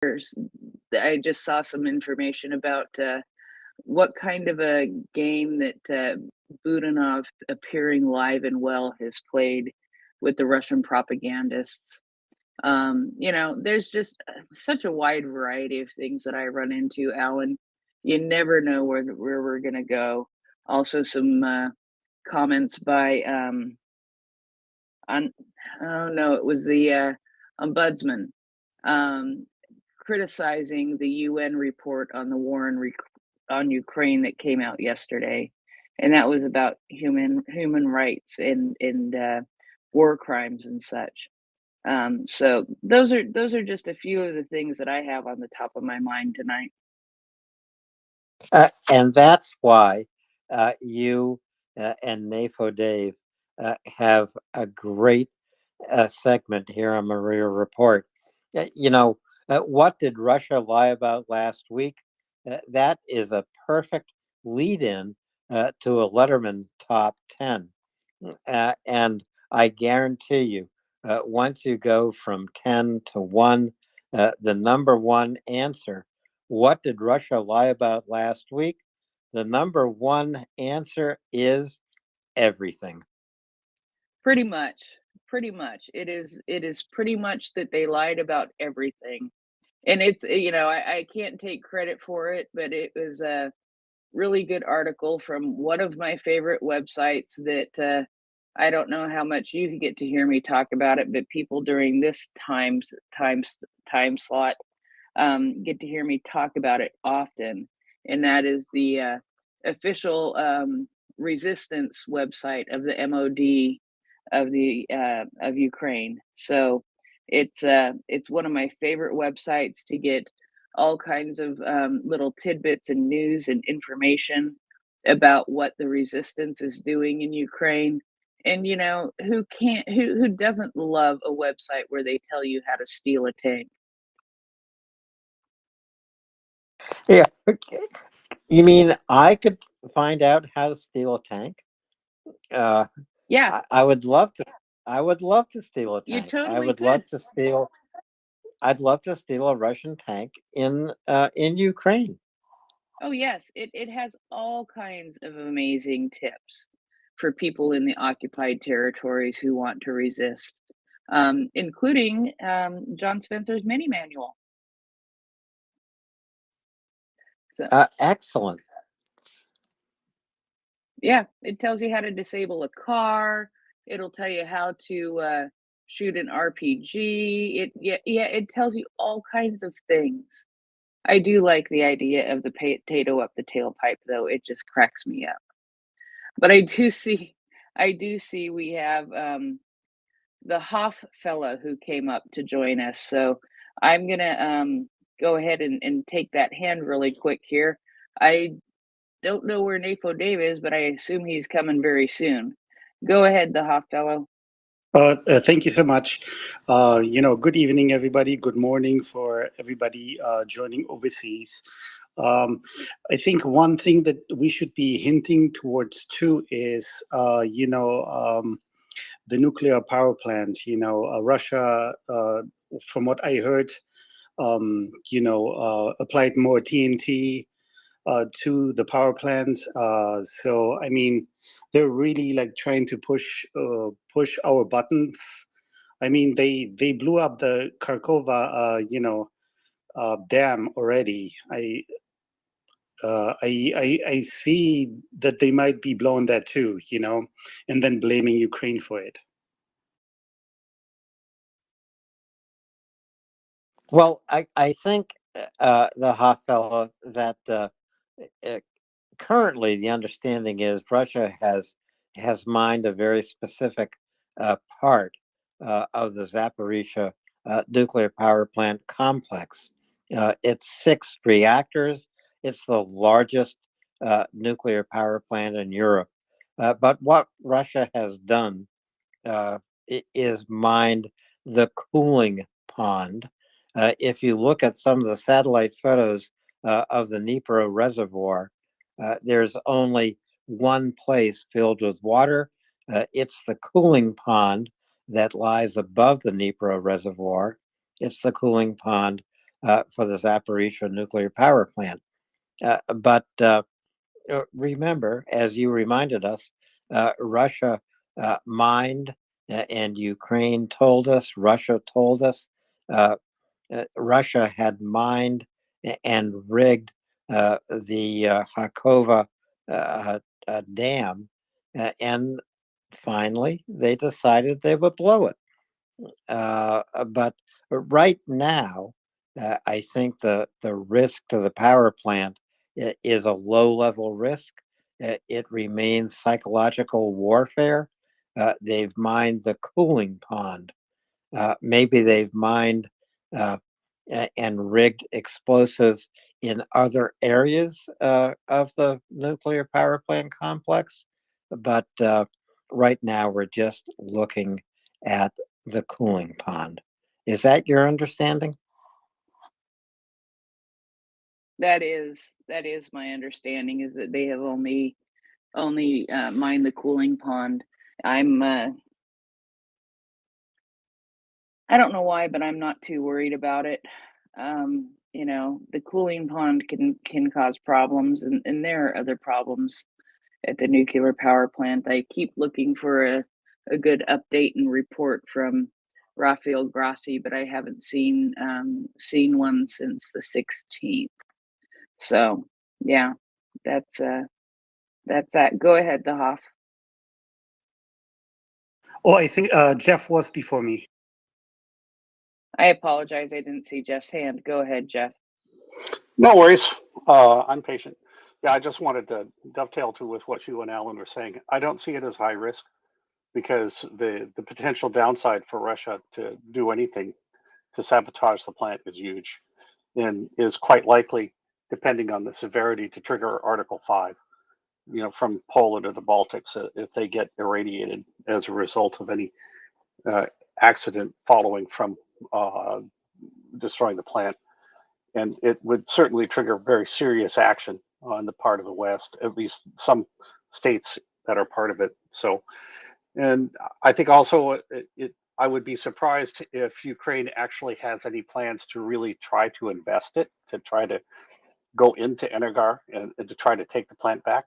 I just saw some information about what kind of a game that Budanov, appearing live and well, has played with the Russian propagandists. There's just such a wide variety of things that I run into, Alan. You never know where we're gonna go. Also, some comments by on oh no, it was the ombudsman um, criticizing the UN report on the war on Ukraine that came out yesterday, and that was about human rights and war crimes and such. So those are just a few of the things that I have on the top of my mind tonight. And that's why you and NAFO Dave have a great segment here on Maria Report. What did Russia lie about last week? That is a perfect lead in to a Letterman top 10. And I guarantee you, once you go from 10 to 1, the number one answer, what did Russia lie about last week? The number one answer is everything. Pretty much, pretty much. It is pretty much that they lied about everything. And it's I can't take credit for it, but it was a really good article from one of my favorite websites that I don't know how much you get to hear me talk about it, but people during this time slot get to hear me talk about it often, and that is the official resistance website of the MOD of Ukraine. So it's one of my favorite websites to get all kinds of little tidbits and news and information about what the resistance is doing in Ukraine. And who doesn't love a website where they tell you how to steal a tank? Yeah. Okay. You mean I could find out how to steal a tank? Uh, Yeah, I would love to. I would love to steal a you tank. totally could. I'd love to steal a Russian tank in Ukraine. Oh, yes, it has all kinds of amazing tips for people in the occupied territories who want to resist, including John Spencer's mini manual. So, Excellent. yeah, it tells you how to disable a car. It'll tell you how to shoot an RPG. It tells you all kinds of things. I do like the idea of the potato up the tailpipe, though. It just cracks me up. But I do see we have the Hoff fella who came up to join us. So I'm gonna go ahead and take that hand really quick here. I don't know where Nafo Dave is, but I assume he's coming very soon. Go ahead, the Hoff fellow. Thank you so much. Good evening, everybody. Good morning for everybody joining overseas. Um, I think one thing that we should be hinting towards too is, the nuclear power plant. Russia, from what I heard, applied more TNT to the power plants. So I mean, they're really like trying to push our buttons. I mean, they blew up the Kharkova, dam already. I see that they might be blowing that too, and then blaming Ukraine for it. Well, I think the Hoff fellow that uh, currently the understanding is Russia has mined a very specific part of the Zaporizhia nuclear power plant complex. It's 6 reactors. It's the largest nuclear power plant in Europe. But what Russia has done uh, is mined the cooling pond. If you look at some of the satellite photos of the Dnipro reservoir, there's only one place filled with water. It's the cooling pond that lies above the Dnipro reservoir. It's the cooling pond for the Zaporizhzhia nuclear power plant. But remember, as you reminded us, Russia mined, and Ukraine told us, Russia told us, Russia had mined and rigged the Hakova dam, and finally they decided they would blow it. But right now, I think the risk to the power plant is a low level risk. It remains psychological warfare. They've mined the cooling pond. Maybe they've mined uh, and rigged explosives in other areas of the nuclear power plant complex. But right now, we're just looking at the cooling pond. Is that your understanding? That is my understanding, is that they have only mined the cooling pond. I'm I don't know why, but I'm not too worried about it. You know, the cooling pond can cause problems, and there are other problems at the nuclear power plant. I keep looking for a good update and report from Rafael Grossi, but I haven't seen one since the 16th. So yeah, that's uh that's that. Go ahead, the Hoff. Oh, I think Jeff was before me. I apologize. I didn't see Jeff's hand. Go ahead, Jeff. No worries. I'm patient. Yeah, I just wanted to dovetail to with what you and Alan were saying. I don't see it as high risk because the potential downside for Russia to do anything to sabotage the plant is huge and is quite likely, depending on the severity, to trigger Article 5, you know, from Poland or the Baltics if they get irradiated as a result of any uh, accident following from destroying the plant. And it would certainly trigger very serious action on the part of the West, at least some states that are part of it. So, and I think also I would be surprised if Ukraine actually has any plans to really try to invest it, to try to go into Energar and to try to take the plant back,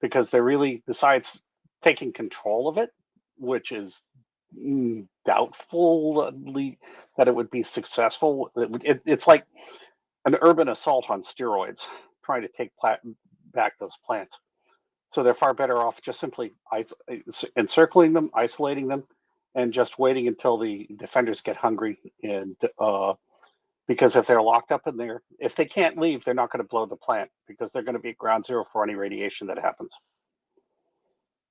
because they're really, besides taking control of it, which is doubtfully that it would be successful. It's like an urban assault on steroids, trying to take back those plants. So they're far better off just simply encircling them, isolating them, and just waiting until the defenders get hungry. And because if they're locked up in there, if they can't leave, they're not going to blow the plant because they're going to be at ground zero for any radiation that happens.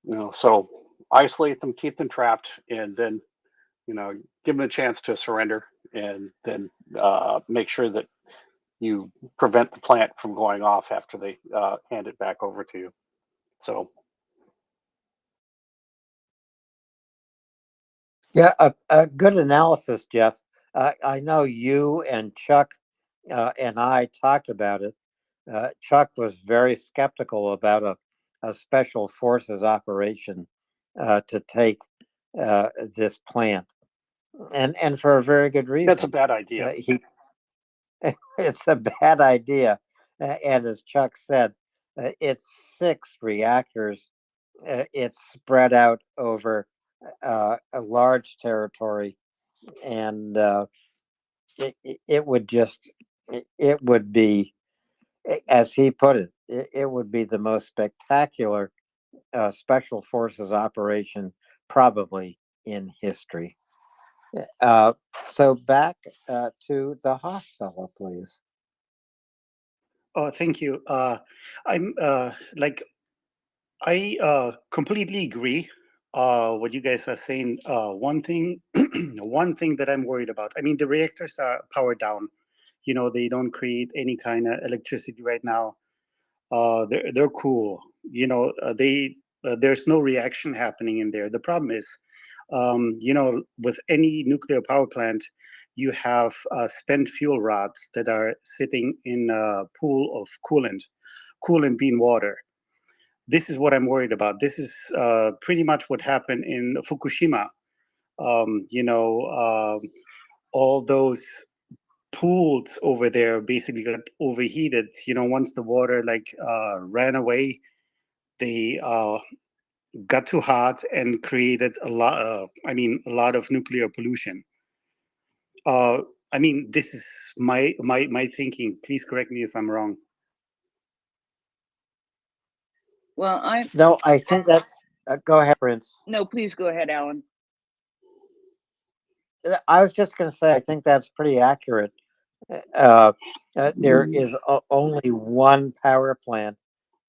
You know, so isolate them, keep them trapped, and then give them a chance to surrender, and then make sure that you prevent the plant from going off after they hand it back over to you. So Yeah, a good analysis, Jeff. I know you and Chuck and I talked about it. Chuck was very skeptical about a special forces operation to take this plant, and for a very good that's a reason. bad idea. He It's a bad idea, and as Chuck said, it's 6 reactors. It's spread out over a large territory, and it would just it would be, as he put it, it would be the most spectacular special forces operation probably in history. Uh, so back to the Hoff fellow, please. Oh, thank you. I'm like I completely agree. What you guys are saying. One thing, one thing that I'm worried about. I mean, the reactors are powered down. You know, they don't create any kind of electricity right now. They're cool. You know, they there's no reaction happening in there. The problem is, with any nuclear power plant, you have spent fuel rods that are sitting in a pool of coolant being water. This is what I'm worried about. This is pretty much what happened in Fukushima. Um, you know, all those pools over there basically got overheated. Once the water ran away, they got too hot and created a lot of nuclear pollution. uh this is my thinking. Please correct me if I'm wrong. Well, No, I think that. Go ahead, Prince. no, please go ahead, Alan. I was just going to say, I think that's pretty accurate. There is only one power plant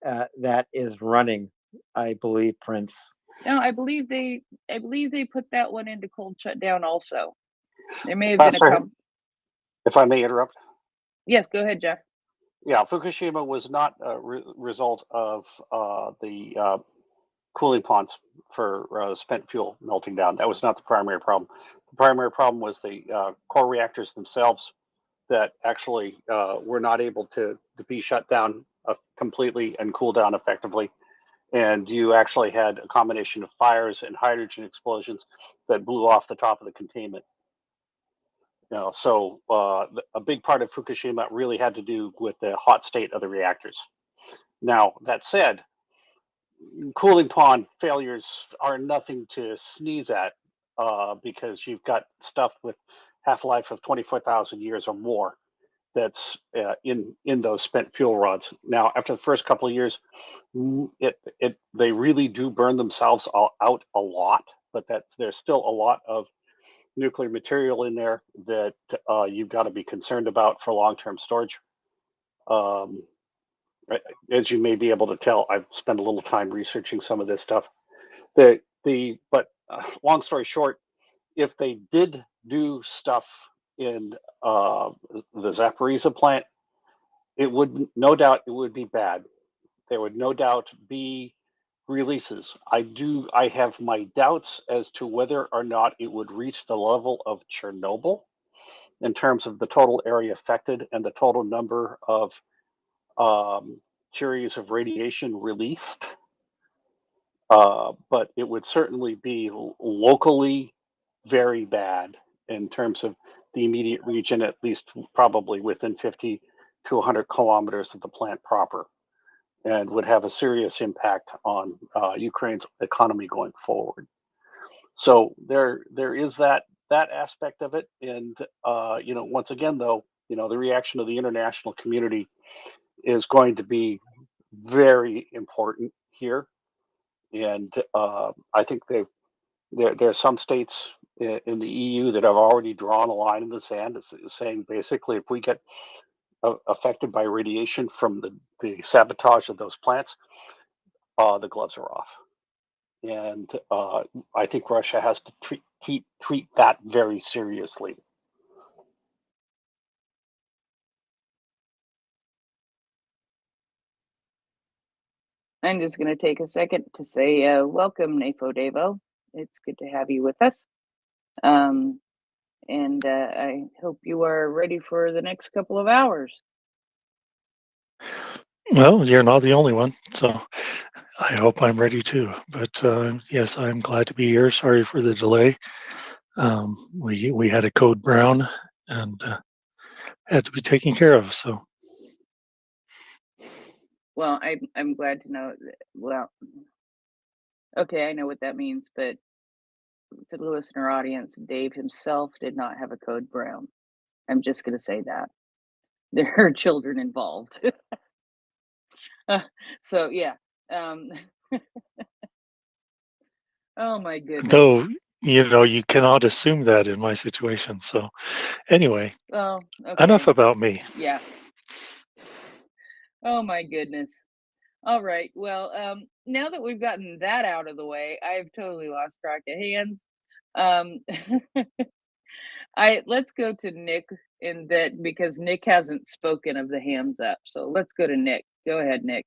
that is running, I believe, Prince. No, I believe they put that one into cold shutdown also. There may have been Pastor, if I may interrupt. Yes, go ahead, Jeff. Yeah, Fukushima was not a result of the cooling ponds for spent fuel melting down. That was not the primary problem. The primary problem was the core reactors themselves that actually were not able to be shut down completely and cool down effectively. And you actually had a combination of fires and hydrogen explosions that blew off the top of the containment. So a big part of Fukushima really had to do with the hot state of the reactors. Now, that said, cooling pond failures are nothing to sneeze at because you've got stuff with half-life of 24,000 years or more that's in those spent fuel rods. Now, after the first couple of years, they really do burn themselves out a lot, but there's still a lot of nuclear material in there that you've got to be concerned about for long-term storage. As you may be able to tell, I've spent a little time researching some of this stuff. But long story short, if they did do stuff in the Zaporizhzhia plant, it would no doubt it would be bad. There would no doubt be releases. I have my doubts as to whether or not it would reach the level of Chernobyl in terms of the total area affected and the total number of curies of radiation released. But it would certainly be locally very bad in terms of the immediate region, at least probably within 50 to 100 kilometers of the plant proper, and would have a serious impact on Ukraine's economy going forward. So there is that aspect of it, and once again, though, the reaction of the international community is going to be very important here, and I think there are some states in the EU that have already drawn a line in the sand, saying basically if we get affected by radiation from the sabotage of those plants, the gloves are off. And I think Russia has to treat that very seriously. I'm just going to take a second to say welcome, Nafo Devo. It's good to have you with us. And I hope you are ready for the next couple of hours. Well, you're not the only one, so I hope I'm ready too. But yes, I'm glad to be here. Sorry for the delay. We had a code brown and had to be taken care of. So, well, I'm glad to know. Well, okay, I know what that means, but for the listener audience, Dave himself did not have a code brown. I'm just going to say that there are children involved. So yeah. Oh my goodness. though you cannot assume that in my situation. So, anyway, Well, okay. enough about me. Yeah. Oh my goodness. All right. Well, now that we've gotten that out of the way, I've totally lost track of hands. Let's go to Nick in that because Nick hasn't spoken of the hands up. So let's go to Nick. Go ahead, Nick.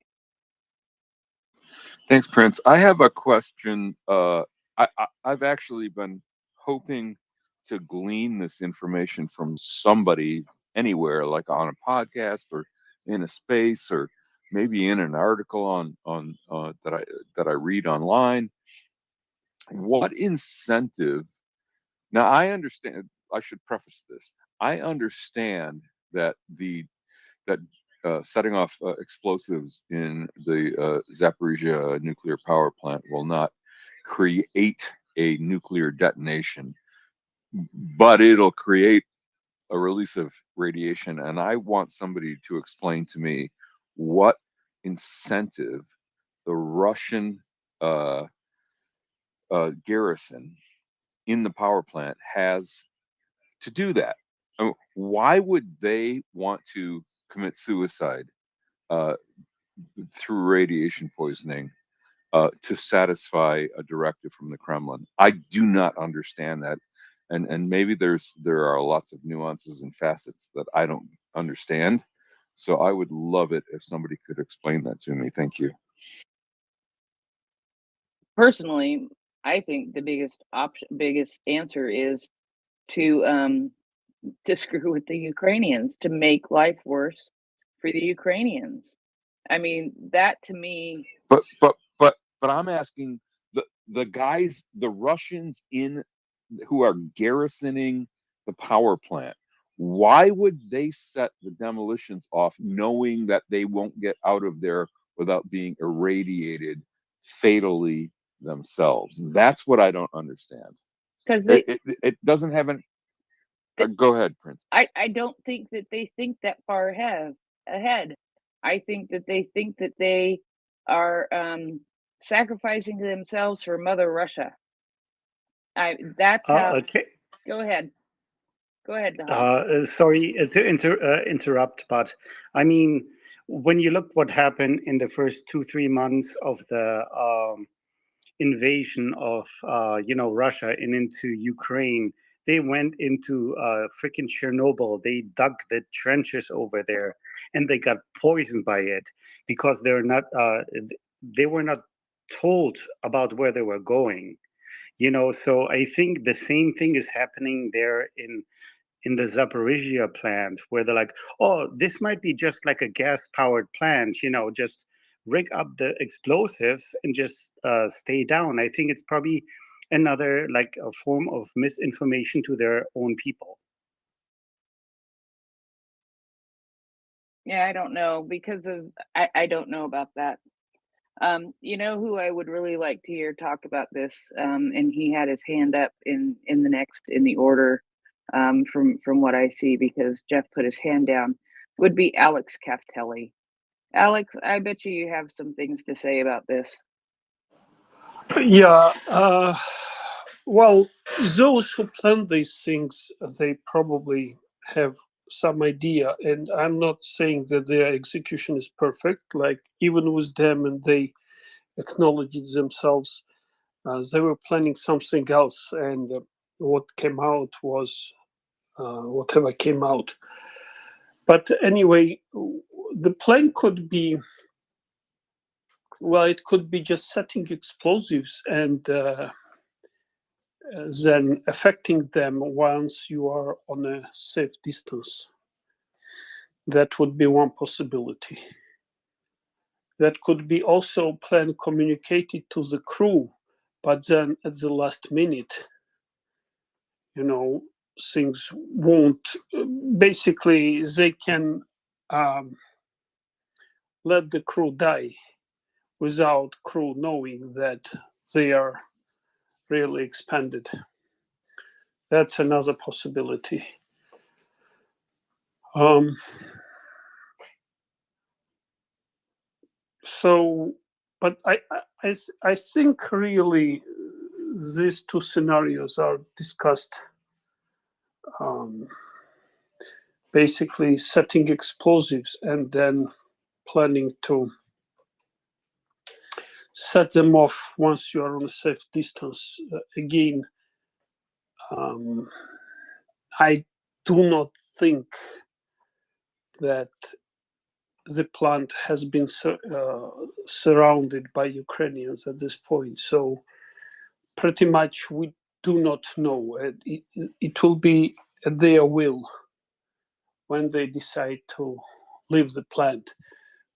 Thanks, Prince. I have a question. I've actually been hoping to glean this information from somebody anywhere, like on a podcast or in a space, or maybe in an article on that I read online. What incentive? Now, I understand. I should preface this. I understand that setting off explosives in the Zaporizhia nuclear power plant will not create a nuclear detonation, but it'll create a release of radiation. And I want somebody to explain to me what incentive the Russian garrison in the power plant has to do that. I mean, why would they want to commit suicide uh, through radiation poisoning to satisfy a directive from the Kremlin? I do not understand that, and maybe there are lots of nuances and facets that I don't understand. So I would love it if somebody could explain that to me. Thank you. Personally, I think the biggest answer is to screw with the Ukrainians, to make life worse for the Ukrainians. I mean, that to me, But I'm asking the guys, the Russians in who are garrisoning the power plant. Why would they set the demolitions off knowing that they won't get out of there without being irradiated fatally themselves? That's what I don't understand. because It doesn't have an. Go ahead, Prince. I don't think that they think that far ahead. I think that they think that they are sacrificing themselves for Mother Russia. That's how. Okay. Go ahead. Go ahead, Dahab. Sorry to interrupt, but I mean, when you look what happened in the first 2-3 months of the invasion of Russia and into Ukraine, they went into freaking Chernobyl. They dug the trenches over there, and they got poisoned by it because they were not told about where they were going. So I think the same thing is happening there in the Zaporizhia plant, where they're like, oh, this might be just like a gas-powered plant, just rig up the explosives and just stay down. I think it's probably another like a form of misinformation to their own people. Yeah, I don't know because of I don't know about that. You know who I would really like to hear talk about this, and he had his hand up in the order, from what I see because Jeff put his hand down, would be Alex Caftelli. Alex, I bet you have some things to say about this. Yeah, well, those who plan these things, they probably have some idea, and I'm not saying that their execution is perfect. Like even with them, and they acknowledge it themselves, they were planning something else, and what came out was whatever came out. But anyway, the plan could be, well, it could be just setting explosives and then affecting them once you are on a safe distance. That would be one possibility. That could be also plan communicated to the crew, but then at the last minute, things won't. Basically, they can let the crew die without crew knowing that they are really expanded. That's another possibility. So, but I think really these two scenarios are discussed. Basically, setting explosives and then planning to set them off once you are on a safe distance. Again, I do not think that the plant has been surrounded by Ukrainians at this point. So pretty much we do not know. It will be at their will when they decide to leave the plant.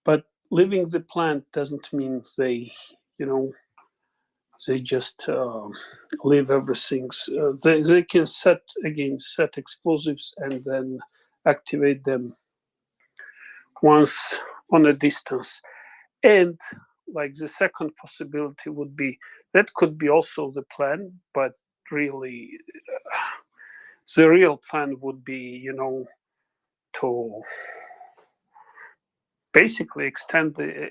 But leaving the plant doesn't mean they they just leave everything. They can set explosives and then activate them once on a distance. And like the second possibility would be that could be also the plan, but really the real plan would be, to basically expand the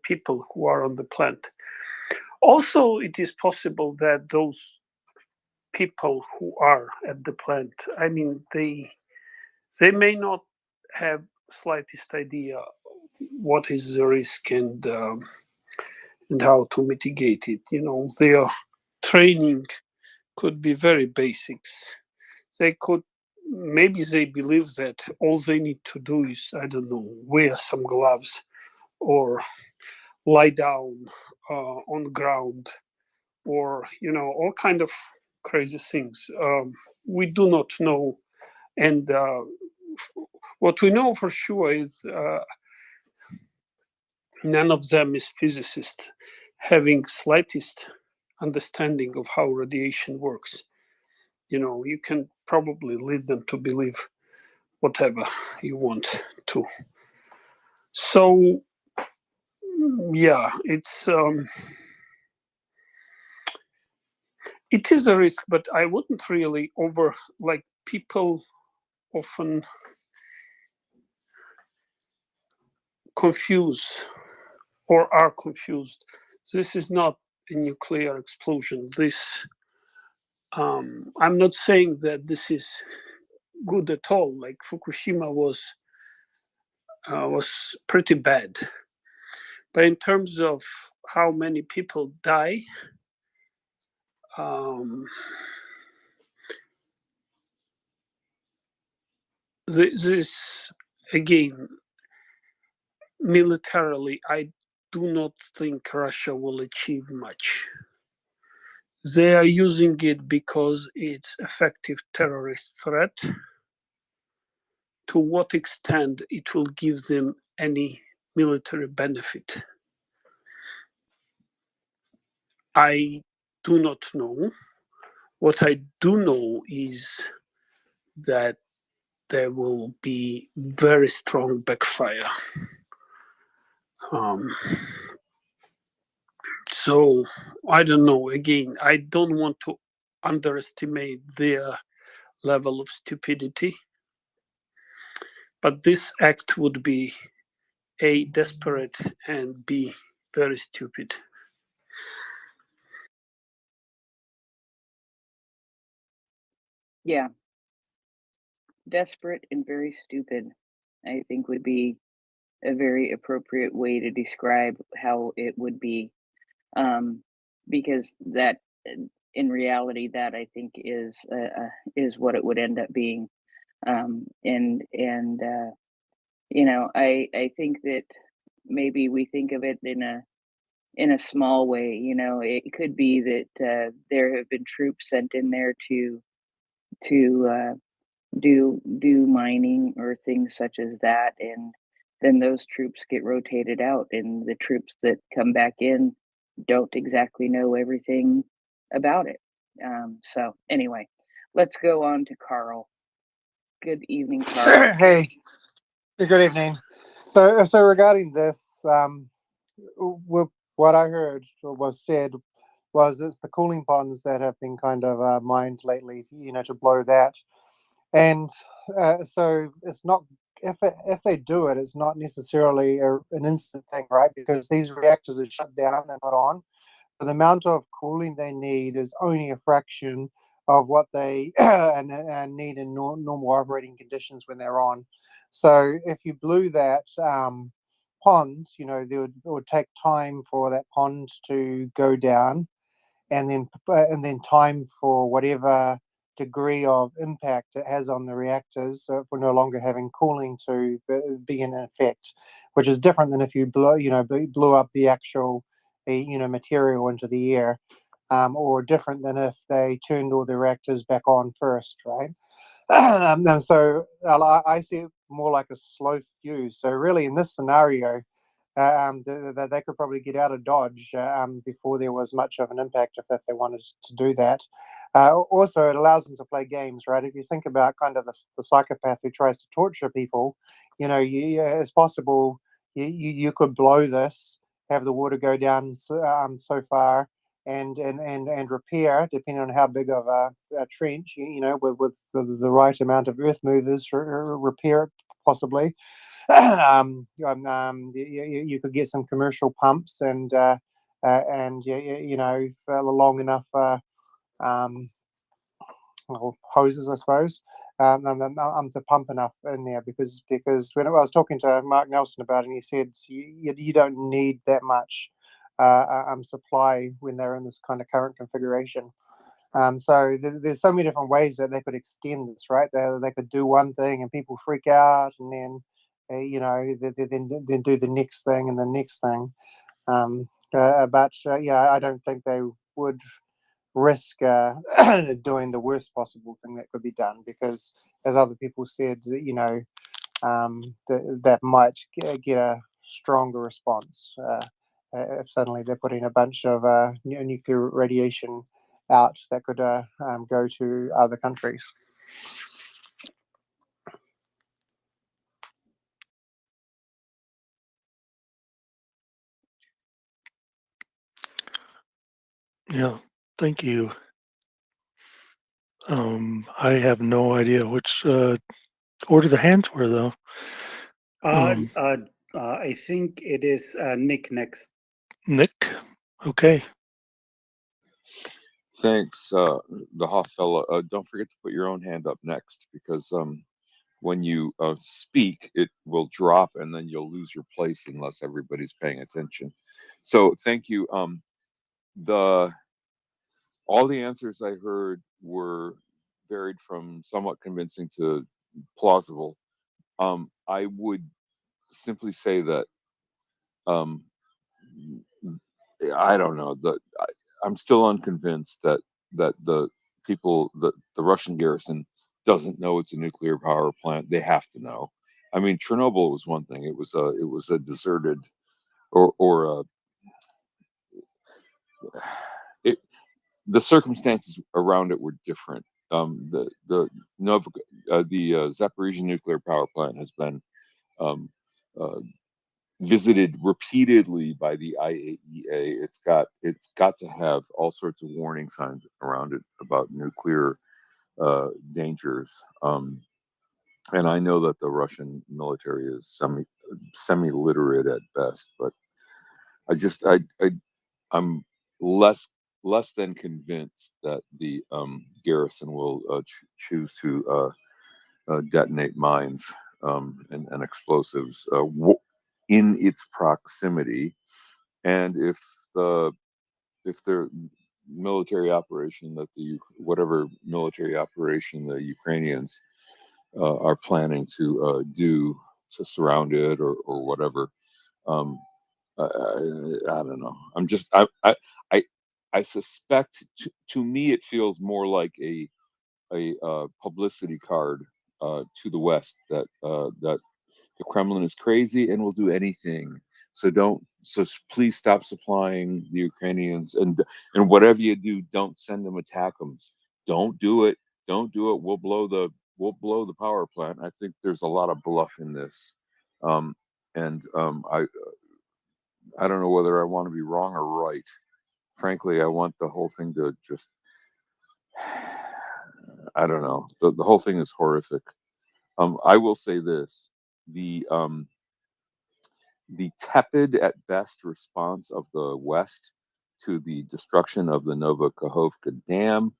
people who are on the plant. Also, it is possible that those people who are at the plant, I mean, they may not have slightest idea what is the risk and how to mitigate it. Their training could be very basics. Maybe they believe that all they need to do is, I don't know, wear some gloves or lie down on the ground, or all kind of crazy things. We do not know, and what we know for sure is none of them is physicists having slightest understanding of how radiation works. You can probably lead them to believe whatever you want to. So yeah, it is a risk, but I wouldn't really like people often confuse or are confused. This is not a nuclear explosion. I'm not saying that this is good at all. Like Fukushima was pretty bad, but in terms of how many people die, this again, militarily, I do not think Russia will achieve much. They are using it because it's effective terrorist threat. To what extent it will give them any military benefit, I do not know. What I do know is that there will be very strong backfire. So I don't know. Again, I don't want to underestimate their level of stupidity, but this act would be A, desperate, and B, very stupid. Yeah. Desperate and very stupid, I think would be a very appropriate way to describe how it would be. Because that, in reality, that I think is what it would end up being. I think that maybe we think of it in a small way. It could be that there have been troops sent in there to do mining or things such as that, and then those troops get rotated out, and the troops that come back in don't exactly know everything about it. So anyway, let's go on to Carl. Good evening, Carl. Hey, good evening. So regarding this, what I heard or was said was it's the cooling ponds that have been kind of mined lately, to blow that, and so it's not if they do it, it's not necessarily an instant thing, right? Because these reactors are shut down; they're not on. So the amount of cooling they need is only a fraction of what they and need in normal operating conditions when they're on. So if you blew that pond, it would take time for that pond to go down, and then time for whatever degree of impact it has on the reactors, so if we're no longer having cooling to be in effect, which is different than if you blew up the actual material into the air, or different than if they turned all the reactors back on first, right? And so I see it more like a slow fuse. So really, in this scenario, they could probably get out of Dodge before there was much of an impact if they wanted to do that. Also, it allows them to play games, right? If you think about kind of the psychopath who tries to torture people, it's possible you could blow this, have the water go down so far, and repair, depending on how big of a trench, with the right amount of earth movers, repair it possibly. You could get some commercial pumps and long enough um, well, hoses, I suppose, to pump enough in there because when I was talking to Mark Nelson about it, and he said you don't need that much supply when they're in this kind of current configuration. So there's so many different ways that they could extend this, right? They could do one thing and people freak out, and then then do the next thing and the next thing. But I don't think they would risk doing the worst possible thing that could be done because, as other people said, that might get a stronger response if suddenly they're putting a bunch of nuclear radiation out that could go to other countries. Yeah, thank you. I have no idea which order the hands were, though. I think it is Nick next. Nick? Okay. Thanks, the Hoff fella. Don't forget to put your own hand up next because when you speak, it will drop and then you'll lose your place unless everybody's paying attention. So thank you. All the answers I heard were varied from somewhat convincing to plausible. I would simply say that I don't know. I'm still unconvinced that the people, the Russian garrison doesn't know it's a nuclear power plant. They have to know. I mean, Chernobyl was one thing. It was a deserted or it the circumstances around it were different. The Nova the Zaporizhia nuclear power plant has been um, uh, visited repeatedly by the IAEA. It's got to have all sorts of warning signs around it about nuclear dangers. And I know that the Russian military is semi literate at best, but I just I'm less than convinced that the garrison will choose to detonate mines and explosives in its proximity. And if the military operation that whatever military operation the Ukrainians are planning to do to surround it or whatever, um, I don't know. I I suspect to me it feels more like a publicity card to the West that the Kremlin is crazy and will do anything. So please stop supplying the Ukrainians and whatever you do, don't send them ATACMS. Don't do it. Don't do it. We'll blow the power plant. I think there's a lot of bluff in this, and I don't know whether I want to be wrong or right. Frankly, I want the whole thing to just I don't know. The whole thing is horrific. I will say this: the tepid at best response of the West to the destruction of the Novakhovka Dam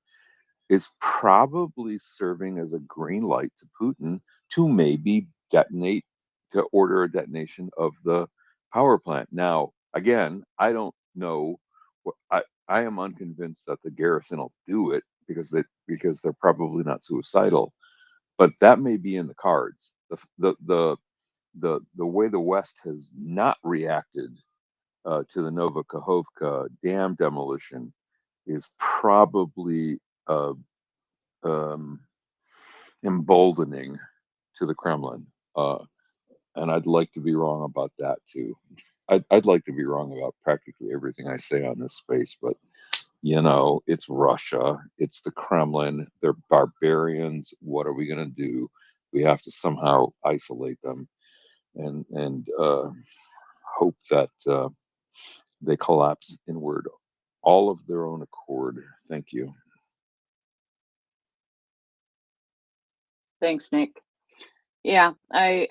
is probably serving as a green light to Putin to maybe order a detonation of the power plant. Now, again, I don't know. I am unconvinced that the garrison will do it because they're probably not suicidal, but that may be in the cards. The way the West has not reacted to the Novakhovka dam demolition is probably uh, um, emboldening to the Kremlin. and I'd like to be wrong about that too. I'd like to be wrong about practically everything I say on this space, but you know, it's Russia, it's the Kremlin, they're barbarians. What are we going to do? We have to somehow isolate them and hope that they collapse inward all of their own accord. Thank you. Thanks, Nick. Yeah, I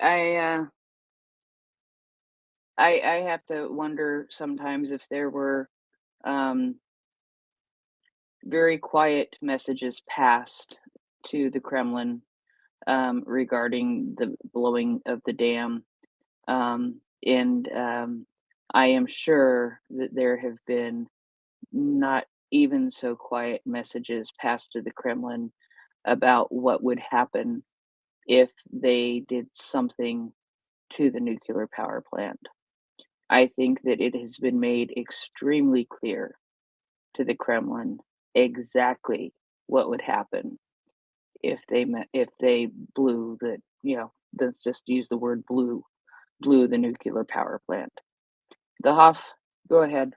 have to wonder sometimes if there were um, very quiet messages passed to the Kremlin regarding the blowing of the dam. And I am sure that there have been not even so quiet messages passed to the Kremlin about what would happen if they did something to the nuclear power plant. I think that it has been made extremely clear to the Kremlin exactly what would happen if they blew the, let's just use the word blew the nuclear power plant. The Hoff, go ahead.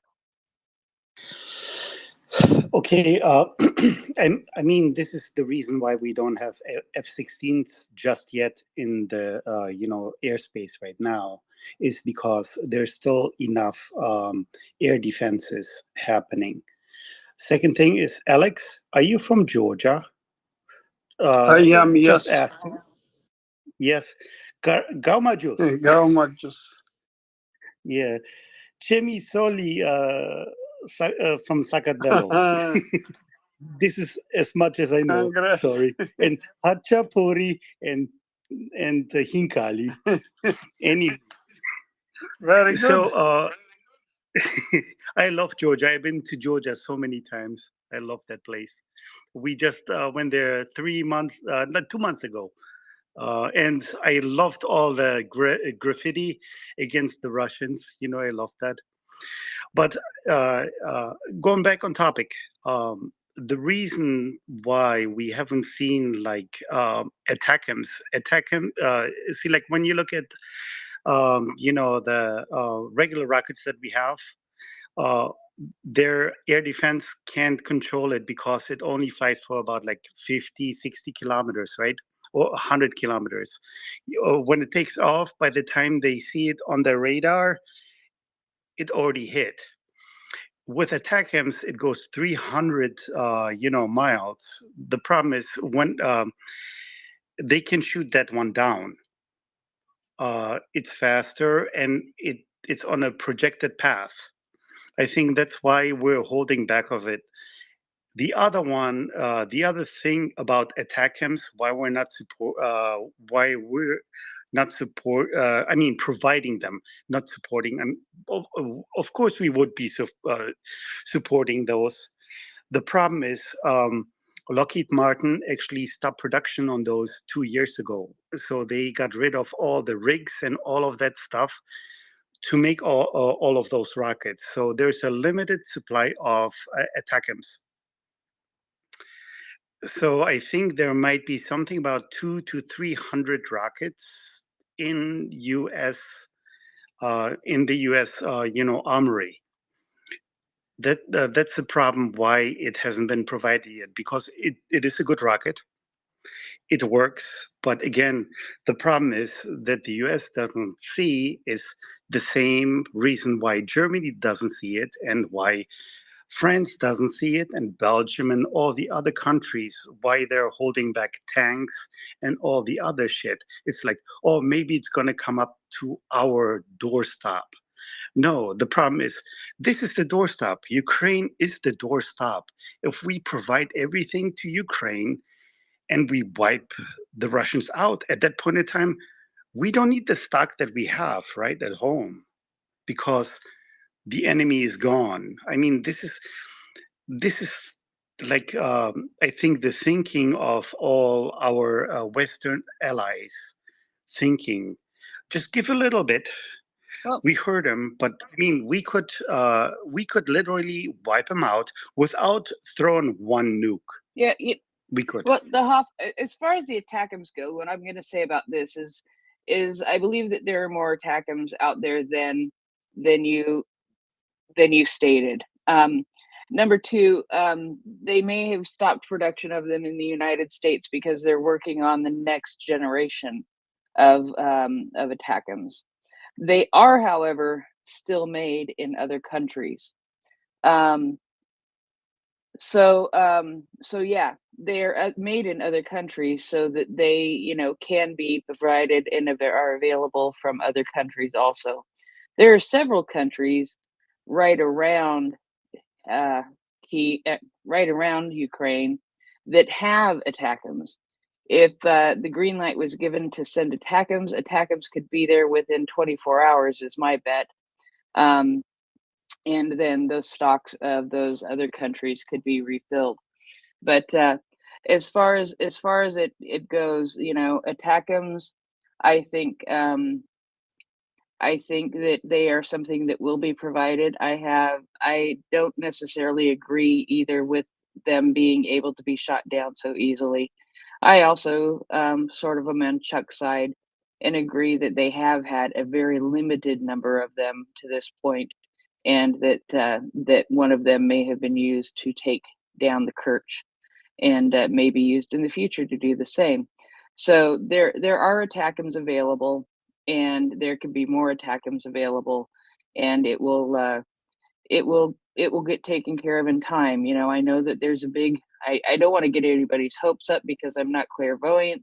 Okay, I mean, this is the reason why we don't have F-16s just yet in the airspace right now, is because there's still enough air defenses happening. Second thing is, Alex, are you from Georgia? I am, Just yes. asking. Yes, Gaumajus. Gaumajus. Yeah, Chemi Soli from Sakadalo. This is as much as I know. Congrats. Sorry. And Hachapuri and the Hinkali. Any. Very good. So I love Georgia. I've been to Georgia so many times. I love that place. We just went there 2 months ago. And I loved all the graffiti against the Russians. I love that. But going back on topic, the reason why we haven't seen like ATACMS, see, like when you look at the regular rockets that we have, uh, their air defense can't control it because it only flies for about like 50, 60 kilometers, right? Or 100 kilometers. When it takes off, by the time they see it on the radar, it already hit. With ATACMS, it goes 300, miles. The problem is when they can shoot that one down. It's faster and it's on a projected path. I think that's why we're holding back of it. The other one, the other thing about ATACMS, why we're not providing them, not supporting them. Of course, we would be supporting those. The problem is Lockheed Martin actually stopped production on those 2 years ago. So they got rid of all the rigs and all of that stuff to make all of those rockets. So there's a limited supply of ATACMS. So I think there might be something about 200 to 300 rockets in U.S. In the U.S. Armory. That's the problem why it hasn't been provided yet, because it is a good rocket. It works, but again, the problem is that the U.S. doesn't see is the same reason why Germany doesn't see it and why France doesn't see it, and Belgium and all the other countries, why they're holding back tanks and all the other shit. It's like, oh, maybe it's going to come up to our doorstep. No, the problem is this is the doorstep. Ukraine is the doorstep. If we provide everything to Ukraine and we wipe the Russians out at that point in time, we don't need the stock that we have right at home because the enemy is gone. I mean, this is like I think the thinking of all our Western allies thinking. Just give a little bit. Well, We heard them, but I mean, we could literally wipe them out without throwing one nuke. yeah, We could. well, the Hoff, as far as the ATACMS go, what I'm going to say about this is is I believe that there are more ATACMs out there than you stated. Number two, they may have stopped production of them in the United States because they're working on the next generation of ATACMs. They are, however, still made in other countries. Um, so yeah, they're made in other countries so that they, can be provided and are available from other countries also. There are several countries right around uh, right around Ukraine that have ATACMs. If the green light was given to send ATACMs could be there within 24 hours, is my bet. Um, and then those stocks of those other countries could be refilled. But as far as it goes, ATACMs, I think I think that they are something that will be provided. I don't necessarily agree either with them being able to be shot down so easily. I also sort of am on Chuck's side and agree that they have had a very limited number of them to this point, and that one of them may have been used to take down the Kirch, and may be used in the future to do the same. So there are ATACMs available, and there could be more ATACMs available, and it will get taken care of in time. I know that there's a big. I don't want to get anybody's hopes up because I'm not clairvoyant.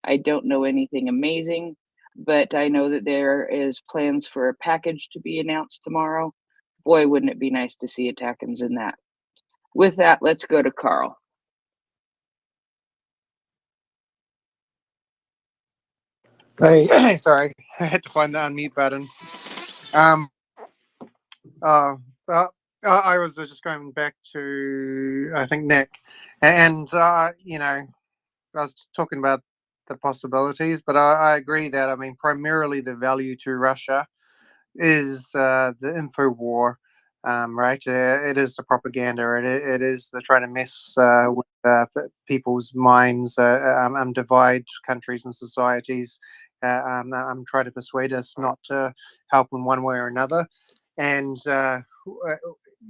I don't know anything amazing, but I know that there is plans for a package to be announced tomorrow. Boy, wouldn't it be nice to see ATACMs in that. With that, let's go to Carl. Hey, sorry, I had to find the unmute button. Um, uh, I was just going back to, I think, Nick, and I was talking about the possibilities, but I agree that, I mean, primarily the value to Russia is the info war, right? It is the propaganda. It is the trying to mess with people's minds, divide countries and societies. Trying to persuade us not to help in one way or another. And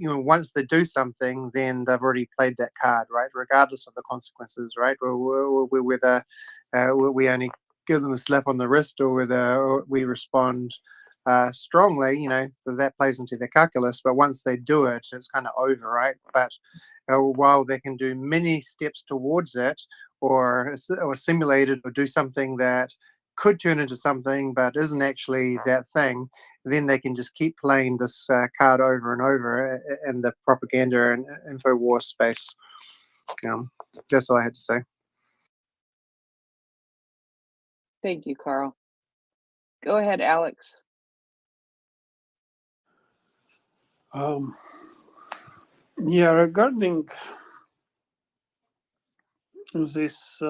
once they do something, then they've already played that card, right? Regardless of the consequences, right? Whether we only give them a slap on the wrist, or whether we respond strongly, that plays into their calculus. But once they do it, it's kind of over, right? But while they can do many steps towards it, or simulate it, or do something that could turn into something but isn't actually that thing, then they can just keep playing this card over and over in the propaganda and info war space. That's all I had to say. Thank you, Carl. Go ahead, Alex. Yeah, regarding this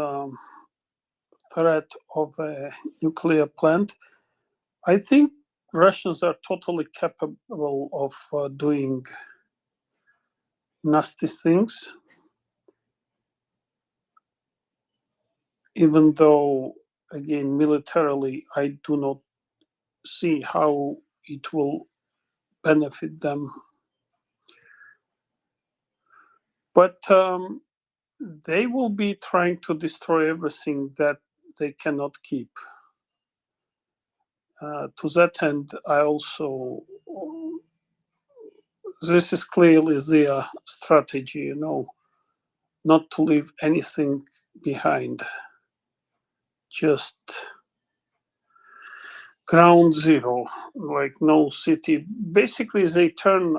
threat of a nuclear plant, I think Russians are totally capable of doing nasty things, even though, again, militarily, I do not see how it will benefit them. But they will be trying to destroy everything that they cannot keep. To that end, I also, this is clearly their strategy, not to leave anything behind, just ground zero, like no city. Basically, they turn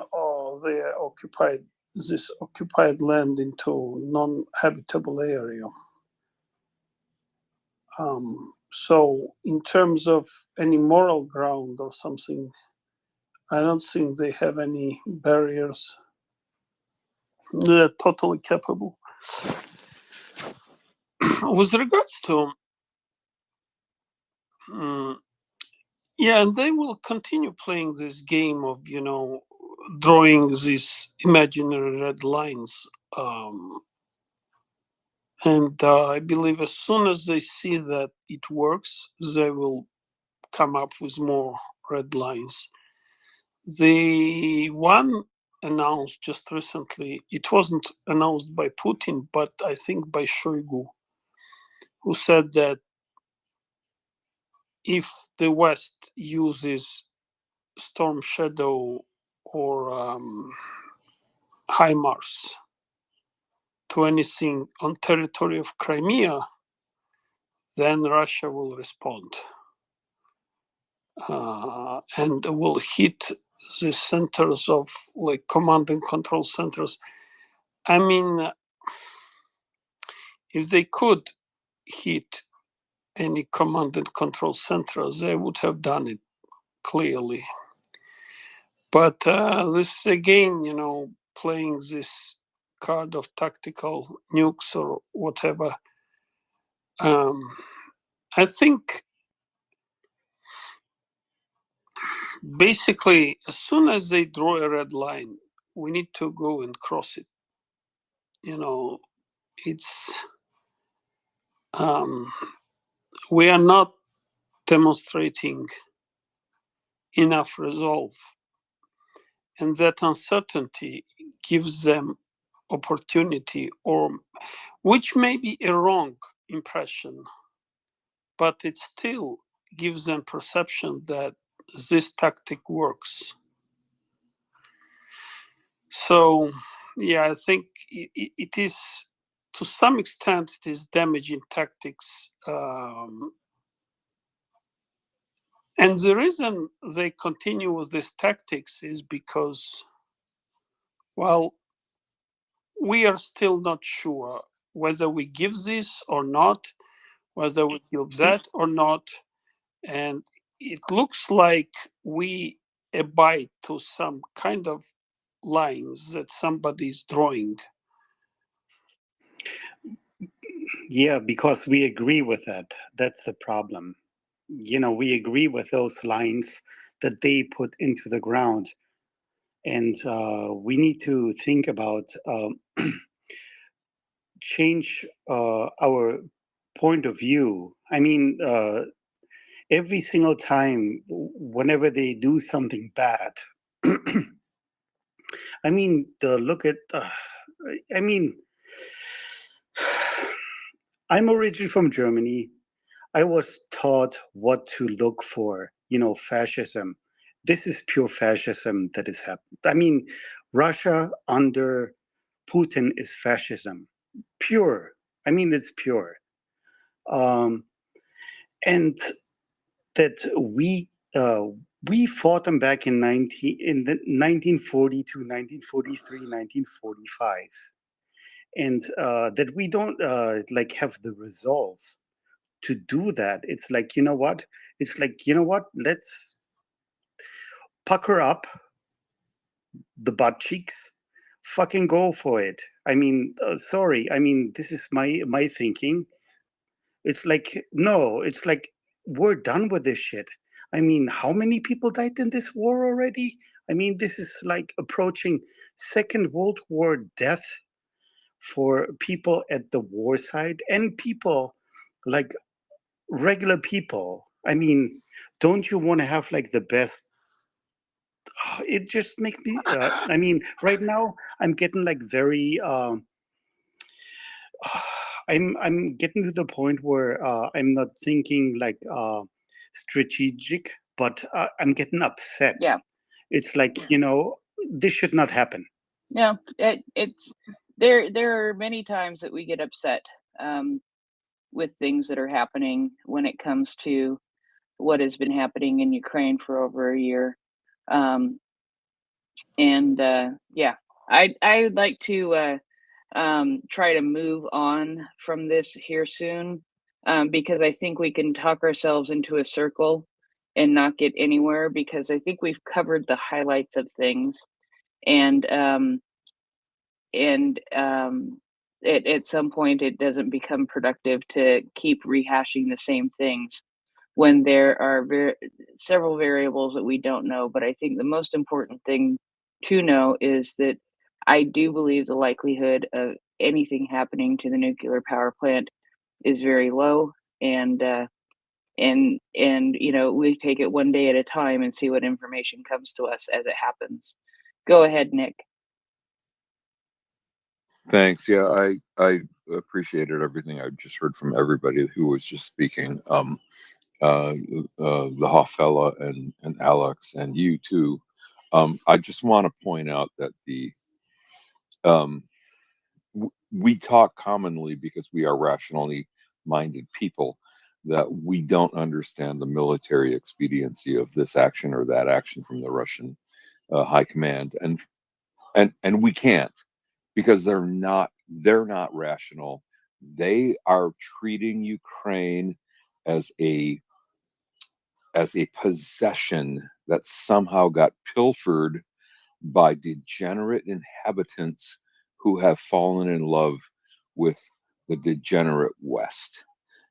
this occupied land into non-habitable area. So in terms of any moral ground or something, I don't think they have any barriers. They're totally capable. With regards to, yeah, and they will continue playing this game of, drawing these imaginary red lines. And I believe as soon as they see that it works, they will come up with more red lines. The one announced just recently, it wasn't announced by Putin, but I think by Shoigu, who said that if the West uses Storm Shadow or HIMARS to anything on territory of Crimea, then Russia will respond and will hit the centers of like command and control centers. I mean, if they could hit any command and control centers, they would have done it clearly. But this again, playing this card of tactical nukes or whatever. I think basically, as soon as they draw a red line, we need to go and cross it. It's we are not demonstrating enough resolve, and that uncertainty gives them opportunity, or which may be a wrong impression, but it still gives them perception that this tactic works. So, yeah, I think it is, to some extent, it is damaging tactics. And the reason they continue with these tactics is because, well, we are still not sure whether we give this or not, whether we give that or not. And it looks like we abide to some kind of lines that somebody's drawing. Yeah, because we agree with that. That's the problem. We agree with those lines that they put into the ground. And we need to think about change our point of view. I mean, every single time, whenever they do something bad, I mean, look at, I mean, I'm originally from Germany. I was taught what to look for, fascism. This is pure fascism that is happening. I mean, Russia under Putin is fascism. Pure. I mean, it's pure. And that we fought them back in the 1942, 1943, 1945. And that we don't have the resolve to do that. It's like, you know what? It's like, you know what? Let's pucker up the butt cheeks, fucking go for it. I mean, sorry. I mean, this is my thinking. It's like, no, it's like, we're done with this shit. I mean, how many people died in this war already? I mean, this is like approaching Second World War death for people at the war side and people like regular people. I mean, don't you want to have like the best? It just makes me. I mean, right now I'm getting like very. I'm getting to the point where I'm not thinking like strategic, but I'm getting upset. Yeah. It's like, this should not happen. Yeah, it's there are many times that we get upset with things that are happening when it comes to what has been happening in Ukraine for over a year. Um, and yeah, I would like to try to move on from this here soon, because I think we can talk ourselves into a circle and not get anywhere, because I think we've covered the highlights of things. And at some point it doesn't become productive to keep rehashing the same things when there are several variables that we don't know. But I think the most important thing to know is that I do believe the likelihood of anything happening to the nuclear power plant is very low, and and you know, we take it one day at a time and see what information comes to us as it happens. Go ahead, Nick. Thanks. Yeah, I appreciated everything I just heard from everybody who was just speaking. The Hoffella and Alex and you too. I just want to point out that um, we talk commonly because we are rationally minded people that we don't understand the military expediency of this action or that action from the Russian high command, and we can't because they're not rational. They are treating Ukraine as a possession that somehow got pilfered by degenerate inhabitants who have fallen in love with the degenerate West.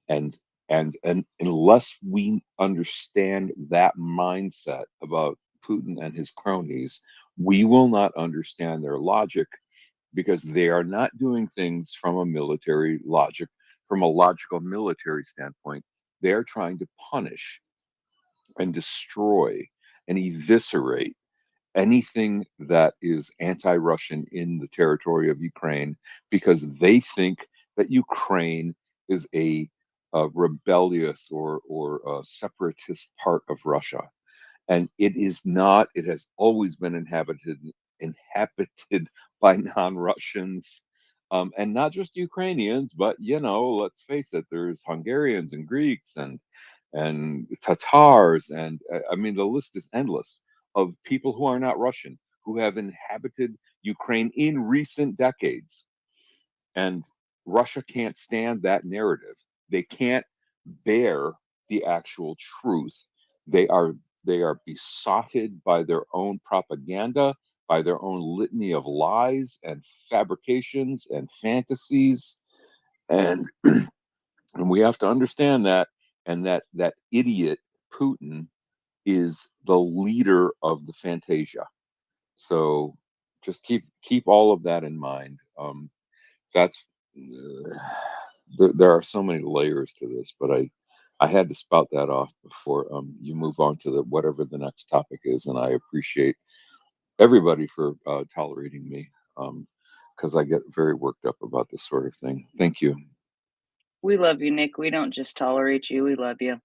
And and unless we understand that mindset about Putin and his cronies, we will not understand their logic because they are not doing things from a military logic, from a logical military standpoint. They're trying to punish and destroy and eviscerate anything that is anti-Russian in the territory of Ukraine because they think that Ukraine is a rebellious or a separatist part of Russia, and it is not. It has always been inhabited by non-Russians. And not just Ukrainians, but let's face it, there's Hungarians and Greeks and Tatars, and I mean the list is endless of people who are not Russian who have inhabited Ukraine in recent decades. And Russia can't stand that narrative. They can't bear the actual truth. They are besotted by their own propaganda, by their own litany of lies and fabrications and fantasies. And and we have to understand that, and that idiot Putin is the leader of the Fantasia. So just keep all of that in mind. That's there are so many layers to this, but I had to spout that off before you move on to whatever the next topic is, and I appreciate everybody for tolerating me because I get very worked up about this sort of thing. Thank you. We love you, Nick. We don't just tolerate you, we love you.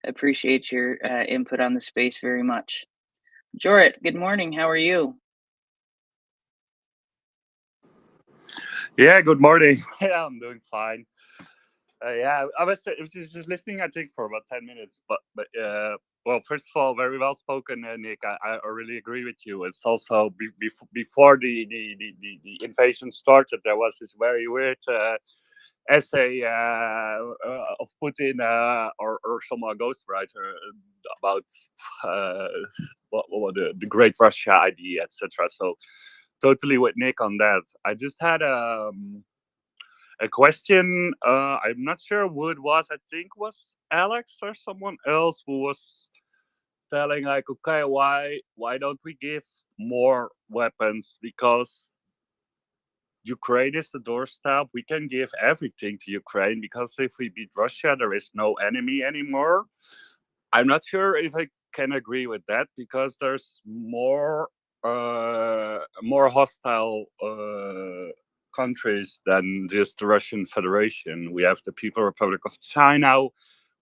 Appreciate your input on the space very much. Jorit, good morning. How are you? Yeah, good morning. Yeah, I'm doing fine. Yeah, I was just listening, I think, for about 10 minutes. But well, first of all, very well spoken, Nick. I really agree with you. It's also before the invasion started, there was this very weird essay of Putin or some ghostwriter about what the Great Russia idea, etc. So totally with Nick on that. I just had a question. I'm not sure who it was. I think was Alex or someone else who was telling like, okay, why don't we give more weapons? Because Ukraine is the doorstep. We can give everything to Ukraine because if we beat Russia, there is no enemy anymore. I'm not sure if I can agree with that because there's more hostile countries than just the Russian Federation. We have the People Republic of China,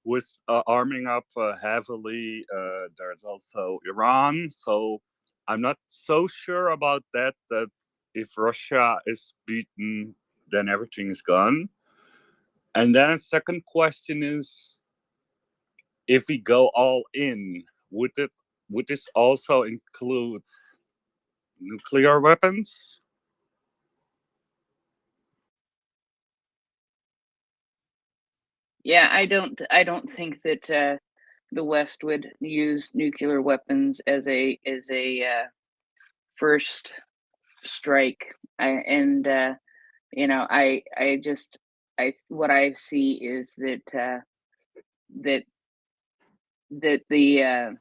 who is arming up heavily. There's also Iran. So I'm not so sure about that. That if Russia is beaten, then everything is gone. And then second question is, if we go all in, would this also include nuclear weapons? Yeah, I don't think that the West would use nuclear weapons as a first strike. And you know, I just I what I see is that that the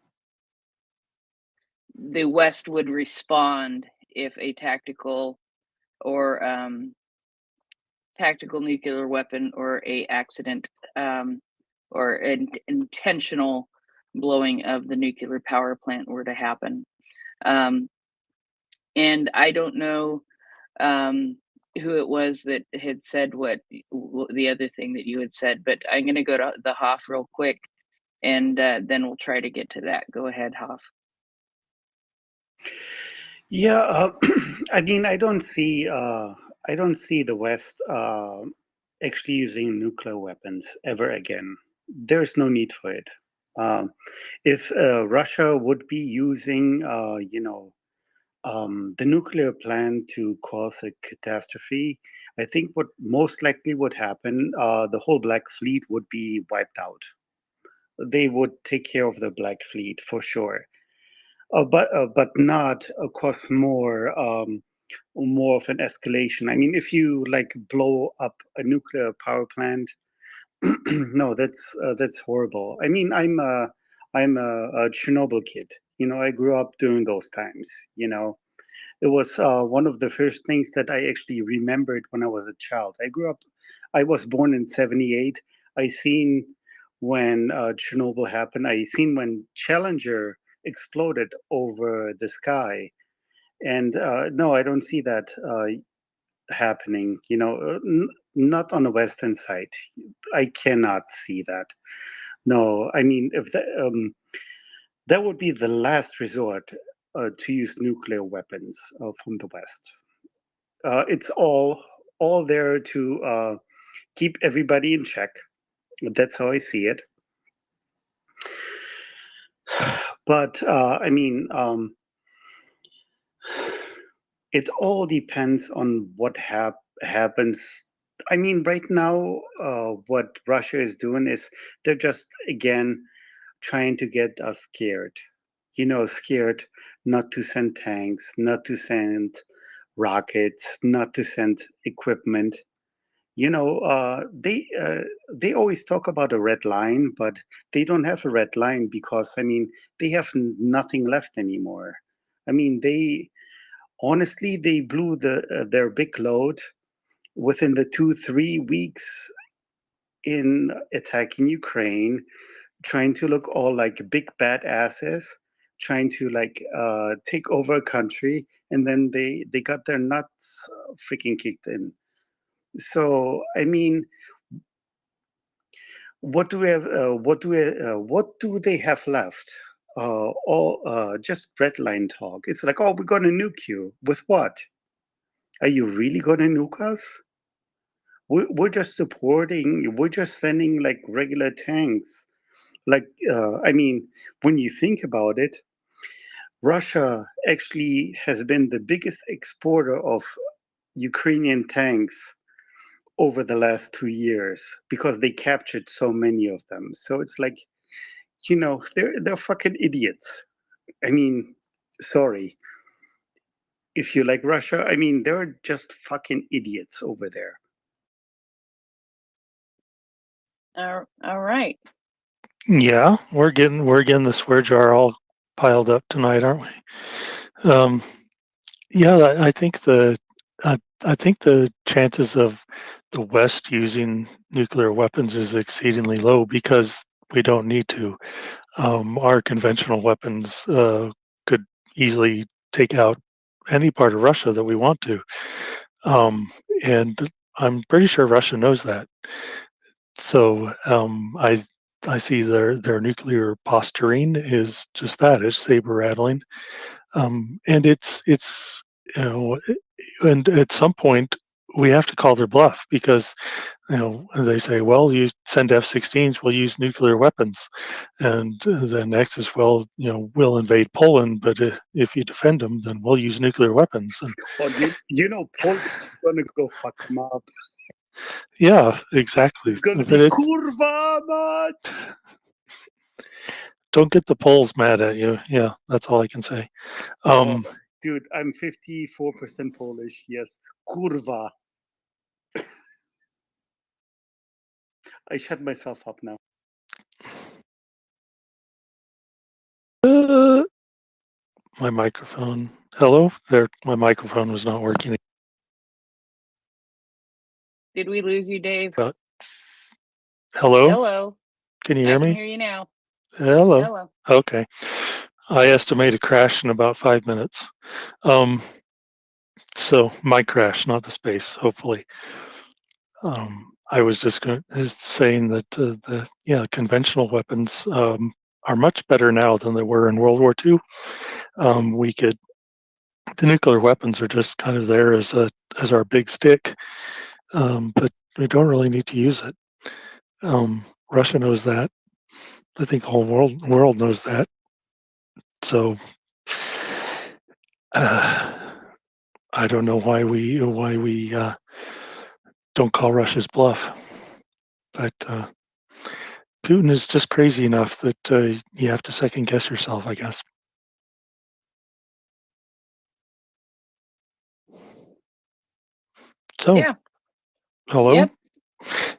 West would respond if a or tactical nuclear weapon or a accident or an intentional blowing of the nuclear power plant were to happen. Um, and I don't know who it was that had said what the other thing that you had said, but I'm going to go to the Hoff real quick, and then we'll try to get to that. Go ahead, Hoff. Yeah, I mean, I don't see the West actually using nuclear weapons ever again. There's no need for it. If Russia would be using, the nuclear plant to cause a catastrophe, I think what most likely would happen, the whole Black Fleet would be wiped out. They would take care of the Black Fleet for sure, but not cause more of an escalation. I mean, if you like blow up a nuclear power plant, no, that's horrible. I mean, I'm a Chernobyl kid. I grew up during those times. It was one of the first things that I actually remembered when I was a child. I was born in '78. I seen when Chernobyl happened. I seen when Challenger exploded over the sky. And no, I don't see that happening, not on the Western side. I cannot see that. No, I mean, if that would be the last resort to use nuclear weapons from the West. It's all there to keep everybody in check. That's how I see it. But I mean, it all depends on what happens. I mean, right now, what Russia is doing is they're just again trying to get us scared. Scared not to send tanks, not to send rockets, not to send equipment. They always talk about a red line, but they don't have a red line because I mean they have nothing left anymore. I mean they honestly they blew their big load within the 2-3 weeks in attacking Ukraine, trying to look all like big bad asses, trying to like take over a country, and then they got their nuts freaking kicked in. So I mean, what do we have? What do they have left? All just red line talk. It's like, oh, we're gonna nuke you. With what? Are you really gonna nuke us? We're just supporting. We're just sending like regular tanks. Like, I mean, when you think about it, Russia actually has been the biggest exporter of Ukrainian tanks over the last 2 years because they captured so many of them. So it's like, they're fucking idiots. I mean, sorry. If you like Russia, I mean, they're just fucking idiots over there. All right. Yeah, we're getting the swear jar all piled up tonight, aren't we? Yeah, I think the chances of the West using nuclear weapons is exceedingly low because we don't need to. Our conventional weapons could easily take out any part of Russia that we want to, and I'm pretty sure Russia knows that. So I see their nuclear posturing is just that, it's saber rattling, and it's and at some point we have to call their bluff because they say, well, you send F-16s, we'll use nuclear weapons, and the next is, well, we'll invade Poland, but if you defend them, then we'll use nuclear weapons. And Or Poland is gonna go fuck them up. yeah, exactly. It's gonna But be kurva mać. Don't get the Poles mad at you. Yeah, that's all I can say. Dude, I'm 54% Polish. Yes, kurva. I shut myself up now. My microphone. Hello there. My microphone was not working. Did we lose you, Dave? Hello. Hello. Can you I hear can me? hear you now. Hello. Hello. Okay. I estimate a crash in about 5 minutes. So my crash, not the space, hopefully. I was just saying that conventional weapons are much better now than they were in World War II. The nuclear weapons are just kind of there as our big stick, but we don't really need to use it. Russia knows that. I think the whole world knows that. So I don't know why we don't call Russia's bluff, but Putin is just crazy enough that you have to second guess yourself, I guess. So, Yeah. hello? Yep.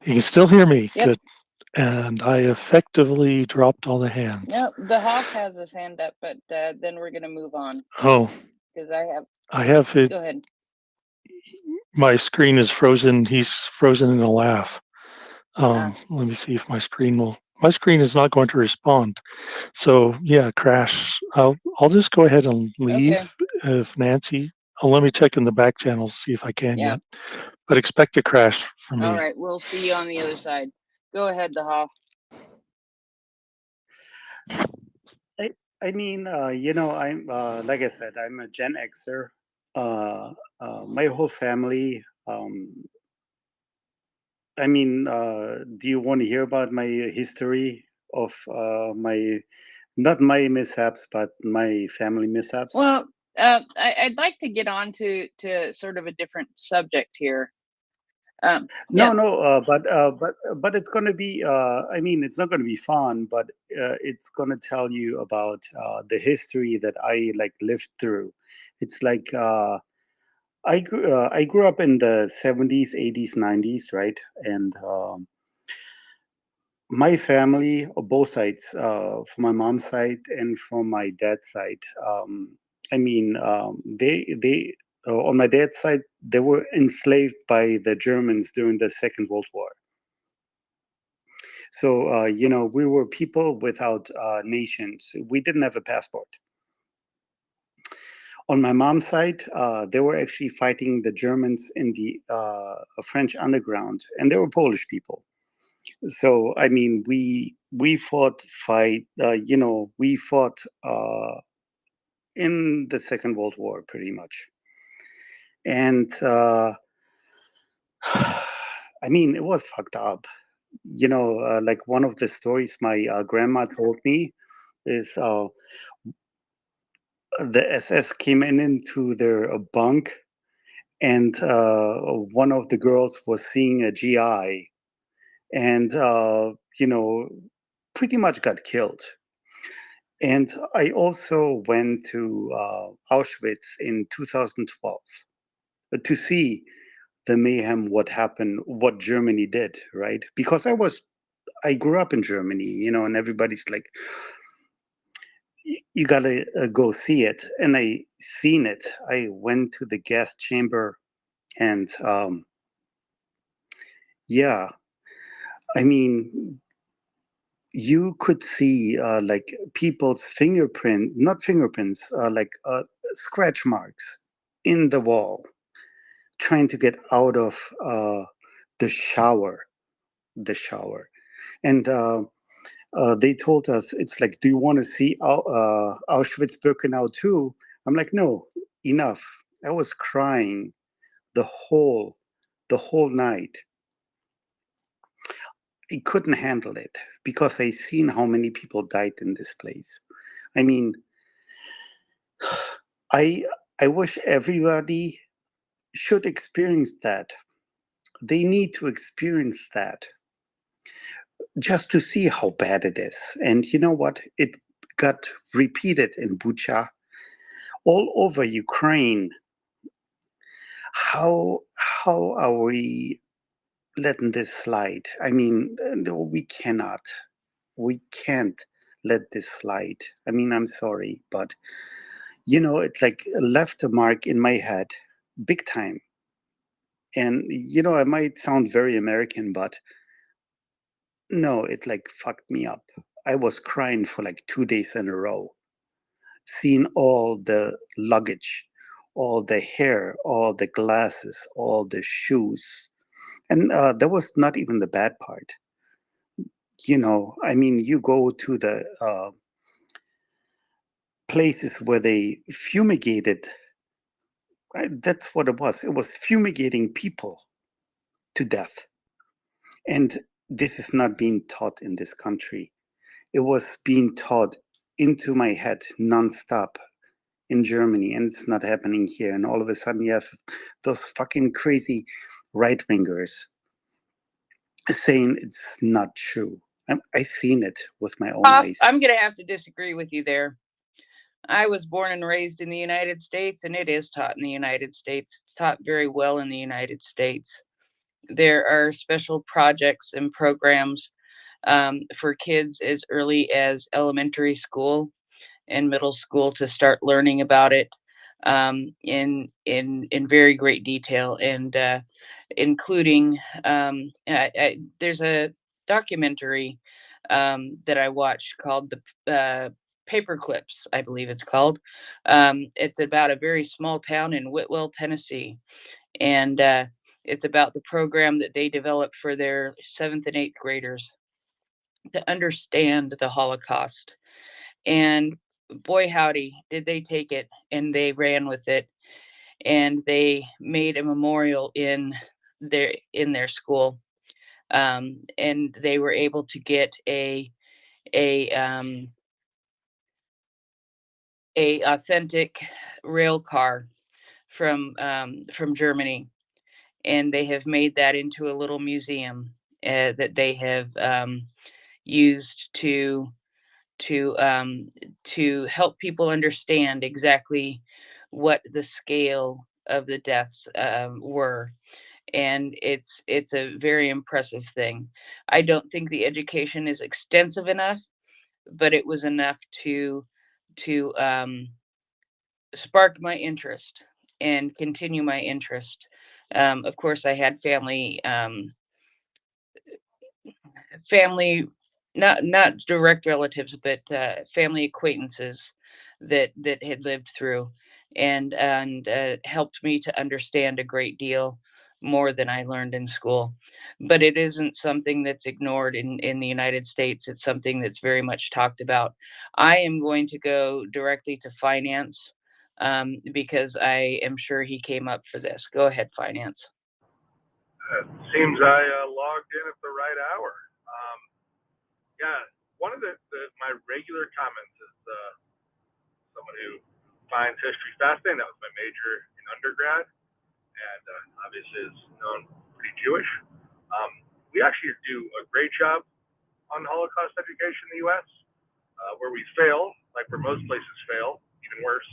You can still hear me. Yep. Good. And I effectively dropped all the hands. No, the Hoff has his hand up, but then we're gonna move on Oh, because I have it. Go ahead. My screen is frozen. He's frozen in a laugh. Ah. Let me see if my screen is not going to respond. So yeah, crash. I'll just go ahead and leave. Okay. If Nancy, let me check in the back channels, see if I can Yeah. yet. But expect a crash from All me. right. We'll see you on the other side. Go ahead, the Hoff. I mean, I'm like I said, I'm a Gen Xer. My whole family. I mean, do you want to hear about my history of not my mishaps, but my family mishaps? Well, I'd like to get on to sort of a different subject here. No, Yeah. no, but it's going to be. I mean, it's not going to be fun, but it's going to tell you about the history that I like lived through. It's like I grew up in the 70s, 80s, 90s, right? And my family, both sides, from my mom's side and from my dad's side. I mean, they on my dad's side, they were enslaved by the Germans during the Second World War. So we were people without nations. We didn't have a passport. On my mom's side, they were actually fighting the Germans in the French underground, and they were Polish people. So I mean, we fought in the Second World War pretty much, and I mean, it was fucked up. Like one of the stories my grandma told me is the SS came into their bunk, and one of the girls was seeing a GI, and pretty much got killed. And I also went to Auschwitz in 2012 to see the mayhem, what happened, what Germany did, right? Because I grew up in Germany, and everybody's like, you gotta go see it. And I seen it. I went to the gas chamber, and yeah, I mean, you could see like people's not fingerprints, like scratch marks in the wall, trying to get out of the shower, and they told us, it's like, do you want to see Auschwitz-Birkenau too? I'm like, no, enough. I was crying the whole night. I couldn't handle it because I seen how many people died in this place. I mean, I wish everybody should experience that. They need to experience that just to see how bad it is. And you know what? It got repeated in Bucha, all over Ukraine. How are we letting this slide? I mean, no, we cannot. We can't let this slide. I mean, I'm sorry, but it like left a mark in my head, big time. And I might sound very American, but No, it like fucked me up. I was crying for like 2 days in a row, seeing all the luggage, all the hair, all the glasses, all the shoes. And that was not even the bad part. I mean, you go to the places where they fumigated. That's what it was. It was fumigating people to death. And this is not being taught in this country. It was being taught into my head nonstop in Germany, and it's not happening here. And all of a sudden, you have those fucking crazy right wingers saying it's not true. I've seen it with my own eyes. I'm going to have to disagree with you there. I was born and raised in the United States, and it is taught in the United States. It's taught very well in the United States. There are special projects and programs for kids as early as elementary school and middle school to start learning about it in very great detail, and including there's a documentary that I watched called the Paper Clips, I believe it's called. It's about a very small town in Whitwell, Tennessee, and it's about the program that they developed for their 7th and 8th graders to understand the Holocaust. And boy, howdy, did they take it and they ran with it. And they made a memorial in their school. And they were able to get a authentic rail car from Germany, and they have made that into a little museum that they have used to help people understand exactly what the scale of the deaths were. And it's a very impressive thing. I don't think the education is extensive enough, but it was enough to spark my interest and continue my interest. Of course, I had family family, not direct relatives, but family acquaintances that had lived through, and helped me to understand a great deal more than I learned in school. But it isn't something that's ignored in the United States. It's something that's very much talked about. I am going to go directly to finance because I am sure he came up for this. Go ahead, finance. It seems I logged in at the right hour. Yeah, one of my regular comments is someone who finds history fascinating. That was my major in undergrad, and obviously is known pretty Jewish. We actually do a great job on Holocaust education in the U.S. Where we fail, like where most places fail, even worse,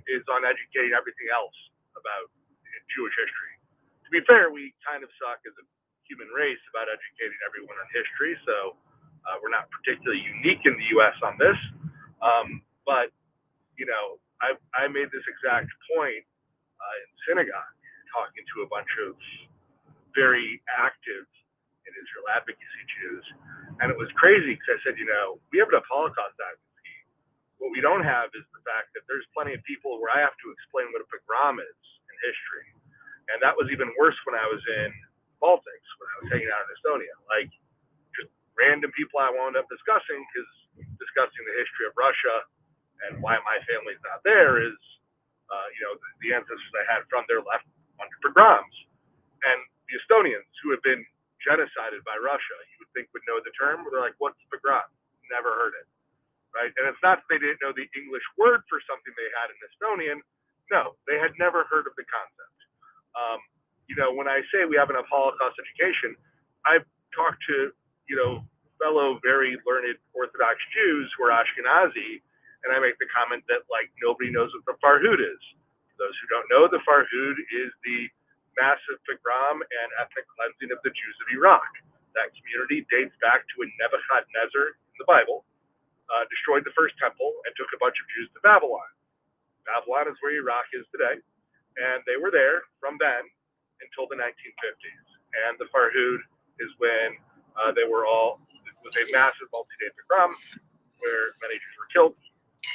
is on educating everything else about Jewish history. To be fair, we kind of suck as a human race about educating everyone on history, so we're not particularly unique in the U.S. on this. But I made this exact point in synagogue, talking to a bunch of very active in Israel advocacy Jews, and it was crazy because I said, we have enough Holocaust advocacy. What we don't have is the fact that there's plenty of people where I have to explain what a pogrom is in history. And that was even worse when I was in Baltics, when I was hanging out in Estonia. Like, just random people I wound up discussing, because discussing the history of Russia and why my family's not there is, the ancestors I had from there left under pogroms. And the Estonians, who have been genocided by Russia, you would think would know the term. They're like, what's pogrom? Never heard it. Right? And it's not that they didn't know the English word for something they had in Estonian. No, they had never heard of the concept. When I say we have enough Holocaust education, I've talked to, fellow very learned Orthodox Jews who are Ashkenazi, and I make the comment that, like, nobody knows what the Farhud is. For those who don't know, the Farhud is the massive pogrom and ethnic cleansing of the Jews of Iraq. That community dates back to when Nebuchadnezzar in the Bible destroyed the first temple and took a bunch of Jews to Babylon. Babylon is where Iraq is today, and they were there from then until the 1950s. And the Farhud is when they were all, the was a massive multi-day pogrom where many Jews were killed,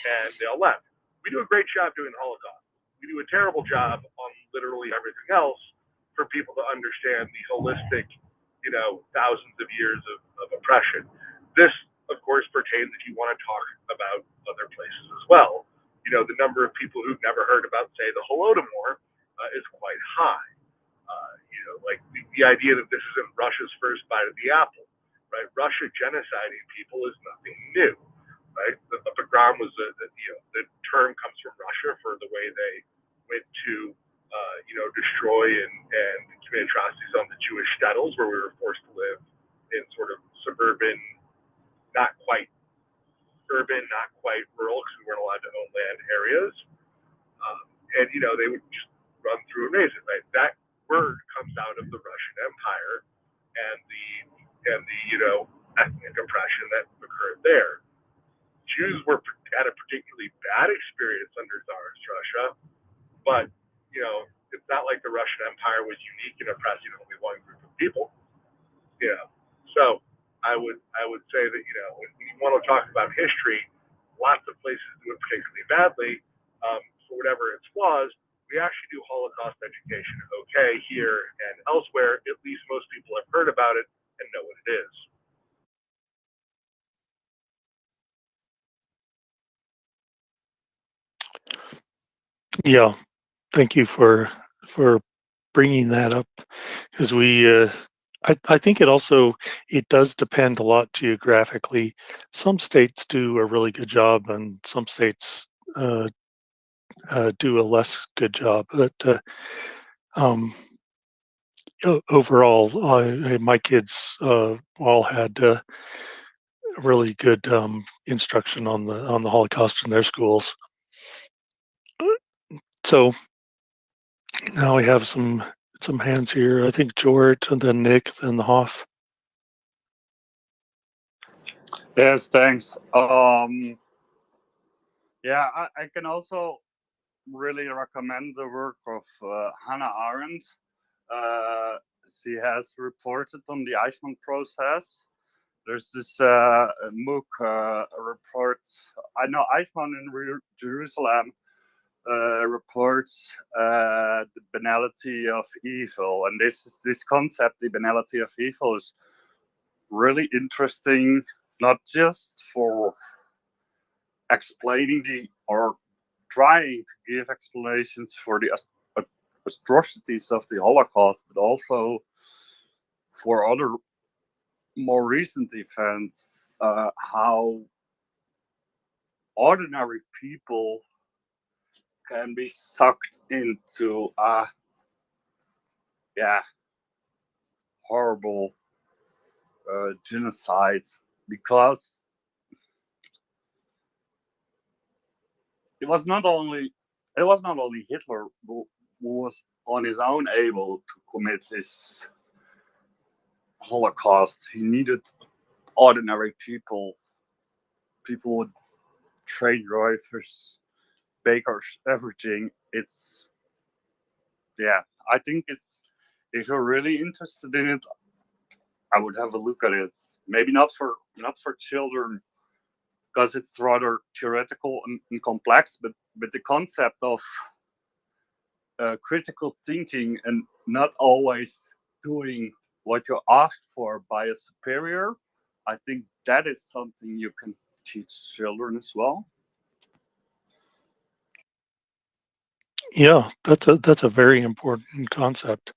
and they all left. We do a great job doing the Holocaust. We do a terrible job on literally everything else for people to understand the holistic, thousands of years of oppression. This, of course, pertains if you want to talk about other places as well. The number of people who've never heard about, say, the Holodomor is quite high. Like the idea that this isn't Russia's first bite of the apple, right? Russia genociding people is nothing new, right? The pogrom was the term comes from Russia for the way they went to destroy and commit atrocities on the Jewish shtetls, where we were forced to live in sort of suburban, not quite urban, not quite rural, because we weren't allowed to own land areas. And they would just run through and raise it, right? That word comes out of the Russian Empire and the ethnic oppression that occurred there. Jews had a particularly bad experience under Tsarist Russia, but it's not like the Russian Empire was unique in oppressing only one group of people. So I would say that when you want to talk about history, lots of places do it particularly badly for whatever its flaws. We actually do Holocaust education okay here and elsewhere. At least most people have heard about it and know what it is. Yeah, thank you for bringing that up, because I think it does depend a lot geographically. Some states do a really good job, and some states do a less good job. But overall, my kids all had really good instruction on the Holocaust in their schools. So now we have some hands here. I think George, and then Nick, then the Hoff. Yes, thanks. Yeah, I can also really recommend the work of Hannah Arendt. She has reported on the Eichmann process. There's this MOOC report. I know Eichmann in Jerusalem reports the banality of evil, and this concept, the banality of evil, is really interesting, not just for explaining or trying to give explanations for the atrocities of the Holocaust, but also for other more recent events, how ordinary people can be sucked into a horrible genocide, because it was not only Hitler who was on his own able to commit this Holocaust. He needed ordinary people with train drivers, bakers, everything. I think if you're really interested in it, I would have a look at it. Maybe not for children, because it's rather theoretical and complex, but the concept of critical thinking and not always doing what you're asked for by a superior, I think that is something you can teach children as well. Yeah, that's a very important concept.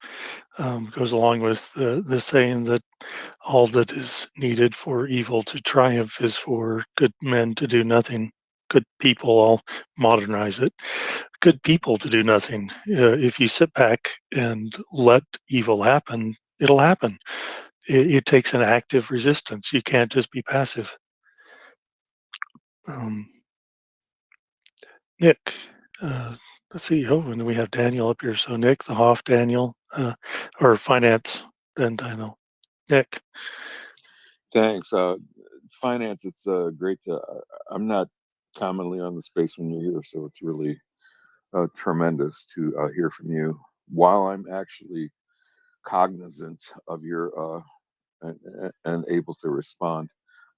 Goes along with the saying that all that is needed for evil to triumph is for good men to do nothing. Good people, I'll modernize it. Good people to do nothing. If you sit back and let evil happen, it'll happen. It takes an active resistance. You can't just be passive. Nick, let's see. Oh, and we have Daniel up here. So Nick, the Hoff, Daniel, or finance, then Daniel. Nick. Thanks. Finance, it's great to. I'm not commonly on the space when you're here, so it's really tremendous to hear from you while I'm actually cognizant of your and able to respond.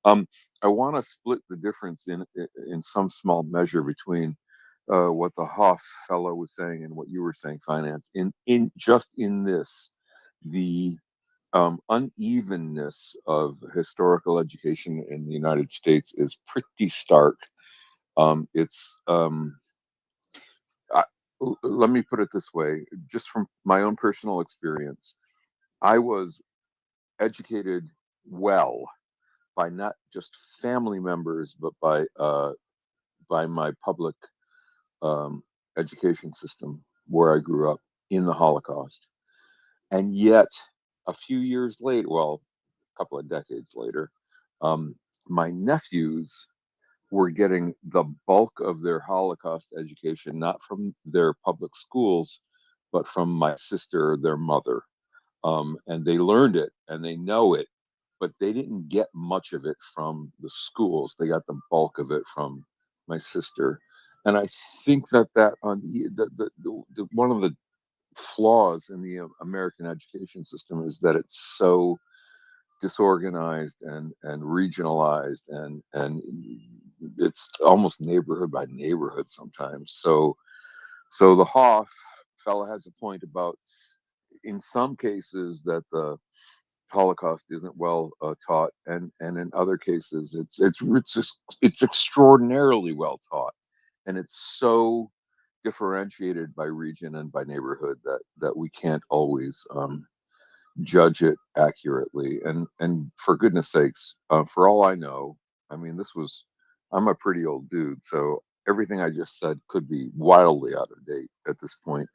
I want to split the difference in some small measure between what the Hoff fellow was saying and what you were saying, finance. In this, the unevenness of historical education in the United States is pretty stark. It's let me put it this way, just from my own personal experience, I was educated well by not just family members, but by my public um, education system where I grew up in the Holocaust. And yet, a few years later, well, a couple of decades later, um, my nephews were getting the bulk of their Holocaust education not from their public schools, but from my sister, their mother. And they learned it and they know it, but they didn't get much of it from the schools. They got the bulk of it from my sister. And I think that on one of the flaws in the American education system is that it's so disorganized and regionalized and it's almost neighborhood by neighborhood sometimes. So the Hoff fella has a point about in some cases that the Holocaust isn't well taught, and in other cases it's extraordinarily well taught, and it's so differentiated by region and by neighborhood that we can't always judge it accurately. And for goodness sakes, for all I know, I mean, I'm a pretty old dude, so everything I just said could be wildly out of date at this point.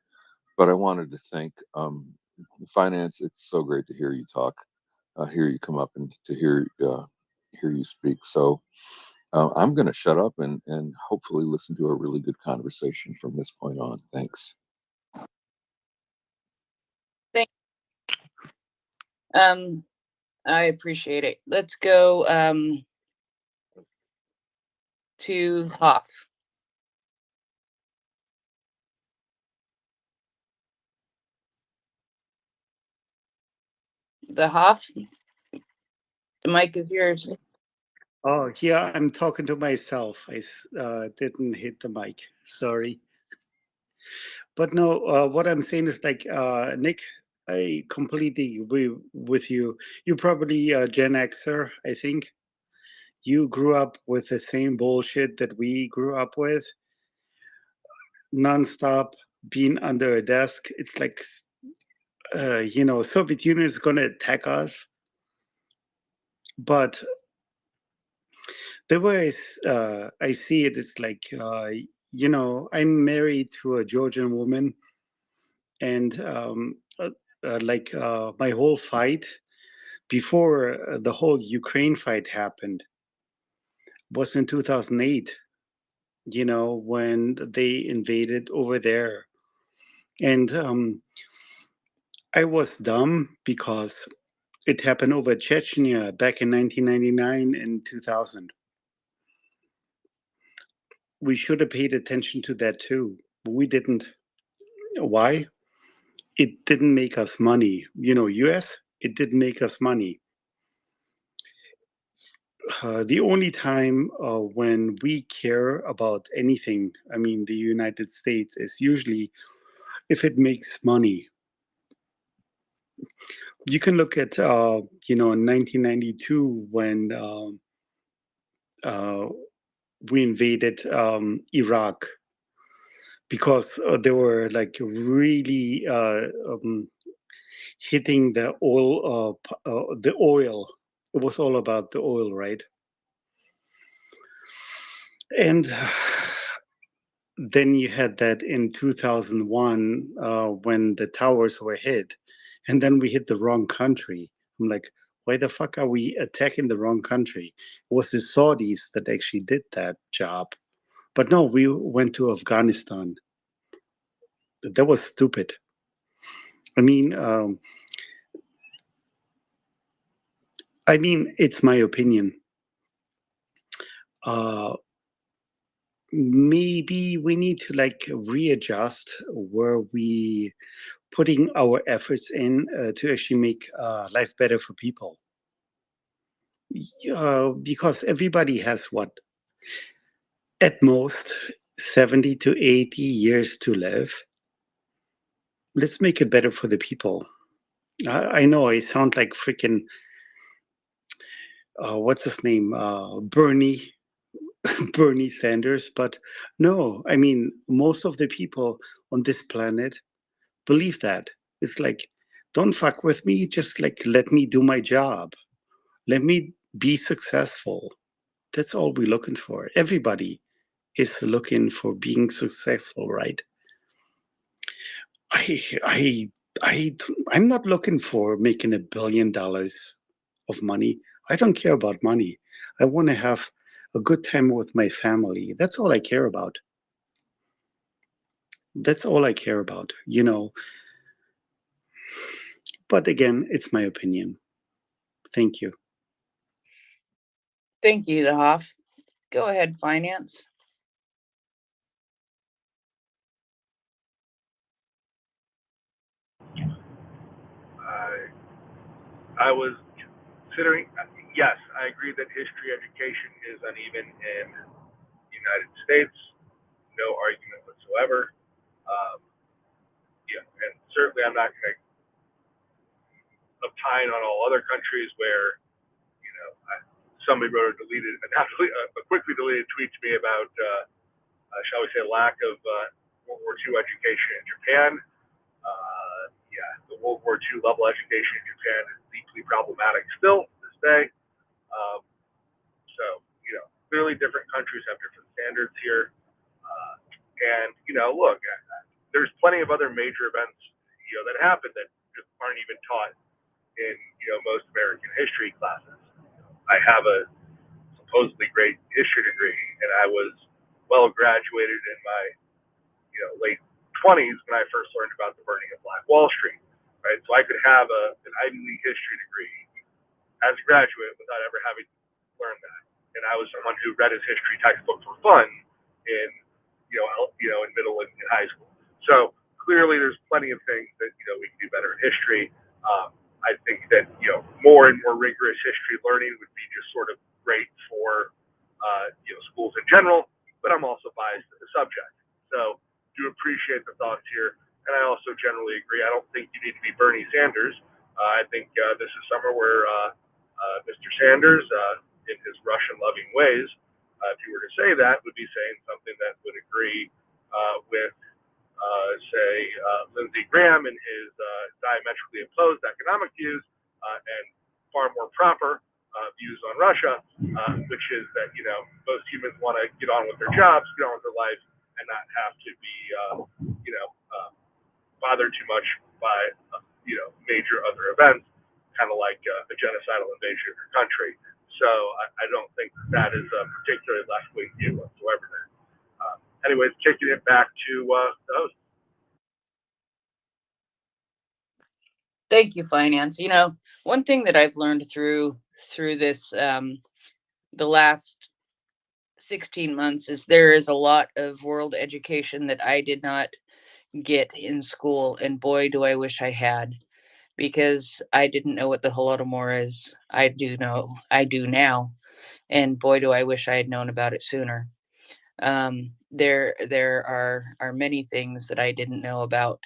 But I wanted to thank finance. It's so great to hear you talk, hear you come up, and to hear you speak. So I'm going to shut up and hopefully listen to a really good conversation from this point on. Thanks. I appreciate it. Let's go to Hoff. The Hoff, the mic is yours. Oh, yeah, I'm talking to myself. I didn't hit the mic. Sorry. But no, what I'm saying is like, Nick, I completely agree with you. You're probably a Gen Xer, I think. You grew up with the same bullshit that we grew up with, nonstop, being under a desk. It's like, Soviet Union is going to attack us. But the way I see it is like, I'm married to a Georgian woman, and my whole fight before the whole Ukraine fight happened was in 2008, when they invaded over there. And I was dumb because it happened over Chechnya back in 1999 and 2000. We should have paid attention to that too, but we didn't. Why? It didn't make us money. US, it didn't make us money. The only time when we care about anything, I mean, the United States, is usually if it makes money. You can look at, in 1992 when we invaded Iraq, because they were like really hitting the oil. The oil. It was all about the oil, right? And then you had that in 2001 when the towers were hit, and then we hit the wrong country. I'm like, why the fuck are we attacking the wrong country? It was the Saudis that actually did that job. But no, we went to Afghanistan. That was stupid. I mean, it's my opinion. Maybe we need to like readjust where we putting our efforts in to actually make life better for people. because everybody has what, at most 70 to 80 years to live. Let's make it better for the people. I know I sound like freaking what's his name, Bernie Bernie Sanders, but no, I mean most of the people on this planet believe that. It's like, don't fuck with me, just like let me do my job. Let me be successful. That's all we're looking for. Everybody is looking for being successful, right? I I I I'm not looking for making $1 billion of money. I don't care about money. I want to have a good time with my family. That's all I care about. That's all I care about, you know. But again, it's my opinion. Thank you. Thank you, the Hoff. Go ahead, finance. I was considering, yes, I agree that history education is uneven in the United States. No argument whatsoever. Yeah, and certainly I'm not going to opine on all other countries where, you know, somebody wrote a quickly deleted tweet to me about, shall we say, lack of World War II education in Japan. Yeah, the World War II level education in Japan is deeply problematic still to this day. So, you know, clearly different countries have different standards here. And, you know, look, there's plenty of other major events, you know, that happen that just aren't even taught in, you know, most American history classes. I have a supposedly great history degree, and I was well graduated in my, you know, late 20s when I first learned about the burning of Black Wall Street, right? So I could have an Ivy League history degree as a graduate without ever having learned that. And I was someone who read his history textbook for fun in, in middle and in high school. So clearly, there's plenty of things that we can do better in history. I think that more and more rigorous history learning would be just sort of great for schools in general. But I'm also biased to the subject, so do appreciate the thoughts here. And I also generally agree. I don't think you need to be Bernie Sanders. I think this is summer where Mr. Sanders, in his Russian-loving ways, if he were to say that, would be saying something that would agree with, say, Lindsey Graham and his diametrically opposed economic views and far more proper views on Russia, which is that most humans want to get on with their jobs, get on with their life, and not have to be bothered too much by major other events, kind of like a genocidal invasion of your country. So I don't think that is a particularly left-wing view whatsoever. Anyways, kicking it back to the host. Thank you, finance. One thing that I've learned through this the last 16 months is there is a lot of world education that I did not get in school, and boy, do I wish I had, because I didn't know what the Holodomor is. I do now, and boy, do I wish I had known about it sooner. There are many things that I didn't know about,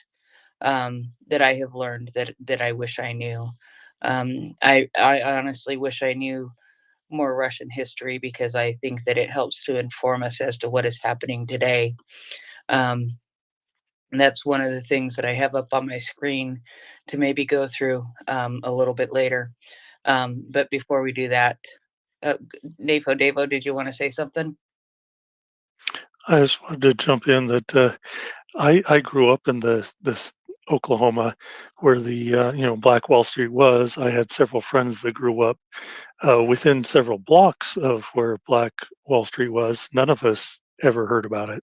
that I have learned that I wish I knew. I honestly wish I knew more Russian history, because I think that it helps to inform us as to what is happening today. And that's one of the things that I have up on my screen to maybe go through a little bit later. But before we do that, Davo, did you want to say something? I just wanted to jump in that I grew up in this Oklahoma, where the Black Wall Street was. I had several friends that grew up within several blocks of where Black Wall Street was. None of us ever heard about it.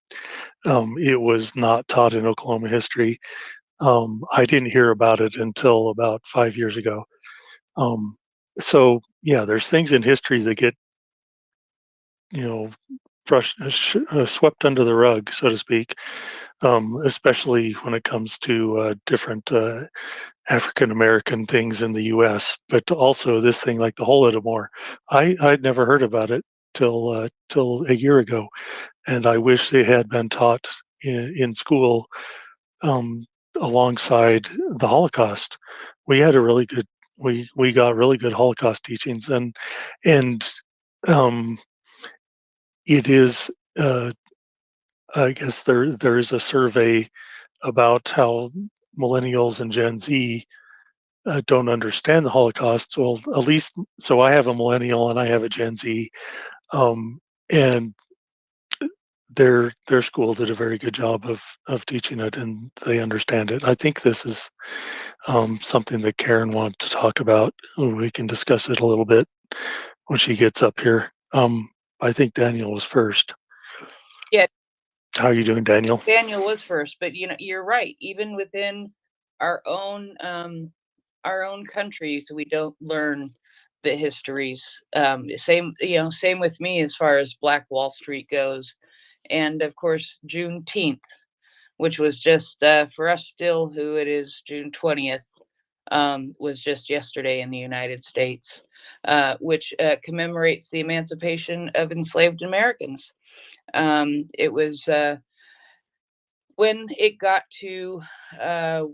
It was not taught in Oklahoma history. I didn't hear about it until about 5 years ago. So yeah, there's things in history that get swept under the rug, so to speak, especially when it comes to different African American things in the U.S. But also this thing like the Holodomor, I'd never heard about it till a year ago, and I wish they had been taught in school alongside the Holocaust. We had a really good we got really good Holocaust teachings, and um, it is I guess there is a survey about how millennials and Gen Z don't understand the Holocaust. Well, at least so I have a millennial and I have a Gen Z, and their school did a very good job of teaching it, and they understand it. I think this is something that Karen wanted to talk about. We can discuss it a little bit when she gets up here. I think Daniel was first. Yeah. How are you doing, Daniel? Daniel was first, but you're right. Even within our own countries, we don't learn the histories. Same with me as far as Black Wall Street goes, and of course Juneteenth, which was just for us still who it is June 20th, was just yesterday in the United States, which commemorates the emancipation of enslaved Americans. It was when it got to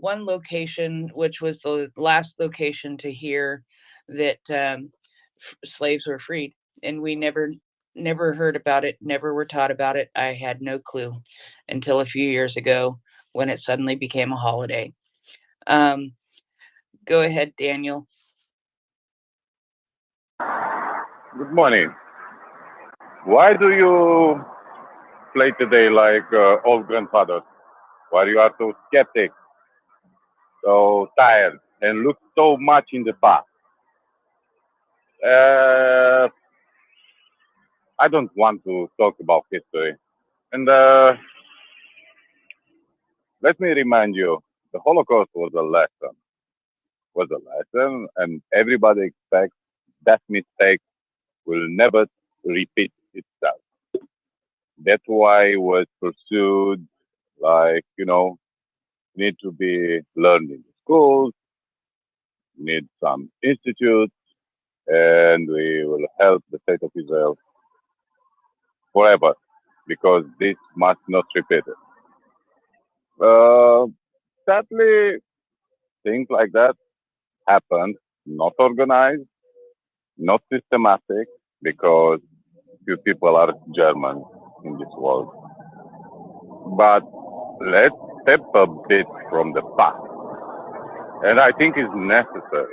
one location, which was the last location to hear that slaves were freed, and we never heard about it, never were taught about it. I had no clue until a few years ago when it suddenly became a holiday. Go ahead, Daniel. Good morning. Why do you play today like old grandfathers? Why you are so skeptic, so tired, and look so much in the past? I don't want to talk about history. And let me remind you, the Holocaust was a lesson. And everybody expects that mistake will never repeat itself. That's why it was pursued, like, need to be learned in the schools, need some institutes, and we will help the state of Israel forever because this must not repeat it. Sadly, things like that happened, not organized, not systematic, because few people are German in this world. But let's step a bit from the past. And I think it's necessary.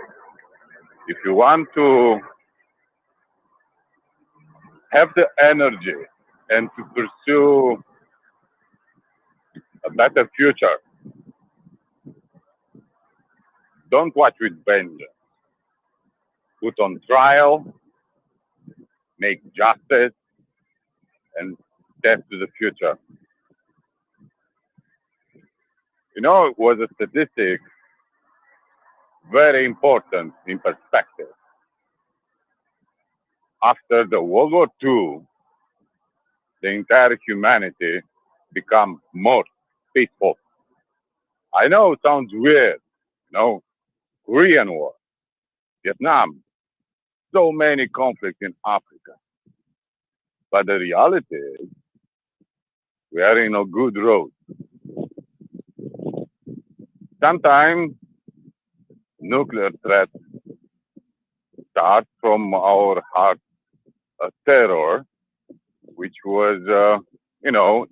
If you want to have the energy and to pursue a better future, don't watch with vengeance. Put on trial, make justice, and step to the future. It was a statistic very important in perspective. After the World War II, the entire humanity become more peaceful. I know it sounds weird, Korean War, Vietnam, so many conflicts in Africa. But the reality is, we are in a good road. Sometimes nuclear threat starts from our heart terror, which was,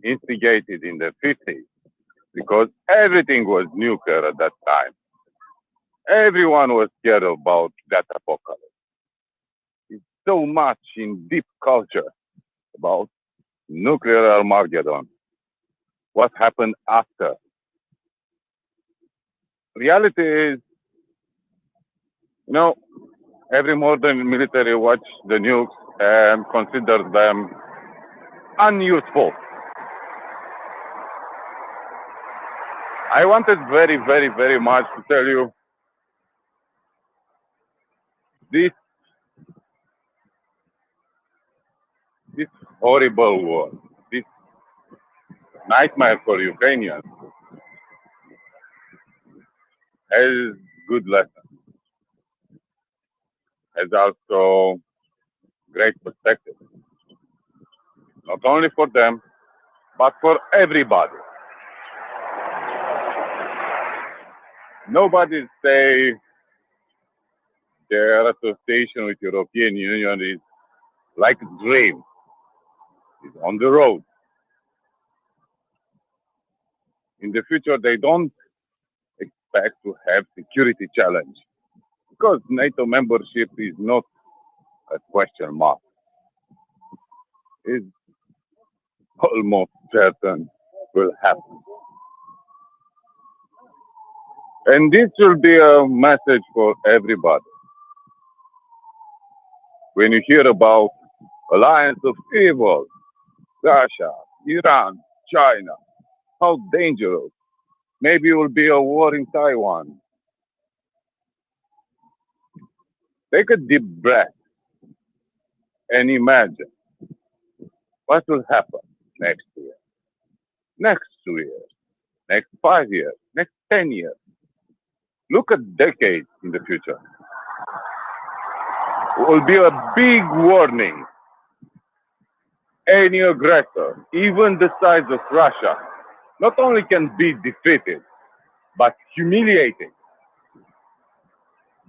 instigated in the 50s, because everything was nuclear at that time. Everyone was scared about that apocalypse. It's so much in deep culture about nuclear Armageddon. What happened after? Reality is, every modern military watch the nukes and consider them unuseful. I wanted very, very, very much to tell you this this horrible war, this nightmare for Ukrainians, has good lessons, has also great perspective, not only for them, but for everybody. Nobody say their association with European Union is like a dream. It's on the road. In the future, they don't expect to have security challenge because NATO membership is not a question mark. It's almost certain will happen. And this will be a message for everybody. When you hear about alliance of evil, Russia, Iran, China, how dangerous. Maybe it will be a war in Taiwan. Take a deep breath and imagine what will happen next year, next 2 years, next 5 years, next 10 years. Look at decades in the future. It will be a big warning. Any aggressor, even the size of Russia, not only can be defeated, but humiliated.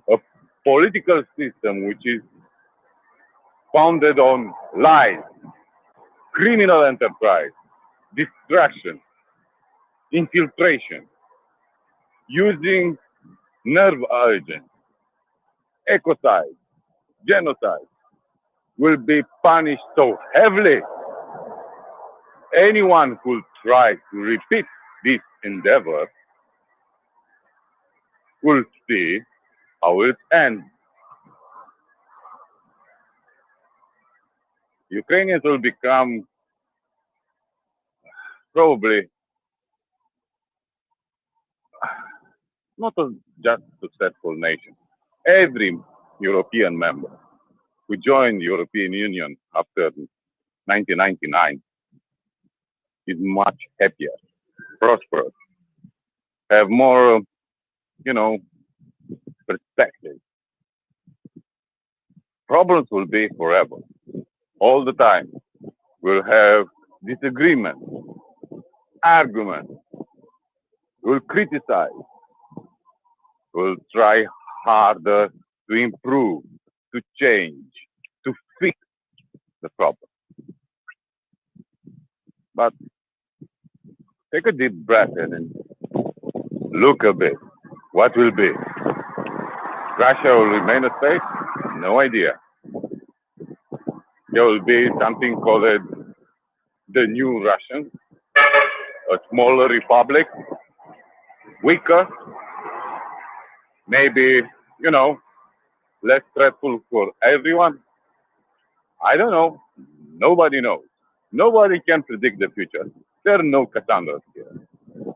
A political system which is founded on lies, criminal enterprise, distraction, infiltration, using nerve agents, ecocide, genocide, will be punished so heavily. Anyone who tries to repeat this endeavor will see how it ends. Ukrainians will become probably not a just successful nation. Every European member who joined the European Union after 1999 is much happier, prosperous, have more, perspective. Problems will be forever, all the time. We'll have disagreements, arguments, we'll criticize, we'll try harder to improve, to change, to fix the problem. But take a deep breath and look a bit. What will be? Russia will remain a state? No idea. There will be something called the new Russian, a smaller republic, weaker, maybe, less threatful for everyone. I don't know. Nobody knows. Nobody can predict the future. There are no Cassandras here.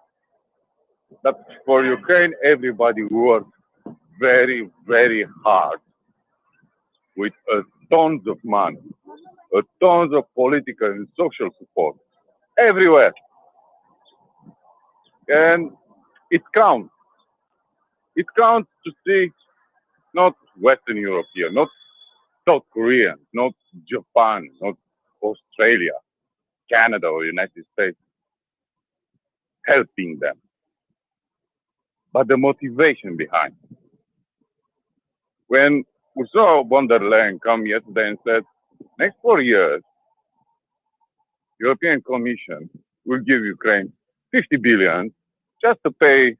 But for Ukraine, everybody works very, very hard with tons of money, tons of political and social support everywhere. And it counts. It counts to see not Western European, not South Korean, not Japan, not Australia, Canada, or United States helping them, but the motivation behind. When we saw von der Leyen come yesterday and said, next 4 years, European Commission will give Ukraine 50 billion just to pay,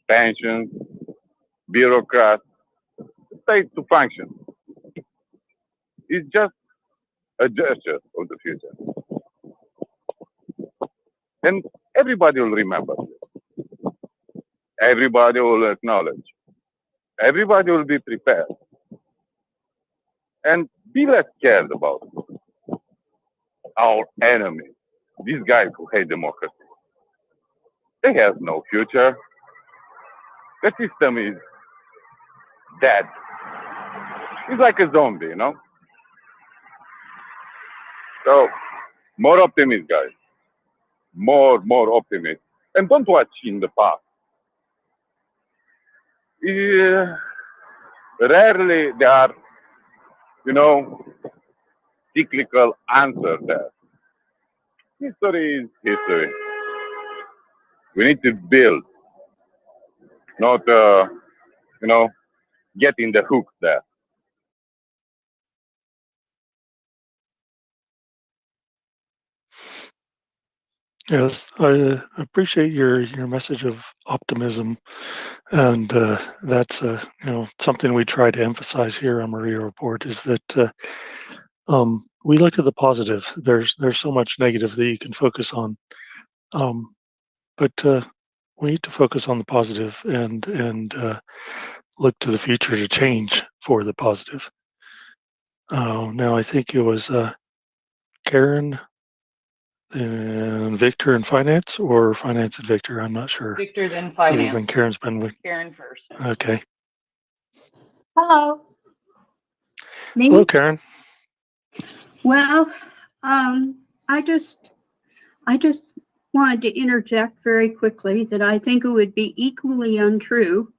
pensions, bureaucrats, state to function. It's just a gesture of the future. And everybody will remember this. Everybody will acknowledge. Everybody will be prepared. And be less scared about our enemies, these guys who hate democracy. They have no future. The system is dead. It's like a zombie, So more optimism, guys. More optimism. And don't watch in the past. Yeah, rarely there are, cyclical answers there. History is history. We need to build, not, get in the hook there. Yes, I appreciate your message of optimism, and that's something we try to emphasize here on MriyaReport is that we look at the positive. There's so much negative that you can focus on, but we need to focus on the positive and look to the future to change for the positive. Now I think it was Karen and Victor in finance, or finance and Victor. I'm not sure. Victor, then Other than finance. Karen's been with. Karen first. Okay. Hello. Me? Hello, Karen. Well, I just wanted to interject very quickly that I think it would be equally untrue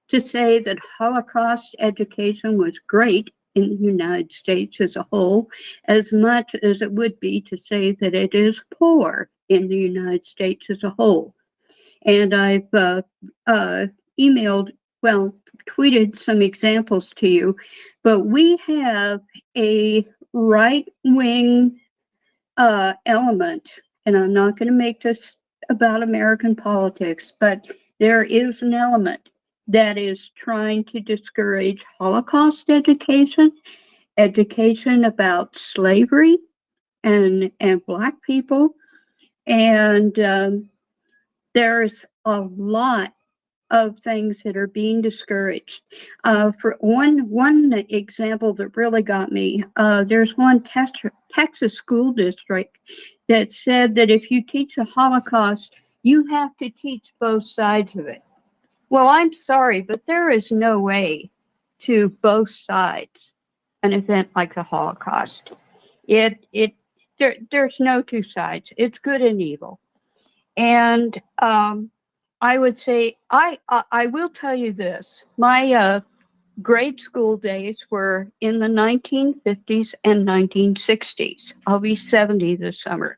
to say that Holocaust education was great in the United States as a whole, as much as it would be to say that it is poor in the United States as a whole. And I've tweeted some examples to you, but we have a right-wing element, and I'm not going to make this about American politics, but there is an element that is trying to discourage Holocaust education, education about slavery and Black people, and there's a lot of things that are being discouraged. For one example that really got me, there's one Texas school district that said that if you teach the Holocaust, you have to teach both sides of it. Well, I'm sorry, but there is no way to both sides an event like the Holocaust. There's no two sides. It's good and evil. And I would say, I will tell you this. My grade school days were in the 1950s and 1960s. I'll be 70 this summer.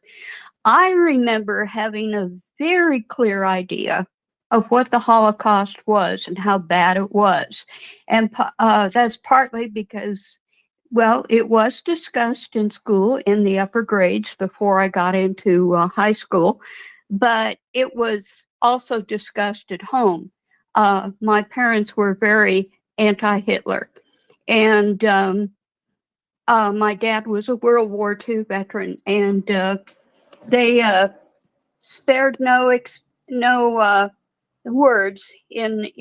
I remember having a very clear idea of what the Holocaust was and how bad it was. And that's partly because, well, it was discussed in school in the upper grades before I got into high school, but it was also discussed at home. My parents were very anti-Hitler, and my dad was a World War II veteran, and they spared no words in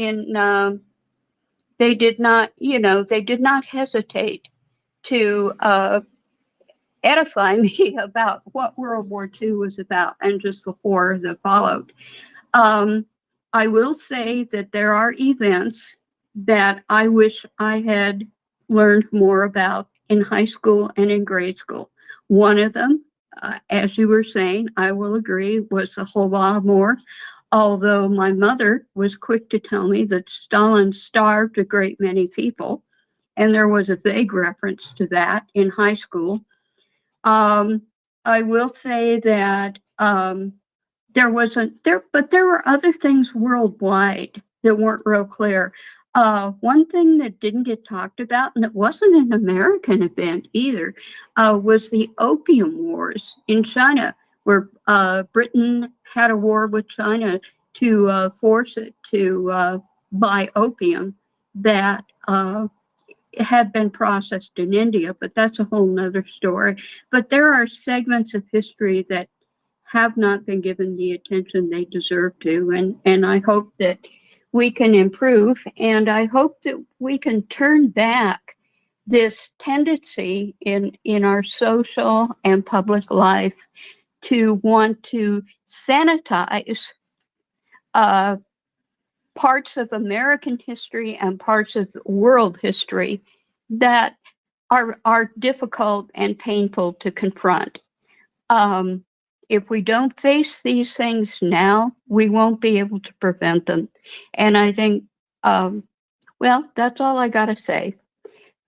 they did not hesitate to edify me about what World War II was about and just the horror that followed. I will say that there are events that I wish I had learned more about in high school and in grade school. One of them, as you were saying, I will agree, was the Holodomor, although my mother was quick to tell me that Stalin starved a great many people, and there was a vague reference to that in high school. I will say that there wasn't there, but there were other things worldwide that weren't real clear. One thing that didn't get talked about, and it wasn't an American event either, was the Opium Wars in China, where Britain had a war with China to force it to buy opium that had been processed in India, but that's a whole nother story. But there are segments of history that have not been given the attention they deserve to, and I hope that we can improve, and I hope that we can turn back this tendency in our social and public life to want to sanitize parts of American history and parts of world history that are difficult and painful to confront. If we don't face these things now, we won't be able to prevent them. And I think, well, that's all I got to say.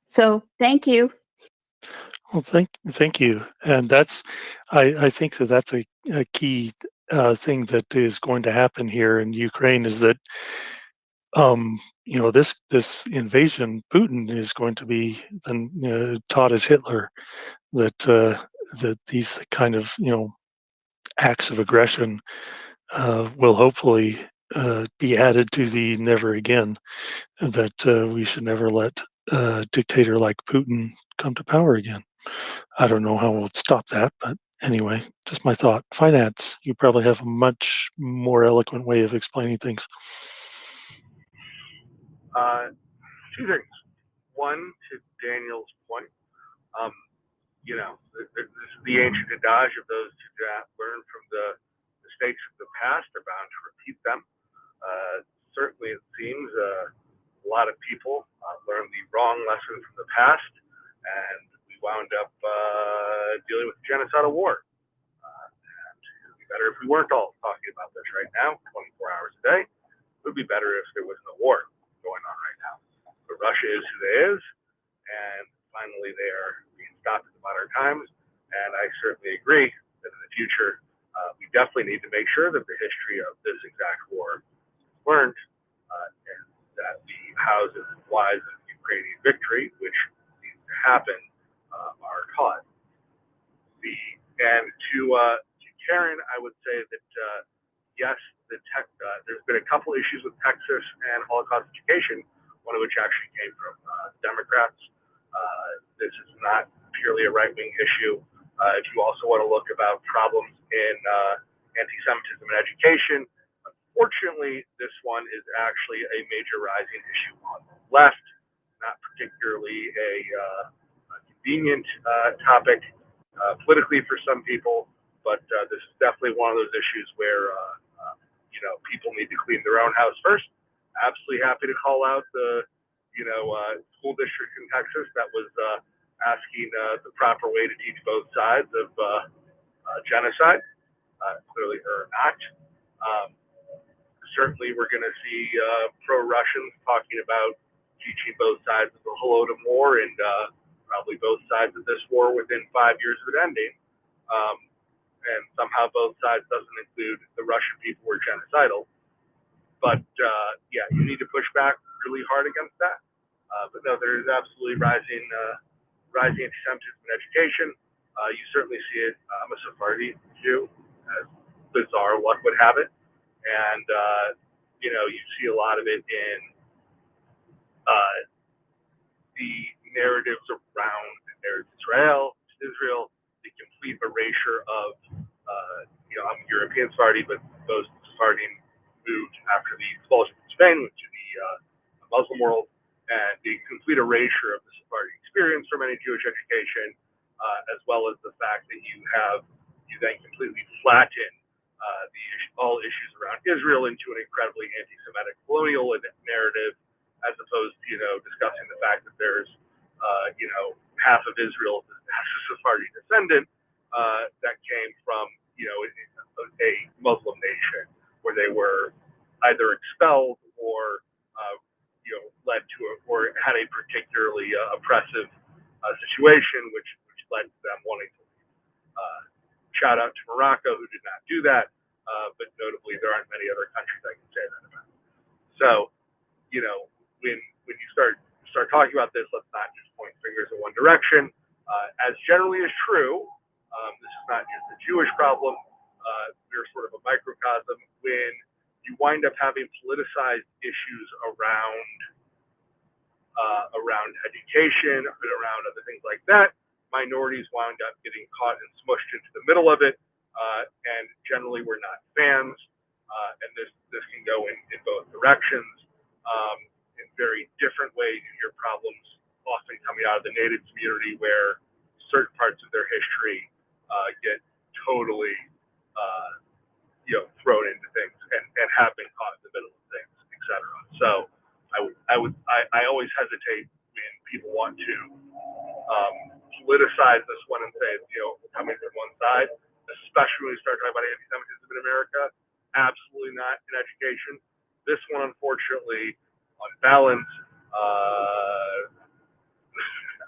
So thank you. Well, thank you. And I think that's a key thing that is going to happen here in Ukraine is that, this invasion, Putin is going to be then taught as Hitler, that these kind of, acts of aggression will hopefully be added to the never again, that we should never let a dictator like Putin come to power again. I don't know how we'll stop that, but anyway, just my thought. Finance, you probably have a much more eloquent way of explaining things. Two things. One, to Daniel's point, this is the ancient adage of those who do not learn from the mistakes of the past are bound to repeat them. Certainly, it seems a lot of people learned the wrong lesson from the past, and we wound up dealing with the genocidal war. And it would be better if we weren't all talking about this right now, 24 hours a day. It would be better if there was no war going on right now. But Russia is who they is, and finally they are being stopped in the modern times. And I certainly agree that in the future, we definitely need to make sure that the history of this exact war is learned, and that the hows and whys of Ukrainian victory, which needs to happen, are taught. And to Karen, I would say that yes, there's been a couple issues with Texas and Holocaust education, one of which actually came from Democrats. This is not purely a right-wing issue. If you also want to look about problems in anti-Semitism in education, unfortunately, this one is actually a major rising issue on the left, not particularly a convenient topic politically for some people, but this is definitely one of those issues where people need to clean their own house first. Absolutely happy to call out the school district in Texas that was asking the proper way to teach both sides of genocide. Clearly, they're not. Certainly, we're going to see pro-Russians talking about teaching both sides of the Holodomor and probably both sides of this war within 5 years of it ending. And somehow both sides doesn't include the Russian people were genocidal. But yeah, you need to push back really hard against that. But no, there is absolutely rising anti-Semitism in education. You certainly see it. I'm a Sephardi Jew, as bizarre luck would have it, and you see a lot of it in the narratives around Israel, the complete erasure of, I'm a European Sephardi, but those Sephardi moved after the expulsion from Spain to the Muslim world, and the complete erasure of the Sephardi experience from any Jewish education, as well as the fact that you then completely flatten all issues around Israel into an incredibly anti-Semitic colonial narrative, as opposed to discussing the fact that there's half of Israel has a Sephardi descendant that came from a Muslim nation where they were either expelled or led to or had a particularly oppressive situation, which led to them wanting to leave. Shout out to Morocco, who did not do that, but notably there aren't many other countries I can say that about. So, when you start talking about this, let's not just point fingers in one direction. As generally is true, this is not just a Jewish problem. We're sort of a microcosm. When you wind up having politicized issues around education and around other things like that, minorities wound up getting caught and smushed into the middle of it, and generally we're not fans. And this can go in both directions. In very different ways. You hear problems often coming out of the Native community where certain parts of their history get totally thrown into things and have been caught in the middle of things, etc. So I always hesitate when people want to politicize this one and say it's, coming from one side, especially when we start talking about anti-Semitism in America. Absolutely not in education. This one, unfortunately, on balance,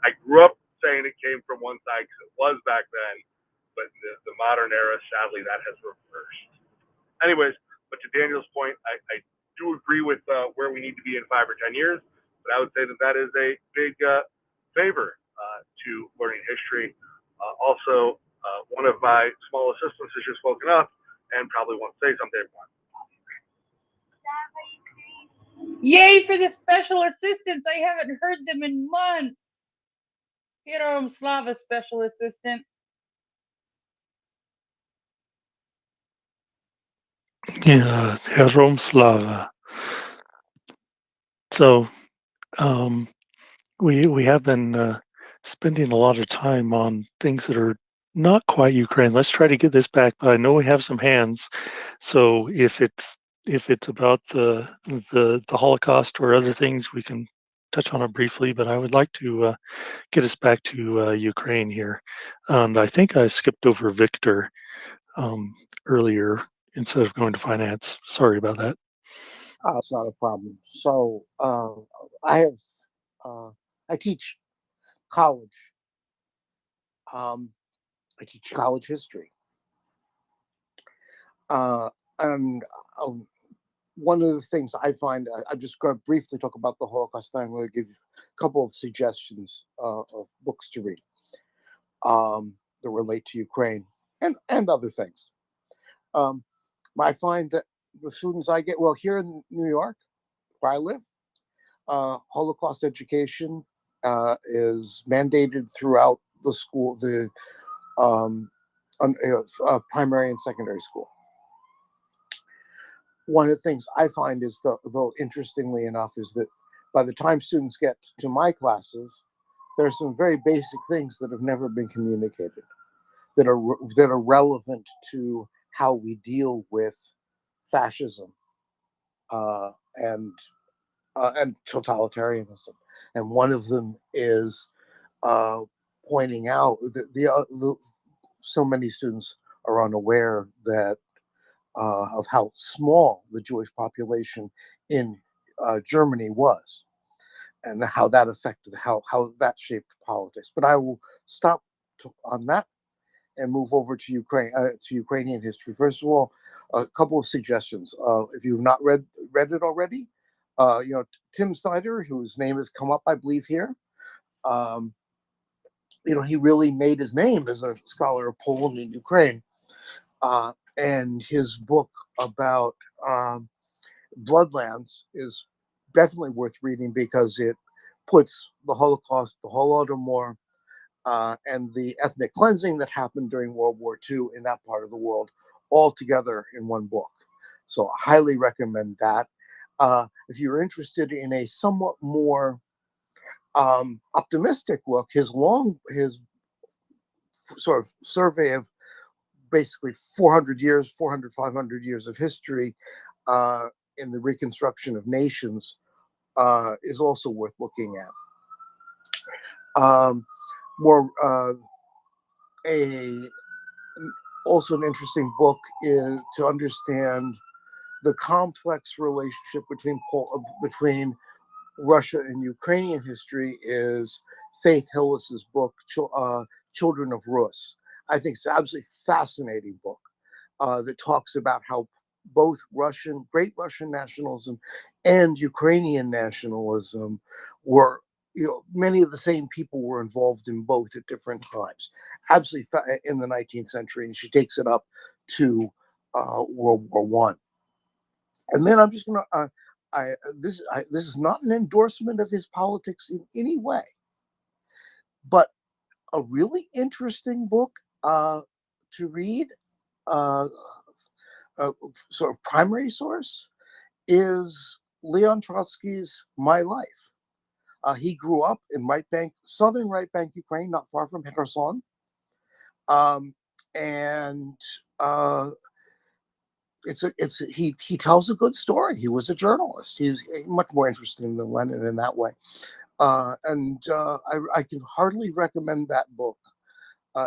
I grew up saying it came from one side because it was back then, but in the modern era, sadly, that has reversed. Anyways, but to Daniel's point, I do agree with where we need to be in 5 or 10 years, but I would say that is a big favor to learning history. Also, one of my small assistants has just woken up and probably wants to say something. Yay for the special assistants. I haven't heard them in months. Herom Slava, special assistant. Yeah, Herom Slava. So, we have been spending a lot of time on things that are not quite Ukraine. Let's try to get this back. But I know we have some hands, so if it's about the Holocaust or other things, we can touch on it briefly. But I would like to get us back to Ukraine here, and I think I skipped over Victor earlier instead of going to finance. Sorry about that. It's not a problem. So I teach college. I teach college history. And one of the things I find, I'm just going to briefly talk about the Holocaust. I'm going to give you a couple of suggestions of books to read that relate to Ukraine and other things. I find that the students I get, well, here in New York, where I live, Holocaust education is mandated throughout the school, the primary and secondary school. One of the things I find is, though interestingly enough, is that by the time students get to my classes, there are some very basic things that have never been communicated that are relevant to how we deal with fascism and totalitarianism. And one of them is pointing out that so many students are unaware that of how small the Jewish population in Germany was, and how that affected how that shaped politics. But I will stop on that and move over to Ukrainian history. First of all, a couple of suggestions. If you've not read it already, Tim Snyder, whose name has come up, I believe, here. He really made his name as a scholar of Poland and Ukraine. And his book about Bloodlands is definitely worth reading because it puts the Holocaust, the Holodomor, and the ethnic cleansing that happened during World War II in that part of the world all together in one book. So I highly recommend that. If you're interested in a somewhat more optimistic look, his sort of survey of basically 500 years of history in the reconstruction of nations is also worth looking at. Also an interesting book is to understand the complex relationship between Russia and Ukrainian history is Faith Hillis's book, Children of Rus. I think it's an absolutely fascinating book that talks about how both great Russian nationalism and Ukrainian nationalism were, many of the same people were involved in both at different times. Absolutely in the 19th century, and she takes it up to World War One. And then I'm just going to, this is not an endorsement of his politics in any way, but a really interesting book to read, sort of primary source, is Leon Trotsky's My Life. He grew up in southern right bank Ukraine, not far from Kherson. He tells a good story. He was a journalist. He was much more interesting than Lenin in that way. I can hardly recommend that book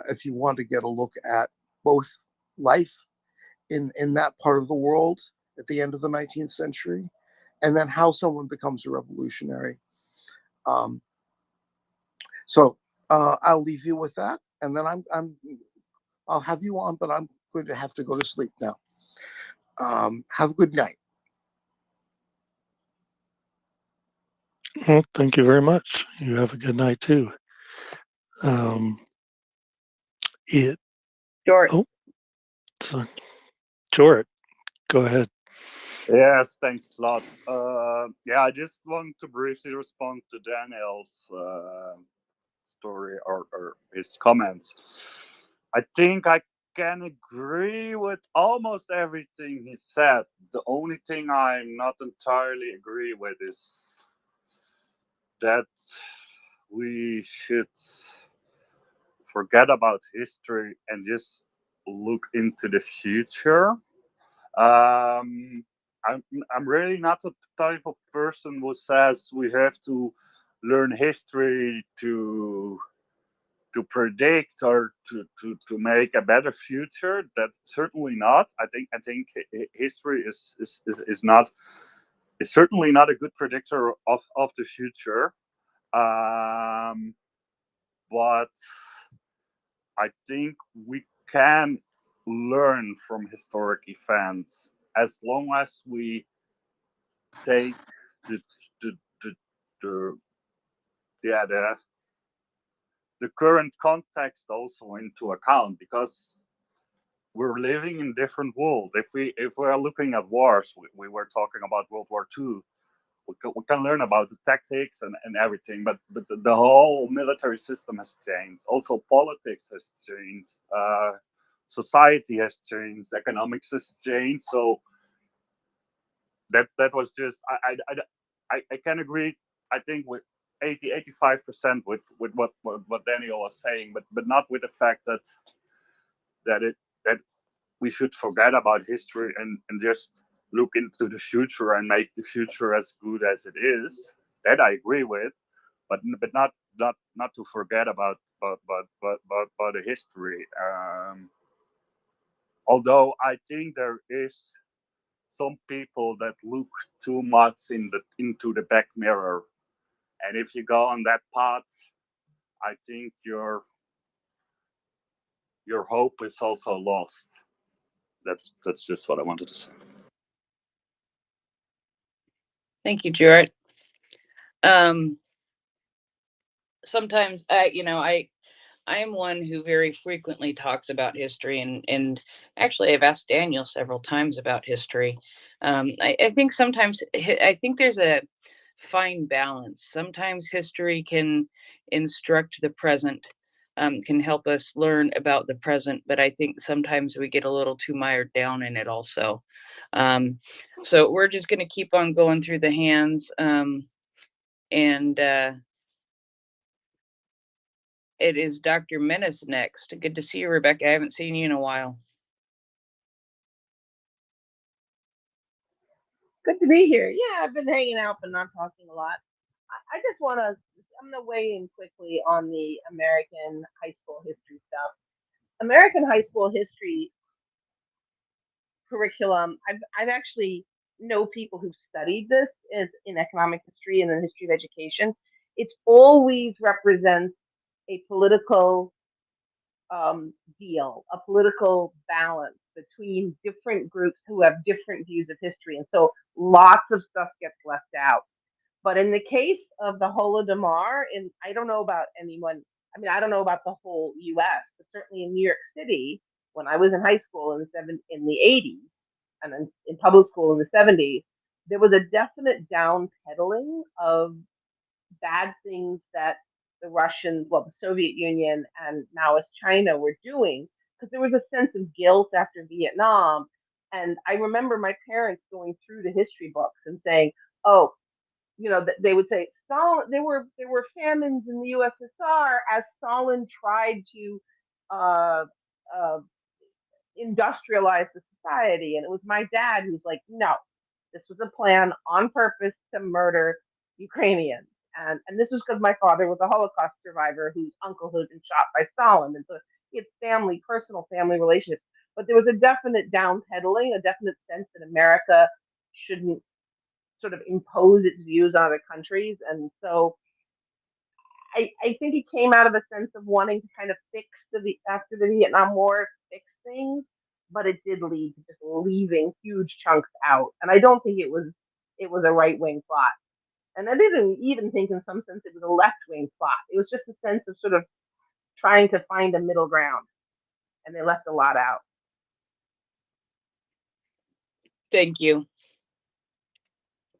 if you want to get a look at both life in that part of the world at the end of the 19th century, and then how someone becomes a revolutionary. Um, so I'll leave you with that, and then I'll have you on, but I'm going to have to go to sleep now. Have a good night. Well, thank you very much. You have a good night too. It. George. Oh, so, Jorrit, go ahead. Yes, thanks a lot. Yeah, I just want to briefly respond to Daniel's story or his comments. I think I can agree with almost everything he said. The only thing I'm not entirely agree with is that we should forget about history and just look into the future. Um, I'm really not the type of person who says we have to learn history to predict or to make a better future. That's certainly not. I think history is not is certainly not a good predictor of the future. Um, but I think we can learn from historic events as long as we take the the the, the yeah the current context also into account, because we're living in different world. If we're looking at wars, we were talking about World War II. We can learn about the tactics and everything, but the whole military system has changed. Also, politics has changed. Society has changed. Economics has changed. So that was just I can agree. I think with 85% with what Daniel was saying, but not with the fact that we should forget about history and just look into the future and make the future as good as it is. That I agree with, but not to forget about the history. Although I think there is some people that look too much into the back mirror, and if you go on that path, I think your hope is also lost. That's just what I wanted to say. Thank you, Jarrett. Sometimes I am one who very frequently talks about history, and actually I've asked Daniel several times about history. I think sometimes I think there's a fine balance. Sometimes history can instruct the present, can help us learn about the present, but I think sometimes we get a little too mired down in it also. Um, so we're just going to keep on going through the hands, and it is Dr. Menace next. Good to see you, Rebecca. I haven't seen you in a while. Good to be here. Yeah, I've been hanging out but not talking a lot. I just want to, I'm going to weigh in quickly on the American high school history stuff. American high school history curriculum, I've actually know people who've studied this as in economic history and the history of education. It always represents a political deal, a political balance between different groups who have different views of history. And so lots of stuff gets left out. But in the case of the Holodomor, and I don't know about anyone, I mean, I don't know about the whole US, but certainly in New York City, when I was in high school in the 80s and in public school in the 70s, there was a definite downpedaling of bad things that the Russians, well, the Soviet Union and now as China were doing, because there was a sense of guilt after Vietnam. And I remember my parents going through the history books and saying, oh, they would say Stalin. There were famines in the USSR as Stalin tried to uh, uh, industrialize the society, and it was my dad who's like, no, this was a plan on purpose to murder Ukrainians. And this was because my father was a Holocaust survivor whose uncle had been shot by Stalin, and so he had personal family relationships. But there was a definite downpedaling, a definite sense that America shouldn't sort of impose its views on other countries. And so I think it came out of a sense of wanting to kind of fix after the Vietnam War, fix things, but it did lead to just leaving huge chunks out. And I don't think it was a right wing plot. And I didn't even think in some sense it was a left wing plot. It was just a sense of sort of trying to find a middle ground. And they left a lot out. Thank you.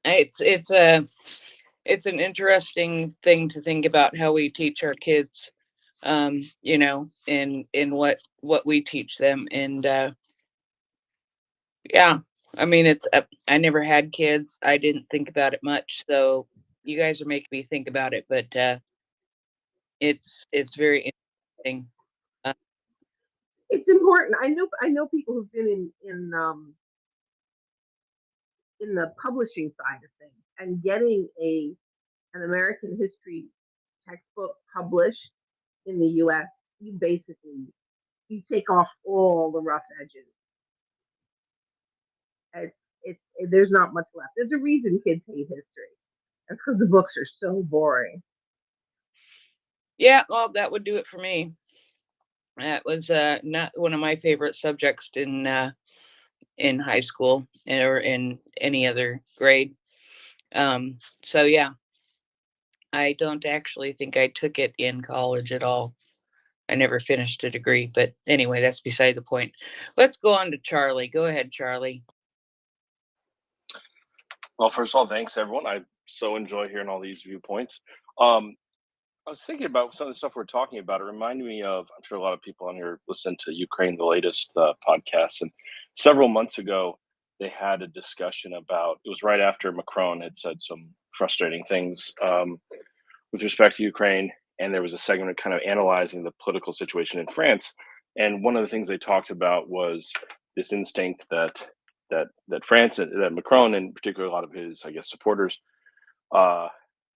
It's an interesting thing to think about how we teach our kids, you know, in what we teach them. And yeah, I mean, I never had kids. I didn't think about it much. So you guys are making me think about it, but it's very interesting. It's important. I know people who've been in the publishing side of things, and getting an American history textbook published in the U.S., you take off all the rough edges. There's not much left. There's a reason kids hate history. That's because the books are so boring. Yeah, well, that would do it for me. That was not one of my favorite subjects in high school or in any other grade. So yeah, I don't actually think I took it in college at all. I never finished a degree, but anyway, that's beside the point. Let's go on to Charlie. Go ahead, Charlie. Well, first of all, thanks everyone. I so enjoy hearing all these viewpoints. I was thinking about some of the stuff we're talking about. It reminded me of, I'm sure a lot of people on here listen to Ukraine, the latest podcast. And several months ago, they had a discussion about, it was right after Macron had said some frustrating things with respect to Ukraine. And there was a segment kind of analyzing the political situation in France. And one of the things they talked about was this instinct that France, that Macron, and particularly a lot of his, I guess, supporters,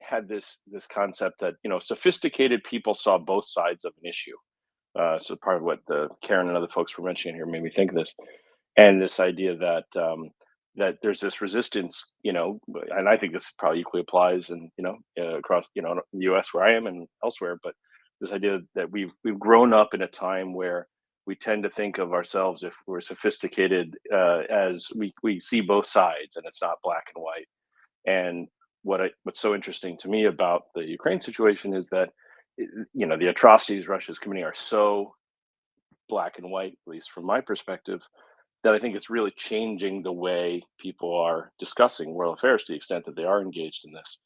had this concept that, you know, sophisticated people saw both sides of an issue. So part of what Karen and other folks were mentioning here made me think of this, and this idea that that there's this resistance, you know, and I think this probably equally applies, and across, in the U.S. where I am and elsewhere. But this idea that we've grown up in a time where we tend to think of ourselves, if we're sophisticated, as we see both sides, and it's not black and white. And what's so interesting to me about the Ukraine situation is that, the atrocities Russia's committing are so black and white, at least from my perspective, that I think it's really changing the way people are discussing world affairs to the extent that they are engaged in this.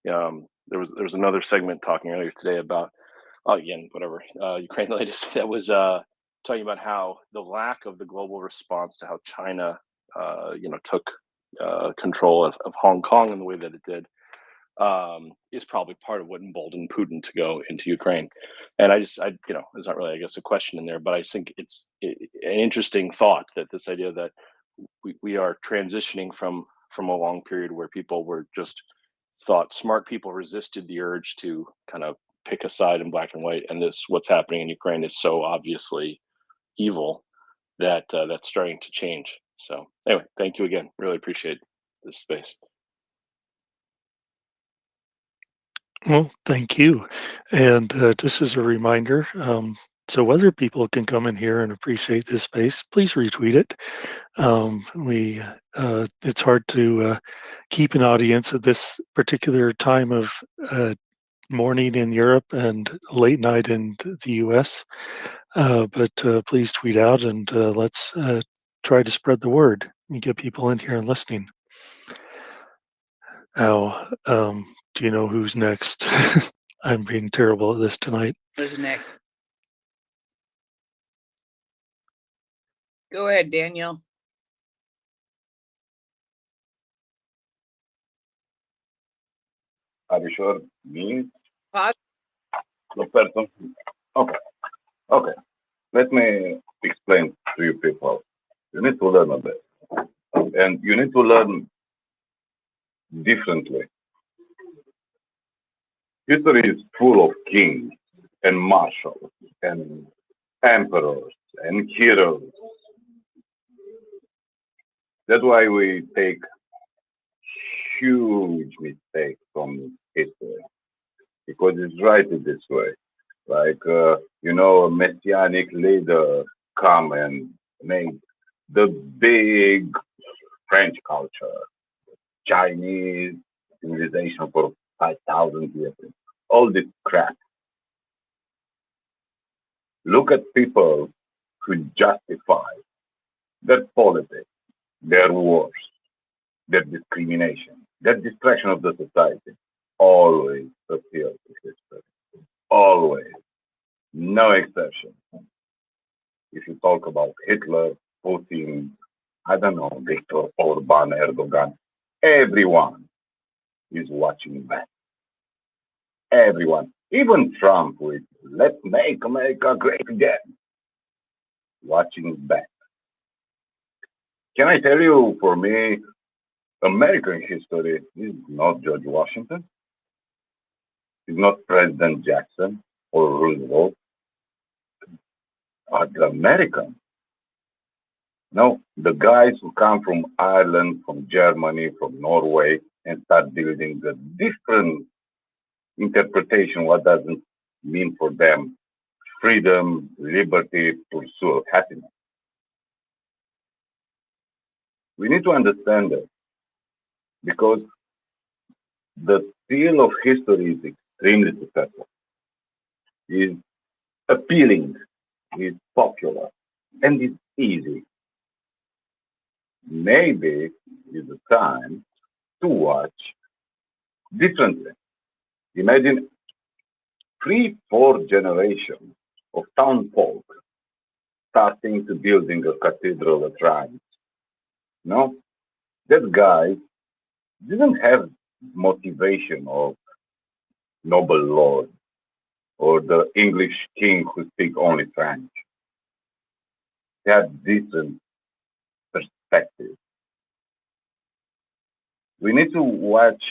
There was another segment talking earlier today about, again, whatever, Ukraine the latest, that was talking about how the lack of the global response to how China took control of Hong Kong in the way that it did, is probably part of what emboldened Putin to go into Ukraine. And there's not really, I guess, a question in there, but I think it's an interesting thought, that this idea that we are transitioning from a long period where people were just thought smart people resisted the urge to kind of pick a side in black and white, and what's happening in Ukraine is so obviously evil that that's starting to change. So anyway, thank you again. Really appreciate this space. Well, thank you. And just as a reminder, so other people can come in here and appreciate this space, please retweet it. It's hard to keep an audience at this particular time of morning in Europe and late night in the US. But please tweet out, and let's try to spread the word and get people in here and listening. Now, do you know who's next? I'm being terrible at this tonight. Who's next? Go ahead, Daniel. Are you sure? Me? Pause. The person? Okay. Let me explain to you people. You need to learn a bit. And you need to learn differently. History is full of kings and marshals and emperors and heroes. That's why we take huge mistakes from history because it's written this way. Like, a messianic leader come and make the big French culture, Chinese civilization for 5,000 years. All this crap. Look at people who justify their politics, their wars, their discrimination, their destruction of the society. Always appeal to history. Always. No exception. If you talk about Hitler, Putin, I don't know, Viktor Orban, Erdogan, everyone is watching back. Everyone. Even Trump with "Let's make America great again," watching back. Can I tell you, for me, American history is not George Washington, it's not President Jackson or Roosevelt, but the American. No, the guys who come from Ireland, from Germany, from Norway, and start building the different interpretation what doesn't mean for them freedom, liberty, pursuit of happiness. We need to understand that because the field of history is extremely successful, is appealing, is popular, and it's easy. Maybe is the time to watch differently. Imagine 3, 4 generations of town folk starting to building a cathedral at Rheims. No, that guy didn't have motivation of noble lord or the English king who speak only French. They have different perspectives. We need to watch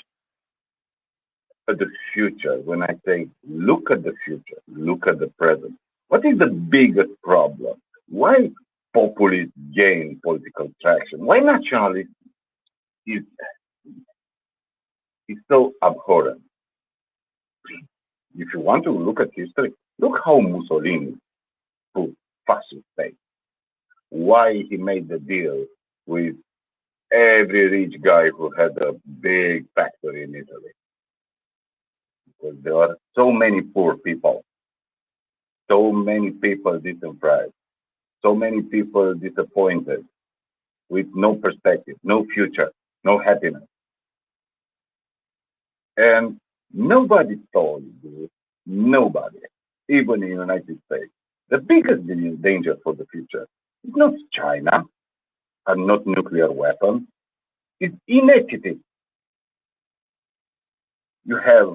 at the future. When I say look at the future, look at the present. What is the biggest problem? Why populists gain political traction? Why nationalism is so abhorrent? If you want to look at history, look how Mussolini put fascist state. Why he made the deal with every rich guy who had a big factory in Italy. Because there are so many poor people, so many people disenfranchised, so many people disappointed, with no perspective, no future, no happiness. And nobody told you, nobody, even in the United States, the biggest danger for the future is not China and not nuclear weapons, it's inequity. You have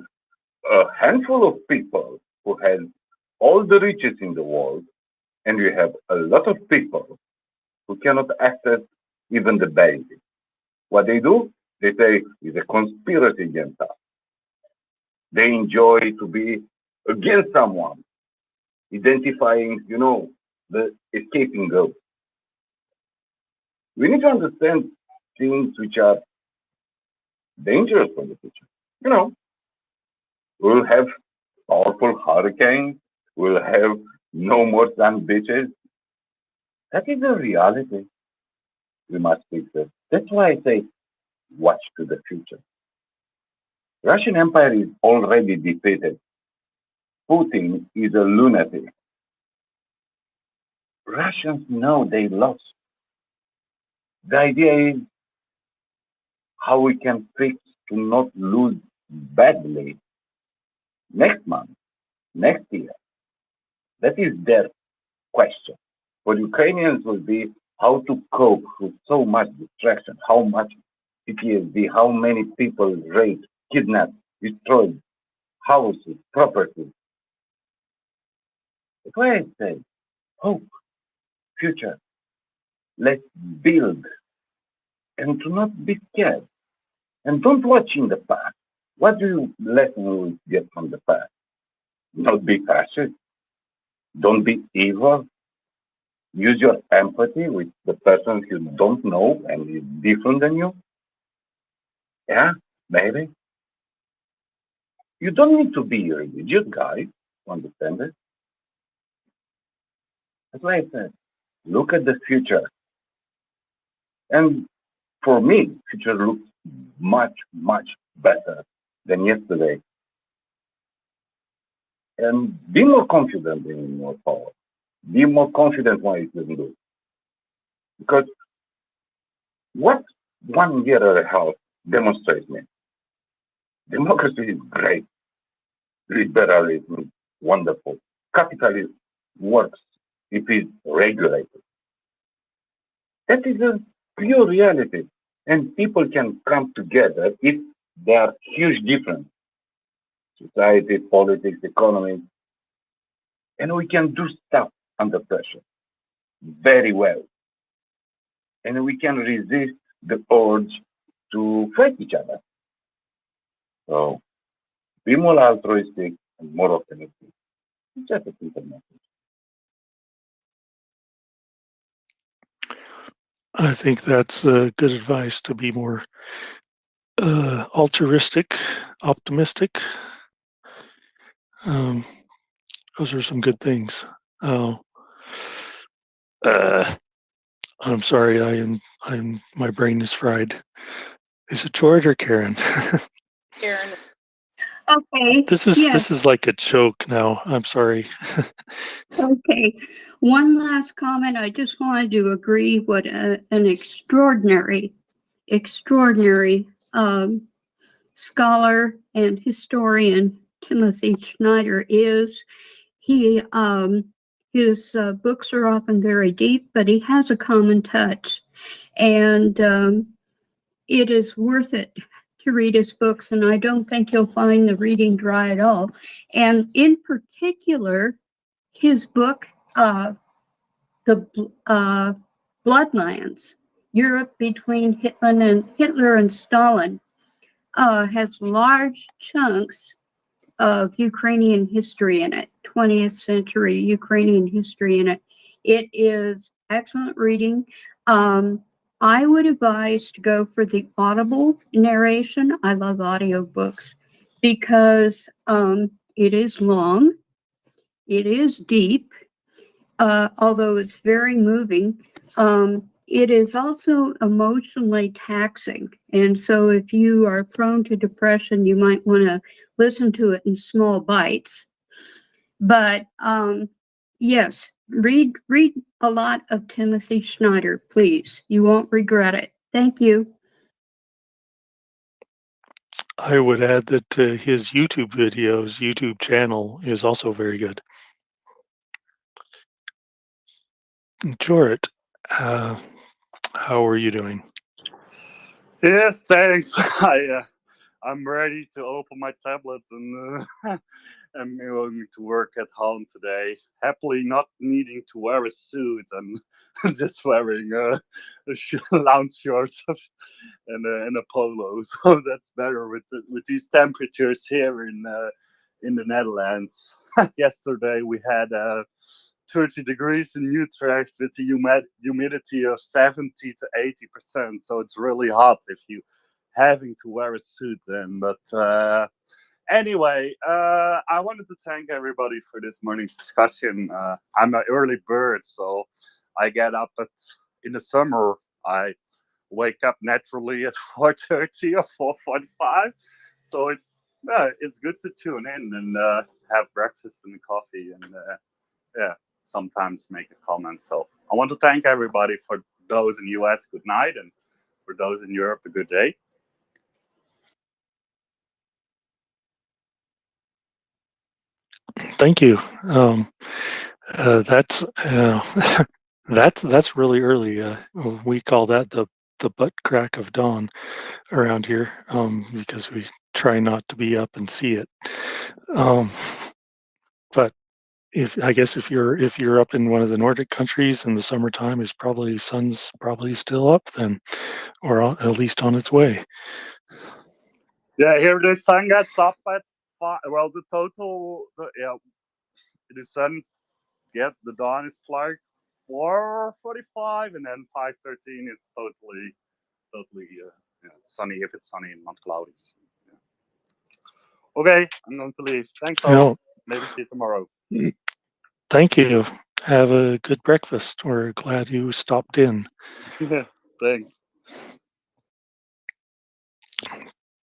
a handful of people who have all the riches in the world, and you have a lot of people who cannot access even the basics. What they do, they say is a conspiracy against us. They enjoy to be against someone, identifying, the escaping ghost. We need to understand things which are dangerous for the future. We'll have powerful hurricanes, we'll have no more sand beaches. That is a reality. We must fix it. That's why I say watch to the future. Russian Empire is already defeated. Putin is a lunatic. Russians know they lost. The idea is how we can fix to not lose badly next month, next year. That is their question. For Ukrainians will be how to cope with so much distraction, how much PTSD, how many people raped, kidnapped, destroyed, houses, property. That's why I say hope, future. Let's build and do not be scared. And don't watch in the past. What do you lesson we get from the past? Don't be fascist. Don't be evil. Use your empathy with the person you don't know and is different than you. Yeah, maybe. You don't need to be a religious guy to understand it. That's why I said, look at the future. And for me, future looks much, much better than yesterday. And be more confident in your power. Be more confident what you can do. Because what 1 year and a half demonstrates me, democracy is great. Liberalism is wonderful. Capitalism works if it's regulated. That is a pure reality. And people can come together if there are huge differences. Society, politics, economy, and we can do stuff under pressure very well. And we can resist the urge to fight each other. So be more altruistic and more optimistic. It's just a simple message. I think that's good advice to be more altruistic, optimistic. Um, those are some good things. Oh, I'm sorry. My brain is fried. Is it George or Karen? Karen, Okay, This yes, is like a joke now. I'm sorry. okay. One last comment. I just wanted to agree what an extraordinary scholar and historian Timothy Schneider is. He his books are often very deep, but he has a common touch, and it is worth it to read his books. And I don't think you'll find the reading dry at all. And in particular, his book, the Bloodlands, Europe between Hitler and Stalin, has large chunks of Ukrainian history in it, 20th century Ukrainian history in it. It is excellent reading. I would advise to go for the audible narration. I love audiobooks because it is long, it is deep, although it's very moving. It is also emotionally taxing. And so if you are prone to depression, you might want to listen to it in small bites. But yes, read a lot of Timothy Schneider, please. You won't regret it. Thank you. I would add that his YouTube channel is also very good. Jorrit, how are you doing? Yes, thanks. I'm ready to open my tablet and I'm going to work at home today. Happily, not needing to wear a suit and just wearing lounge shorts and a polo. So that's better with these temperatures here in the Netherlands. Yesterday we had 30 degrees in Utrecht with the humidity of 70 to 80%. So it's really hot if you having to wear a suit then. But anyway, I wanted to thank everybody for this morning's discussion. I'm an early bird, so I get up in the summer. I wake up naturally at 4:30 or 4:45. So it's good to tune in and have breakfast and coffee and yeah, sometimes make a comment. So I want to thank everybody. For those in the US, good night, and for those in Europe, a good day. Thank you. That's that's really early. We call that the butt crack of dawn around here, because we try not to be up and see it. But if you're up in one of the Nordic countries in the summertime, is probably sun's probably still up then, or at least on its way. Yeah, here the sun gets up at well, the total, yeah, the sun, yeah, the dawn is like 4:45, and then 5:13, it's totally yeah, sunny if it's sunny and not cloudy. So, yeah. Okay, I'm going to leave. Thanks, all. No, Maybe see you tomorrow. thank you. Have a good breakfast. We're glad you stopped in. Yeah, thanks.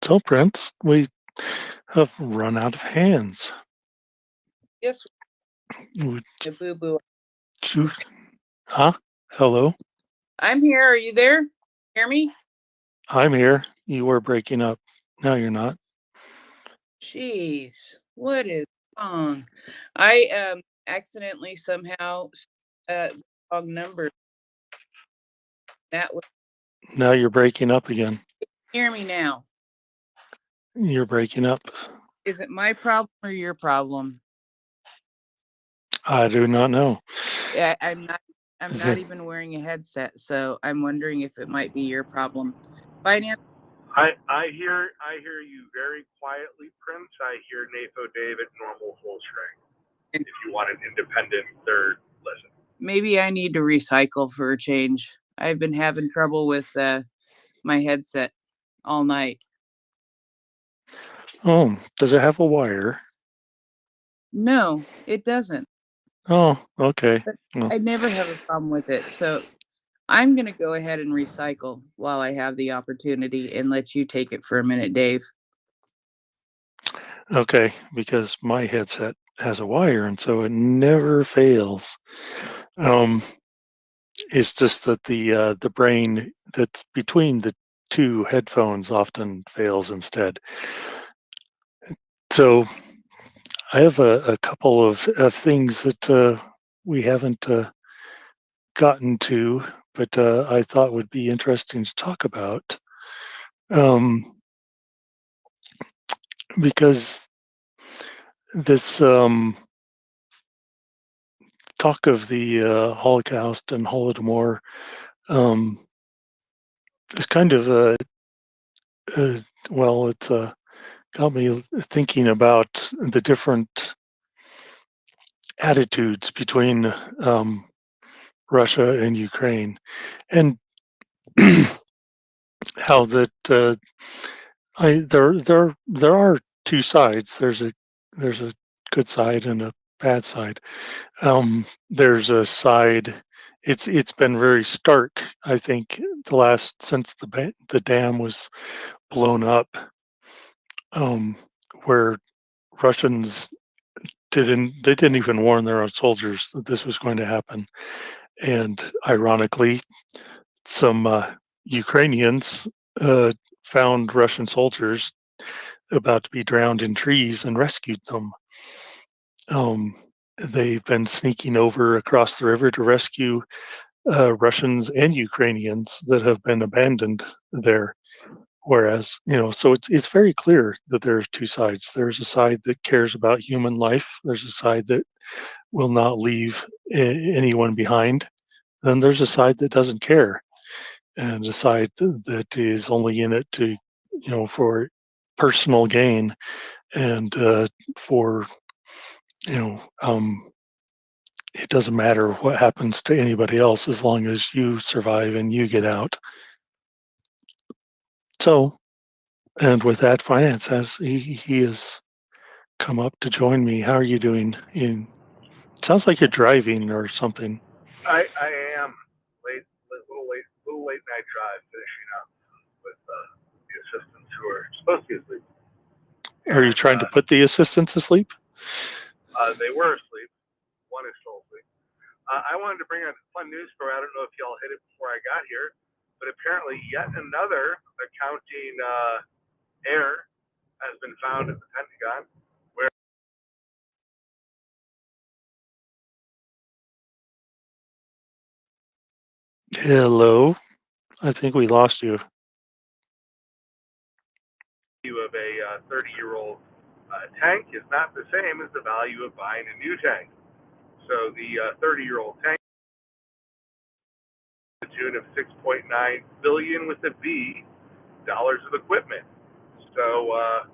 So, Prince, we have run out of hands. Yes, Would the boo boo. you, huh? Hello? I'm here. Are you there? Hear me? I'm here. You were breaking up. No, you're not. Jeez, what is wrong? I accidentally somehow wrong number. That was Now you're breaking up again. hear me now. You're breaking up. Is it my problem or your problem? I do not know. Yeah, I'm not. I'm Is not it? even wearing a headset, so I'm wondering if it might be your problem. Finance. I hear you very quietly, Prince. I hear Natho David normal full strength. If you want an independent third listen. Maybe I need to recycle for a change. I've been having trouble with my headset all night. Oh, does it have a wire? No, it doesn't. Oh, okay. But Well, I never have a problem with it. So I'm going to go ahead and recycle while I have the opportunity and let you take it for a minute, Dave. okay, because my headset has a wire, and so it never fails. It's just that the brain that's between the two headphones often fails instead. So I have a couple of things that we haven't gotten to, but I thought would be interesting to talk about. Because this talk of the Holocaust and Holodomor um, is kind of well, it's got me thinking about the different attitudes between Russia and Ukraine, and how that there are two sides. There's a good side and a bad side. There's a side. It's been very stark. I think the last since the dam was blown up, where Russians they didn't even warn their own soldiers that this was going to happen, and ironically, some Ukrainians found Russian soldiers about to be drowned in trees and rescued them. Um, they've been sneaking over across the river to rescue Russians and Ukrainians that have been abandoned there. Whereas, so it's very clear that there's two sides. There's a side that cares about human life. There's a side that will not leave anyone behind. Then there's a side that doesn't care, and a side that is only in it to, for personal gain and for, you know, um, it doesn't matter what happens to anybody else as long as you survive and you get out. So, and with that, Finance he has come up to join me. How are you doing? Sounds like you're driving or something. I am little late night drive, finishing up with the assistants who are supposed to be asleep. Are you trying to put the assistants to sleep? They were asleep. One is still asleep. I wanted to bring a fun news story. I don't know if y'all hit it before I got here, but apparently yet another accounting error has been found at the Pentagon. Hello, I think we lost you. Value of a 30-year-old tank is not the same as the value of buying a new tank. So the 30-year-old tank, to the tune of $6.9 billion with a B dollars of equipment. So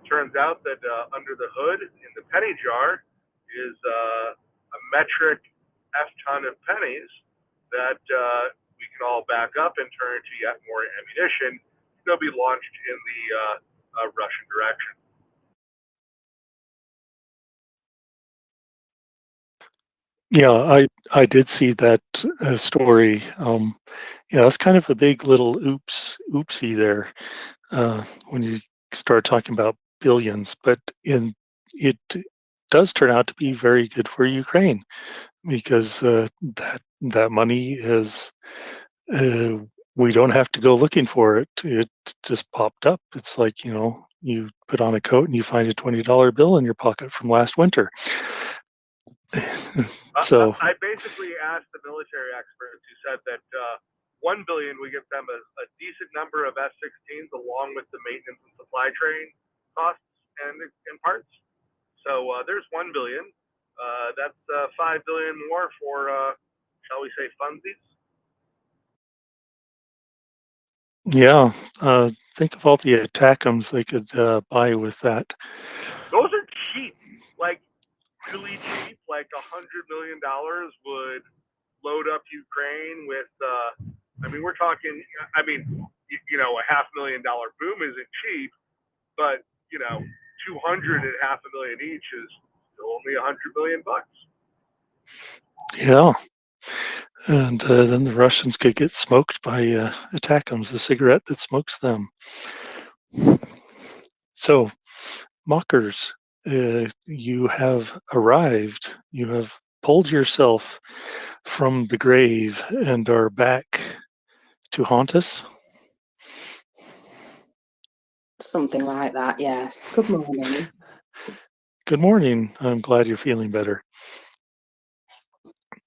turns out that under the hood in the penny jar is a metric F ton of pennies that we can all back up and turn into yet more ammunition. They'll be launched in the Russian direction. Yeah, I did see that story. Yeah, it's kind of a big little oopsie there when you start talking about billions, but it does turn out to be very good for Ukraine because that money is uh, we don't have to go looking for it. It just popped up. It's like, you put on a coat and you find a $20 bill in your pocket from last winter. So I basically asked the military experts who said that 1 billion we get them a decent number of F-16s along with the maintenance and supply chain costs and parts. So there's 1 billion. That's 5 billion more for shall we say funsies. yeah, think of all the ATACMs they could buy with that. Those are cheap, like really cheap. Like $100 million would load up Ukraine with. I mean, we're talking. I mean, a $500,000 boom isn't cheap, but 200 at $500,000 each is still only $100 million. Yeah, and then the Russians could get smoked by ATACMs, the cigarette that smokes them. So, mockers, you have arrived. You have pulled yourself from the grave and are back to haunt us. Something like that, yes. Good morning. Good morning. I'm glad you're feeling better.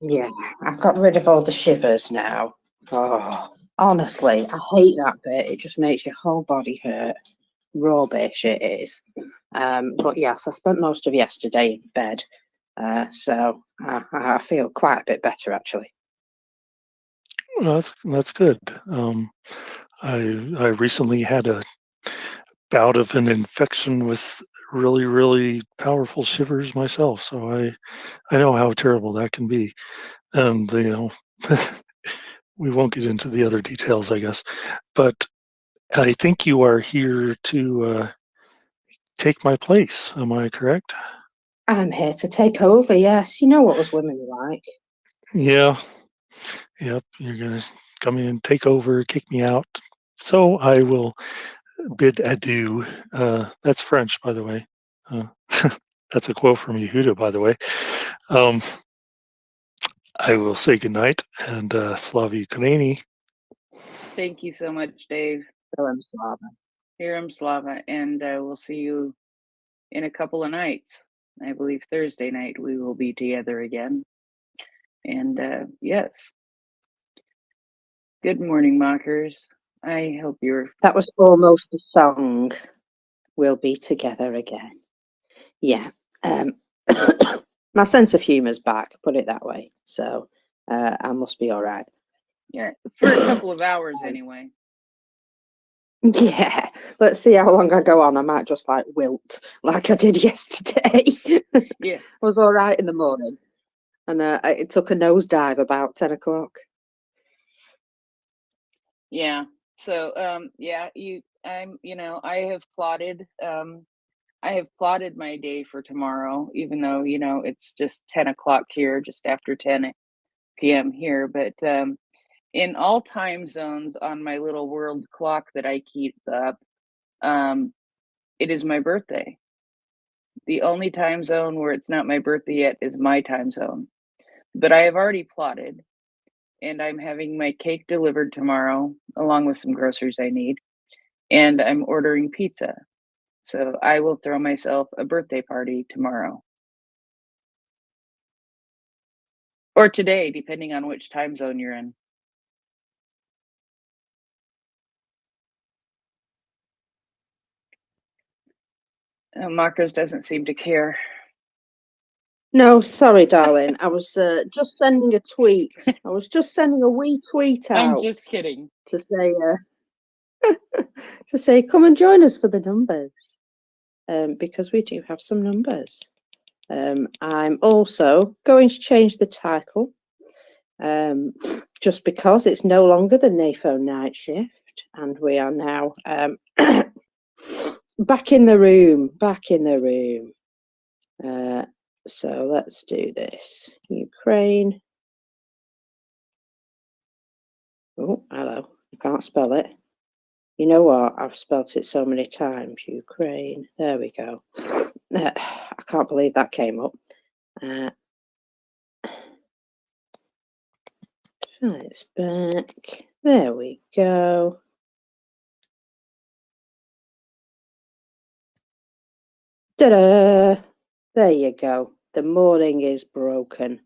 Yeah, I've got rid of all the shivers now. Oh, honestly, I hate that bit. It just makes your whole body hurt. Rubbish it is. But yes, I spent most of yesterday in bed, so I feel quite a bit better actually. Well, that's good. I recently had a bout of an infection with really, really powerful shivers myself, so I know how terrible that can be. And we won't get into the other details, I guess, but I think you are here to take my place. Am I correct? I'm here to take over, yes. You know what us women are like. Yeah. Yep. You're gonna come in, take over, kick me out. So I will bid adieu. That's French, by the way. That's a quote from Yehuda, by the way. I will say goodnight and Slavi Ukraini. Thank you so much, Dave. Hiram Slava. Hiram Slava, and we'll see you in a couple of nights. I believe Thursday night we will be together again. And yes, good morning, mockers. I hope you're. That was almost a song. We'll be together again. Yeah. My sense of humour's back, put it that way. So I must be all right. Yeah, for a couple of hours anyway. Yeah, let's see how long I go on. I might just like wilt like I did yesterday. Yeah. I was all right in the morning, and it took a nosedive about 10 o'clock. Yeah. So yeah, I have plotted my day for tomorrow, even though, it's just 10 o'clock here, just after 10 p.m. here. But in all time zones on my little world clock that I keep up, it is my birthday. The only time zone where it's not my birthday yet is my time zone. But I have already plotted, and I'm having my cake delivered tomorrow, along with some groceries I need, and I'm ordering pizza. So I will throw myself a birthday party tomorrow. Or today, depending on which time zone you're in. Marcos doesn't seem to care. No, sorry, darling. I was just sending a tweet. I was just sending a wee tweet out. I'm just kidding. To say, to say, come and join us for the numbers, because we do have some numbers. I'm also going to change the title, just because it's no longer the NAFO night shift, and we are now back in the room. So let's do this. Ukraine. Oh, hello. I can't spell it. You know what? I've spelt it so many times. Ukraine. There we go. I can't believe that came up. It's back. There we go. Ta-da! There you go. The morning is broken.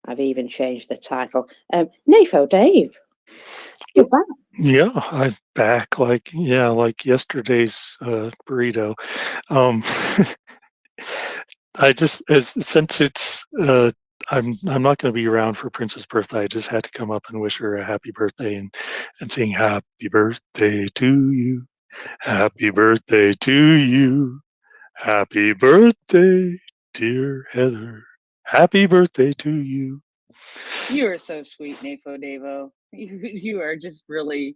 I've even changed the title. NAFO Dave, you're back. Yeah, I'm back like yesterday's burrito. I just since it's I'm not going to be around for Prince's birthday. I just had to come up and wish her a happy birthday and sing happy birthday to you. Happy birthday to you. Happy birthday, dear Heather. Happy birthday to you. You are so sweet, Nafo Davo. You are just really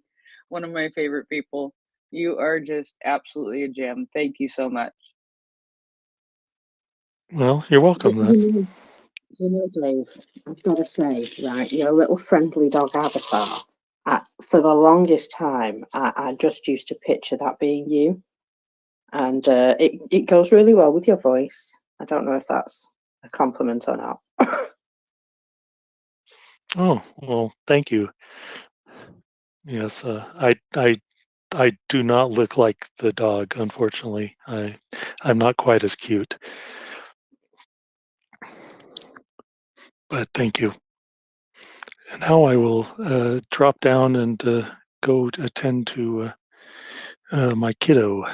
one of my favorite people. You are just absolutely a gem. Thank you so much. Well, you're welcome then. You know, Dave, I've got to say, right, your little friendly dog avatar, for the longest time, I just used to picture that being you. And it goes really well with your voice. I don't know if that's a compliment or not. Oh, well, thank you. Yes, I do not look like the dog, unfortunately. I'm not quite as cute. But thank you. And now I will drop down and go to attend to my kiddo.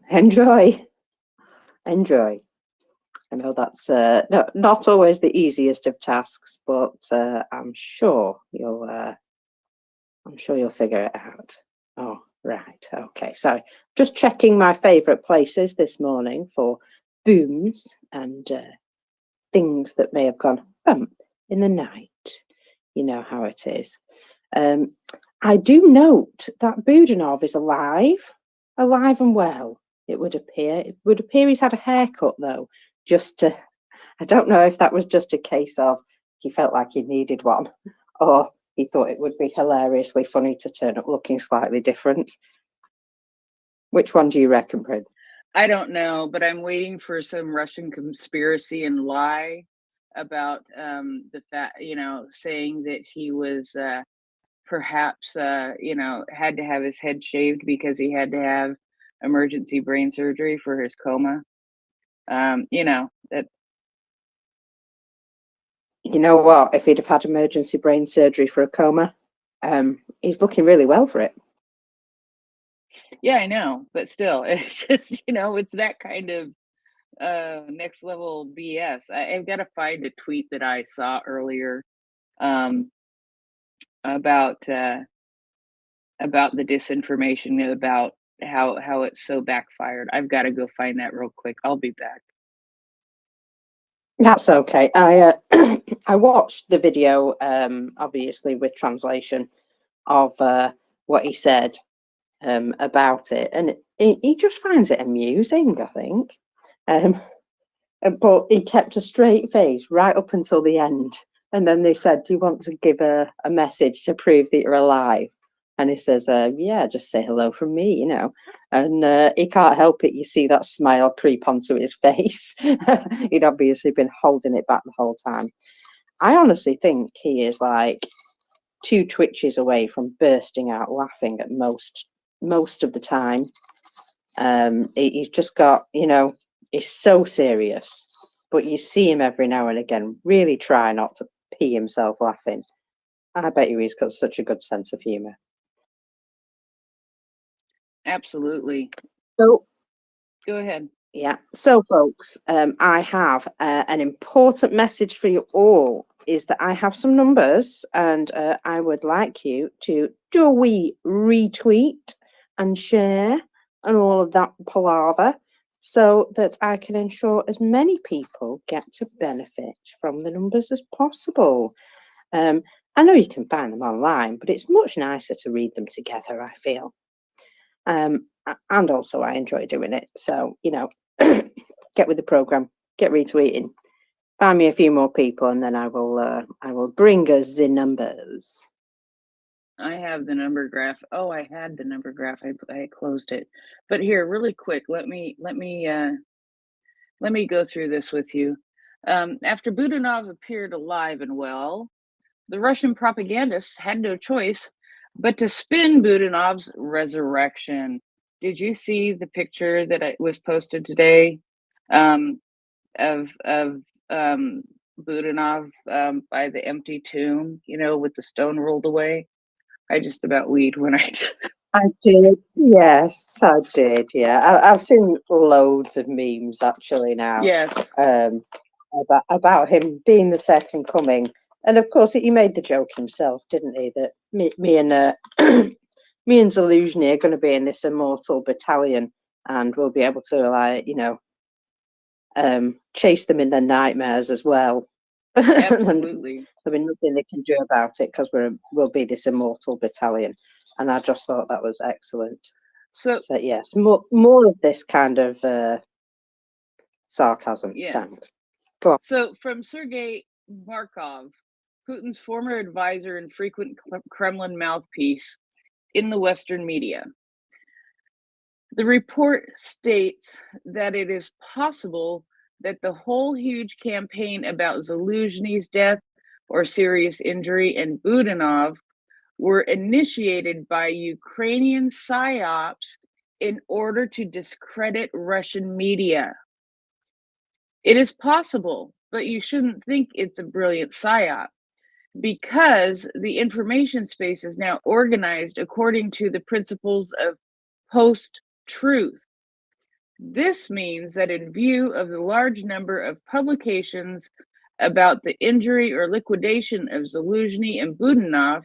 Enjoy. I know that's not always the easiest of tasks, but I'm sure you'll figure it out. Oh, right. Okay. So just checking my favorite places this morning for booms and things that may have gone bump in the night. You know how it is. I do note that Budanov is alive and well. It would appear he's had a haircut though. I don't know if that was just a case of he felt like he needed one, or he thought it would be hilariously funny to turn up looking slightly different. Which one do you reckon, Prince? I don't know, but I'm waiting for some Russian conspiracy and lie about the fact, saying that he was perhaps, had to have his head shaved because he had to have emergency brain surgery for his coma. That. You know what? If he'd have had emergency brain surgery for a coma, he's looking really well for it. Yeah, I know, but still, it's just, it's that kind of next level BS. I've got to find a tweet that I saw earlier about the disinformation, about how it's so backfired. I've got to go find that real quick. I'll be back. That's okay. I I watched the video, obviously with translation of what he said about it, and he just finds it amusing, I think. But he kept a straight face right up until the end, and then they said, "Do you want to give a message to prove that you're alive?" And he says, "Yeah, just say hello from me, And he can't help it. You see that smile creep onto his face. He'd obviously been holding it back the whole time. I honestly think he is like 2 twitches away from bursting out laughing at most of the time. He's just got, he's so serious, but you see him every now and again really try not to pee himself laughing. I bet you he's got such a good sense of humor. Absolutely. So go ahead. Yeah. So, folks, I have an important message for you all. is that I have some numbers, and I would like you to do a wee retweet and share and all of that palaver, so that I can ensure as many people get to benefit from the numbers as possible. I know you can find them online, but it's much nicer to read them together, I feel. And also I enjoy doing it. So, you know, get with the program, get retweeting, find me a few more people, and then I will bring us the numbers. I have the number graph. Oh, I had the number graph. I closed it. But here, really quick, let me go through this with you. After Budanov appeared alive and well, the Russian propagandists had no choice but to spin Budanov's resurrection. Did you see the picture that was posted today of Budanov by the empty tomb, you know, with the stone rolled away? I just about weed when I did. I did, yes, I did, yeah. I've seen loads of memes actually now. Yes. About him being the second coming, and of course he made the joke himself, didn't he? That me and me and Zaluzhny are going to be in this immortal battalion, and we'll be able to, like, you know, chase them in their nightmares as well. Absolutely. There'll be nothing they can do about it because we'll be this immortal battalion, and I just thought that was excellent. So yes, more of this kind of sarcasm. Yes. Thanks. Go on. So from Sergei Markov, Putin's former advisor and frequent Kremlin mouthpiece in the Western media. The report states that it is possible that the whole huge campaign about Zaluzhny's death or serious injury and Budanov were initiated by Ukrainian psyops in order to discredit Russian media. It is possible, but you shouldn't think it's a brilliant psyop, because the information space is now organized according to the principles of post-truth. This means that in view of the large number of publications about the injury or liquidation of Zaluzhny and Budanov,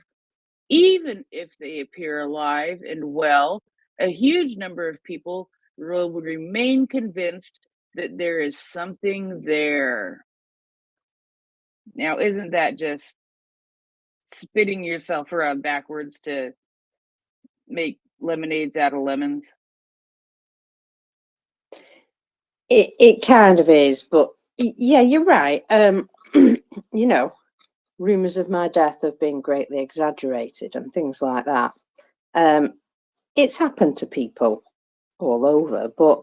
even if they appear alive and well, a huge number of people will remain convinced that there is something there. Now, isn't that just spitting yourself around backwards to make lemonades out of lemons? It kind of is, but yeah, you're right. You know, rumors of my death have been greatly exaggerated and things like that. It's happened to people all over, but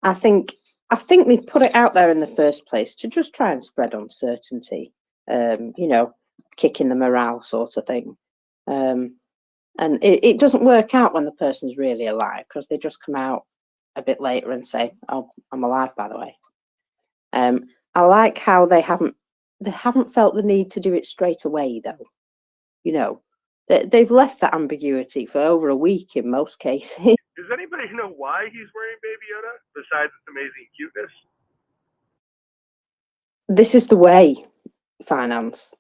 I think they put it out there in the first place to just try and spread uncertainty. You know, kicking the morale sort of thing. And it doesn't work out when the person's really alive, because they just come out a bit later and say, "Oh, I'm alive, by the way." I like how they haven't felt the need to do it straight away, though. You know, they've left that ambiguity for over a week in most cases. Does anybody know why he's wearing Baby Yoda besides its amazing cuteness? This is the way, finance.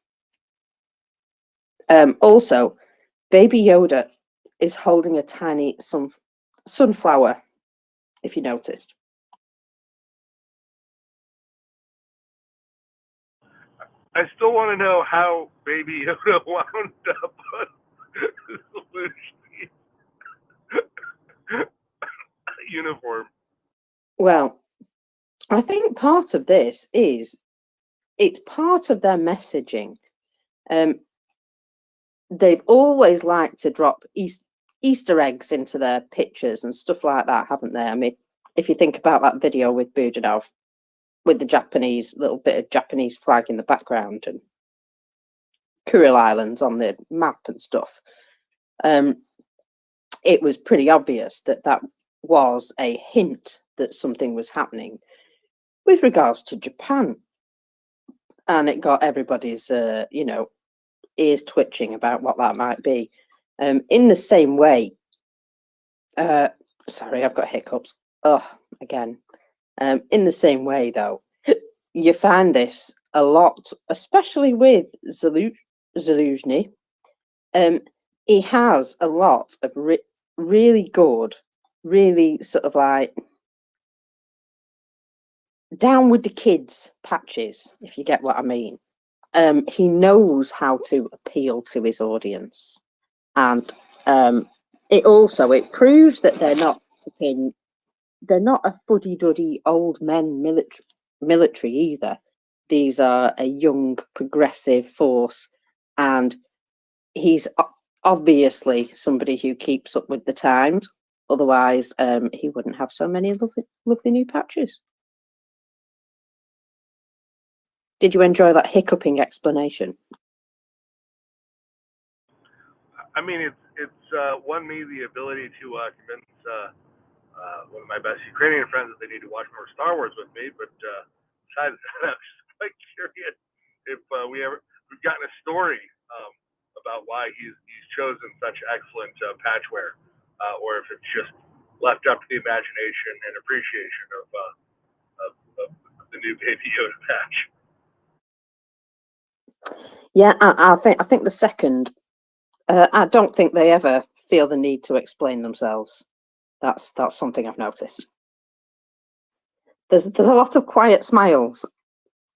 Also, Baby Yoda is holding a tiny sunflower, if you noticed. I still want to know how Baby Yoda wound up on uniform. Well, I think part of this is it's part of their messaging. They've always liked to drop Easter eggs into their pictures and stuff like that, haven't they? I mean, if you think about that video with Budanov, with the Japanese little bit of Japanese flag in the background and Kuril Islands on the map and stuff, it was pretty obvious that that was a hint that something was happening with regards to Japan, and it got everybody's you know, ears twitching about what that might be. In the same way, sorry, I've got hiccups. Oh, again. In the same way, though, you find this a lot, especially with Zaluzhny. He has a lot of really good, really sort of like down with the kids patches, if you get what I mean. He knows how to appeal to his audience, and it proves that they're not a fuddy-duddy old men military either. These are a young progressive force, and he's obviously somebody who keeps up with the times. Otherwise, he wouldn't have so many lovely new patches. Did you enjoy that hiccuping explanation? I mean, it's won me the ability to convince one of my best Ukrainian friends that they need to watch more Star Wars with me. But besides that, I was just quite curious if we've gotten a story about why he's chosen such excellent patchware, or if it's just left up to the imagination and appreciation of the new Baby Yoda patch. Yeah, I think the second. I don't think they ever feel the need to explain themselves. That's something I've noticed. There's a lot of quiet smiles,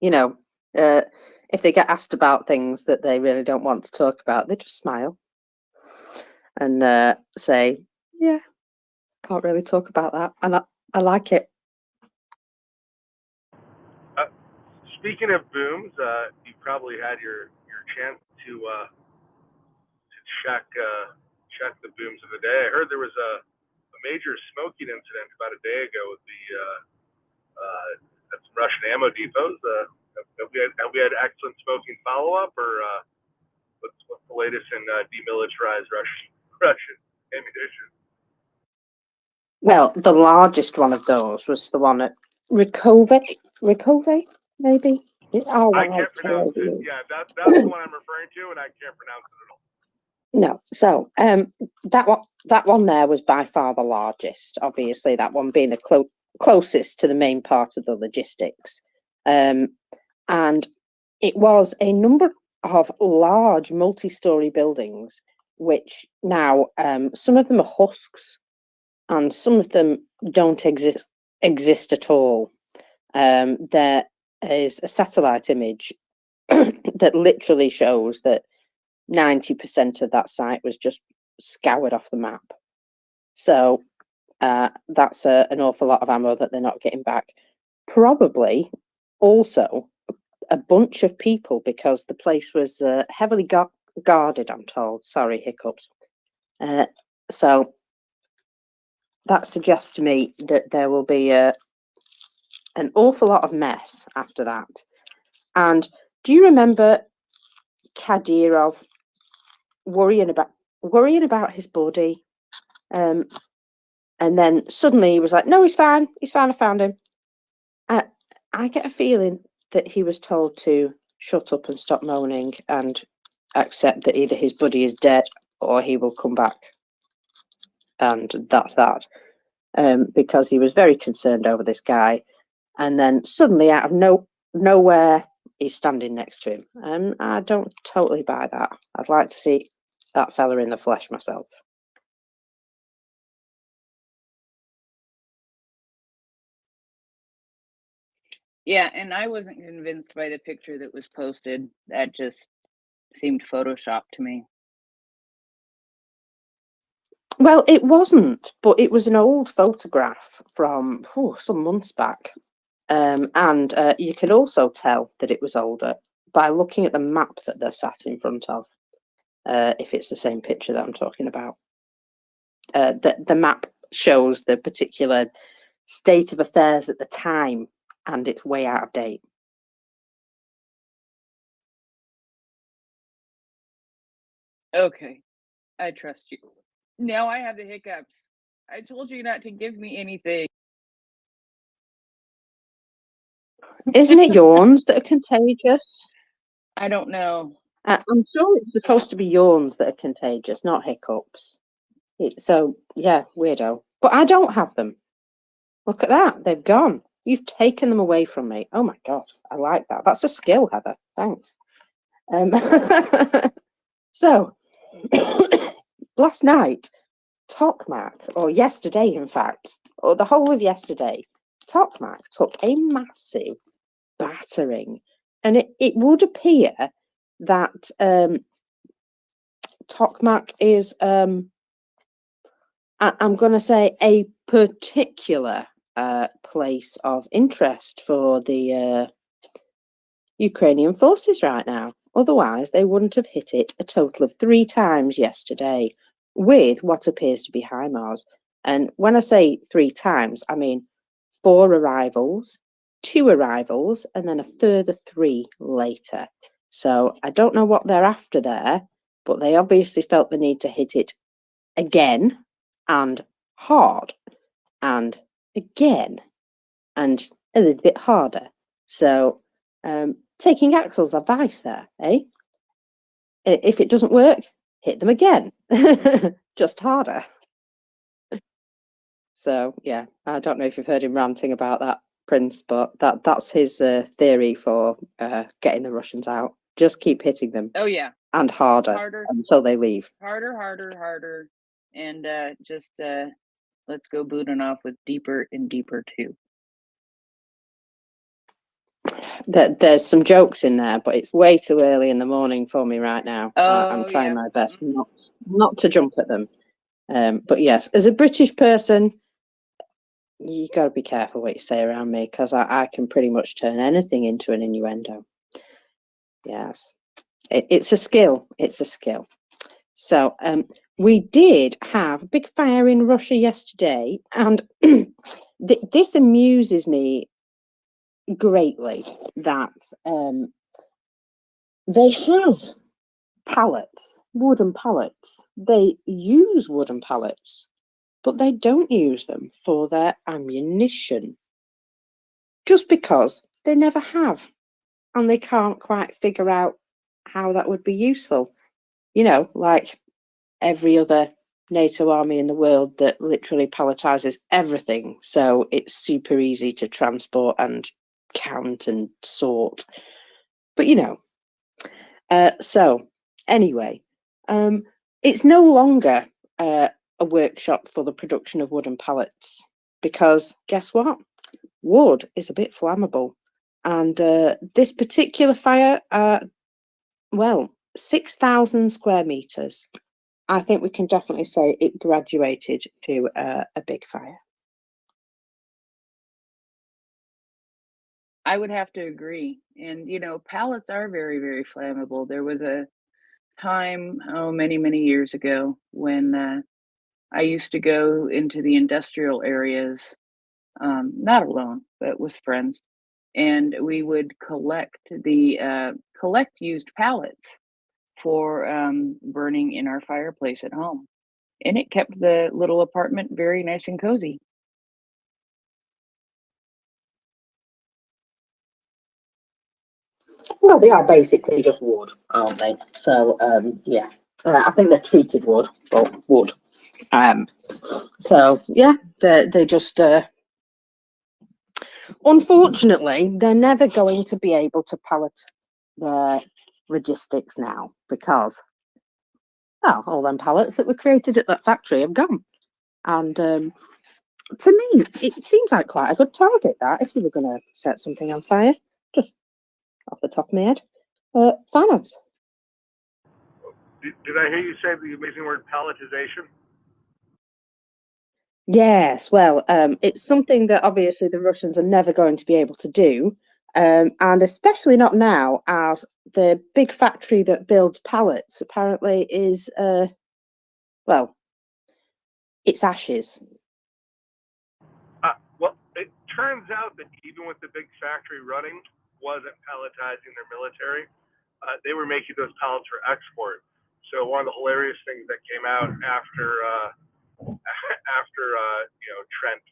you know. If they get asked about things that they really don't want to talk about, they just smile and say, "Yeah, can't really talk about that," and I like it. Speaking of booms, you probably had your chance to check the booms of the day. I heard there was a major smoking incident about a day ago with the at some Russian ammo depots. Have we had excellent smoking follow up, or what's the latest in demilitarized Russian ammunition? Well, the largest one of those was the one at Rykove, maybe. I can't pronounce it. Yeah, that's the one I'm referring to, and I can't pronounce it at all. No, so that one there was by far the largest. Obviously, that one being the closest to the main part of the logistics, and it was a number of large multi-story buildings, which now some of them are husks, and some of them don't exist at all. There is a satellite image that literally shows that 90% of that site was just scoured off the map. So that's an awful lot of ammo that they're not getting back. Probably also a bunch of people, because the place was heavily guarded, I'm told. Sorry, hiccups. So that suggests to me that there will be an awful lot of mess after that. And do you remember Kadyrov worrying about his body, and then suddenly he was like, "No, he's fine. He's fine. I found him." I get a feeling that he was told to shut up and stop moaning and accept that either his buddy is dead or he will come back, and that's that. Because he was very concerned over this guy, and then suddenly out of nowhere he's standing next to him, and I don't totally buy that. I'd like to see that fella in the flesh myself. Yeah, and I wasn't convinced by the picture that was posted. That just seemed photoshopped to me. Well, it wasn't, but it was an old photograph from some months back. And you can also tell that it was older by looking at the map that they're sat in front of, if it's the same picture that I'm talking about. The map shows the particular state of affairs at the time, and it's way out of date. Okay, I trust you. Now I have the hiccups. I told you not to give me anything. Isn't it yawns that are contagious? I don't know. I'm sure it's supposed to be yawns that are contagious, not hiccups. So, yeah, weirdo. But I don't have them. Look at that. They've gone. You've taken them away from me. Oh my God, I like that. That's a skill, Heather. Thanks. So, last night, Tokmak, or yesterday, in fact, or the whole of yesterday, Tokmak took a massive battering. And it would appear that Tokmak is, I'm going to say, a particular place of interest for the Ukrainian forces right now. Otherwise, they wouldn't have hit it a total of 3 times yesterday with what appears to be HIMARS. And when I say 3 times, I mean 4 arrivals, 2 arrivals, and then a further 3 later. So I don't know what they're after there, but they obviously felt the need to hit it again and hard and again and a little bit harder. So taking Axel's advice there, eh? If it doesn't work, hit them again, just harder. So yeah, I don't know if you've heard him ranting about that, Prince, but that's his theory for getting the Russians out. Just keep hitting them. Oh yeah. And harder until they leave. Harder, and just let's go booting off with deeper and deeper too. There's some jokes in there, but it's way too early in the morning for me right now. I'm trying my best not to jump at them. But yes, as a British person, you got to be careful what you say around me, because I can pretty much turn anything into an innuendo. Yes, it's a skill. It's a skill. So we did have a big fire in Russia yesterday, and this amuses me greatly that they have pallets, wooden pallets. They use wooden pallets, but they don't use them for their ammunition, just because they never have, and they can't quite figure out how that would be useful. You know, like every other NATO army in the world that literally palletizes everything, so it's super easy to transport and count and sort. But you know, so anyway, it's no longer a workshop for the production of wooden pallets, because guess what? Wood is a bit flammable, and this particular fire, well, 6,000 square meters. I think we can definitely say it graduated to a big fire. I would have to agree. And, you know, pallets are very, very flammable. There was a time, many, many years ago when I used to go into the industrial areas, not alone, but with friends. And we would collect used pallets for burning in our fireplace at home. And it kept the little apartment very nice and cozy. Well, they are basically just wood, aren't they? So, yeah, I think they're treated wood, but wood. So, yeah, they just, unfortunately, they're never going to be able to pallet their logistics now, because, well, all them pallets that were created at that factory have gone. And to me, it seems like quite a good target, that, if you were going to set something on fire, just off the top of my head. Finance. Did I hear you say the amazing word palletization? Yes, well, it's something that obviously the Russians are never going to be able to do, and especially not now, as the big factory that builds pallets apparently is, well, it's ashes. Well, it turns out that even with the big factory running, wasn't palletizing their military. They were making those pallets for export. So one of the hilarious things that came out after Trent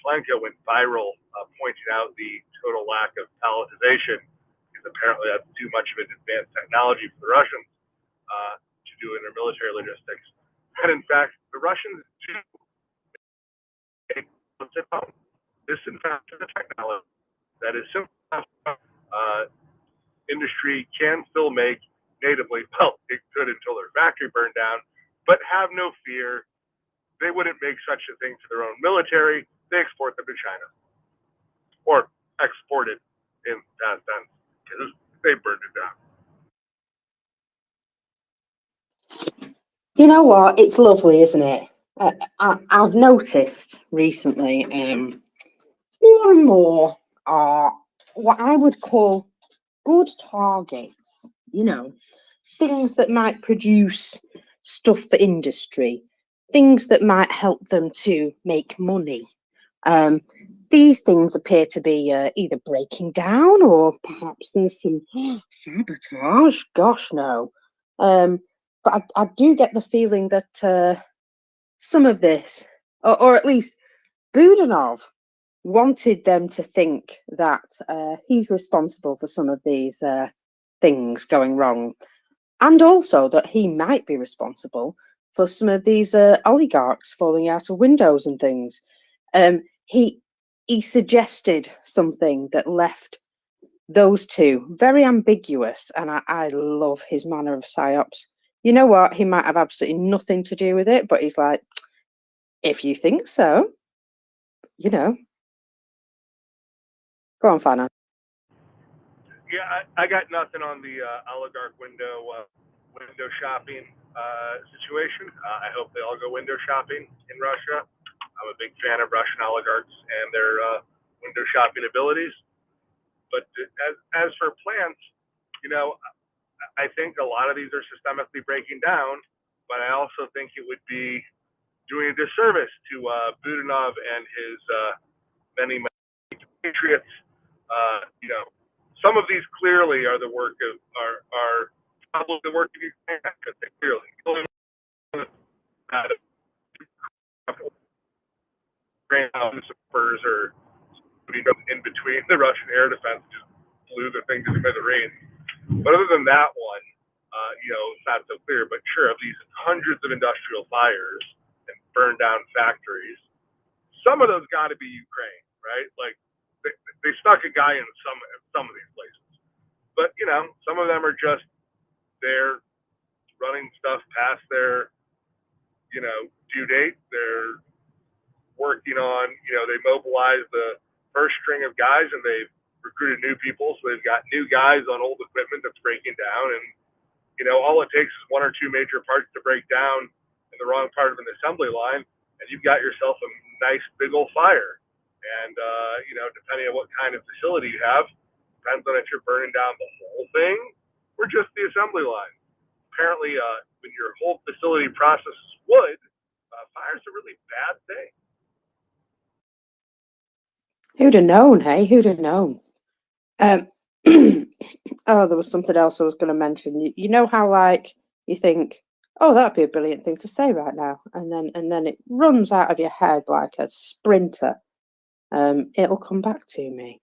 Slanko went viral, pointing out the total lack of palletization, because apparently that's too much of an advanced technology for the Russians to do in their military logistics. And in fact, the Russians do make pallets at home. disinvest in the technology that is simple enough. Industry can still make natively. Well, it could until their factory burned down, but have no fear. They wouldn't make such a thing to their own military. They export them to China, or export it in past tense, because they burned it down. You know what? It's lovely, isn't it? I've noticed recently, more and more are what I would call good targets. You know, things that might produce stuff for industry, things that might help them to make money. These things appear to be either breaking down or perhaps there's some sabotage. Gosh, no. But I do get the feeling that some of this, or at least Budanov, wanted them to think that he's responsible for some of these things going wrong, and also that he might be responsible for some of these oligarchs falling out of windows and things. He suggested something that left those two very ambiguous, and I love his manner of psyops. You know what? He might have absolutely nothing to do with it, but he's like, if you think so, you know. Go on, Fana. Yeah, I got nothing on the oligarch window shopping situation. I hope they all go window shopping in Russia. I'm a big fan of Russian oligarchs and their window shopping abilities. But as for plants, you know, I think a lot of these are systemically breaking down, but I also think it would be doing a disservice to Budanov and his many patriots. You know, some of these clearly are the work of are probably the work of Ukraine. Clearly, spurs are in between the Russian air defense, just blew the thing to smithereens. But other than that one, you know, it's not so clear. But sure, of these hundreds of industrial fires and burned down factories, some of those got to be Ukraine, right? Like they stuck a guy in some of these places. But you know, some of them are just they're running stuff past their, you know, due date. They're working on, you know, they mobilize the first string of guys and they've recruited new people, so they've got new guys on old equipment that's breaking down, and you know, all it takes is one or two major parts to break down in the wrong part of an assembly line, and you've got yourself a nice big old fire. And you know, depending on what kind of facility you have, depends on if you're burning down the whole thing or just the assembly line. Apparently, when your whole facility processes wood, fire's a really bad thing. Who'd have known, hey? Who'd have known? Oh, there was something else I was going to mention. You know how, like, you think, oh, that'd be a brilliant thing to say right now, and then it runs out of your head like a sprinter. It'll come back to me,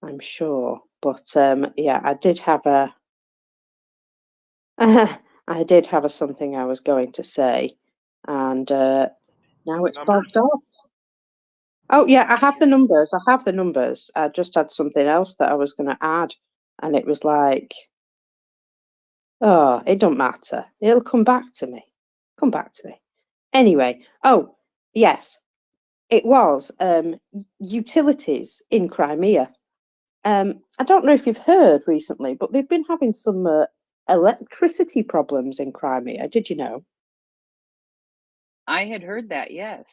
I'm sure. But yeah, I did have a something I was going to say, and now it's bogged off. Oh yeah, I have the numbers. I just had something else that I was going to add, and it was like, oh, it don't matter. It'll come back to me. Anyway, oh yes, it was utilities in Crimea. I don't know if you've heard recently, but they've been having some electricity problems in Crimea. Did you know? I had heard that, yes.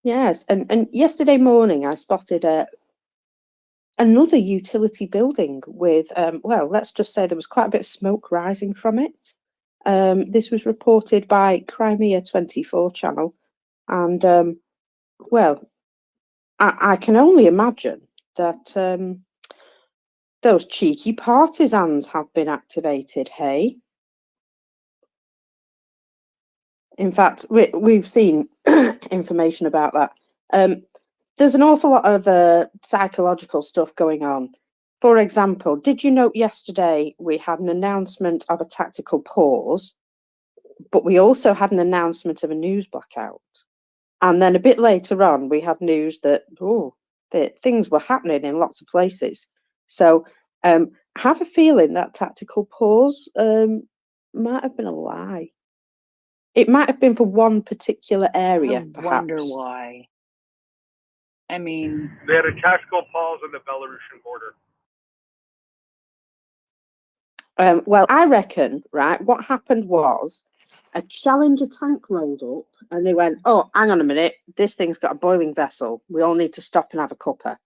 Yes, and yesterday morning I spotted another utility building with, well, let's just say there was quite a bit of smoke rising from it. This was reported by Crimea 24 channel, and well, I can only imagine that those cheeky partisans have been activated, hey? In fact, we've seen information about that. There's an awful lot of psychological stuff going on. For example, did you note yesterday we had an announcement of a tactical pause, but we also had an announcement of a news blackout? And then a bit later on, we had news that, that things were happening in lots of places. So I have a feeling that tactical pause might have been a lie. It might have been for one particular area, I wonder perhaps. why. I mean, They had a tactical pause on the Belarusian border. Well, I reckon, right, what happened was a Challenger tank rolled up and they went, oh, hang on a minute, this thing's got a boiling vessel. We all need to stop and have a cuppa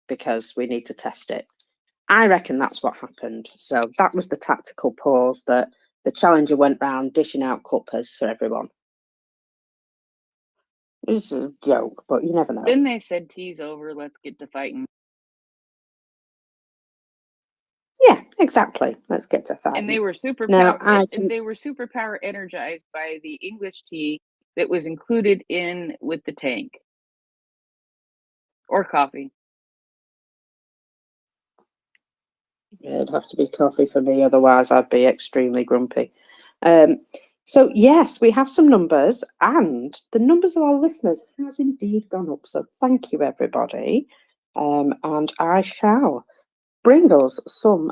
because we need to test it. I reckon that's what happened. So that was the tactical pause, that the Challenger went round dishing out cuppas for everyone. It's a joke, but you never know. then they said, tease over, let's get to fighting. Yeah, exactly. Let's get to fighting. And they were they were superpower energized by the English tea that was included in with the tank. Or coffee. Yeah, it'd have to be coffee for me, otherwise I'd be extremely grumpy. So yes, we have some numbers, and the numbers of our listeners has indeed gone up. So thank you, everybody. And I shall bring us some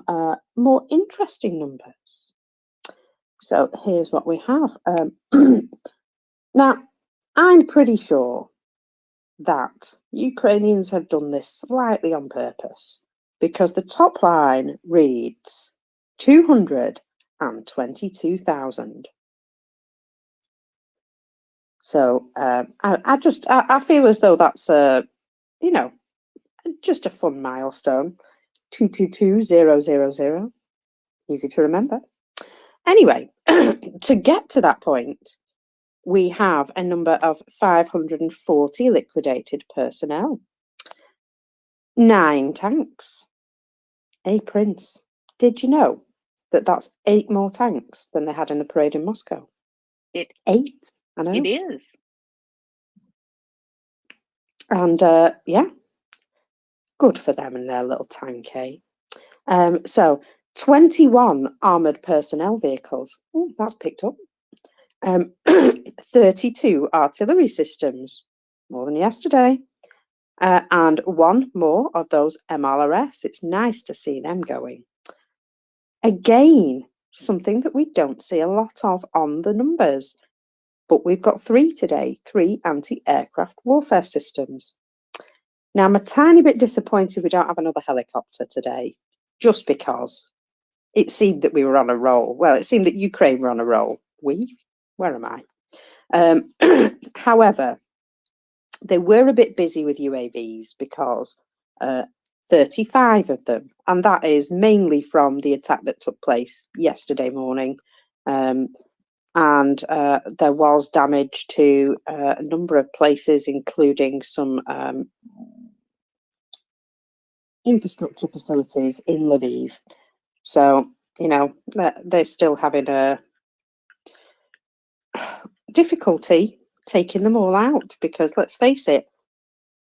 more interesting numbers. So here's what we have. Now, I'm pretty sure that Ukrainians have done this slightly on purpose, because the top line reads 222,000. So I feel as though that's just a fun milestone. 222000, easy to remember. Anyway, to get to that point, we have a number of 540 liquidated personnel, 9 tanks, a prince. Did you know that that's 8 more tanks than they had in the parade in Moscow? 8, I know. It is. And yeah, good for them and their little tank, eh? So 21 armoured personnel vehicles. Oh, that's picked up. 32 artillery systems, more than yesterday. And 1 more of those MLRS. It's nice to see them going. Again, something that we don't see a lot of on the numbers. But we've got 3 today, 3 anti-aircraft warfare systems. Now, I'm a tiny bit disappointed we don't have another helicopter today, just because it seemed that we were on a roll. Well, it seemed that Ukraine were on a roll. Where am I? However, they were a bit busy with UAVs because 35 of them, and that is mainly from the attack that took place yesterday morning. And there was damage to a number of places, including some infrastructure facilities in Lviv. So, they're still having a difficulty taking them all out, because let's face it,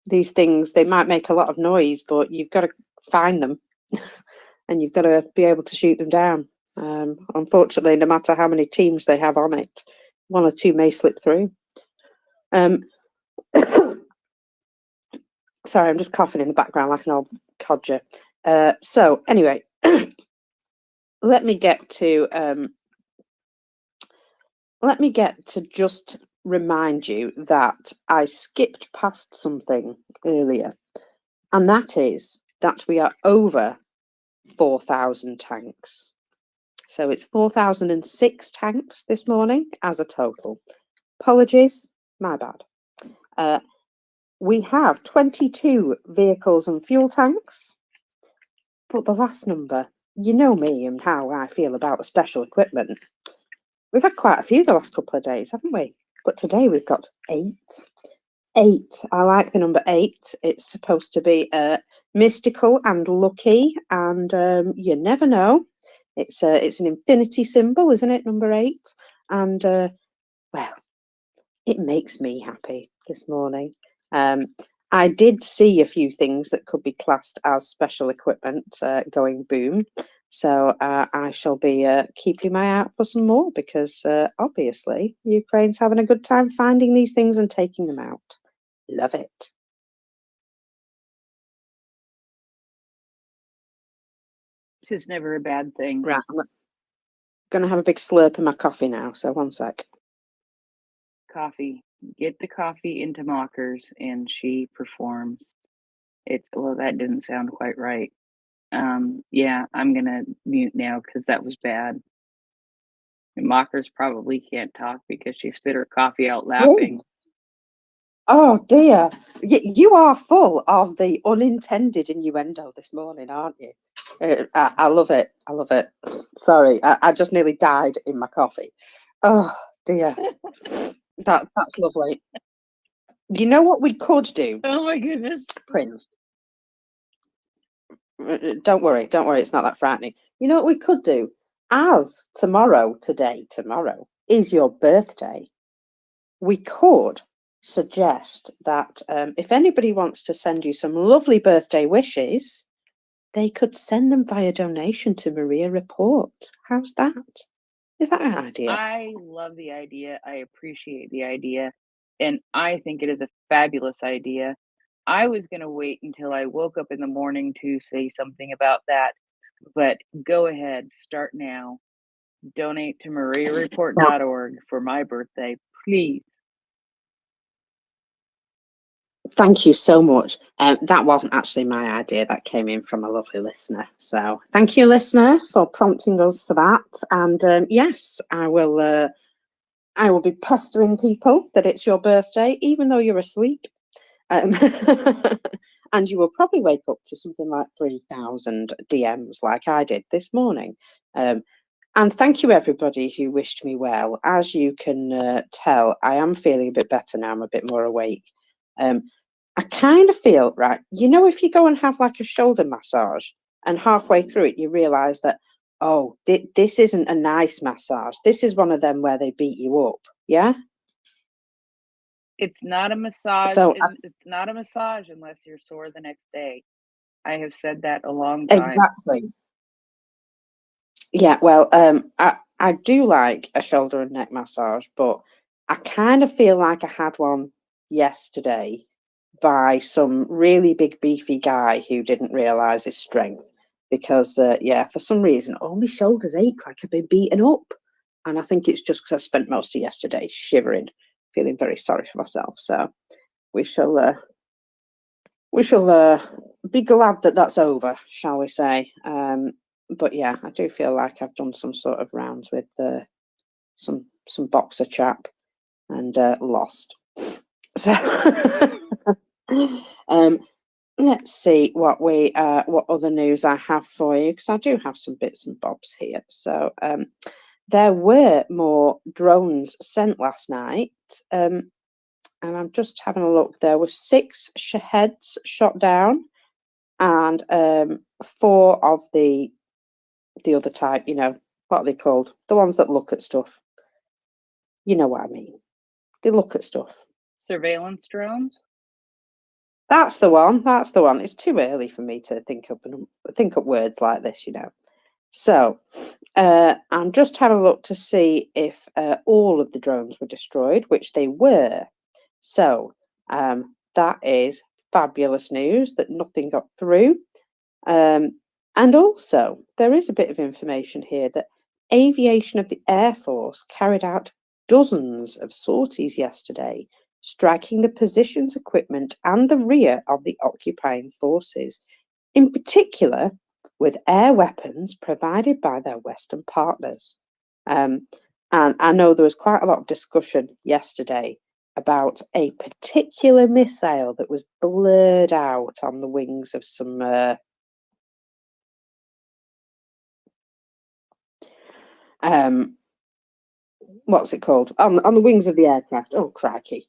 these things, they might make a lot of noise, but you've got to find them and you've got to be able to shoot them down. Unfortunately, no matter how many teams they have on it, 1 or 2 may slip through. Sorry, I'm just coughing in the background like an old codger. So anyway, let me get to just remind you that I skipped past something earlier, and that is that we are over 4,000 tanks. So it's 4,006 tanks this morning as a total. Apologies, my bad. We have 22 vehicles and fuel tanks, but the last number, you know me and how I feel about the special equipment. We've had quite a few the last couple of days, haven't we? But today we've got 8. 8. I like the number 8. It's supposed to be mystical and lucky, and you never know. It's an infinity symbol, isn't it? Number 8, and well, it makes me happy this morning. I did see a few things that could be classed as special equipment going boom. So I shall be keeping my eye out for some more because obviously Ukraine's having a good time finding these things and taking them out. Love it. This is never a bad thing. Right, I'm going to have a big slurp of my coffee now, so one sec. Coffee. Get the coffee into Mockers and she performs. Well, that didn't sound quite right. Yeah, I'm gonna mute now because that was bad. And Mockers probably can't talk because she spit her coffee out laughing. Oh dear, you are full of the unintended innuendo this morning, aren't you? I love it. I love it. Sorry, I just nearly died in my coffee. Oh dear, that's lovely. You know what we could do? Oh my goodness, Prince. Don't worry, it's not that frightening. You know what we could do? As tomorrow is your birthday, we could suggest that if anybody wants to send you some lovely birthday wishes, they could send them via donation to MriyaReport. How's that? Is that an idea? I love the idea. I appreciate the idea. And I think it is a fabulous idea. I was going to wait until I woke up in the morning to say something about that, but go ahead, start now. Donate to MriyaReport.org for my birthday, please. Thank you so much. That wasn't actually my idea. That came in from a lovely listener. So thank you, listener, for prompting us for that. And yes, I will be pestering people that it's your birthday, even though you're asleep. And you will probably wake up to something like 3,000 DMs like I did this morning. And thank you, everybody who wished me well. As you can tell, I am feeling a bit better now. I'm a bit more awake. I kind of feel, right, you know, if you go and have like a shoulder massage and halfway through it, you realise that, oh, this isn't a nice massage. This is one of them where they beat you up. Yeah? It's not a massage. So It's not a massage unless you're sore the next day. I have said that a long time. Exactly. Yeah, well, I do like a shoulder and neck massage, but I kind of feel like I had one yesterday by some really big beefy guy who didn't realise his strength. Because yeah, for some reason, all my shoulders ache like I've been beaten up, and I think it's just because I spent most of yesterday shivering, feeling very sorry for myself. So we shall be glad that that's over, shall we say? But yeah, I do feel like I've done some sort of rounds with some boxer chap and lost. So let's see what other news I have for you, because I do have some bits and bobs here. So there were more drones sent last night. And I'm just having a look. There were 6 Shaheds shot down, and 4 of the other type. You know, what are they called? The ones that look at stuff. You know what I mean? They look at stuff. Surveillance drones? That's the one. That's the one. It's too early for me to think up words like this, you know. So I'm just having a look to see if all of the drones were destroyed, which they were. So that is fabulous news that nothing got through. And also, there is a bit of information here that Aviation of the Air Force carried out dozens of sorties yesterday, striking the positions, equipment, and the rear of the occupying forces, in particular with air weapons provided by their Western partners. And I know there was quite a lot of discussion yesterday about a particular missile that was blurred out on the wings of some what's it called? On the wings of the aircraft. Oh, crikey.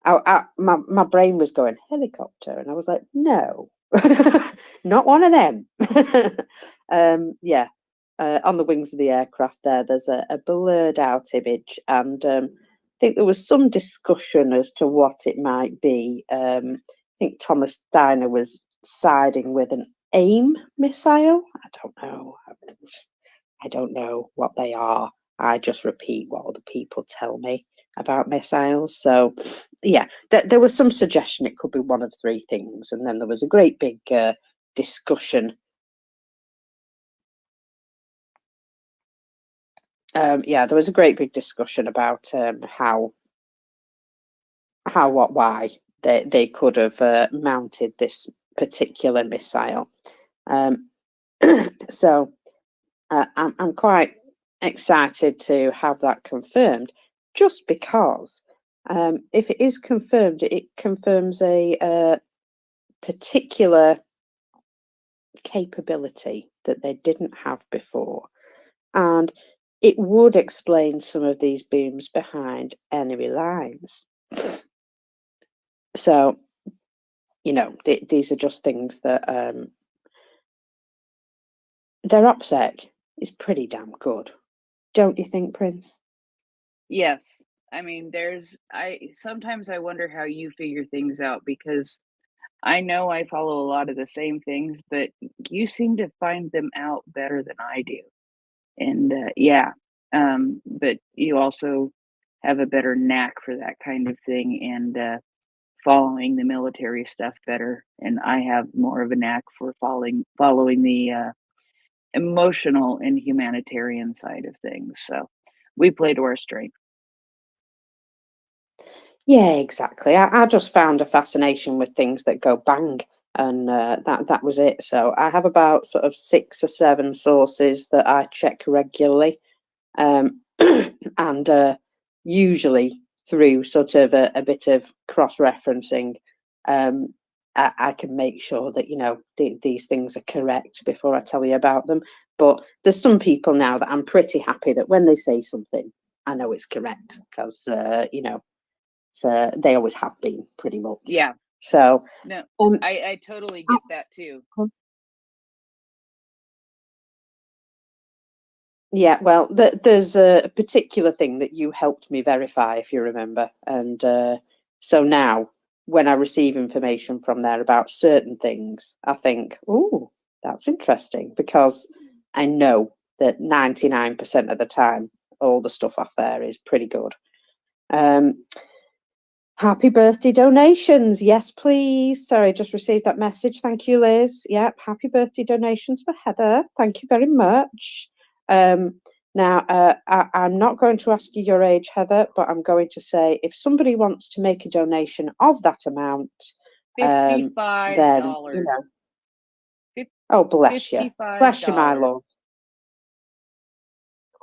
My brain was going, helicopter. And I was like, no, not one of them. Yeah. On the wings of the aircraft there's a blurred out image. And I think there was some discussion as to what it might be. I think Thomas Steiner was siding with an AIM missile. I don't know. I don't know what they are. I just repeat what other people tell me about missiles. So, yeah, there was some suggestion it could be one of three things, and then there was a great big discussion. Yeah, there was a great big discussion about how, what, why they could have mounted this particular missile. So I'm quite excited to have that confirmed, just because if it is confirmed, it confirms a particular capability that they didn't have before, and it would explain some of these booms behind enemy lines. So, you know, these are just things that their OPSEC is pretty damn good, don't you think, Prince? Yes. I mean, sometimes I wonder how you figure things out, because I know I follow a lot of the same things, but you seem to find them out better than I do. And yeah, but you also have a better knack for that kind of thing, and following the military stuff better. And I have more of a knack for following the emotional and humanitarian side of things. So we play to our strength. Yeah, exactly. I just found a fascination with things that go bang, and that was it. So I have about sort of 6 or 7 sources that I check regularly, and usually through sort of a bit of cross-referencing, I can make sure that, you know, these things are correct before I tell you about them. But there's some people now that I'm pretty happy that when they say something, I know it's correct, because you know. So they always have been, pretty much. Yeah. So No, I totally get that too. Yeah, well, there's a particular thing that you helped me verify, if you remember, and so now when I receive information from there about certain things, I think, oh, that's interesting, because I know that 99% of the time, all the stuff off there is pretty good. Happy birthday donations. Yes, please. Sorry, just received that message. Thank you, Liz. Yep, happy birthday donations for Heather. Thank you very much. Now, I'm not going to ask you your age, Heather, but I'm going to say if somebody wants to make a donation of that amount, $55. then, you know. Oh, bless you. Bless you, my $55. lord.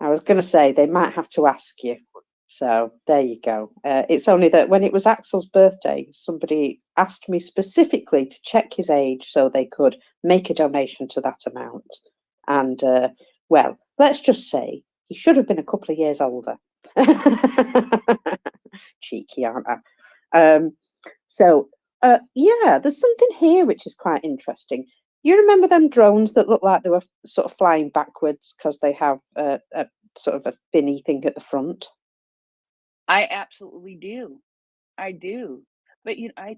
I was going to say they might have to ask you. So there you go. It's only that when it was Axel's birthday, somebody asked me specifically to check his age so they could make a donation to that amount. And, well, let's just say he should have been a couple of years older. Cheeky, aren't I? So, yeah, there's something here which is quite interesting. You remember them drones that look like they were sort of flying backwards because they have a sort of a finny thing at the front? I absolutely do. I do. But I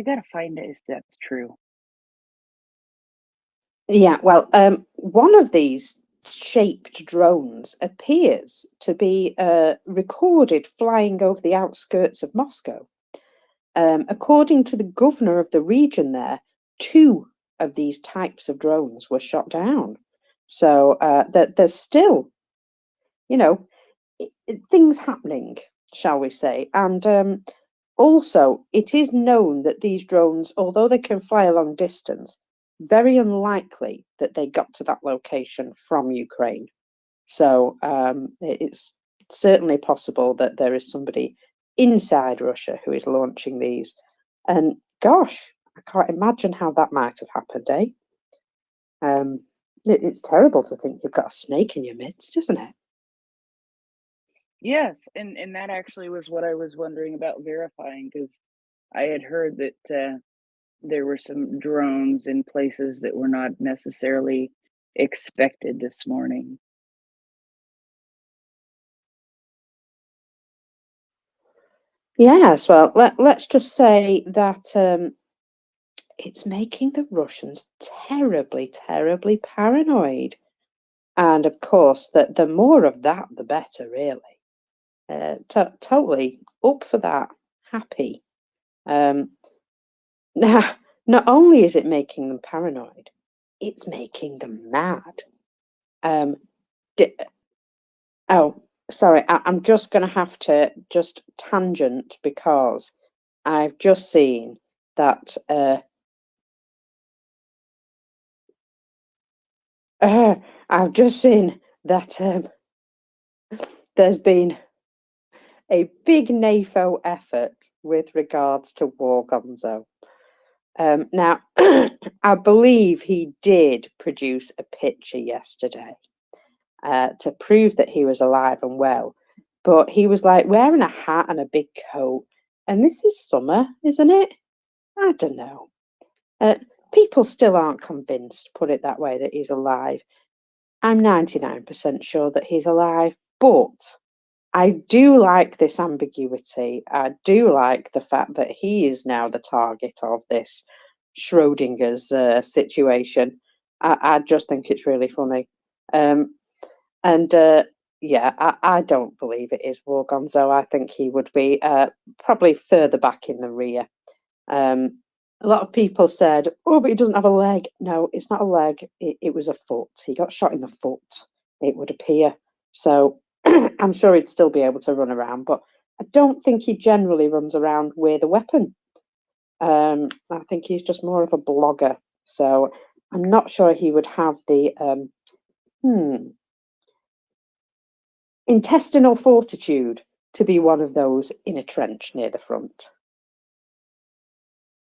gotta find out if that's true. Yeah, well, one of these shaped drones appears to be recorded flying over the outskirts of Moscow. According to the governor of the region there, 2 of these types of drones were shot down. So there's still, you know, things happening, shall we say. And also, it is known that these drones, although they can fly a long distance, very unlikely that they got to that location from Ukraine. So it's certainly possible that there is somebody inside Russia who is launching these. And gosh, I can't imagine how that might have happened, eh? It's terrible to think you've got a snake in your midst, isn't it? Yes, and that actually was what I was wondering about verifying, because I had heard that there were some drones in places that were not necessarily expected this morning. Yes, well, let's just say that it's making the Russians terribly, terribly paranoid. And of course, the more of that, the better, really. Totally up for that. Happy. Now, not only is it making them paranoid, it's making them mad. Oh, sorry, I'm just going to have to just tangent because I've just seen that I've just seen that there's been a big NAFO effort with regards to War Gonzo. Now, I believe he did produce a picture yesterday to prove that he was alive and well, but he was like wearing a hat and a big coat, and this is summer, isn't it? I don't know. People still aren't convinced, put it that way, that he's alive. I'm 99% sure that he's alive, but I do like this ambiguity. I do like the fact that he is now the target of this Schrodinger's situation. I just think it's really funny. Yeah, I don't believe it is War Gonzo. I think he would be probably further back in the rear. A lot of people said, oh, but he doesn't have a leg. No, it's not a leg. It was a foot. He got shot in the foot, it would appear. So I'm sure he'd still be able to run around, but I don't think he generally runs around with a weapon. I think he's just more of a blogger. So I'm not sure he would have the intestinal fortitude to be one of those in a trench near the front.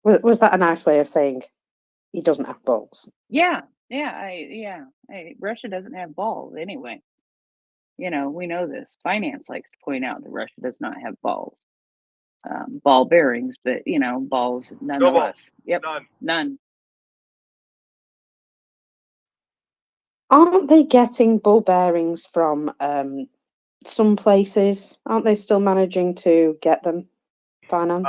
Was that a nice way of saying he doesn't have balls? Yeah. Russia doesn't have balls anyway. We know this. Finance likes to point out that Russia does not have balls. Ball bearings, but balls nonetheless. Yep. None. Aren't they getting ball bearings from some places? Aren't they still managing to get them, Fanon?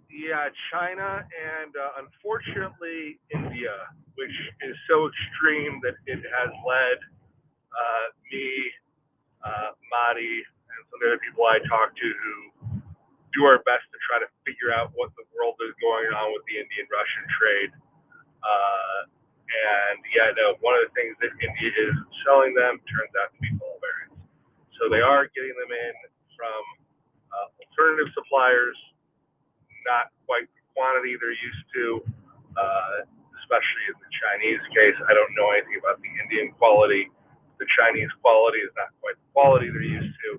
Yeah, China and unfortunately India, which is so extreme that it has led me, Madi, and some of the other people I talk to who do our best to try to figure out what the world is going on with the Indian-Russian trade. And yeah, no, one of the things that India is selling them turns out to be ball bearings. So they are getting them in from alternative suppliers, not quite the quantity they're used to, especially in the Chinese case. I don't know anything about the Indian quality. The Chinese quality is not quite the quality they're used to.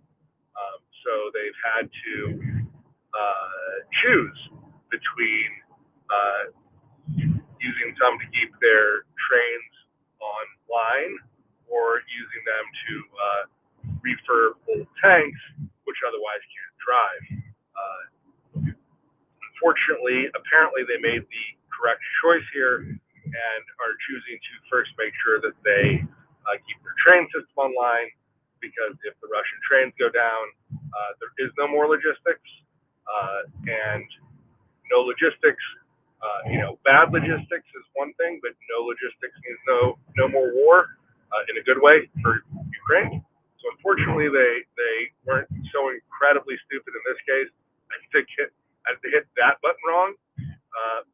So they've had to choose between using some to keep their trains online or using them to refurb old tanks, which otherwise can't drive. Unfortunately, apparently they made the correct choice here and are choosing to first make sure that they keep their train system online, because if the Russian trains go down, there is no more logistics, and no logistics, bad logistics is one thing, but no logistics means no more war in a good way for Ukraine. So unfortunately, they weren't so incredibly stupid in this case. I think they hit that button wrong,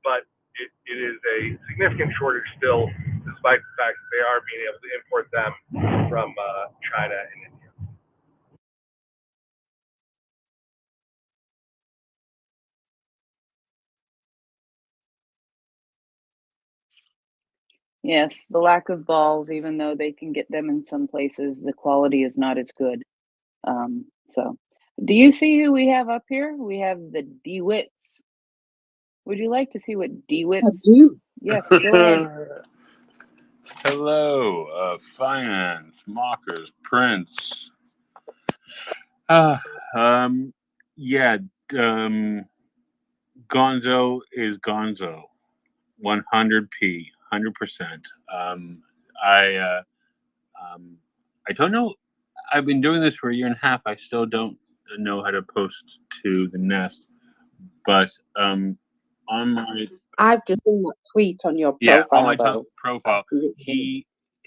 but it is a significant shortage still, despite the fact that they are being able to import them from China and India. Yes, the lack of balls, even though they can get them in some places, the quality is not as good. So, do you see who we have up here? We have the DeWitts. Would you like to see what DeWitts? I do. Yes, go ahead. Hello, Finance, Mockers, Prince. Gonzo is Gonzo, 100p, 100%. I don't know. I've been doing this for a year and a half. I still don't know how to post to the Nest, but on my I've just seen that tweet on your Yeah, on my profile, though. profile.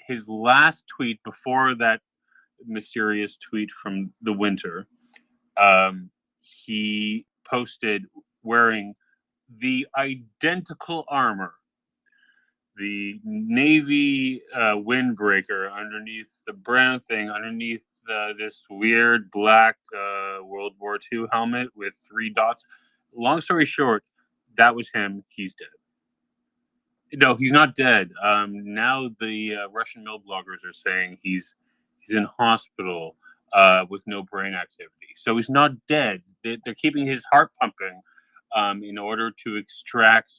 His last tweet before that mysterious tweet from the winter, he posted wearing the identical armor, the navy windbreaker underneath the brown thing, underneath this weird black World War II helmet with 3 dots. Long story short, that was him. He's dead. No, he's not dead. Now the Russian mill bloggers are saying he's in hospital with no brain activity. So he's not dead. They're keeping his heart pumping in order to extract,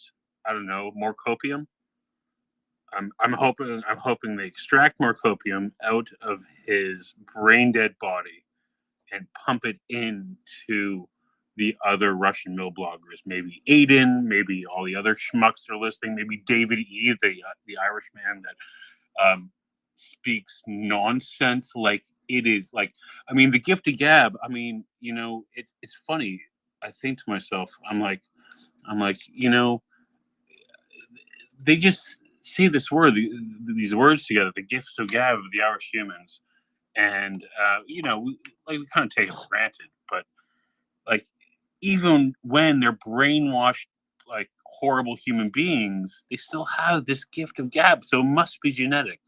I don't know, more copium. I'm hoping they extract more copium out of his brain dead body and pump it into the other Russian mill bloggers. Maybe Aiden, maybe all the other schmucks that are listening, maybe David E, the Irish man that speaks nonsense like it is. Like, I mean, the gift of gab. I mean, you know, it's funny. I think to myself, I'm like, you know, they just say this word, these words together, the gift of gab of the Irish humans, and you know, we kind of take it for granted, but like, even when they're brainwashed like horrible human beings, they still have this gift of gab, so it must be genetic.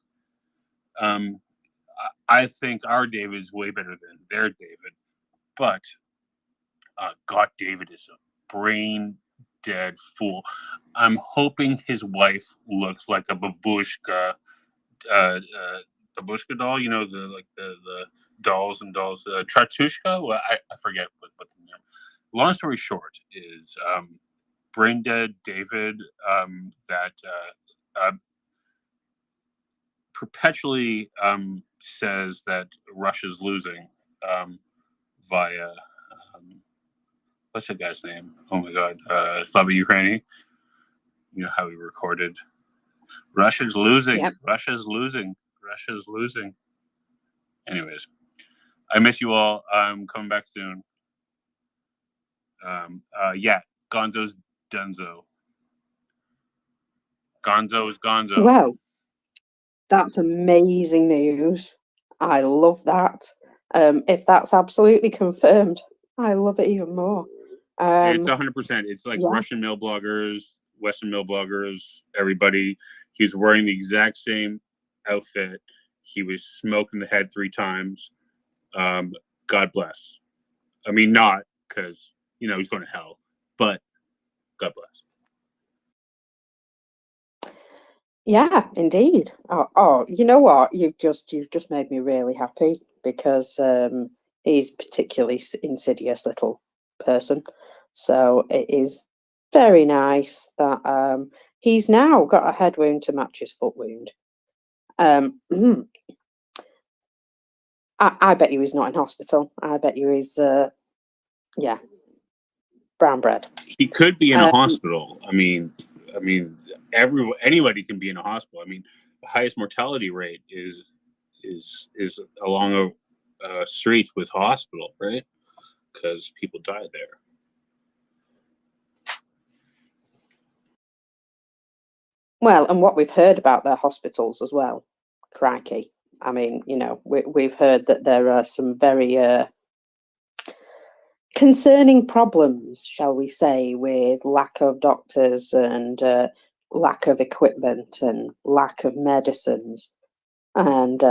I think our David is way better than their David, but God, David is a brain dead fool. I'm hoping his wife looks like a babushka, babushka doll. You know, the dolls and dolls, Tratushka. Well, I forget what the name. Long story short is brain dead David that perpetually says that Russia's losing via what's that guy's name? Oh my God, Slava Ukraini. You know how he recorded Russia's losing. Yep. Russia's losing. Russia's losing. Anyways, I miss you all. I'm coming back soon. Yeah, Gonzo's Dunzo. Gonzo is Gonzo. Well, that's amazing news. I love that. If that's absolutely confirmed, I love it even more. It's 100%. It's like Russian mill bloggers, Western mill bloggers, everybody. He's wearing the exact same outfit. He was smoked in the head 3 times. God bless. I mean, not because, you know, he's going to hell, but God bless. Yeah, indeed. Oh, you know what? You've just made me really happy because he's particularly insidious little person. So it is very nice that he's now got a head wound to match his foot wound. I bet you he's not in hospital. I bet you he's yeah, brown bread. He could be in a hospital. I mean, anybody can be in a hospital. I mean, the highest mortality rate is along a street with hospital, right? Because people die there. Well, and what we've heard about their hospitals as well, crikey. I mean, you know, we've heard that there are some very concerning problems, shall we say, with lack of doctors and lack of equipment and lack of medicines. And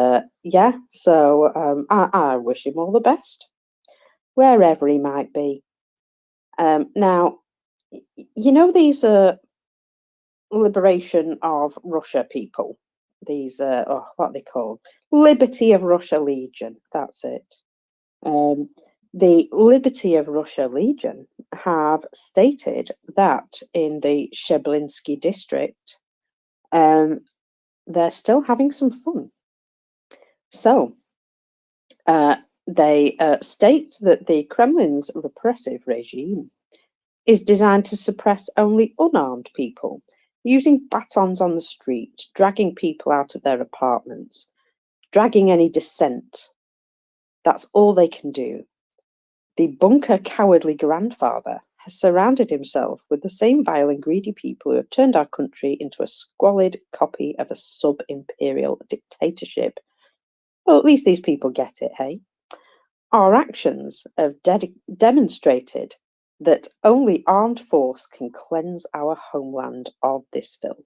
yeah, so I wish him all the best, wherever he might be. Now, you know, these liberation of Russia people, these what are they called? Liberty of Russia Legion, that's it. The Liberty of Russia Legion have stated that in the Sheblinski district, they're still having some fun. So they state that the Kremlin's repressive regime is designed to suppress only unarmed people, using batons on the street, dragging people out of their apartments, dragging any dissent. That's all they can do. The bunker cowardly grandfather has surrounded himself with the same vile and greedy people who have turned our country into a squalid copy of a sub-imperial dictatorship. Well, at least these people get it, hey? Our actions have demonstrated that only armed force can cleanse our homeland of this filth.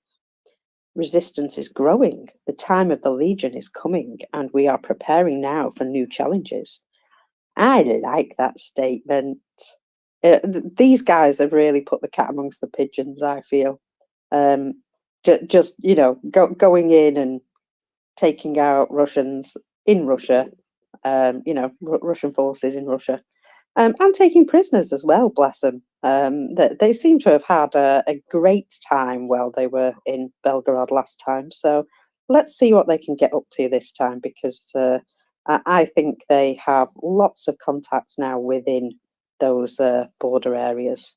Resistance is growing, the time of the Legion is coming, and we are preparing now for new challenges. I like that statement. These guys have really put the cat amongst the pigeons, I feel. Just going in and taking out Russians in Russia, Russian forces in Russia, and taking prisoners as well, bless them. They seem to have had a great time while they were in Belgorod last time. So let's see what they can get up to this time, because I think they have lots of contacts now within those border areas.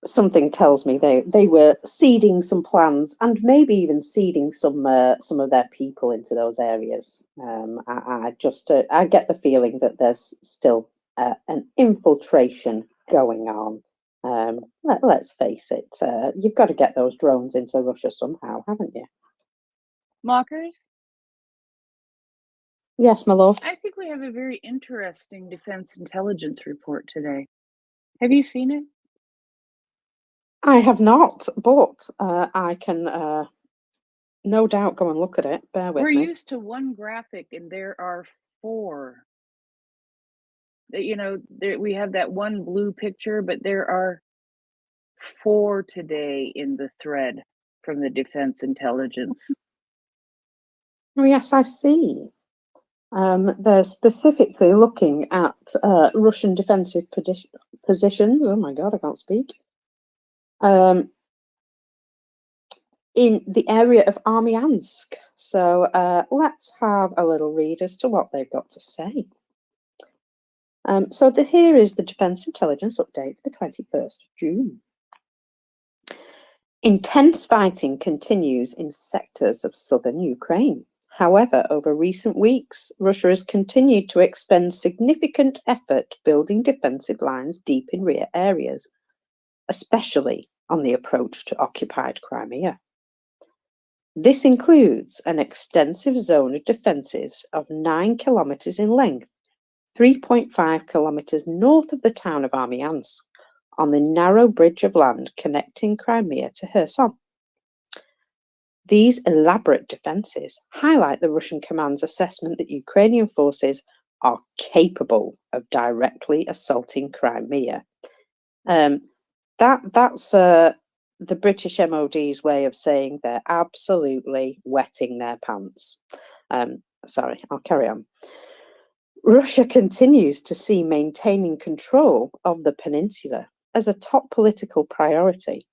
Something tells me they were seeding some plans, and maybe even seeding some of their people into those areas. I get the feeling that there's still an infiltration going on. Let's face it, you've got to get those drones into Russia somehow, haven't you? Mockers? Yes, my love. I think we have a very interesting defense intelligence report today. Have you seen it? I have not, but I can no doubt go and look at it. Bear with We're me. used to one graphic, and there are 4. We have that one blue picture, but there are 4 today in the thread from the defense intelligence. Oh, yes, I see. They're specifically looking at Russian defensive positions. Oh my God, I can't speak. In the area of Armyansk. So let's have a little read as to what they've got to say. Here is the Defence Intelligence update for the 21st of June. Intense fighting continues in sectors of southern Ukraine. However, over recent weeks, Russia has continued to expend significant effort building defensive lines deep in rear areas, especially on the approach to occupied Crimea. This includes an extensive zone of defensives of 9 kilometers in length, 3.5 kilometers north of the town of Armyansk, on the narrow bridge of land connecting Crimea to Kherson. These elaborate defences highlight the Russian command's assessment that Ukrainian forces are capable of directly assaulting Crimea. That's the British MOD's way of saying they're absolutely wetting their pants. Sorry, I'll carry on. Russia continues to see maintaining control of the peninsula as a top political priority.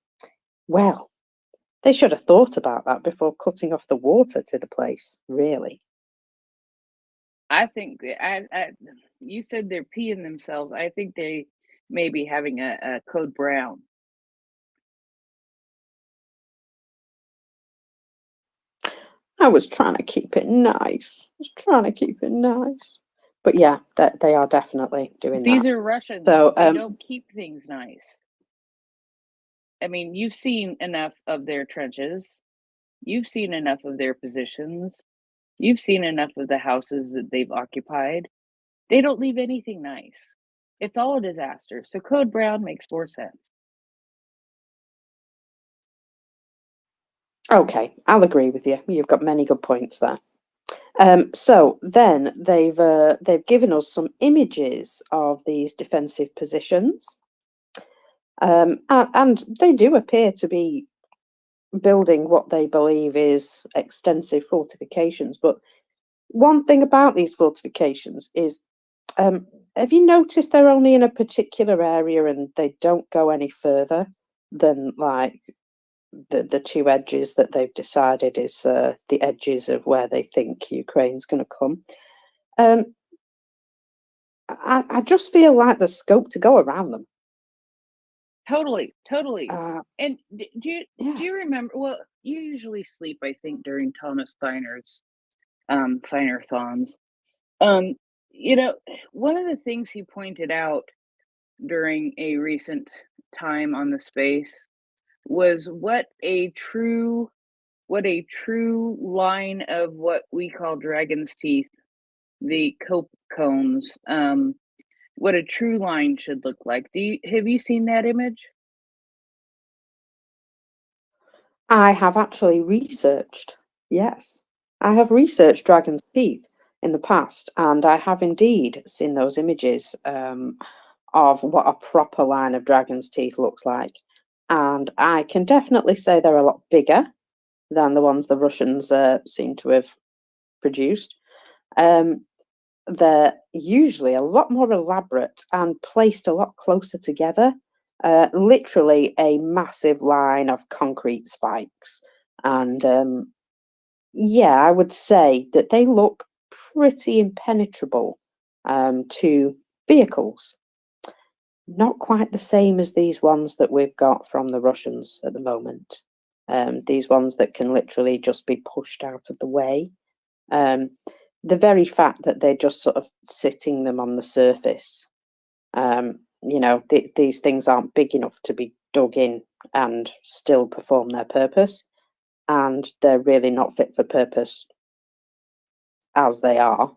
Well, they should have thought about that before cutting off the water to the place, really. I think you said they're peeing themselves. I think they may be having a code brown. I was trying to keep it nice. But yeah, that they are definitely doing that. These are Russians. So, they don't keep things nice. I mean, you've seen enough of their trenches. You've seen enough of their positions. You've seen enough of the houses that they've occupied. They don't leave anything nice. It's all a disaster. So code brown makes more sense. Okay, I'll agree with you. You've got many good points there. So then they've given us some images of these defensive positions, and they do appear to be building what they believe is extensive fortifications. But one thing about these fortifications is, have you noticed they're only in a particular area and they don't go any further than like the 2 edges that they've decided is the edges of where they think Ukraine's going to come? I just feel like there's scope to go around them. Totally. And do you remember? Well, you usually sleep, I think, during Thomas Steiner's Steiner-thons. You know, one of the things he pointed out during a recent time on the space was what a true line of what we call dragon's teeth, the cope cones, what a true line should look like. Have you seen that image? I have actually researched, yes, I have researched dragon's teeth in the past, and I have indeed seen those images of what a proper line of dragon's teeth looks like. And I can definitely say they're a lot bigger than the ones the Russians seem to have produced. They're usually a lot more elaborate and placed a lot closer together. Literally a massive line of concrete spikes. And yeah, I would say that they look pretty impenetrable to vehicles. Not quite the same as these ones that we've got from the Russians at the moment. These ones that can literally just be pushed out of the way. The very fact that they're just sort of sitting them on the surface, you know, these things aren't big enough to be dug in and still perform their purpose, and they're really not fit for purpose as they are.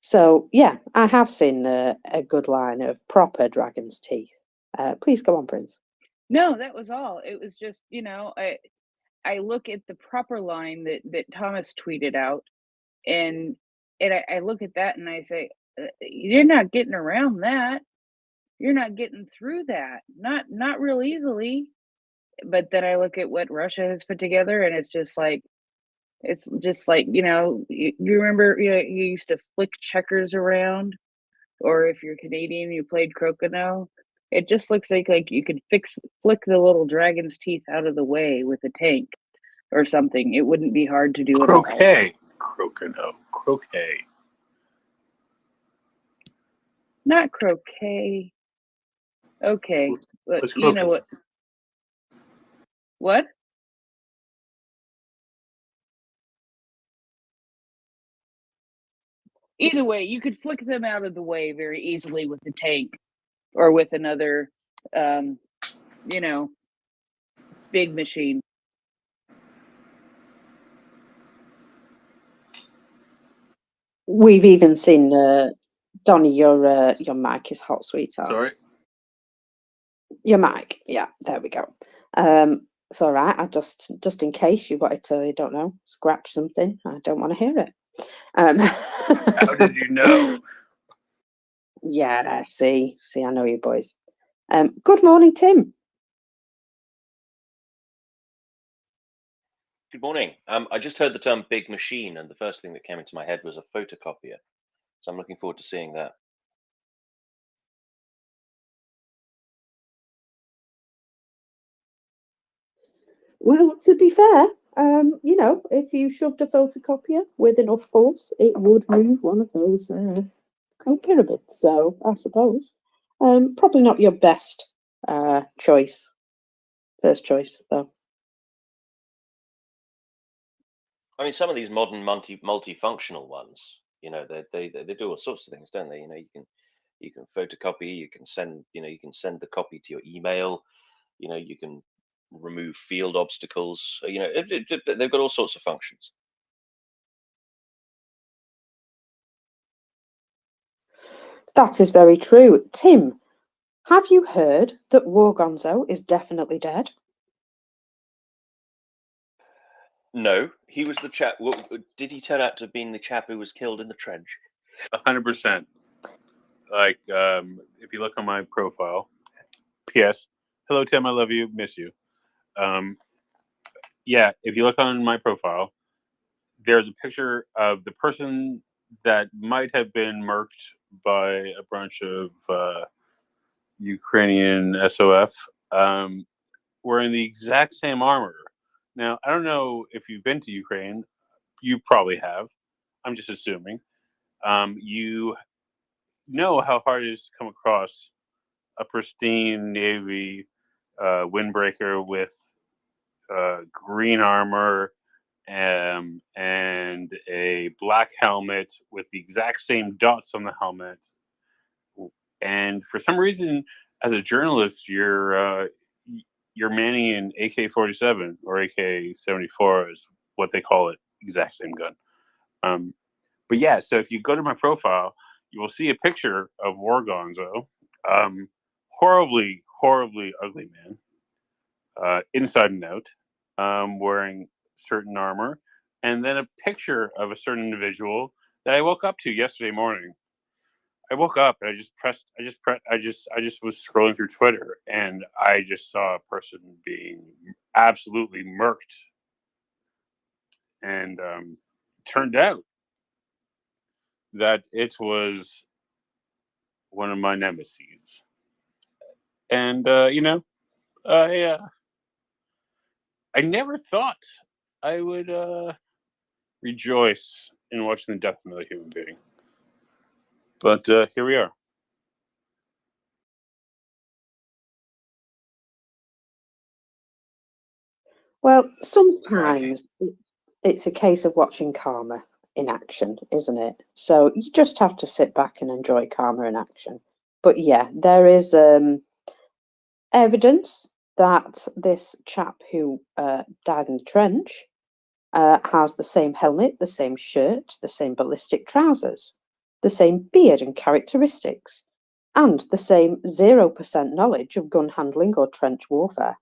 So yeah, I have seen a good line of proper dragon's teeth. Please go on, Prince. No, that was all. It was just, you know, I look at the proper line that Thomas tweeted out, and I look at that and I say, you're not getting around that. You're not getting through that. Not real easily. But then I look at what Russia has put together, and it's just like, you know, you remember, you know, you used to flick checkers around, or if you're Canadian, you played crokinole. It just looks like you could flick the little dragon's teeth out of the way with a tank or something. It wouldn't be hard to do at all. Croquet. Crokinole. Croquet. Not croquet. Okay, but What's you know crocus? what? Either way, you could flick them out of the way very easily with a tank or with another, you know, big machine. We've even seen Donnie, your mic is hot, sweetheart. Sorry. Your mic, yeah, there we go. It's all right. I just in case you wanted to, you don't know, scratch something. I don't want to hear it. How did you know? Yeah, see, I know you boys. Good morning, Tim. Good morning. I just heard the term big machine, and the first thing that came into my head was a photocopier. So I'm looking forward to seeing that. Well, to be fair, you know, if you shoved a photocopier with enough force, it would move one of those coat pyramids. So I suppose probably not your best first choice though. I mean, some of these modern multifunctional ones, you know, they do all sorts of things, don't they? You know, you can photocopy, you can send, you know, you can send the copy to your email. You know, you can remove field obstacles. You know, they've got all sorts of functions. That is very true. Tim, have you heard that War Gonzo is definitely dead? No, he was the chap. Did he turn out to have been the chap who was killed in the trench? 100%. Like, if you look on my profile, P.S. Hello, Tim. I love you. Miss you. Yeah, if you look on my profile, there's a picture of the person that might have been murked by a bunch of Ukrainian SOF wearing the exact same armor. Now, I don't know if you've been to Ukraine. You probably have. I'm just assuming. You know how hard it is to come across a pristine Navy windbreaker with green armor and a black helmet with the exact same dots on the helmet. And for some reason, as a journalist, you're manning an AK-47 or AK-74 is what they call it, exact same gun. But yeah, so if you go to my profile, you will see a picture of War Gonzo, horribly, horribly ugly man, inside and out, wearing certain armor, and then a picture of a certain individual that I woke up to yesterday morning. I woke up and I just was scrolling through Twitter and I just saw a person being absolutely murked. And turned out that it was one of my nemesis. And I never thought I would rejoice in watching the death of another human being. But here we are. Well, sometimes it's a case of watching karma in action, isn't it? So you just have to sit back and enjoy karma in action. But yeah, there is evidence that this chap who died in the trench has the same helmet, the same shirt, the same ballistic trousers, the same beard and characteristics, and the same 0% knowledge of gun handling or trench warfare.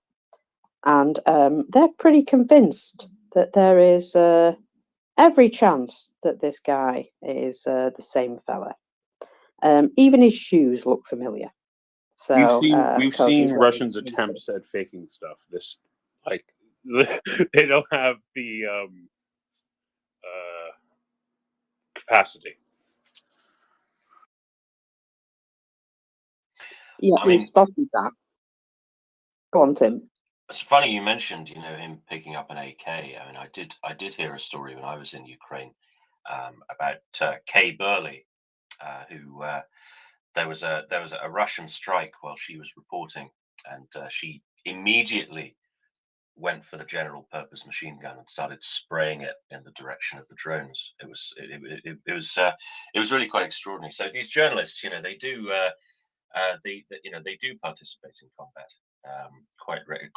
And they're pretty convinced that there is every chance that this guy is the same fella. Even his shoes look familiar. So we've seen Russians' attempts at faking stuff. This they don't have the capacity. Yeah, I mean, spotted that. Go on, Tim. It's funny you mentioned, him picking up an AK. I mean, I did hear a story when I was in Ukraine about Kay Burley, who there was a Russian strike while she was reporting, and she immediately went for the general purpose machine gun and started spraying it in the direction of the drones. It was really quite extraordinary. So these journalists, they do they do participate in combat.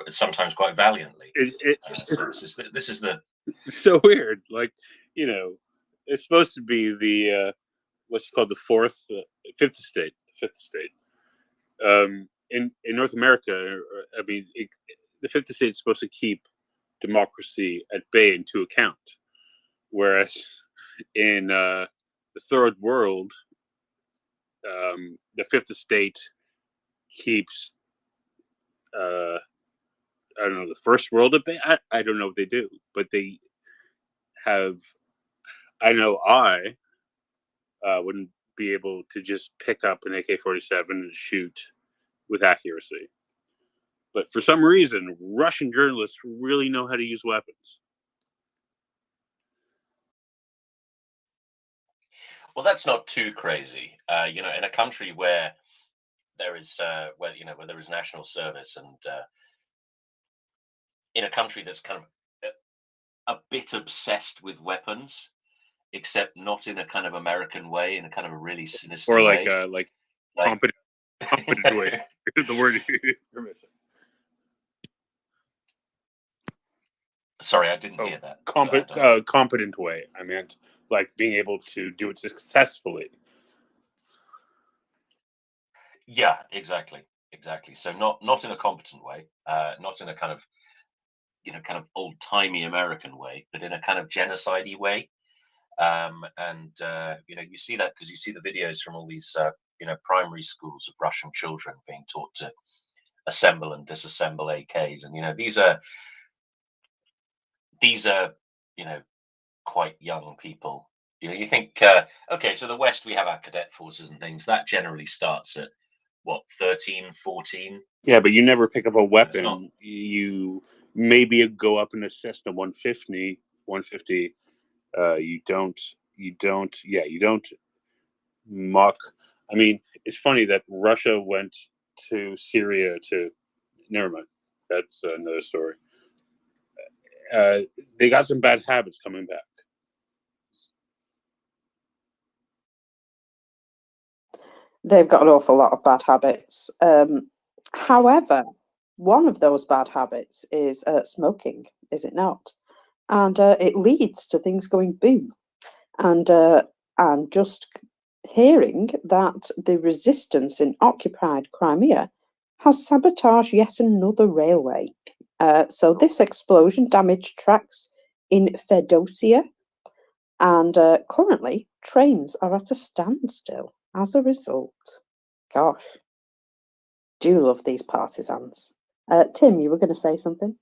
Sometimes quite valiantly. So this is the It's so weird. Like, it's supposed to be the what's called the fifth estate. In North America, I mean, the fifth estate is supposed to keep democracy at bay and to account, whereas in the third world, the fifth estate keeps I don't know, the first world at bay. I don't know what they do, but they have. I know I wouldn't be able to just pick up an AK-47 and shoot with accuracy. But for some reason, Russian journalists really know how to use weapons. Well, that's not too crazy. In a country where there is where there is national service, and in a country that's kind of a bit obsessed with weapons, except not in a kind of American way, in a kind of a really sinister Or way. like competent way. The word you're missing. Sorry, I didn't hear that. Competent way. I meant like being able to do it successfully. Yeah, exactly. So not in a competent way, not in a kind of old timey American way, but in a kind of genocide-y way. And you see that because you see the videos from all these primary schools of Russian children being taught to assemble and disassemble AKs, and these are quite young people. You think, okay, so the West, we have our cadet forces and things that generally starts at what, 13, 14. Yeah, but you never pick up a weapon. You maybe go up in a Cessna 150. You don't mock. I mean, it's funny that Russia went to Syria to. Never mind. That's another story. they got some bad habits coming back. They've got an awful lot of bad habits. However, one of those bad habits is smoking, is it not? And it leads to things going boom. And I'm just hearing that the resistance in occupied Crimea has sabotaged yet another railway. So this explosion damaged tracks in Fedosia, and currently trains are at a standstill as a result. Gosh, do love these partisans. Tim, you were going to say something?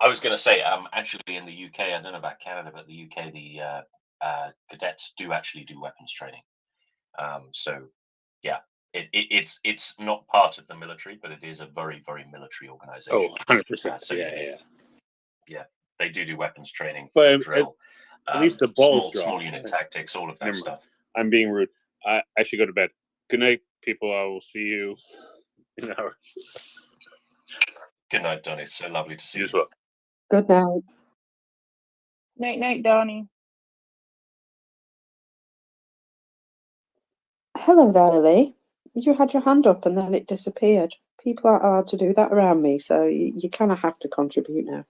I was going to say, actually, in the UK, I don't know about Canada, but the UK, the cadets do actually do weapons training. So, yeah, it's not part of the military, but it is a very, very military organization. Oh, 100%. So yeah, they do weapons training, but drill, at least the balls small drop. unit tactics, all of that stuff. I'm being rude. I should go to bed. Good night, people. I will see you in hours. Good night, Donnie. So lovely to see you. As well. Good night. Night, night, Donnie. Hello there, Lee. You had your hand up and then it disappeared. People aren't allowed to do that around me, so you kind of have to contribute now.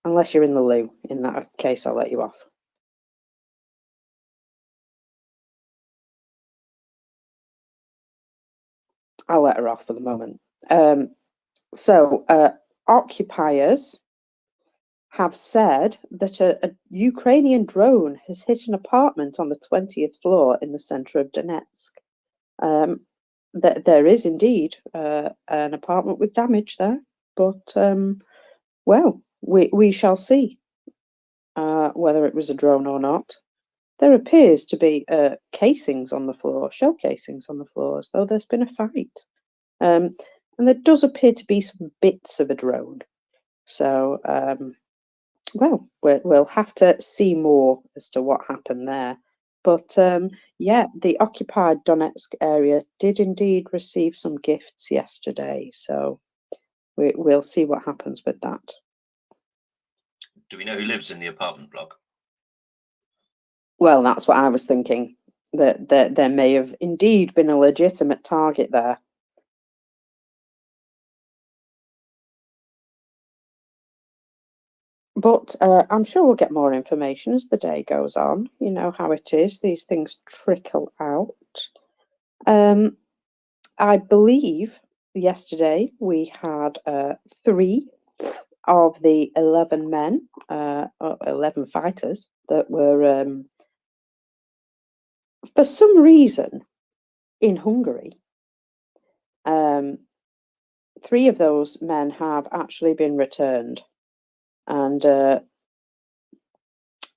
Unless you're in the loo. In that case, I'll let you off. I'll let her off for the moment. Occupiers have said that a Ukrainian drone has hit an apartment on the 20th floor in the center of Donetsk. There is indeed an apartment with damage there, but well, we shall see whether it was a drone or not. There appears to be casings on the floor, shell casings on the floor, as though there's been a fight. And there does appear to be some bits of a drone. So, well, we'll have to see more as to what happened there. But yeah, the occupied Donetsk area did indeed receive some gifts yesterday. So we'll see what happens with that. Do we know who lives in the apartment block? Well, that's what I was thinking. That there may have indeed been a legitimate target there. But I'm sure we'll get more information as the day goes on. You know how it is. These things trickle out. I believe yesterday we had 3 of the 11 men, 11 fighters that were, for some reason, in Hungary. 3 of those men have actually been returned. And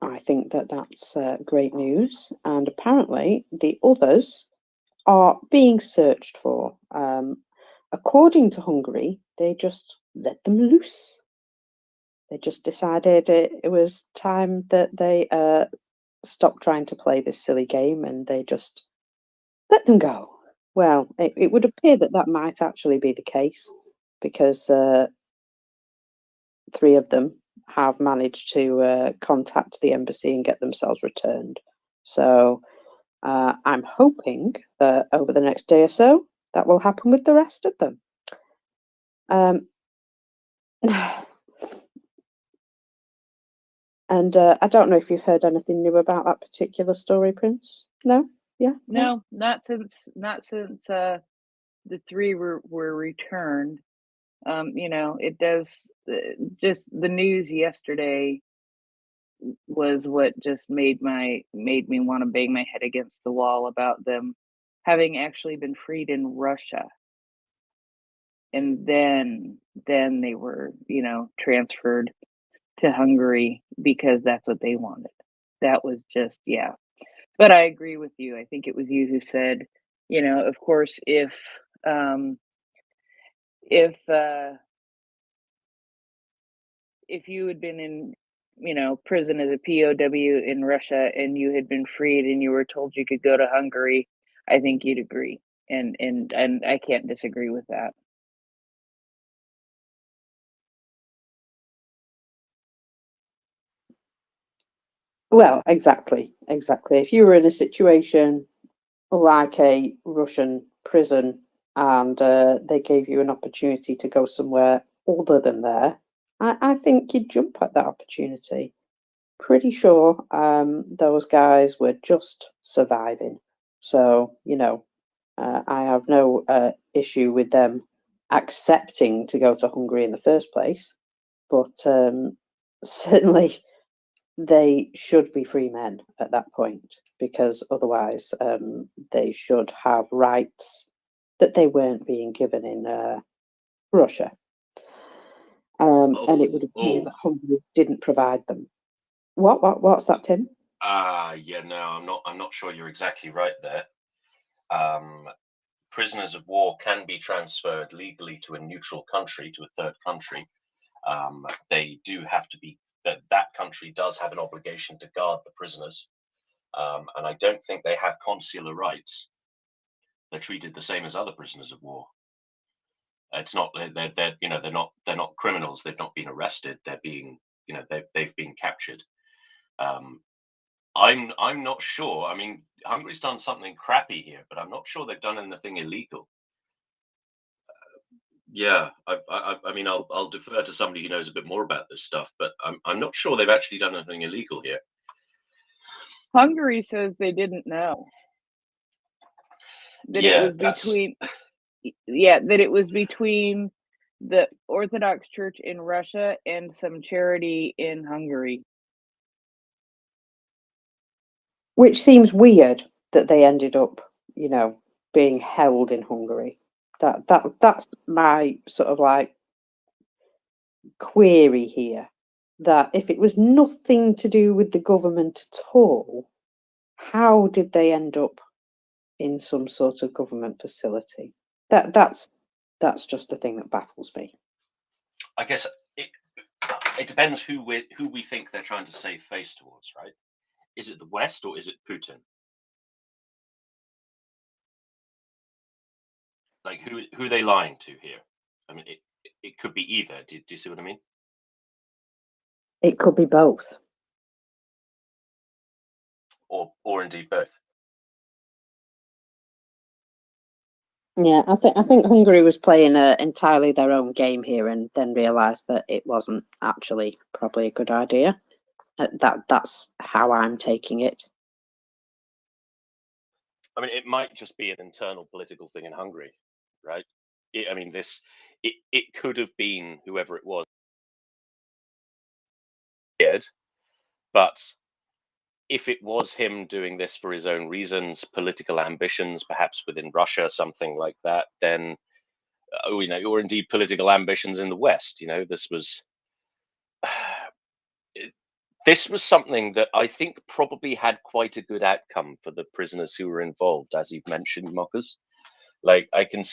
I think that that's great news. And apparently the others are being searched for. According to Hungary, they just let them loose. They just decided it was time that they stopped trying to play this silly game and they just let them go. Well, it would appear that that might actually be the case because 3 of them have managed to contact the embassy and get themselves returned. So I'm hoping that over the next day or so, that will happen with the rest of them. And I don't know if you've heard anything new about that particular story, Prince. No? Yeah? No, not since the 3 were returned. You know, it does just the news yesterday was what just made me want to bang my head against the wall about them having actually been freed in Russia. And then they were, you know, transferred to Hungary because that's what they wanted. That was just, yeah. But I agree with you. I think it was you who said, you know, of course, if you had been in, you know, prison as a POW in Russia and you had been freed and you were told you could go to Hungary, I think you'd agree. and I can't disagree with that. Well, exactly. If you were in a situation like a Russian prison and they gave you an opportunity to go somewhere other than there, I think you'd jump at that opportunity. Pretty sure those guys were just surviving. So, I have no issue with them accepting to go to Hungary in the first place, but certainly they should be free men at that point, because otherwise they should have rights that they weren't being given in Russia. And it would appear that Hungary didn't provide them. What's that, Tim? Yeah, no, I'm not sure you're exactly right there. Prisoners of war can be transferred legally to a neutral country, to a third country. They do have to be, that country does have an obligation to guard the prisoners. And I don't think they have consular rights. They're treated the same as other prisoners of war. It's not, they're not criminals. They've not been arrested. They're being, they've been captured. I'm not sure. I mean, Hungary's done something crappy here, but I'm not sure they've done anything illegal. Yeah, I mean, I'll defer to somebody who knows a bit more about this stuff, but I'm not sure they've actually done anything illegal here. Hungary says they didn't know that it was between. Yeah, that it was between the Orthodox Church in Russia and some charity in Hungary. Which seems weird that they ended up, being held in Hungary. That's my sort of like query here. That if it was nothing to do with the government at all, how did they end up in some sort of government facility? That's just the thing that baffles me. I guess it depends who we think they're trying to save face towards, right? Is it the West or is it Putin? Like who are they lying to here? I mean, it could be either. Do you see what I mean? It could be both. Or indeed both. Yeah, I think Hungary was playing entirely their own game here, and then realised that it wasn't actually probably a good idea. That's how I'm taking it. I mean, it might just be an internal political thing in Hungary, right? I mean, it could have been whoever it was, but if it was him doing this for his own reasons, political ambitions, perhaps within Russia, something like that, then or indeed political ambitions in the West, this was something that I think probably had quite a good outcome for the prisoners who were involved, as you've mentioned, Mockers. Like I can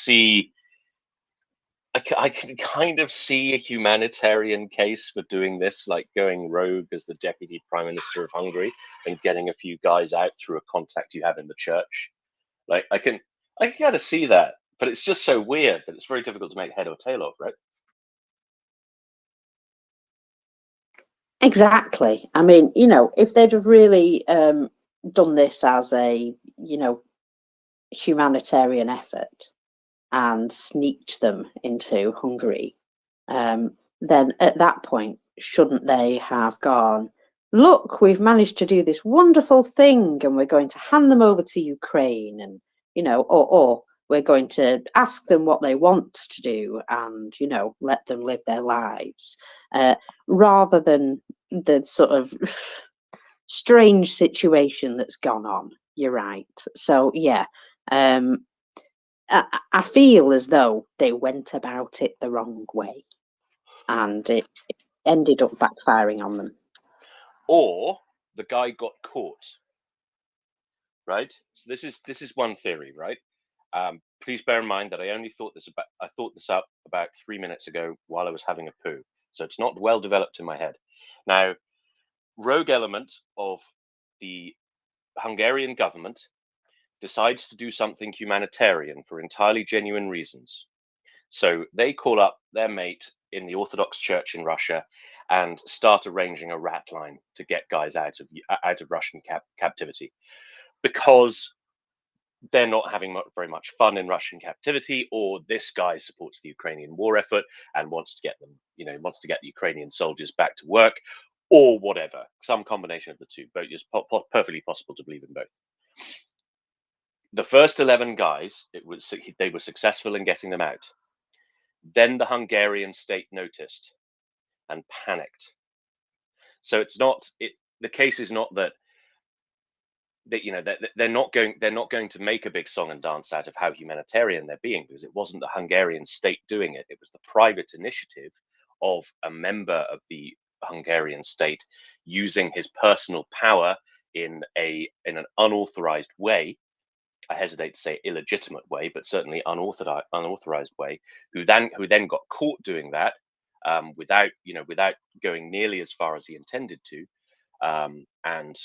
kind of see a humanitarian case for doing this, like going rogue as the deputy prime minister of Hungary and getting a few guys out through a contact you have in the church. Like I can kind of see that, but it's just so weird that it's very difficult to make head or tail of, right? Exactly. I mean, if they'd have really done this as a, humanitarian effort and sneaked them into Hungary, then at that point, shouldn't they have gone, look, we've managed to do this wonderful thing and we're going to hand them over to Ukraine, and, or we're going to ask them what they want to do and, let them live their lives, rather than the sort of strange situation that's gone on. You're right. So, yeah, I feel as though they went about it the wrong way, and it ended up backfiring on them. Or the guy got caught, right? So this is one theory, right? Please bear in mind that I thought this up about 3 minutes ago while I was having a poo, so it's not well developed in my head. Now, rogue element of the Hungarian government decides to do something humanitarian for entirely genuine reasons. So they call up their mate in the Orthodox Church in Russia and start arranging a rat line to get guys out of Russian captivity, because they're not having very much fun in Russian captivity, or this guy supports the Ukrainian war effort and wants to get them, wants to get the Ukrainian soldiers back to work, or whatever. Some combination of the two. Both is perfectly possible to believe in both. The first 11 guys, they were successful in getting them out. Then the Hungarian state noticed and panicked. So the case is not that they're not going to make a big song and dance out of how humanitarian they're being, because it wasn't the Hungarian state doing it. It was the private initiative of a member of the Hungarian state using his personal power in an unauthorized way. I hesitate to say illegitimate way, but certainly unauthorized way, who then got caught doing that without going nearly as far as he intended to, and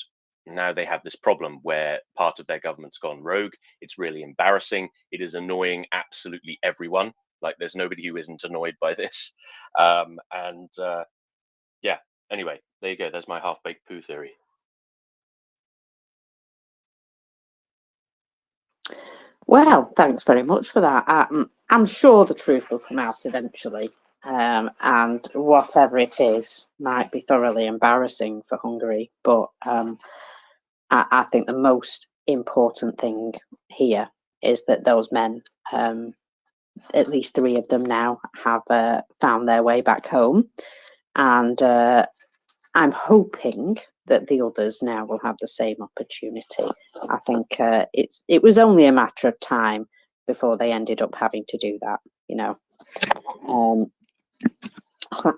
now they have this problem where part of their government's gone rogue. It's really embarrassing. It is annoying absolutely everyone. Like, there's nobody who isn't annoyed by this. Yeah. Anyway, there you go. There's my half-baked poo theory. Well, thanks very much for that. I'm sure the truth will come out eventually, and whatever it is might be thoroughly embarrassing for Hungary. But I think the most important thing here is that those men, at least 3 of them now, have found their way back home, and I'm hoping that the others now will have the same opportunity. I think it was only a matter of time before they ended up having to do that,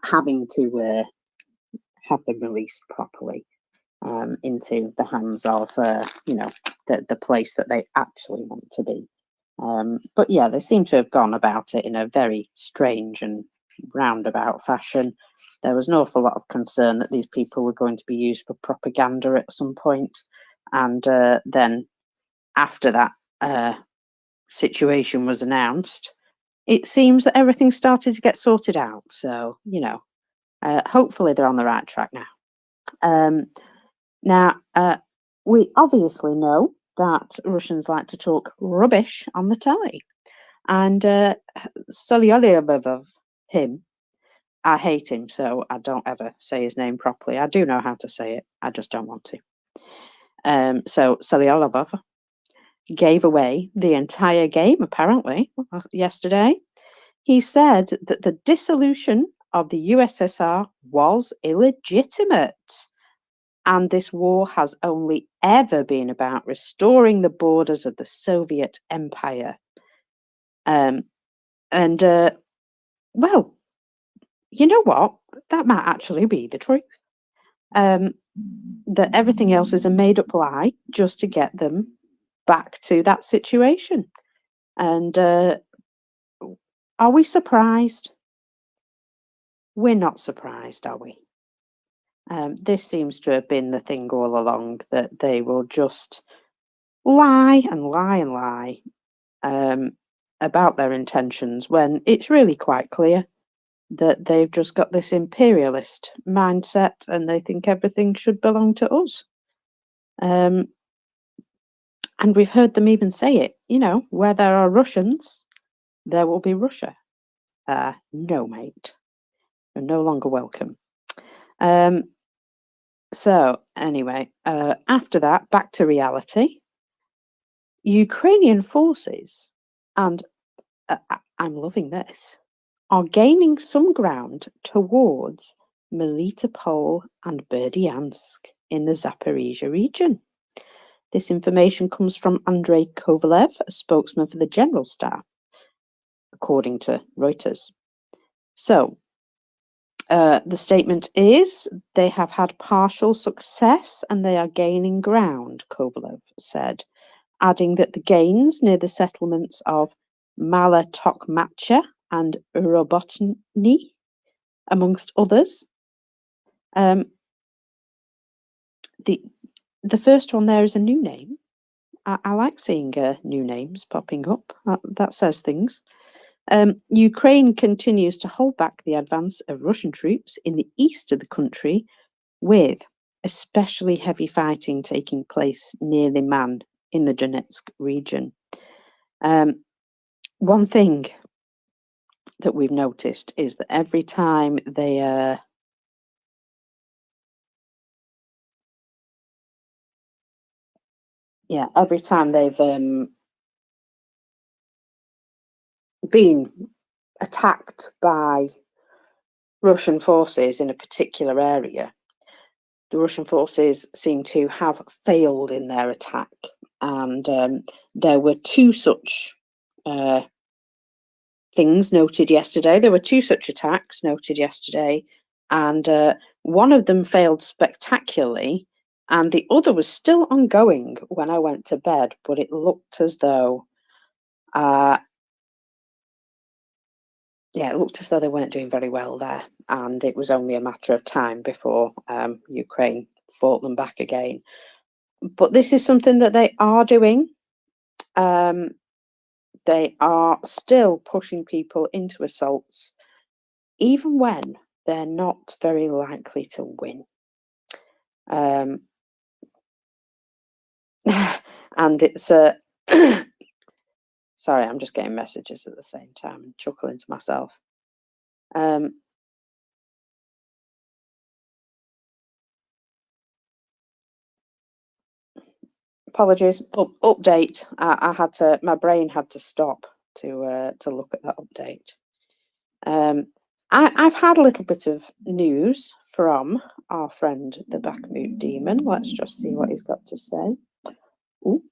having to have them released properly into the hands of, the place that they actually want to be. But yeah, they seem to have gone about it in a very strange and roundabout fashion. There was an awful lot of concern that these people were going to be used for propaganda at some point, and then after that situation was announced, it seems that everything started to get sorted out. So hopefully they're on the right track now. Now we obviously know that Russians like to talk rubbish on the telly, and Solyolyubov, him, I hate him, so I don't ever say his name properly. I do know how to say it, I just don't want to. So Solyolyubov gave away the entire game, apparently, yesterday. He said that the dissolution of the USSR was illegitimate, and this war has only ever been about restoring the borders of the Soviet Empire. Well, you know what? That might actually be the truth. That everything else is a made-up lie just to get them back to that situation. And are we surprised? We're not surprised, are we? This seems to have been the thing all along, that they will just lie and lie and lie about their intentions, when it's really quite clear that they've just got this imperialist mindset and they think everything should belong to us. And we've heard them even say it, where there are Russians, there will be Russia. No, mate, you're no longer welcome. So anyway, after that, back to reality. Ukrainian forces, and I'm loving this, are gaining some ground towards Melitopol and Berdyansk in the Zaporizhia region. This information comes from Andrei Kovalev, a spokesman for the General Staff, according to Reuters. So, the statement is they have had partial success and they are gaining ground, Kovalev said, adding that the gains near the settlements of Mala Tokmacha and Robotny, amongst others. The first one there is a new name. I like seeing new names popping up. That says things. Ukraine continues to hold back the advance of Russian troops in the east of the country, with especially heavy fighting taking place near Liman in the Donetsk region. One thing that we've noticed is that every time they every time they've been attacked by Russian forces in a particular area, the Russian forces seem to have failed in their attack. And there were two such things noted yesterday. There were two such attacks noted yesterday, and one of them failed spectacularly, and the other was still ongoing when I went to bed, but it looked as though it looked as though they weren't doing very well there, and it was only a matter of time before Ukraine fought them back again. But this is something that they are doing. They are still pushing people into assaults, even when they're not very likely to win. And it's a sorry, I'm just getting messages at the same time and chuckling to myself. Apologies. Update. I had to. My brain had to stop to look at that update. I've had a little bit of news from our friend the Bakhmut Demon. Let's just see what he's got to say. Ooh.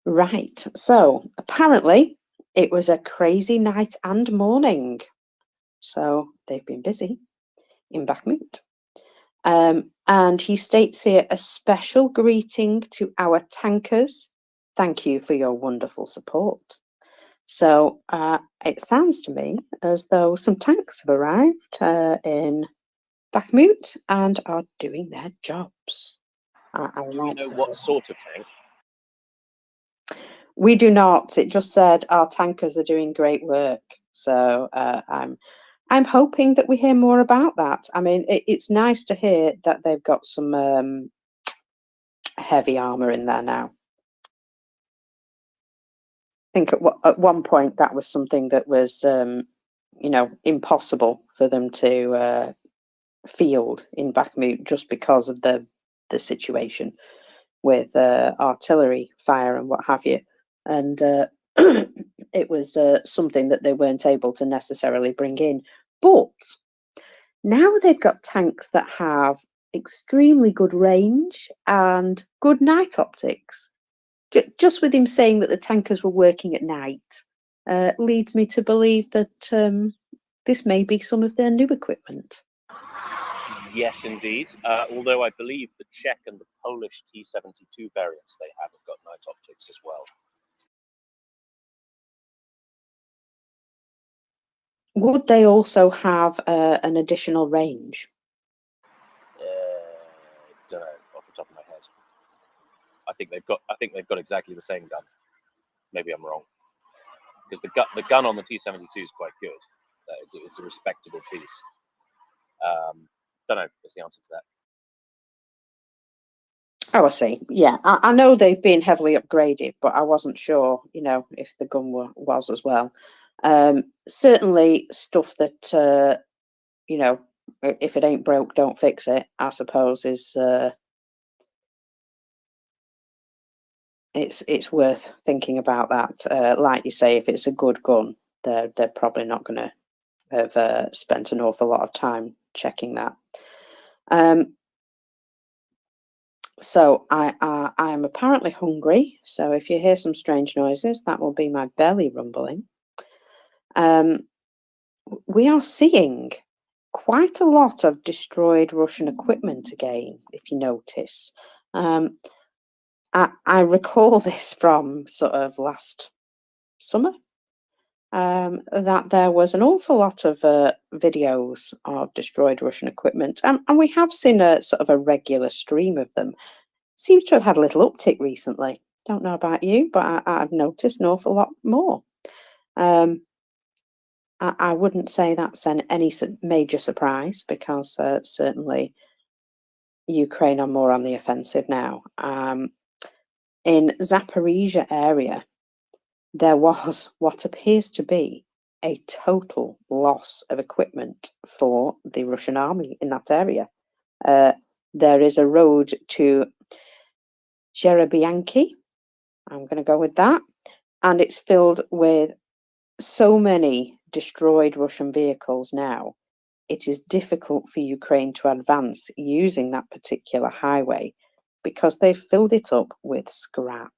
Right. So apparently it was a crazy night and morning. So they've been busy in Bakhmut. And he states here, a special greeting to our tankers. Thank you for your wonderful support. So it sounds to me as though some tanks have arrived in Bakhmut and are doing their jobs. Do we know what sort of tank? We do not. It just said our tankers are doing great work. So I'm hoping that we hear more about that. I mean, it's nice to hear that they've got some heavy armor in there now. I think at one point that was something that was, impossible for them to field in Bakhmut just because of the situation with artillery fire and what have you. And it was something that they weren't able to necessarily bring in. But now they've got tanks that have extremely good range and good night optics. Just with him saying that the tankers were working at night leads me to believe that this may be some of their new equipment. Yes, indeed. Although I believe the Czech and the Polish T-72 variants they have got night optics as well. Would they also have an additional range? Don't know off the top of my head. I think they've got exactly the same gun. Maybe I'm wrong. Because the gun on the T-72 is quite good. It's a respectable piece. Don't know. That's the answer to that. Oh, I see. Yeah, I know they've been heavily upgraded, but I wasn't sure, if the gun was as well. Certainly stuff that, if it ain't broke, don't fix it, I suppose, is it's worth thinking about that. Like you say, if it's a good gun, they're probably not going to have spent an awful lot of time checking that. So I am apparently hungry. So if you hear some strange noises, that will be my belly rumbling. We are seeing quite a lot of destroyed Russian equipment again, if you notice. I recall this from sort of last summer, that there was an awful lot of videos of destroyed Russian equipment, and we have seen a sort of a regular stream of them. Seems to have had a little uptick recently. Don't know about you, but I've noticed an awful lot more. I wouldn't say that's any major surprise, because certainly Ukraine are more on the offensive now. In Zaporizhia area, there was what appears to be a total loss of equipment for the Russian army in that area. There is a road to Jerebianki, I'm going to go with that, and it's filled with so many destroyed Russian vehicles now. It is difficult for Ukraine to advance using that particular highway because they've filled it up with scrap.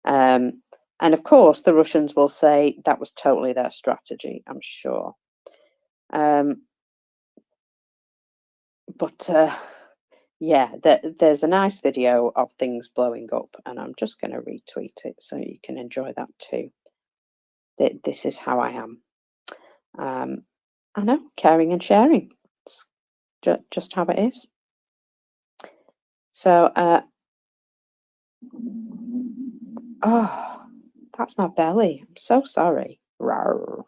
And of course, the Russians will say that was totally their strategy, I'm sure. Yeah, there's a nice video of things blowing up, and I'm just going to retweet it so you can enjoy that too. This is how I am. I know, caring and sharing. It's just how it is. So, oh, that's my belly. I'm so sorry. Rawr.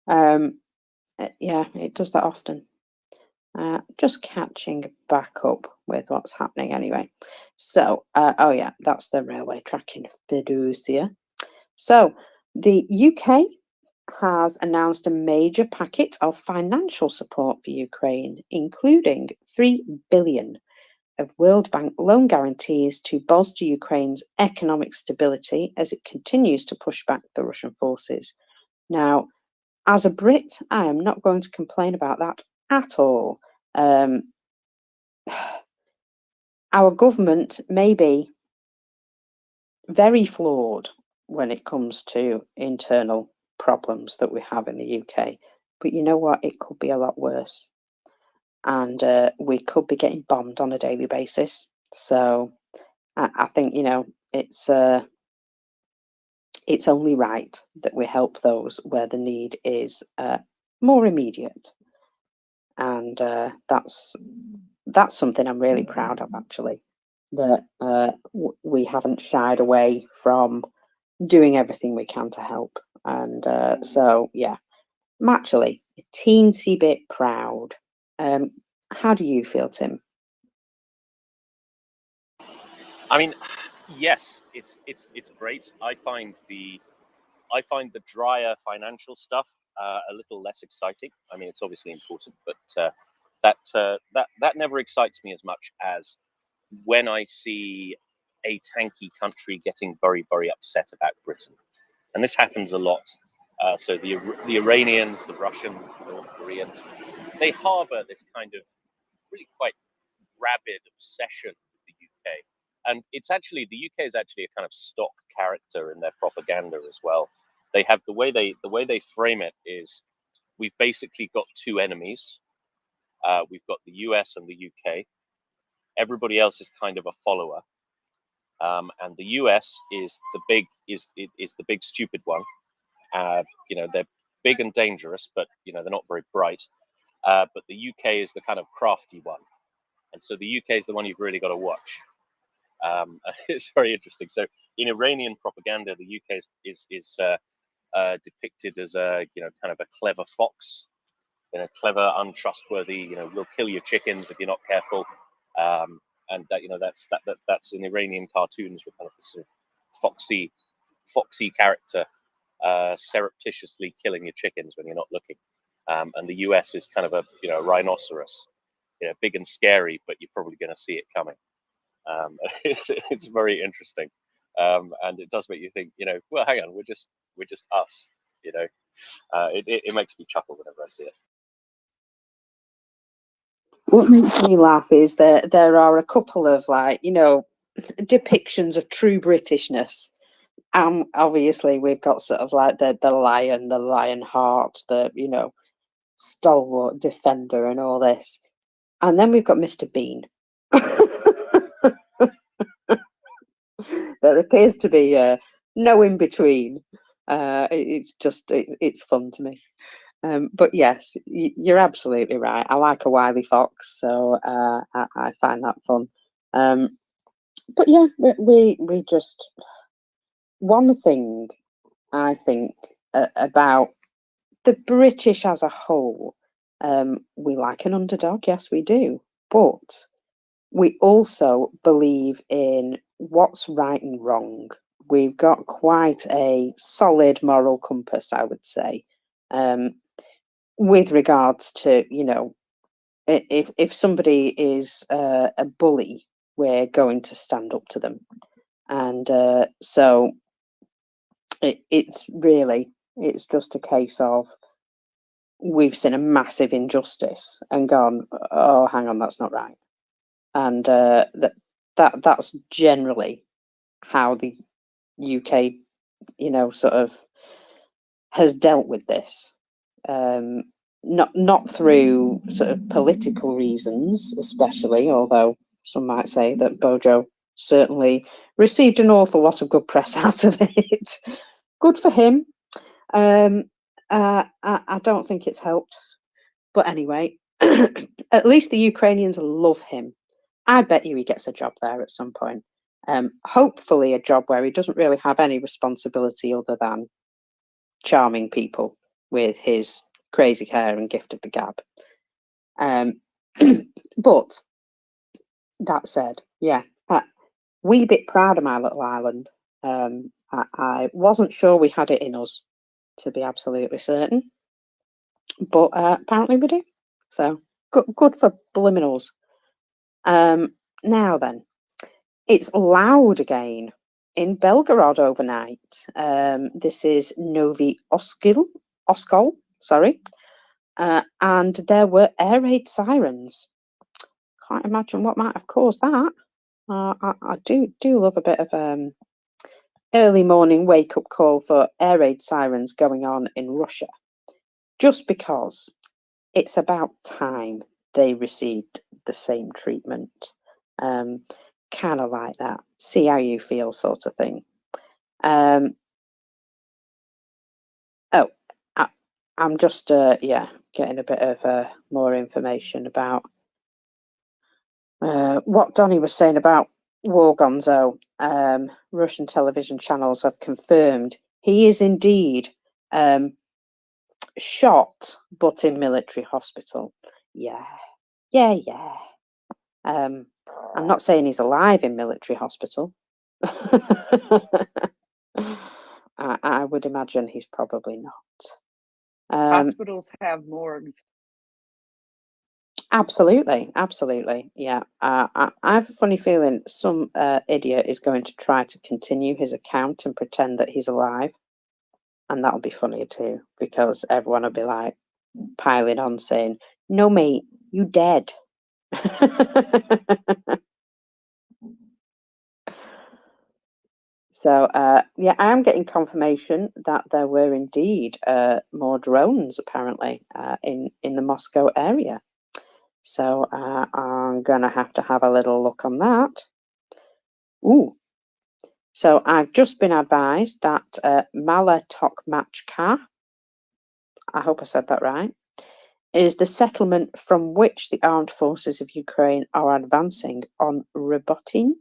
Yeah, it does that often. Just catching back up with what's happening anyway. So, oh yeah, that's the railway track in Fiducia. So, the UK has announced a major packet of financial support for Ukraine, including 3 billion of World Bank loan guarantees to bolster Ukraine's economic stability as it continues to push back the Russian forces. Now, as a Brit, I am not going to complain about that at all. Our government may be very flawed when it comes to internal problems that we have in the UK, but you know what? It could be a lot worse, and we could be getting bombed on a daily basis. So I think, you know, it's only right that we help those where the need is more immediate, and that's something I'm really proud of, actually, that we haven't shied away from doing everything we can to help. And so, yeah, I'm actually a teensy bit proud. How do you feel, Tim? I mean, yes, it's great. I find the drier financial stuff a little less exciting. I mean, it's obviously important, but that never excites me as much as when I see a tanky country getting very, very upset about Britain, and this happens a lot. So the Iranians, the Russians, the North Koreans, they harbour this kind of really quite rabid obsession with the UK. And it's actually, the UK is actually a kind of stock character in their propaganda as well. They have the way they frame it is, we've basically got two enemies. We've got the US and the UK. Everybody else is kind of a follower. And the US is the big stupid one. You know, they're big and dangerous, but you know, they're not very bright. But the UK is the kind of crafty one. And so the UK is the one you've really got to watch. It's very interesting. So in Iranian propaganda, the UK is depicted as a, you know, kind of a clever fox, you know, clever, untrustworthy, you know, will kill your chickens if you're not careful. And that, you know, that's in Iranian cartoons with kind of this sort of foxy character, surreptitiously killing your chickens when you're not looking. And the US is kind of a, you know, rhinoceros, you know, big and scary, but you're probably going to see it coming. It's very interesting, and it does make you think, you know, well, hang on, we're just us, you know. It makes me chuckle whenever I see it. What makes me laugh is that there are a couple of, like, you know, depictions of true Britishness. Obviously we've got sort of like the lion, the lion heart, the, you know, stalwart defender and all this. And then we've got Mr. Bean. There appears to be no in between. It's just, it's fun to me. But yes, you're absolutely right. I like a wily fox, so I find that fun. But yeah, we just one thing I think about the British as a whole, we like an underdog, yes, we do, but we also believe in what's right and wrong. We've got quite a solid moral compass, I would say, with regards to, you know, if somebody is a bully, we're going to stand up to them. And so it's just a case of we've seen a massive injustice and gone, oh, hang on, that's not right. And that's generally how the UK, you know, sort of has dealt with this. Not through sort of political reasons, especially, although some might say that Bojo certainly received an awful lot of good press out of it. Good for him. I don't think it's helped. But anyway, at least the Ukrainians love him. I bet you he gets a job there at some point. Hopefully a job where he doesn't really have any responsibility other than charming people with his crazy hair and gift of the gab. But that said, yeah, wee bit proud of my little island. I wasn't sure we had it in us, to be absolutely certain, but apparently we do. So good for blimminals. Now then, it's loud again in Belgorod overnight. This is Novi Oskol, sorry. And there were air raid sirens. Can't imagine what might have caused that. I do love a bit of early morning wake up call for air raid sirens going on in Russia, just because it's about time they received the same treatment. Kind of like that. See how you feel, sort of thing. I'm just getting a bit of more information about what Donny was saying about War Gonzo. Russian television channels have confirmed he is indeed shot, but in military hospital. Yeah. I'm not saying he's alive in military hospital. I would imagine he's probably not. Hospitals have morgues. Absolutely. Yeah. I have a funny feeling some idiot is going to try to continue his account and pretend that he's alive. And that'll be funny too, because everyone will be like piling on saying, no, mate, you dead. So, yeah, I am getting confirmation that there were indeed more drones apparently in the Moscow area. So I'm going to have a little look on that. Ooh. So I've just been advised that Mala Tokmachka, I hope I said that right, is the settlement from which the armed forces of Ukraine are advancing on Robotin.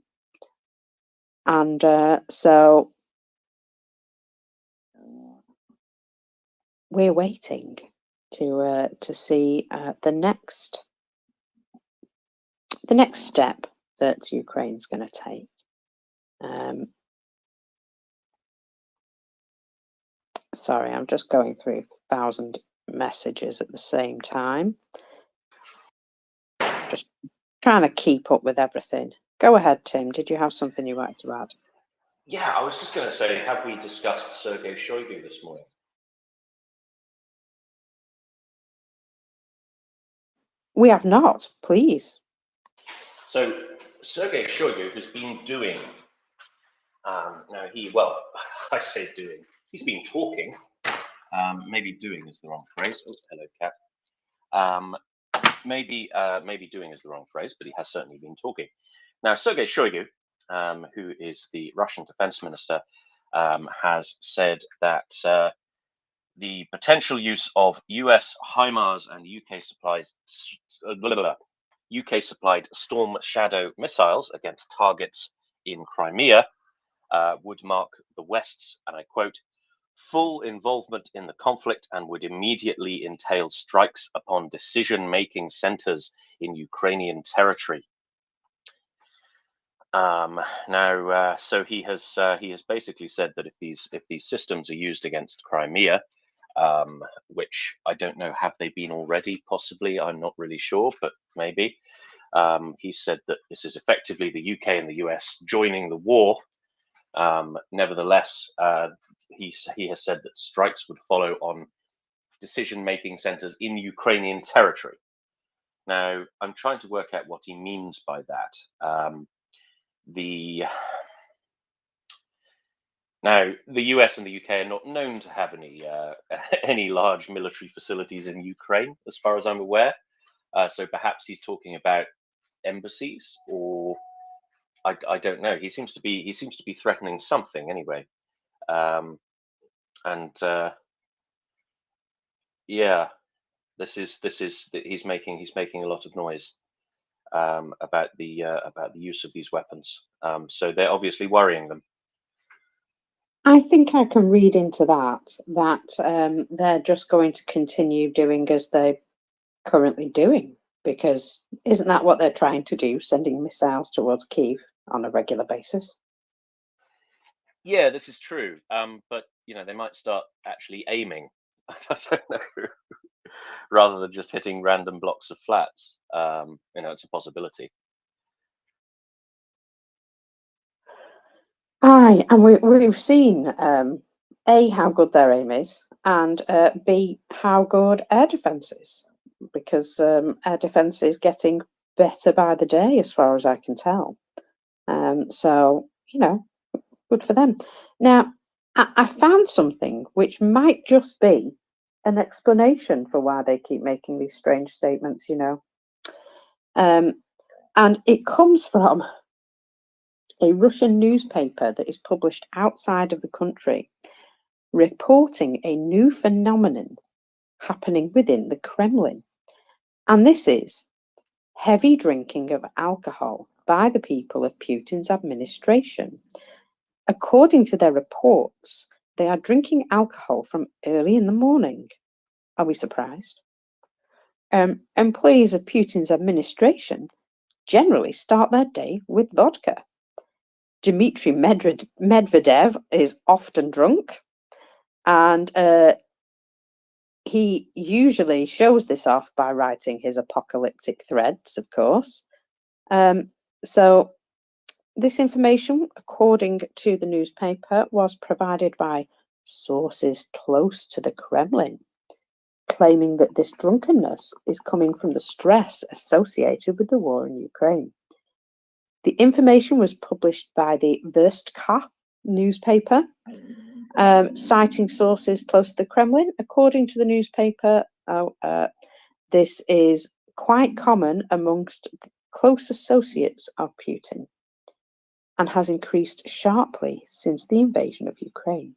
And so we're waiting to see the next step that Ukraine's going to take. Sorry, I'm just going through 1,000 messages at the same time. Just trying to keep up with everything. Go ahead, Tim. Did you have something you wanted to add? Yeah, I was just going to say, have we discussed Sergei Shoigu this morning? We have not, please. So Sergei Shoigu has been doing, now I say doing, he's been talking, maybe doing is the wrong phrase. Oh, hello, cat. Maybe doing is the wrong phrase, but he has certainly been talking. Now, Sergei Shoigu, who is the Russian defense minister, has said that the potential use of US HIMARS and UK supplied Storm Shadow missiles against targets in Crimea would mark the West's, and I quote, full involvement in the conflict and would immediately entail strikes upon decision-making centers in Ukrainian territory. So he has basically said that if these systems are used against Crimea, which I don't know, have they been already? Possibly, I'm not really sure, but maybe. He said that this is effectively the UK and the US joining the war. Nevertheless, he has said that strikes would follow on decision-making centers in Ukrainian territory. Now, I'm trying to work out what he means by that. Now, the US and the UK are not known to have any large military facilities in Ukraine, as far as I'm aware. So perhaps he's talking about embassies, or I don't know. He seems to be threatening something anyway. Yeah, he's making a lot of noise about the use of these weapons. So they're obviously worrying them. I think I can read into that they're just going to continue doing as they're currently doing, because isn't that what they're trying to do, sending missiles towards Kyiv on a regular basis? Yeah, this is true. But they might start actually aiming. I don't know, rather than just hitting random blocks of flats. It's a possibility. Aye, and we've seen A, how good their aim is, and B, how good air defence is, because air defence is getting better by the day, as far as I can tell. So, good for them. Now, I found something which might just be an explanation for why they keep making these strange statements, and it comes from a Russian newspaper that is published outside of the country, reporting a new phenomenon happening within the Kremlin. And this is heavy drinking of alcohol by the people of Putin's administration. According to their reports, they are drinking alcohol from early in the morning. Are we surprised? Employees of Putin's administration generally start their day with vodka. Dmitry Medvedev is often drunk, and he usually shows this off by writing his apocalyptic threads, of course. So this information, according to the newspaper, was provided by sources close to the Kremlin, claiming that this drunkenness is coming from the stress associated with the war in Ukraine. The information was published by the Verstka newspaper, citing sources close to the Kremlin. According to the newspaper, this is quite common amongst close associates of Putin and has increased sharply since the invasion of Ukraine.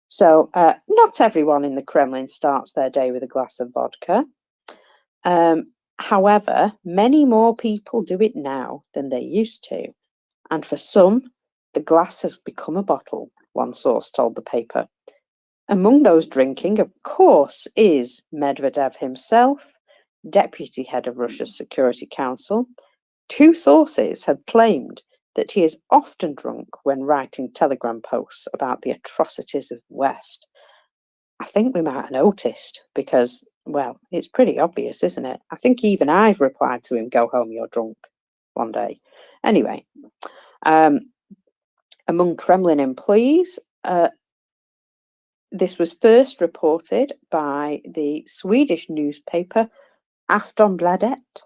So not everyone in the Kremlin starts their day with a glass of vodka. However, many more people do it now than they used to. And for some, the glass has become a bottle, one source told the paper. Among those drinking, of course, is Medvedev himself, deputy head of Russia's Security Council. Two sources have claimed that he is often drunk when writing telegram posts about the atrocities of the West. I think we might have noticed because, well, it's pretty obvious, isn't it? I think even I've replied to him, "Go home, you're drunk," one day. Anyway, among Kremlin employees, this was first reported by the Swedish newspaper Aftonbladet.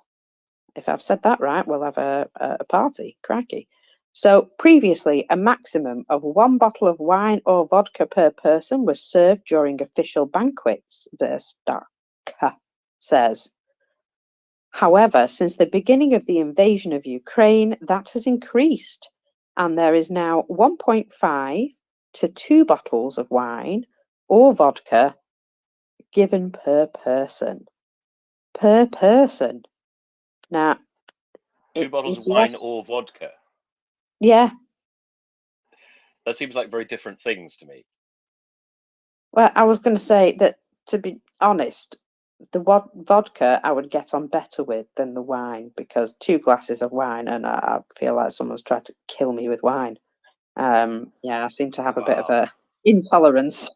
If I've said that right, we'll have a party. Crikey. So previously, a maximum of 1 bottle of wine or vodka per person was served during official banquets, Verstka says. However, since the beginning of the invasion of Ukraine, that has increased, and there is now 1.5 to 2 bottles of wine or vodka given per person. Per person. Now, 2 bottles of wine or vodka? Yeah. That seems like very different things to me. Well, I was going to say that, to be honest, the vodka I would get on better with than the wine, because 2 glasses of wine and I feel like someone's tried to kill me with wine. Yeah, I seem to have a bit of a intolerance.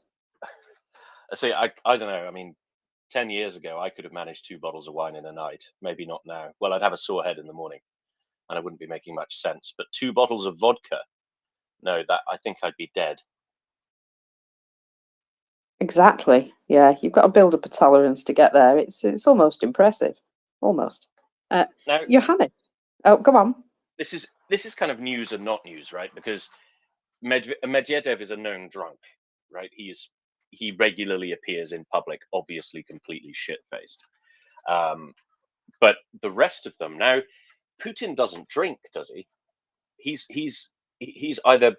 See, I don't know. I mean, 10 years ago, I could have managed 2 bottles of wine in a night. Maybe not now. Well, I'd have a sore head in the morning, and I wouldn't be making much sense. But 2 bottles of vodka, no, that I think I'd be dead. Exactly. Yeah, you've got to build up a tolerance to get there. It's almost impressive. Almost. Now, Johannes. Oh, come on. this is kind of news and not news, right? Because Medvedev is a known drunk, right? He regularly appears in public, obviously completely shit-faced. But the rest of them now, Putin doesn't drink, does he? He's either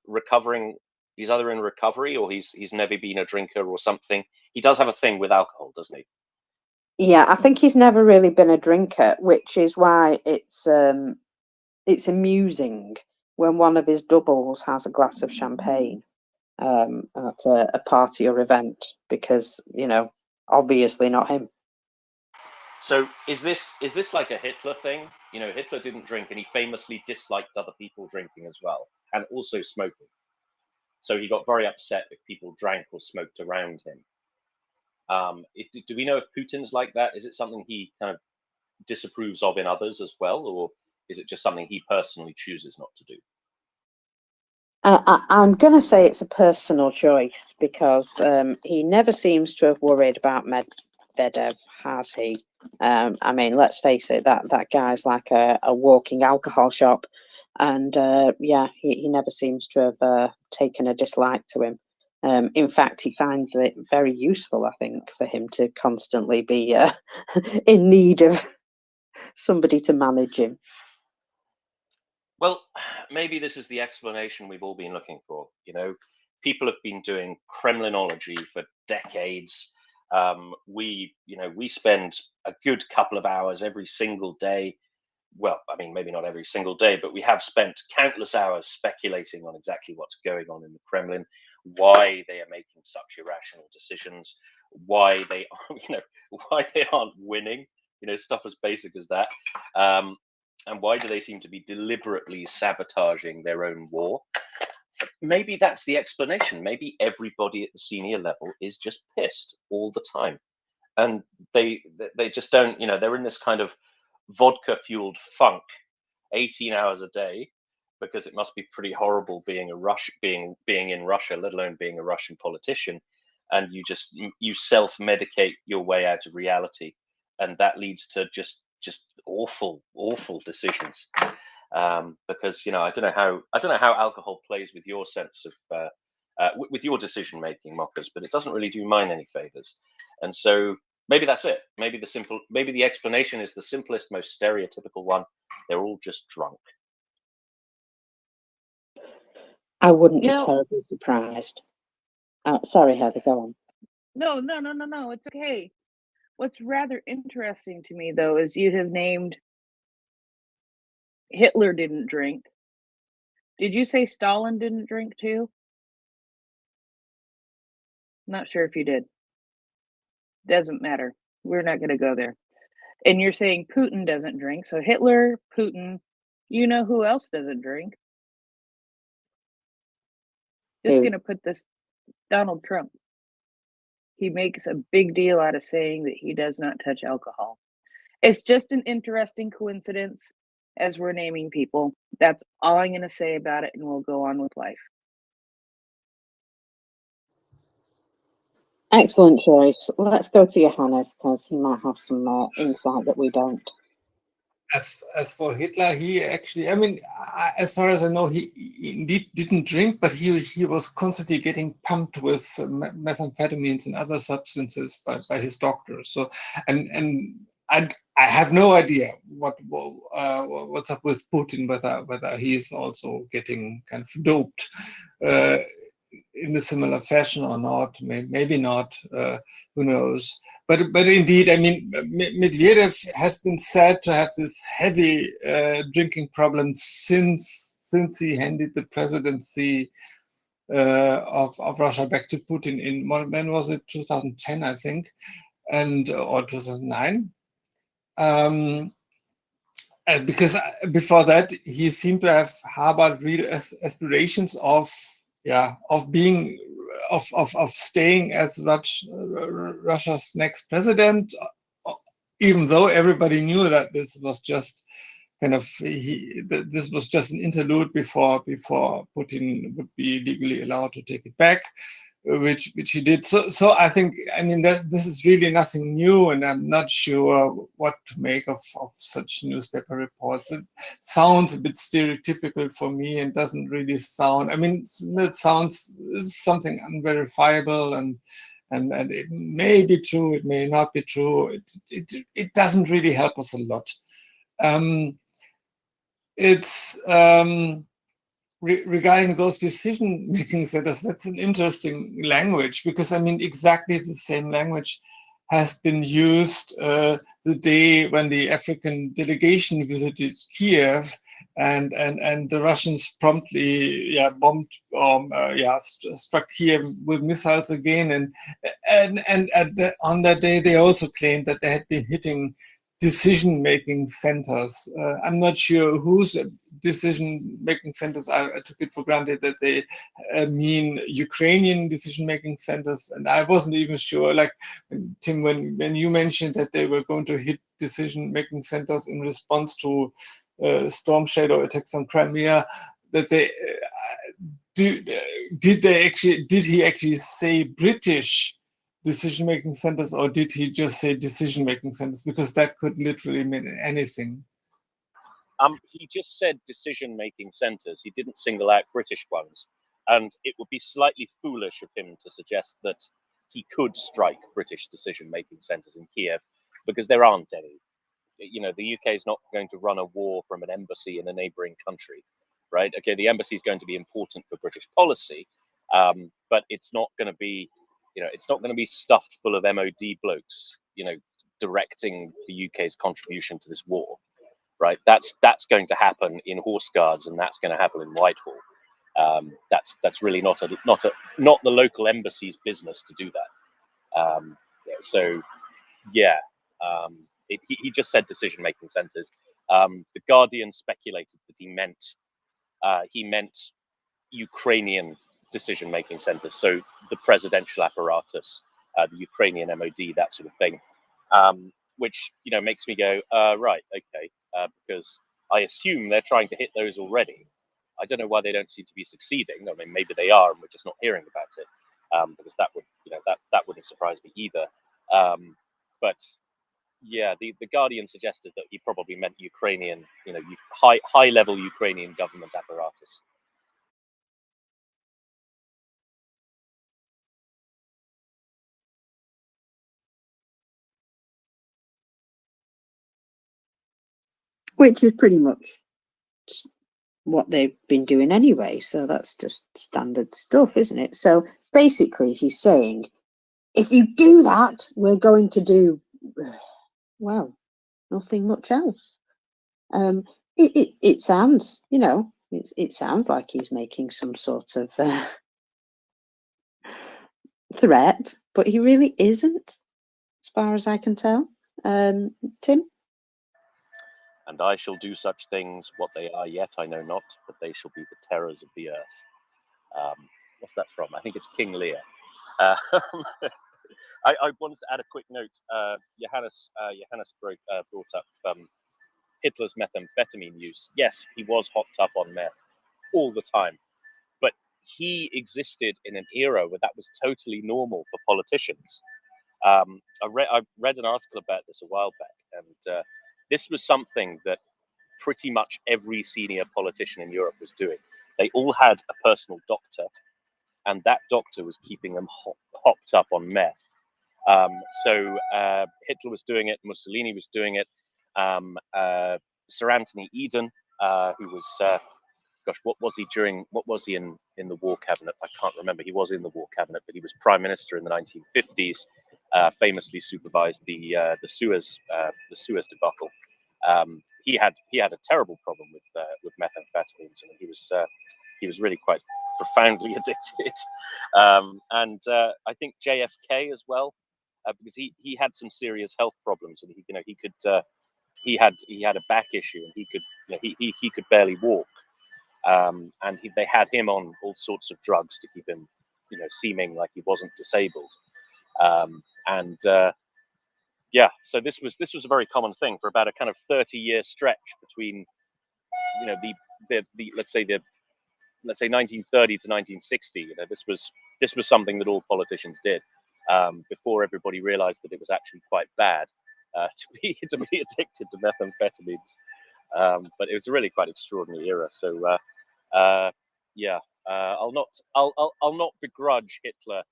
recovering. He's either in recovery or he's never been a drinker or something. He does have a thing with alcohol, doesn't he? Yeah, I think he's never really been a drinker, which is why it's amusing when one of his doubles has a glass of champagne at a party or event, because, you know, obviously not him. So is this like a Hitler thing? You know, Hitler didn't drink, and he famously disliked other people drinking as well, and also smoking. So he got very upset if people drank or smoked around him. Do we know if Putin's like that? Is it something he kind of disapproves of in others as well, or is it just something he personally chooses not to do? I'm going to say it's a personal choice, because he never seems to have worried about Medvedev, has he? I mean, let's face it, that guy's like a walking alcohol shop. And yeah, he never seems to have taken a dislike to him. In fact, he finds it very useful, I think, for him to constantly be in need of somebody to manage him. Well, maybe this is the explanation we've all been looking for. You know, people have been doing Kremlinology for decades. We spend a good couple of hours every single day. Well, I mean, maybe not every single day, but we have spent countless hours speculating on exactly what's going on in the Kremlin, why they are making such irrational decisions, why they aren't winning. You know, stuff as basic as that. And why do they seem to be deliberately sabotaging their own war? Maybe that's the explanation. Maybe everybody at the senior level is just pissed all the time, and they just don't. You know, they're in this kind of vodka-fueled funk, 18 hours a day, because it must be pretty horrible being in Russia, let alone being a Russian politician, and you self-medicate your way out of reality, and that leads to just awful decisions. Because, you know, I don't know how alcohol plays with your sense of with your decision making, Mockers, but it doesn't really do mine any favors. And so maybe that's it. Maybe the explanation is the simplest, most stereotypical one. They're all just drunk. I wouldn't be terribly surprised. Sorry, Heather, go on. No, it's okay. What's rather interesting to me, though, is you have named Hitler didn't drink. Did you say Stalin didn't drink too? Not sure if you did. Doesn't matter. We're not going to go there. And you're saying Putin doesn't drink. So Hitler, Putin, you know who else doesn't drink? Just going to put this Donald Trump. He makes a big deal out of saying that he does not touch alcohol. It's just an interesting coincidence as we're naming people. That's all I'm going to say about it, and we'll go on with life. Excellent choice. Let's go to Johannes, because he might have some insight that we don't. As for Hitler, he actually, I mean, as far as I know, he indeed didn't drink, but he was constantly getting pumped with methamphetamines and other substances by his doctor. So, and I have no idea what's up with Putin, whether he is also getting kind of doped. in a similar fashion or not. Maybe not. Who knows? But indeed, I mean, Medvedev has been said to have this heavy drinking problem since he handed the presidency of Russia back to Putin in, when was it, 2010, I think, and or 2009. And because before that, he seemed to have harbored real aspirations of being of staying as Russia's next president, even though everybody knew that this was just kind of this was just an interlude before Putin would be legally allowed to take it back, which he did. So I think, I mean, that this is really nothing new, and I'm not sure what to make of such newspaper reports. It sounds a bit stereotypical for me and doesn't really sound, I mean, it sounds something unverifiable, and it may be true, it may not be true. It doesn't really help us a lot. It's regarding those decision-making centers, that's an interesting language, because I mean, exactly the same language has been used the day when the African delegation visited Kiev, and the Russians promptly bombed struck Kiev with missiles again, and on that day they also claimed that they had been hitting decision-making centers. I'm not sure whose decision-making centers. I took it for granted that they mean Ukrainian decision-making centers, and I wasn't even sure. Like, Tim, when you mentioned that they were going to hit decision-making centers in response to storm shadow attacks on Crimea, that they did he actually say British decision-making centers, or did he just say decision-making centers? Because that could literally mean anything. He just said decision-making centers. He didn't single out British ones, and it would be slightly foolish of him to suggest that he could strike British decision-making centers in Kiev, because there aren't any. You know, the UK is not going to run a war from an embassy in a neighboring country, right? Okay, the embassy is going to be important for British policy, but it's not going to be, you know, it's not going to be stuffed full of MOD blokes, you know, directing the UK's contribution to this war, right? That's going to happen in Horse Guards, and that's going to happen in Whitehall. That's really not the local embassy's business to do that. So, yeah. He just said decision-making centers. The Guardian speculated that he meant Ukrainian decision-making centers, so the presidential apparatus, the Ukrainian MOD, that sort of thing, which, you know, makes me go, right, okay, because I assume they're trying to hit those already. I don't know why they don't seem to be succeeding. I mean, maybe they are, and we're just not hearing about it, because that would, you know, that wouldn't surprise me either. But yeah, the Guardian suggested that he probably meant Ukrainian, you know, high level Ukrainian government apparatus. Which is pretty much what they've been doing anyway. So that's just standard stuff, isn't it? So basically, he's saying, if you do that, we're going to do, well, nothing much else. It sounds, you know, it sounds like he's making some sort of threat, but he really isn't, as far as I can tell. Tim? And I shall do such things, what they are yet I know not, but they shall be the terrors of the earth. What's that from? I think it's King Lear. I wanted to add a quick note. Johannes brought up Hitler's methamphetamine use. Yes, he was hopped up on meth all the time, but he existed in an era where that was totally normal for politicians. I read an article about this a while back, and this was something that pretty much every senior politician in Europe was doing. They all had a personal doctor, and that doctor was keeping them hopped up on meth. So Hitler was doing it, Mussolini was doing it, Sir Anthony Eden, who was gosh, what was he in the war cabinet? I can't remember. He was in the war cabinet, but he was prime minister in the 1950s. Famously supervised the Suez debacle. He had a terrible problem with methamphetamines, and he was really quite profoundly addicted. And I think JFK as well, because he had some serious health problems, and he had a back issue, and he could barely walk. And they had him on all sorts of drugs to keep him, seeming like he wasn't disabled. Yeah, so this was a very common thing for about a kind of 30-year stretch between, let's say 1930 to 1960. This was something that all politicians did before everybody realized that it was actually quite bad to be addicted to methamphetamines. But it was a really quite extraordinary era. So yeah, I'll not begrudge Hitler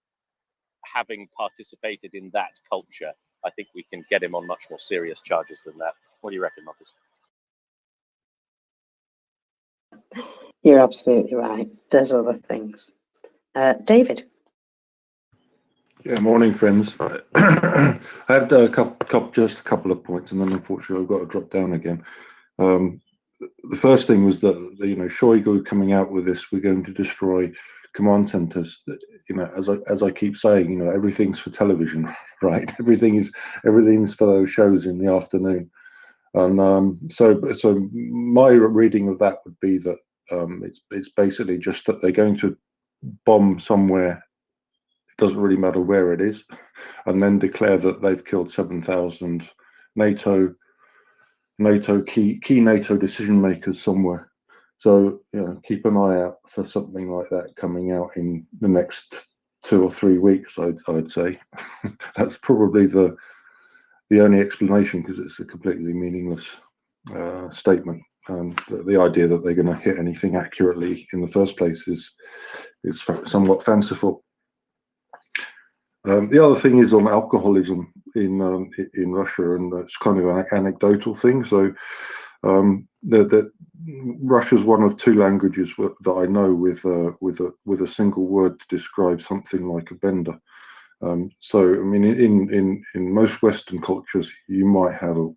having participated in that culture. I think we can get him on much more serious charges than that. What do you reckon, Marcus? You're absolutely right. There's other things. David. Yeah, morning, friends. I had just a couple of points, and then unfortunately I've got to drop down again. The first thing was that Shoigu coming out with this, we're going to destroy command centers. As I keep saying, everything's for television, right? Everything's for those shows in the afternoon. And so my reading of that would be that it's basically just that they're going to bomb somewhere. It doesn't really matter where it is, and then declare that they've killed 7,000 NATO key NATO decision makers somewhere. So keep an eye out for something like that coming out in the next 2 or 3 weeks. I'd say that's probably the only explanation, because it's a completely meaningless statement. The idea that they're going to hit anything accurately in the first place is somewhat fanciful. The other thing is on alcoholism in Russia, and it's kind of an anecdotal thing. So Russia's one of 2 languages that I know with a single word to describe something like a bender. So I mean, in most Western cultures, you might have a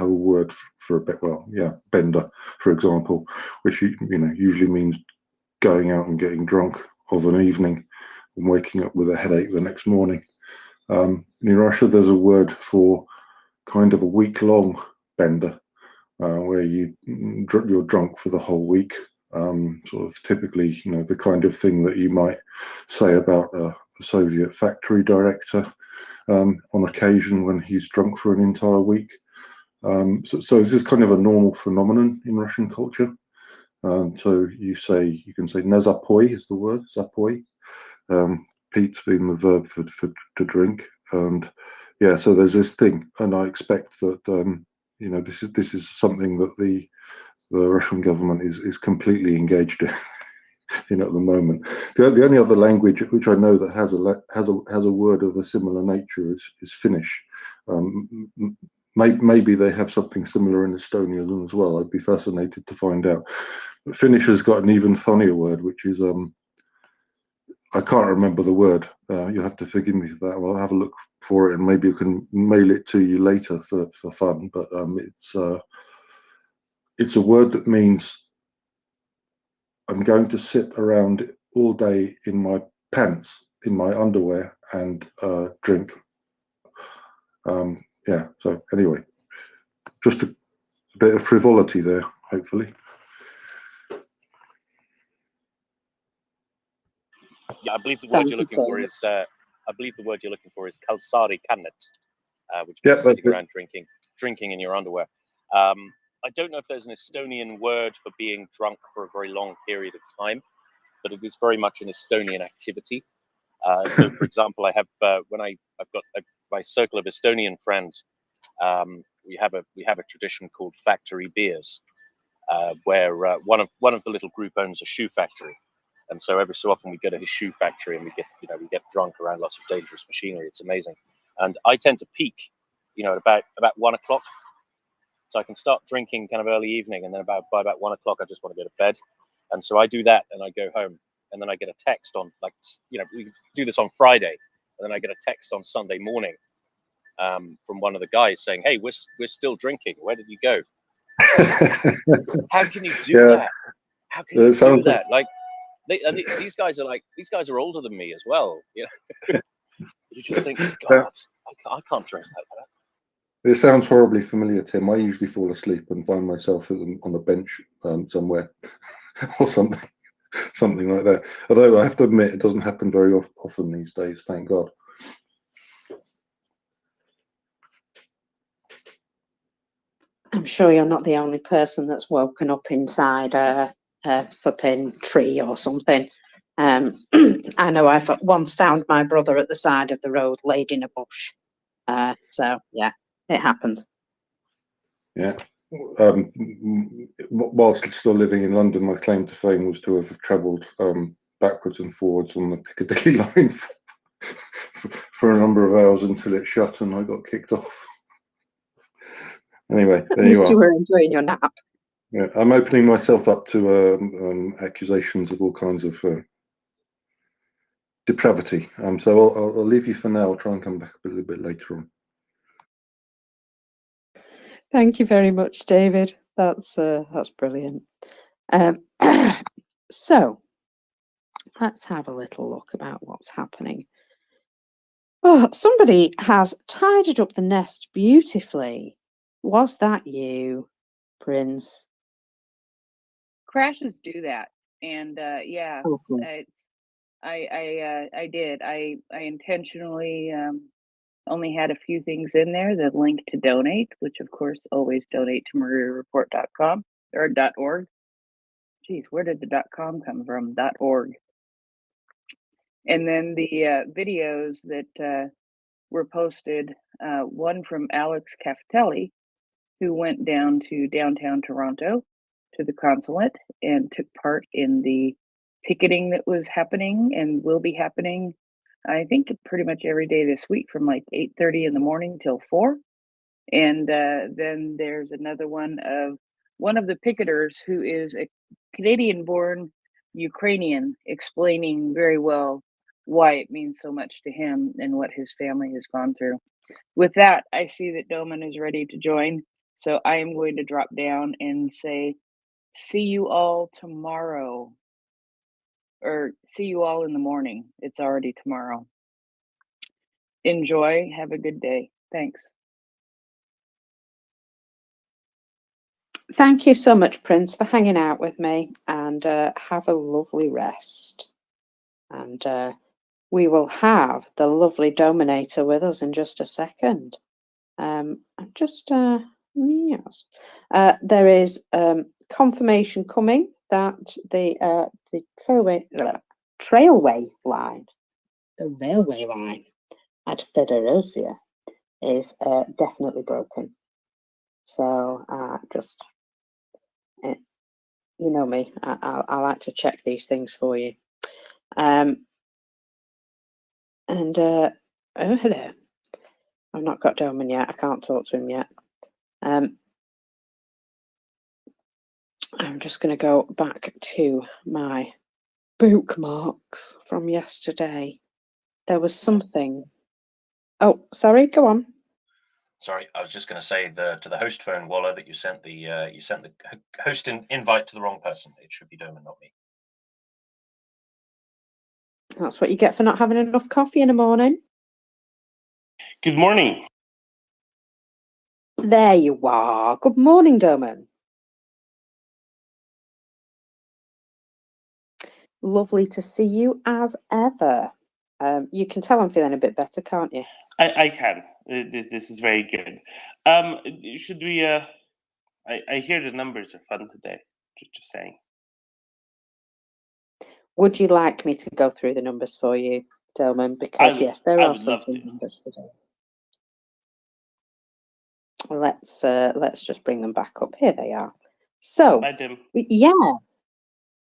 word for a bit. Well, yeah, bender, for example, which usually means going out and getting drunk of an evening and waking up with a headache the next morning. In Russia, there's a word for kind of a week-long bender, where you're drunk for the whole week. Sort of typically, the kind of thing that you might say about a Soviet factory director on occasion when he's drunk for an entire week. So this is kind of a normal phenomenon in Russian culture. So you can say "nezapoi" is the word, zapoi. Pete's being the verb for to drink, and yeah, so there's this thing, and I expect that this is something that the Russian government is completely engaged in at the moment. The only other language which I know that has a word of a similar nature is Finnish. Maybe they have something similar in Estonian as well. I'd be fascinated to find out. But Finnish has got an even funnier word, which is I can't remember the word. You'll have to forgive me for that. I'll have a look for it, and maybe you can mail it to you later for fun. But it's a word that means I'm going to sit around all day in my pants, in my underwear, and drink. Yeah. So anyway, just a bit of frivolity there, hopefully. Yeah, I believe the word you're looking for is kalsari kannet, which means sitting around drinking in your underwear. I don't know if there's an Estonian word for being drunk for a very long period of time, but it is very much an Estonian activity. So, for example, I have I've got my circle of Estonian friends. We have a tradition called factory beers, where one of the little group owns a shoe factory, and so every so often we go to his shoe factory and we get drunk around lots of dangerous machinery. It's amazing, and I tend to peak, at about 1 o'clock. So I can start drinking kind of early evening, and then by about 1 o'clock, I just want to go to bed. And so I do that, and I go home, and then I get a text on, like, you know, we do this on Friday, and then I get a text on Sunday morning from one of the guys saying, "Hey, we're still drinking. Where did you go?" How can you do that? How can you do that? Like, these guys are older than me as well. You know? You just think, God, I can't drink like that. It sounds horribly familiar, Tim. I usually fall asleep and find myself on a bench somewhere or something like that. Although I have to admit, it doesn't happen very often these days, thank God. I'm sure you're not the only person that's woken up inside a flipping tree or something. I know I once found my brother at the side of the road laid in a bush. So yeah, it happens. Yeah. Whilst still living in London, my claim to fame was to have travelled backwards and forwards on the Piccadilly line for a number of hours until it shut and I got kicked off. Anyway, there you are. You were enjoying your nap. Yeah, I'm opening myself up to accusations of all kinds of depravity. So I'll leave you for now. I'll try and come back a little bit later on. Thank you very much, David. That's brilliant. So let's have a little look about what's happening. Oh, somebody has tidied up the nest beautifully. Was that you, Prince? Crashes do that, and yeah, Oh, cool. it's I did. I intentionally only had a few things in there. The link to donate, which of course always donate to MriyaReport.com or .org. Geez, where did the .com come from? .org. And then the videos that were posted. One from Alex Caftelli, who went down to downtown Toronto to the consulate and took part in the picketing that was happening and will be happening, I think, pretty much every day this week from like 8:30 in the morning till 4. And then there's another one of the picketers who is a Canadian-born Ukrainian, explaining very well why it means so much to him and what his family has gone through. With that, I see that Doman is ready to join, so I am going to drop down and say, see you all tomorrow, or see you all in the morning. It's already tomorrow. Enjoy. Have a good day. Thanks. Thank you so much, Prince, for hanging out with me, and have a lovely rest. And we will have the lovely Dominator with us in just a second. Yes. There is confirmation coming that the railway line at Federosia is definitely broken. So you know me, I like to check these things for you. And oh, hello. I've not got Doman yet. I can't talk to him yet. I'm just going to go back to my bookmarks from yesterday. There was something. Oh, sorry. Go on. Sorry, I was just going to say to the host phone, Waller, that you sent the host invite to the wrong person. It should be Doman, not me. That's what you get for not having enough coffee in the morning. Good morning. There you are. Good morning, Doman. Lovely to see you as ever. You can tell I'm feeling a bit better, can't you? I can. This is very good. Should we? I hear the numbers are fun today. Just saying. Would you like me to go through the numbers for you, Doman? Because yes, there are some numbers today. Let's just bring them back up. Here they are. So yeah,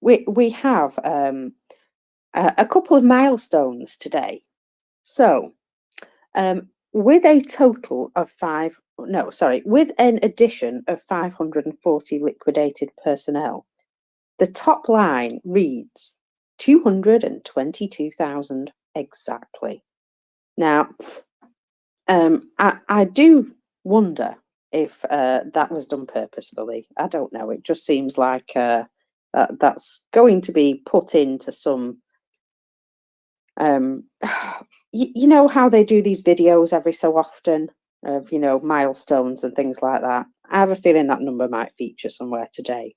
we have a couple of milestones today. So with a total of with an addition of 540 liquidated personnel, the top line reads 222,000 exactly. Now, I do wonder if that was done purposefully. I don't know. It just seems like that's going to be put into some. You know how they do these videos every so often of milestones and things like that. I have a feeling that number might feature somewhere today.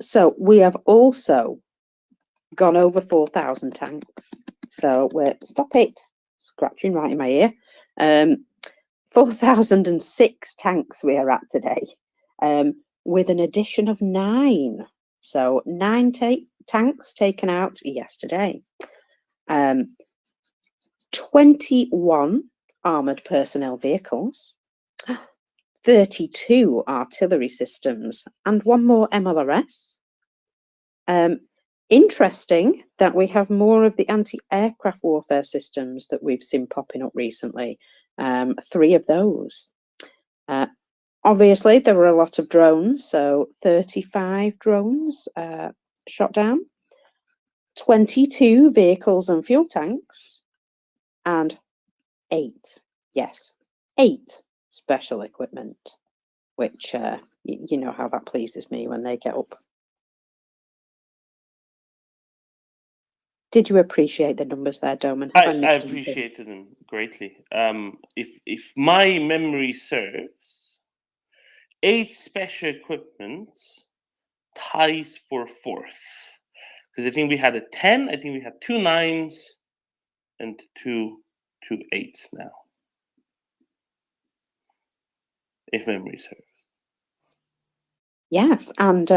So we have also gone over 4,000 tanks. So we're stop it scratching right in my ear. 4,006 tanks we are at today, with an addition of 9. So 9 tanks taken out yesterday. 21 armoured personnel vehicles, 32 artillery systems, and 1 more MLRS. Interesting that we have more of the anti-aircraft warfare systems that we've seen popping up recently. 3 of those. Obviously, there were a lot of drones, so 35 drones shot down, 22 vehicles and fuel tanks, and 8 special equipment, which you know how that pleases me when they get up. Did you appreciate the numbers there, Doman? I appreciated them greatly. If my memory serves, 8 special equipments ties for 4th. Because I think we had a 10, I think we had 2 9s and 2 8s now. If memory serves. Yes, and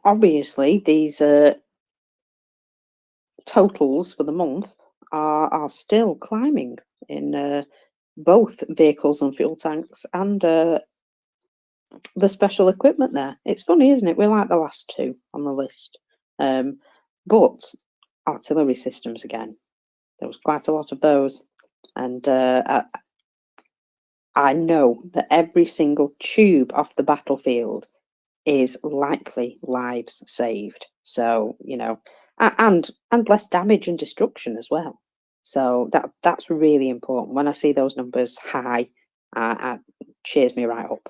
obviously these totals for the month are still climbing in both vehicles and fuel tanks and the special equipment there. It's funny, isn't it? We're like the last 2 on the list. But artillery systems again, there was quite a lot of those. And I know that every single tube off the battlefield is likely lives saved. So, and less damage and destruction as well. So that's really important. When I see those numbers high, cheers me right up.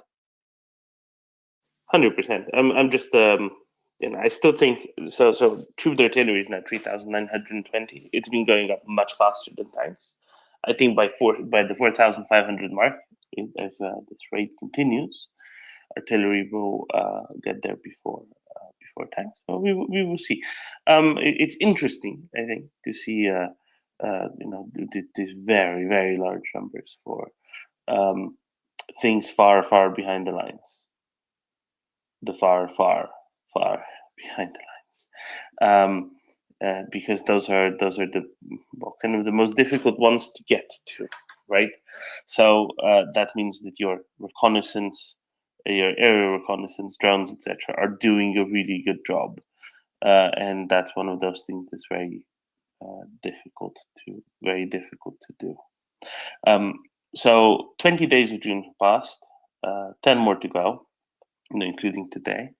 100%. I'm just I still think so. Troop artillery is now 3,920. It's been going up much faster than tanks. I think by the 4,500 mark, if this rate continues, artillery will get there before tanks. So we will see. It's interesting, I think, to see these very, very large numbers for things far, far behind the lines. The far, far, far behind the lines, because those are the kind of the most difficult ones to get to, right? So that means that your reconnaissance, your aerial reconnaissance, drones, etc., are doing a really good job, and that's one of those things that's very difficult to do. So 20 days of June passed, 10 more to go, including today.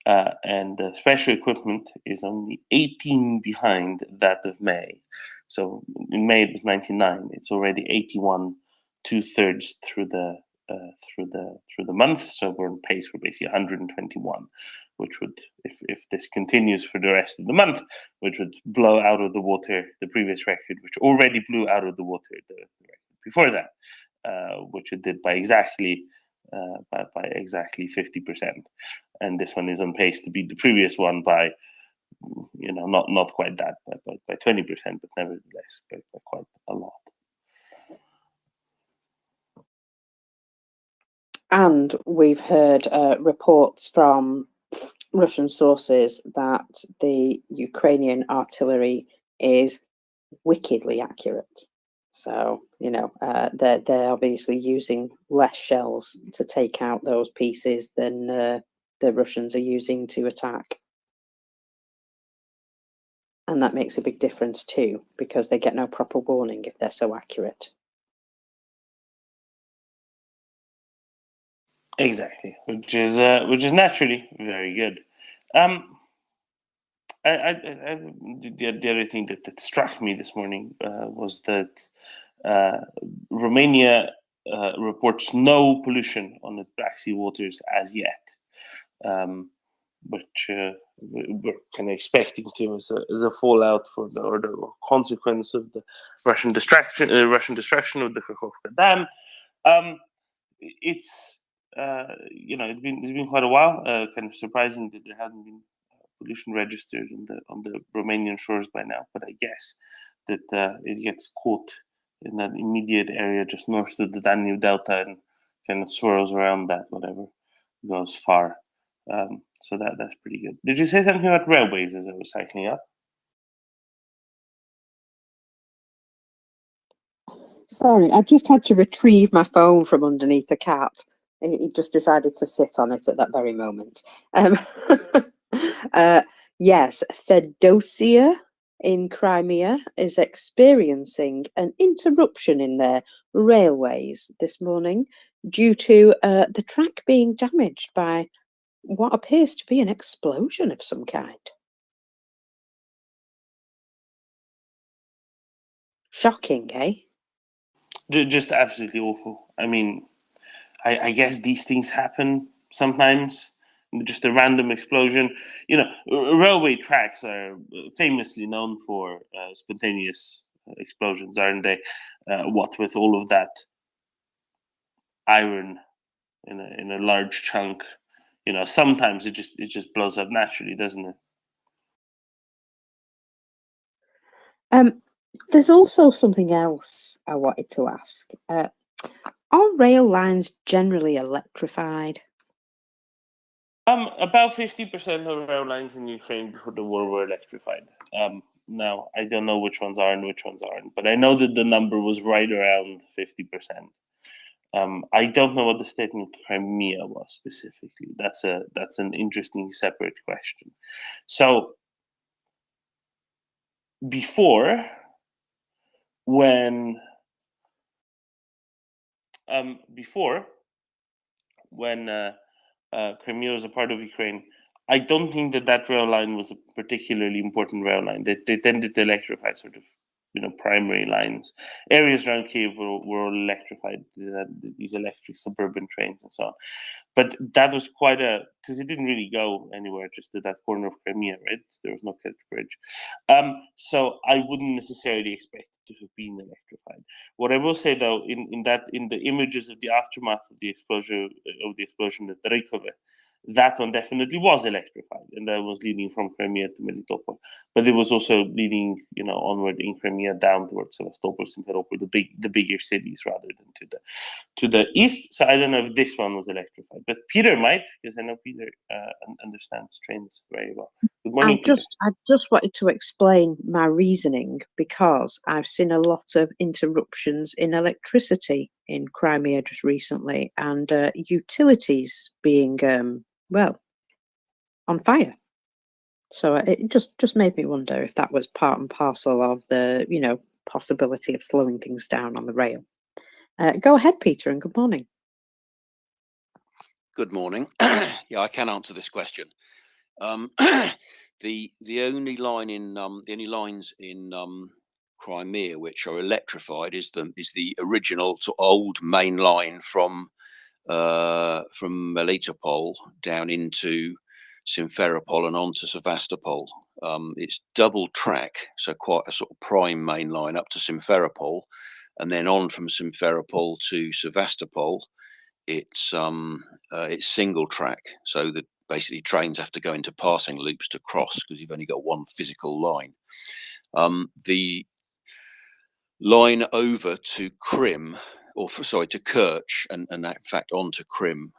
And the special equipment is only 18 behind that of May. So in May it was 99. It's already 81, 2/3 through the month. So we're on pace for basically 121, which would, if this continues for the rest of the month, which would blow out of the water the previous record, which already blew out of the water the record before that, which it did by exactly 50%. And this one is on pace to beat the previous one by, not quite that, but by 20%, but nevertheless by quite a lot. And we've heard reports from Russian sources that the Ukrainian artillery is wickedly accurate. So, they're obviously using less shells to take out those pieces than the Russians are using to attack. And that makes a big difference too, because they get no proper warning if they're so accurate. Exactly, which is naturally very good. The other thing that struck me this morning was that Romania reports no pollution on its black sea waters as yet, which we're kind of expecting to as a fallout for the consequence of the Russian destruction of the Kakhovka Dam. It's it's been quite a while. Kind of surprising that there hasn't been pollution registered on the Romanian shores by now. But I guess that it gets caught in that immediate area just north of the Danube Delta and kind of swirls around that, whatever goes far. So that's pretty good. Did you say something about railways as I was cycling up? Sorry, I just had to retrieve my phone from underneath the cat. He just decided to sit on it at that very moment. Yes, Fedosia in Crimea is experiencing an interruption in their railways this morning due to the track being damaged by what appears to be an explosion of some kind. Shocking, eh? Just absolutely awful. I mean, I guess these things happen sometimes. Just a random explosion. Railway tracks are famously known for spontaneous explosions, aren't they? What with all of that iron in a large chunk, sometimes it just blows up naturally, doesn't it? There's also something else I wanted to ask. Are rail lines generally electrified? About 50% of rail lines in Ukraine before the war were electrified. Now I don't know which ones are and which ones aren't, but I know that the number was right around 50%. I don't know what the state in Crimea was specifically. That's an interesting separate question. So before, when Crimea was a part of Ukraine, I don't think that rail line was a particularly important rail line. They tended to electrify sort of, primary lines. Areas around Kiev were all electrified. These electric suburban trains and so on. But that was because it didn't really go anywhere, just to that corner of Crimea, right? There was no Kerch bridge. So I wouldn't necessarily expect it to have been electrified. What I will say though, in the images of the aftermath of the explosion at Rykove, that one definitely was electrified, and that was leading from Crimea to Melitopol. But it was also leading, onward in Crimea down towards Sevastopol, Simferopol, the bigger cities, rather than to the east. So I don't know if this one was electrified, but Peter might, because I know Peter understands trains very well. Good morning, Peter. I just wanted to explain my reasoning because I've seen a lot of interruptions in electricity in Crimea just recently, and utilities being on fire. So it just made me wonder if that was part and parcel of the possibility of slowing things down on the rail. Go ahead, Peter, and good morning. Good morning. Yeah, I can answer this question. The only lines in Crimea which are electrified is the original sort of old main line from Melitopol down into Simferopol and on to Sevastopol. It's double track, so quite a sort of prime main line up to Simferopol, and then on from Simferopol to Sevastopol. It's single track, so that basically trains have to go into passing loops to cross because you've only got one physical line. The line over to Krim, to Kerch, and in fact on to Krim,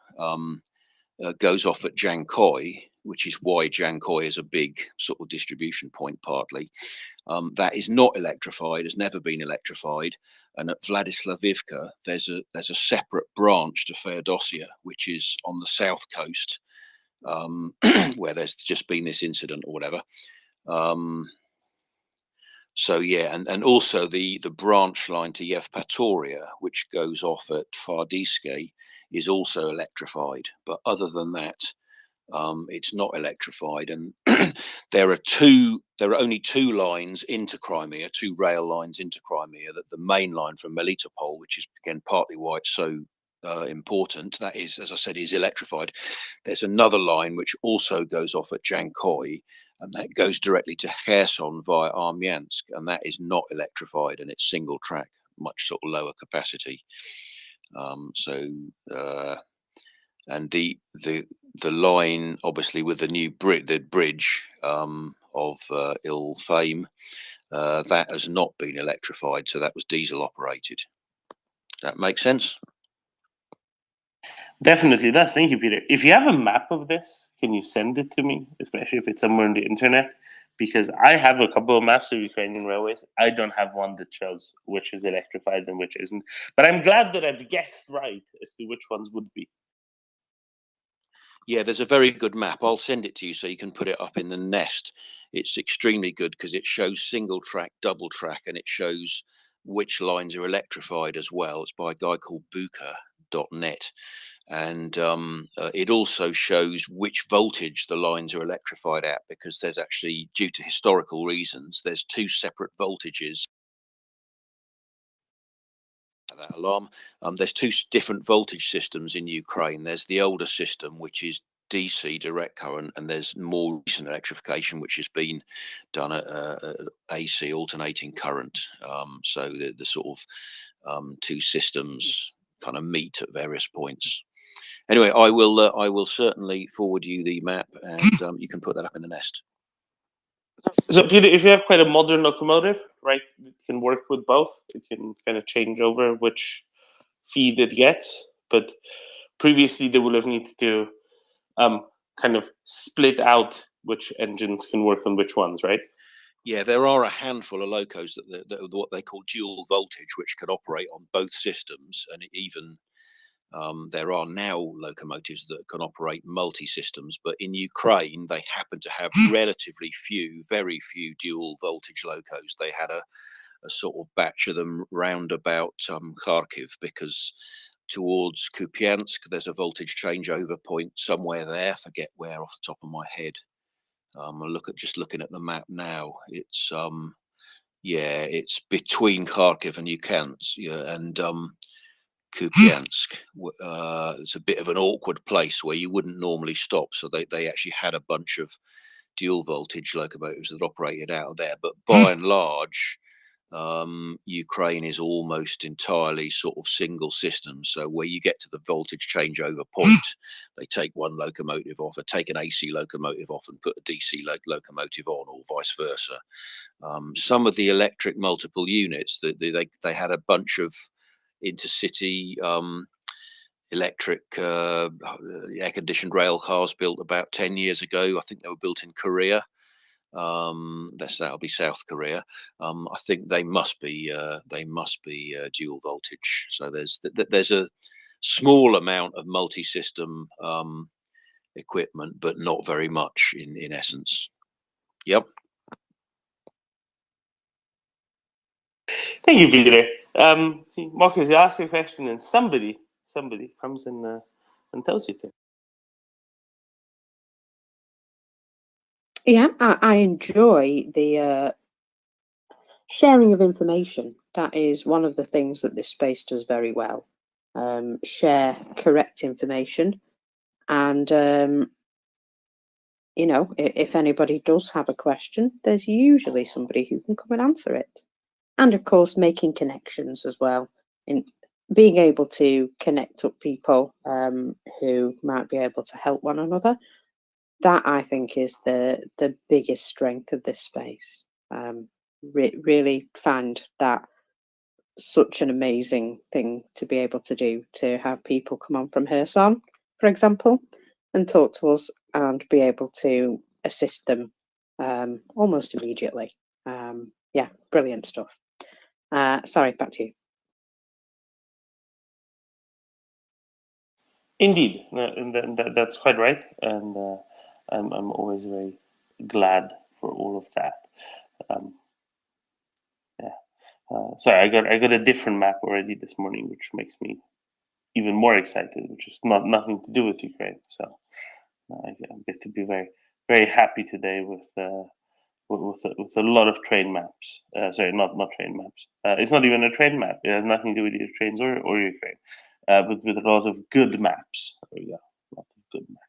goes off at Jankoy, which is why Jankoy is a big sort of distribution point partly. That is not electrified, has never been electrified. And at Vladislavivka, there's a separate branch to Feodosia, which is on the south coast, where there's just been this incident or whatever. So yeah, and also the branch line to Yevpatoria, which goes off at Fardiske, is also electrified. But other than that, it's not electrified. And there are only two lines into Crimea, two rail lines into Crimea. That the main line from Melitopol, which is again partly why it's so important, that is, as I said, is electrified. There's another line which also goes off at Jankoy, and that goes directly to Kherson via Armyansk, and that is not electrified, and it's single track, much sort of lower capacity. And the line, obviously, with the new bridge of ill fame, that has not been electrified, so that was diesel operated. That makes sense? Definitely does. Thank you, Peter. If you have a map of this, can you send it to me, especially if it's somewhere on the internet? Because I have a couple of maps of Ukrainian railways. I don't have one that shows which is electrified and which isn't. But I'm glad that I've guessed right as to which ones would be. Yeah, there's a very good map. I'll send it to you so you can put it up in the nest. It's extremely good because it shows single track, double track, and it shows which lines are electrified as well. It's by a guy called Buka.net. And it also shows which voltage the lines are electrified at, because there's actually, due to historical reasons, there's two separate voltages. That alarm. There's two different voltage systems in Ukraine. There's the older system, which is DC, direct current, and there's more recent electrification, which has been done at AC, alternating current. So the sort of two systems kind of meet at various points. Anyway, I will certainly forward you the map, and you can put that up in the nest. So, Peter, if you have quite a modern locomotive, right, it can work with both. It can kind of change over which feed it gets. But previously, they would have needed to kind of split out which engines can work on which ones, right? Yeah, there are a handful of locos that are what they call dual voltage, which can operate on both systems, and even there are now locomotives that can operate multi-systems, but in Ukraine, they happen to have relatively few, very few dual voltage locos. They had a sort of batch of them round about Kharkiv, because towards Kupiansk, there's a voltage changeover point somewhere there. Forget where off the top of my head. Just looking at the map now. It's it's between Kharkiv and Kupiansk. It's a bit of an awkward place where you wouldn't normally stop. So they actually had a bunch of dual voltage locomotives that operated out of there. But by and large, Ukraine is almost entirely sort of single system. So where you get to the voltage changeover point, they take one locomotive off, or take an AC locomotive off and put a DC locomotive on, or vice versa. Some of the electric multiple units, they had a bunch of intercity electric air-conditioned rail cars built about 10 years ago. I think they were built in Korea. That'll be South Korea. I think they must be dual voltage. So there's a small amount of multi-system equipment, but not very much in essence. Yep. Thank you, Peter. See, Marcus, you ask a question, and somebody comes in and tells you things. Yeah, I enjoy the sharing of information. That is one of the things that this space does very well. Share correct information, and if anybody does have a question, there's usually somebody who can come and answer it. And of course, making connections as well, in being able to connect up people who might be able to help one another. That, I think, is the biggest strength of this space. Really find that such an amazing thing to be able to do, to have people come on from Kherson, for example, and talk to us and be able to assist them almost immediately. Yeah, brilliant stuff. Sorry, back to you. Indeed, and that's quite right, and I'm always very glad for all of that. Sorry, I got a different map already this morning, which makes me even more excited, which is nothing to do with Ukraine. So I get to be very happy today with a lot of train maps. Sorry, not train maps. It's not even a train map. It has nothing to do with either trains or Ukraine. But with a lot of good maps. There we go. A lot of good maps.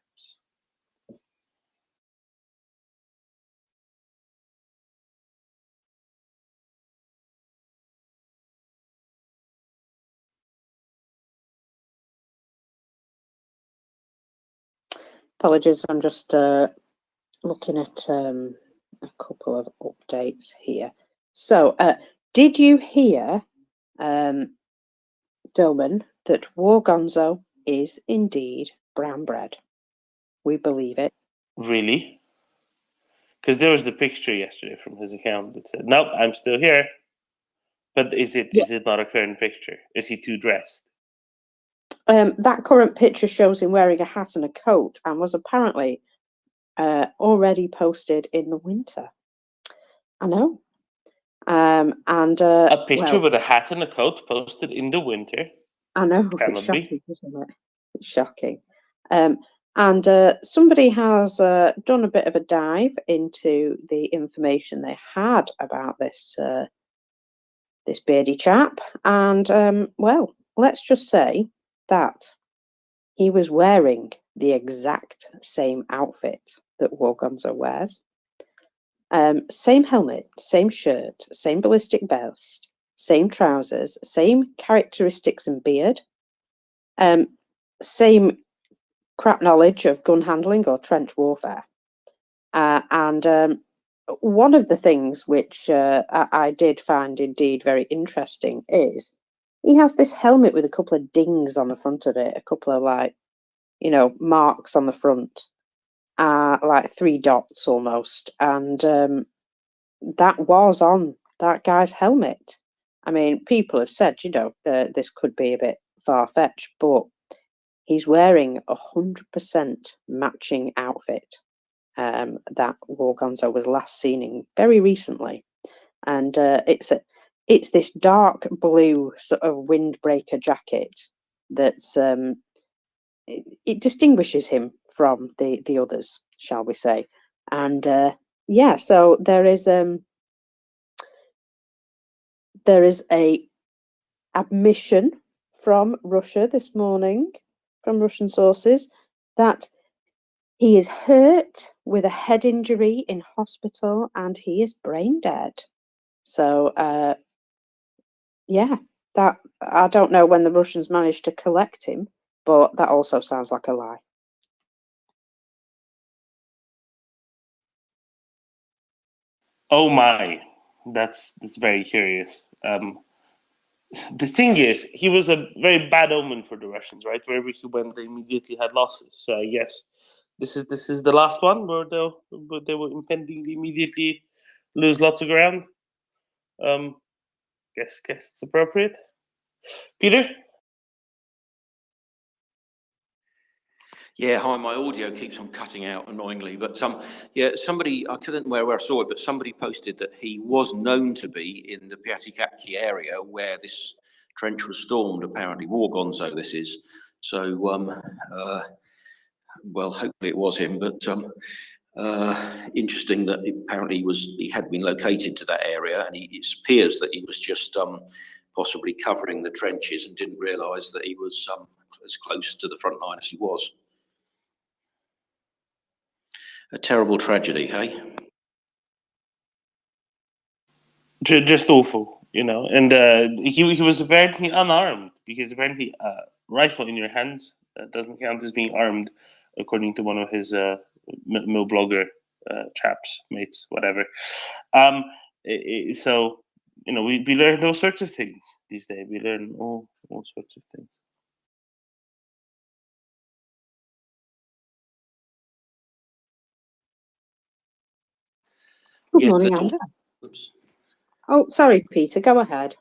Apologies, I'm just looking at a couple of updates here. So, did you hear, Doman, that Wargonzo is indeed brown bread? We believe it. Really? Because there was the picture yesterday from his account that said, "Nope, I'm still here." But is it not a current picture? Is he too dressed? That current picture shows him wearing a hat and a coat, and was apparently already posted in the winter. I know. And A picture well, with a hat and a coat posted in the winter. I know, it's shocking, isn't it? It's shocking. And somebody has done a bit of a dive into the information they had about this this beardy chap, and well, let's just say that he was wearing the exact same outfit that Wargonzo wears. Same helmet, same shirt, same ballistic vest, same trousers, same characteristics and beard, same crap knowledge of gun handling or trench warfare. And one of the things which I did find indeed very interesting is he has this helmet with a couple of dings on the front of it, a couple of, like, you know, marks on the front, like 3 dots almost. And that was on that guy's helmet. I mean, people have said, you know, this could be a bit far-fetched, but he's wearing 100% matching outfit that Wargonzo was last seen in very recently. And it's this dark blue sort of windbreaker jacket that's it distinguishes him from the others, shall we say. And yeah, so there is a admission from Russia this morning, from Russian sources, that he is hurt with a head injury in hospital and he is brain dead. So yeah, that, I don't know when the Russians managed to collect him, but that also sounds like a lie. Oh my, that's very curious. The thing is, he was a very bad omen for the Russians, right? Wherever he went, they immediately had losses. So yes, this is the last one where they will impendingly immediately lose lots of ground. Guess it's appropriate. Peter? Yeah, hi. My audio keeps on cutting out annoyingly, but yeah, somebody, I couldn't remember where I saw it, but somebody posted that he was known to be in the Piatikapki area where this trench was stormed. Apparently, Wargonzo this is. So, well, hopefully it was him, but interesting that apparently he had been located to that area, and it appears that he was just possibly covering the trenches and didn't realise that he was as close to the front line as he was. A terrible tragedy, hey? Just awful, you know. And he was apparently unarmed, because apparently rifle in your hands doesn't count as being armed, according to one of his mill blogger chaps, mates, whatever. So, you know, we learn all sorts of things these days. We learn all sorts of things. Good morning, Andrew. Oh, sorry, Peter, go ahead.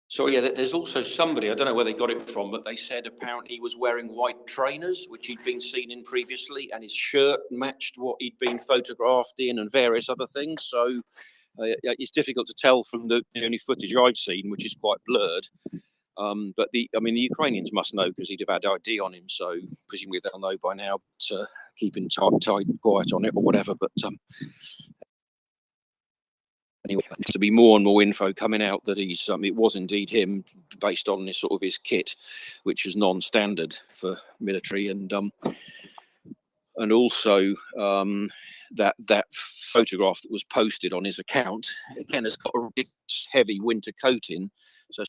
Sorry, yeah, there's also somebody, I don't know where they got it from, but they said apparently he was wearing white trainers, which he'd been seen in previously, and his shirt matched what he'd been photographed in and various other things. So It's difficult to tell from the only footage I've seen, which is quite blurred. But the Ukrainians must know because he'd have had ID on him, so presumably they'll know by now. But keeping tight and quiet on it or whatever. But anyway, there's to be more and more info coming out that he's it was indeed him, based on his his kit, which is non-standard for military, and also that photograph that was posted on his account again has got a heavy winter coating, so.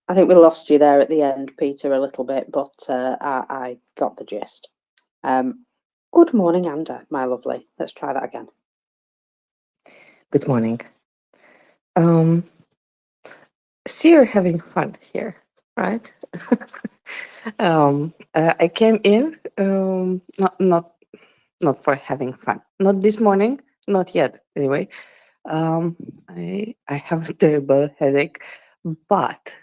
I think we lost you there at the end, Peter, a little bit, but I got the gist. Good morning, Anda, my lovely. Let's try that again. Good morning. See, you're having fun here, right? I came in not for having fun. Not this morning, not yet. Anyway, I have a terrible headache, but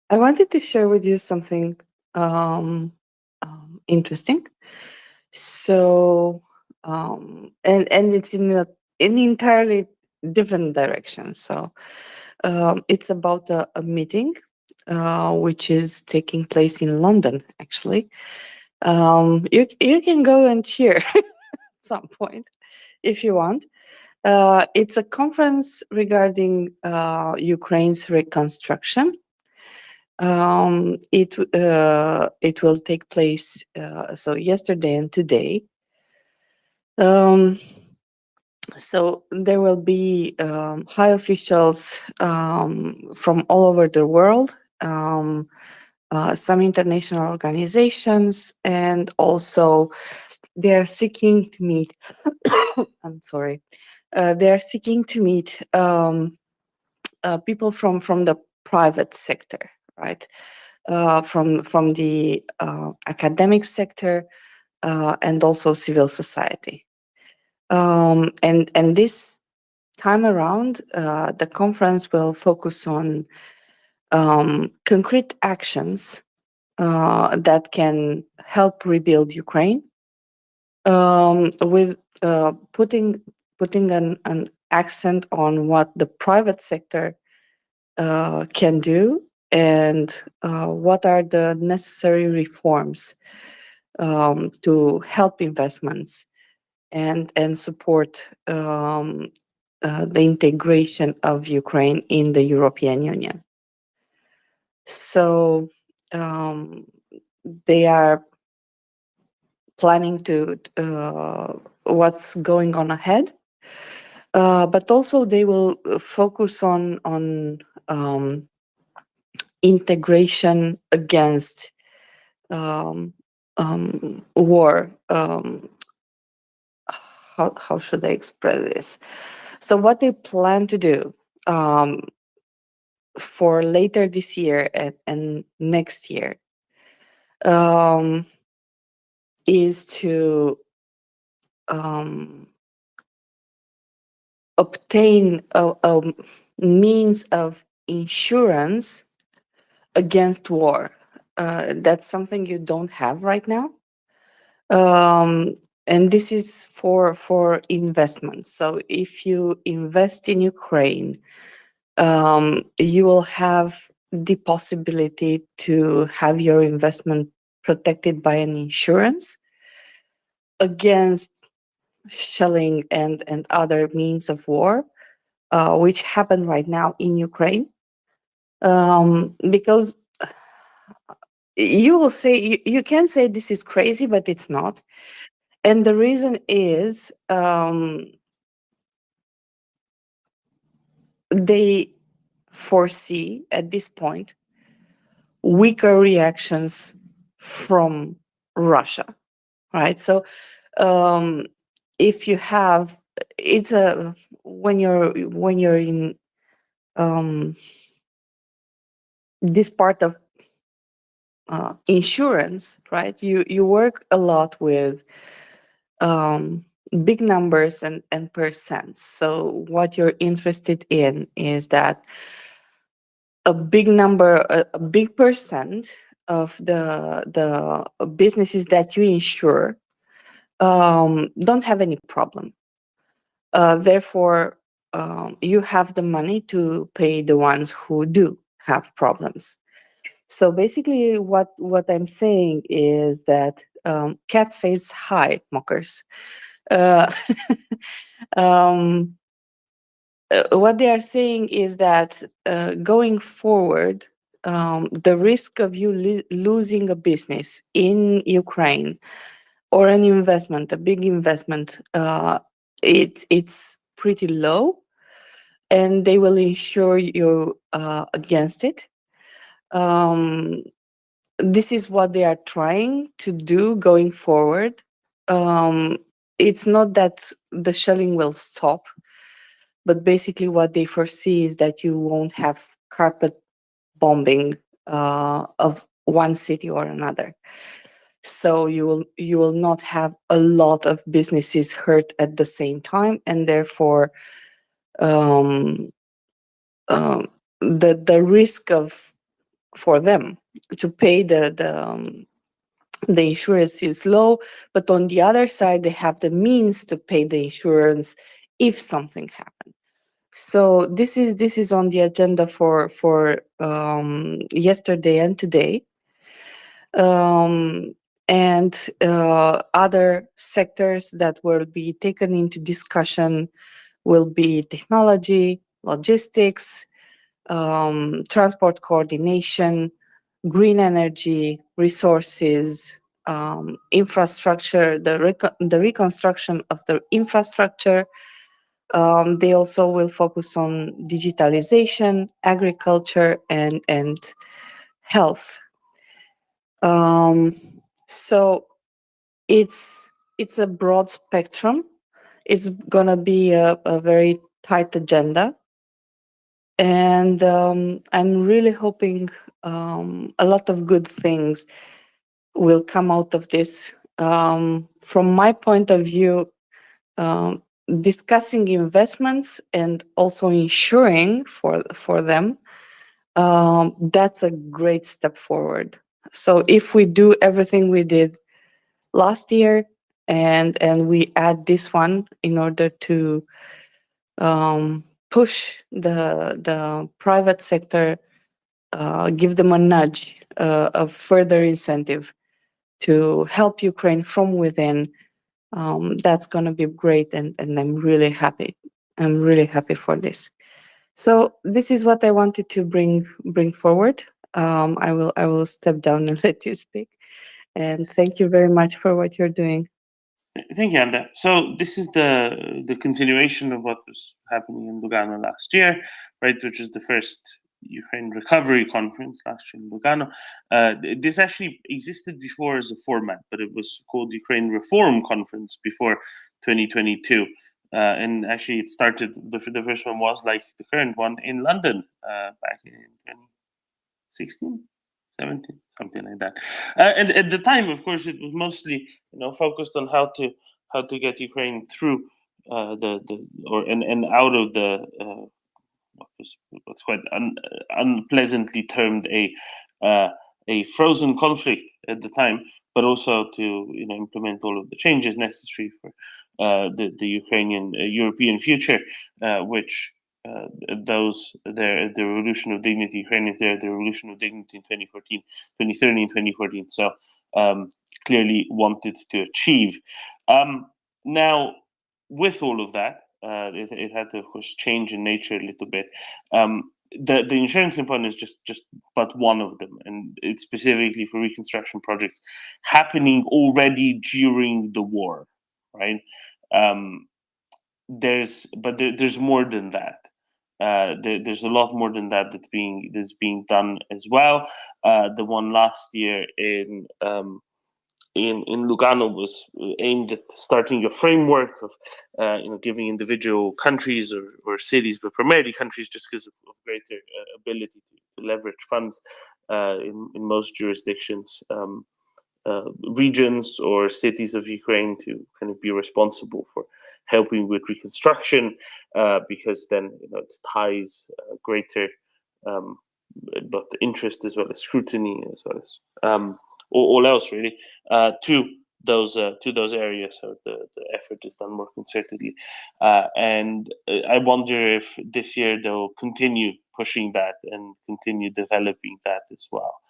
I wanted to share with you something interesting. So, and it's in an entirely different direction. So, it's about a meeting which is taking place in London. Actually, you can go and cheer at some point if you want. It's a conference regarding Ukraine's reconstruction. It will take place so yesterday and today. So there will be high officials from all over the world, some international organizations, and also they are seeking to meet. I'm sorry. They are seeking to meet people from the private sector, right? From the academic sector and also civil society. And this time around, the conference will focus on concrete actions that can help rebuild Ukraine, with putting an accent on what the private sector can do and what are the necessary reforms to help investments and support the integration of Ukraine in the European Union. So they are planning to what's going on ahead, but also they will focus on integration against war. How should I express this? So what they plan to do for later this year and next year is to obtain a means of insurance against war. That's something you don't have right now. And this is for investment. So if you invest in Ukraine, you will have the possibility to have your investment protected by an insurance against shelling and other means of war, which happen right now in Ukraine. Because you will say, you can say this is crazy, but it's not. And the reason is they foresee at this point weaker reactions from Russia, right? So if you have, it's a when you're in this part of insurance, right? You work a lot with big numbers and percents. So what you're interested in is that a big number, a big percent of the businesses that you insure don't have any problem. Therefore, you have the money to pay the ones who do have problems. So basically, what I'm saying is that Cat says hi, mockers. Uh, um, what they are saying is that going forward, the risk of you losing a business in Ukraine or an investment, a big investment, it's pretty low, and they will insure you against it. This is what they are trying to do going forward. It's not that the shelling will stop, but basically what they foresee is that you won't have carpet bombing of one city or another. So you will not have a lot of businesses hurt at the same time, and therefore um, the risk of for them to pay the insurance is low, but on the other side they have the means to pay the insurance if something happens. So this is on the agenda for yesterday and today. And other sectors that will be taken into discussion will be technology, logistics, transport coordination, green energy, resources, infrastructure, the reconstruction of the infrastructure. They also will focus on digitalization, agriculture, and health. So it's a broad spectrum. It's gonna be a very tight agenda, and I'm really hoping a lot of good things will come out of this. From my point of view, discussing investments and also insuring for them, that's a great step forward. So if we do everything we did last year and we add this one in order to push the private sector, give them a nudge, a further incentive to help Ukraine from within, that's going to be great, and I'm really happy. I'm really happy for this. So this is what I wanted to bring forward. I will step down and let you speak. And thank you very much for what you're doing. Thank you, Anda. So this is the continuation of what was happening in Lugano last year, right? Which is the first Ukraine Recovery Conference last year in Lugano. This actually existed before as a format, but it was called Ukraine Reform Conference before 2022. And actually, it started. The first one was like the current one in London back in 2016. 17, something like that. And at the time, of course, it was mostly focused on how to get Ukraine through and out of the what's quite unpleasantly termed a frozen conflict at the time, but also to implement all of the changes necessary for the Ukrainian European future, which the revolution of dignity, Ukrainians there, the revolution of dignity in 2014, 2013 and 2014. So clearly wanted to achieve. Now, with all of that, it had to, of course, change in nature a little bit. The insurance component is just but one of them, and it's specifically for reconstruction projects happening already during the war, right? There's more than that. There's a lot more than that that's being done as well. The one last year in Lugano was aimed at starting a framework of giving individual countries or cities, but primarily countries, just because of greater ability to leverage funds in most jurisdictions. Regions or cities of Ukraine to kind of be responsible for helping with reconstruction, because then it ties greater both interest as well as scrutiny, as well as all else really, to those areas. So the effort is done more concertedly, and I wonder if this year they'll continue pushing that and continue developing that as well.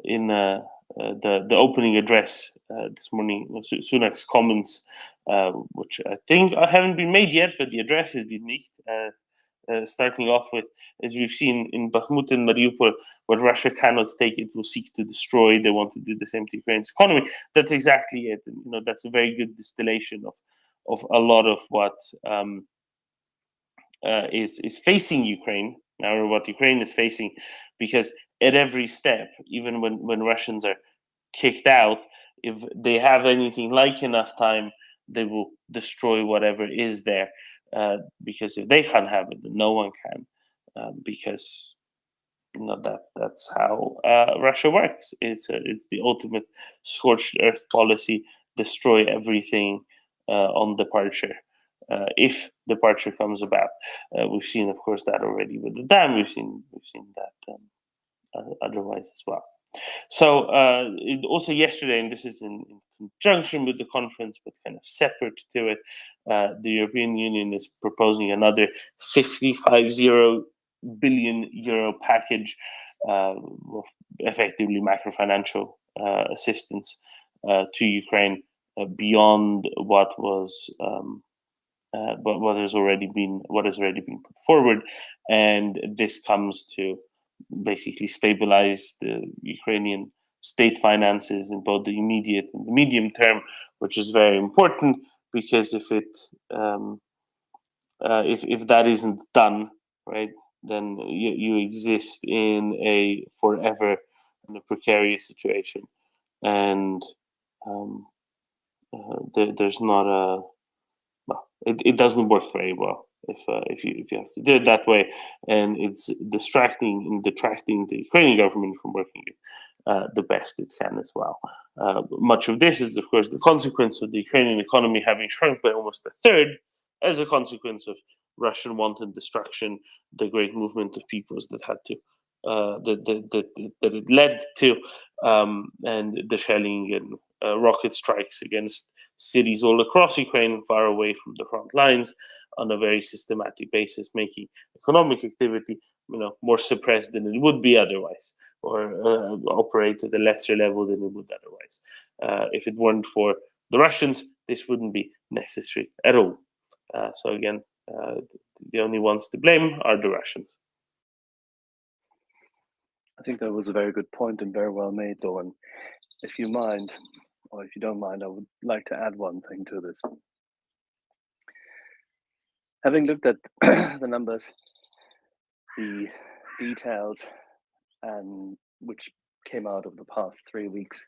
In the opening address this morning, Sunak's comments, which I think haven't been made yet, but the address has been leaked. Starting off with, as we've seen in Bakhmut and Mariupol, what Russia cannot take, it will seek to destroy. They want to do the same to Ukraine's economy. That's exactly it. And, that's a very good distillation of a lot of what is facing Ukraine now, or what Ukraine is facing, because at every step, even when Russians are kicked out, if they have anything like enough time, they will destroy whatever is there. Because if they can't have it, then no one can. Because that's how Russia works. It's the ultimate scorched earth policy: destroy everything on departure. If departure comes about, we've seen, of course, that already with the dam. We've seen that otherwise as well. So also yesterday, and this is in conjunction with the conference, but kind of separate to it, the European Union is proposing another 55 billion euro package, effectively macrofinancial assistance to Ukraine beyond what was. But what has already been put forward, and this comes to basically stabilize the Ukrainian state finances in both the immediate and the medium term, which is very important, because if that isn't done, right, then you exist in a forever precarious situation, and there's not a it doesn't work very well if you have to do it that way, and it's distracting and detracting the Ukrainian government from working the best it can as well. Much of this is, of course, the consequence of the Ukrainian economy having shrunk by almost a third as a consequence of Russian wanton destruction, the great movement of peoples that had to that it led to, and the shelling and rocket strikes against cities all across Ukraine, far away from the front lines, on a very systematic basis, making economic activity, more suppressed than it would be otherwise, or operate at a lesser level than it would otherwise. If it weren't for the Russians, this wouldn't be necessary at all. So again, the only ones to blame are the Russians. I think that was a very good point and very well made, though. And if you mind, or if you don't mind, I would like to add one thing to this. Having looked at the numbers, the details, and which came out of the past 3 weeks,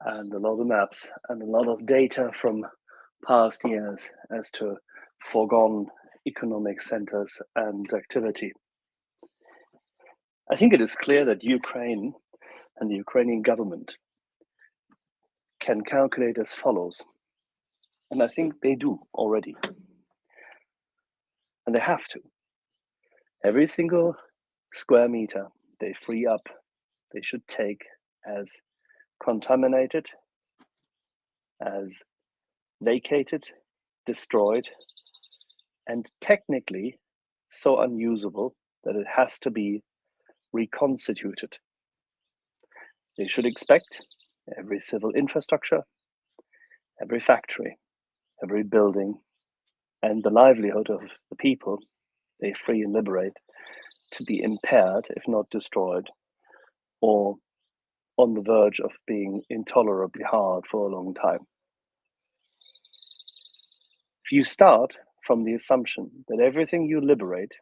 and a lot of maps and a lot of data from past years as to foregone economic centers and activity, I think it is clear that Ukraine and the Ukrainian government can calculate as follows. And I think they do already. And they have to. Every single square meter they free up, they should take as contaminated, as vacated, destroyed, and technically so unusable that it has to be reconstituted. They should expect every civil infrastructure, every factory, every building, and the livelihood of the people they free and liberate to be impaired, if not destroyed, or on the verge of being intolerably hard for a long time. If you start from the assumption that everything you liberate,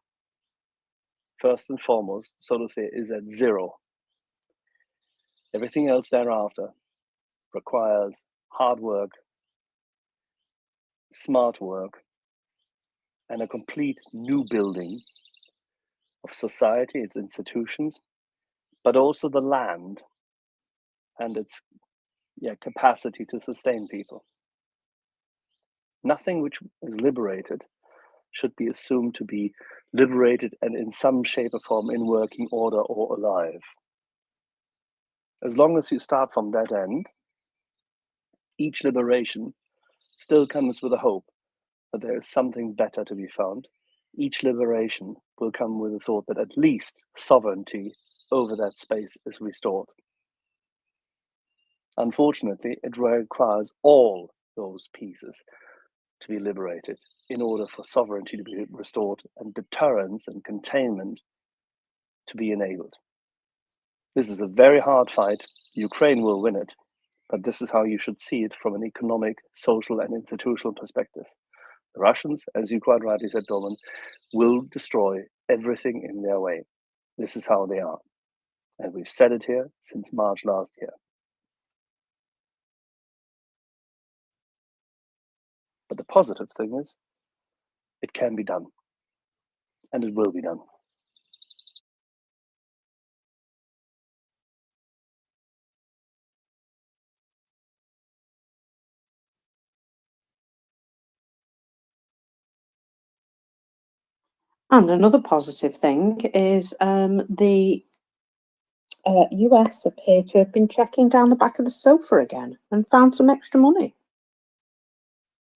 first and foremost, so to say, is at zero, everything else thereafter requires hard work, smart work, and a complete new building of society, its institutions, but also the land and its capacity to sustain people. Nothing which is liberated should be assumed to be liberated and in some shape or form in working order or alive. As long as you start from that end, each liberation still comes with a hope that there is something better to be found. Each liberation will come with the thought that at least sovereignty over that space is restored. Unfortunately, it requires all those pieces to be liberated in order for sovereignty to be restored and deterrence and containment to be enabled. This is a very hard fight. Ukraine will win it, but this is how you should see it from an economic, social, and institutional perspective. The Russians, as you quite rightly said, Doman, will destroy everything in their way. This is how they are. And we've said it here since March last year. But the positive thing is, it can be done. And it will be done. And another positive thing is the US appear to have been checking down the back of the sofa again and found some extra money.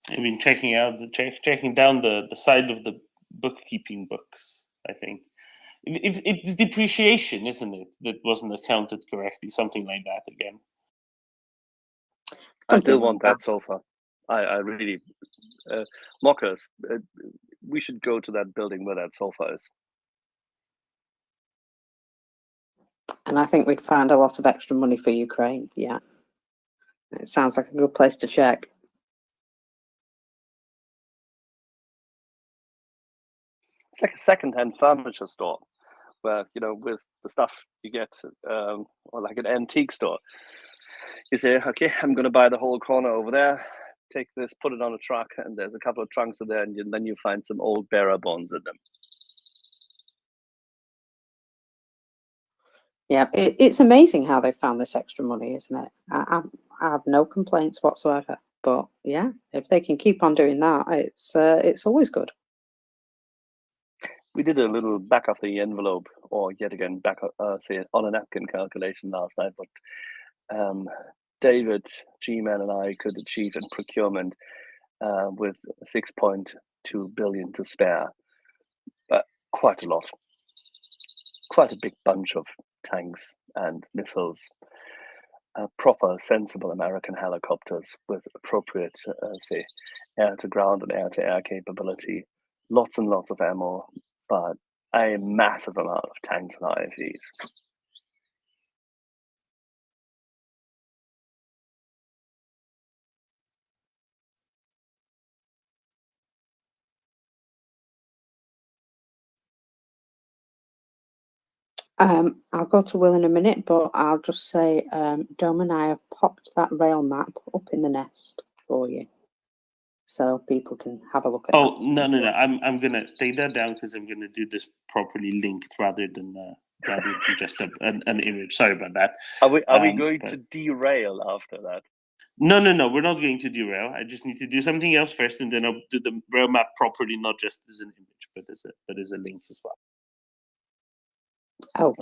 I've been checking down the side of the bookkeeping books, I think. It's depreciation, isn't it, that wasn't accounted correctly, something like that again. I still want that sofa. I really, mockers, we should go to that building where that sofa is. And I think we'd find a lot of extra money for Ukraine. Yeah. It sounds like a good place to check. It's like a second-hand furniture store where, you know, with the stuff you get, or like an antique store. You say, okay, I'm going to buy the whole corner over there, take this, put it on a truck, and there's a couple of trunks in there, and then you find some old bearer bonds in them. Yeah, it's amazing how they found this extra money, isn't it? I have no complaints whatsoever. But yeah, if they can keep on doing that, it's always good. We did a little back of the envelope, or yet again back say on a napkin calculation last night. But David, G-Man, and I could achieve in procurement with 6.2 billion to spare. Quite a lot. Quite a big bunch of tanks and missiles. Proper, sensible American helicopters with appropriate, say, air-to-ground and air-to-air capability. Lots and lots of ammo, but a massive amount of tanks and IFVs. I'll go to Will in a minute, but I'll just say, Dom and I have popped that rail map up in the nest for you, so people can have a look at. Oh no! I'm gonna take that down because I'm gonna do this properly linked rather than just an image. Sorry about that. Are we going to derail after that? No, we're not going to derail. I just need to do something else first, and then I'll do the rail map properly, not just as an image, but as a link as well. Oh,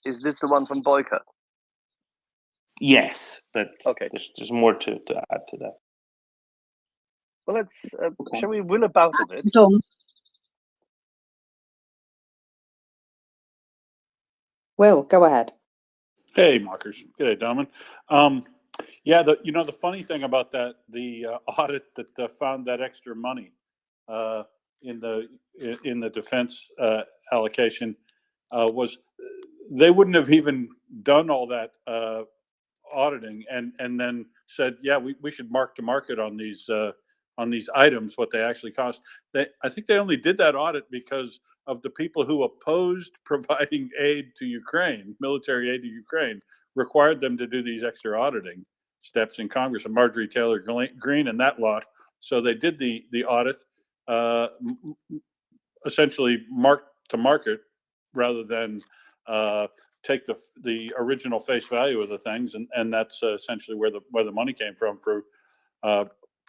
is this the one from Boyka? Yes, but okay. There's more to add to that. Well, let's. Shall we will about a bit? Dom. Will, go ahead. Hey, Markers. Good day, Domin. Yeah, the funny thing about that, the audit that found that extra money in the defense allocation was they wouldn't have even done all that auditing and then said, yeah, we should mark to market on these items what they actually cost. I think they only did that audit because of the people who opposed providing aid to Ukraine, military aid to Ukraine, required them to do these extra auditing steps in Congress, and Marjorie Taylor Greene and that lot. So they did the audit, essentially mark to market, rather than take the original face value of the things, and that's essentially where the money came from for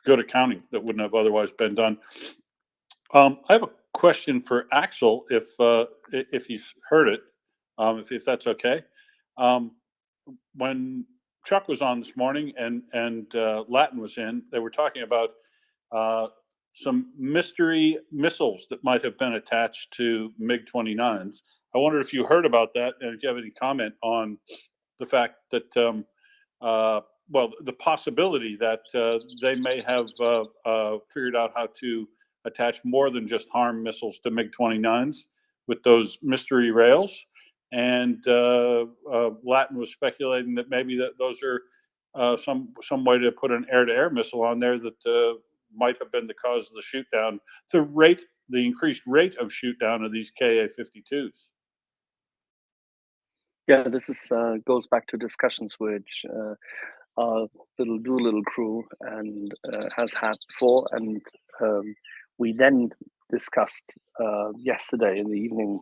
good accounting that wouldn't have otherwise been done. I have a question for Axel, if he's heard it, if that's okay. When Chuck was on this morning and Latin was in, they were talking about some mystery missiles that might have been attached to MiG-29s. I wonder if you heard about that, and if you have any comment on the fact that, well, the possibility that they may have figured out how to attach more than just harm missiles to MiG-29s with those mystery rails. And Latin was speculating that maybe those are some way to put an air-to-air missile on there that might have been the cause of the shoot down, the increased rate of shoot down of these Ka-52s. Yeah, this is goes back to discussions which our little Doolittle crew and has had before, and we then discussed yesterday in the evening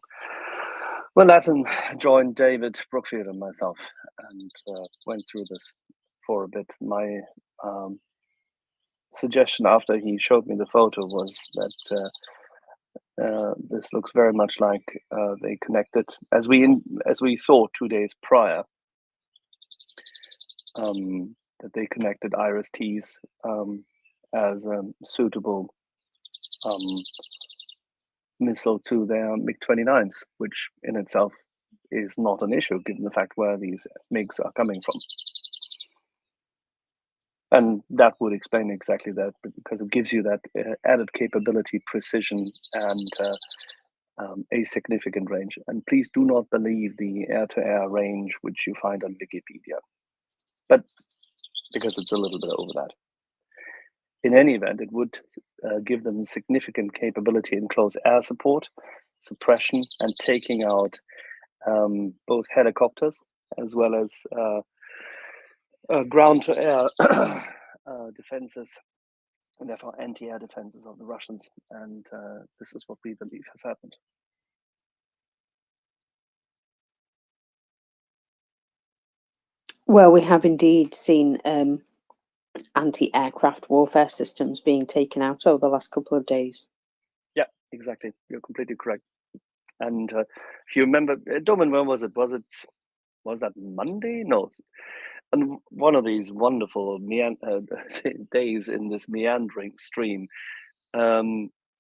when Latin joined David Brookfield and myself, and went through this for a bit. My suggestion after he showed me the photo was that this looks very much like they connected, as we thought 2 days prior, that they connected IRIS-Ts as a suitable missile to their MiG-29s, which in itself is not an issue given the fact where these MiGs are coming from. And that would explain exactly that, because it gives you that added capability, precision, and a significant range. And please do not believe the air-to-air range which you find on Wikipedia, but because it's a little bit over that. In any event, it would give them significant capability in close air support, suppression, and taking out both helicopters as well as ground-to-air defenses, and therefore anti-air defenses of the Russians. And this is what we believe has happened. Well, we have indeed seen anti-aircraft warfare systems being taken out over the last couple of days. Yeah, exactly. You're completely correct. And if you remember, Domin, when was it? Was that Monday? No. And one of these wonderful days in this meandering stream,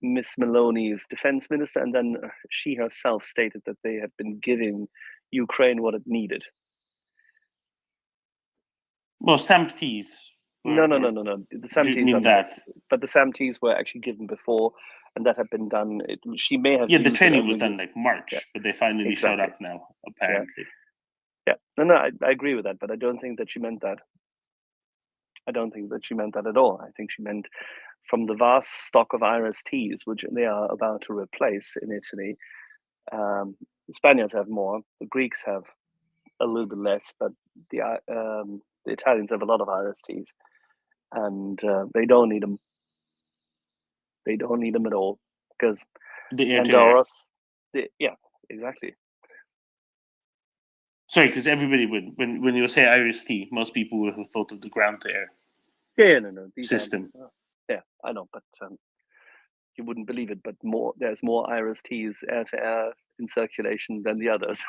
Miss Maloney's defense minister, and then she herself stated that they had been giving Ukraine what it needed. Well, SAMPTs. No. The SAMTs are nice, but the SAMTs were actually given before, and that had been done. She may have. Yeah, the training was done like March, but they finally exactly. showed up now, apparently. Yeah. No, I agree with that, but I don't think that she meant that. I don't think that she meant that at all. I think she meant from the vast stock of IRIS-Ts, which they are about to replace in Italy. The Spaniards have more. The Greeks have a little bit less, but the Italians have a lot of IRIS-Ts, and they don't need them. They don't need them at all, because Pandoros. Yeah, exactly. Sorry, because everybody would, when you say IRIS-T, most people would have thought of the ground-to-air system. Yeah, I know, but you wouldn't believe it, but there's more IRIS-Ts air-to-air in circulation than the others.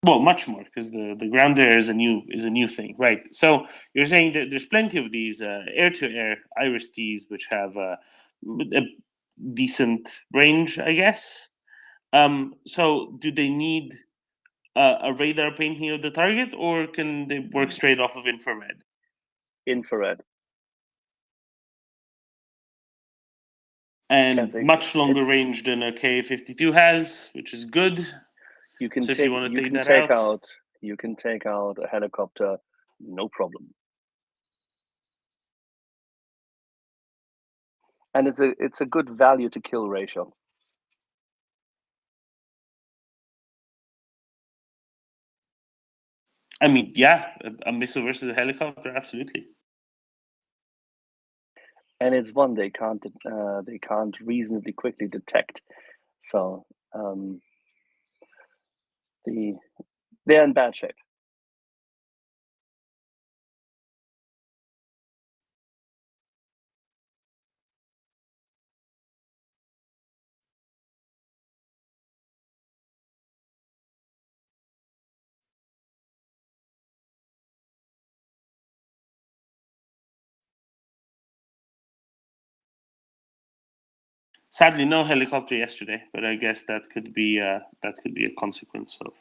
Well, much more, because the ground-to-air is a new thing, right? So you're saying that there's plenty of these air-to-air IRIS-Ts which have a decent range, I guess. So do they need a radar painting of the target, or can they work straight off of infrared? Infrared. And much longer range than a Ka-52 has, which is good. You can so take, if you want to you take can that take out, out. You can take out a helicopter, no problem. And it's a good value to kill ratio. I mean, yeah, a missile versus a helicopter, absolutely. And it's one they can't reasonably quickly detect. So they're in bad shape. Sadly, no helicopter yesterday, but I guess that could be a consequence of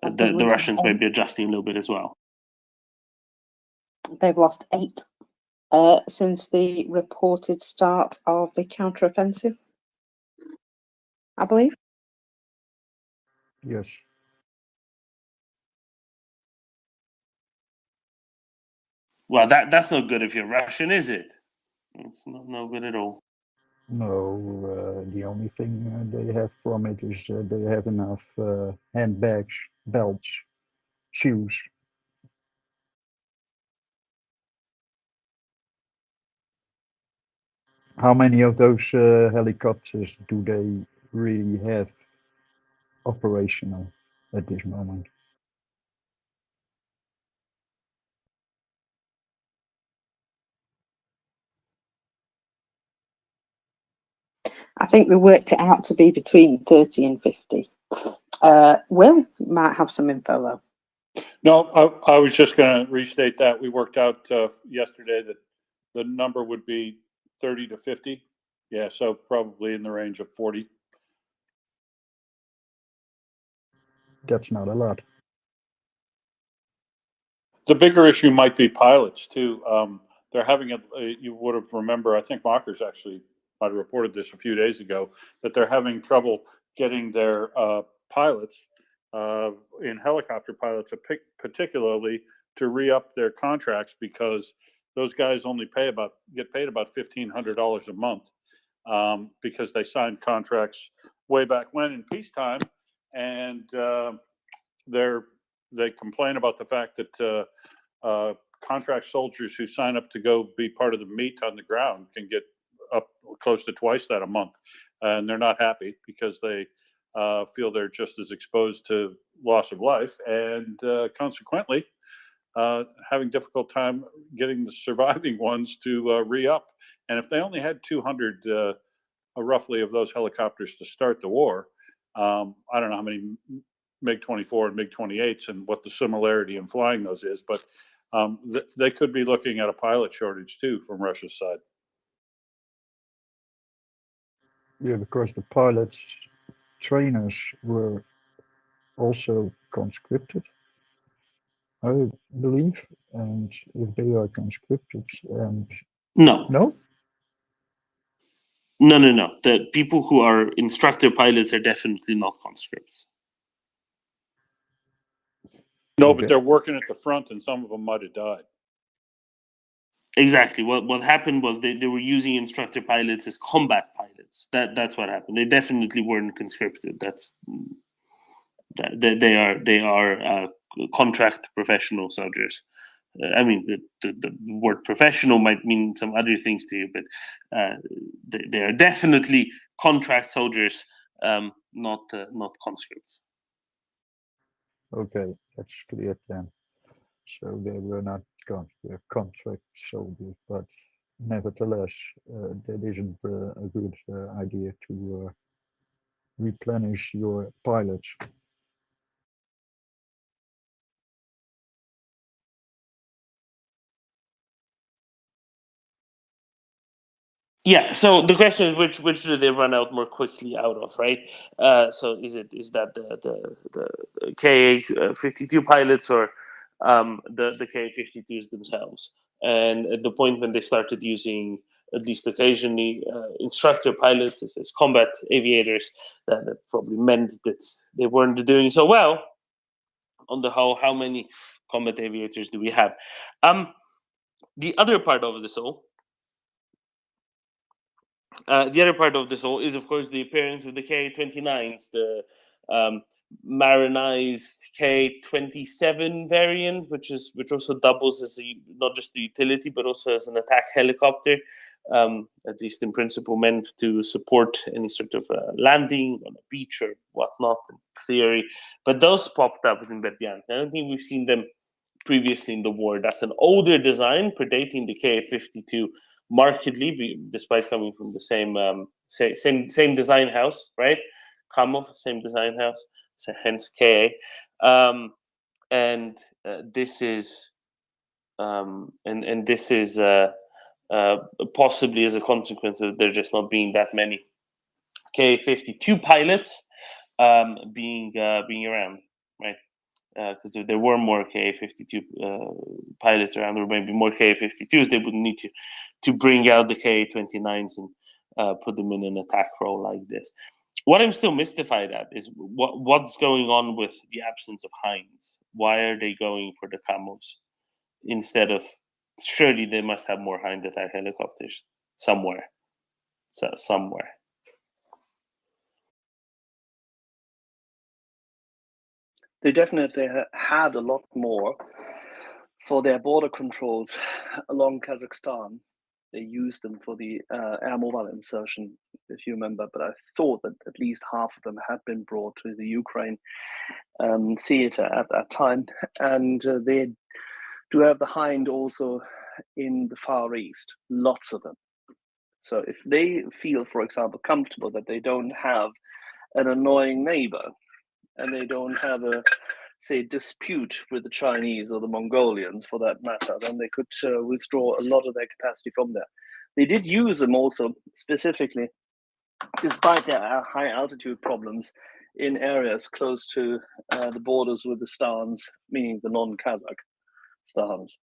the Russians might be adjusting a little bit as well. They've lost 8 since the reported start of the counteroffensive, I believe. Yes. Well, that's not good if you're Russian, is it? It's no good at all. No, the only thing they have from it is they have enough handbags, belts, shoes. How many of those helicopters do they really have operational at this moment? I think we worked it out to be between 30 and 50. Will, you might have some info though. No, I was just going to restate that. We worked out yesterday that the number would be 30 to 50. Yeah, so probably in the range of 40. That's not a lot. The bigger issue might be pilots too. They're having you would have remember, I think Mockers actually might have reported this a few days ago, that they're having trouble getting their pilots, in helicopter pilots particularly, to re-up their contracts because those guys only get paid about $1,500 a month, because they signed contracts way back when in peacetime, and they complain about the fact that contract soldiers who sign up to go be part of the meat on the ground can get up close to twice that a month, and they're not happy because they feel they're just as exposed to loss of life, and consequently having difficult time getting the surviving ones to re-up. And if they only had 200 roughly of those helicopters to start the war, I don't know how many MiG-24 and MiG-28s and what the similarity in flying those is, but they could be looking at a pilot shortage too from Russia's side. Yeah, because the pilots, trainers were also conscripted, I believe. And if they are conscripted and... No. No? No. The people who are instructor pilots are definitely not conscripts. No, but they're working at the front, and some of them might have died. Exactly. What happened was they were using instructor pilots as combat pilots. That's what happened. They definitely weren't conscripted. They are contract professional soldiers. I mean, the word professional might mean some other things to you, but they are definitely contract soldiers, not conscripts. Okay, that's clear then. So they were not contract soldiers, but nevertheless, that isn't a good idea to replenish your pilots. Yeah. So the question is which do they run out more quickly out of, right? So is that the Ka-52 pilots or the Ka-52s themselves? And at the point when they started using, at least occasionally, instructor pilots as combat aviators, that probably meant that they weren't doing so well. On the whole, how many combat aviators do we have? The other part of this all. The other part of this all is, of course, the appearance of the Ka-29s, the Marinized Ka-27 variant, which also doubles as not just a utility but also as an attack helicopter, at least in principle meant to support any sort of landing on a beach or whatnot in theory. But those popped up in Berdyansk. I don't think we've seen them previously in the war. That's an older design predating the Ka-52 markedly, despite coming from the same design house, right? Kamov, same design house, so hence Ka. This is possibly as a consequence of there just not being that many Ka-52 pilots being around, right? Because if there were more Ka-52 pilots around, or maybe more Ka-52s, they wouldn't need to bring out the Ka-29s and put them in an attack role like this. What I'm still mystified at is what's going on with the absence of Hinds. Why are they going for the Camos instead of? Surely they must have more Hind attack helicopters somewhere. Somewhere. They definitely had a lot more for their border controls along Kazakhstan. They used them for the air mobile insertion, if you remember, but I thought that at least half of them had been brought to the Ukraine theater at that time. And they do have the Hind also in the Far East, lots of them. So if they feel, for example, comfortable that they don't have an annoying neighbor and they don't have a, say, dispute with the Chinese or the Mongolians for that matter, then they could withdraw a lot of their capacity from there. They did use them also specifically, despite their high altitude problems, in areas close to the borders with the stans, meaning the non-Kazakh stans.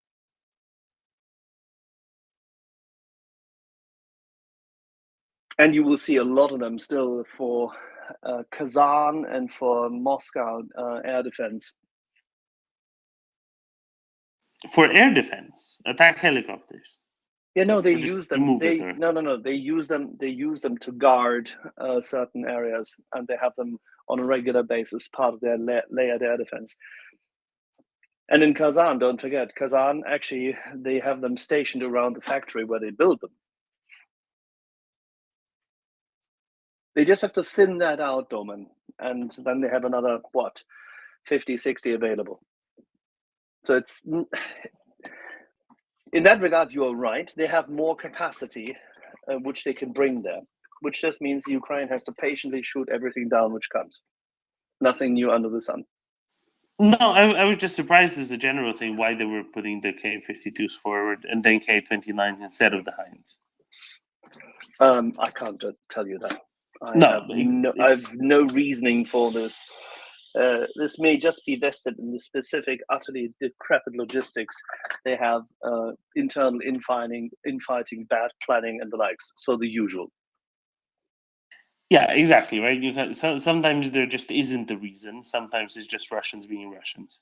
And you will see a lot of them still for Kazan and for Moscow air defense. For air defense, attack helicopters. Yeah, no, they Or just use to them. move They it, or- no. They use them. They use them to guard certain areas, and they have them on a regular basis, part of their layered air defense. And in Kazan, don't forget, Kazan actually they have them stationed around the factory where they build them. They just have to thin that out, Doman, and then they have another, what, 50, 60 available. So it's, in that regard, you're right. They have more capacity, which they can bring there, which just means Ukraine has to patiently shoot everything down which comes. Nothing new under the sun. No, I was just surprised as a general thing why they were putting the Ka-52s forward and then Ka-29s instead of the Hinds. I can't tell you that. I have no reasoning for this. This may just be vested in the specific, utterly decrepit logistics they have, internal infighting, bad planning, and the likes. So the usual. Yeah, exactly, right? You can, sometimes there just isn't a reason. Sometimes it's just Russians being Russians.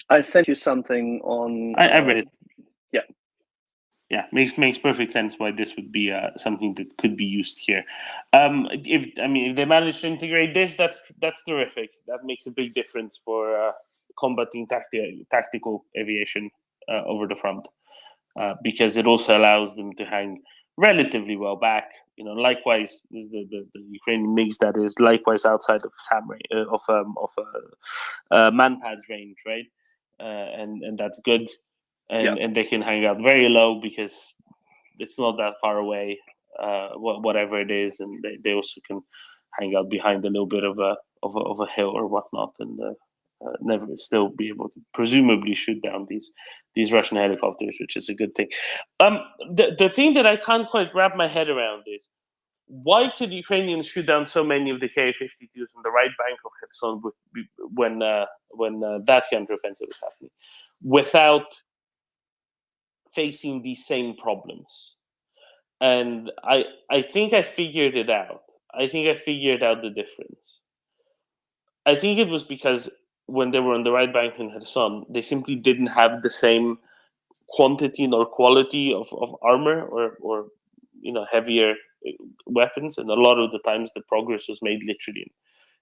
I sent you something on. I read it. Yeah. Yeah, makes perfect sense why this would be something that could be used here. If they manage to integrate this, that's terrific. That makes a big difference for combating tactical aviation over the front, because it also allows them to hang relatively well back. You know, likewise, is the Ukrainian MiGs that is likewise outside of Manpad's range, right? And that's good. And they can hang out very low because it's not that far away, whatever it is, and they also can hang out behind a little bit of a hill or whatnot, and never still be able to presumably shoot down these Russian helicopters, which is a good thing. The thing that I can't quite wrap my head around is why could Ukrainians shoot down so many of the Ka-52s on the right bank of Kherson when that counteroffensive was happening without facing these same problems? And I think I figured it out. I think I figured out the difference. I think it was because when they were on the right bank in Kherson, they simply didn't have the same quantity nor quality of armor or heavier weapons, and a lot of the times the progress was made literally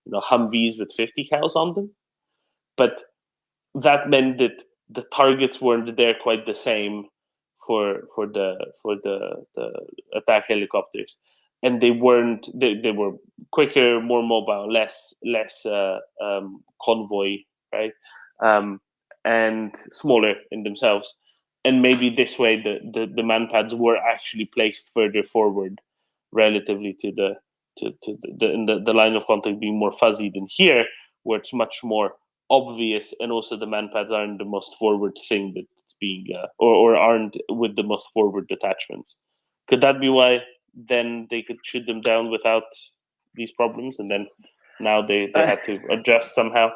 in Humvees with 50 cals on them. But that meant that the targets weren't there quite the same for the attack helicopters, and they weren't. They were quicker, more mobile, less convoy, right, and smaller in themselves. maybe this way the manpads were actually placed further forward relatively to the line of contact being more fuzzy than here, where it's much more obvious, and also the manpads aren't the most forward thing that's being or aren't with the most forward detachments. Could that be why then they could shoot them down without these problems, and then now they had to adjust somehow?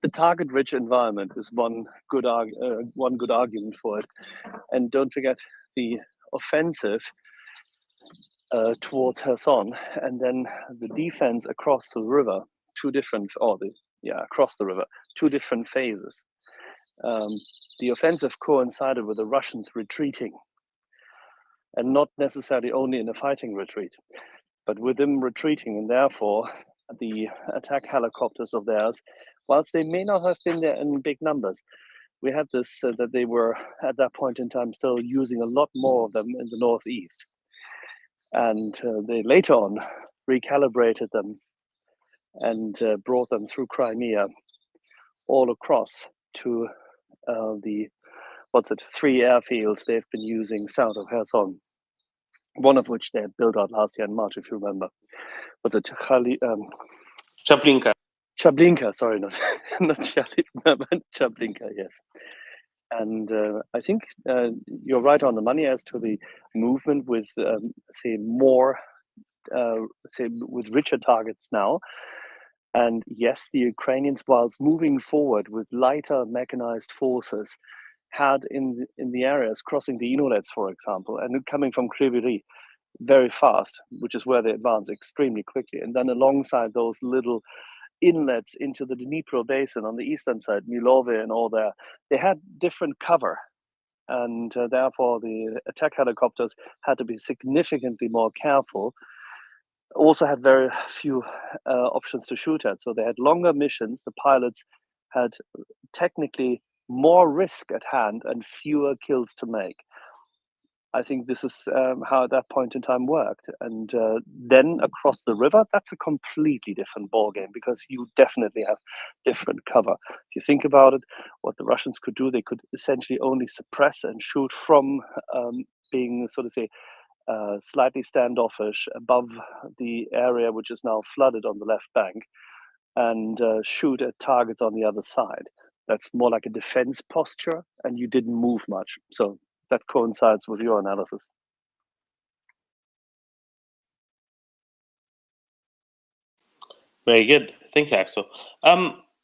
The target-rich environment is one good argument for it, and don't forget the offensive towards Kherson, and then the defense across the river. Across the river, 2 different phases. The offensive coincided with the Russians retreating, and not necessarily only in a fighting retreat, but with them retreating, and therefore the attack helicopters of theirs, whilst they may not have been there in big numbers, we had this that they were at that point in time still using a lot more of them in the northeast, and they later on recalibrated them and brought them through Crimea all across to the 3 airfields they've been using south of Kherson, one of which they had built out last year in March, if you remember. Chaplinka. Chaplinka, sorry, not Chaplinka, but Chaplinka, yes. And I think you're right on the money as to the movement with, with richer targets now. And yes, the Ukrainians, whilst moving forward with lighter mechanized forces, had in the areas crossing the Inolets, for example, and coming from Kryvyi very fast, which is where they advance extremely quickly. And then alongside those little inlets into the Dnipro basin on the eastern side, Milove and all there, they had different cover. And therefore, the attack helicopters had to be significantly more careful. Also had very few options to shoot at. So they had longer missions. The pilots had technically more risk at hand and fewer kills to make. I think this is how at that point in time worked. And then across the river, that's a completely different ballgame, because you definitely have different cover. If you think about it, what the Russians could do, they could essentially only suppress and shoot from being, so to say, slightly standoffish above the area which is now flooded on the left bank, and shoot at targets on the other side. That's more like a defense posture, and you didn't move much. So that coincides with your analysis. Very good. Thank you, Axel.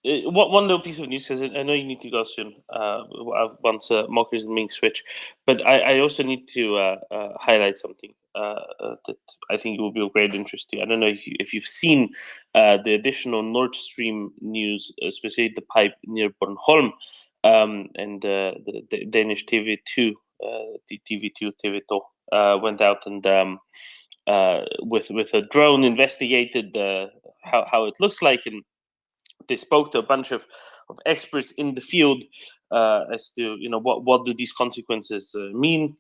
One little piece of news, because I know you need to go soon once Mockers and Ming switch, but I also need to highlight something that I think will be of great interest to you. I don't know if you've seen the additional Nord Stream news, especially the pipe near Bornholm, and the Danish TV2, TV2 went out and with a drone investigated how it looks like, and they spoke to a bunch of experts in the field as to what do these consequences mean.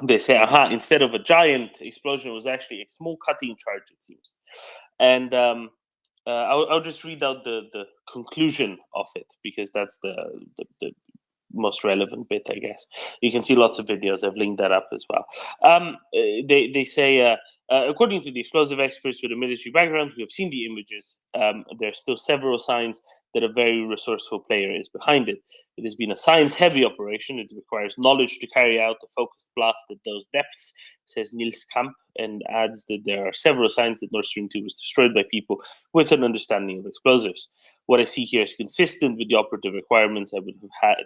They say, instead of a giant explosion, it was actually a small cutting charge, it seems. And I'll just read out the conclusion of it, because that's the most relevant bit, I guess. You can see lots of videos. I've linked that up as well. They say, according to the explosive experts with a military background who have seen the images, there are still several signs that a very resourceful player is behind it. It has been a science-heavy operation. It requires knowledge to carry out a focused blast at those depths, says Niels Kamp, and adds that there are several signs that Nord Stream 2 was destroyed by people with an understanding of explosives. What I see here is consistent with the operative requirements I would have had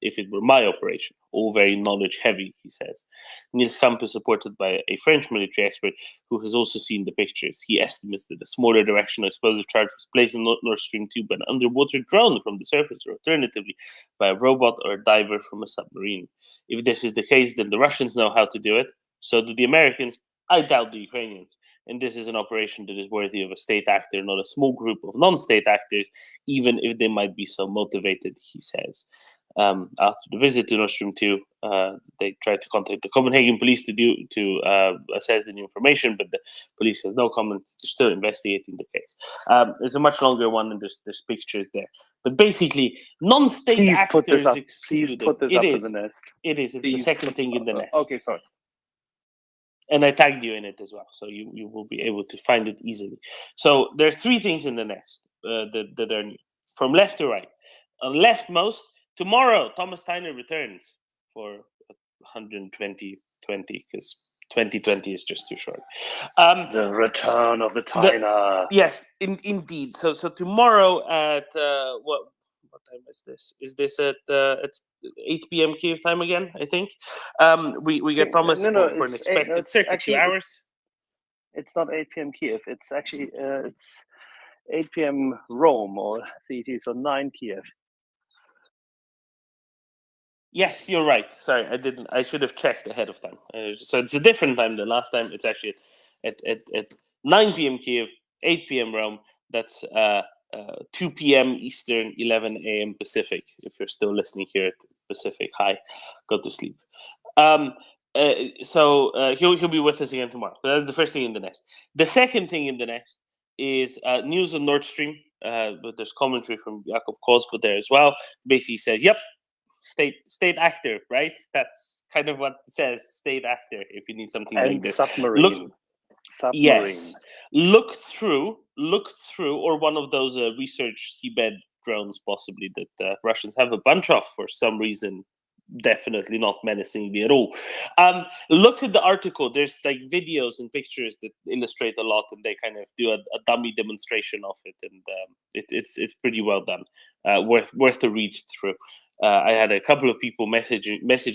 if it were my operation. All very knowledge-heavy, he says. Niels Kamp is supported by a French military expert who has also seen the pictures. He estimates that a smaller directional explosive charge was placed on Nord Stream 2 by an underwater drone from the surface, or alternatively by a robot or a diver from a submarine. If this is the case, then the Russians know how to do it. So do the Americans. I doubt the Ukrainians. And this is an operation that is worthy of a state actor, not a small group of non-state actors, even if they might be so motivated, he says. after the visit to Nord Stream 2, they tried to contact the Copenhagen police to assess the new information, but the police has no comment. They're still investigating the case. It's a much longer one, and there's pictures there. But basically, non-state Please put this actors up. excluded. Please put this It up is. in the nest. It is. It's the Please second put- thing in the nest. Okay, sorry. And I tagged you in it as well, so you will be able to find it easily. So there are three things in the nest that are new, from left to right. On leftmost, tomorrow Thomas Tyner returns for 120-20 because 2020 is just too short. The return of the Tyner. Yes, indeed. So tomorrow at what time is this? Is this at 8 p.m. Kiev time again? I think. We get Thomas for an expected circa 2 hours. It's not 8 p.m. Kiev. It's actually it's 8 p.m. Rome or CET, so 9 Kiev. Yes, you're right. Sorry, I didn't. I should have checked ahead of time. So it's a different time than last time. It's actually at 9 p.m. Kiev, 8 p.m. Rome. That's 2 p.m. Eastern, 11 a.m. Pacific. If you're still listening here at Pacific, hi, go to sleep. So he'll be with us again tomorrow. So that's the first thing in the nest. The second thing in the nest is news on Nord Stream. But there's commentary from Jakob Kospo there as well. Basically says, "Yep, state actor, right? That's kind of what it says, state actor. If you need something And like this, submarine. Submarine. Yes, look through, or one of those research seabed drones, possibly that Russians have a bunch of for some reason. Definitely not menacingly at all. Look at the article. There's like videos and pictures that illustrate a lot, and they kind of do a dummy demonstration of it, and it's pretty well done. Worth a read through. I had a couple of people message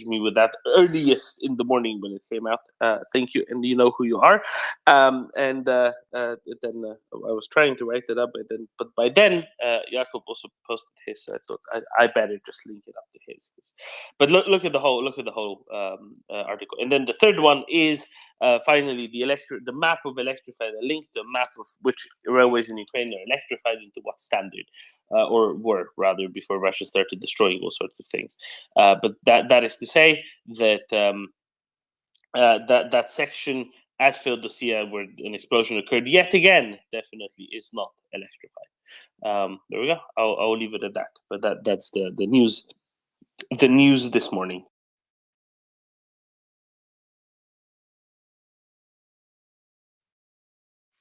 me with that earliest in the morning when it came out. Thank you, and you know who you are. Then I was trying to write it up, but by then Jakob also posted his. So I thought I better just link it up to his. But look at the whole article, and then the third one is finally the map of electrified. A link to a map of which railways in Ukraine are electrified into what standard. Or were rather before Russia started destroying all sorts of things. But that is to say that that section at Feodosia where an explosion occurred yet again definitely is not electrified. There we go. I'll leave it at that. But that's the news. The news this morning.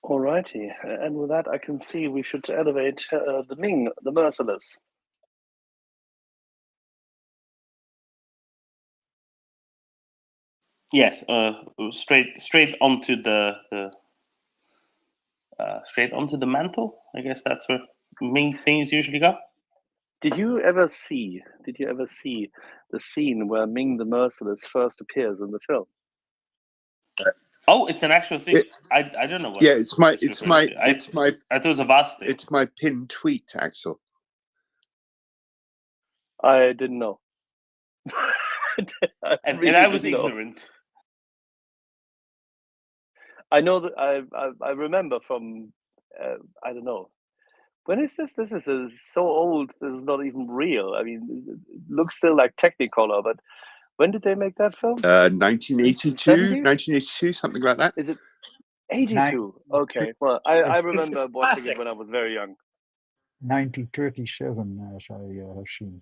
Alrighty, and with that, I can see we should elevate the Ming, the Merciless. Yes, straight onto the straight onto the mantle. I guess that's where Ming things usually go. Did you ever see the scene where Ming the Merciless first appears in the film? Oh, it's an actual thing. I don't know what. Yeah, it's my I thought it was a vast thing. It's my pinned tweet, Axel. I didn't know. and I was ignorant. I know that I remember from I don't know. When is this? This is so old. This is not even real. I mean, it looks still like Technicolor, but when did they make that film? 1982, something like that. Is it 82? Okay. Well, I remember watching it when I was very young. 1937, as I have seen.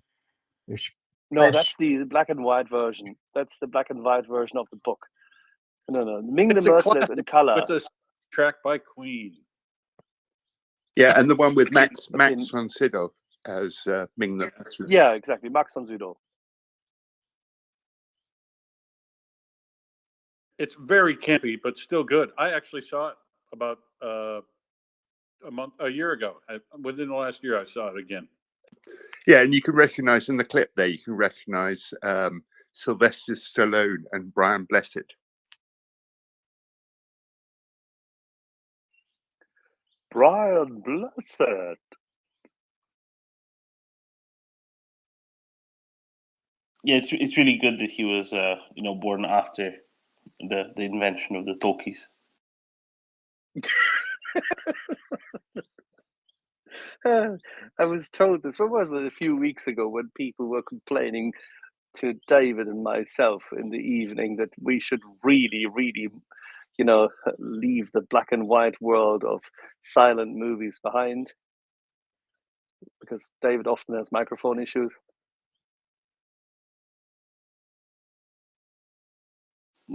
No, that's the black and white version. That's the black and white version of the book. No. Ming the Merciless in color. With the track by Queen. Yeah, and the one with Max von Sydow as Ming the Merciless. Yeah, exactly. Max von Sydow. It's very campy, but still good. I actually saw it about a year ago. Within the last year, I saw it again. Yeah, and you can recognize in the clip there, you can recognize Sylvester Stallone and Brian Blessed. Brian Blessed. Yeah, it's really good that he was born after the invention of the talkies. I was told this. What was it? A few weeks ago, when people were complaining to David and myself in the evening that we should really, really, leave the black and white world of silent movies behind, because David often has microphone issues.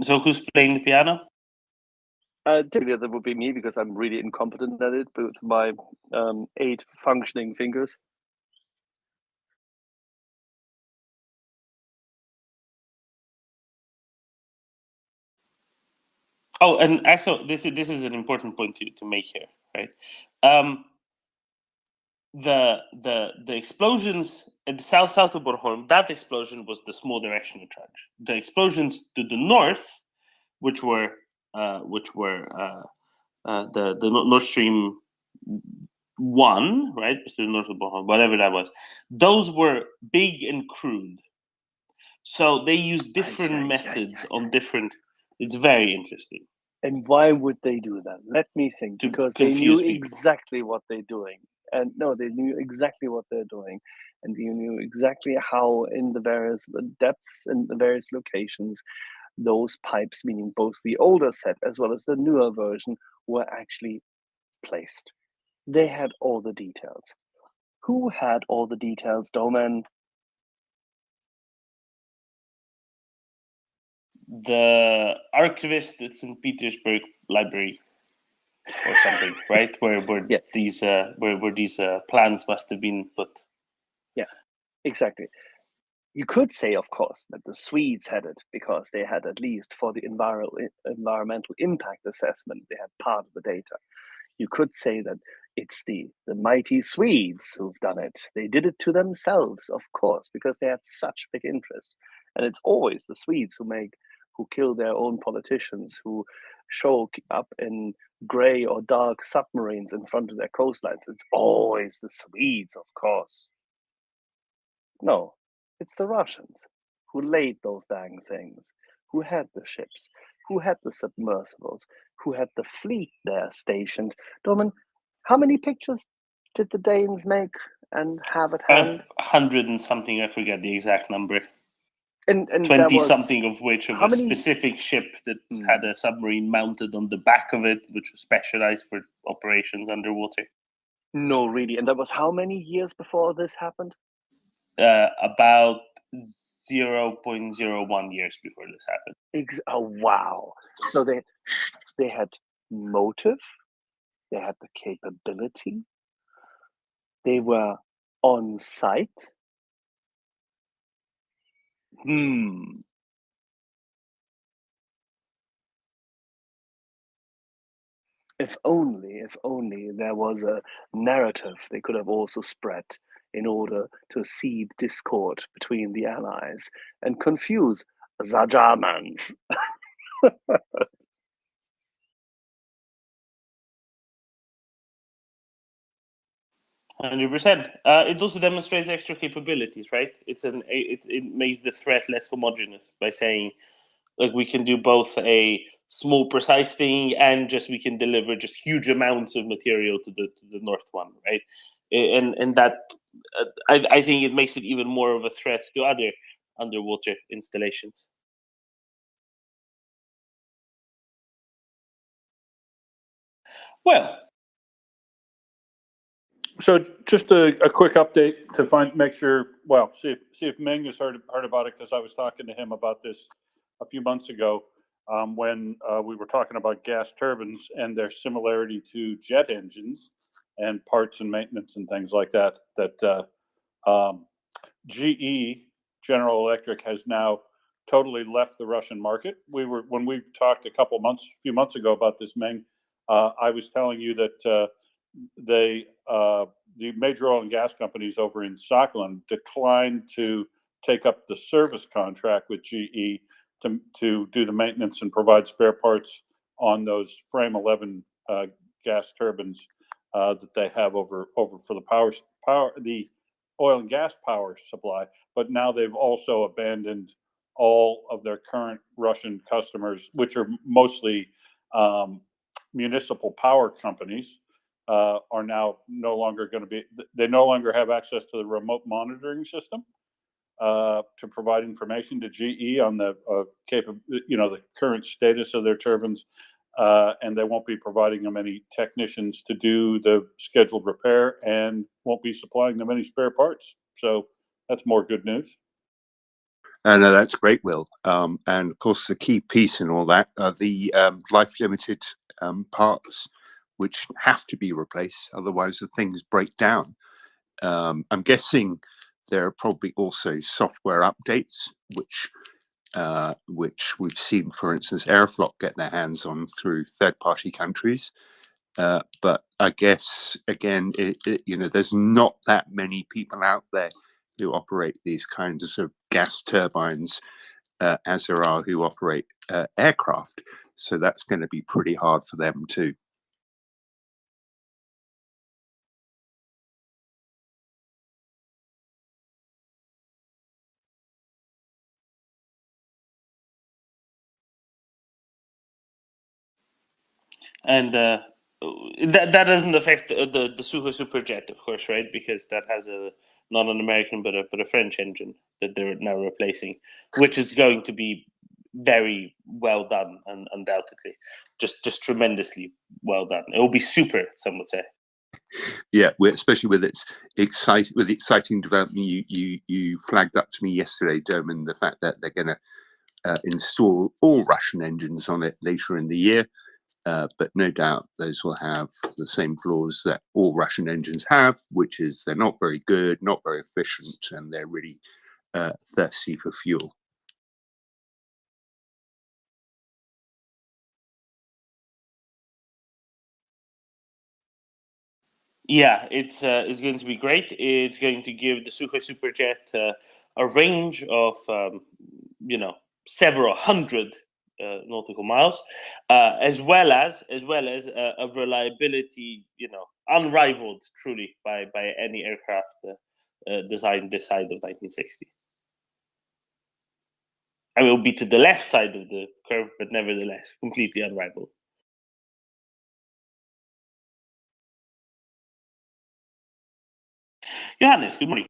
So who's playing the piano? Typically, that would be me, because I'm really incompetent at it with my 8 functioning fingers. Oh, and actually, this is an important point to make here, right? The explosions at the south of Bornholm, that explosion was the small directional charge. The explosions to the north, which were the Nord Stream 1, right, to the north of Bornholm, whatever that was, those were big and crude. So they use different methods on different. It's very interesting. And why would they do that? Let me think. Because they knew exactly what they're doing. And no, they knew exactly what they're doing. And you knew exactly how, in the various depths and the various locations, those pipes, meaning both the older set as well as the newer version, were actually placed. They had all the details. Who had all the details, Doman? The archivist at St. Petersburg Library or something, right? Where these plans must have been put. Yeah, exactly. You could say, of course, that the Swedes had it because they had, at least for the environmental impact assessment, they had part of the data. You could say that it's the mighty Swedes who've done it. They did it to themselves, of course, because they had such big interest. And it's always the Swedes who kill their own politicians, who show up in gray or dark submarines in front of their coastlines. It's always the Swedes, of course. No, it's the Russians who laid those dang things, who had the ships, who had the submersibles, who had the fleet there stationed. Doman, how many pictures did the Danes make and have at hand? 100 and something, I forget the exact number. And 20 something of which of how a many- specific ship that had a submarine mounted on the back of it, which was specialized for operations underwater. No, really. And that was how many years before this happened? About 0.01 years before this happened. Oh, wow. So they had motive, they had the capability, they were on site. If only there was a narrative they could have also spread in order to seed discord between the allies and confuse the Germans. 100%. It also demonstrates extra capabilities, right? It makes the threat less homogeneous by saying, like, we can do both a small, precise thing and we can deliver just huge amounts of material to the north one, right? And that I think it makes it even more of a threat to other underwater installations. Well, so just a quick update to make sure. Well, see if Ming has heard about it, because I was talking to him about this a few months ago when we were talking about gas turbines and their similarity to jet engines and parts and maintenance and things like that. That GE, General Electric, has now totally left the Russian market. When we talked a few months ago about this, Ming, I was telling you that the major oil and gas companies over in Sakhalin declined to take up the service contract with GE to do the maintenance and provide spare parts on those Frame 11 gas turbines that they have over for the oil and gas power supply. But now they've also abandoned all of their current Russian customers, which are mostly municipal power companies. are now no longer going to be. They no longer have access to the remote monitoring system to provide information to GE on the the current status of their turbines, and they won't be providing them any technicians to do the scheduled repair, and won't be supplying them any spare parts. So that's more good news. No, that's great, Will. And of course, the key piece in all that are the life limited parts, which have to be replaced, otherwise the things break down. I'm guessing there are probably also software updates, which we've seen, for instance, Aeroflot get their hands on through third-party countries. But I guess again, there's not that many people out there who operate these kinds of gas turbines as there are who operate aircraft. So that's going to be pretty hard for them too. And that doesn't affect the Suho Superjet, of course, right? Because that has not an American but a French engine that they're now replacing, which is going to be very well done, and undoubtedly, just tremendously well done. It will be super, some would say. Yeah, especially with its exciting development you flagged up to me yesterday, Derman, the fact that they're going to install all Russian engines on it later in the year. But no doubt those will have the same flaws that all Russian engines have, which is they're not very good, not very efficient, and they're really thirsty for fuel. Yeah, it's going to be great. It's going to give the Sukhoi Superjet a range of several hundred nautical miles, as well as a reliability unrivaled truly by any aircraft designed this side of 1960. I will be to the left side of the curve, but nevertheless completely unrivaled. Johannes, good morning.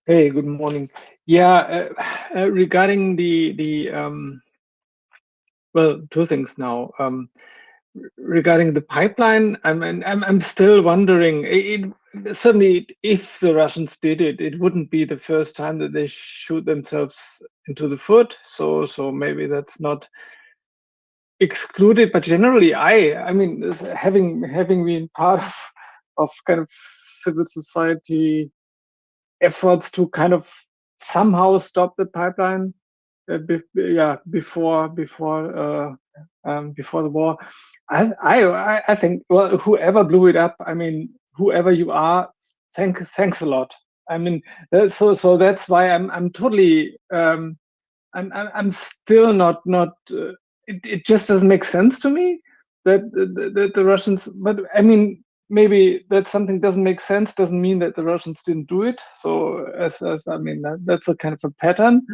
Hey, good morning. Yeah, regarding the well, two things now. Regarding the pipeline, I'm still wondering. Certainly, if the Russians did it, it wouldn't be the first time that they shoot themselves into the foot. So maybe that's not excluded. But generally, I mean, having been part of kind of civil society efforts to kind of somehow stop the pipeline, before the war. I think, well, whoever blew it up, I mean, whoever you are, thanks a lot. I mean, so that's why I'm totally I'm still not it just doesn't make sense to me that the Russians, but I mean, maybe that something doesn't make sense doesn't mean that the Russians didn't do it. So as I mean, that's a kind of a pattern.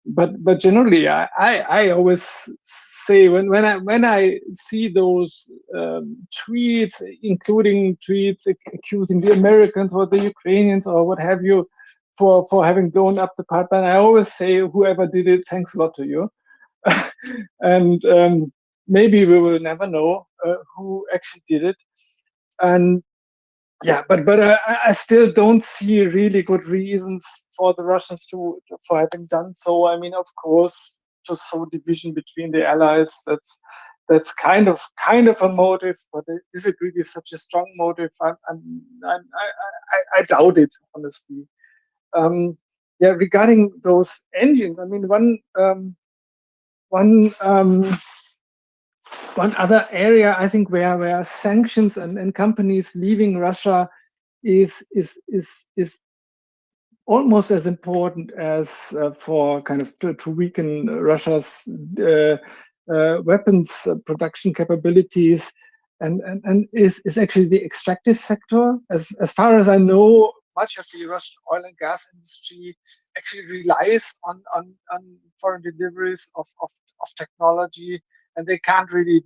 But generally, I always say when I see those tweets, including tweets accusing the Americans or the Ukrainians or what have you for having blown up the pipeline, I always say, whoever did it, thanks a lot to you. And maybe we will never know who actually did it. And yeah, but I still don't see really good reasons for the Russians for having done so. I mean, of course, to sow division between the allies, that's kind of a motive, but is it really such a strong motive? I doubt it, honestly. Yeah, regarding those engines, I mean, one other area I think where sanctions and companies leaving Russia is almost as important as for kind of to weaken Russia's weapons production capabilities, and is actually the extractive sector. As far as I know, much of the Russian oil and gas industry actually relies on foreign deliveries of technology, and they can't really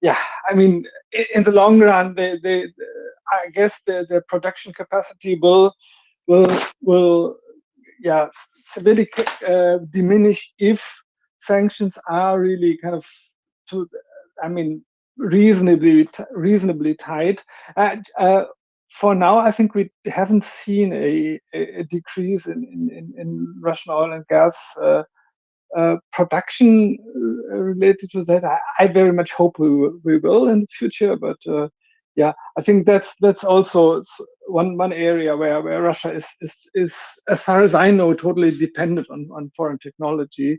yeah, I mean, in the long run, I guess the production capacity will yeah, severely diminish if sanctions are really kind of I mean, reasonably tight. For now, I think we haven't seen a decrease in Russian oil and gas production related to that. I very much hope we will in the future, but yeah, I think that's also one area where Russia is, as far as I know, totally dependent on foreign technology.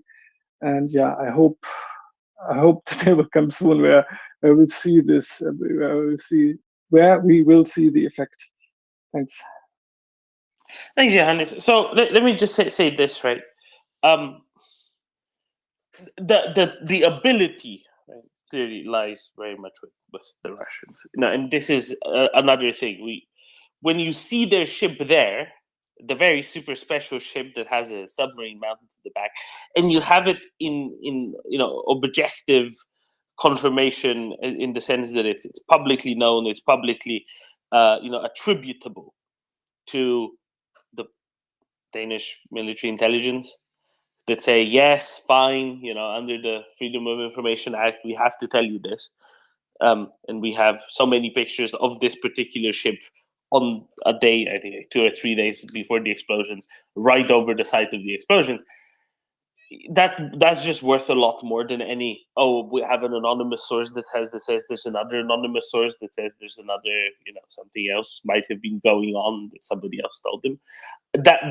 And yeah, I hope the day will come soon where we'll see this, where we will see the effect. Thanks. Thanks, Johannes. So let me just say this, right? The ability, right, clearly lies very much with the Russians. Now, and this is another thing. When you see their ship there, the very super special ship that has a submarine mounted to the back, and you have it in objective confirmation in the sense that it's publicly known, it's publicly attributable to the Danish military intelligence, that say, yes, fine, under the Freedom of Information Act, we have to tell you this. And we have so many pictures of this particular ship on a day, I think 2 or 3 days before the explosions, right over the site of the explosions. That's just worth a lot more than any, we have an anonymous source that says there's another anonymous source that says there's another, something else might have been going on that somebody else told them.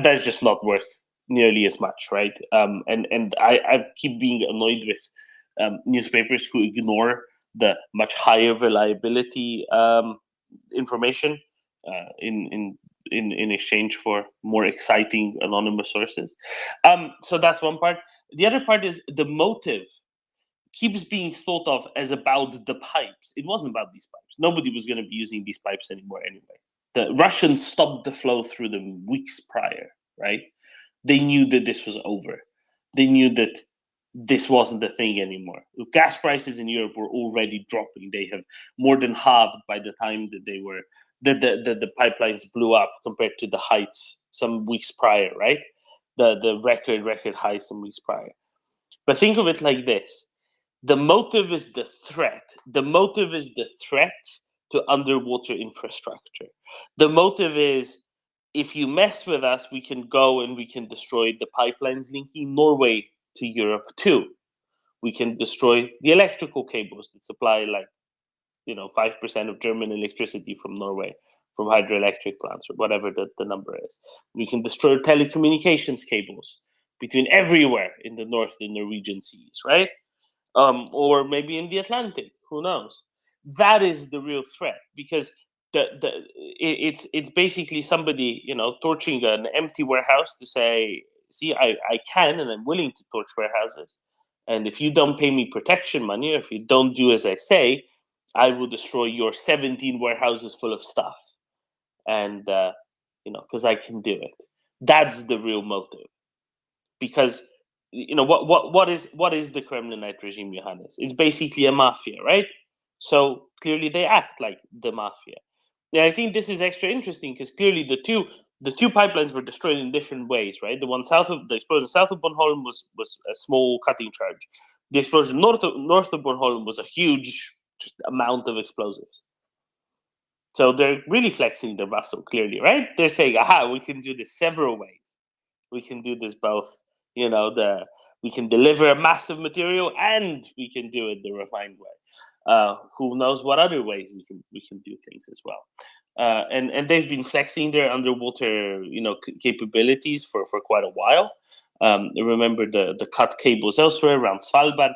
That's just not worth nearly as much, right? And I keep being annoyed with newspapers who ignore the much higher reliability information in exchange for more exciting anonymous sources. So that's one part. The other part is the motive keeps being thought of as about the pipes. It wasn't about these pipes. Nobody was going to be using these pipes anymore anyway. The Russians stopped the flow through them weeks prior, right? They knew that this was over. They knew that this wasn't the thing anymore. Gas prices in Europe were already dropping. They have more than halved by the time that they were the pipelines blew up compared to the heights some weeks prior, right? The record high some weeks prior. But think of it like this. The motive is the threat. The motive is the threat to underwater infrastructure. The motive is, if you mess with us, we can go and we can destroy the pipelines linking Norway to Europe too. We can destroy the electrical cables that supply 5% of German electricity from Norway, from hydroelectric plants or whatever the number is. We can destroy telecommunications cables between everywhere in the northern Norwegian seas, right? Or maybe in the Atlantic, who knows? That is the real threat, because it's basically somebody torching an empty warehouse to say, see, I can and I'm willing to torch warehouses, and if you don't pay me protection money, or if you don't do as I say, I will destroy your 17 warehouses full of stuff, and because I can do it. That's the real motive, because what is the Kremlinite regime, Johannes? It's basically a mafia, right? So clearly they act like the mafia. Yeah, I think this is extra interesting because clearly the two pipelines were destroyed in different ways, right? The explosion south of Bornholm was a small cutting charge. The explosion north of Bornholm was a huge amount of explosives. So they're really flexing their muscle, clearly, right? They're saying, aha, we can do this several ways. We can do this both, we can deliver a massive material and we can do it the refined way. Who knows what other ways we can do things as well. And they've been flexing their underwater, capabilities for quite a while. Remember the cut cables elsewhere around Svalbard.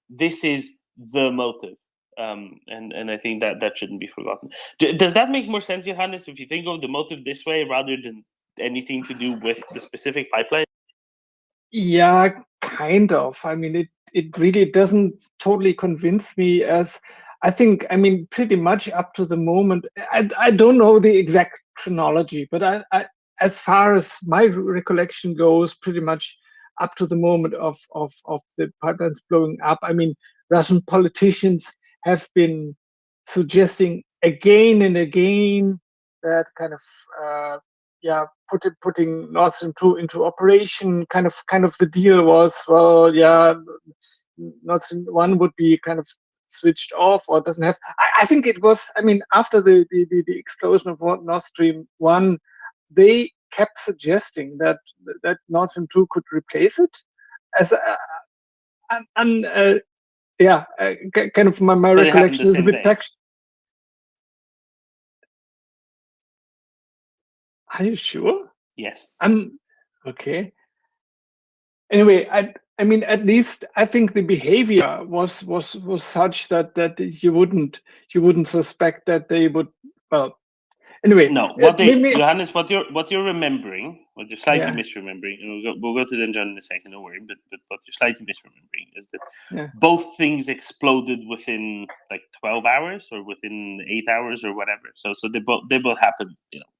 This is the motive. And I think that shouldn't be forgotten. Does that make more sense, Johannes, if you think of the motive this way rather than anything to do with the specific pipeline? Yeah, kind of. I mean, it really doesn't totally convince me, as I think, pretty much up to the moment, I don't know the exact chronology, but I as far as my recollection goes, pretty much up to the moment of the pipelines blowing up, Russian politicians have been suggesting again and again that kind of putting Nord Stream 2 into operation. Kind of the deal was, well, yeah, Nord Stream 1 would be kind of switched off or doesn't have. I think it was. I mean, after the explosion of Nord Stream 1, they kept suggesting that Nord Stream 2 could replace it as kind of my But it happened recollection the is a same bit day. factual. Are you sure? Yes. Okay. Anyway, I mean, at least I think the behavior was such that you wouldn't suspect that they would. Well, anyway, No, Johannes, what you're remembering, what you're slightly misremembering, and we'll go to the JUN in a second, don't worry. But what you're slightly misremembering is that both things exploded within like 12 hours or within 8 hours or whatever. So they both happened,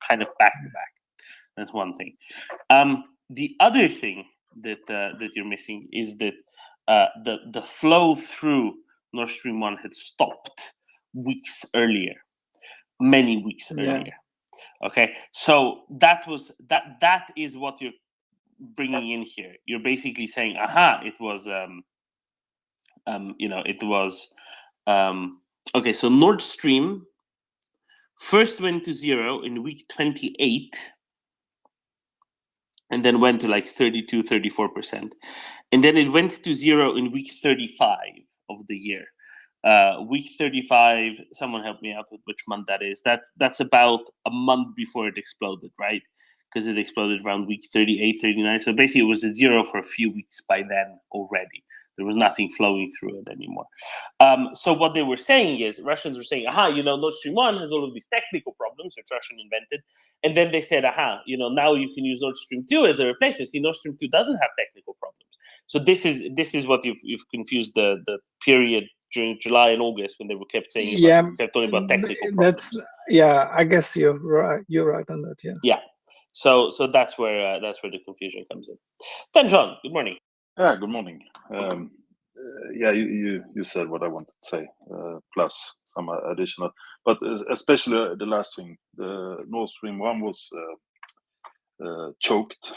kind of back to back. That's one thing. The other thing that you're missing is that the flow through Nord Stream 1 had stopped weeks earlier, many weeks earlier. Okay, so that is what you're bringing in here. You're basically saying, aha, it was okay. So Nord Stream first went to 0 in week 28, and then went to like 32-34%, and then it went to 0 in week 35 of the year. Week 35, someone help me out with which month that is. That's about a month before it exploded, right? Because it exploded around week 38, 39. So basically it was at 0 for a few weeks by then already. There was nothing flowing through it anymore. So what they were saying is, Russians were saying, aha, Nord Stream 1 has all of these technical problems which Russian invented. And then they said, aha, now you can use Nord Stream 2 as a replacement. See, Nord Stream 2 doesn't have technical problems. So this is what you've confused the period during July and August when they were kept saying kept talking about technical problems. I guess you're right. You're right on that. Yeah. Yeah. So that's where the confusion comes in. Then John, good morning. Yeah, good morning. You said what I wanted to say, plus some additional, but especially the last thing, the Nord Stream 1 was choked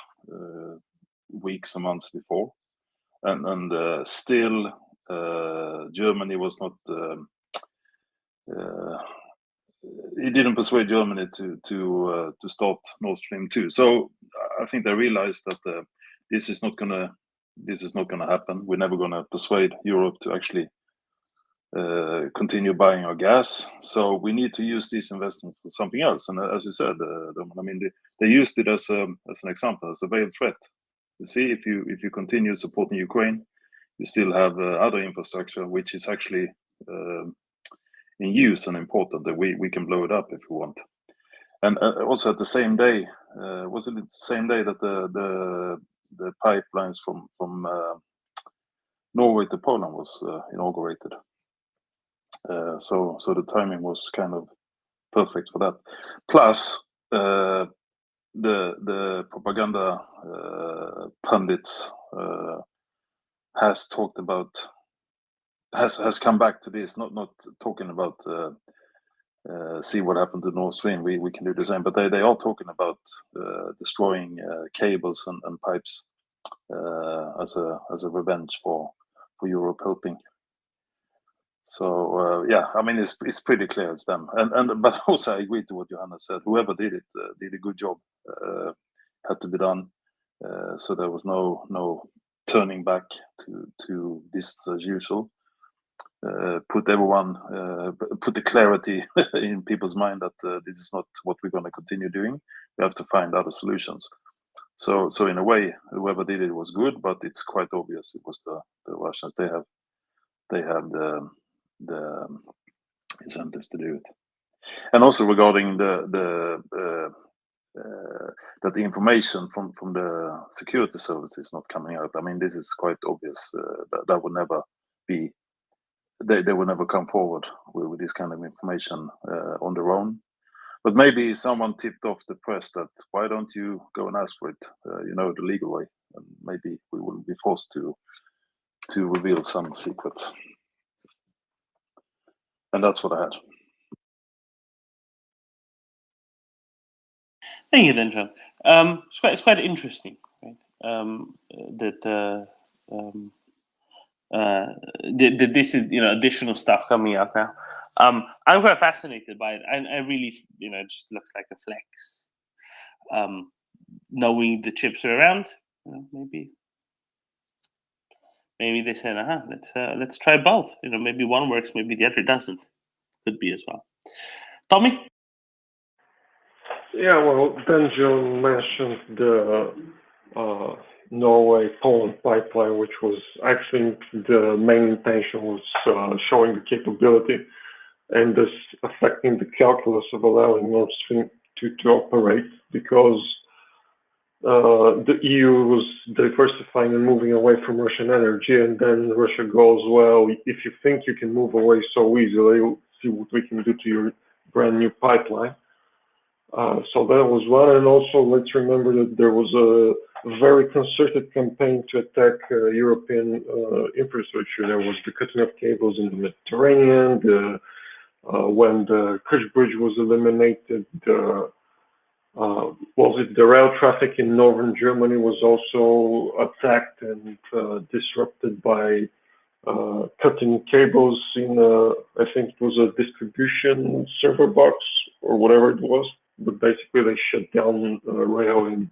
weeks and months before, and still Germany was not. It didn't persuade Germany to start Nord Stream 2. So I think they realized that this is not gonna happen. We're never gonna persuade Europe to actually continue buying our gas. So we need to use this investment for something else. And as you said, I mean, they used it as an example, as a veiled threat. You see, if you continue supporting Ukraine, you still have other infrastructure which is actually in use and important, that we can blow it up if we want. And also at the same day, was it the same day that the pipelines from Norway to Poland was inaugurated? So the timing was kind of perfect for that. Plus, the propaganda pundits has talked about has come back to this, not talking about see what happened to Nord Stream. We can do the same, but they are talking about destroying cables and pipes as a revenge for Europe helping. So I mean it's pretty clear it's them. And but also I agree to what Johanna said. Whoever did it did a good job. Had to be done. So there was no turning back to this as usual. Put the clarity in people's mind that this is not what we're going to continue doing. We have to find other solutions. So in a way, whoever did it was good, but it's quite obvious it was the Russians. They have the incentives to do it. And also regarding that the information from the security service is not coming out. I mean, this is quite obvious. That would never be. They will never come forward with this kind of information on their own. But maybe someone tipped off the press that why don't you go and ask for it, the legal way, and maybe we will be forced to reveal some secrets. And that's what I had. Thank you, then, John. It's quite interesting, right? That this is additional stuff coming out now. I'm quite fascinated by it. I really it just looks like a flex. Knowing the chips are around, maybe they said, let's try both. Maybe one works, maybe the other doesn't. Could be as well. Tommy? Yeah, well, Benjamin mentioned the Norway-Poland pipeline, which was actually the main intention was showing the capability and thus affecting the calculus of allowing Nord Stream to operate, because the EU was diversifying and moving away from Russian energy, and then Russia goes, well, if you think you can move away so easily, see what we can do to your brand new pipeline. So that was one, and also let's remember that there was a very concerted campaign to attack European infrastructure. There was the cutting of cables in the Mediterranean, when the Kerch Bridge was eliminated, the rail traffic in northern Germany was also attacked and disrupted by cutting cables in, I think it was a distribution server box or whatever it was. But basically they shut down rail in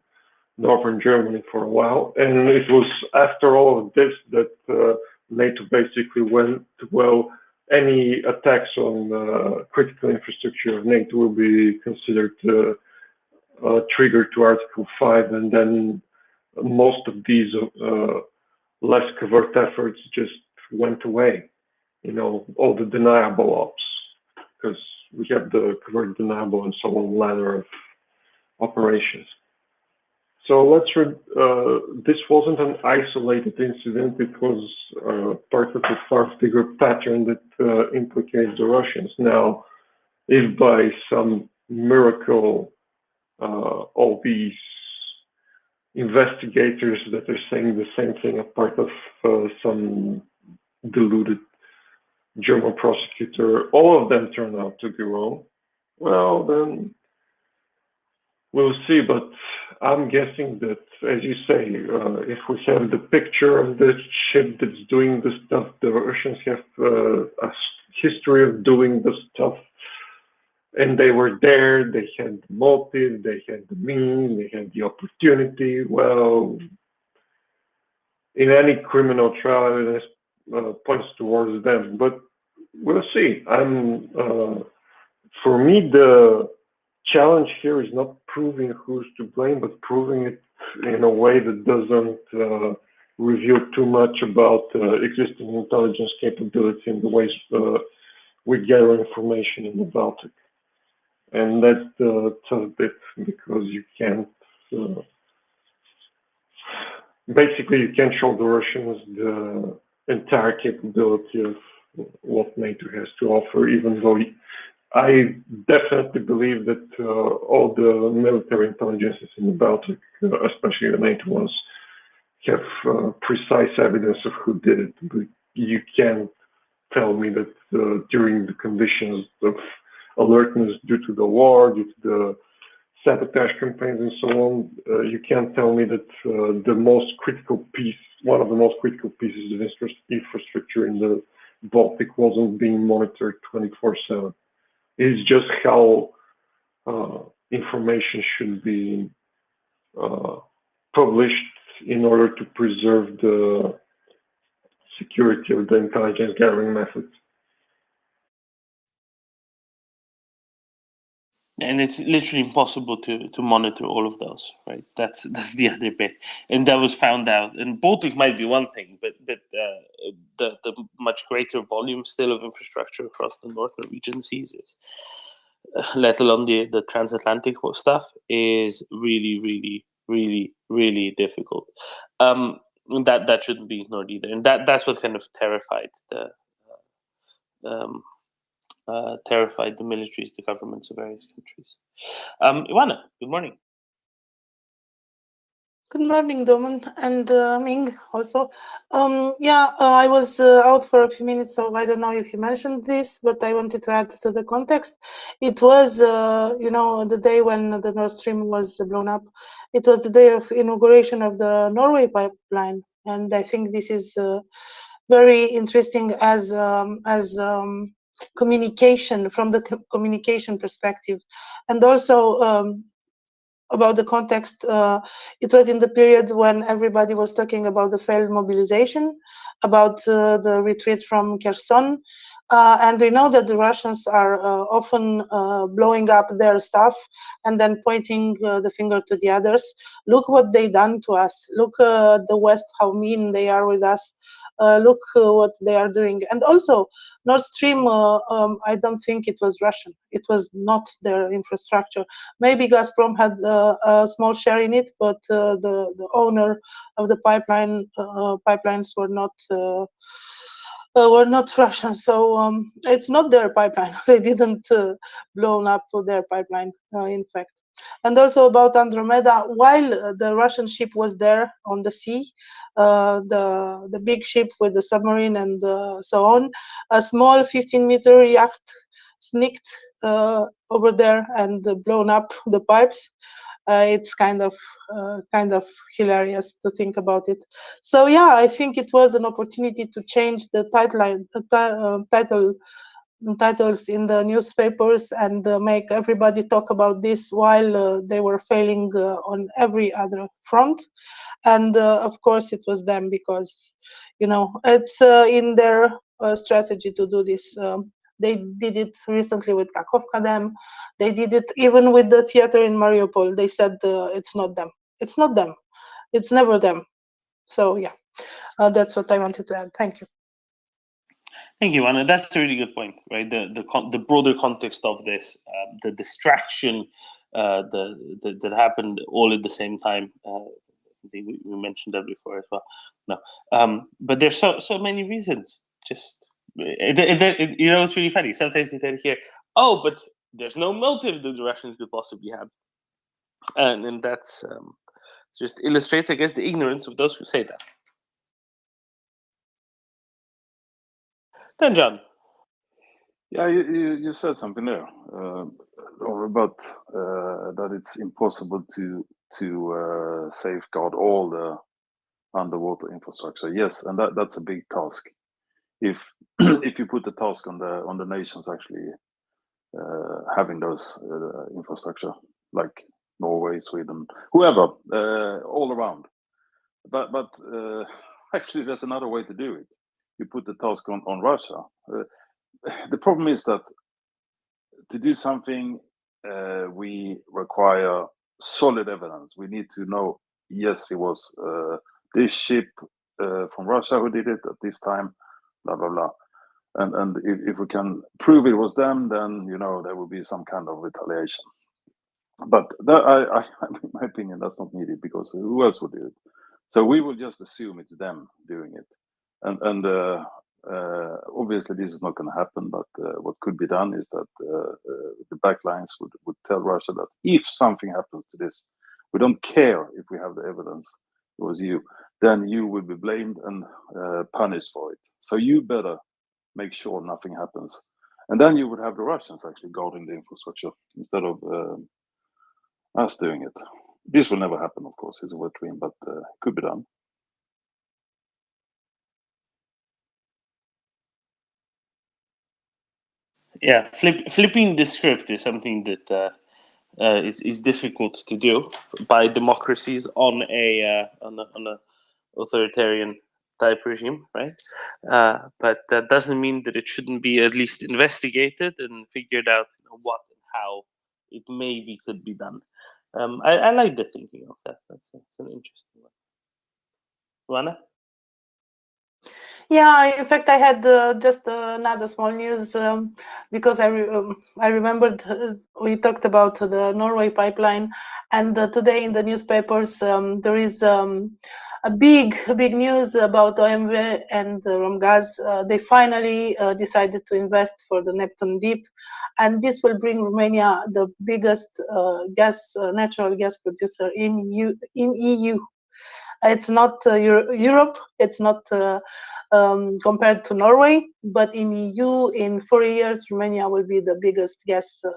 northern Germany for a while. And it was after all of this that NATO basically went, well, any attacks on critical infrastructure of NATO will be considered triggered to Article 5, and then most of these less covert efforts just went away. All the deniable ops, because we have the covert, deniable, and so on ladder of operations. So this wasn't an isolated incident. It was part of a far bigger pattern that implicates the Russians. Now, if by some miracle all these investigators that are saying the same thing are part of some deluded German prosecutor, all of them turn out to be wrong, well, then we'll see. But I'm guessing that, as you say, if we have the picture of this ship that's doing the stuff, the Russians have a history of doing the stuff, and they were there, they had the motive, they had the means, they had the opportunity. Well, in any criminal trial, evidence points towards them. But we'll see. For me, the challenge here is not proving who's to blame, but proving it in a way that doesn't reveal too much about existing intelligence capability and the ways we gather information in the Baltic. And that's the tough bit, because you can't, basically you can't show the Russians the entire capability of what NATO has to offer, even though I definitely believe that all the military intelligences in the Baltic, especially the NATO ones, have precise evidence of who did it. But you can't tell me that during the conditions of alertness due to the war, due to the sabotage campaigns and so on, you can't tell me that the most critical piece, one of the most critical pieces of infrastructure in the Baltic wasn't being monitored 24/7. It's just how information should be published in order to preserve the security of the intelligence gathering methods. And it's literally impossible to monitor all of those, right? That's the other bit, and that was found out. And Baltic might be one thing, but the much greater volume still of infrastructure across the northern Norwegian seas is, let alone the transatlantic stuff, is really difficult. That shouldn't be ignored either, and that's what kind of terrified the militaries, the governments of various countries. Ivana, good morning. Good morning, Domen and Ming also. I was out for a few minutes, so I don't know if you mentioned this, but I wanted to add to the context. It was, the day when the Nord Stream was blown up. It was the day of inauguration of the Norway pipeline, and I think this is very interesting as communication from the communication perspective, and also. About the context, it was in the period when everybody was talking about the failed mobilization, about the retreat from Kherson, and we know that the Russians are often blowing up their stuff and then pointing the finger to the others. Look what they done to us. Look the West, how mean they are with us. Look what they are doing. And also, Nord Stream, I don't think it was Russian. It was not their infrastructure. Maybe Gazprom had a small share in it, but the owner of the pipelines were not Russian. So it's not their pipeline. They didn't blow up their pipeline, in fact. And also about Andromeda, while the Russian ship was there on the sea, the big ship with the submarine and so on, a small 15-meter yacht sneaked over there and blown up the pipes. It's kind of hilarious to think about it. So yeah, I think it was an opportunity to change the titles in the newspapers and make everybody talk about this while they were failing on every other front. And of course it was them, because it's in their strategy to do this. They did it recently with Kakovka Dam. They did it even with the theater in Mariupol. They said it's not them. It's not them. It's never them. So yeah, that's what I wanted to add. Thank you. Thank you, Anna. That's a really good point, right? The broader context of this, the distraction that happened all at the same time. We mentioned that before as well. No, but there's so many reasons. Just it's really funny. Sometimes you hear, oh, but there's no motive that the Russians could possibly have, and that's just illustrates, I guess, the ignorance of those who say that. Then, John. Yeah, you said something there, or about that it's impossible to safeguard all the underwater infrastructure. Yes, and that's a big task. If if you put the task on the nations actually having those infrastructure, like Norway, Sweden, whoever, all around. But actually, there's another way to do it. You put the task on Russia. The problem is that to do something, we require solid evidence. We need to know, yes, it was this ship from Russia who did it at this time, blah, blah, blah. And if we can prove it was them, then, there will be some kind of retaliation. But that, in my opinion, that's not needed, because who else would do it? So we will just assume it's them doing it. And obviously this is not going to happen, but what could be done is that the backlines would tell Russia that if something happens to this, we don't care if we have the evidence, it was you, then you will be blamed and punished for it. So you better make sure nothing happens. And then you would have the Russians actually guarding the infrastructure instead of us doing it. This will never happen, of course, it's a wet dream, but it could be done. Yeah, flipping the script is something that is difficult to do by democracies on a authoritarian type regime, right? But that doesn't mean that it shouldn't be at least investigated and figured out what and how it maybe could be done. I like the thinking of that. That's an interesting one. Luana? Yeah, in fact, I had just another small news because I remembered we talked about the Norway pipeline, and today in the newspapers there is a big news about OMV and Romgaz. They finally decided to invest for the Neptune Deep, and this will bring Romania the biggest natural gas producer in EU. It's not Europe. It's not compared to Norway, but in EU, in 4 years, Romania will be the biggest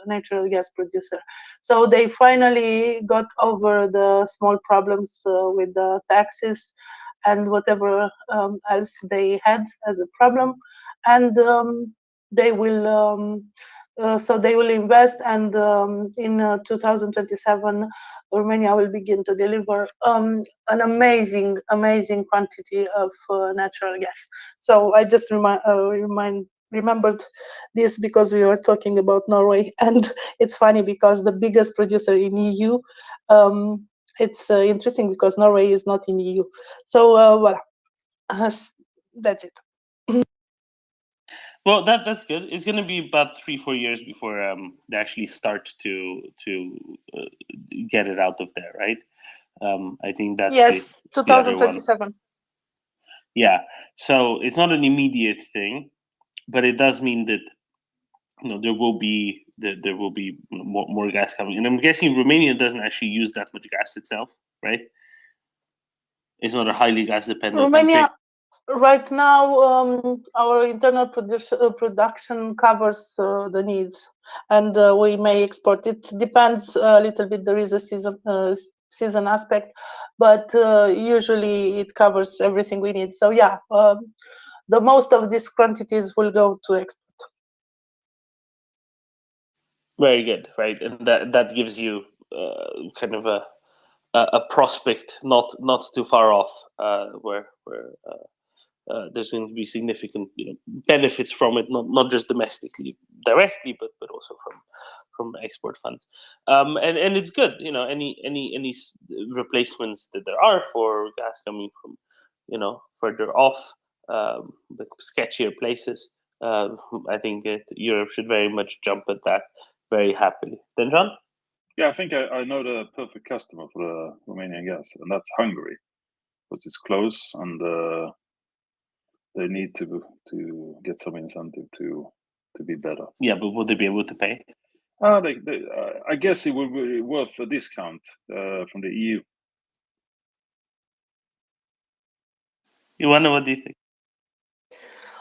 natural gas producer. So they finally got over the small problems with the taxes and whatever else they had as a problem, and they will. So they will invest, and in 2027, Romania will begin to deliver an amazing quantity of natural gas. So I just remembered this because we were talking about Norway, and it's funny because the biggest producer in EU. It's interesting because Norway is not in EU. So voilà, that's it. Well, that's good. It's going to be about 3-4 years before they actually start to get it out of there, right? I think that's yes, the other one. 2027. Yeah, so it's not an immediate thing, but it does mean that there will be more gas coming, and I'm guessing Romania doesn't actually use that much gas itself, right? It's not a highly gas dependent Romania. country. Right now, our internal production covers the needs, and we may export. It depends a little bit. There is a season aspect, but usually it covers everything we need. So yeah, the most of these quantities will go to export. Very good, right? And that gives you kind of a prospect not too far off, where there's going to be significant benefits from it, not just domestically directly, but also from export funds. And it's good, any replacements that there are for gas coming from further off, the sketchier places. I think Europe should very much jump at that very happily. Then John? Yeah, I think I know the perfect customer for the Romanian gas, and that's Hungary, because it's close and they need to get some incentive to be better. Yeah, but will they be able to pay? I guess it would be worth a discount from the EU. Ioana, what do you think?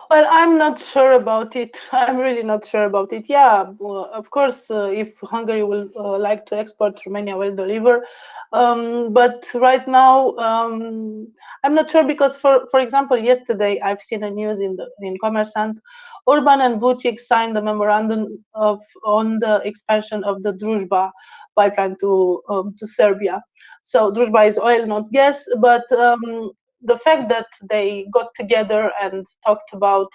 Well, I'm not sure about it. I'm really not sure about it. Yeah, of course, if Hungary will like to export, Romania will deliver. But right now, I'm not sure because, for example, yesterday I've seen a news in Commerçant. Orban and Vucic signed a memorandum on the expansion of the Druzhba pipeline to Serbia. So Druzhba is oil, not gas, but the fact that they got together and talked about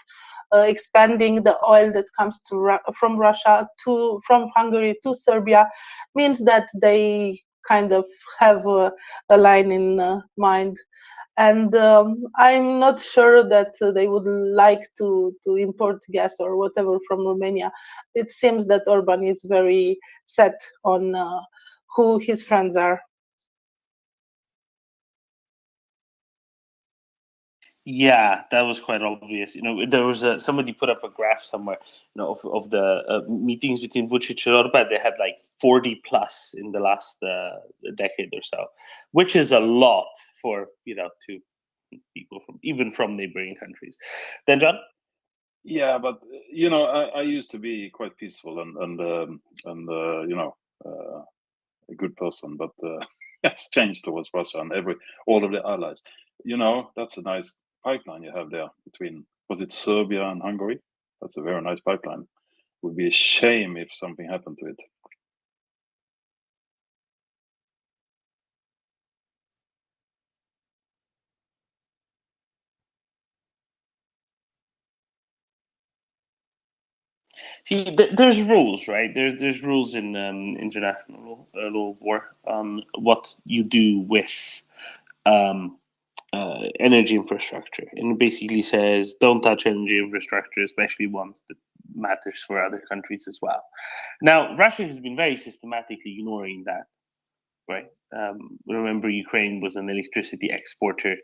expanding the oil that comes from Russia from Hungary to Serbia means that they kind of have a line in mind. And I'm not sure that they would like to import gas or whatever from Romania. It seems that Orban is very set on who his friends are. Yeah, that was quite obvious. There was somebody put up a graph somewhere, of the meetings between Vucic and Orban. They had like 40 plus in the last decade or so, which is a lot for two people from neighboring countries. Then John? Yeah, but I used to be quite peaceful and a good person, but it's changed towards Russia and all of the allies. That's a nice pipeline you have there between, was it Serbia and Hungary? That's a very nice pipeline. It would be a shame if something happened to it. See, there's rules, right? There's rules in international law of war on what you do with energy infrastructure, and it basically says don't touch energy infrastructure, especially ones that matters for other countries as well. Now, Russia has been very systematically ignoring that, right? Remember, Ukraine was an electricity exporter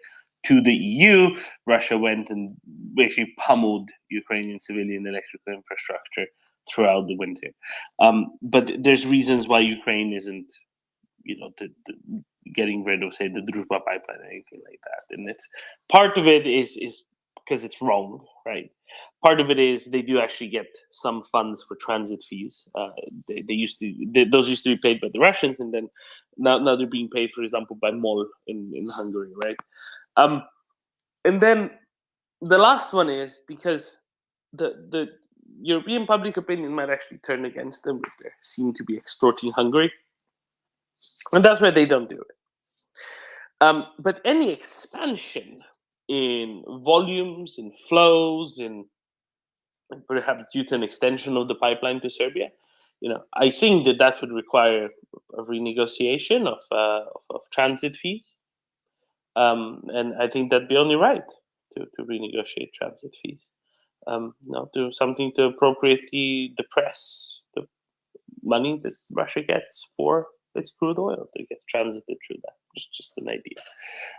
to the EU. Russia went and basically pummeled Ukrainian civilian electrical infrastructure throughout the winter. But there's reasons why Ukraine isn't, getting rid of, say, the Druzhba pipeline or anything like that. And it's part of it is because it's wrong, right? Part of it is they do actually get some funds for transit fees. They used to those used to be paid by the Russians, and then now they're being paid, for example, by MOL in Hungary, right? And then the last one is because the European public opinion might actually turn against them if they seem to be extorting Hungary, and that's why they don't do it. But any expansion in volumes, in flows, in perhaps due to an extension of the pipeline to Serbia, I think that would require a renegotiation of transit fees, and I think that'd be only right to renegotiate transit fees. Do something to appropriately depress the money that Russia gets for its crude oil that gets transited through that. Just an idea.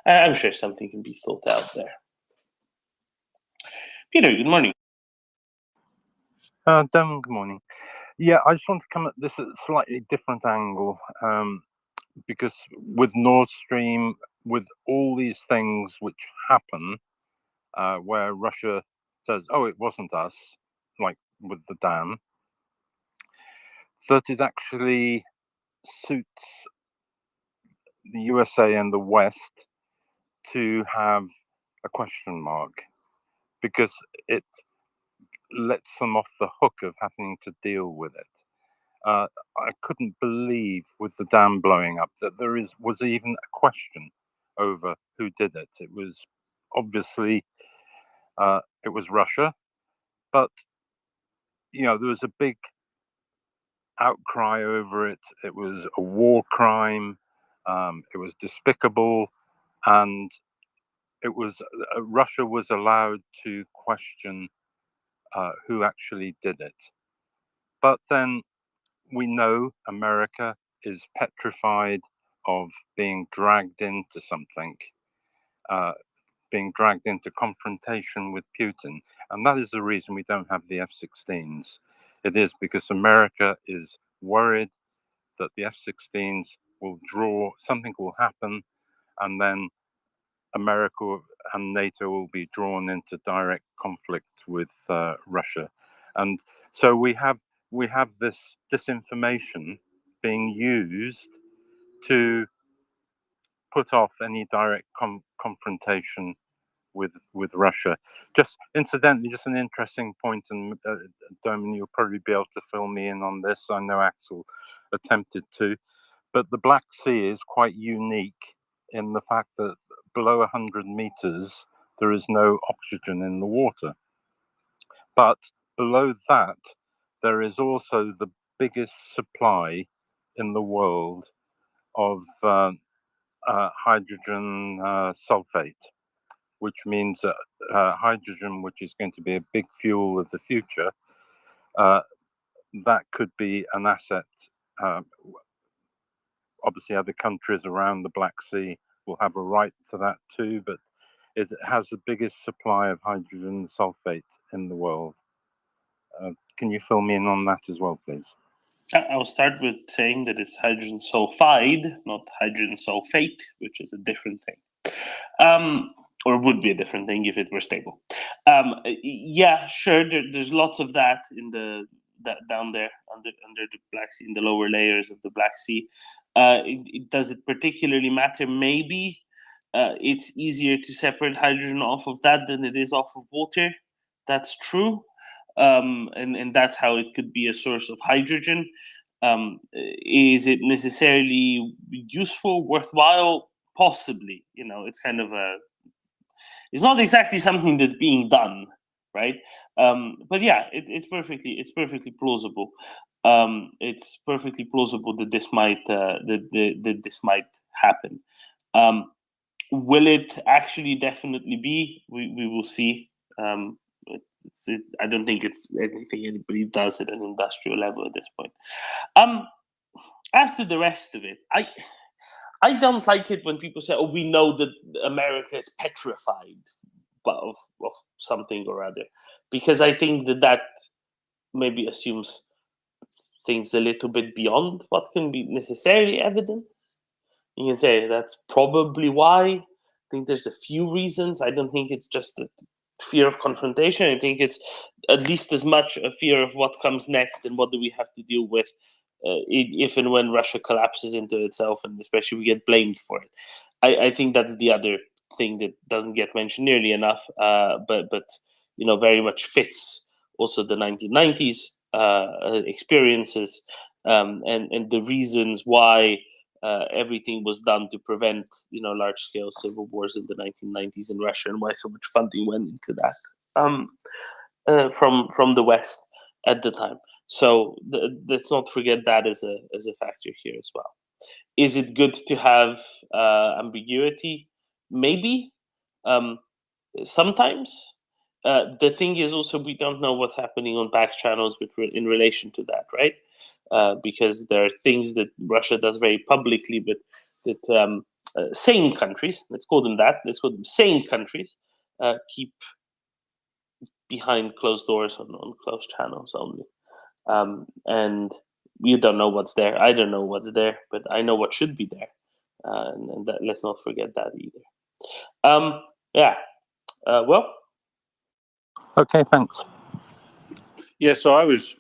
I'm sure something can be thought out there. Peter, good morning. Dan, good morning. Yeah, I just want to come at this at a slightly different angle, because with Nord Stream, with all these things which happen, where Russia says, "Oh, it wasn't us," like with the dam, that it actually suits the USA and the West to have a question mark, because it lets them off the hook of having to deal with it. I couldn't believe with the dam blowing up that there was even a question over who did it. It was obviously it was Russia, but there was a big outcry over it. It was a war crime. It was despicable, and it was Russia was allowed to question who actually did it. But then we know America is petrified of being dragged into something, being dragged into confrontation with Putin. And that is the reason we don't have the F-16s. It is because America is worried that the F-16s will draw, something will happen, and then America and NATO will be drawn into direct conflict with Russia. And so we have this disinformation being used to put off any direct confrontation with Russia. Just incidentally, just an interesting point, and Doman, you'll probably be able to fill me in on this. I know Axel attempted to, but the Black Sea is quite unique in the fact that below 100 meters, there is no oxygen in the water. But below that, there is also the biggest supply in the world of hydrogen sulfate, which means that hydrogen, which is going to be a big fuel of the future, that could be an asset. Obviously, other countries around the Black Sea will have a right to that too, but it has the biggest supply of hydrogen sulfate in the world. Can you fill me in on that as well, please? I'll start with saying that it's hydrogen sulfide, not hydrogen sulfate, which is a different thing. Or would be a different thing if it were stable. Yeah, sure, there's lots of that in down there under the Black Sea, in the lower layers of the Black Sea. Does it particularly matter? Maybe. It's easier to separate hydrogen off of that than it is off of water. That's true. And that's how it could be a source of hydrogen. Is it necessarily useful, worthwhile? Possibly. It's kind of it's not exactly something that's being done, right? But yeah, it's perfectly plausible. It's perfectly plausible that this might that this might happen. Will it actually definitely be? We will see. I don't think it's anything anybody does at an industrial level at this point. As to the rest of it, I don't like it when people say, "Oh, we know that America is petrified of something or other," because I think that maybe assumes things a little bit beyond what can be necessarily evident. You can say that's probably why. I think there's a few reasons. I don't think it's just the fear of confrontation. I think it's at least as much a fear of what comes next and what do we have to deal with if and when Russia collapses into itself, and especially we get blamed for it. I think that's the other thing that doesn't get mentioned nearly enough, but very much fits also the 1990s experiences and the reasons why everything was done to prevent large-scale civil wars in the 1990s in Russia, and why so much funding went into that from the West at the time. So let's not forget that as a factor here as well. Is it good to have ambiguity? Maybe. Sometimes. The thing is also we don't know what's happening on back channels in relation to that, right? Because there are things that Russia does very publicly, but that sane countries, let's call them that, let's call them sane countries, keep behind closed doors on closed channels only. And you don't know what's there. I don't know what's there, but I know what should be there. And that, let's not forget that either. Yeah. Well. Okay, thanks. Yeah, so I was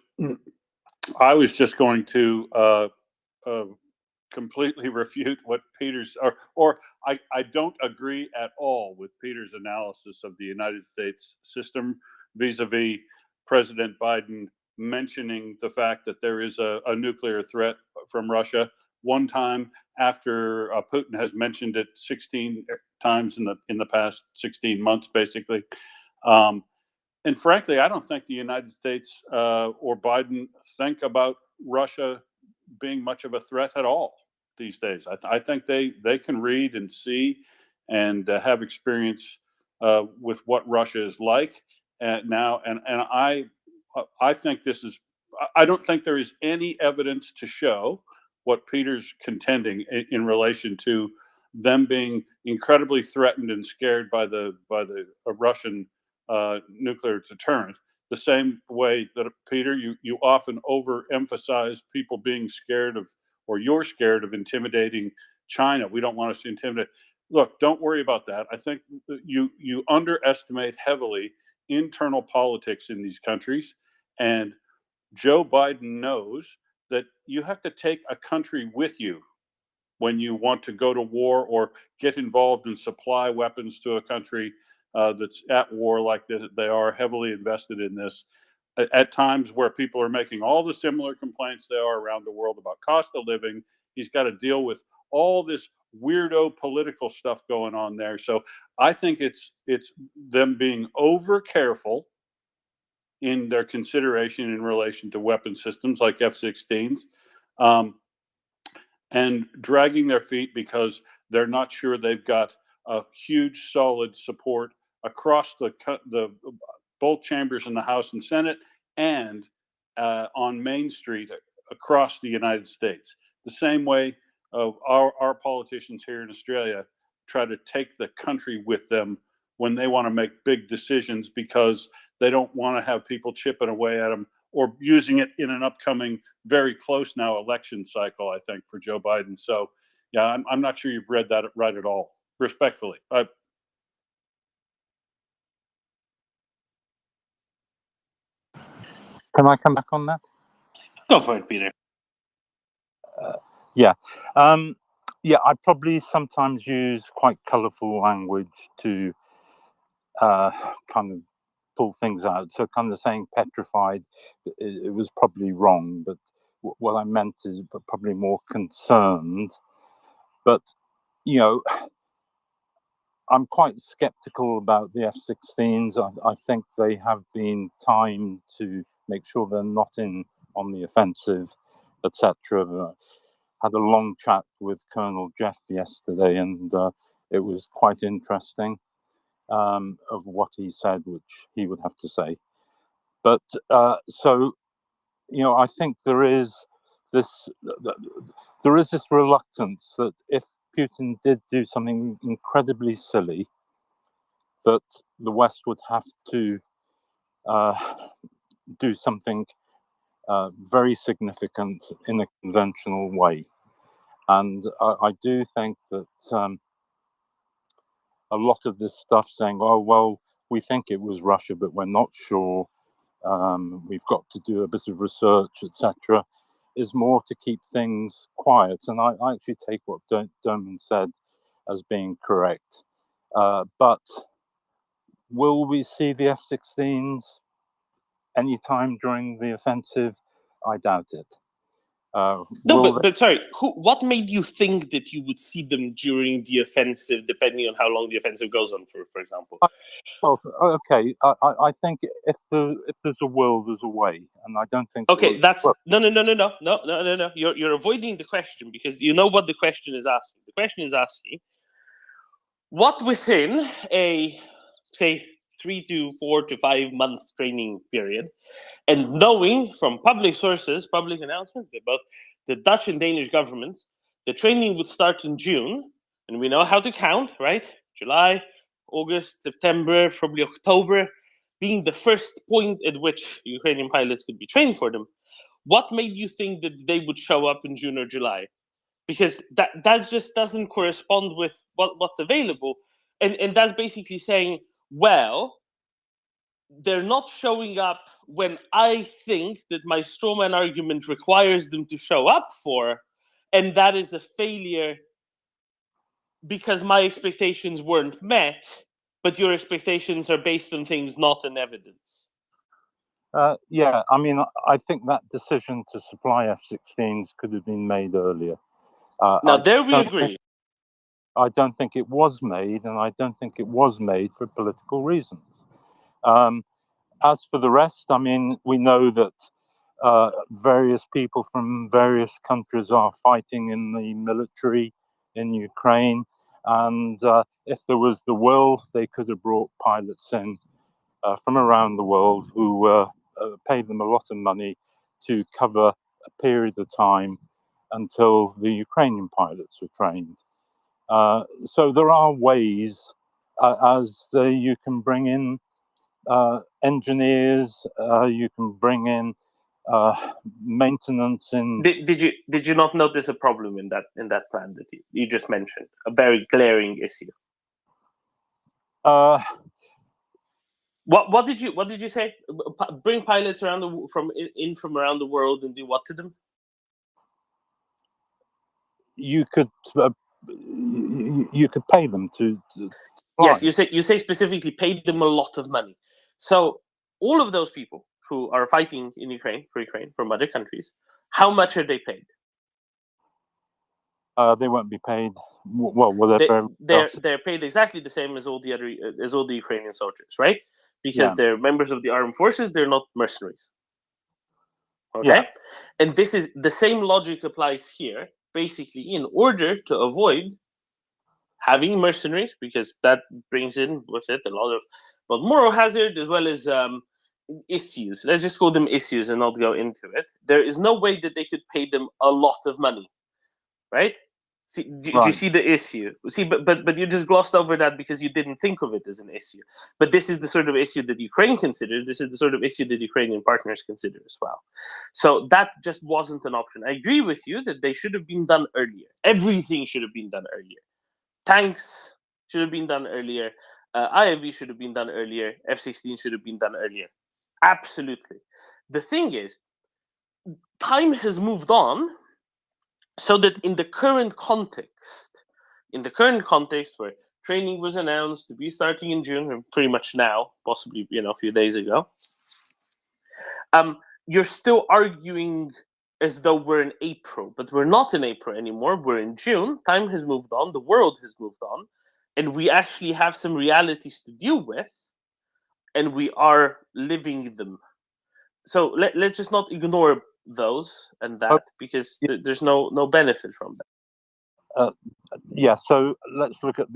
just going to completely refute what Peter's, or I don't agree at all with Peter's analysis of the United States system vis-a-vis President Biden mentioning the fact that there is a nuclear threat from Russia one time after Putin has mentioned it 16 times in the past 16 months, basically. And frankly, I don't think the United States or Biden think about Russia being much of a threat at all these days. I think they can read and see and have experience with what Russia is like now. And I think this is. I don't think there is any evidence to show what Peter's contending in relation to them being incredibly threatened and scared by the Russian nuclear deterrent. The same way that, Peter, you often overemphasize people being scared of, or you're scared of intimidating China. We don't want us to intimidate. Look, don't worry about that. I think you underestimate heavily internal politics in these countries, and Joe Biden knows that you have to take a country with you when you want to go to war or get involved and supply weapons to a country that's at war like this. They are heavily invested in this at times where people are making all the similar complaints they are around the world about cost of living. He's got to deal with all this weirdo political stuff going on there. So I think it's them being over careful in their consideration in relation to weapon systems like F-16s. And dragging their feet because they're not sure they've got a huge, solid support across the both chambers in the House and Senate, and on Main Street across the United States. The same way our politicians here in Australia try to take the country with them when they want to make big decisions because they don't want to have people chipping away at them or using it in an upcoming, very close now election cycle, I think, for Joe Biden. So, yeah, I'm not sure you've read that right at all, respectfully. Can I come back on that? Go for it, Peter. Yeah. Yeah, I probably sometimes use quite colourful language to kind of pull things out. So kind of saying petrified, it was probably wrong, but what I meant is probably more concerned. But, you know, I'm quite skeptical about the F-16s. I think they have been timed to make sure they're not on the offensive, etc. Had a long chat with Colonel Jeff yesterday, and it was quite interesting of what he said, which he would have to say. But so, you know, I think there is this reluctance that if Putin did do something incredibly silly, that the West would have to do something very significant in a conventional way. And I do think that a lot of this stuff saying, oh, well, we think it was Russia, but we're not sure. We've got to do a bit of research, etc., is more to keep things quiet. And I actually take what Doman said as being correct. But will we see the F-16s anytime during the offensive? I doubt it. No, but sorry, what made you think that you would see them during the offensive, depending on how long the offensive goes on, for example? Well, okay, I think if there's a will, there's a way, and I don't think. Okay, that's no. You're avoiding the question because you know what the question is asking. The question is asking, what within a say 3 to 4 to 5 month training period, and knowing from public sources, public announcements, both the Dutch and Danish governments, the training would start in June, and we know how to count, right? July, August, September, probably October, being the first point at which Ukrainian pilots could be trained for them. What made you think that they would show up in June or July? Because that just doesn't correspond with what's available. And that's basically saying, well, they're not showing up when I think that my strawman argument requires them to show up for, and that is a failure because my expectations weren't met, but your expectations are based on things not in evidence. Yeah, I mean, I think that decision to supply F-16s could have been made earlier. Now, there we agree. I don't think it was made, and I don't think it was made for political reasons. As for the rest, I mean, we know that various people from various countries are fighting in the military in Ukraine, and if there was the will, they could have brought pilots in from around the world who paid them a lot of money to cover a period of time until the Ukrainian pilots were trained. So there are ways you can bring in engineers, you can bring in maintenance in. Did you not notice a problem in that plan that you just mentioned? A very glaring issue. What did you say? Bring pilots from around the world and do what to them? You could pay them to yes, you say specifically paid them a lot of money. So all of those people who are fighting in Ukraine from other countries, how much are they paid? They won't be paid. Well, they're paid exactly the same as all the Ukrainian soldiers, right? Because they're members of the armed forces. They're not mercenaries. Okay, and this is the same logic applies here. Basically, in order to avoid having mercenaries, because that brings in with it a lot of moral hazard as well as issues. Let's just call them issues and not go into it. There is no way that they could pay them a lot of money, right? See, do you see the issue? See, but you just glossed over that because you didn't think of it as an issue. But this is the sort of issue that Ukraine considers. This is the sort of issue that Ukrainian partners consider as well. So that just wasn't an option. I agree with you that they should have been done earlier. Everything should have been done earlier. Tanks should have been done earlier. IAV should have been done earlier. F-16 should have been done earlier. Absolutely. The thing is, time has moved on. So that in the current context where training was announced to be starting in June, pretty much now, possibly a few days ago, you're still arguing as though we're in April, but we're not in April anymore. We're in June. Time has moved on. The world has moved on, and we actually have some realities to deal with, and we are living them. So let's just not ignore those and that because there's no benefit from that. So let's look at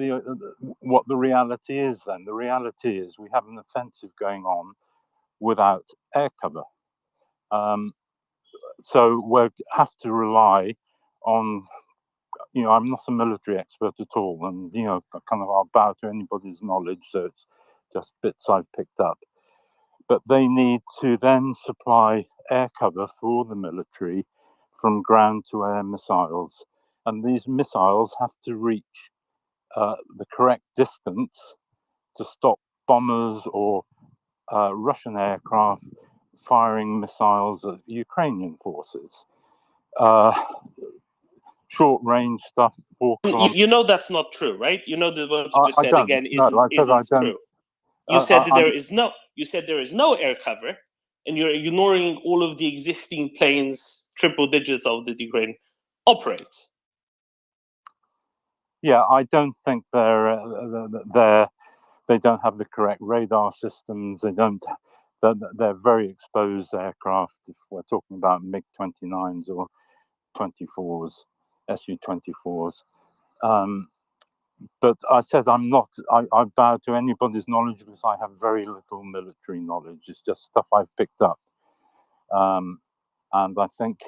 what the reality is then. The reality is we have an offensive going on without air cover. So we have to rely on, I'm not a military expert at all, and, kind of I'll bow to anybody's knowledge, so it's just bits I've picked up. But they need to then supply air cover for the military from ground to air missiles and these missiles have to reach the correct distance to stop bombers or Russian aircraft firing missiles at Ukrainian forces. Short range stuff, 4 kilometers. You know that's not true, right? You know that what you just I said don't. again No, I said I isn't don't. true. You said that I'm, there is no air cover, and you're ignoring all of the existing planes, triple digits of that Ukraine operates. yeah, I don't think they don't have the correct radar systems. They don't. They're very exposed aircraft. If we're talking about MiG-29s or 24s, Su-24s. But I said I'm not. I bow to anybody's knowledge because I have very little military knowledge. It's just stuff I've picked up, and I think.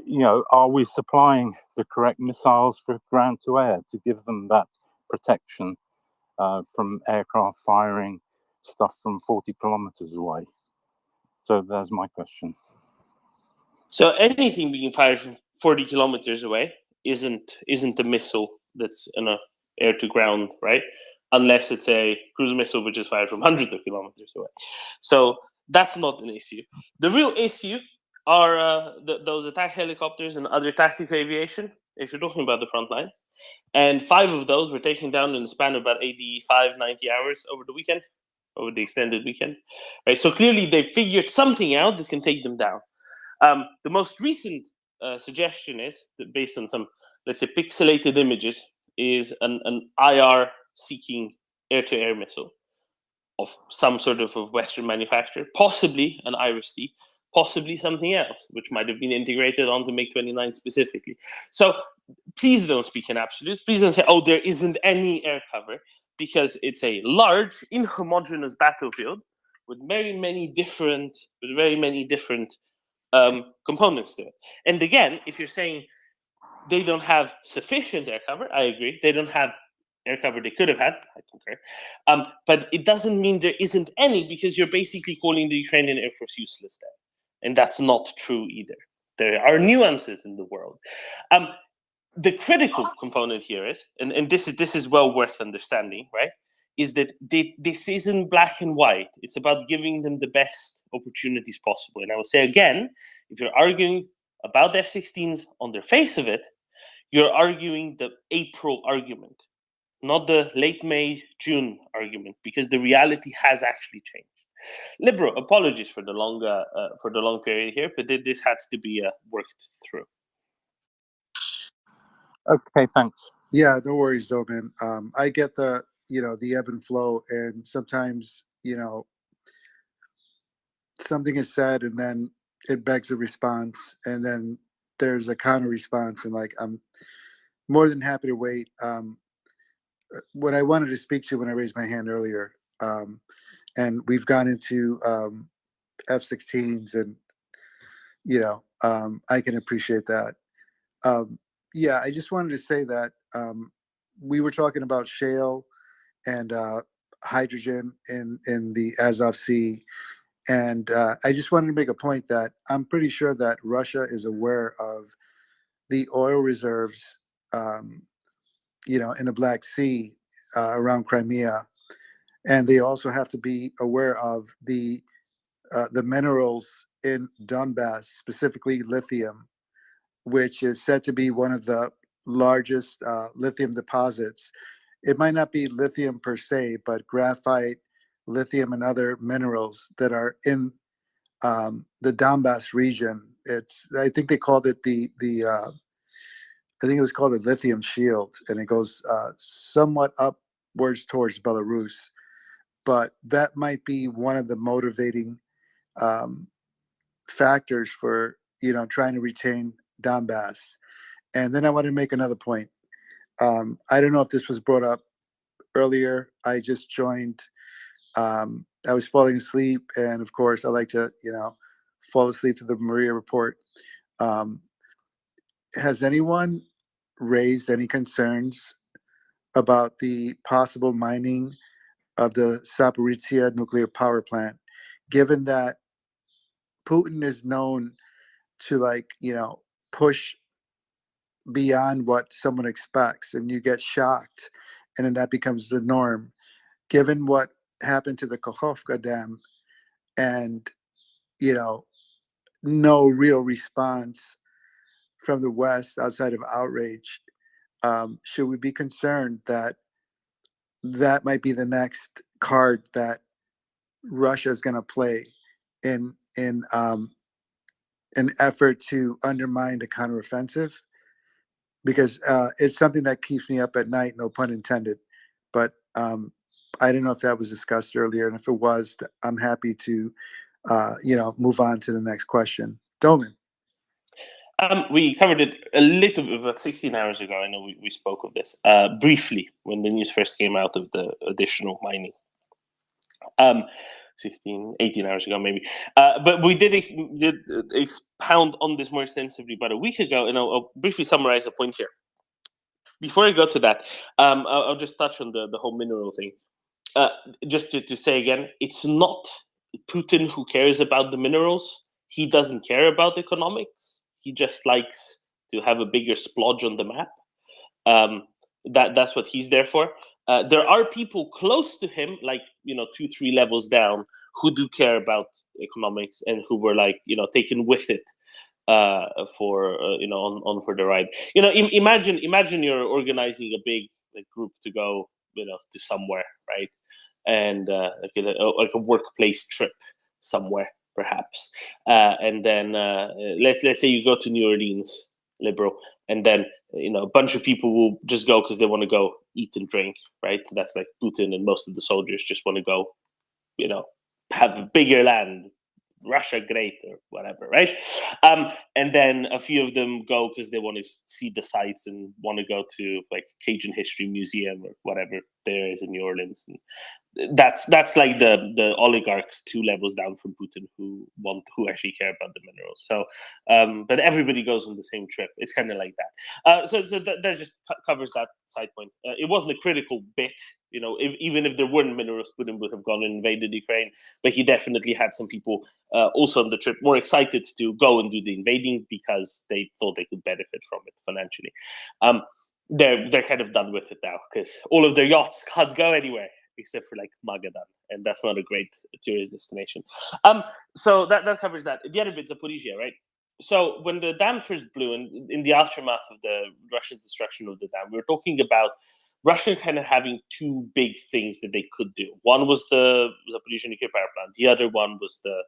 You know, are we supplying the correct missiles for ground to air to give them that protection from aircraft firing stuff from 40 kilometers away? So there's my question. So anything being fired from 40 kilometers away isn't a missile that's in a air to ground, right? Unless it's a cruise missile which is fired from hundreds of kilometers away. So that's not an issue. The real issue are those attack helicopters and other tactical aviation, if you're talking about the front lines. And 5 of those were taken down in the span of about 85, 90 hours over the weekend, over the extended weekend. Right? So clearly they figured something out that can take them down. The most recent suggestion is that based on some, let's say, pixelated images, is an IR-seeking air-to-air missile of some sort of Western manufacturer, possibly an IRIS-T, possibly something else, which might have been integrated onto MiG-29 specifically. So please don't speak in absolutes. Please don't say, oh, there isn't any air cover, because it's a large, inhomogeneous battlefield with very many different components to it. And again, if you're saying they don't have sufficient air cover, I agree. They don't have air cover they could have had, I concur. But it doesn't mean there isn't any, because you're basically calling the Ukrainian Air Force useless there. And that's not true either. There are nuances in the world. The critical component here is, and this is well worth understanding, right? Is that this isn't black and white. It's about giving them the best opportunities possible. And I will say again, if you're arguing about the F-16s on their face of it, you're arguing the April argument, not the late May, June argument, because the reality has actually changed. Libero, apologies for the long period here, but this had to be worked through. Okay, thanks. Yeah, no worries, though, man. I get the the ebb and flow, and sometimes something is said, and then it begs a response, and then there's a counter response, and like I'm more than happy to wait. What I wanted to speak to when I raised my hand earlier, and we've gone into F-16s, and I can appreciate that. Yeah, I just wanted to say that we were talking about shale and hydrogen in the Azov Sea, and I just wanted to make a point that I'm pretty sure that Russia is aware of the oil reserves, in the Black Sea around Crimea, and they also have to be aware of the minerals in Donbass, specifically lithium, which is said to be one of the largest lithium deposits. It might not be lithium per se, but graphite, lithium, and other minerals that are in the Donbass region. I think they called it I think it was called the lithium shield, and it goes somewhat upwards towards Belarus. But that might be one of the motivating factors for trying to retain Donbass. And then I want to make another point. I don't know if this was brought up earlier. I just joined. I was falling asleep, and of course, I like to fall asleep to the Maria Report. Has anyone raised any concerns about the possible mining of the Zaporizhzhia nuclear power plant, given that Putin is known to push beyond what someone expects, and you get shocked, and then that becomes the norm. Given what happened to the Kakhovka Dam, and no real response from the West outside of outrage, should we be concerned that that might be the next card that Russia is going to play in an effort to undermine the counteroffensive? Because it's something that keeps me up at night, no pun intended. But I don't know if that was discussed earlier, and if it was, I'm happy to move on to the next question. Doman. We covered it a little bit, about 16 hours ago. I know we spoke of this briefly when the news first came out of the additional mining. 18 hours ago, maybe. But we did expound on this more extensively about a week ago, and I'll briefly summarize the point here. Before I go to that, I'll just touch on the whole mineral thing. Just to say again, it's not Putin who cares about the minerals. He doesn't care about economics. He just likes to have a bigger splodge on the map. That's what he's there for. There are people close to him, like 2-3 levels down, who do care about economics and who were taken with it for the ride. Imagine you're organizing a big group to go to somewhere, right? And like a workplace trip somewhere, perhaps. And then let's say you go to New Orleans, liberal, and then a bunch of people will just go because they want to go eat and drink, right? That's like Putin, and most of the soldiers just want to go, have a bigger land, Russia great, or whatever, right? And then a few of them go because they want to see the sights and want to go to like Cajun History Museum or whatever there is in New Orleans. And that's like the oligarchs 2 levels down from Putin who actually care about the minerals. So, but everybody goes on the same trip. It's kind of like that. So that just covers that side point. It wasn't a critical bit, even if there weren't minerals, Putin would have gone and invaded Ukraine. But he definitely had some people also on the trip more excited to go and do the invading because they thought they could benefit from it financially. They're kind of done with it now because all of their yachts can't go anywhere except for like Magadan, and that's not a great tourist destination. So that covers that. The other bit's Zaporizhia, right? So when the dam first blew, and in the aftermath of the Russian destruction of the dam, we were talking about Russia kind of having 2 big things that they could do. One was the Zaporizhia nuclear power plant. The other one was the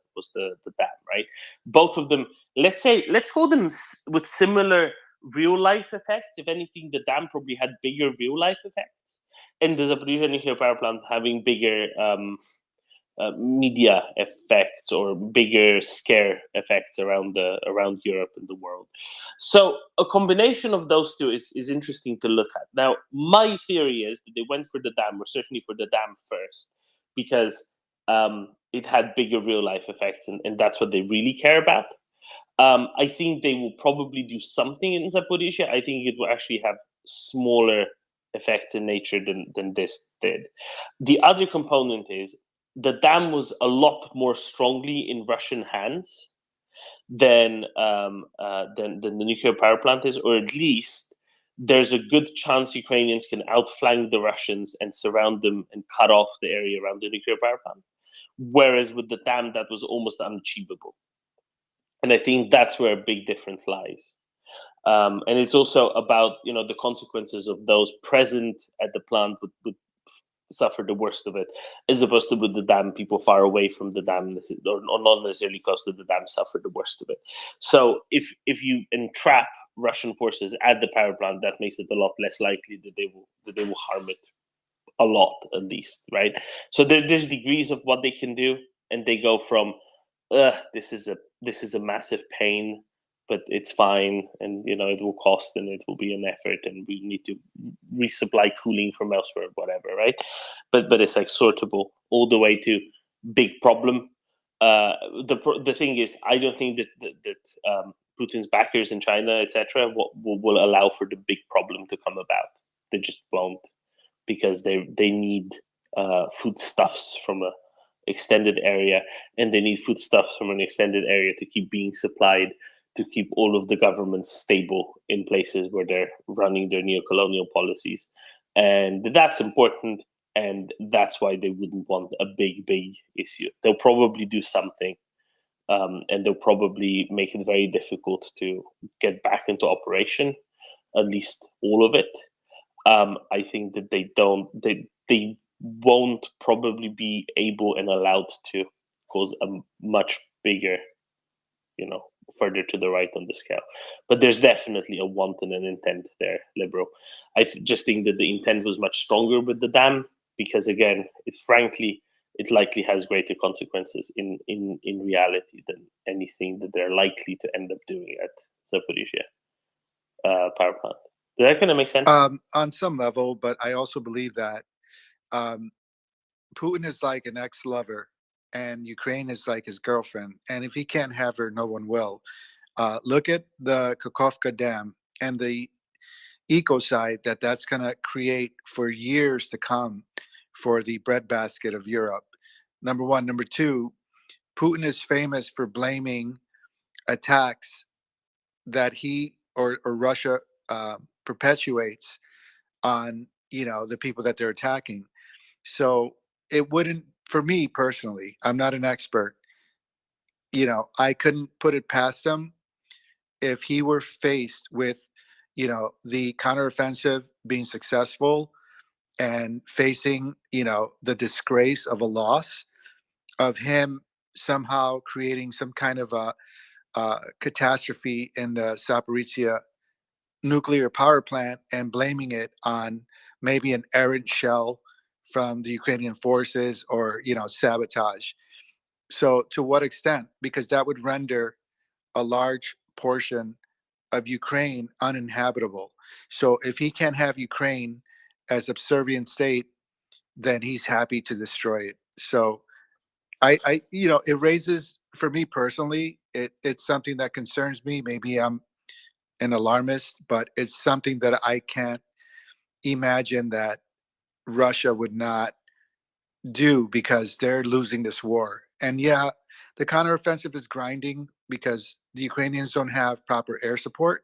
dam, right? Both of them, let's call them with similar real life effects. If anything, the dam probably had bigger real life effects, and the Zaporizhia nuclear power plant having bigger media effects or bigger scare effects around Europe and the world. So a combination of those 2 is interesting to look at. Now, my theory is that they went for the dam, or certainly for the dam first, because it had bigger real life effects, and that's what they really care about. I think they will probably do something in Zaporizhia. I think it will actually have smaller effects in nature than this did. The other component is the dam was a lot more strongly in Russian hands than the nuclear power plant is, or at least there's a good chance Ukrainians can outflank the Russians and surround them and cut off the area around the nuclear power plant. Whereas with the dam, that was almost unachievable. And I think that's where a big difference lies. And it's also about the consequences of those present at the plant would suffer the worst of it, as opposed to with the dam, people far away from the dam or not necessarily close to the dam suffer the worst of it. So if you entrap Russian forces at the power plant, that makes it a lot less likely that they will harm it a lot, at least, right? So there's degrees of what they can do, and they go from this is a massive pain, but it's fine, and it will cost, and it will be an effort, and we need to resupply cooling from elsewhere, whatever, right? But it's like sortable all the way to big problem. The thing is, I don't think that Putin's backers in China, etc., will allow for the big problem to come about. They just won't, because they need foodstuffs from a extended area, and they need foodstuffs from an extended area to keep being supplied to keep all of the governments stable in places where they're running their neo-colonial policies. And that's important, and that's why they wouldn't want a big issue. They'll probably do something, and they'll probably make it very difficult to get back into operation, at least all of it. I think that they won't probably be able and allowed to cause a much bigger, further to the right on the scale. But there's definitely a want and an intent there, Liberal. I just think that the intent was much stronger with the dam, because again, it likely has greater consequences in reality than anything that they're likely to end up doing at Zaporizhia power plant. Did that kind of make sense? On some level, but I also believe that Putin is like an ex-lover, and Ukraine is like his girlfriend. And if he can't have her, no one will. Look at the Kakhovka Dam and the ecocide that's going to create for years to come for the breadbasket of Europe. Number one. Number two, Putin is famous for blaming attacks that he or Russia perpetuates on the people that they're attacking. So it wouldn't, for me personally, I'm not an expert, I couldn't put it past him if he were faced with the counteroffensive being successful and facing the disgrace of a loss, of him somehow creating some kind of a catastrophe in the Zaporizhia nuclear power plant and blaming it on maybe an errant shell from the Ukrainian forces or sabotage. So to what extent? Because that would render a large portion of Ukraine uninhabitable. So if he can't have Ukraine as a subservient state, then he's happy to destroy it. So it raises, for me personally, it's something that concerns me. Maybe I'm an alarmist, but it's something that I can't imagine that Russia would not do, because they're losing this war. And yeah, the counteroffensive is grinding because the Ukrainians don't have proper air support,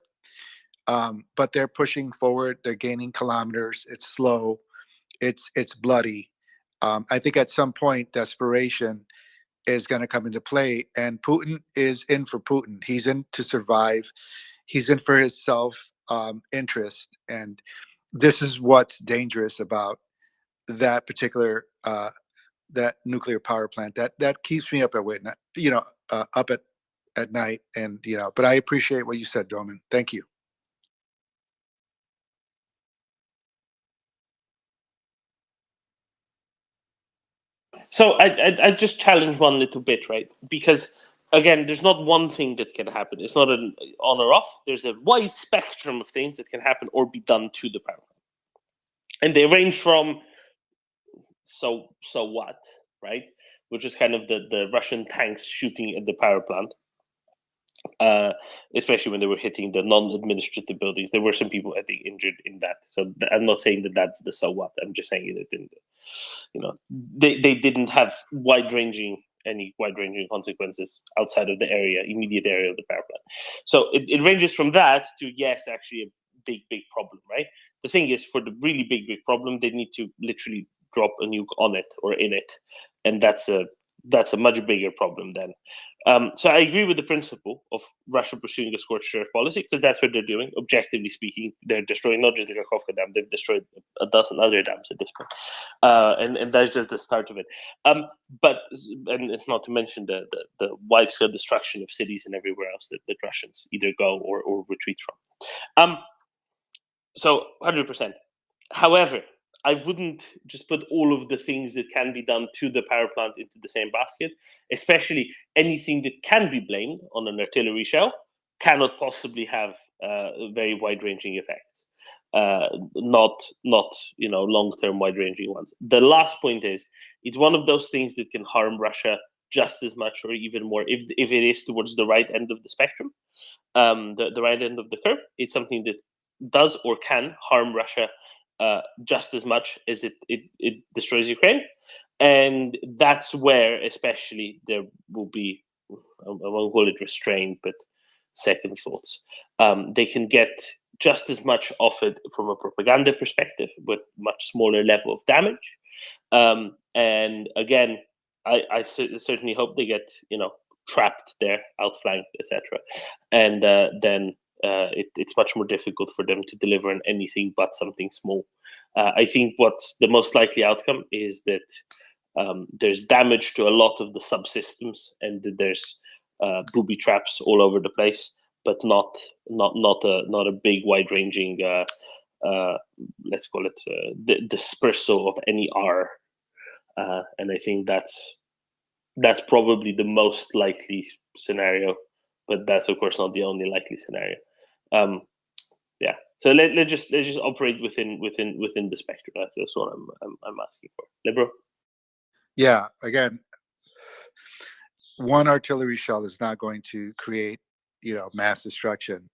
but they're pushing forward. They're gaining kilometers. It's slow. It's bloody. I think at some point desperation is going to come into play, and Putin is in for Putin. He's in to survive. He's in for his self interest, and this is what's dangerous about that particular that nuclear power plant. That keeps me up at night, up at night, and But I appreciate what you said, Doman. Thank you. So I just challenge one little bit, right? Because again, there's not one thing that can happen. It's not an on or off. There's a wide spectrum of things that can happen or be done to the power plant, and they range from so what, right? Which is kind of the Russian tanks shooting at the power plant, especially when they were hitting the non-administrative buildings. There were some people, I think, injured in that. So I'm not saying that that's the so what. I'm just saying that they didn't have any wide-ranging consequences outside of the immediate area of the power plant. So it ranges from that to, yes, actually a big problem, right? The thing is, for the really big problem, they need to literally drop a nuke on it or in it, and that's a much bigger problem then. So I agree with the principle of Russia pursuing a scorched earth policy, because that's what they're doing. Objectively speaking, they're destroying not just the Kakhovka Dam, they've destroyed a dozen other dams at this point. And that's just the start of it. But not to mention the wide-scale destruction of cities and everywhere else that Russians either go or retreat from. So 100%. However, I wouldn't just put all of the things that can be done to the power plant into the same basket, especially anything that can be blamed on an artillery shell cannot possibly have very wide-ranging effects, not long-term wide-ranging ones. The last point is, it's one of those things that can harm Russia just as much or even more if it is towards the right end of the spectrum, the right end of the curve. It's something that does or can harm Russia just as much as it destroys Ukraine. And that's where especially there will be, I won't call it restraint, but second thoughts. They can get just as much of it from a propaganda perspective with much smaller level of damage. And again, I certainly hope they get, trapped there, outflanked, etc. And then it's much more difficult for them to deliver on anything but something small. I think what's the most likely outcome is that there's damage to a lot of the subsystems, and that there's booby traps all over the place, but not a big, wide-ranging, let's call it dispersal of any R. And I think that's probably the most likely scenario, but that's of course not the only likely scenario. Yeah. So let's just operate within the spectrum. That's what I'm asking for. Libero? Yeah. Again, one artillery shell is not going to create, mass destruction.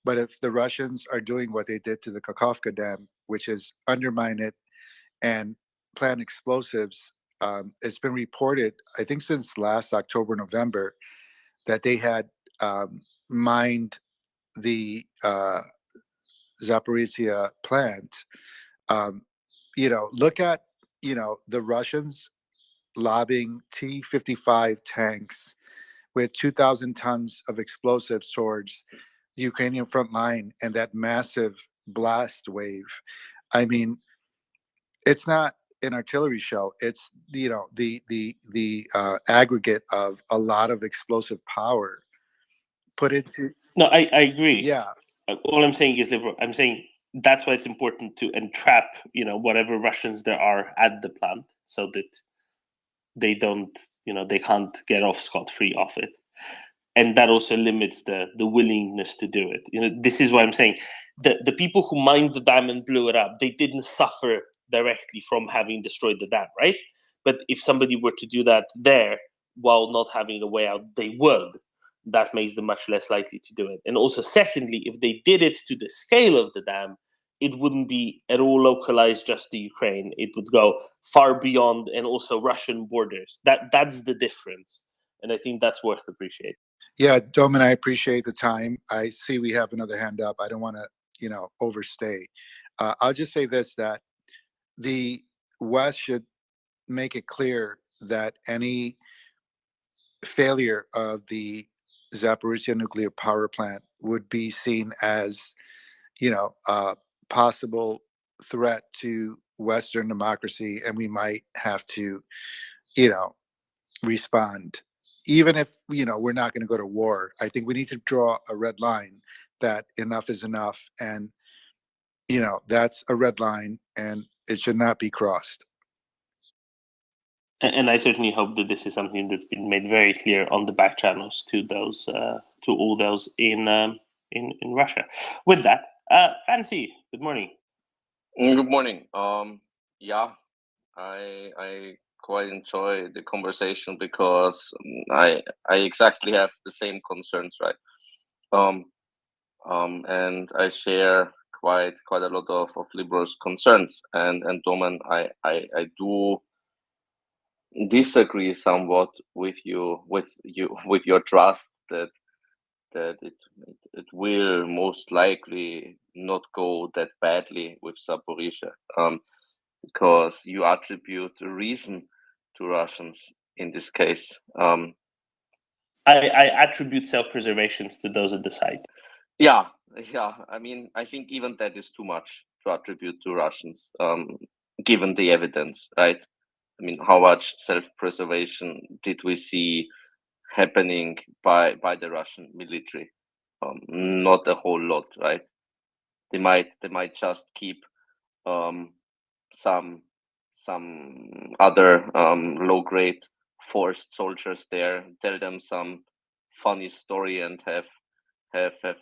But if the Russians are doing what they did to the Kakhovka Dam, which is undermine it and plant explosives, it's been reported, I think since last October, November, that they had mined the Zaporizhia plant. Look at, the Russians lobbing T-55 tanks with 2,000 tons of explosives towards the Ukrainian front line, and that massive blast wave. I mean, it's not an artillery shell. It's the aggregate of a lot of explosive power put into. No, I agree. Yeah. All I'm saying is, Libero, I'm saying that's why it's important to entrap, whatever Russians there are at the plant, so that they don't, they can't get off scot-free off it. And that also limits the willingness to do it. This is what I'm saying. The people who mined the dam and blew it up, they didn't suffer directly from having destroyed the dam, right? But if somebody were to do that there while not having a way out, they would. That makes them much less likely to do it. And also, secondly, if they did it to the scale of the dam, it wouldn't be at all localized just to Ukraine. It would go far beyond, and also Russian borders. That's the difference. And I think that's worth appreciating. Yeah, Domin, I appreciate the time. I see we have another hand up. I don't want to, overstay. I'll just say this, that the West should make it clear that any failure of the Zaporizhia nuclear power plant would be seen as, a possible threat to Western democracy, and we might have to, respond. Even if, we're not going to go to war, I think we need to draw a red line that enough is enough. And, that's a red line and it should not be crossed. And I certainly hope that this is something that's been made very clear on the back channels to those, to all those in Russia. With that, Fancy, good morning. Good morning. Yeah, I quite enjoy the conversation because I exactly have the same concerns, right? And I share quite a lot of Libero's concerns, and Domin, I do disagree somewhat with your trust that it will most likely not go that badly with Zaporizhia, because you attribute reason to Russians in this case. I attribute self-preservations to those at the site. Yeah. I mean, I think even that is too much to attribute to Russians, given the evidence, right? I mean, how much self-preservation did we see happening by the Russian military? Not a whole lot, right? They might just keep some other low-grade forced soldiers there, tell them some funny story, and have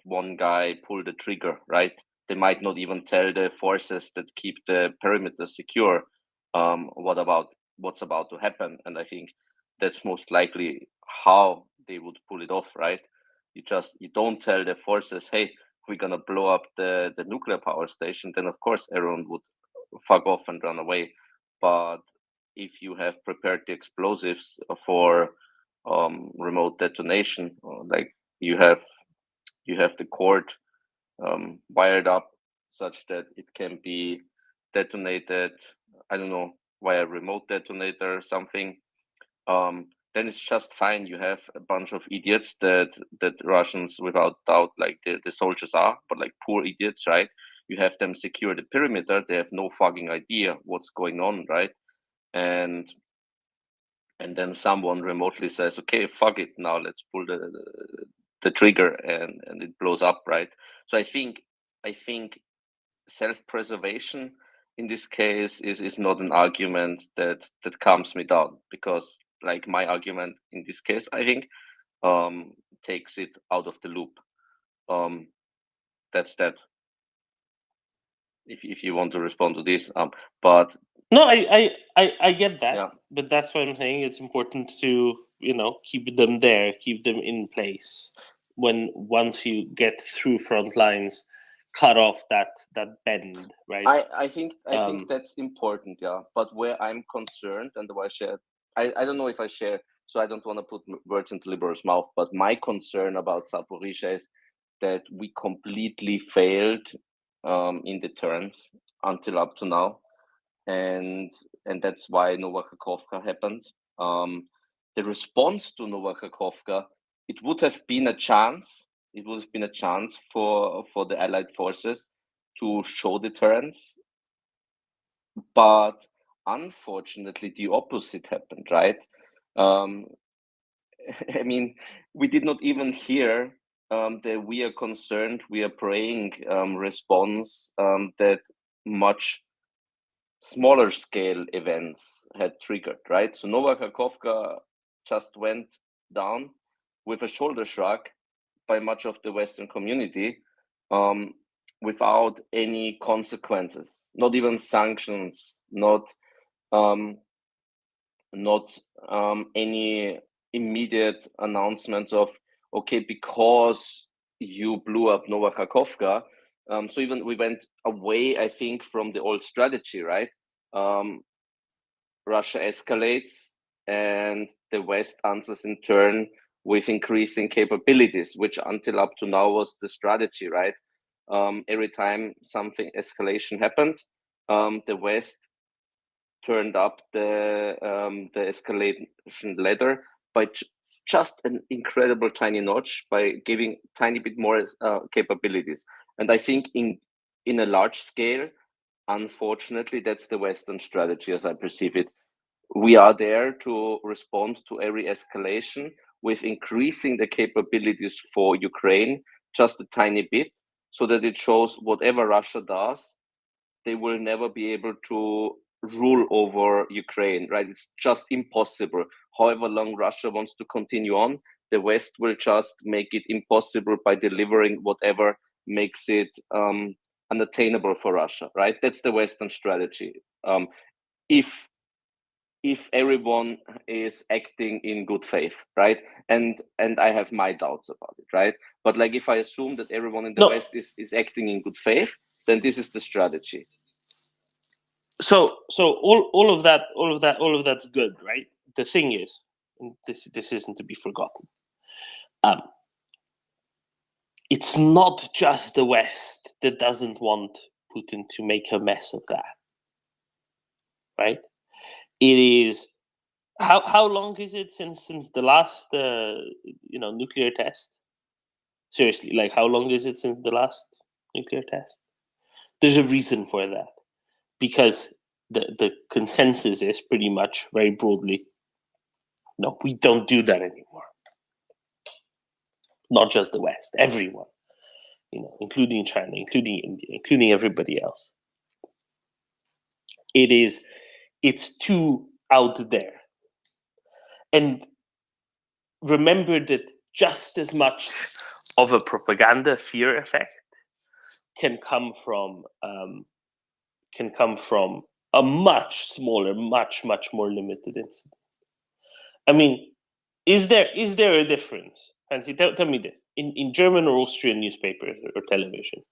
one guy pull the trigger, right? They might not even tell the forces that keep the perimeter secure what's about to happen. And I think that's most likely how they would pull it off, right? You don't tell the forces, hey, we're gonna blow up the nuclear power station, then of course everyone would fuck off and run away. But if you have prepared the explosives for remote detonation, like you have you have the cord wired up such that it can be detonated, I don't know, via remote detonator or something, then it's just fine. You have a bunch of idiots that Russians, without doubt, like the soldiers are, but like poor idiots, right? You have them secure the perimeter. They have no fucking idea what's going on, right? And then someone remotely says, okay, fuck it, now let's pull the trigger, and it blows up, right? So I think self-preservation in this case is not an argument that calms me down, because like my argument in this case, I think, takes it out of the loop. That's that. If you want to respond to this, but No, I get that, yeah. but that's what I'm saying. It's important to, you know, keep them there, keep them in place. Once you get through front lines, cut off that bend, right? I think that's important, yeah. But where I'm concerned, and why I share, I don't know if I share, so I don't want to put words into Liberal's mouth, but my concern about Zaporizhzhia is that we completely failed in deterrence until up to now, and that's why Nova Kakhovka happened. The response to Nova Kakhovka, it would have been a chance. It would have been a chance for the Allied forces to show deterrence, but unfortunately, the opposite happened. Right? I mean, we did not even hear that we are concerned, we are praying response that much smaller scale events had triggered, right? So Nova Kakhovka just went down with a shoulder shrug by much of the Western community, without any consequences, not even sanctions, not any immediate announcements of, okay, because you blew up Nova Kakhovka. So even we went away, I think, from the old strategy, right? Russia escalates, and the West answers in turn with increasing capabilities, which until up to now was the strategy, right? Every time something escalation happened, the West turned up the escalation ladder by just an incredible tiny notch, by giving tiny bit more capabilities. And I think in a large scale, unfortunately, that's the Western strategy as I perceive it. We are there to respond to every escalation with increasing the capabilities for Ukraine just a tiny bit, so that it shows whatever Russia does, they will never be able to rule over Ukraine, right? It's just impossible. However long Russia wants to continue on, the West will just make it impossible by delivering whatever makes it unattainable for Russia, right? That's the Western strategy. If everyone is acting in good faith, right? And I have my doubts about it, right? But like, if I assume that everyone in the West is acting in good faith, then this is the strategy. So all of that's good, right? The thing is, and this isn't to be forgotten. It's not just the West that doesn't want Putin to make a mess of that, right? It is how long is it since the last nuclear test? Seriously, like, how long is it since the last nuclear test? There's a reason for that, because the consensus is pretty much very broadly, no, we don't do that anymore. Not just the West, everyone, including China, including India, including everybody else. It's too out there. And remember that just as much of a propaganda fear effect can come from a much smaller, much more limited incident. I mean, is there a difference? Hansi, tell me this. In German or Austrian newspapers or television,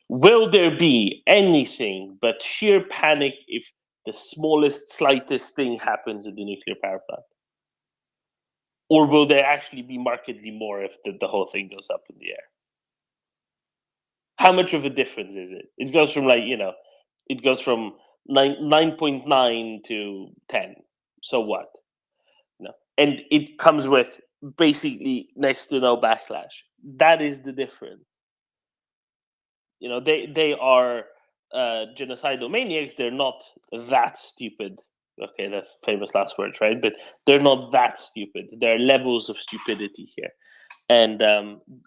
will there be anything but sheer panic if the smallest, slightest thing happens at the nuclear power plant? Or will there actually be markedly more if the whole thing goes up in the air? How much of a difference is it? It goes from like, it goes from 9.9 to 10. So what? No. And it comes with basically next to no backlash. That is the difference. They are genocidal maniacs. They're not that stupid. Okay, that's famous last words, right? But they're not that stupid. There are levels of stupidity here. And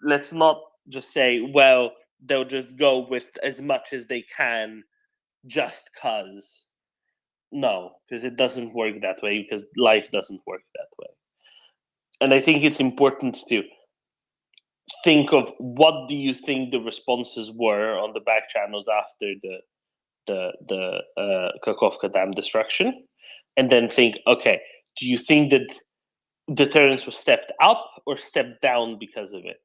let's not just say, well, they'll just go with as much as they can just because. No, because it doesn't work that way, because life doesn't work that way. And I think it's important to think of what do you think the responses were on the back channels after the Kakhovka Dam destruction, and then think, okay, do you think that deterrence was stepped up or stepped down because of it?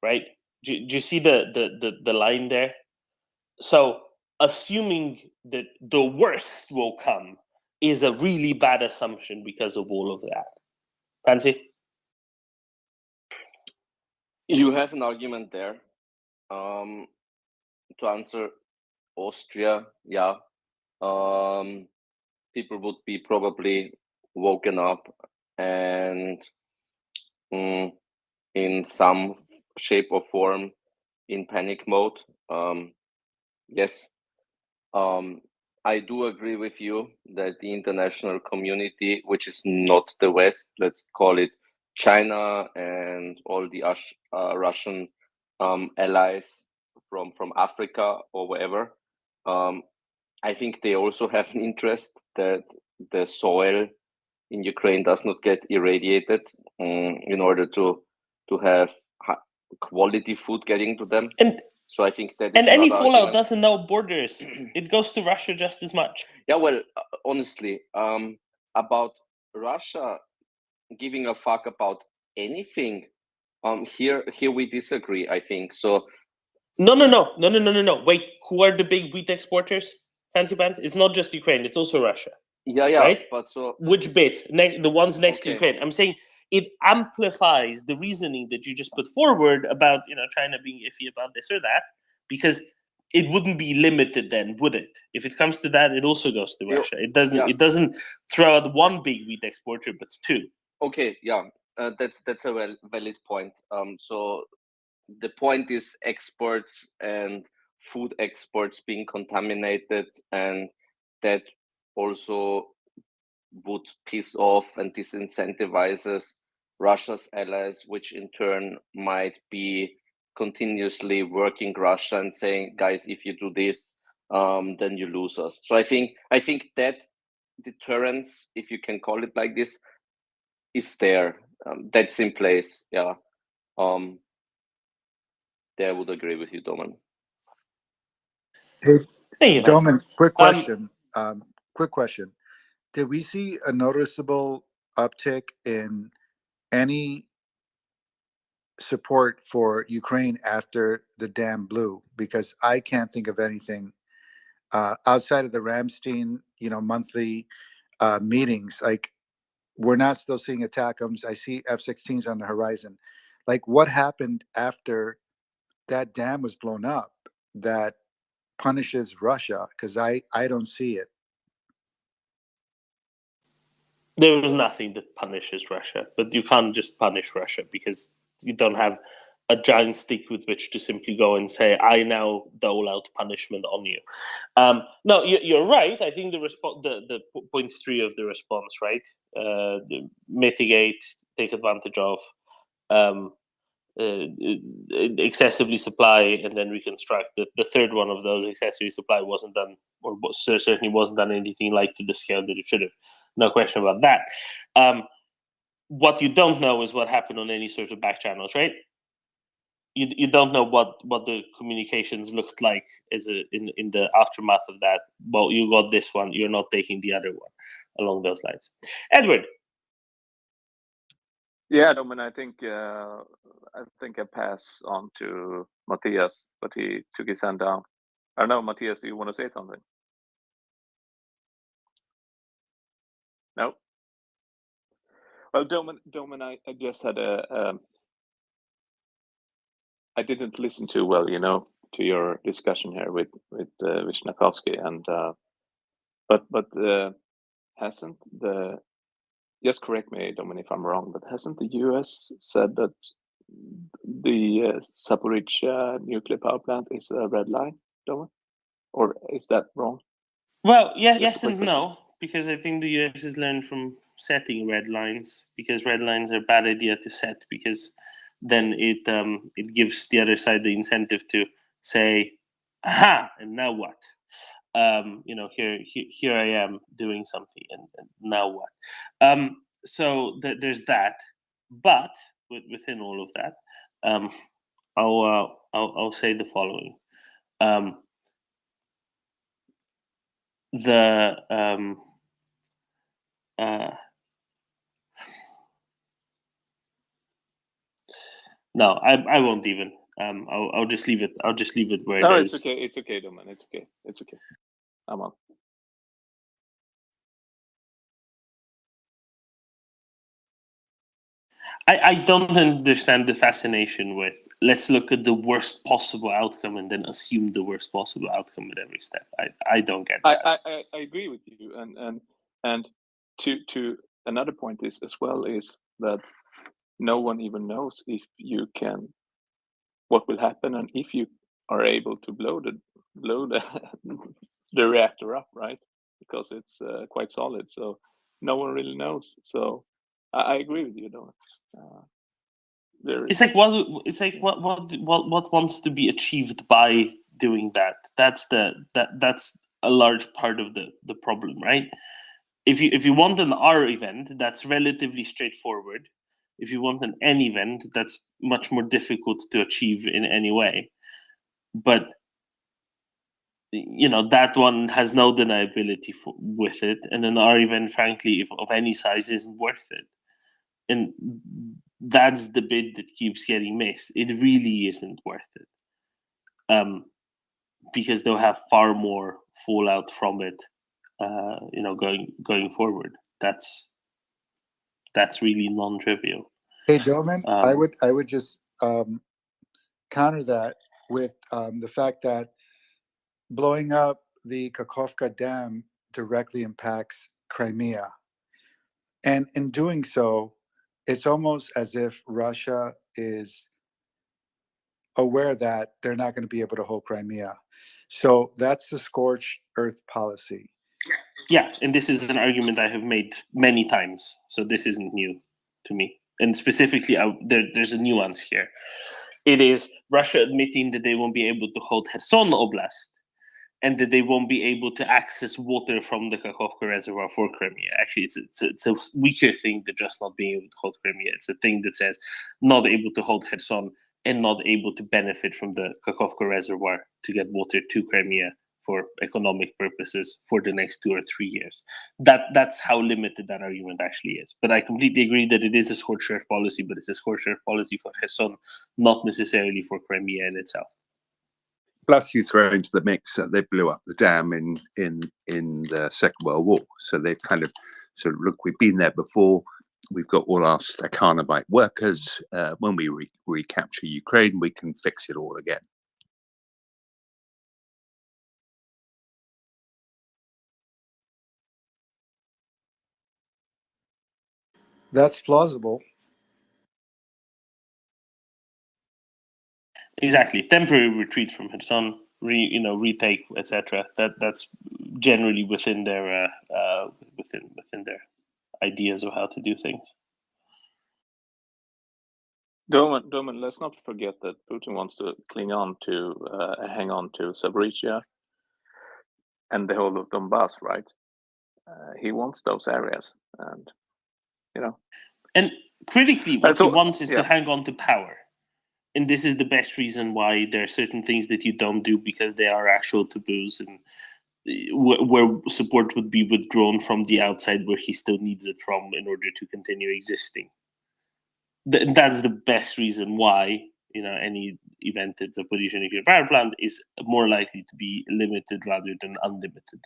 Right? Do you see the line there? So assuming that the worst will come is a really bad assumption because of all of that. Fancy? You have an argument there. To answer Austria, yeah. People would be probably woken up and in some shape or form in panic mode. Yes. I do agree with you that the international community, which is not the West, let's call it China and all the Russian allies from Africa or wherever, I think they also have an interest that the soil in Ukraine does not get irradiated in order to have quality food getting to them. And so I think that is and any another fallout argument. doesn't know borders. It goes to Russia just as much. Yeah, well, honestly, about Russia giving a fuck about anything, here we disagree, I think. So No. Wait, who are the big wheat exporters? Fancy pants? It's not just Ukraine, it's also Russia. yeah, Right? but so Which bits? The ones next to Okay. Ukraine. I'm saying it amplifies the reasoning that you just put forward about China being iffy about this or that, because it wouldn't be limited then, would it? If it comes to that, it also goes to Yo, Russia. It doesn't. yeah. It doesn't throw out one big wheat exporter, but two. Okay, yeah, that's a valid point. So the point is exports and food exports being contaminated, and that also would piss off and disincentivizes Russia's allies, which in turn might be continuously working Russia and saying, guys, if you do this, then you lose us. So I think that deterrence, if you can call it like this, is there. That's in place. Yeah. There I would agree with you, Doman. Hey, Thank you, Doman, quick Fancy. question. Quick question. Did we see a noticeable uptick in any support for Ukraine after the dam blew? Because I can't think of anything outside of the Ramstein, monthly meetings. Like, we're not still seeing ATACMS. I see F-16s on the horizon. Like, what happened after that dam was blown up that punishes Russia? Because I don't see it. There was nothing that punishes Russia, but you can't just punish Russia because you don't have a giant stick with which to simply go and say, I now dole out punishment on you. No, you're right. I think the point 3 of the response, right? Mitigate, take advantage of, excessively supply, and then reconstruct. The third one of those, excessively supply, wasn't done, or certainly wasn't done anything like to the scale that it should have. No question about that. What you don't know is what happened on any sort of back channels, right? You don't know what the communications looked like in the aftermath of that. Well, you got this one, you're not taking the other one, along those lines. Edward. Yeah, Domin, I think I pass on to Matthias, but he took his hand down. I don't know, Matthias, do you want to say something? No. Well, Domin, I just had I didn't listen too well, your discussion here with Vishnakowski, and but hasn't the, just correct me, Domin, if I'm wrong, but hasn't the US said that the Zaporizhzhia nuclear power plant is a red line, Domin? Or is that wrong? Well, yeah, Just a yes quick and question. no, because I think the US has learned from setting red lines, because red lines are a bad idea to set, because then it gives the other side the incentive to say, aha, and now what? Here I am doing something, and now what? So there's that, but within all of that, I'll say the following. No, I won't even. I'll just leave it. I'll just leave it where No, it it's is. okay. It's okay, Domin. It's okay. It's okay. I'm on. I don't understand the fascination with let's look at the worst possible outcome and then assume the worst possible outcome at every step. I don't get that. I agree with you, and to another point is as well is that no one even knows if you can, what will happen, and if you are able to blow the the reactor up, right? Because it's quite solid, so no one really knows. So I agree with you, though. It's like what wants to be achieved by doing that. That's a large part of the problem, right? If you want an R event, that's relatively straightforward. If you want an N event, that's much more difficult to achieve in any way. But that one has no deniability with it, and an R event, frankly, if of any size, isn't worth it. And that's the bit that keeps getting missed. It really isn't worth it, because they'll have far more fallout from it, going forward. That's really non-trivial. Hey, Doman, I would just counter that with the fact that blowing up the Kakhovka Dam directly impacts Crimea. And in doing so, it's almost as if Russia is aware that they're not going to be able to hold Crimea. So that's the scorched earth policy. Yeah, and this is an argument I have made many times, so this isn't new to me. And specifically, there's a nuance here. It is Russia admitting that they won't be able to hold Kherson Oblast, and that they won't be able to access water from the Kakhovka Reservoir for Crimea. Actually, it's a weaker thing than just not being able to hold Crimea. It's a thing that says not able to hold Kherson and not able to benefit from the Kakhovka Reservoir to get water to Crimea for economic purposes for the next 2 or 3 years. That's how limited that argument actually is. But I completely agree that it is a scorched earth policy, but it's a scorched earth policy for Kherson, not necessarily for Crimea in itself. Plus, you throw into the mix they blew up the dam in the Second World War, so they've kind of look, we've been there before. We've got all our Stakhanovite workers. When we recapture Ukraine, we can fix it all again. That's plausible. Exactly, temporary retreat from Kherson, retake, etc. That's generally within their within their ideas of how to do things. Doman, let's not forget that Putin wants to hang on to Zaporizhzhia and the whole of Donbass, right? He wants those areas, and And critically, what he wants is yeah. to hang on to power. And this is the best reason why there are certain things that you don't do, because they are actual taboos, and where support would be withdrawn from the outside where he still needs it from in order to continue existing. That's the best reason why any event at Zaporizhzhia nuclear power plant is more likely to be limited rather than unlimited.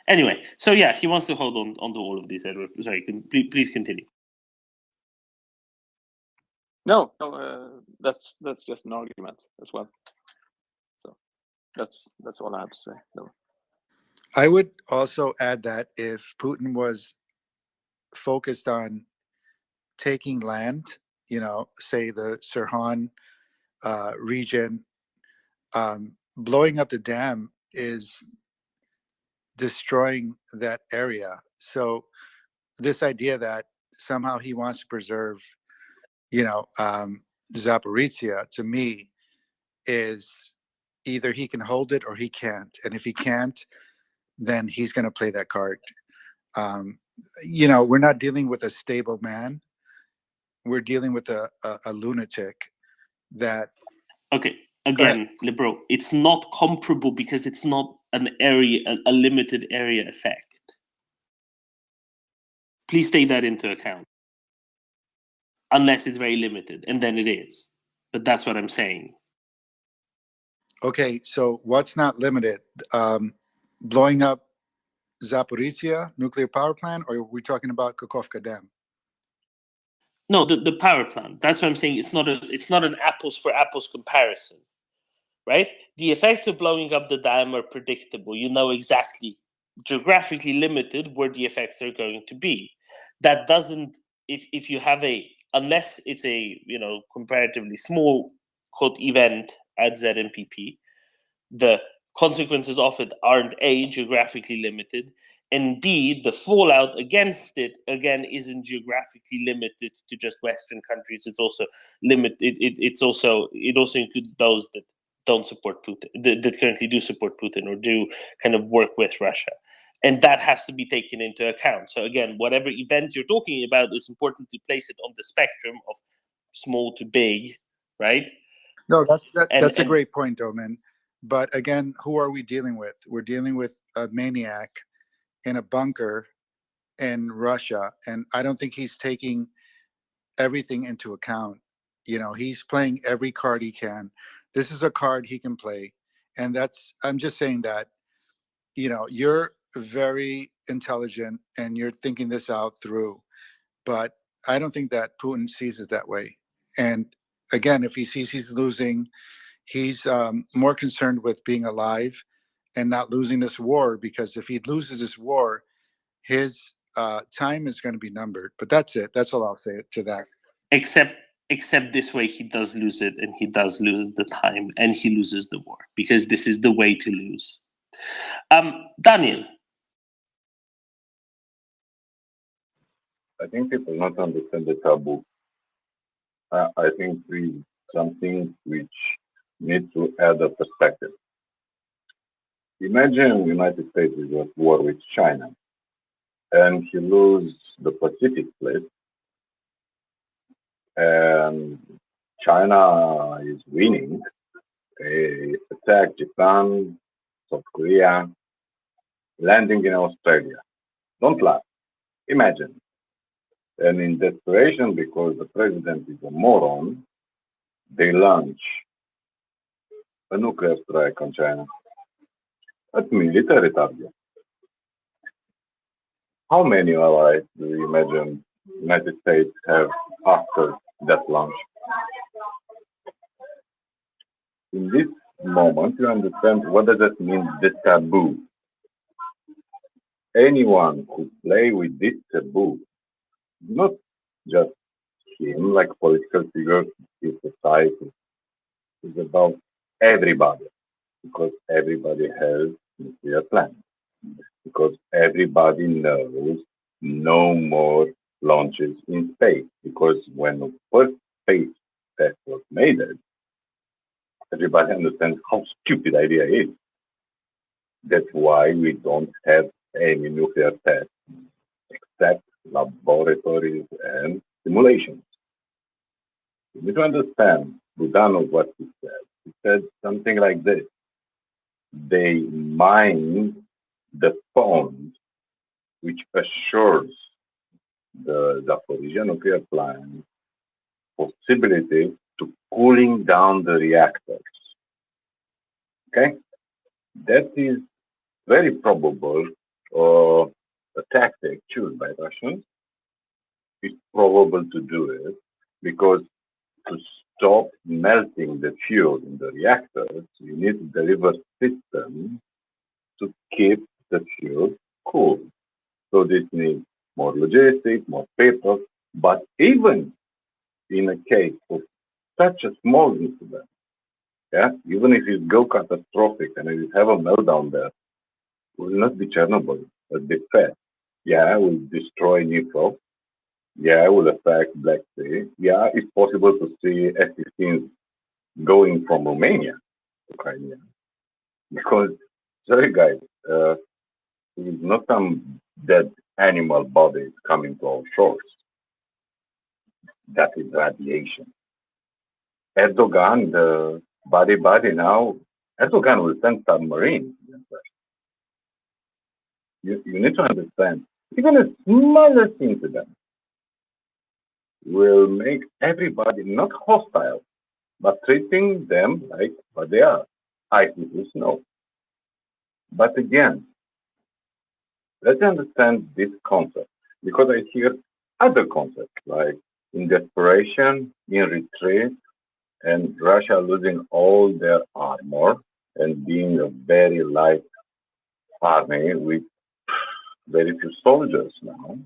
Anyway, so yeah, he wants to hold on to all of these. Edward, sorry, please continue. No, that's just an argument as well. So that's all I have to say. No. I would also add that if Putin was focused on taking land, say the Sirhan region, blowing up the dam is destroying that area. So this idea that somehow he wants to preserve, Zaporizhia, to me, is either he can hold it or he can't. And if he can't, then he's going to play that card. We're not dealing with a stable man. We're dealing with a lunatic that. Okay, again, Libro, it's not comparable because it's not an area, a limited area effect. Please take that into account. Unless it's very limited, and then it is. But that's what I'm saying. Okay, so what's not limited? Blowing up Zaporizhia nuclear power plant, or are we talking about Kakhovka Dam? No, the power plant. That's what I'm saying. It's not an apples for apples comparison, right? The effects of blowing up the dam are predictable. You know exactly, geographically limited, where the effects are going to be. That doesn't, if you have unless it's a comparatively small quote event at ZMPP, the consequences of it aren't A, geographically limited, and B, the fallout against it again isn't geographically limited to just Western countries. It's also it also includes those that don't support Putin, that currently do support Putin or do kind of work with Russia. And that has to be taken into account. So again, whatever event you're talking about, it's important to place it on the spectrum of small to big, right? No, that's a great point, Doman. But again, who are we dealing with? We're dealing with a maniac in a bunker in Russia, and I don't think he's taking everything into account. He's playing every card he can. This is a card he can play, and I'm just saying that, you're very intelligent and you're thinking this out through, but I don't think that Putin sees it that way. And again, if he sees he's losing, he's more concerned with being alive and not losing this war, because if he loses this war, his time is going to be numbered. But that's it. That's all I'll say to that. Except this way, he does lose it, and he does lose the time, and he loses the war, because this is the way to lose. Daniel. I think people not understand the taboo. I think something which needs to add a perspective. Imagine United States is at war with China, and he loses the Pacific Fleet, and China is winning. They attack Japan, South Korea, landing in Australia. Don't laugh. Imagine. And in desperation, because the president is a moron, they launch a nuclear strike on China. A military target. How many allies do you imagine United States have after that launch? In this moment, you understand what does that mean, the taboo. Anyone who play with this taboo, not just him, like political figures in society, is about everybody, because everybody has nuclear plans, because everybody knows no more launches in space, because when the first space test was made, everybody understands how stupid idea is. That's why we don't have any nuclear tests except laboratories and simulations. You need to understand Budanov what he said. He said something like this. They mine the pond which assures the Zaporizhia nuclear plant possibility to cooling down the reactors. Okay? That is very probable a tactic chosen by Russians. It's probable to do it because to stop melting the fuel in the reactors, you need to deliver systems to keep the fuel cool. So this needs more logistics, more people, but even in a case of such a small incident, yeah, even if it go catastrophic and if you have a meltdown there, it will not be Chernobyl, a big fair. Yeah, it will destroy Dnipro. Yeah, it will affect Black Sea. Yeah, it's possible to see F-15s going from Romania to Crimea. Because, sorry guys, it's not some dead animal bodies coming to our shores. That is radiation. Erdogan, the body now, Erdogan will send submarines. You need to understand, even a smallest incident will make everybody not hostile, but treating them like what they are, ISIS, no. But again, let's understand this concept, because I hear other concepts like in desperation, in retreat, and Russia losing all their armor and being a very light army with very few soldiers now.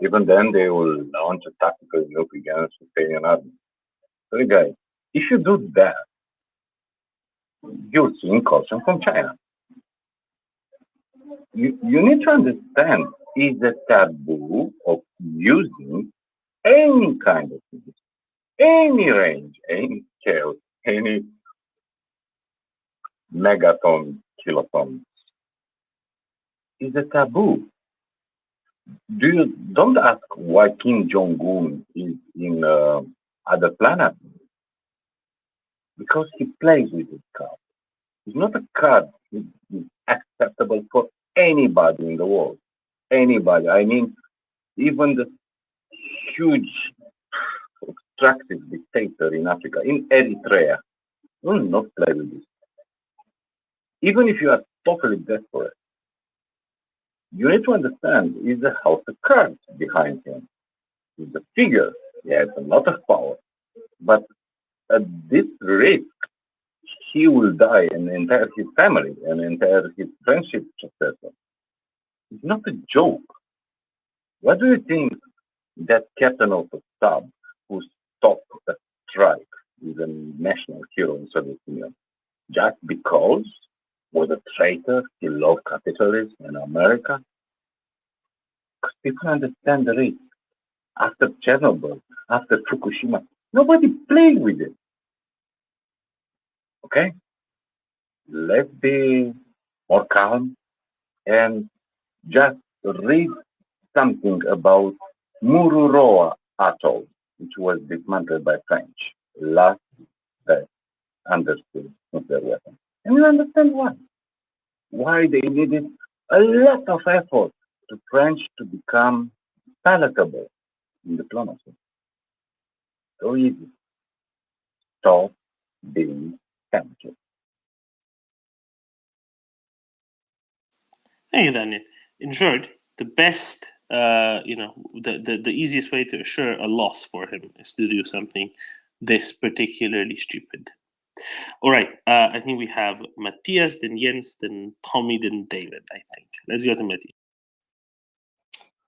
Even then, they will launch a tactical nuke against Ukrainian army. So, guys, if you do that, you'll see incursion from China. You need to understand is the taboo of using any kind of thing, any range, any scale, any megaton, kiloton is a taboo. Don't ask why Kim Jong-un is in other planet, because he plays with this card. It's not a card is acceptable for anybody in the world. Anybody. I mean, even the huge extractive dictator in Africa, in Eritrea, will not play with this. Even if you are totally desperate, you need to understand is the house of cards behind him. Is the figure. He has a lot of power. But at this risk, he will die and entire his family and entire his friendship successor. It's not a joke. What do you think that captain of the sub who stopped a strike is a national hero in Soviet Union? Just because was a traitor, he loved capitalism and America? Because people understand the risk. After Chernobyl, after Fukushima, nobody played with it. Okay? Let's be more calm and just read something about Mururoa Atoll, which was dismantled by French last day understood nuclear weapons. And you understand why. Why they needed a lot of effort to French to become palatable in diplomacy. So easy. Stop being tempted. Thank you, Daniel. In short, the best, the easiest way to assure a loss for him is to do something this particularly stupid. All right, I think we have Matthias, then Jens, then Tommy, then David, I think. Let's go to Matthias.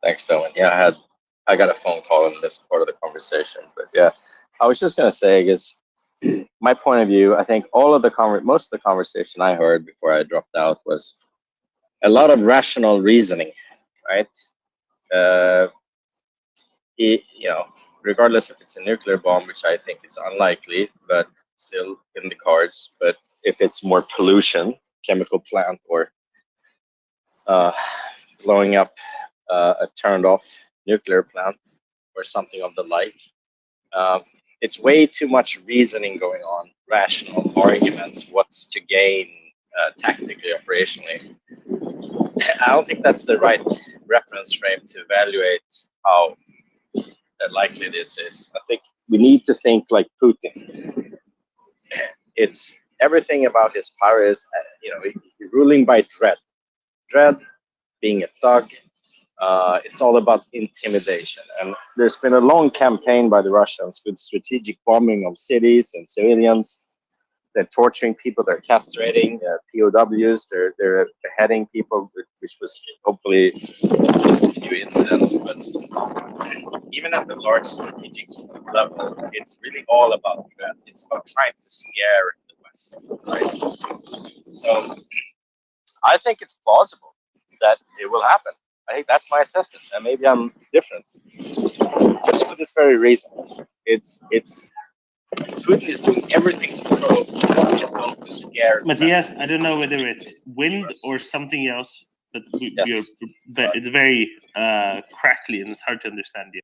Thanks, Dylan. Yeah, I got a phone call in this part of the conversation, but yeah, I was just gonna say, I guess my point of view, I think most of the conversation I heard before I dropped out was a lot of rational reasoning, right? Regardless if it's a nuclear bomb, which I think is unlikely, but still in the cards. But if it's more pollution, chemical plant, or blowing up a turned off nuclear plant or something of the like, it's way too much reasoning going on, rational arguments, what's to gain tactically, operationally. I don't think that's the right reference frame to evaluate how likely this is. I think we need to think like Putin. It's everything about his power is, ruling by dread. Dread, being a thug, It's all about intimidation. And there's been a long campaign by the Russians with strategic bombing of cities and civilians. They're torturing people, they're castrating POWs, they're beheading people, which was hopefully just a few incidents. But even at the large strategic level, it's really all about that. It's about trying to scare the West, right? So I think it's plausible that it will happen. I think that's my assessment, and maybe I'm different. Just for this very reason, it's Putin is doing everything to probe what is going to scare. Matthias, I don't know whether it's wind or something else, but it's very crackly and it's hard to understand you.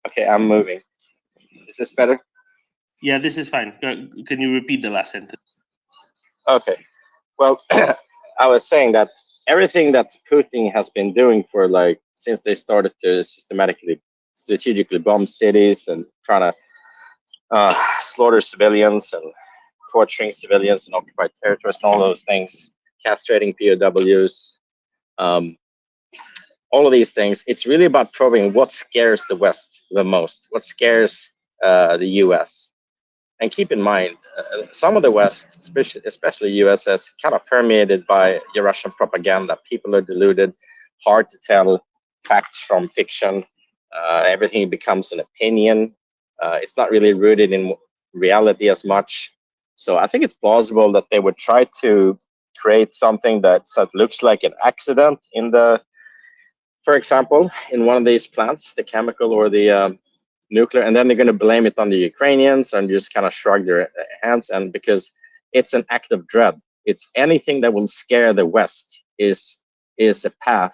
Okay, I'm moving. Is this better? Yeah, this is fine. Can you repeat the last sentence? Okay. Well, I was saying that everything that Putin has been doing for since they started to systematically, strategically bomb cities and trying to slaughter civilians and torturing civilians in occupied territories and all those things, castrating POWs, all of these things, it's really about probing what scares the West the most, what scares the US. And keep in mind, some of the West, especially US, is kind of permeated by Russian propaganda. People are deluded, hard to tell facts from fiction. Everything becomes an opinion. It's not really rooted in reality as much. So I think it's plausible that they would try to create something that looks like an accident in for example, in one of these plants, the chemical or the nuclear, and then they're going to blame it on the Ukrainians and just kind of shrug their hands. And because it's an act of dread, it's anything that will scare the West is a path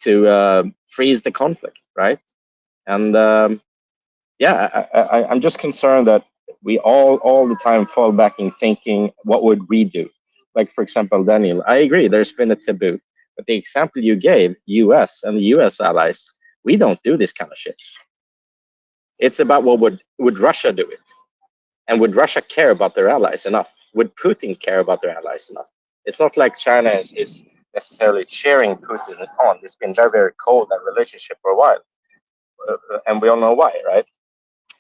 to freeze the conflict, right? And I'm just concerned that we all the time fall back in thinking, what would we do? Like, for example, Daniel, I agree, there's been a taboo, but the example you gave, US and the US allies, we don't do this kind of shit. It's about what would Russia do it? And would Russia care about their allies enough? Would Putin care about their allies enough? It's not like China is necessarily cheering Putin on. It's been very, very cold, that relationship, for a while. And we all know why, right?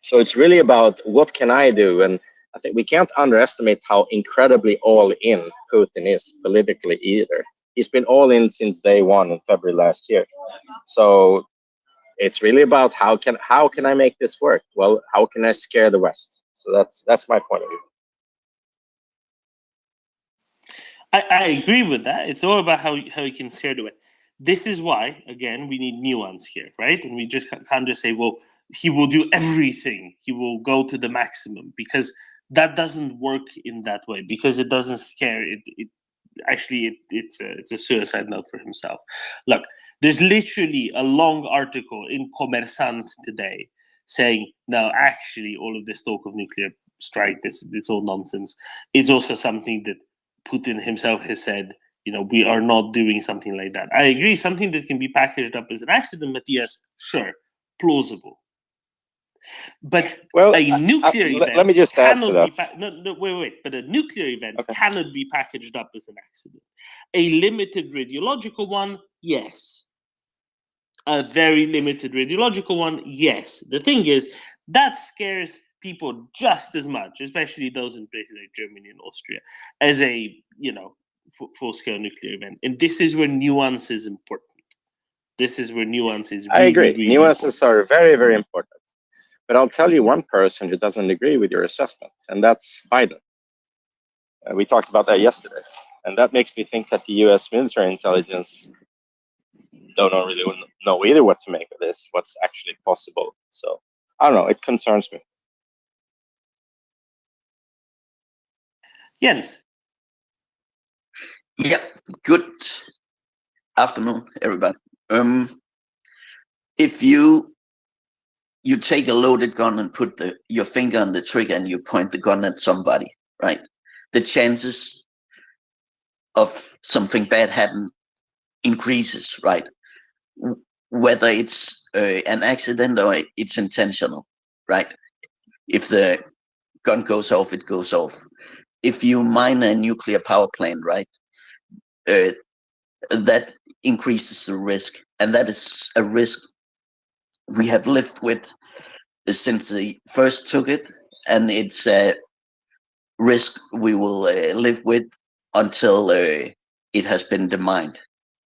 So it's really about what can I do? And I think we can't underestimate how incredibly all in Putin is politically either. He's been all in since day one in February last year. So it's really about how can I make this work? Well, how can I scare the West? So that's my point of view. I agree with that. It's all about how you can scare the West. This is why, again, we need nuance here, right? And we just can't just say, well, he will do everything. He will go to the maximum, because that doesn't work in that way, because it doesn't scare it. It's a suicide note for himself. Look, there's literally a long article in Kommersant today saying, no, actually, all of this talk of nuclear strike, it's all nonsense. It's also something that Putin himself has said, we are not doing something like that. I agree, something that can be packaged up as an accident, Matthias, sure, plausible. But a nuclear event, let me just add to that. Wait. But a nuclear event cannot be packaged up as an accident. A limited radiological one, yes. A very limited radiological one, yes. The thing is, that scares people just as much, especially those in places like Germany and Austria, as a full-scale nuclear event. And this is where nuance is important. This is where nuance is really, I agree. really Nuances are very, very important. But I'll tell you one person who doesn't agree with your assessment, and that's Biden. We talked about that yesterday. And that makes me think that the US military intelligence don't really know either what to make of this, what's actually possible. So, I don't know, it concerns me. Jens. Yeah, good afternoon, everybody. If you take a loaded gun and put your finger on the trigger and you point the gun at somebody, right? The chances of something bad happen increases, right? Whether it's an accident or it's intentional, right? If the gun goes off, it goes off. If you mine a nuclear power plant, right? That increases the risk, and that is a risk we have lived with since they first took it, and it's a risk we will live with until it has been demined.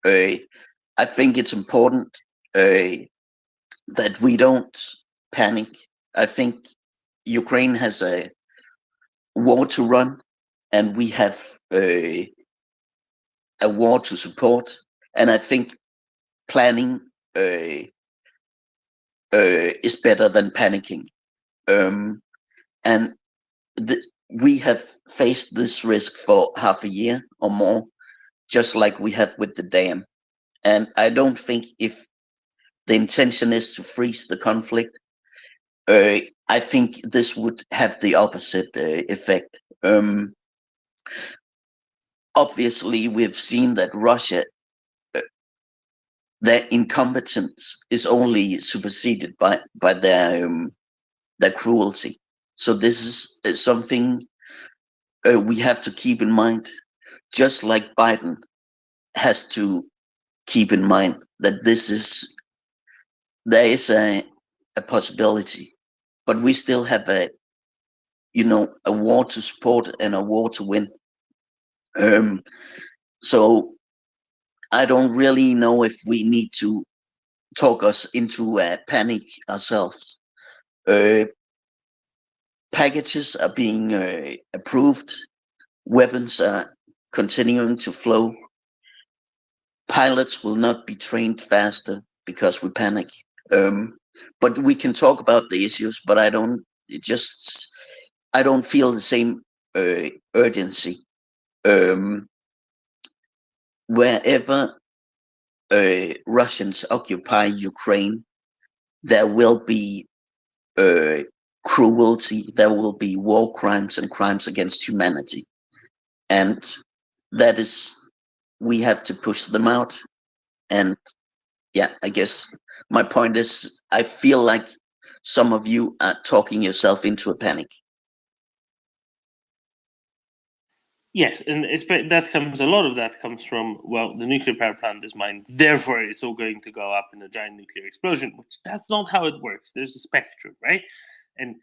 I think it's important that we don't panic. I think Ukraine has a war to run, and we have a war to support. And I think planning is better than panicking. And we have faced this risk for half a year or more, just like we have with the dam. And I don't think if the intention is to freeze the conflict, I think this would have the opposite effect. Obviously, we've seen that Russia, their incompetence is only superseded by their cruelty. So this is something we have to keep in mind, just like Biden has to keep in mind that there is a possibility, but we still have a war to support and a war to win. So I don't really know if we need to talk us into a panic ourselves. Packages are being approved, weapons are continuing to flow. Pilots will not be trained faster because we panic. But we can talk about the issues, but I don't feel the same urgency. Wherever Russians occupy Ukraine, there will be cruelty, there will be war crimes and crimes against humanity. And that is, we have to push them out. And yeah, I guess my point is, I feel like some of you are talking yourself into a panic. Yes, and a lot of that comes from, well, the nuclear power plant is mined, therefore it's all going to go up in a giant nuclear explosion, which that's not how it works. There's a spectrum, right? And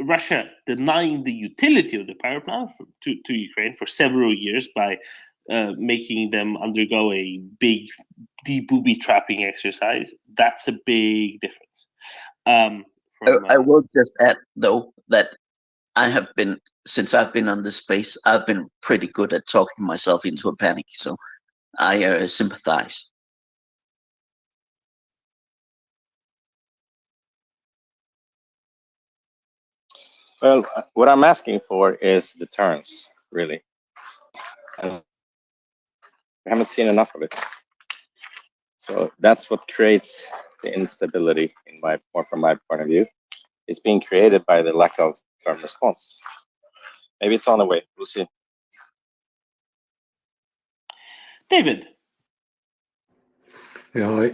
Russia denying the utility of the power plant to Ukraine for several years by making them undergo a big booby trapping exercise, that's a big difference. I will just add, though, that since I've been on this space, I've been pretty good at talking myself into a panic, so I sympathize. Well, what I'm asking for is the terms, really. And we haven't seen enough of it. So that's what creates the instability, from my point of view. It's being created by the lack of firm response. Maybe it's on the way. We'll see. David. Yeah,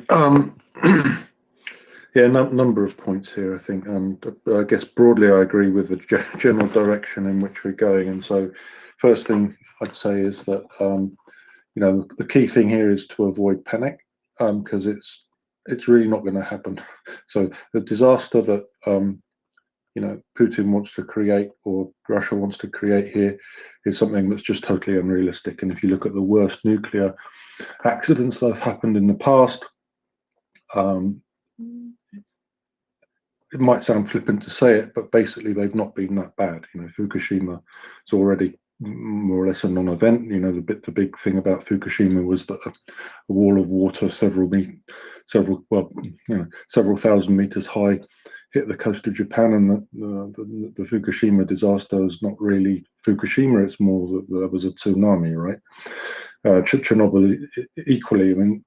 number of points here, I think. I guess broadly I agree with the general direction in which we're going. And so first thing I'd say is that, the key thing here is to avoid panic, because it's really not going to happen. So the disaster that, Putin wants to create, or Russia wants to create here, is something that's just totally unrealistic. And if you look at the worst nuclear accidents that have happened in the past, it might sound flippant to say it, but basically they've not been that bad. Fukushima is already more or less a non-event. The big thing about Fukushima was that a wall of water several thousand meters high hit the coast of Japan, and the Fukushima disaster is not really Fukushima. It's more that there was a tsunami, right? Chernobyl equally. I mean,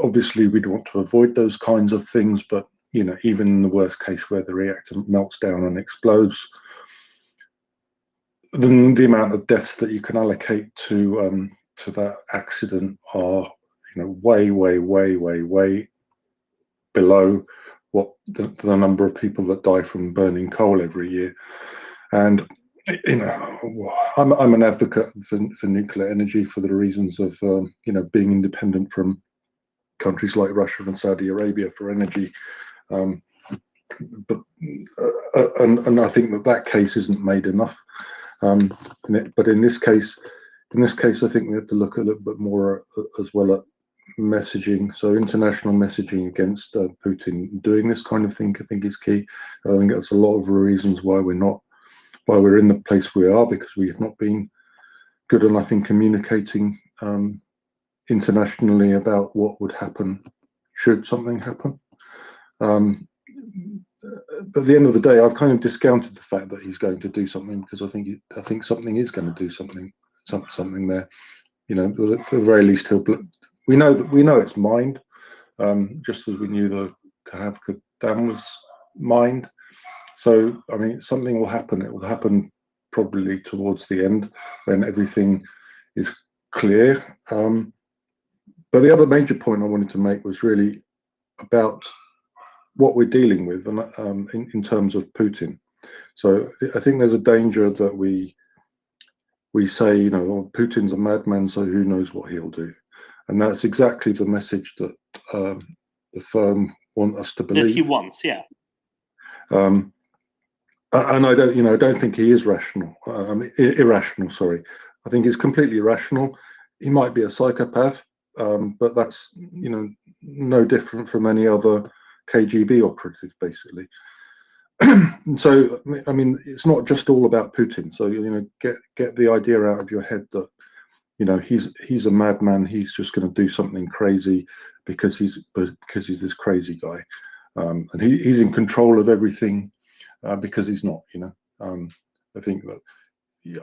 obviously we'd want to avoid those kinds of things, but even in the worst case where the reactor melts down and explodes, the amount of deaths that you can allocate to that accident are way below what the number of people that die from burning coal every year. And you know, I'm an advocate for nuclear energy for the reasons of you know, being independent from countries like Russia and Saudi Arabia for energy. But and I think that case isn't made enough. But in this case, I think we have to look a little bit more as well at messaging. So international messaging against Putin doing this kind of thing, I think, is key. I think that's a lot of the reasons why we're in the place we are, because we have not been good enough in communicating internationally about what would happen should something happen. But at the end of the day, I've kind of discounted the fact that he's going to do something, because I think something is going to do something there. You know, at the very least, we know it's mined, just as we knew the Kahavka Dam was mined. So I mean, something will happen. It will happen probably towards the end when everything is clear. But the other major point I wanted to make was really about what we're dealing with, and in terms of Putin. So I think there's a danger that we say, you know, oh, Putin's a madman, so who knows what he'll do, and that's exactly the message that the firm want us to believe. That he wants, yeah. And I don't think he is rational. Irrational. Sorry, I think he's completely irrational. He might be a psychopath, but that's, you know, no different from any other KGB operative, basically. So I mean, it's not just all about Putin. So, you know, get the idea out of your head that, you know, he's a madman. He's just going to do something crazy because he's this crazy guy, and he's in control of everything because he's not. You know, I think that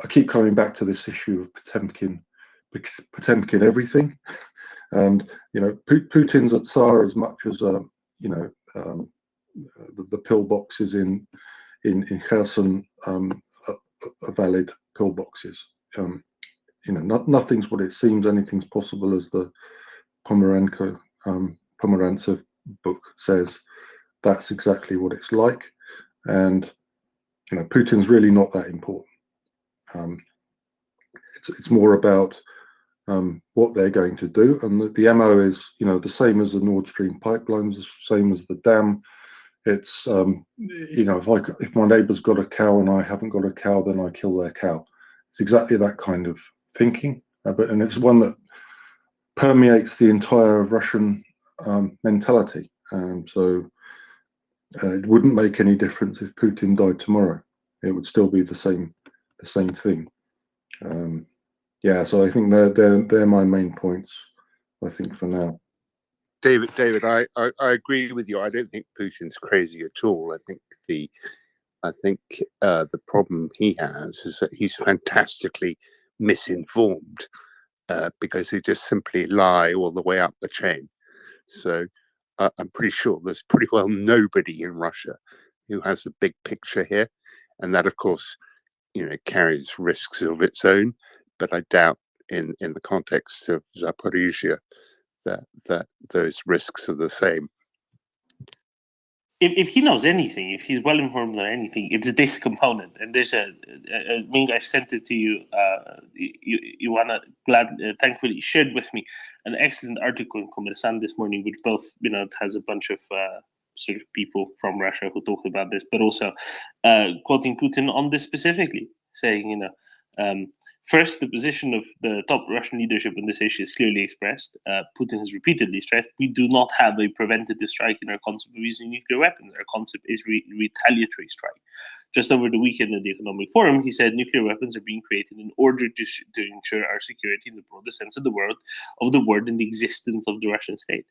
I keep coming back to this issue of Potemkin everything, and you know, Putin's a Tsar as much as you know, the pillboxes in Kherson are valid pillboxes. You know, nothing's what it seems. Anything's possible, as the Pomerantsev book says. That's exactly what it's like, and you know, Putin's really not that important. It's more about what they're going to do, and the MO is, you know, the same as the Nord Stream pipelines, the same as the dam. It's you know, if my neighbour's got a cow and I haven't got a cow, then I kill their cow. It's exactly that kind of thinking, and it's one that permeates the entire Russian mentality. So it wouldn't make any difference if Putin died tomorrow; it would still be the same thing. Yeah, so I think they're my main points, I think, for now. David, I agree with you. I don't think Putin's crazy at all. I think the problem he has is that he's fantastically misinformed because he just simply lie all the way up the chain. So I'm pretty sure there's pretty well nobody in Russia who has a big picture here, and that, of course, you know, carries risks of its own. But I doubt, in the context of Zaporizhia, that those risks are the same. If he knows anything, if he's well informed on anything, it's this component. And there's I mean, I sent it to you. You wanna thankfully shared with me an excellent article in Kommersant this morning, which both, you know, has a bunch of sort of people from Russia who talk about this, but also quoting Putin on this specifically, saying, you know, first, the position of the top Russian leadership on this issue is clearly expressed. Putin has repeatedly stressed, we do not have a preventative strike in our concept of using nuclear weapons. Our concept is retaliatory strike. Just over the weekend at the Economic Forum, he said nuclear weapons are being created in order to ensure our security in the broader sense of the word and the existence of the Russian state.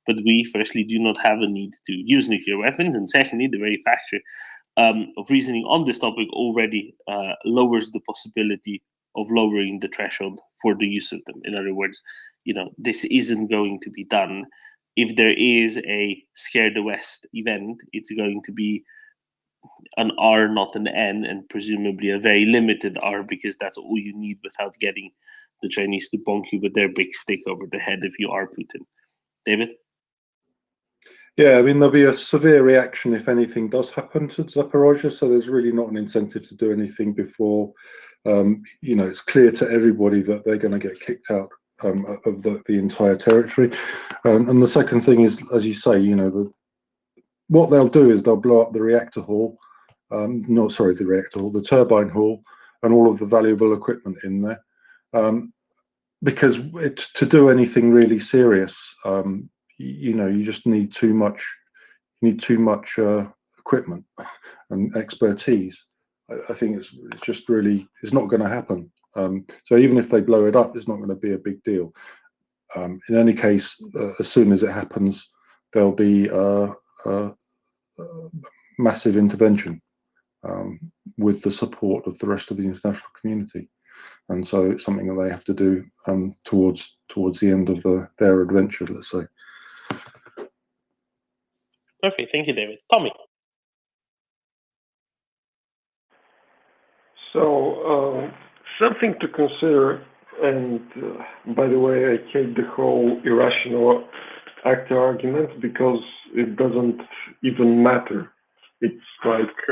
But we, firstly, do not have a need to use nuclear weapons, and secondly, the very factor of reasoning on this topic already lowers the possibility of lowering the threshold for the use of them. In other words, you know, this isn't going to be done. If there is a scare the West event, it's going to be an R, not an N, and presumably a very limited R, because that's all you need without getting the Chinese to bonk you with their big stick over the head if you are Putin. David? Yeah, I mean, there'll be a severe reaction if anything does happen to Zaporozhye, so there's really not an incentive to do anything before, it's clear to everybody that they're going to get kicked out of the entire territory. And the second thing is, as you say, what they'll do is they'll blow up the reactor hall, the reactor hall, the turbine hall, and all of the valuable equipment in there. Because to do anything really serious, you just need too much. Equipment and expertise. I think it's just really not going to happen. So even if they blow it up, it's not going to be a big deal. In any case, as soon as it happens, there'll be a massive intervention with the support of the rest of the international community. And so it's something that they have to do towards the end of their adventure, let's say. Perfect. Thank you, David. Tommy. So something to consider, and by the way, I hate the whole irrational actor argument because it doesn't even matter. It's like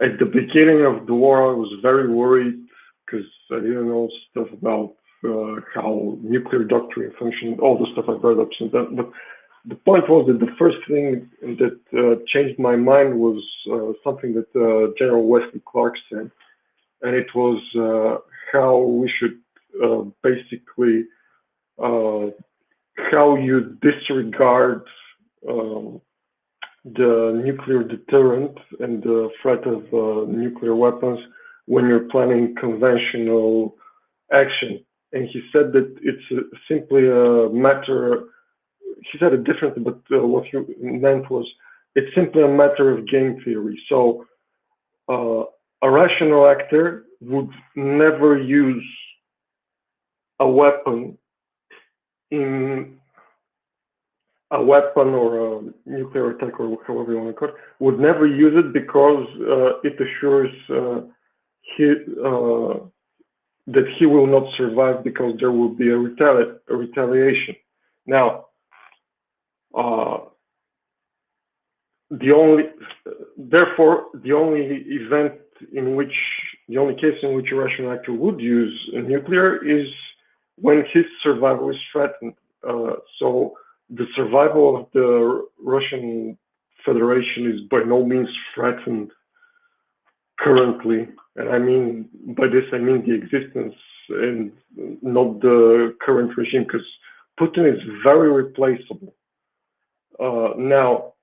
at the beginning of the war, I was very worried because I didn't know stuff about how nuclear doctrine functioned, all the stuff I've read up since then. But the point was that the first thing that changed my mind was something that General Wesley Clark said, and it was how we should basically how you disregard the nuclear deterrent and the threat of nuclear weapons when you're planning conventional action. And he said that it's simply a matter. He said it differently, but what he meant was it's simply a matter of game theory. So a rational actor would never use a weapon or a nuclear attack, or however you want to call it, would never use it because it assures that he will not survive because there will be a retaliation. Now, the only case in which a Russian actor would use a nuclear is when his survival is threatened. So the survival of the Russian Federation is by no means threatened currently. And I mean, by this, I mean the existence and not the current regime, because Putin is very replaceable. Now,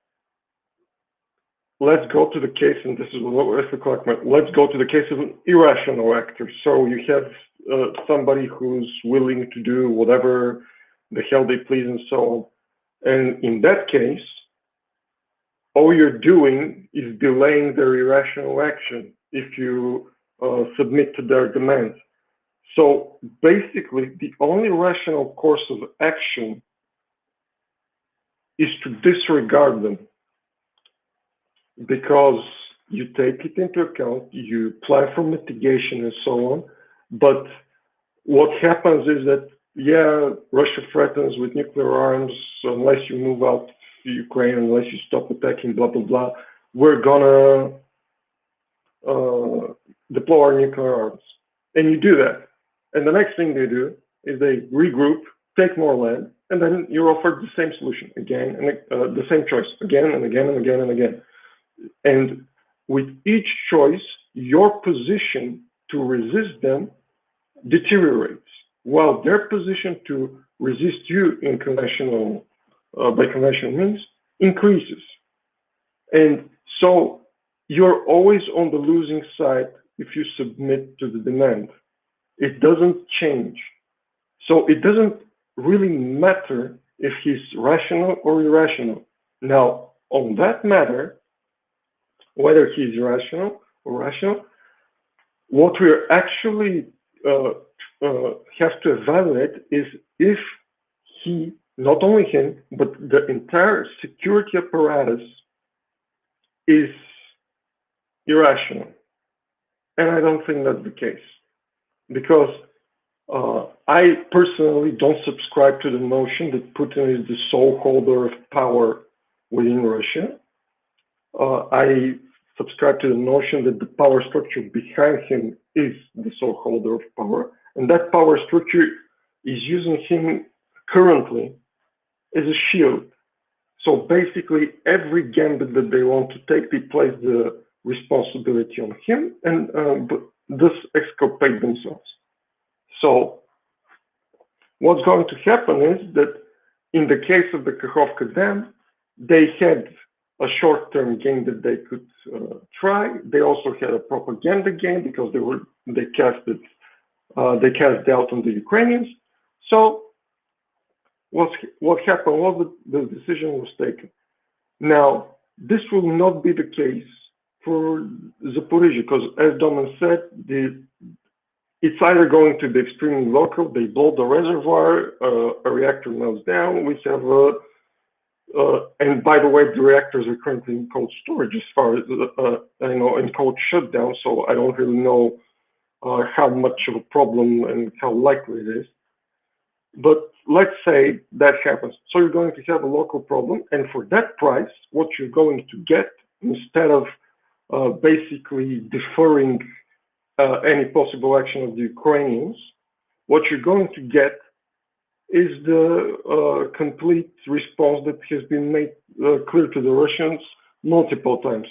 let's go to the case, and this is what Wesley Clark meant. Let's go to the case of an irrational actor. So you have somebody who's willing to do whatever the hell they please and so on. And in that case, all you're doing is delaying their irrational action if you submit to their demands. So basically, the only rational course of action is to disregard them, because you take it into account, you plan for mitigation and so on. But what happens is that, yeah, Russia threatens with nuclear arms unless you move out to Ukraine, unless you stop attacking, blah, blah, blah. We're gonna deploy our nuclear arms. And you do that. And the next thing they do is they regroup, take more land, and then you're offered the same solution again, and the same choice again and again and again and again. And with each choice, your position to resist them deteriorates, while their position to resist you in by conventional means increases. And so you're always on the losing side if you submit to the demand. It doesn't change. So it doesn't really matter if he's rational or irrational. Now, on that matter, whether he's rational or rational, what we actually have to evaluate is if he, not only him, but the entire security apparatus is irrational. And I don't think that's the case. Because I personally don't subscribe to the notion that Putin is the sole holder of power within Russia. I subscribe to the notion that the power structure behind him is the sole holder of power, and that power structure is using him currently as a shield. So basically, every gambit that they want to take, they place the responsibility on him and thus exculpate themselves. So what's going to happen is that in the case of the Kakhovka Dam, they had a short-term game that they could try. They also had a propaganda game because they cast doubt on the Ukrainians. So what happened was that the decision was taken. Now, this will not be the case for Zaporizhzhia because, as Doman said, it's either going to be extremely local, they blow the reservoir, a reactor melts down, we have and by the way, the reactors are currently in cold storage as far as I know, in cold shutdown, so I don't really know how much of a problem and how likely it is. But let's say that happens. So you're going to have a local problem, and for that price, what you're going to get, instead of basically deferring any possible action of the Ukrainians, what you're going to get is the complete response that has been made clear to the Russians multiple times.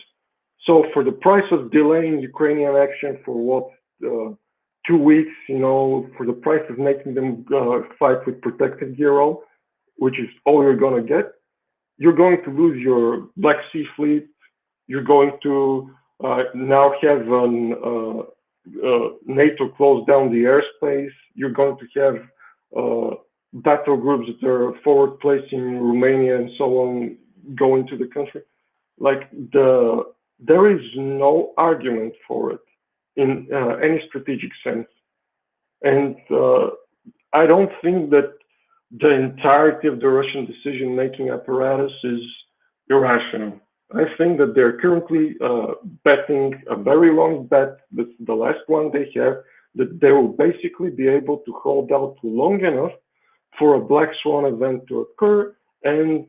So for the price of delaying Ukrainian action for what, 2 weeks, for the price of making them fight with protective gear on, which is all you're going to get, you're going to lose your Black Sea Fleet. You're going to now have NATO close down the airspace. You're going to have battle groups that are forward placed in Romania and so on go into the country. Like there is no argument for it in any strategic sense. And I don't think that the entirety of the Russian decision-making apparatus is irrational. I think that they're currently betting a very long bet, that's the last one they have, that they will basically be able to hold out long enough for a black swan event to occur, and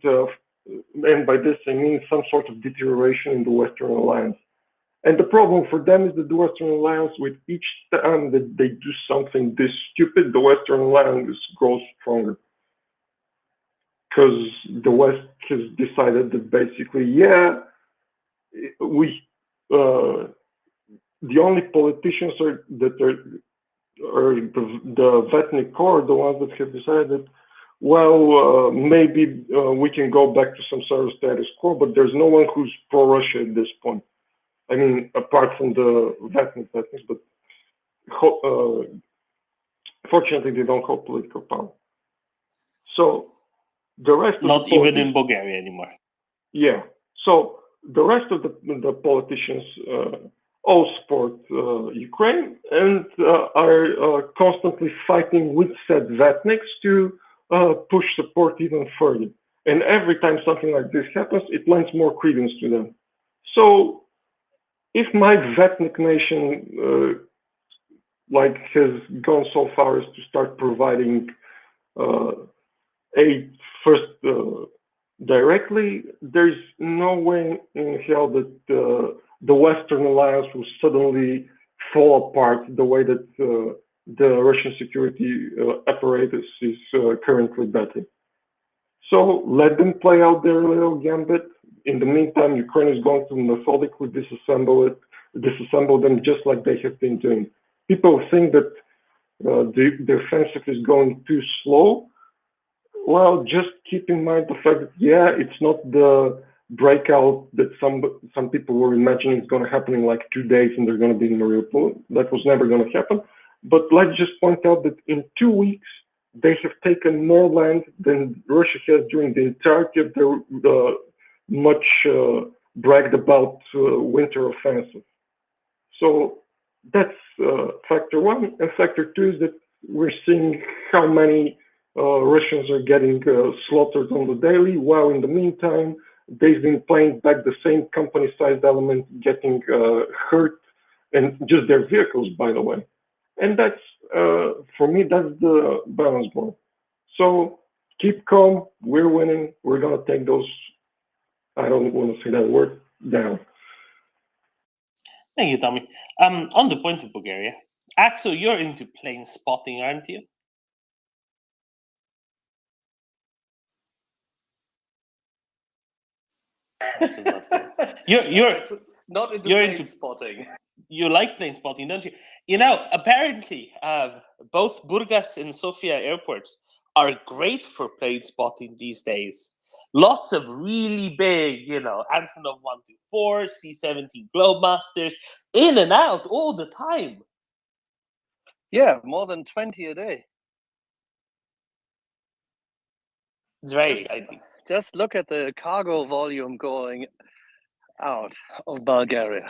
by this I mean some sort of deterioration in the Western alliance. And the problem for them is that the Western alliance, with each time that they do something this stupid, the Western alliance grows stronger. Because the West has decided that basically, yeah, the only politicians that are the Vetnik core, the ones that have decided, well, maybe we can go back to some sort of status quo, but there's no one who's pro-Russia at this point. I mean, apart from the Vetniks, but fortunately, they don't hold political power. So the rest of not even in Bulgaria anymore. Yeah. So the rest of the politicians all support Ukraine and are constantly fighting with said Vetniks to push support even further. And every time something like this happens, it lends more credence to them. So if my Vetnik nation has gone so far as to start providing aid first directly, there's no way in hell that the Western alliance will suddenly fall apart the way that the Russian security apparatus is currently betting. So let them play out their little gambit. In the meantime, Ukraine is going to methodically disassemble them just like they have been doing. People think that the offensive is going too slow. Well, just keep in mind the fact that, yeah, it's not the breakout that some people were imagining is going to happen in like 2 days and they're going to be in MriyaReport. That was never going to happen. But let's just point out that in 2 weeks, they have taken more land than Russia has during the entirety of their much bragged about winter offensive. So that's factor one. And factor two is that we're seeing how many Russians are getting slaughtered on the daily, while in the meantime, they've been playing back the same company-sized element getting hurt, and just their vehicles, by the way. And that's for me, that's the balance point. So keep calm. We're winning. We're gonna take those. I don't want to say that word down. Thank you, Tommy. On the point of Bulgaria, Axel, you're into plane spotting, aren't you? You're not into you're plane into spotting. You like plane spotting, don't you? You know, apparently, both Burgas and Sofia airports are great for plane spotting these days. Lots of really big, Antonov 124, C-17 Globemasters, in and out all the time. Yeah, more than 20 a day. It's very exciting. Just look at the cargo volume going out of Bulgaria.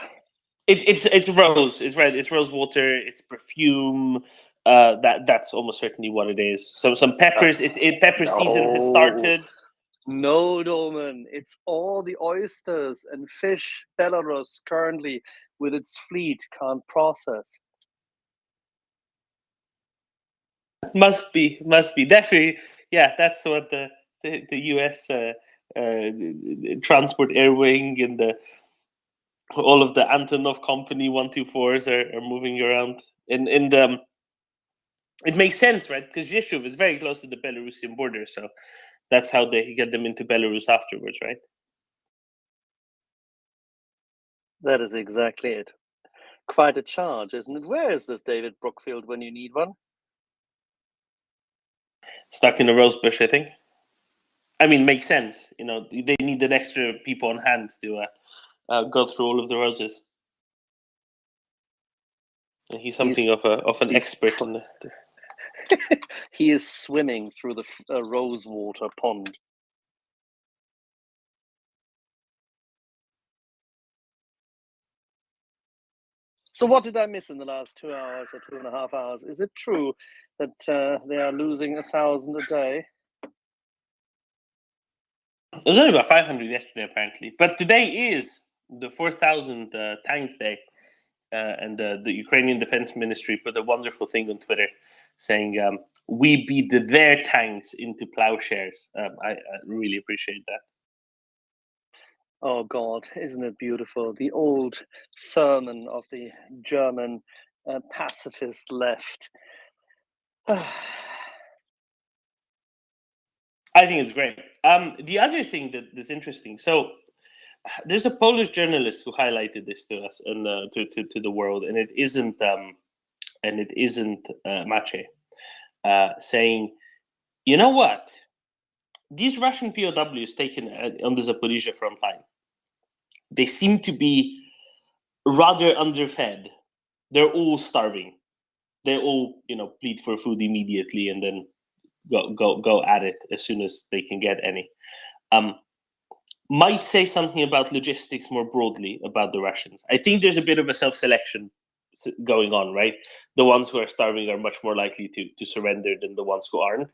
It's rose. It's red. It's rose water. It's perfume. That's almost certainly what it is. So some peppers. Pepper season has started. No, Doman. It's all the oysters and fish Belarus currently with its fleet can't process. Must be definitely. Yeah, that's what the U.S. Transport Air Wing and all of the Antonov Company 124s are moving around. And it makes sense, right? Because Yeshuv is very close to the Belarusian border, so that's how they get them into Belarus afterwards, right? That is exactly it. Quite a charge, isn't it? Where is this David Brookfield when you need one? Stuck in a rose bush, I think. I mean, makes sense. They need an extra people on hand to go through all of the roses. And he's something of an expert in the. He is swimming through the rose water pond. So what did I miss in the last 2 hours or 2.5 hours? Is it true that they are losing 1,000 a day? It was only about 500 yesterday, apparently. But today is the 4,000 tank day. And the Ukrainian Defense Ministry put a wonderful thing on Twitter saying, we beat their tanks into plowshares. I really appreciate that. Oh God, isn't it beautiful? The old sermon of the German pacifist left. I think it's great. The other thing that's interesting, so there's a Polish journalist who highlighted this to us and to the world, and it isn't Maciej saying, you know what? These Russian POWs taken on the Zaporizhia front line, they seem to be rather underfed. They're all starving. They all, plead for food immediately and then go at it as soon as they can get any. Might say something about logistics more broadly about the Russians. I think there's a bit of a self-selection going on, right? The ones who are starving are much more likely to surrender than the ones who aren't.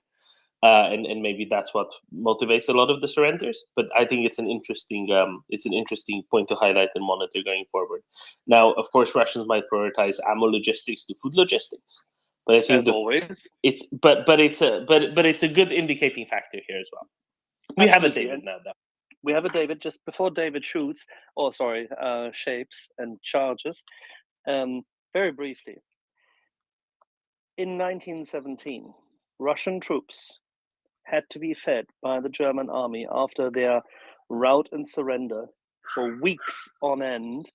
And maybe that's what motivates a lot of the surrenders. But I think it's an interesting point to highlight and monitor going forward. Now, of course, Russians might prioritize ammo logistics to food logistics, but I think always, it's a good indicating factor here as well. We have a David now, though. We have a David just before David shoots, shapes and charges. Very briefly, in 1917, Russian troops had to be fed by the German army after their rout and surrender for weeks on end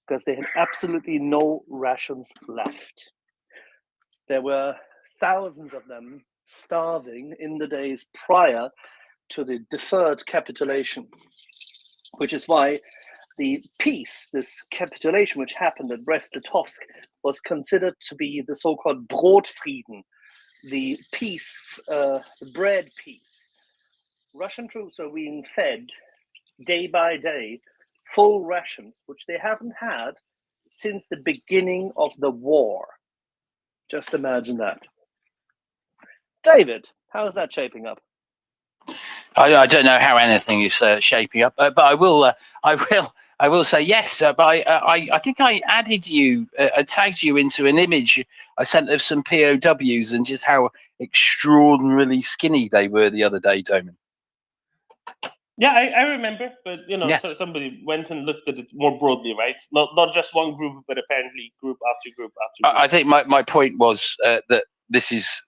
because they had absolutely no rations left. There were thousands of them starving in the days prior to the deferred capitulation, which is why the peace, this capitulation which happened at Brest-Litovsk, was considered to be the so-called Brotfrieden, the peace, the bread peace. Russian troops are being fed day by day full rations, which they haven't had since the beginning of the war. Just imagine that. David, how is that shaping up? I don't know how anything is shaping up, but I will I will say yes, but I think I added you, I tagged you into an image I sent of some POWs and just how extraordinarily skinny they were the other day, Doman. Yeah, I remember, but Yes. so somebody went and looked at it more broadly, right? Not just one group, but apparently group after group after group. I think my point was that this is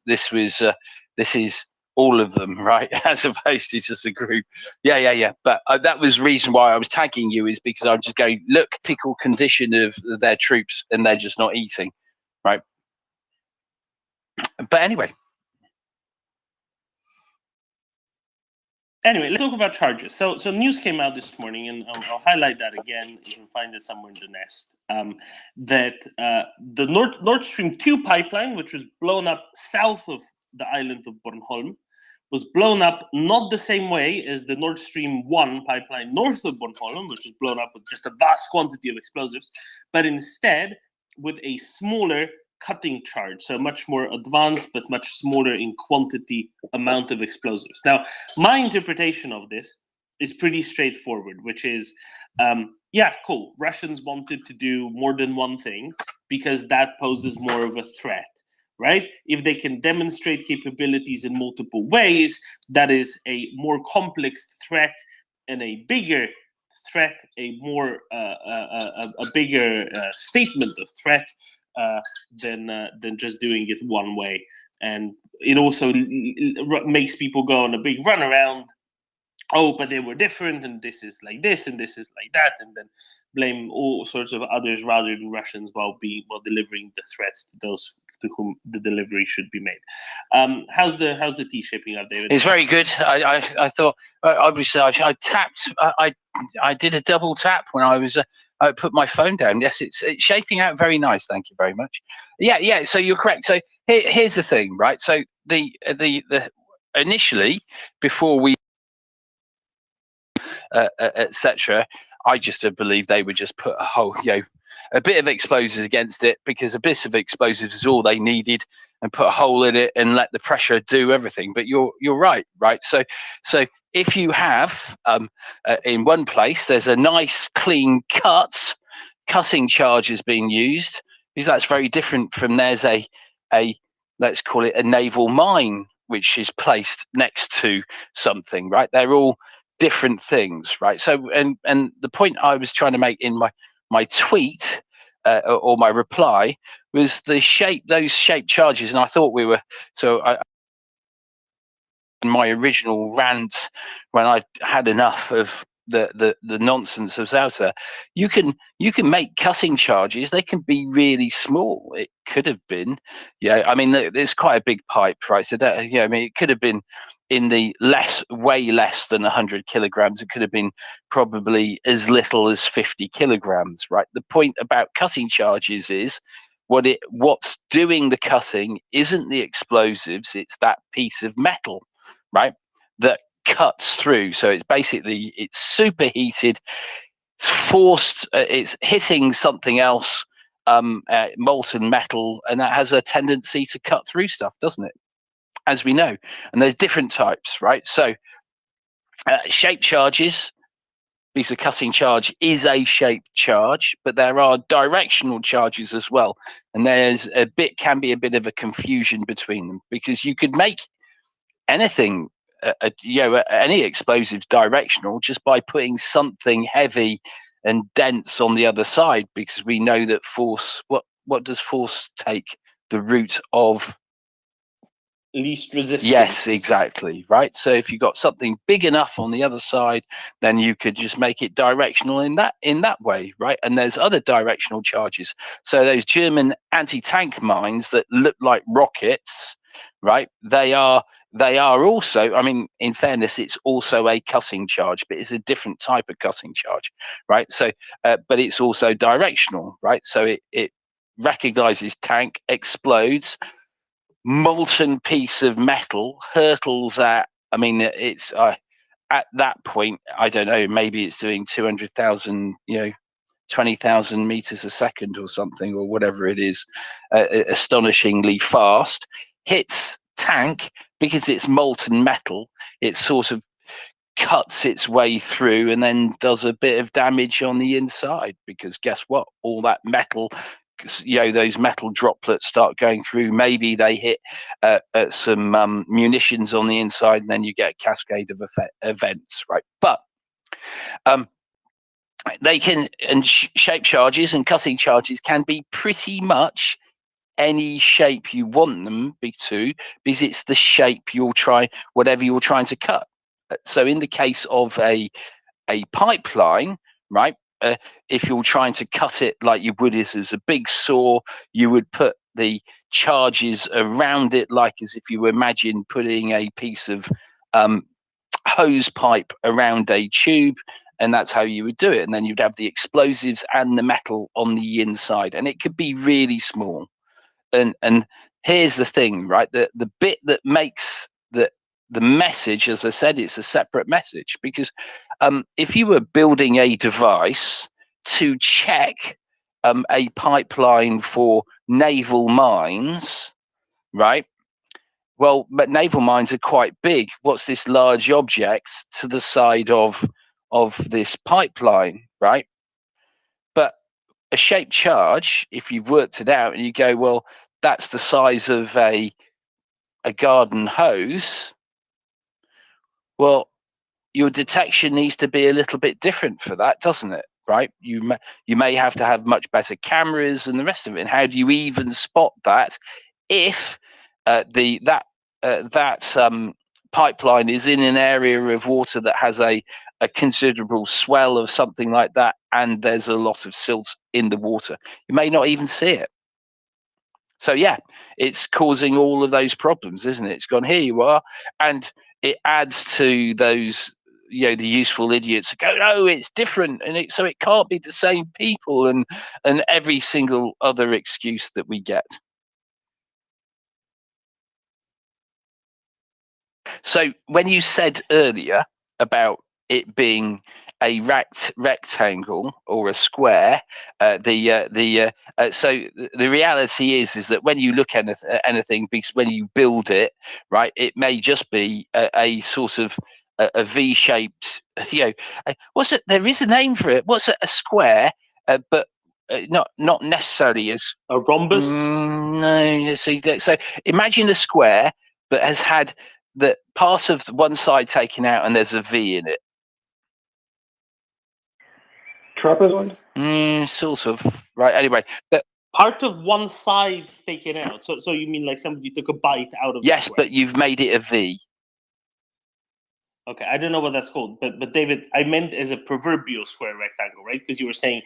all of them, right? As opposed to just a group. Yeah. But that was the reason why I was tagging you, is because I'm just going, look, typical condition of their troops, and they're just not eating, right? But anyway. Anyway, let's talk about charges. So news came out this morning, and I'll highlight that again. You can find it somewhere in the nest. That the Nord Stream 2 pipeline, which was blown up south of the island of Bornholm, was blown up not the same way as the Nord Stream 1 pipeline north of Bornholm, which was blown up with just a vast quantity of explosives, but instead with a smaller cutting charge, so much more advanced but much smaller in quantity amount of explosives. Now, my interpretation of this is pretty straightforward, which is, yeah, cool. Russians wanted to do more than one thing because that poses more of a threat, right? If they can demonstrate capabilities in multiple ways, that is a more complex threat and a bigger threat, a more a bigger statement of threat than just doing it one way. And it also makes people go on a big run around, oh, but they were different, and this is like this, and this is like that, and then blame all sorts of others rather than Russians while delivering the threats to those to whom the delivery should be made. How's the tea shaping up, David? It's very good. I thought, obviously, I tapped. I did a double tap when I put my phone down. Yes, it's shaping out very nice. Thank you very much. Yeah. So you're correct. So here's the thing, right? So the initially, before we etc., I just believe they would just put a bit of explosives against it, because a bit of explosives is all they needed, and put a hole in it and let the pressure do everything. But you're right. So if you have in one place there's a nice clean cutting charge is being used, because that's very different from there's a let's call it a naval mine which is placed next to something, right? They're all different things, right? So and the point I was trying to make in my tweet or my reply was those shape charges, and I thought we were in my original rant when I had enough of the nonsense of Zauter. You can make cutting charges. They can be really small. It could have been, I mean, there's quite a big pipe, right? So that, I mean, it could have been in the way less than 100 kilograms. It could have been probably as little as 50 kilograms, right? The point about cutting charges is what's doing the cutting isn't the explosives, it's that piece of metal, right, that cuts through. So it's superheated, it's forced, it's hitting something else, molten metal, and that has a tendency to cut through stuff, doesn't it? As we know. And there's different types, right? So shape charges, because a cutting charge is a shaped charge, but there are directional charges as well. And can be a bit of a confusion between them, because you could make anything, any explosives directional just by putting something heavy and dense on the other side, because we know that force, what does force take? The root of least resistance. Yes, exactly, right? So if you got something big enough on the other side, then you could just make it directional in that way, right? And there's other directional charges. So those German anti-tank mines that look like rockets, right? They are also, I mean, in fairness, it's also a cutting charge, but it's a different type of cutting charge, right? So, but it's also directional, right? So it recognizes tank, explodes, molten piece of metal hurtles at, I mean, it's at that point, I don't know, maybe it's doing 200,000, 20,000 meters a second or something, or whatever it is, astonishingly fast, hits tank, because it's molten metal, it sort of cuts its way through and then does a bit of damage on the inside, because guess what? All that metal, those metal droplets start going through. Maybe they hit some munitions on the inside, and then you get a cascade of events, right? But they can, and shape charges and cutting charges can be pretty much any shape you want them to, because it's the shape whatever you're trying to cut. So in the case of a pipeline, right, if you're trying to cut it like you would as a big saw, you would put the charges around it, like as if you imagine putting a piece of hose pipe around a tube, and that's how you would do it. And then you'd have the explosives and the metal on the inside, and it could be really small. And here's the thing, right? The bit that makes the message, as I said, it's a separate message, because if you were building a device to check a pipeline for naval mines, right? Well, but naval mines are quite big. What's this large object to the side of this pipeline, right? But a shaped charge, if you've worked it out and you go, well, that's the size of a garden hose, well, your detection needs to be a little bit different for that, doesn't it? Right? You may have to have much better cameras and the rest of it. And how do you even spot that if that pipeline is in an area of water that has a considerable swell of something like that, and there's a lot of silt in the water? You may not even see it. So yeah, it's causing all of those problems, isn't it? It's gone, here you are, and it adds to those, the useful idiots who go, no, it's different, and so it can't be the same people, and every single other excuse that we get. So when you said earlier about it being a rectangle or a square, so the reality is that when you look at anything, because when you build it, right, it may just be a sort of a V-shaped, what's it? There is a name for it. What's it? A square, but not necessarily as a rhombus. No, so imagine a square, but has had the part of one side taken out, and there's a V in it. Trapezoid? Sort of. Right. Anyway, but part of one side taken out. So you mean like somebody took a bite out of? Yes, the square? but you've made it a V. Okay, I don't know what that's called, but David, I meant as a proverbial square rectangle, right? Because you were saying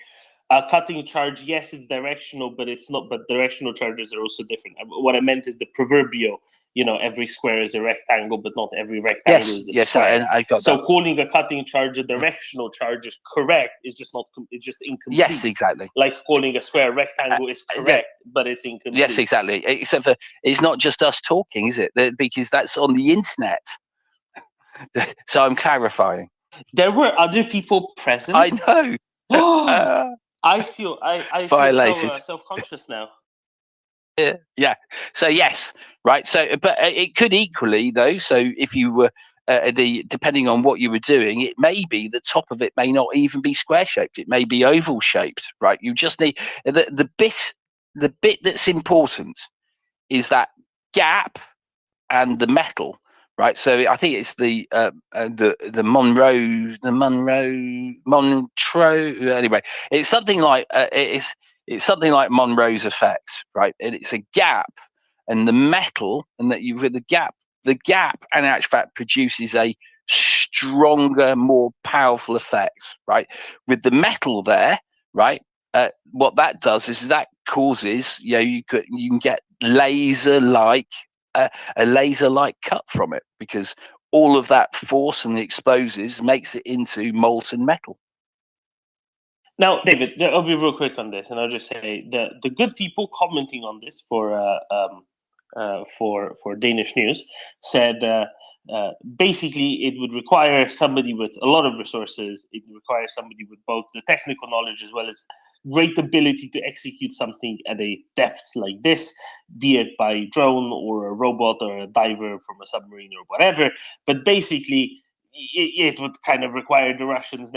cutting charge, yes, it's directional, but it's not. But directional charges are also different. What I meant is the proverbial. Every square is a rectangle, but not every rectangle is a square. I got so that. calling a cutting charge a directional charge is correct. It's just not. It's just incomplete. Yes, exactly. Like calling a square rectangle is correct, but it's incomplete. Yes, exactly. Except for it's not just us talking, is it? Because that's on the internet. So I'm clarifying. There were other people present. I know. I feel violated. So self-conscious now. Yeah. So yes, right. So, but it could equally though. So if you were depending on what you were doing, it may be the top of it may not even be square shaped. It may be oval shaped. Right. You just need the bit that's important is that gap and the metal. Right, so I think it's the Montreux. Anyway, it's something like it's something like Monroe's effect, right? And it's a gap, and the metal, and that you with the gap in actual fact produces a stronger, more powerful effect, right? With the metal there, right? What that does is that causes you can get laser-like. A laser-like cut from it, because all of that force and the explosives makes it into molten metal. Now, David, I'll be real quick on this, and I'll just say the good people commenting on this for Danish news said basically it would require somebody with a lot of resources. It would require somebody with both the technical knowledge as well as great ability to execute something at a depth like this, be it by drone or a robot or a diver from a submarine or whatever. But basically, it would kind of require the Russians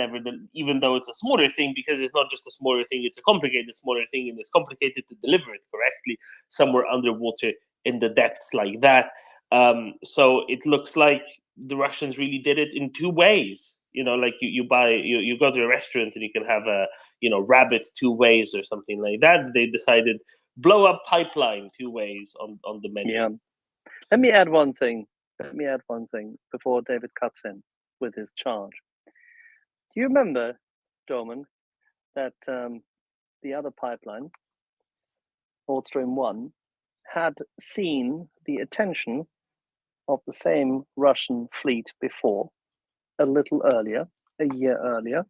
even though it's a smaller thing, because it's not just a smaller thing, it's a complicated smaller thing, and it's complicated to deliver it correctly somewhere underwater in the depths like that. So it looks like the Russians really did it in two ways. Like you go to a restaurant and you can have a rabbit 2 ways or something like that. They decided blow up pipeline 2 ways on the menu. Yeah. Let me add one thing before David cuts in with his charge. Do you remember, Doman, that the other pipeline, Nord Stream 1, had seen the attention of the same Russian fleet before, a little earlier, a year earlier?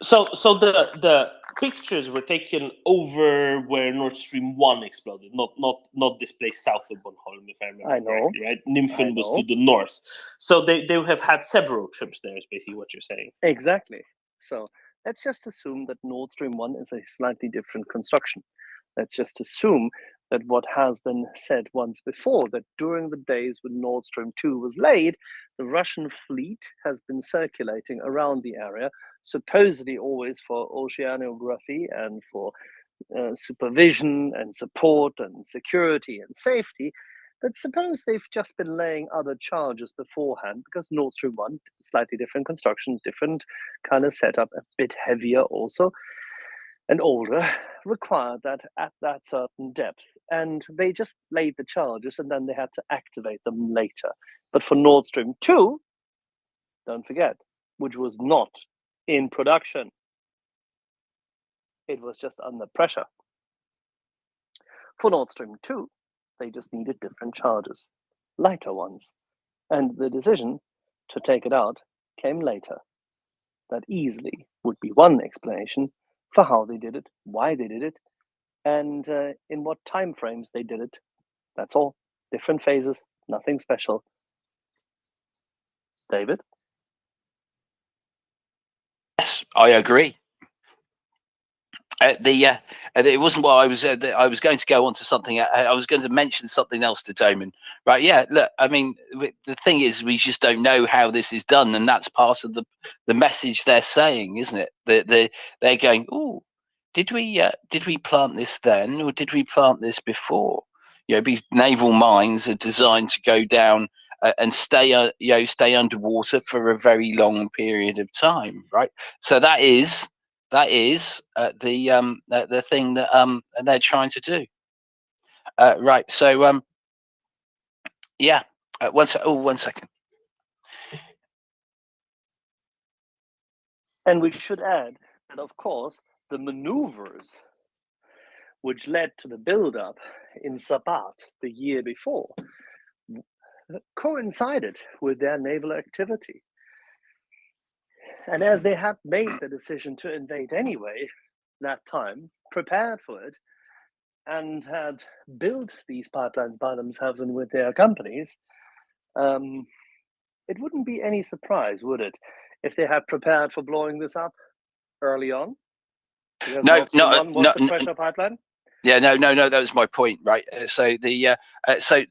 So the pictures were taken over where Nord Stream 1 exploded, not this place south of Bornholm, if I remember correctly, right? Nymphen was to the north. So they have had several trips there, is basically what you're saying. Exactly. So let's just assume that Nord Stream 1 is a slightly different construction. Let's just assume that what has been said once before, that during the days when Nord Stream 2 was laid, the Russian fleet has been circulating around the area, supposedly always for oceanography and for supervision and support and security and safety. But suppose they've just been laying other charges beforehand, because Nord Stream 1, slightly different construction, different kind of setup, a bit heavier also, and older, required that at that certain depth. And they just laid the charges and then they had to activate them later. But for Nord Stream 2, don't forget, which was not in production, it was just under pressure. For Nord Stream 2, they just needed different charges, lighter ones. And the decision to take it out came later. That easily would be one explanation for how they did it, why they did it, and in what time frames they did it. That's all. Different phases, nothing special. David? Yes, I agree. It wasn't what I was going to go on to something. I was going to mention something else to Damon. Right? Yeah. Look, I mean, the thing is, we just don't know how this is done, and that's part of the message they're saying, isn't it? They're going, oh, did we plant this then, or did we plant this before? These naval mines are designed to go down and stay underwater for a very long period of time, right? So that is the thing that they're trying to do. Right. So yeah. One second. And we should add that, of course, the maneuvers which led to the build-up in Sabat the year before coincided with their naval activity. And as they had made the decision to invade anyway, that time, prepared for it, and had built these pipelines by themselves and with their companies, it wouldn't be any surprise, would it, if they had prepared for blowing this up early on? Because Nord Stream 1 was the pressure pipeline? Yeah, no, that was my point, right? So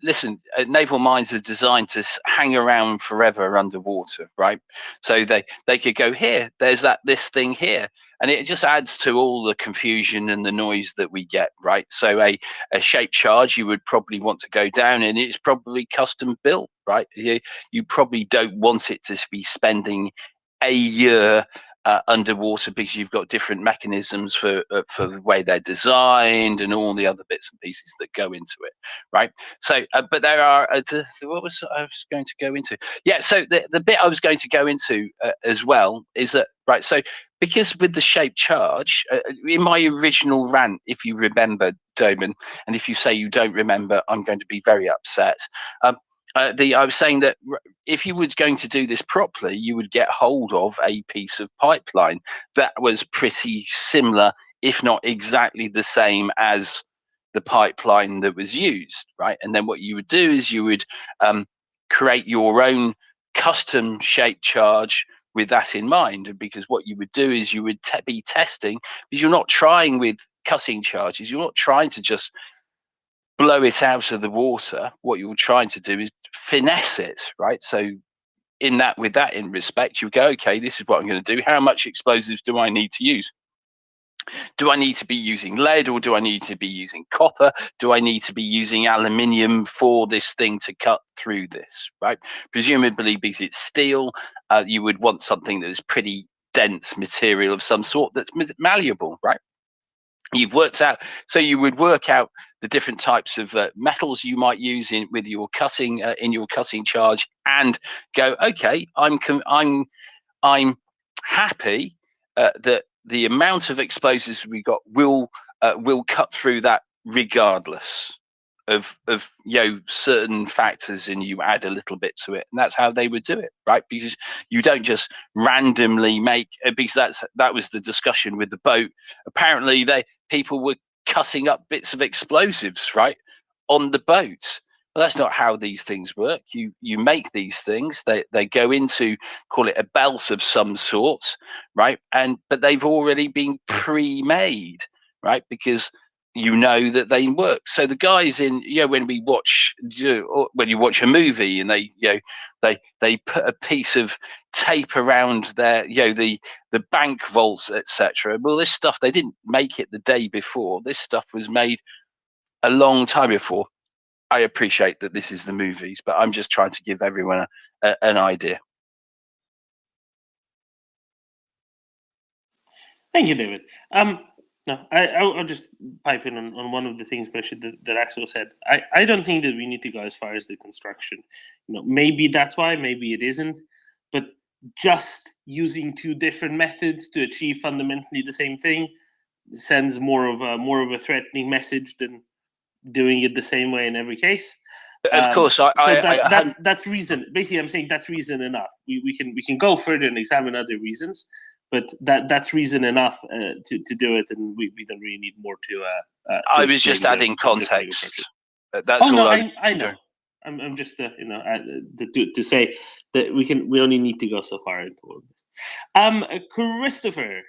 listen, naval mines are designed to hang around forever underwater, right? So they could go here. There's this thing here, and it just adds to all the confusion and the noise that we get, right? So a shape charge, you would probably want to go down, and it's probably custom built, right? You probably don't want it to be spending a year underwater, because you've got different mechanisms for the way they're designed and all the other bits and pieces that go into it, right? So, but there are what was I was going to go into? Yeah, so the bit I was going to go into as well is that, right? So because with the shape charge, in my original rant, if you remember, Doman, and if you say you don't remember, I'm going to be very upset. I was saying that if you were going to do this properly, you would get hold of a piece of pipeline that was pretty similar, if not exactly the same as the pipeline that was used, right? And then what you would do is you would create your own custom shape charge with that in mind, because what you would do is you would be testing, because you're not trying with cutting charges, you're not trying to just blow it out of the water. What you're trying to do is finesse it, right? So with that in respect, you go, okay, this is what I'm going to do. How much explosives do I need to use? Do I need to be using lead, or do I need to be using copper? Do I need to be using aluminium for this thing to cut through this, right? Presumably, because it's steel, you would want something that is pretty dense material of some sort that's malleable, right? You've worked out, so you would work out the different types of metals you might use with your cutting in your cutting charge, and go, okay, I'm happy that the amount of explosives we got will cut through that regardless of certain factors, and you add a little bit to it, and that's how they would do it, right? Because you don't just randomly make, because that was the discussion with the boat. Apparently people were cutting up bits of explosives, right, on the boat. Well, that's not how these things work. You make these things, they go into, call it a belt of some sort, right? But they've already been pre-made, right? Because you know that they work. So the guys in, when you watch a movie and they put a piece of tape around their, the bank vaults, etc. Well, this stuff, they didn't make it the day before. This stuff was made a long time before. I appreciate that this is the movies, but I'm just trying to give everyone an idea. Thank you, David. No, I'll just pipe in on one of the things, especially that Axel said. I don't think that we need to go as far as the construction. Maybe that's why, maybe it isn't, but just using two different methods to achieve fundamentally the same thing sends more of a threatening message than doing it the same way in every case. Of course, that's reason. Basically, I'm saying that's reason enough. We can go further and examine other reasons, but that's reason enough to do it, and we don't really need more to. I was just adding context. That's all. I know. I'm just to say that we only need to go so far into all this. Christopher.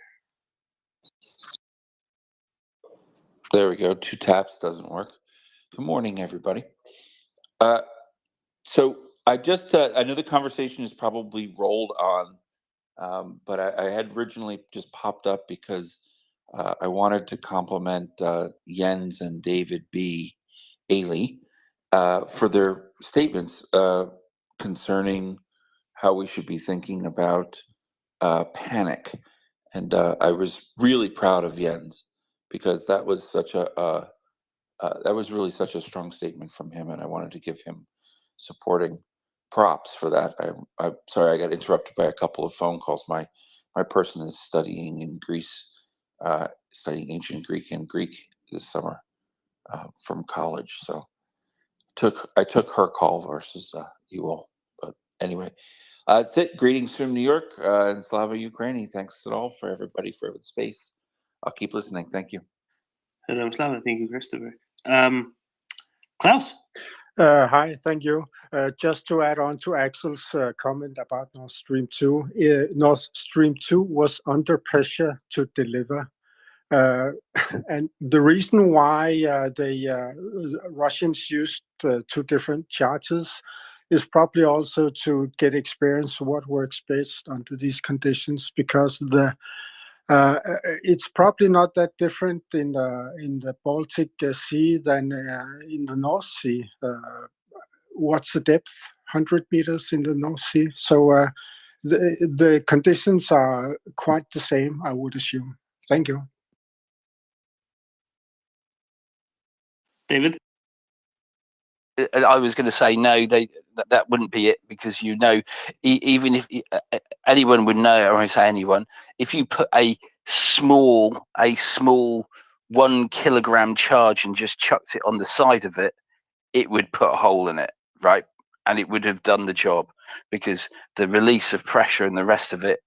There we go. 2 taps doesn't work. Good morning, everybody. So I just I know the conversation is probably rolled on, but I had originally just popped up because I wanted to compliment Jens and David B. Ailey for their statements concerning how we should be thinking about panic. And I was really proud of Jens because that was really such a strong statement from him, and I wanted to give him supporting props for that. I'm sorry I got interrupted by a couple of phone calls. My person is studying in Greece, studying ancient Greek and Greek this summer from college. So I took her call versus you all. But anyway, that's it. Greetings from New York and Slava Ukraini. Thanks at all for everybody for the space. I'll keep listening. Thank you. Hello, Slava. Thank you, Christopher. Klaus. Hi, thank you. Just to add on to Axel's comment about Nord Stream 2, Nord Stream 2 was under pressure to deliver. And the reason why the Russians used 2 different charters is probably also to get experience what works best under these conditions, because it's probably not that different in the Baltic Sea than in the North Sea. What's the depth? 100 meters in the North Sea. So the conditions are quite the same, I would assume. Thank you. David? I was going to say no. That wouldn't be it, because even if anyone would know, or I say anyone, if you put a small 1 kilogram charge and just chucked it on the side of it, it would put a hole in it, right? And it would have done the job, because the release of pressure and the rest of it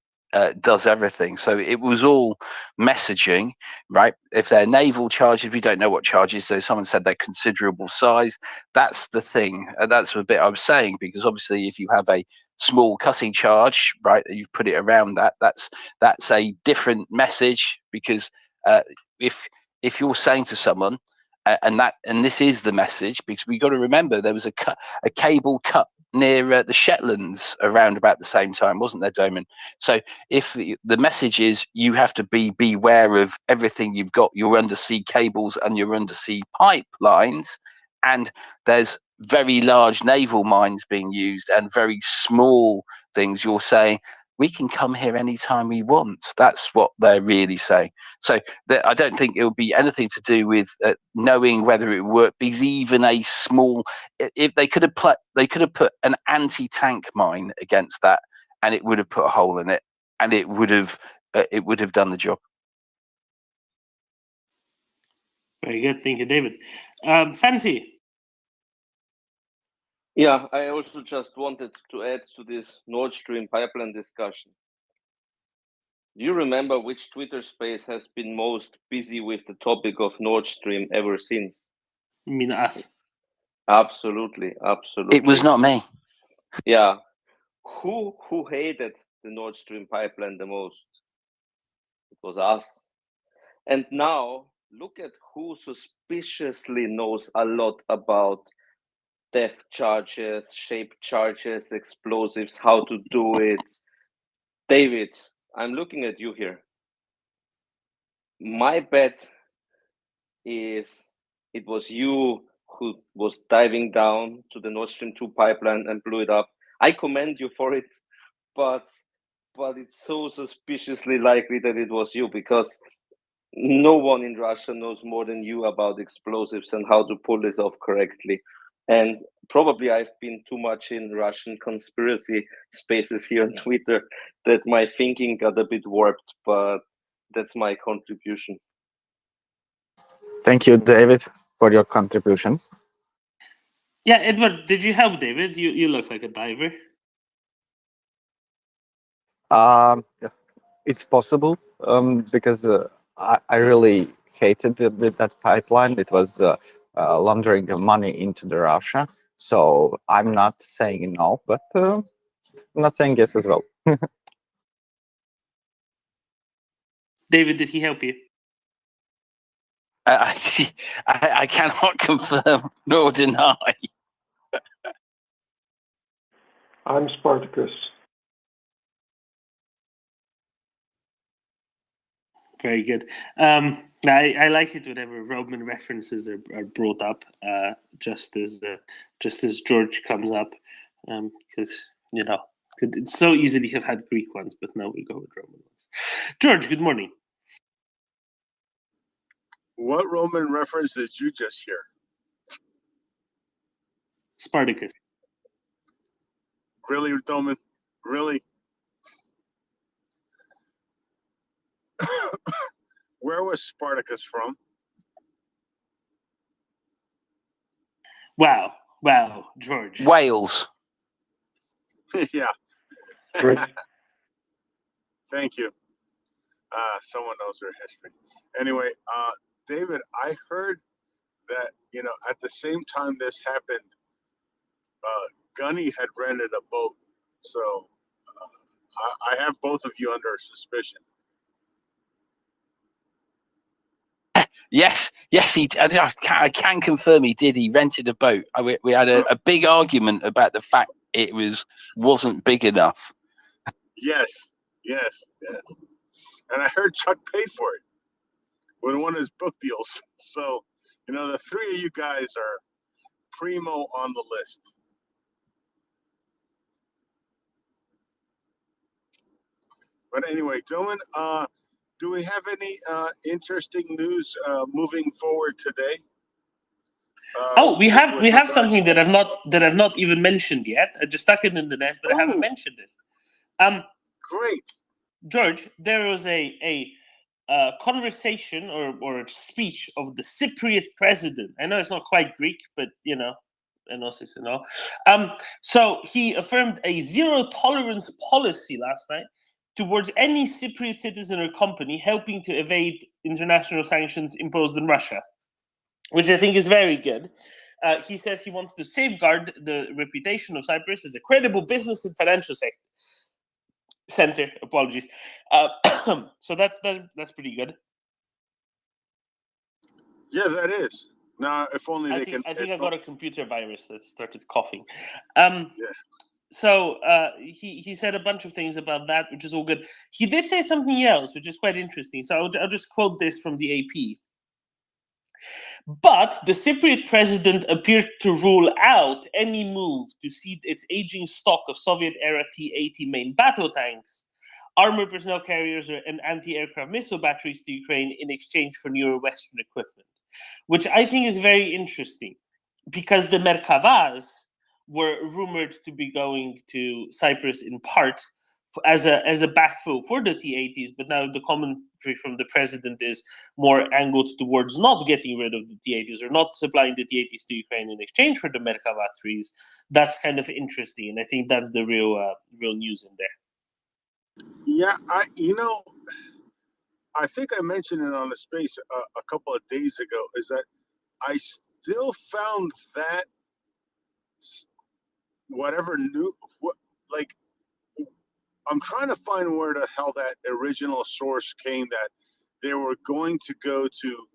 does everything. So it was all messaging, right? If they're naval charges, we don't know what charges. So someone said they're considerable size. That's the thing. That's the bit I was saying, because obviously if you have a small cutting charge, right, and you've put it around that's a different message, because if you're saying to someone, and this is the message, because we got to remember there was a cable cut near the Shetlands around about the same time, wasn't there, Doman? So if the message is you have to beware of everything you've got, your undersea cables and your undersea pipelines, and there's very large naval mines being used and very small things, you're saying we can come here anytime we want. That's what they're really saying. So I don't think it will be anything to do with knowing whether it worked, because even a small, if they could have put an anti-tank mine against that, and it would have put a hole in it, and it would have done the job. Very good, thank you, David. Fancy. Yeah, I also just wanted to add to this Nord Stream pipeline discussion. Do you remember which Twitter space has been most busy with the topic of Nord Stream ever since? You mean us? Absolutely, absolutely. It was not me. Yeah. Who hated the Nord Stream pipeline the most? It was us. And now look at who suspiciously knows a lot about depth charges, shape charges, explosives, how to do it. David, I'm looking at you here. My bet is it was you who was diving down to the Nord Stream 2 pipeline and blew it up. I commend you for it, but it's so suspiciously likely that it was you, because no one in Russia knows more than you about explosives and how to pull this off correctly. And probably I've been too much in Russian conspiracy spaces here on Twitter that my thinking got a bit warped, but that's my contribution. Thank you, David, for your contribution. Yeah, Edward, did you help David? You look like a diver. It's possible because I really hated that pipeline. It was laundering money into the Russia. So I'm not saying no, but I'm not saying yes as well. David, did he help you? I cannot confirm nor deny. I'm Spartacus. Very good. I like it whenever Roman references are brought up, just as George comes up, because it's so easily have had Greek ones, but now we go with Roman ones. George, good morning. What Roman reference did you just hear? Spartacus. Really, Doman? Really? Where was Spartacus from? Wow, George. Wales. Yeah. Great. Thank you. Someone knows their history. Anyway, David, I heard that, at the same time this happened, Gunny had rented a boat. So I have both of you under suspicion. Yes, I can confirm he did. He rented a boat. We had a big argument about the fact it wasn't big enough. Yes. And I heard Chuck paid for it with one of his book deals. So, the three of you guys are primo on the list. But anyway, gentlemen, do we have any interesting news moving forward today? We have something that I've not even mentioned yet. I just stuck it in the nest, but I haven't mentioned it. Great, George. There was a conversation or a speech of the Cypriot president. I know it's not quite Greek, but enosis and all. So he affirmed a zero tolerance policy last night towards any Cypriot citizen or company helping to evade international sanctions imposed on Russia, which I think is very good. He says he wants to safeguard the reputation of Cyprus as a credible business and financial center. Apologies. So that's pretty good. Yeah, that is. No, if only I they think can. I think I If, got a computer virus that started coughing. yeah. So he said a bunch of things about that, which is all good. He did say something else, which is quite interesting. So I'll just quote this from the AP. But the Cypriot president appeared to rule out any move to cede its aging stock of Soviet-era T-80 main battle tanks, armored personnel carriers, and anti-aircraft missile batteries to Ukraine in exchange for newer Western equipment, which I think is very interesting, because the Merkavas were rumored to be going to Cyprus in part as a backfill for the T-80s, but now the commentary from the president is more angled towards not getting rid of the T-80s or not supplying the T-80s to Ukraine in exchange for the Merkava 3s. That's kind of interesting, and I think that's the real news in there. Yeah, I think I mentioned it on the space a couple of days ago. Is that I still found that whatever new like. I'm trying to find where the hell that original source came that they were going to go to,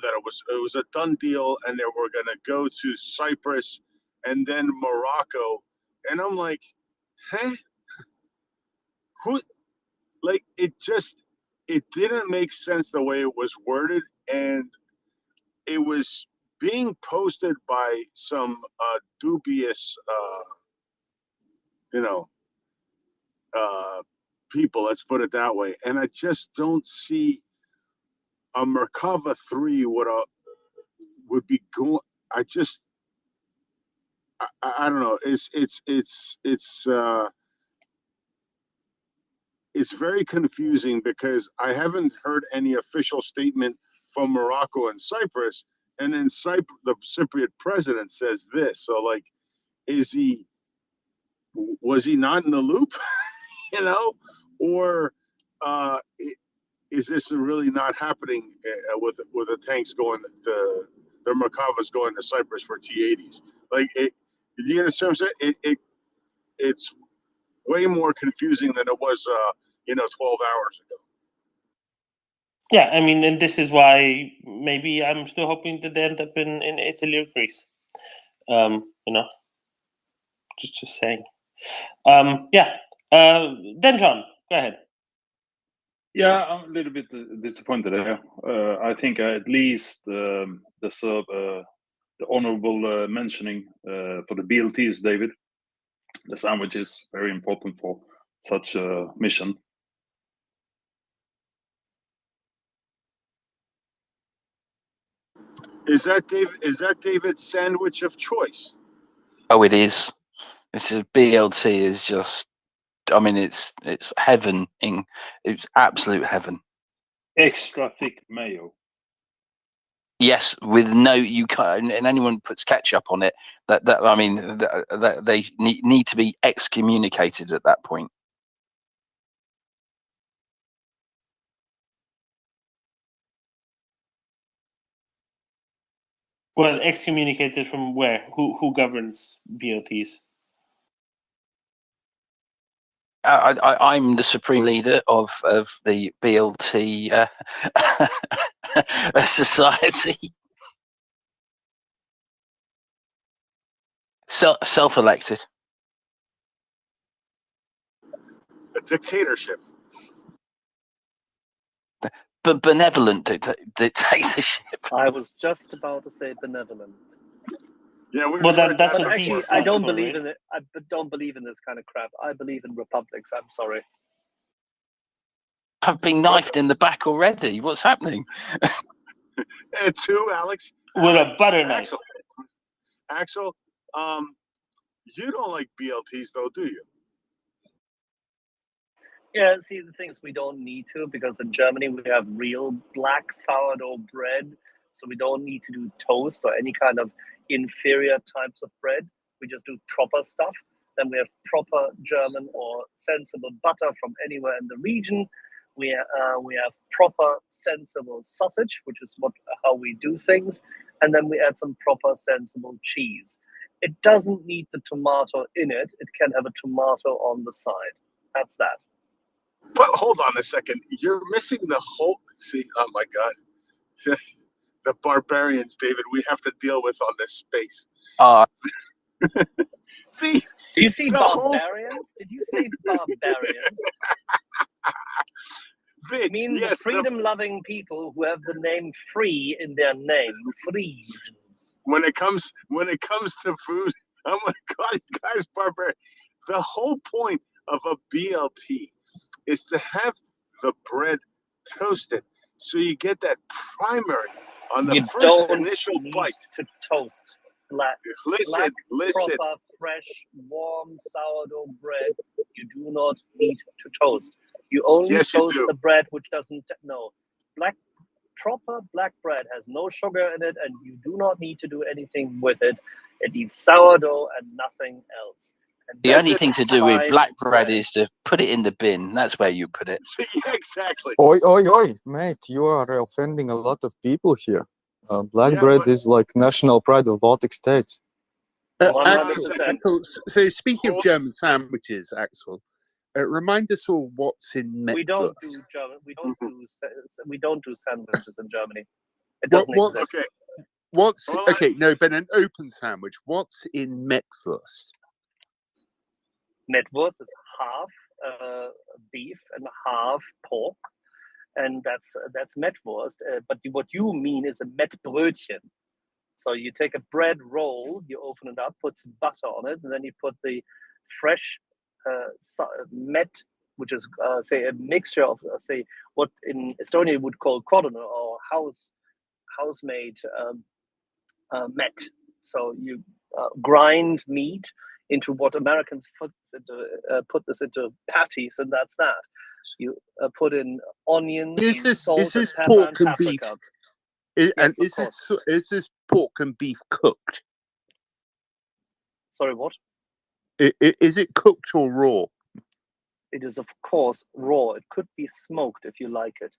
that it was a done deal, and they were going to go to Cyprus and then Morocco, and I'm like, huh? Who? Like, it didn't make sense the way it was worded, and it was being posted by some dubious, you know. People, let's put it that way, and I just don't see a Merkava 3 would be going. I just I don't know. It's very confusing because I haven't heard any official statement from Morocco and Cyprus, and then the Cypriot president says this. So, like, was he not in the loop? Or is this really not happening with the tanks going to the Merkavas going to Cyprus for T-80s? Like, do you understand what I'm saying? It's way more confusing than it was 12 hours ago. Yeah, I mean, and this is why maybe I'm still hoping that they end up in Italy or Greece. Just saying. Then John, go ahead. Yeah, I'm a little bit disappointed here. I think I at least deserve the honorable mentioning for the BLTs, David. The sandwich is very important for such a mission. Is that David's sandwich of choice? Oh, it is. It's a BLT is just. I mean, it's heaven. It's absolute heaven. Extra thick mayo. Yes, with you can't, and anyone puts ketchup on it. I mean, that they need to be excommunicated at that point. Well, excommunicated from where? Who governs BLTs? I'm the supreme leader of the BLT society. Self-elected. A dictatorship. But benevolent dictatorship. I was just about to say benevolent. Yeah, that's what actually, peace I don't for, believe right? in it. I don't believe in this kind of crap. I believe in republics. I'm sorry. I've been knifed in the back already. What's happening? And two, Alex. With a butter knife. Axel, you don't like BLTs though, do you? Yeah, see, the thing is, we don't need to, because in Germany we have real black sourdough bread, so we don't need to do toast or any kind of inferior types of bread. We just do proper stuff. Then we have proper German or sensible butter from anywhere in the region. We have proper sensible sausage, which is how we do things, and then we add some proper sensible cheese. It doesn't need the tomato in it. It can have a tomato on the side. That's that. But hold on a second. You're missing the whole. See, oh my God. the barbarians, David, we have to deal with on this space. Do you see the whole- barbarians? Did you say barbarians? I mean the freedom-loving people who have the name free in their name. Free. When it comes to food, I'm gonna call you guys barbarian. The whole point of a BLT is to have the bread toasted, so you get that primary on the You first don't initial need bite. to toast black, Listen. proper, fresh, warm sourdough bread. You do not need to toast. You only Yes, you toast do. the bread which doesn't. No, proper black bread has no sugar in it, and you do not need to do anything with it. It needs sourdough and nothing else. And The this only is thing to do with fine black bread is to put it in the bin. That's where you put it. Yeah, exactly. Oi, oi, oi, mate, you are offending a lot of people here. Black Yeah, bread but- is like national pride of Baltic states. Axel, so speaking of German sandwiches, Axel, remind us all what's in Metwurst. We don't do German. We don't do sandwiches in Germany. It What- doesn't what's- exist. What's Well, okay? No, but an open sandwich. What's in Metwurst? Metwurst is half beef and half pork, and that's Metwurst. But what you mean is a Mettbrötchen. So you take a bread roll, you open it up, put some butter on it, and then you put the fresh met, which is say a mixture of say what in Estonia would call cordon or house-made met. So you grind meat into what Americans put this into patties, and that's that. You put in onions, salt, and pepper, pork and and beef? paprika. And Yes, of is this pork and beef cooked? Sorry, what? Is it cooked or raw? It is, of course, raw. It could be smoked if you like it.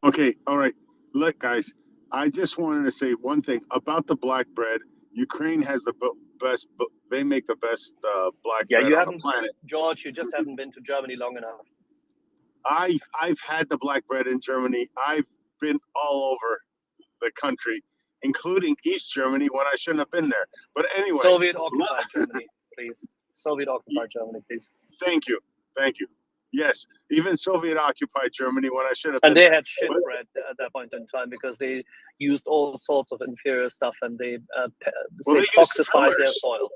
Okay, all right. Look, guys, I just wanted to say one thing about the black bread. Ukraine has the best. They make the best black Yeah, bread you on the haven't, planet. George. You just haven't been to Germany long enough. I've had the black bread in Germany. I've been all over the country, including East Germany when I shouldn't have been there. But anyway, Soviet occupied Germany, please. Soviet occupied Germany, please. Thank you. Yes, even Soviet occupied Germany when I should have. And been they there. had shit But- bread at that point in time because they used all sorts of inferior stuff and they Well, they used toxified their fillers. soil.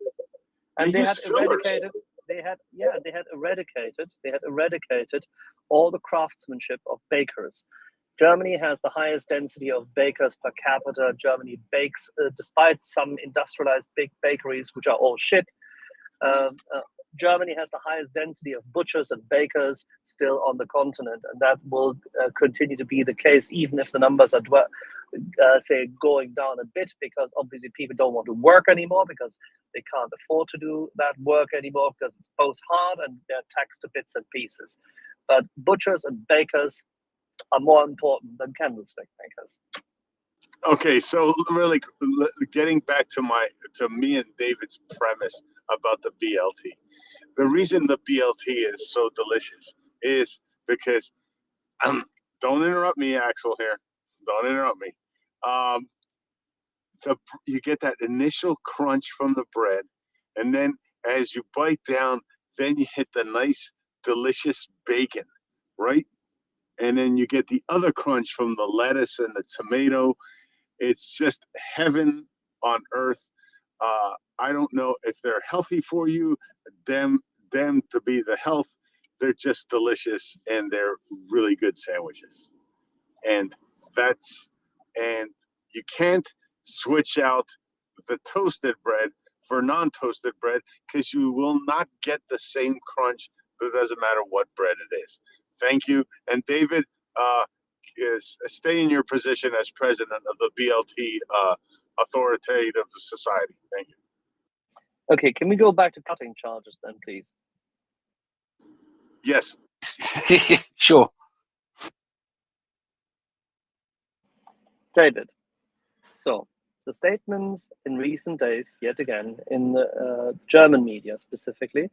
And They they had used fillers. eradicated all the craftsmanship of bakers. Germany has the highest density of bakers per capita. Germany bakes, despite some industrialized big bakeries, which are all shit. Germany has the highest density of butchers and bakers still on the continent, and that will continue to be the case, even if the numbers are, say, going down a bit, because obviously people don't want to work anymore because they can't afford to do that work anymore because it's both hard and they're taxed to bits and pieces. But butchers and bakers are more important than candlestick makers. Okay, so really getting back to me and David's premise about the BLT. The reason the BLT is so delicious is because don't interrupt me, Axel. Here, don't interrupt me. You get that initial crunch from the bread, and then as you bite down, then you hit the nice, delicious bacon, right? And then you get the other crunch from the lettuce and the tomato. It's just heaven on earth. I don't know if they're healthy for you. Them to be the health. They're just delicious and they're really good sandwiches. And you can't switch out the toasted bread for non-toasted bread because you will not get the same crunch. It doesn't matter what bread it is. Thank you. And David, stay in your position as president of the BLT authoritative society. Thank you. Okay, can we go back to cutting charges then, please? Yes. Sure. David, so the statements in recent days, yet again, in the German media specifically,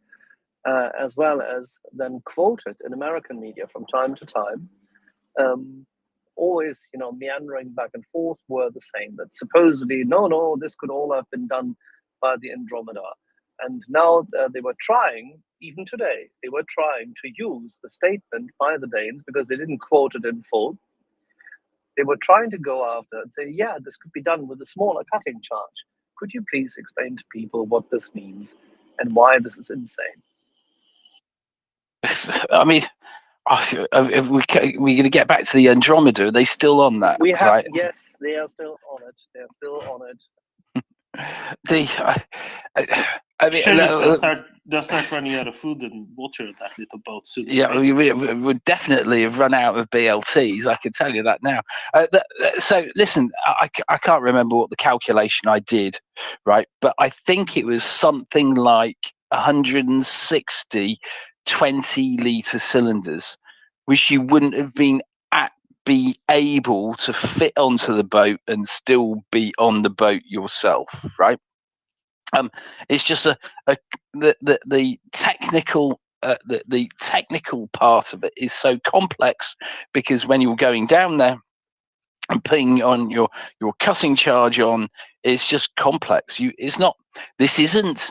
as well as then quoted in American media from time to time, always, meandering back and forth, were the same, that supposedly, no, this could all have been done by the Andromeda. And now they were trying, even today, they were trying to use the statement by the Danes, because they didn't quote it in full. They were trying to go after and say, yeah, this could be done with a smaller cutting charge. Could you please explain to people what this means and why this is insane? I mean, if we're going to get back to the Andromeda. Are they still on that? We have, right? yes, they are still on it. They're still on it. I mean, Surely they'll start running out of food and water at that little boat soon. yeah, right? we would definitely have run out of BLTs. I can tell you that now. So listen, I can't remember what the calculation I did, right? But I think it was something like 160 20-litre cylinders, which you wouldn't have be able to fit onto the boat and still be on the boat yourself, right? It's just the technical the technical part of it is so complex, because when you're going down there and putting on your cutting charge on, it's just complex. This isn't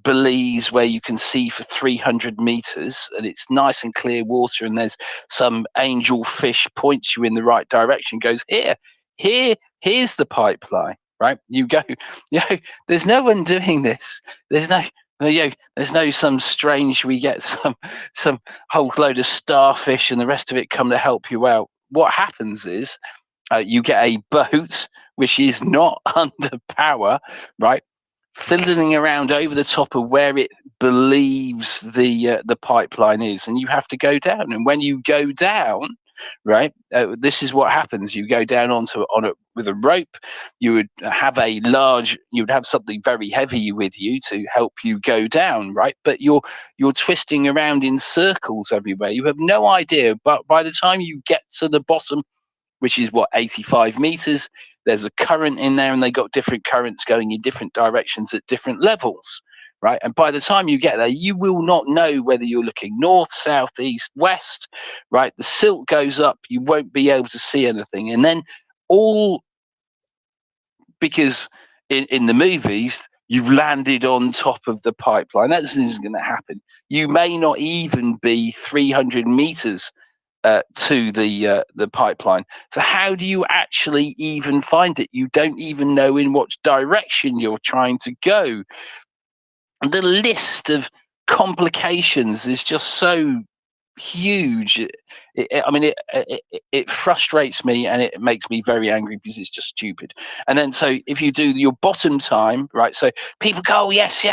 Belize, where you can see for 300 meters and it's nice and clear water, and there's some angel fish points you in the right direction, goes here's the pipeline, right? You go, there's no one doing this. There's no some strange, we get some whole load of starfish and the rest of it come to help you out. What happens is you get a boat which is not under power, right, fiddling around over the top of where it believes the pipeline is, and you have to go down. And when you go down, right, this is what happens. You go down with a rope. You would have something very heavy with you to help you go down, right? But you're twisting around in circles everywhere. You have no idea. But by the time you get to the bottom, which is 85 meters, there's a current in there, and they got different currents going in different directions at different levels, right? And by the time you get there, you will not know whether you're looking north, south, east, west, right? The silt goes up, you won't be able to see anything. And then because in the movies, you've landed on top of the pipeline. That isn't going to happen. You may not even be 300 meters to the pipeline. So how do you actually even find it? You don't even know in what direction you're trying to go. And the list of complications is just so huge. It frustrates me, and it makes me very angry, because it's just stupid. And then so if you do your bottom time, right, so people go, oh, yes,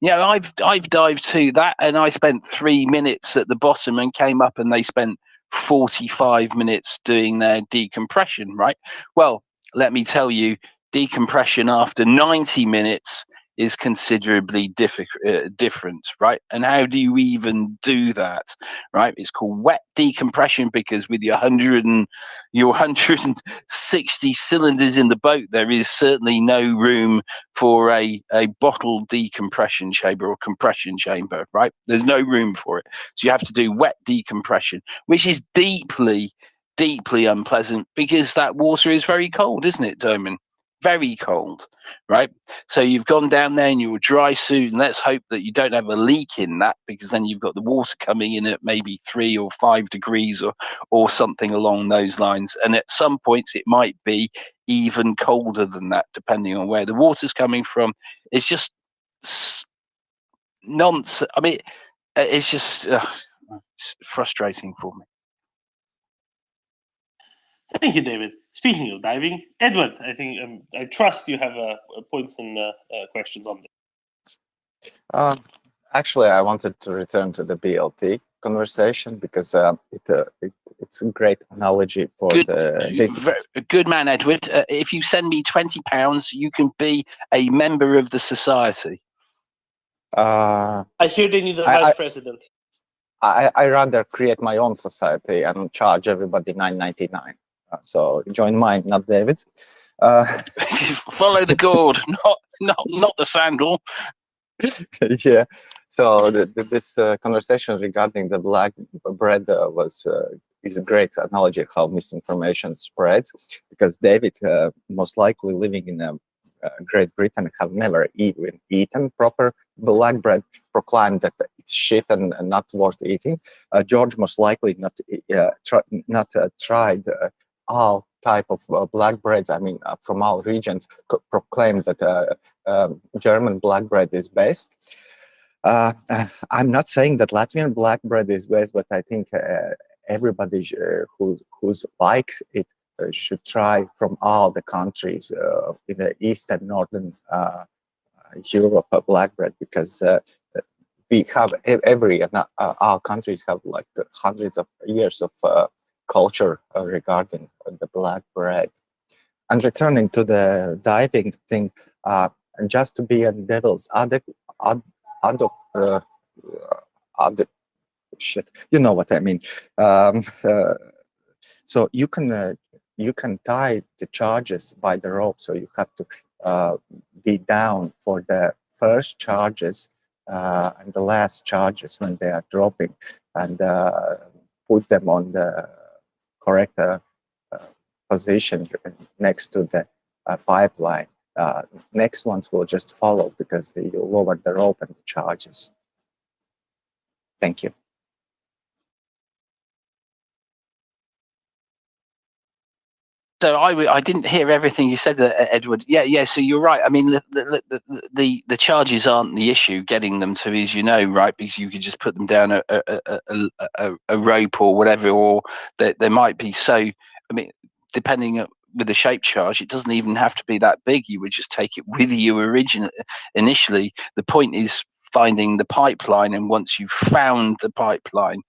I've dived to that, and I spent 3 minutes at the bottom and came up, and they spent 45 minutes doing their decompression, right? Well, let me tell you, decompression after 90 minutes is considerably different, right? And how do you even do that, right? It's called wet decompression, because with your 160 cylinders in the boat, there is certainly no room for a bottle decompression chamber or compression chamber, right? There's no room for it. So you have to do wet decompression, which is deeply, deeply unpleasant, because that water is very cold, isn't it, Doman? Very cold, right? So you've gone down there in your dry suit, and let's hope that you don't have a leak in that, because then you've got the water coming in at maybe 3 or 5 degrees or something along those lines. And at some points it might be even colder than that, depending on where the water's coming from. It's just nonsense. I mean, it's just it's frustrating for me. Thank you, David. Speaking of diving, Edward, I think I trust you have points and questions on this. Actually, I wanted to return to the BLT conversation, because it's a great analogy for good man, Edward. If you send me £20, you can be a member of the society. I hear they need a vice president. I rather create my own society and charge everybody $9.99. So join mine, not David's. Follow the cord, not the sandal. Yeah. So this conversation regarding the black bread was is a great analogy how misinformation spreads, because David, most likely living in Great Britain, have never even eaten proper black bread, proclaimed that it's shit and not worth eating. George most likely not tried all type of black breads. I mean, from all regions, proclaimed that German black bread is best. I'm not saying that Latvian black bread is best, but I think everybody who likes it should try from all the countries in the East and Northern Europe black bread, because we have our countries have like hundreds of years of culture regarding the black bread. And returning to the diving thing, just to be a devil's shit, you know what I mean. So you can tie the charges by the rope, so you have to be down for the first charges and the last charges when they are dropping, and put them on the correct position next to the pipeline. Next ones will just follow because they lower the rope and the charges. Thank you. So I didn't hear everything you said, Edward. Yeah. So you're right. I mean, the charges aren't the issue. Getting them to, as you know, right, because you could just put them down a rope or whatever, or there might be. So I mean, depending with the shape charge, it doesn't even have to be that big. You would just take it with you initially. The point is finding the pipeline, and once you've found the pipeline,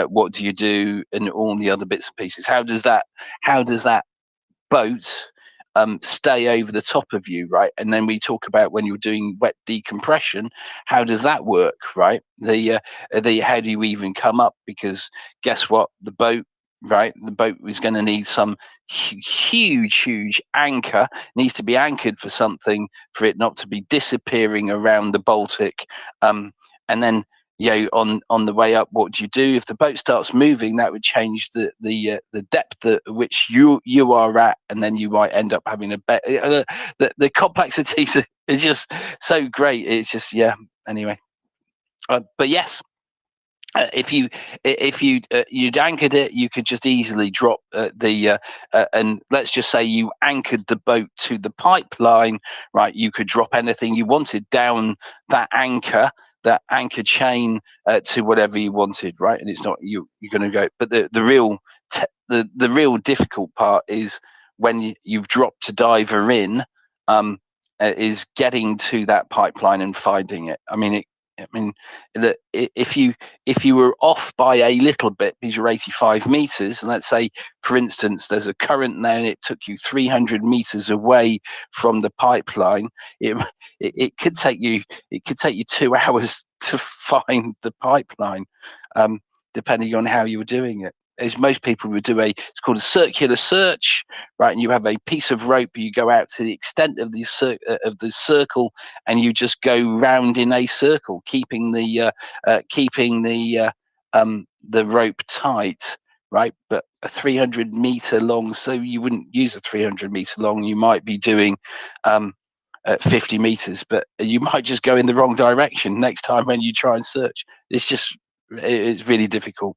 what do you do, and all the other bits and pieces? How does that boat stay over the top of you, right? And then we talk about when you're doing wet decompression, how does that work, right? How do you even come up? Because guess what, the boat is going to need some huge anchor, needs to be anchored for something, for it not to be disappearing around the Baltic, and then on the way up, what do you do if the boat starts moving? That would change the depth at which you are at, and then you might end up having the complexities are just so great. It's just anyway, but yes. If you'd anchored it, you could just easily drop and let's just say you anchored the boat to the pipeline, right? You could drop anything you wanted down that anchor chain to whatever you wanted, right? And it's not you're going to go. But the real difficult part is when you've dropped a diver in, is getting to that pipeline and finding it. I mean, that if you were off by a little bit because you're 85 meters, and let's say, for instance, there's a current there and it took you 300 meters away from the pipeline, it could take you 2 hours to find the pipeline, depending on how you were doing it. As most people would do it's called a circular search, right? And you have a piece of rope, you go out to the extent of the circle, and you just go round in a circle, keeping the rope tight, right? But a 300 meter long, so you wouldn't use a 300 meter long. You might be doing 50 meters, but you might just go in the wrong direction next time when you try and search. It's really difficult.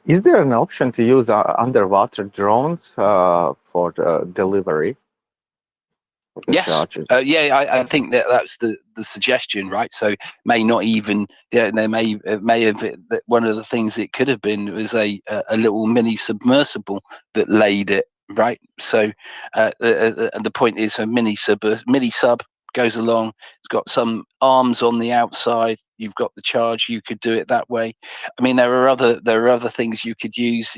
Is there an option to use underwater drones for the delivery? Yes, I think that's the suggestion, right? So may not even there may have one of the things it could have been was a little mini submersible that laid it, right? So the point is a mini sub goes along. It's got some arms on the outside. You've got the charge. You could do it that way. I mean, there are other things you could use.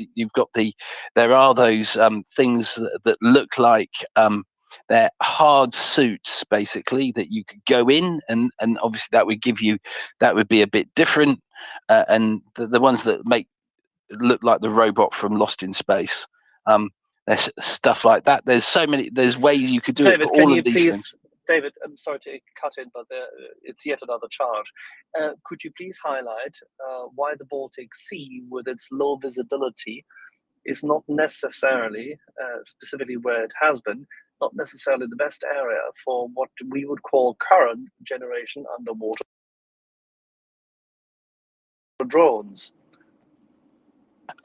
There are those things that look like they're hard suits, basically, that you could go in, and obviously that would be a bit different. And the ones that look like the robot from Lost in Space. There's stuff like that. There's so many. There's ways you could do it. David, But can all you of these please, things. David, I'm sorry to cut in, but it's yet another charge. Could you please highlight why the Baltic Sea, with its low visibility, is not necessarily, specifically where it has been, not necessarily the best area for what we would call current generation underwater drones?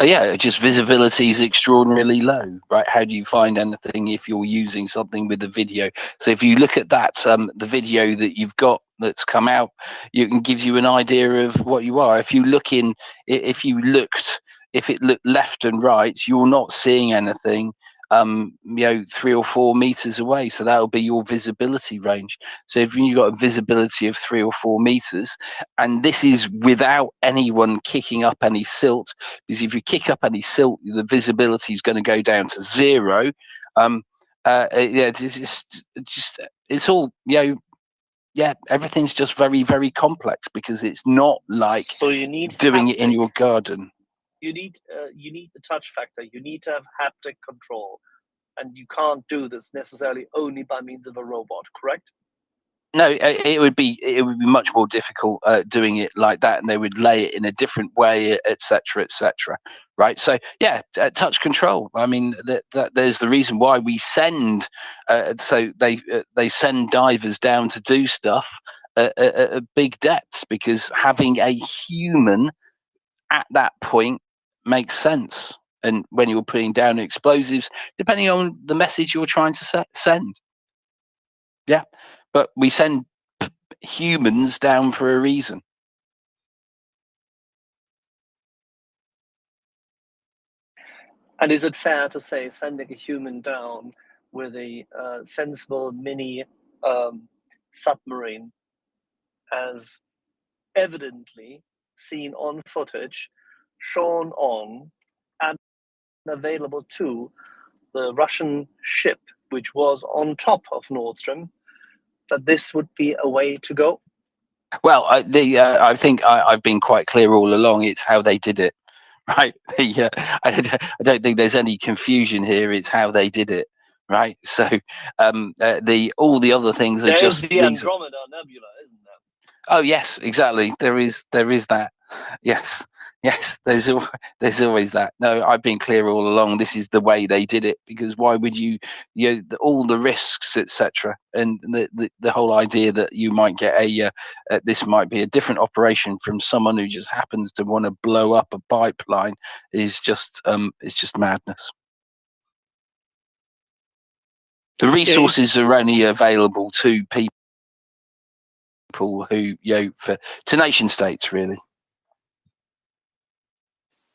Yeah, just visibility is extraordinarily low, right? How do you find anything if you're using something with the video? So if you look at that, the video that you've got that's come out, you can gives you an idea of what you are. If you look in, if it looked left and right, you're not seeing anything. 3 or 4 meters away, so that'll be your visibility range. So if you've got a visibility of 3 or 4 meters, and this is without anyone kicking up any silt, because if you kick up any silt, the visibility is going to go down to 0. It's all, everything's just very, very complex because it's not like So you need doing it in haptic. your garden. You need the touch factor. You need to have haptic control, and you can't do this necessarily only by means of a robot. Correct? No, it would be much more difficult doing it like that, and they would lay it in a different way, etc., etc. Right? So yeah, touch control. I mean, there's the reason why we send. So they send divers down to do stuff at big depths, because having a human at that point makes sense. And when you're putting down explosives, depending on the message you're trying to send. Yeah, but we send humans down for a reason. And is it fair to say sending a human down with a sensible mini submarine, as evidently seen on footage, shown on and available to the Russian ship, which was on top of Nord Stream, that this would be a way to go? Well, I think I've been quite clear all along. It's how they did it, right? I don't think there's any confusion here. It's how they did it, right? So all the other things are There is just the these. Andromeda Nebula, isn't there? Oh yes, exactly. There is that. Yes, There's always that. No, I've been clear all along. This is the way they did it, because why would you all the risks, etc., and the whole idea that you might get this might be a different operation from someone who just happens to want to blow up a pipeline is just it's just madness. The resources are only available to people who to nation states, really.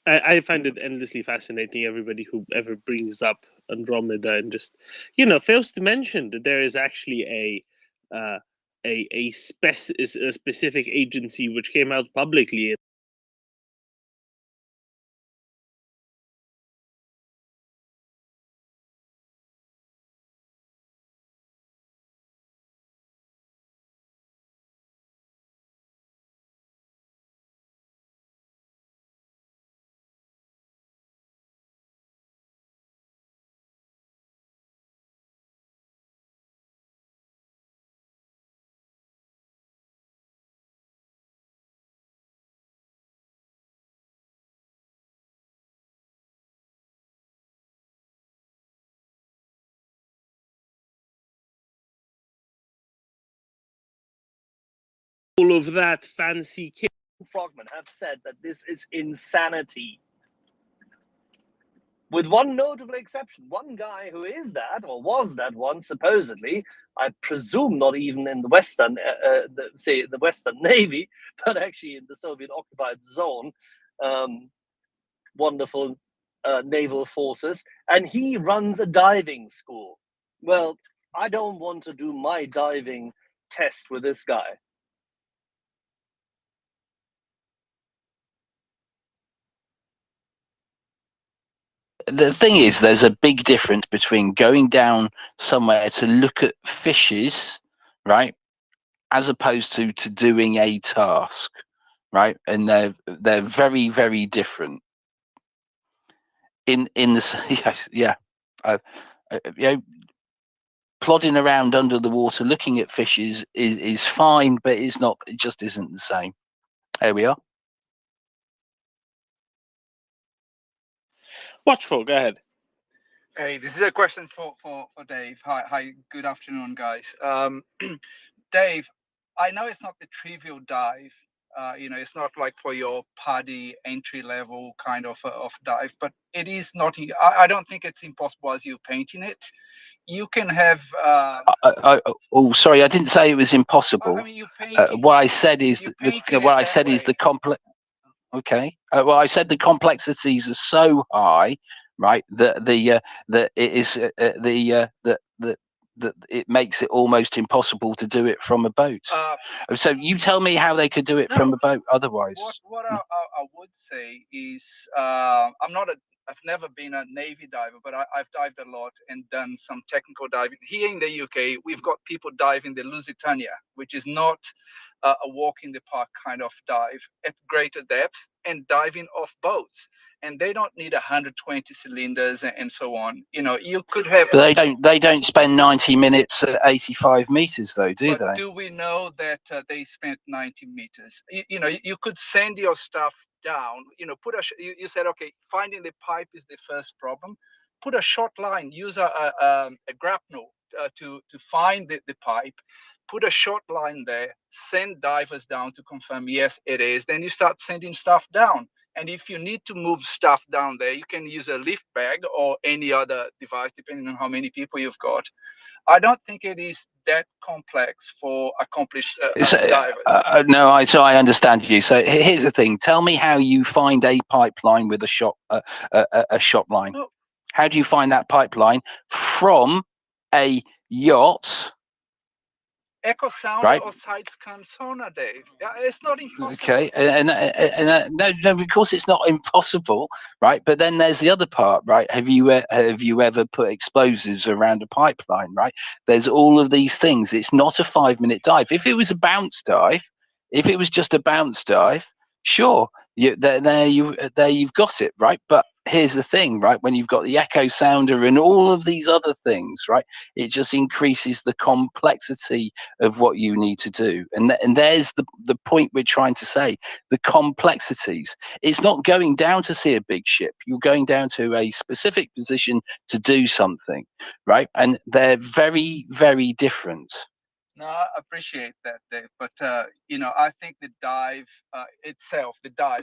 I find it endlessly fascinating, everybody who ever brings up Andromeda and just fails to mention that there is actually a specific agency which came out publicly all of that fancy kit. Frogmen have said that this is insanity. With one notable exception, one guy who is that, or was that once, supposedly, I presume not even in the Western, the Western Navy, but actually in the Soviet-occupied zone, wonderful naval forces, and he runs a diving school. Well, I don't want to do my diving test with this guy. The thing is, there's a big difference between going down somewhere to look at fishes, right, as opposed to doing a task, right? And they're very, very different. In the yes, yeah, You know, plodding around under the water looking at fishes is fine, but it's not. It just isn't the same. There we are. Watchful, go ahead. Hey, this is a question for Dave. Hi, good afternoon, guys. Dave, I know it's not the trivial dive. You know, it's not like for your PADI entry level kind of dive, but it is not. I don't think it's impossible as you're painting it. You can have. Oh, sorry, I didn't say it was impossible. I mean, you painting. What I said is the complex. Okay. Well, I said the complexities are so high, right? That it makes it almost impossible to do it from a boat. So you tell me how they could do it from a boat. Otherwise, What I would say is, I've never been a Navy diver, but I've dived a lot and done some technical diving. Here in the UK, we've got people diving the Lusitania, which is not a walk in the park kind of dive at greater depth and diving off boats. And they don't need 120 cylinders and so on. You know, you could have. But they don't spend 90 minutes at 85 meters, though, do they? Do we know that they spent 90 meters? You know, you could send your stuff down. You know, you said, okay, finding the pipe is the first problem. Put a short line. Use a grapnel to find the pipe. Put a short line there. Send divers down to confirm yes, it is. Then you start sending stuff down. And if you need to move stuff down there, you can use a lift bag or any other device, depending on how many people you've got. I don't think it is that complex for accomplished divers. No, I understand you. So here's the thing. Tell me how you find a pipeline with a shot line. No. How do you find that pipeline from a yacht? Echo sound right? or side scan sonar, Dave. Yeah, it's not impossible. Okay, and no, of course it's not impossible, right? But then there's the other part, right? Have you ever put explosives around a pipeline, right? There's all of these things. It's not a 5-minute dive. If it was a bounce dive, if it was just a bounce dive, sure, there you've got it, right? But here's the thing, right? When you've got the echo sounder and all of these other things, right? It just increases the complexity of what you need to do. And there's the point we're trying to say, the complexities. It's not going down to see a big ship. You're going down to a specific position to do something, right? And they're very, very different. No, I appreciate that, Dave. But, you know, I think the dive itself,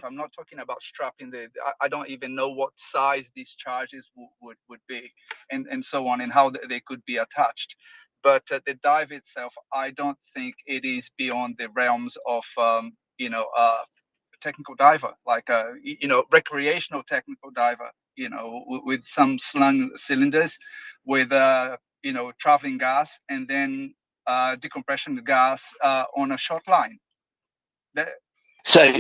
I'm not talking about strapping I don't even know what size these charges would be and so on and how they could be attached. But the dive itself, I don't think it is beyond the realms of, you know, technical diver, like you know, recreational technical diver, you know, with some slung cylinders, with you know, traveling gas, and then decompression gas on a short line. So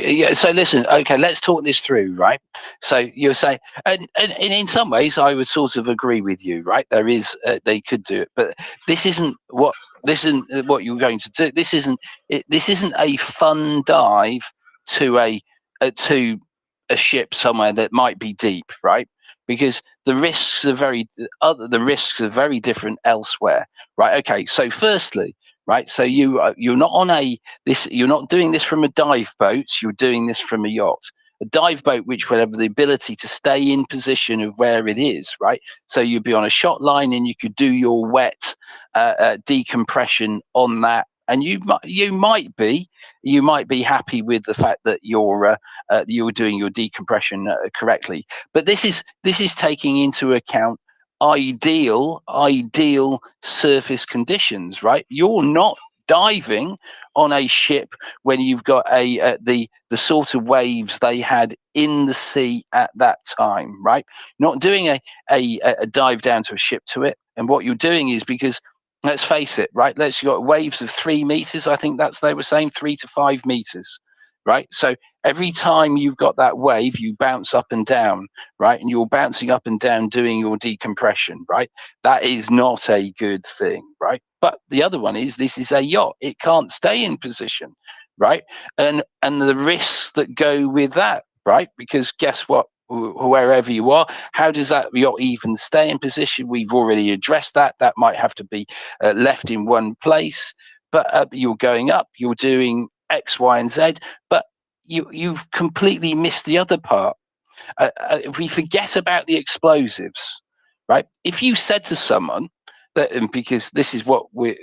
listen, okay, let's talk this through, right? So you're saying, and in some ways, I would sort of agree with you, right? There is, they could do it, but this isn't what you're going to do. This isn't a fun dive to a ship somewhere that might be deep, right? Because the risks are very different elsewhere, right? Okay, so firstly, right, so you're not doing this from a dive boat, you're doing this from a yacht. A dive boat which will have the ability to stay in position of where it is, right? So you'd be on a shot line and you could do your wet decompression on that. And you might be happy with the fact that you're doing your decompression correctly. But this is taking into account ideal surface conditions, right? You're not diving on a ship when you've got the sort of waves they had in the sea at that time, right? Not doing a dive down to a ship to it. And what you're doing is, because let's face it, right? You got waves of 3 meters. I think they were saying 3 to 5 meters, right? So every time you've got that wave, you bounce up and down, right? And you're bouncing up and down doing your decompression, right? That is not a good thing, right? But the other one is, this is a yacht. It can't stay in position, right? And the risks that go with that, right? Because guess what? wherever you are. How does that yacht even stay in position? We've already addressed that. That might have to be left in one place, but you're going up, you're doing X, Y, and Z, but you've completely missed the other part. If we forget about the explosives, right? If you said to someone that, and because this is what we're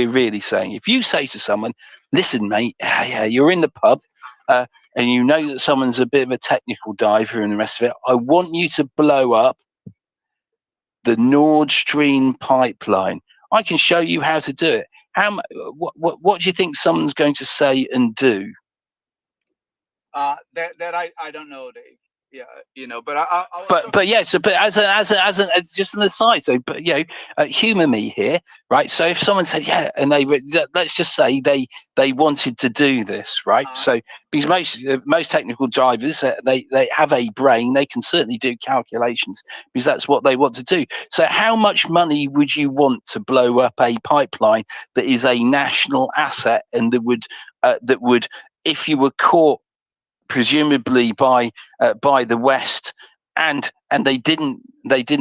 really saying, if you say to someone, listen, mate, yeah, you're in the pub, and you know that someone's a bit of a technical diver and the rest of it, I want you to blow up the Nord Stream pipeline. I can show you how to do it. What do you think someone's going to say and do? That I don't know, Dave. Yeah, but I But yeah, so but as just an aside, so but humour me here, right? So if someone said and let's just say they wanted to do this, right? So because most technical divers they have a brain, they can certainly do calculations because that's what they want to do. So how much money would you want to blow up a pipeline that is a national asset and that would if you were caught presumably by the West, and they didn't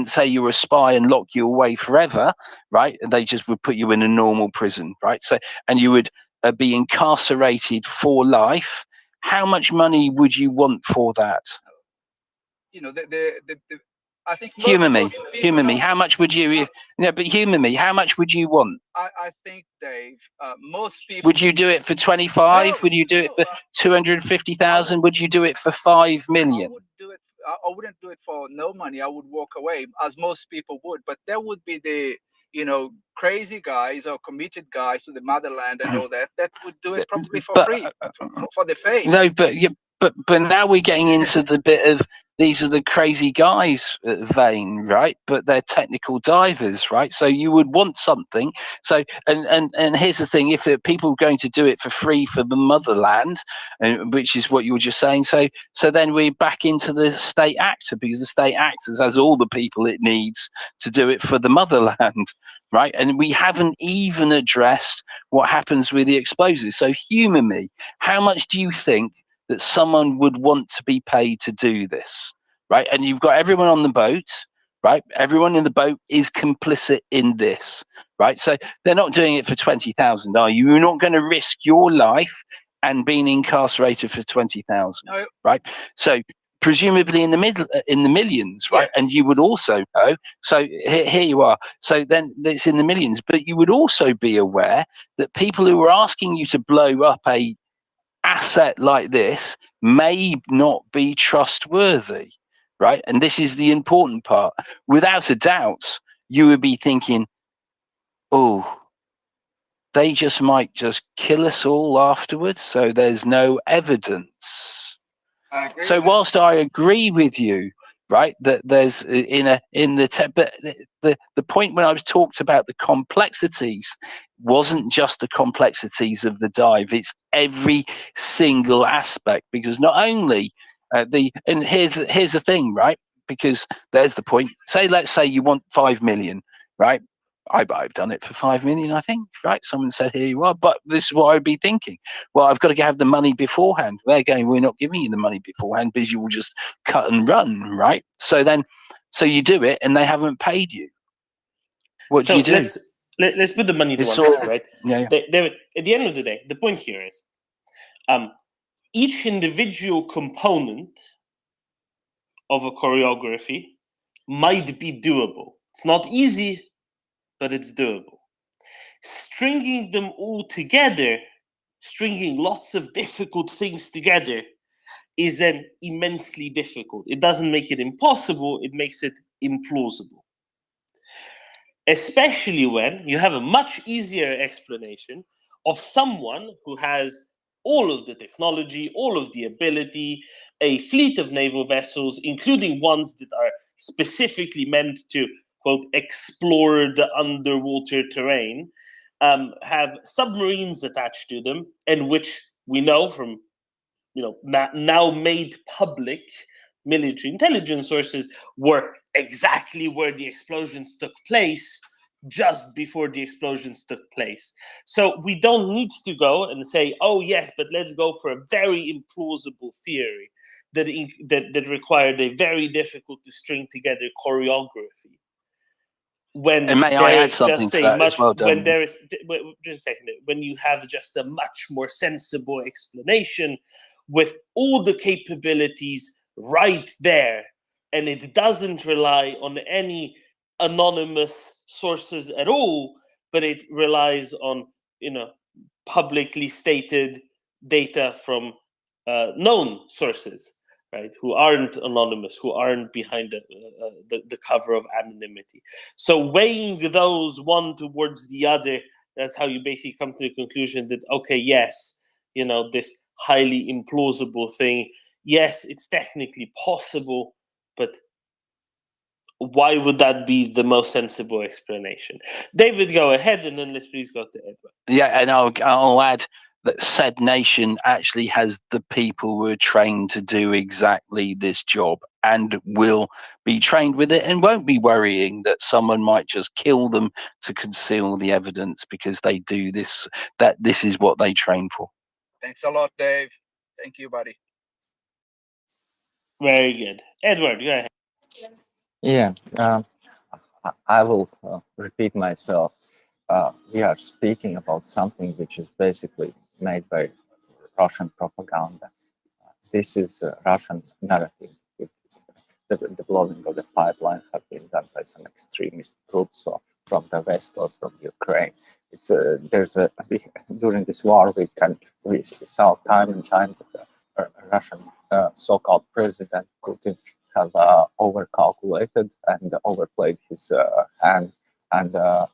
say you were a spy and lock you away forever, right? They just would put you in a normal prison, right? So and you would be incarcerated for life. How much money would you want for that? I think Humour me. know. How much would you? But humour me. How much would you want? I think, Dave, most people. Would you do it for 25? Would you do it for 250,000? Would you do it for 5 million? I wouldn't do it for no money. I would walk away, as most people would. But there would be the crazy guys or committed guys to the motherland and all that would do it probably for free, for the fame. No, but now we're getting into the bit of these are the crazy guys vein, right? But they're technical divers, right? So you would want something. So and here's the thing: if people are going to do it for free for the motherland, which is what you were just saying, so then we're back into the state actor because the state actors has all the people it needs to do it for the motherland, right? And we haven't even addressed what happens with the explosives. So humour me: how much do you think that someone would want to be paid to do this, right? And you've got everyone on the boat, right? Everyone in the boat is complicit in this, right? So they're not doing it for 20,000, are you? You're not going to risk your life and being incarcerated for 20,000, right? So presumably in the millions, right? And you would also know. So here you are. So then it's in the millions, but you would also be aware that people who are asking you to blow up a asset like this may not be trustworthy, right? And this is the important part. Without a doubt, you would be thinking, oh, they just might just kill us all afterwards, so there's no evidence. So whilst I agree with you, right, that there's but the point when I was talked about the complexities wasn't just the complexities of the dive, it's every single aspect, because not only and here's the thing, right, because there's the point. Let's say you want 5 million, right? I've done it for 5 million, I think, right? Someone said, here you are. But this is what I'd be thinking. Well, I've got to have the money beforehand. They're going, we're not giving you the money beforehand because you will just cut and run, right? So you do it and they haven't paid you. What do you do? Let's put the money to one side, right? Yeah. David, at the end of the day, the point here is each individual component of a choreography might be doable. It's not easy, but it's doable. Stringing them all together, stringing lots of difficult things together, is then immensely difficult. It doesn't make it impossible, it makes it implausible. Especially when you have a much easier explanation of someone who has all of the technology, all of the ability, a fleet of naval vessels, including ones that are specifically meant to, quote, explore the underwater terrain, have submarines attached to them, and which we know from now made public military intelligence sources were exactly where the explosions took place, just before the explosions took place. So we don't need to go and say, oh yes, but let's go for a very implausible theory. that required a very difficult to string together choreography. When And may I there add is something just to a that much as well, when Dom? there is just a second, when you have just a much more sensible explanation with all the capabilities right there, and it doesn't rely on any anonymous sources at all, but it relies on publicly stated data from known sources, right? Who aren't anonymous, who aren't behind the cover of anonymity. So weighing those one towards the other, that's how you basically come to the conclusion that, okay, yes, this highly implausible thing, yes, it's technically possible, but why would that be the most sensible explanation? David, go ahead, and then let's please go to Edward. Yeah, and I'll add that said nation actually has the people who are trained to do exactly this job and will be trained with it and won't be worrying that someone might just kill them to conceal the evidence because they do this, that this is what they train for. Thanks a lot, Dave. Thank you, buddy. Very good. Edward, go ahead. Yeah, I will repeat myself. We are speaking about something which is basically made by Russian propaganda. This is a Russian narrative. The blowing of the pipeline have been done by some extremist groups or from the West or from Ukraine. It's during this war we saw time and time that the Russian so-called president Putin have overcalculated and overplayed his hand, and by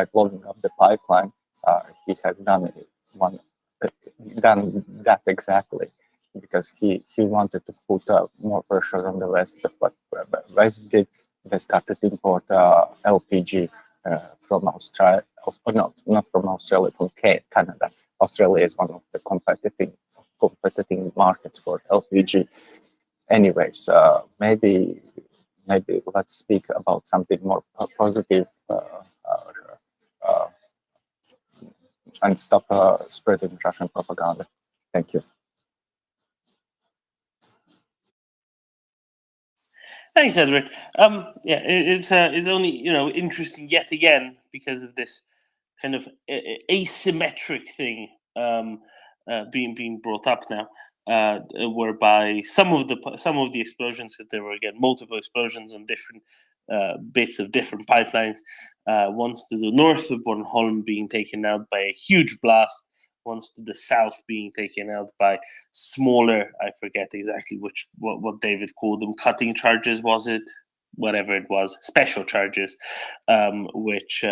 blowing up the pipeline, he has done that exactly, because he wanted to put more pressure on the West. But West did, they started to import LPG from Australia, not from Australia, from Canada. Australia is one of the competing markets for LPG. Anyways, maybe let's speak about something more positive and stop spreading Russian propaganda. Thank you. Thanks, Edward. Yeah, it's only interesting yet again because of this kind of asymmetric thing being brought up now, whereby some of the explosions, because there were again multiple explosions on different bits of different pipelines, once to the north of Bornholm being taken out by a huge blast, once to the south being taken out by smaller, I forget exactly what David called them, cutting charges, was it? Whatever it was, special charges, which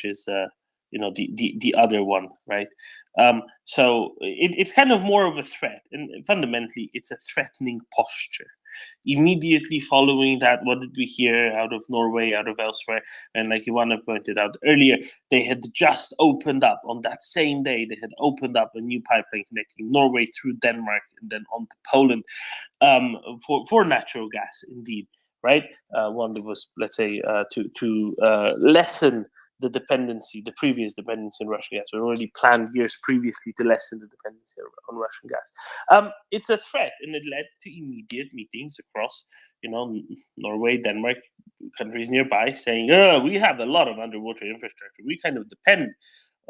is the other one, right? So it's kind of more of a threat, and fundamentally it's a threatening posture. Immediately following that, what did we hear out of Norway, out of elsewhere? And like Ivana pointed out earlier, they had just opened up on that same day. They had opened up a new pipeline connecting Norway through Denmark and then on to Poland for natural gas, indeed, right? One that was, let's say, to lessen the previous dependency on Russian gas. We already planned years previously to lessen the dependency on Russian gas. It's a threat, and it led to immediate meetings across, Norway, Denmark, countries nearby, saying, we have a lot of underwater infrastructure. We kind of depend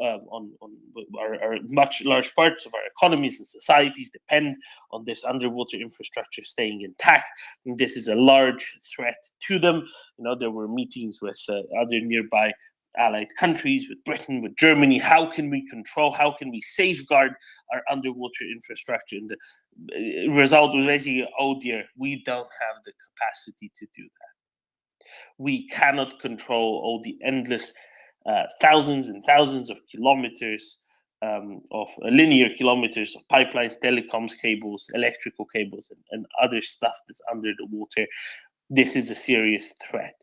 on our large parts of our economies and societies depend on this underwater infrastructure staying intact. And this is a large threat to them. There were meetings with other nearby allied countries, with Britain, with Germany. How can we safeguard our underwater infrastructure? And the result was basically, oh dear, we don't have the capacity to do that. We cannot control all the endless thousands and thousands of kilometers of linear kilometers of pipelines, telecoms cables, electrical cables, and other stuff that's under the water. This is a serious threat.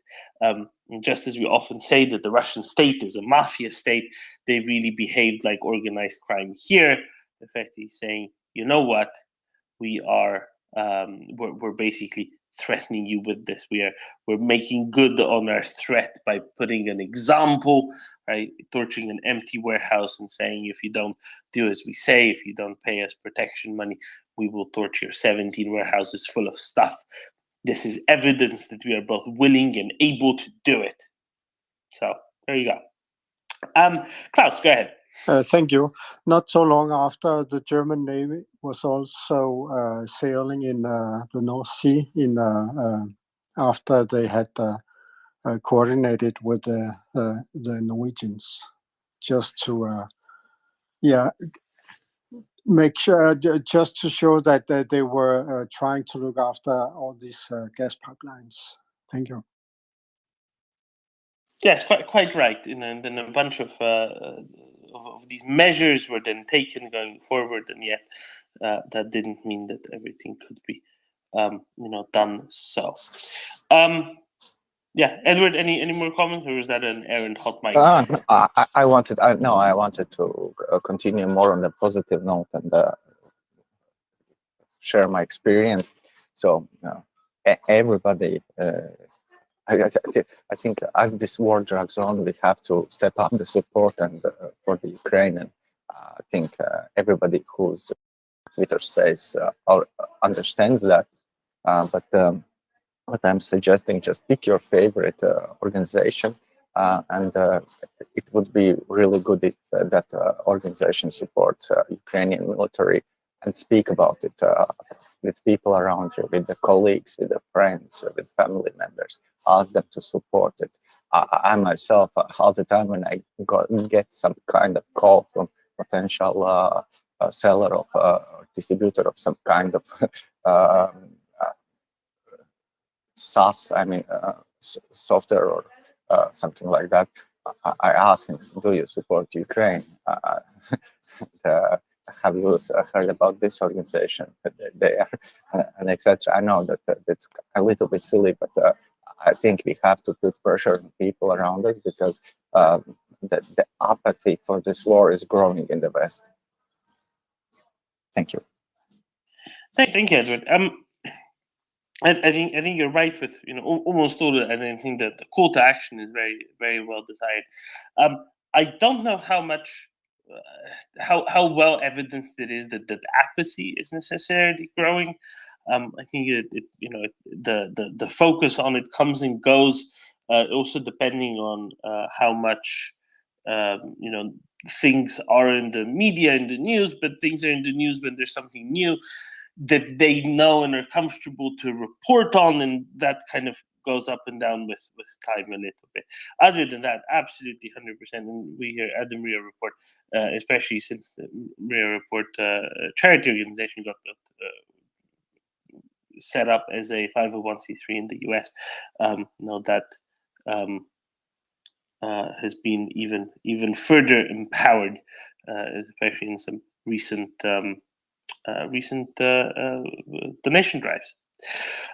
Just as we often say that the Russian state is a mafia state, they really behaved like organized crime here, effectively saying, you know what, we're basically threatening you with this. We're making good on our threat by putting an example right? Torching an empty warehouse and saying, if you don't do as we say, if you don't pay us protection money, we will torch your 17 warehouses full of stuff. This is evidence that we are both willing and able to do it. So there you go. Klaus, go ahead. Thank you. Not so long after, the German Navy was also sailing in the North Sea after they had coordinated with the Norwegians, just to make sure, just to show that they were trying to look after all these gas pipelines. Thank you. Yes, quite right. And then a bunch of these measures were then taken going forward, and yet that didn't mean that everything could be, done. So, yeah, Edward, any more comments, or is that an errand hot mic? I wanted to continue more on the positive note and share my experience. So everybody. I think as this war drags on, we have to step up the support and for the Ukraine. And I think everybody who's Twitter space understands that. But what I'm suggesting, just pick your favorite organization, and it would be really good if that organization supports Ukrainian military, and speak about it with people around you, with the colleagues, with the friends, with family members. Ask them to support it. I myself, all the time when I get some kind of call from potential seller of distributor of some kind of SaaS, software or something like that, I ask him, do you support Ukraine? Have you heard about this organization? They are, and etc. I know that it's a little bit silly, but I think we have to put pressure on people around us, because the apathy for this war is growing in the West. Thank you. Thank you, Edward. I think you're right with almost all of it, and I think that the call to action is very, very well designed. I don't know how much how well evidenced it is that apathy is necessarily growing. I think the focus on it comes and goes, also depending on how much things are in the media, in the news, but things are in the news when there's something new that they know and are comfortable to report on, and that kind of goes up and down with time a little bit. Other than that, absolutely 100%. And we here at the MriyaReport, especially since the MriyaReport charity organization got set up as a 501c3 in the US, know that has been even further empowered, especially in some recent donation drives.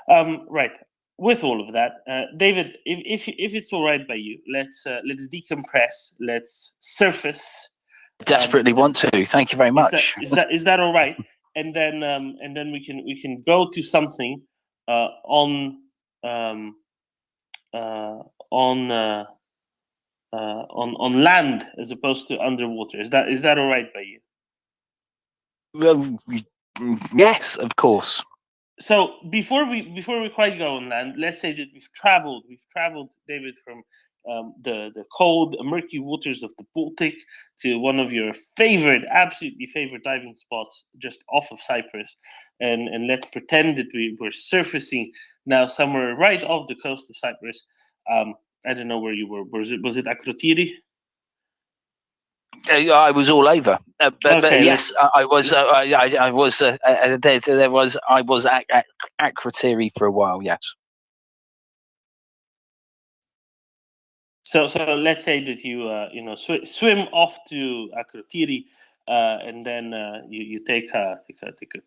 Right. With all of that, David, if it's all right by you, let's decompress. Let's surface. Desperately want to. Thank you very much. Is that all right? And then we can go to something on land as opposed to underwater. Is that all right by you? Well, yes, of course. So before we quite go on land, let's say that we've traveled, David, from the cold, murky waters of the Baltic to one of your absolutely favorite diving spots just off of Cyprus, and let's pretend that we're surfacing now somewhere right off the coast of Cyprus. I don't know where you were. Was it Akrotiri? I was all over, but yes, I was. I was. I was at Akrotiri for a while. Yes. So let's say that you swim off to Akrotiri, and then you take a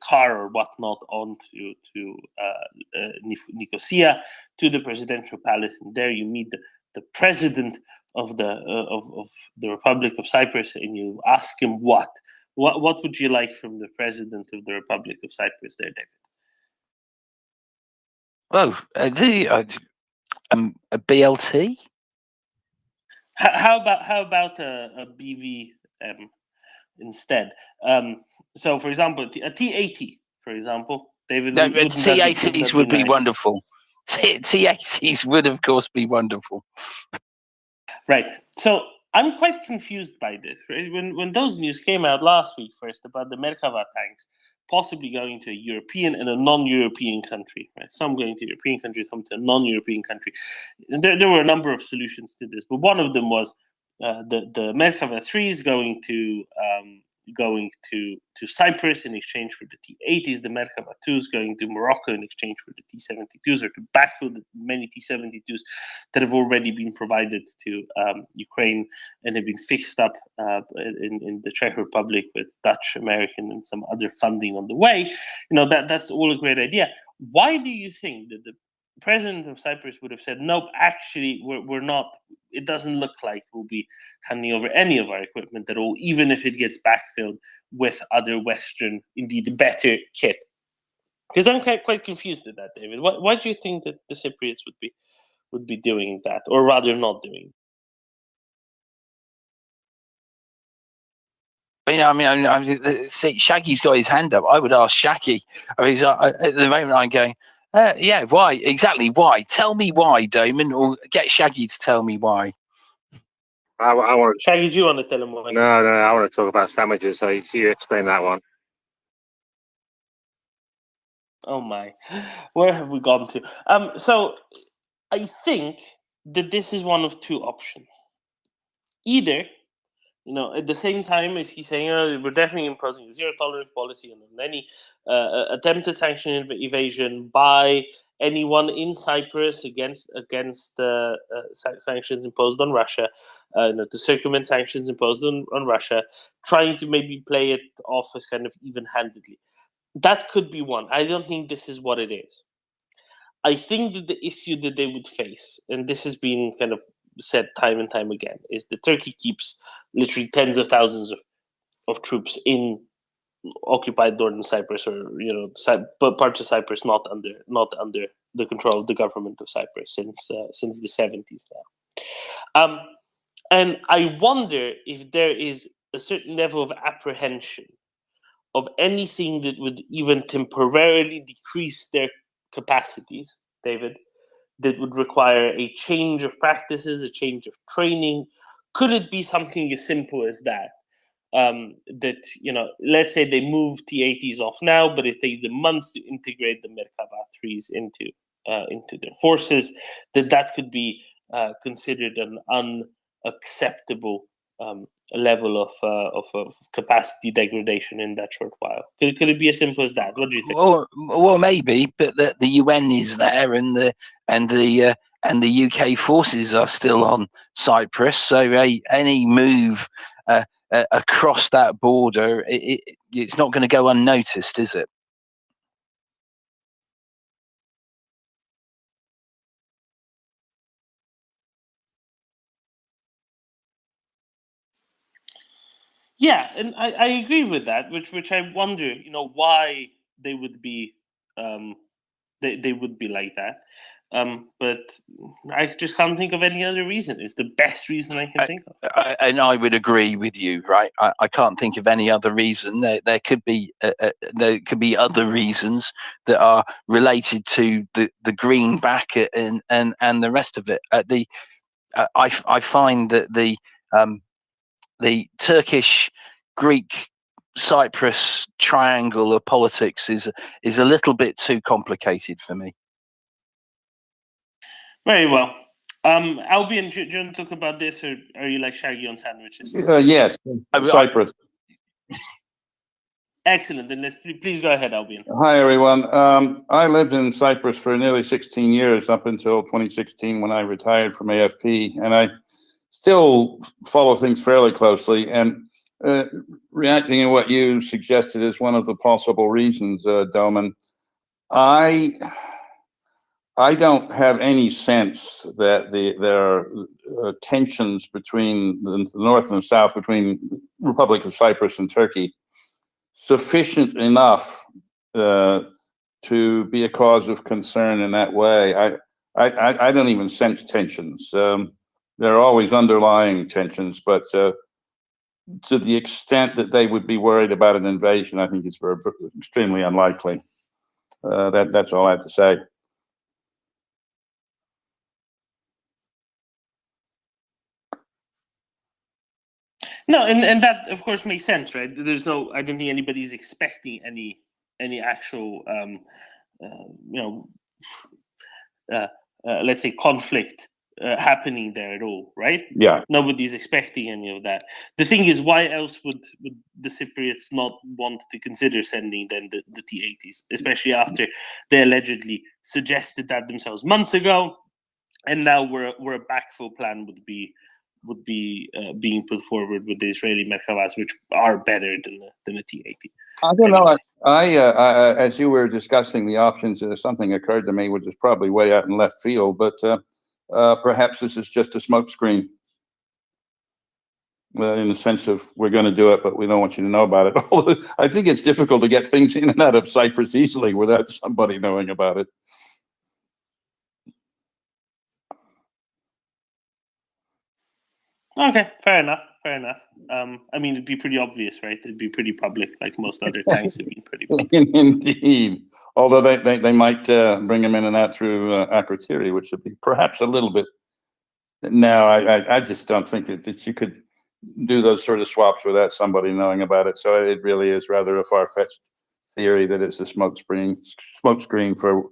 car or whatnot on to Nicosia, to the presidential palace, and there you meet the president of the Republic of Cyprus, and you ask him what would you like from the president of the Republic of Cyprus there, David? Oh, a BLT. How about a BVM instead? So, for example, a T80, for example, David, No, wouldn't T80s would be nice? wonderful. T80s would, of course, be wonderful. Right. So I'm quite confused by this. Right? When those news came out last week, first about the Merkava tanks possibly going to a European and a non-European country, right? Some going to a European country, some to a non-European country. And there were a number of solutions to this, but one of them was the Merkava 3s going to Cyprus in exchange for the T80s, the Merkava 2s going to Morocco in exchange for the T72s, or to backfill the many T72s that have already been provided to Ukraine and have been fixed up in the Czech Republic with Dutch, American, and some other funding on the way. That's all a great idea. Why do you think that the president of Cyprus would have said, nope, actually, we're not, it doesn't look like we'll be handing over any of our equipment at all, even if it gets backfilled with other Western, indeed better kit? Because I'm quite confused at that, David. Why do you think that the Cypriots would be doing that, or rather not doing? See, Shaggy's got his hand up. I would ask Shaggy. At the moment, I'm going, yeah, why? Exactly, why? Tell me why, Damon, or get Shaggy to tell me why. I want Shaggy, do you want to tell him why? No, I want to talk about sandwiches, so you explain that one. Oh my, where have we gone to? So I think that this is one of two options. Either, at the same time as he's saying, we're definitely imposing a zero tolerance policy on any attempted sanction evasion by anyone in Cyprus against sanctions imposed on Russia, to circumvent sanctions imposed on Russia, trying to maybe play it off as kind of even-handedly. That could be one. I don't think this is what it is. I think that the issue that they would face, and this has been kind of said time and time again, is that Turkey keeps literally tens of thousands of troops in occupied northern Cyprus, or parts of Cyprus not under the control of the government of Cyprus since the 70s now. And I wonder if there is a certain level of apprehension of anything that would even temporarily decrease their capacities, David, that would require a change of practices, a change of training. Could it be something as simple as that? Let's say they move T80s off now, but it takes them months to integrate the Merkava 3s into their forces, that could be considered an unacceptable level of capacity degradation in that short while. Could it be as simple as that? What do you think? Well, maybe, but the UN is there, and the UK forces are still on Cyprus. So any move across that border, it's not going to go unnoticed, is it? Yeah, and I agree with that, which I wonder, why they would be they would be like that. But I just can't think of any other reason. It's the best reason I can think of. And I would agree with you, right? I can't think of any other reason. There could be other reasons that are related to the greenback and the rest of it. I find that the Turkish, Greek, Cyprus triangle of politics is a little bit too complicated for me. Very well. Albion, do you want to talk about this, or are you like Shaggy on sandwiches? Yes, Cyprus. Excellent. Then please go ahead, Albion. Hi, everyone. I lived in Cyprus for nearly 16 years, up until 2016 when I retired from AFP, and I still follow things fairly closely. And reacting to what you suggested is one of the possible reasons, Doman. I don't have any sense that there are tensions between the north and the south, between Republic of Cyprus and Turkey, sufficient enough to be a cause of concern in that way. I don't even sense tensions. there are always underlying tensions, but to the extent that they would be worried about an invasion, I think it's extremely unlikely. That's all I have to say. No, and that of course makes sense, right? There's no, I don't think anybody's expecting any actual, let's say conflict happening there at all, right? Yeah. Nobody's expecting any of that. The thing is, why else would the Cypriots not want to consider sending then the T-80s, especially after they allegedly suggested that themselves months ago, and now where a backfill plan would be being put forward with the Israeli Merkavas, which are better than a T-80. I don't know. I as you were discussing the options, something occurred to me, which is probably way out in left field, but perhaps this is just a smokescreen. In the sense of, we're going to do it, but we don't want you to know about it. I think it's difficult to get things in and out of Cyprus easily without somebody knowing about it. Okay, fair enough. Fair enough. I mean, it'd be pretty obvious, right? It'd be pretty public, like most other tanks have been pretty public. Indeed. Although they might bring them in and out through Akrotiri, which would be perhaps a little bit. No, I just don't think that you could do those sort of swaps without somebody knowing about it. So it really is rather a far-fetched theory that it's a smokescreen for,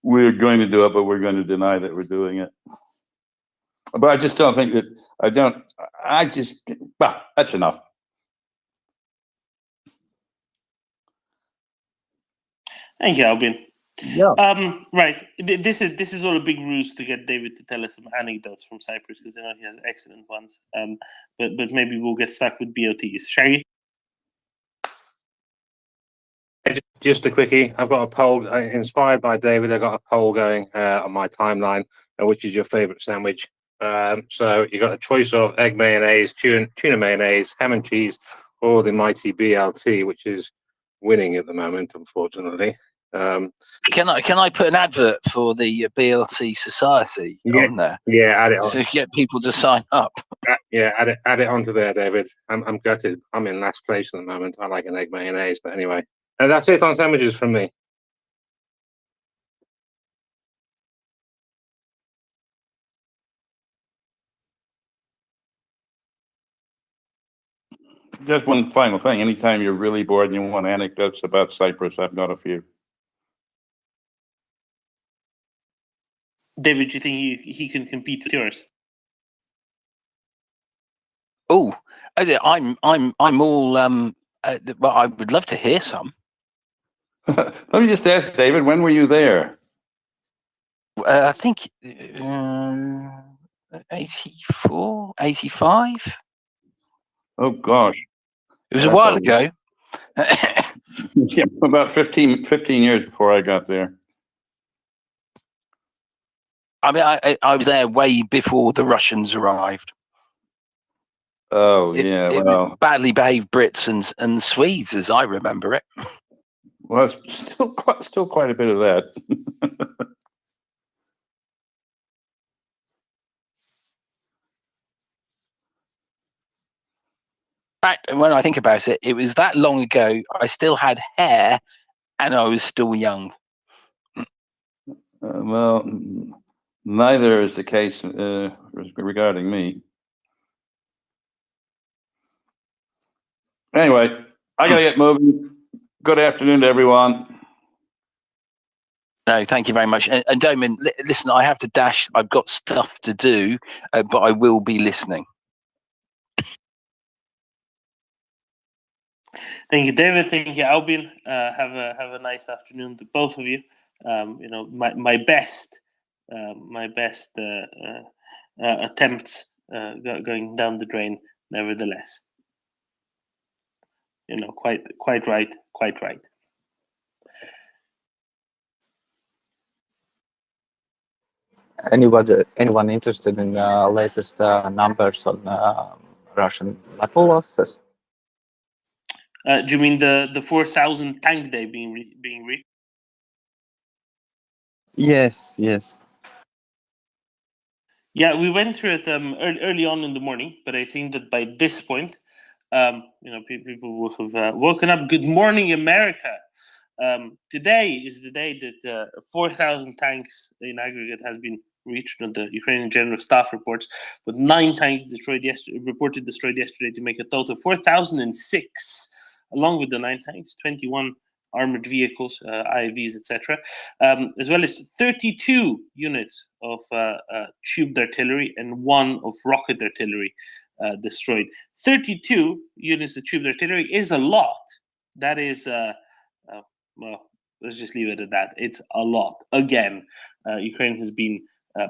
we're going to do it, but we're going to deny that we're doing it. But I just don't think that, well, that's enough. Thank you, Albin. Yeah. Right. This is all a big ruse to get David to tell us some anecdotes from Cyprus, because I know he has excellent ones. But maybe we'll get stuck with BOTs. Shaggy? Just a quickie. I've got a poll inspired by David. I've got a poll going on my timeline. Which is your favorite sandwich? So you got a choice of egg mayonnaise, tuna mayonnaise, ham and cheese, or the mighty BLT, which is winning at the moment, unfortunately. Can I put an advert for the BLT Society on there? Yeah, add it on. To get people to sign up. Yeah, add it onto there, David. I'm gutted. I'm in last place at the moment. I like an egg mayonnaise, but anyway. And that's it on sandwiches from me. Just one final thing. Anytime you're really bored and you want anecdotes about Cyprus, I've got a few. David, do you think he can compete with yours? Oh, I'm all well, I would love to hear some. Let me just ask, David, when were you there? I think 84, 85. Oh gosh, it was a while ago. Yeah, about 15 years before I got there. I mean, I was there way before the Russians arrived. Oh yeah, it well, badly behaved Brits and Swedes, as I remember it. Well, it's still quite a bit of that. Fact, when I think about it, it was that long ago. I still had hair, and I was still young. Well, neither is the case regarding me. Anyway, I gotta get moving. Good afternoon to everyone. No, thank you very much. And Damon, listen, I have to dash. I've got stuff to do, but I will be listening. Thank you, David. Thank you, Albin. Have a nice afternoon to both of you. My best attempts going down the drain. Nevertheless, quite right. Anyone interested in latest numbers on Russian battle losses? Do you mean the 4,000 tank day being reached? Yes. Yeah, we went through it early on in the morning, but I think that by this point, people will have woken up. Good morning, America. Today is the day that 4,000 tanks in aggregate has been reached on the Ukrainian General Staff reports, with 9 tanks reported destroyed yesterday to make a total of 4,006, along with the 9 tanks, 21 armored vehicles, IAVs, etc., as well as 32 units of tubed artillery and 1 of rocket artillery destroyed. 32 units of tubed artillery is a lot. That is, well, let's just leave it at that. It's a lot. Again, Ukraine has been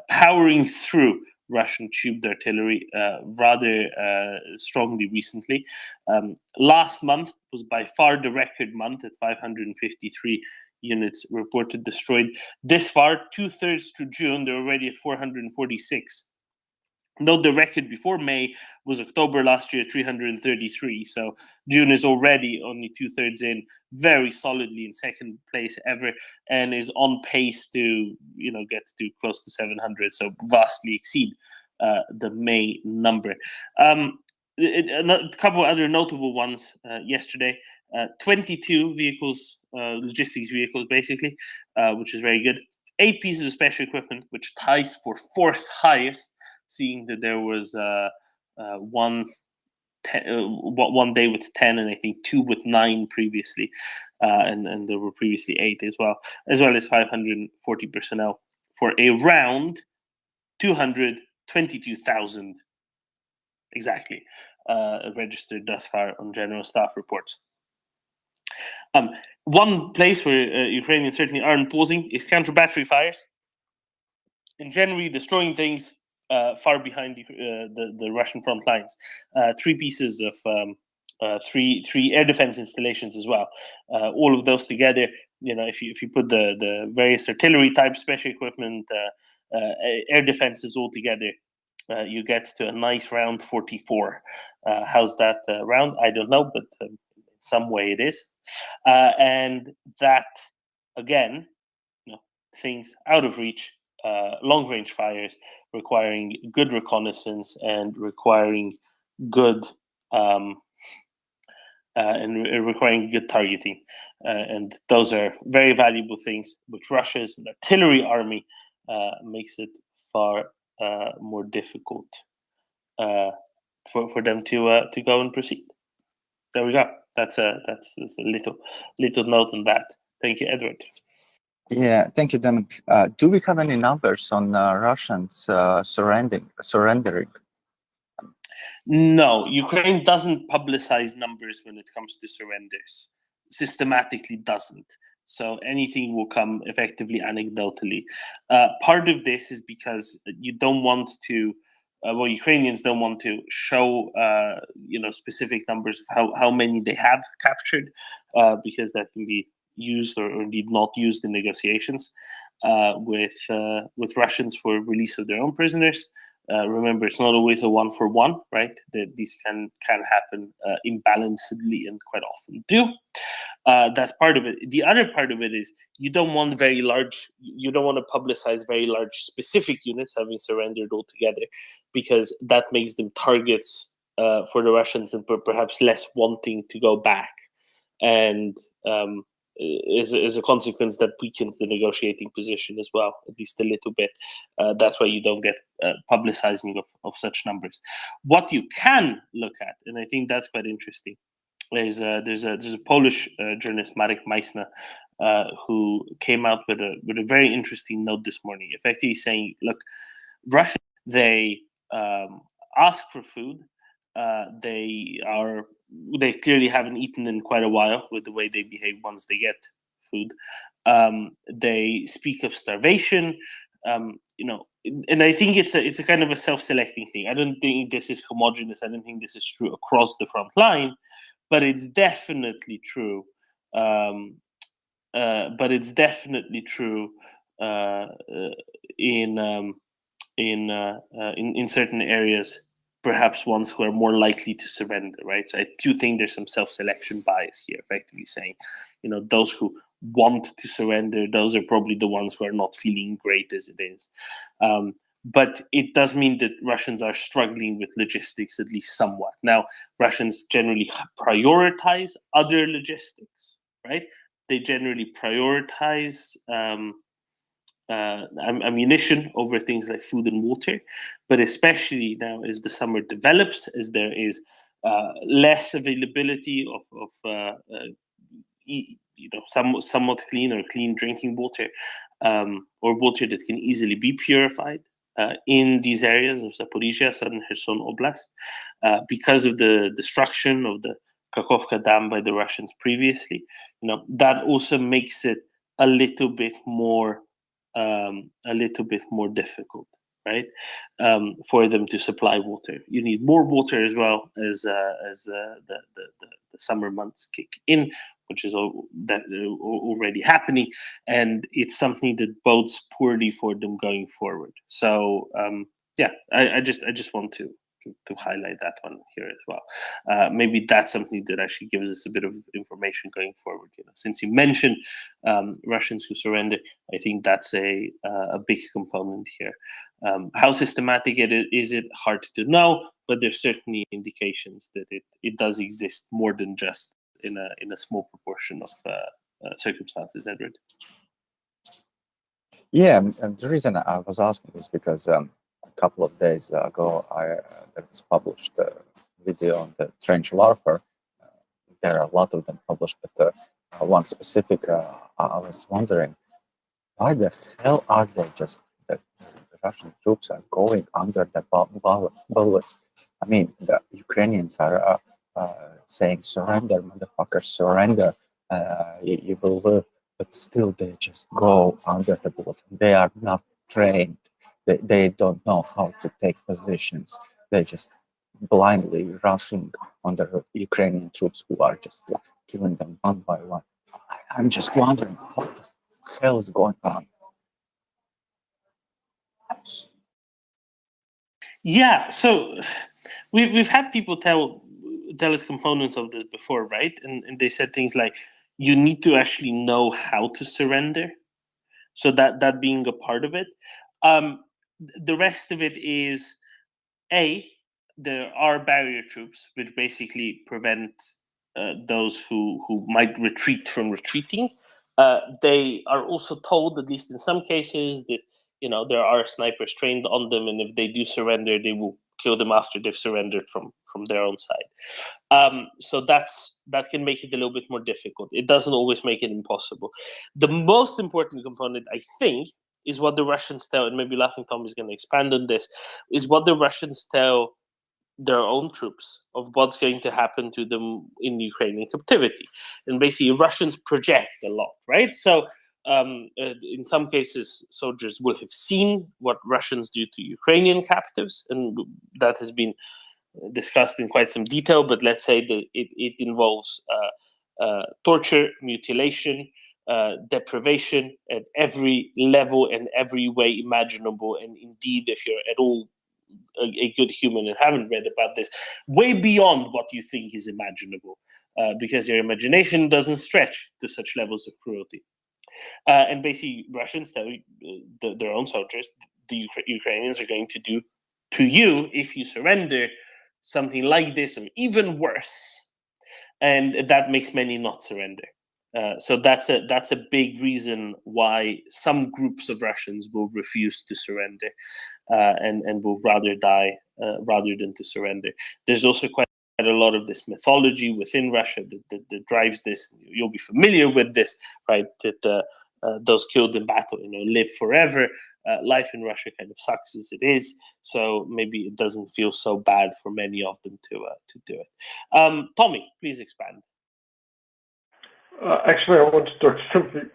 powering through Russian tubed artillery rather strongly recently. Last month was by far the record month at 553 units reported destroyed. This far, 2/3 through June, they're already at 446. Though the record before May was October last year, 333. So June is already only 2/3 in, very solidly in second place ever, and is on pace to get to close to 700. So vastly exceed the May number. A couple of other notable ones yesterday. 22 vehicles, logistics vehicles, basically, which is very good. 8 pieces of special equipment, which ties for 4th highest, seeing that there was one day with 10 and I think 2 with 9 previously, and there were previously 8 as well as 540 personnel for around 222,000 exactly registered thus far on general staff reports. One place where Ukrainians certainly aren't pausing is counter-battery fires. In January, destroying things far behind the Russian front lines. 3 pieces of three air defense installations as well. All of those together, if you put the various artillery types, special equipment, air defenses all together, you get to a nice round 44. How's that round? I don't know, but in some way it is. And that, again, things out of reach, long-range fires, requiring good reconnaissance and requiring good requiring good targeting, and those are very valuable things, which Russia's artillery army makes it far more difficult for them to go and proceed. There we go. That's a little note on that. Thank you, Edward. Yeah, thank you, Damon. Do we have any numbers on Russians surrendering? No, Ukraine doesn't publicize numbers when it comes to surrenders. Systematically doesn't. So anything will come effectively anecdotally. Part of this is because you don't want to, Ukrainians don't want to show, specific numbers of how many they have captured, because that can be used or indeed not used in negotiations with Russians for release of their own prisoners. Remember, it's not always a 1-for-1, right? These can happen imbalancedly and quite often do. That's part of it. The other part of it is you don't want to publicize very large specific units having surrendered altogether, because that makes them targets for the Russians and perhaps less wanting to go back. And as a consequence, that weakens the negotiating position as well, at least a little bit. That's why you don't get publicizing of such numbers. What you can look at, and I think that's quite interesting, is there's a Polish journalist, Marek Meissner, who came out with a very interesting note this morning, effectively saying, look, Russia, they ask for food. They clearly haven't eaten in quite a while with the way they behave once they get food. They speak of starvation, and I think it's a kind of a self-selecting thing. I don't think this is homogeneous. I don't think this is true across the front line, but it's definitely true. In certain areas, perhaps ones who are more likely to surrender, right? So I do think there's some self-selection bias here, effectively saying, those who want to surrender, those are probably the ones who are not feeling great as it is. but it does mean that Russians are struggling with logistics at least somewhat. Now, Russians generally prioritize other logistics, right? They generally prioritize ammunition over things like food and water, but especially now as the summer develops, as there is less availability of somewhat clean or clean drinking water, or water that can easily be purified in these areas of Zaporizhia, southern Kherson Oblast, because of the destruction of the Kakhovka Dam by the Russians previously. That also makes it a little bit more difficult, right, for them to supply water. You need more water as well as the summer months kick in, which is already happening, and it's something that bodes poorly for them going forward. So I just want to highlight that one here as well. Maybe that's something that actually gives us a bit of information going forward. Since you mentioned Russians who surrender, I think that's a big component here. How systematic is it? Hard to know, but there's certainly indications that it does exist more than just in a small proportion of circumstances, Edward. Yeah, and the reason I was asking is because a couple of days ago there was published a video on the trench warfare. There are a lot of them published, but one specific, I was wondering, why the hell are they just, the Russian troops are going under the bullets? I mean, the Ukrainians are saying, surrender, motherfuckers, surrender, you will live. But still they just go under the bullets. They are not trained. They don't know how to take positions. They just blindly rushing on the Ukrainian troops who are just killing them one by one. I'm just wondering what the hell is going on. Yeah, so we've had people tell us components of this before, right? And they said things like, you need to actually know how to surrender. So that being a part of it. The rest of it is, there are barrier troops, which basically prevent those who might retreat from retreating. They are also told, at least in some cases, that there are snipers trained on them, and if they do surrender, they will kill them after they've surrendered from their own side. So that can make it a little bit more difficult. It doesn't always make it impossible. The most important component, I think, is what the Russians tell, and maybe Laughing Tom is going to expand on this, is what the Russians tell their own troops of what's going to happen to them in the Ukrainian captivity. And basically, Russians project a lot, right? So in some cases, soldiers will have seen what Russians do to Ukrainian captives, and that has been discussed in quite some detail, but let's say that it involves torture, mutilation, deprivation at every level and every way imaginable. And indeed, if you're at all a good human and haven't read about this, way beyond what you think is imaginable, because your imagination doesn't stretch to such levels of cruelty. And basically, Russians tell their own soldiers, the Ukrainians are going to do to you, if you surrender, something like this or even worse. And that makes many not surrender. So that's a big reason why some groups of Russians will refuse to surrender, and will rather die rather than to surrender. There's also quite a lot of this mythology within Russia that drives this. You'll be familiar with this, right? That those killed in battle, live forever. Life in Russia kind of sucks as it is, so maybe it doesn't feel so bad for many of them to do it. Tommy, please expand. Actually, I want to talk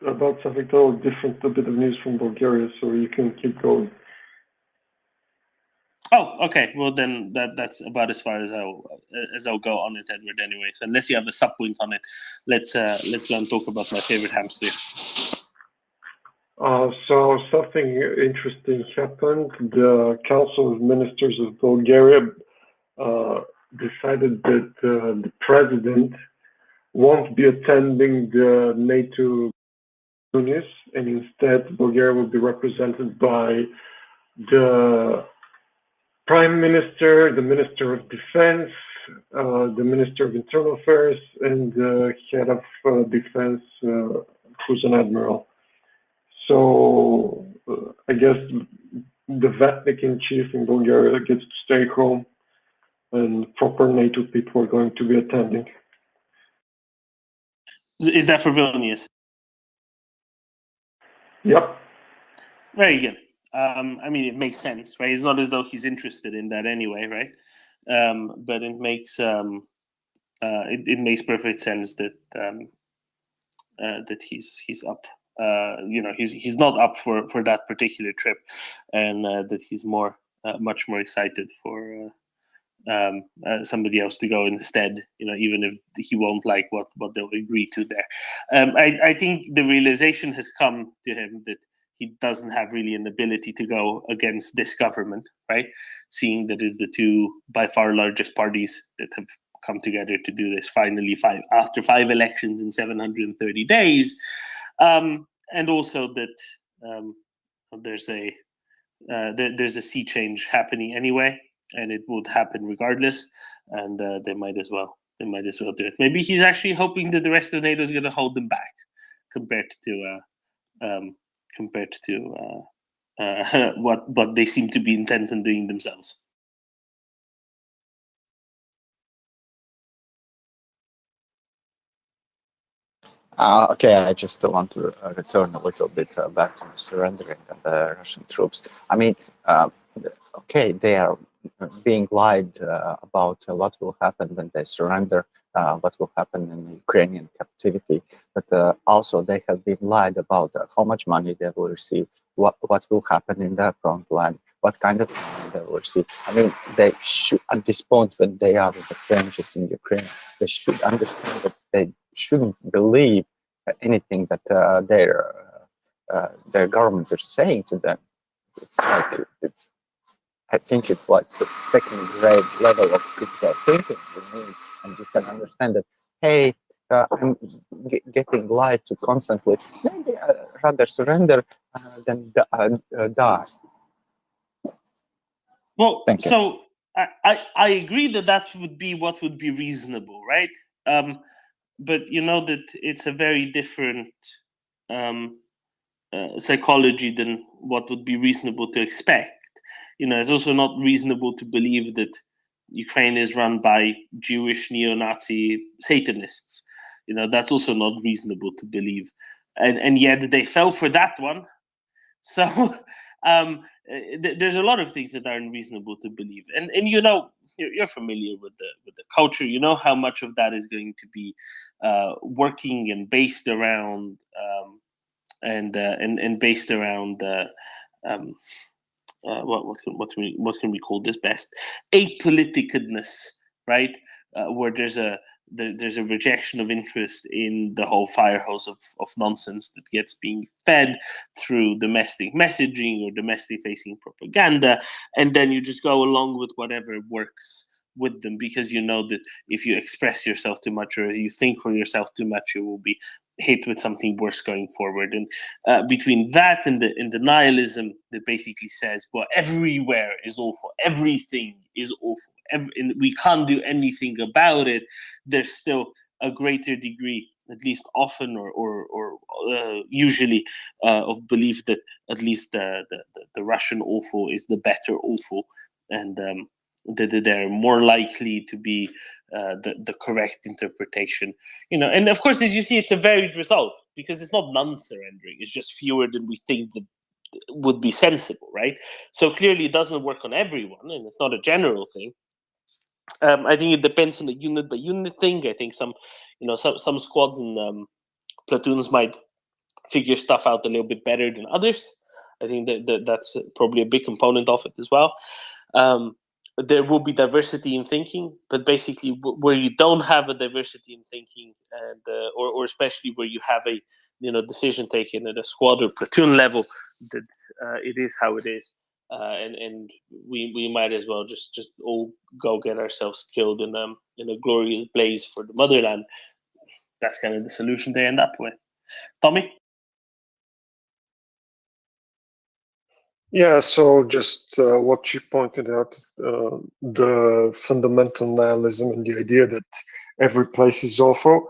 about something totally different, a bit of news from Bulgaria, so you can keep going. Oh, okay. Well, then that's about as far as I'll go on it, Edward. Anyway, so unless you have a sub point on it, let's go and talk about my favorite hamster. So something interesting happened. The Council of Ministers of Bulgaria decided that the president won't be attending the NATO Tunis, and instead Bulgaria will be represented by the Prime Minister, the Minister of Defense, the Minister of Internal Affairs, and the head of defense, who's an admiral. So I guess the Vatican chief in Bulgaria gets to stay home, and proper NATO people are going to be attending. Is that for Vilnius? Yep. Very good. I mean, it makes sense, right? It's not as though he's interested in that anyway, right? But it makes it makes perfect sense that that he's up. He's not up for that particular trip, and that he's much more excited for somebody else to go instead. Even if he won't like what they'll agree to there. I think the realization has come to him that he doesn't have really an ability to go against this government, right? Seeing that is the two by far largest parties that have come together to do this finally after 5 elections in 730 days, and also that there's a sea change happening anyway, and it would happen regardless, and they might as well do it. Maybe he's actually hoping that the rest of NATO is going to hold them back compared to what they seem to be intent on doing themselves. Okay, I just want to return a little bit back to the surrendering of the Russian troops. I mean, okay, they are being lied about what will happen when they surrender, what will happen in Ukrainian captivity, but also they have been lied about how much money they will receive, what will happen in their front line, what kind of money they will receive. I mean, they should, at this point when they are in the trenches in Ukraine, they should understand that they shouldn't believe anything that their government is saying to them. I think it's like the second grade level of critical thinking we need, and you can understand that, hey, I'm getting lied to constantly. Maybe I'd rather surrender than die. Well, so I agree that would be what would be reasonable, right? But you know that it's a very different psychology than what would be reasonable to expect. It's also not reasonable to believe that Ukraine is run by Jewish neo-Nazi Satanists. That's also not reasonable to believe, and yet they fell for that one. So there's a lot of things that are unreasonable to believe, and you're familiar with the culture. You know how much of that is going to be working and based around and based around what can we call this best? Apoliticalness, right? Where there's a rejection of interest in the whole fire hose of nonsense that gets being fed through domestic messaging or domestic facing propaganda, and then you just go along with whatever works with them, because you know that if you express yourself too much or you think for yourself too much, you will be hit with something worse going forward. And between that and the nihilism that basically says, well, everywhere is awful, everything is awful, and we can't do anything about it, there's still a greater degree, at least often or usually, of belief that at least the Russian awful is the better awful, and that they're more likely to be the correct interpretation. And of course, as you see, it's a varied result, because it's not non-surrendering, it's just fewer than we think that would be sensible, right? So clearly it doesn't work on everyone, and it's not a general thing. I think it depends on the unit by unit thing. I think some squads and platoons might figure stuff out a little bit better than others. I think that's probably a big component of it as well. There will be diversity in thinking, but basically where you don't have a diversity in thinking, and or especially where you have a decision taken at a squad or platoon level, that it is how it is, and we might as well just all go get ourselves killed in a glorious blaze for the motherland. That's kind of the solution they end up with. Tommy? Yeah, so just what you pointed out, the fundamental nihilism and the idea that every place is awful.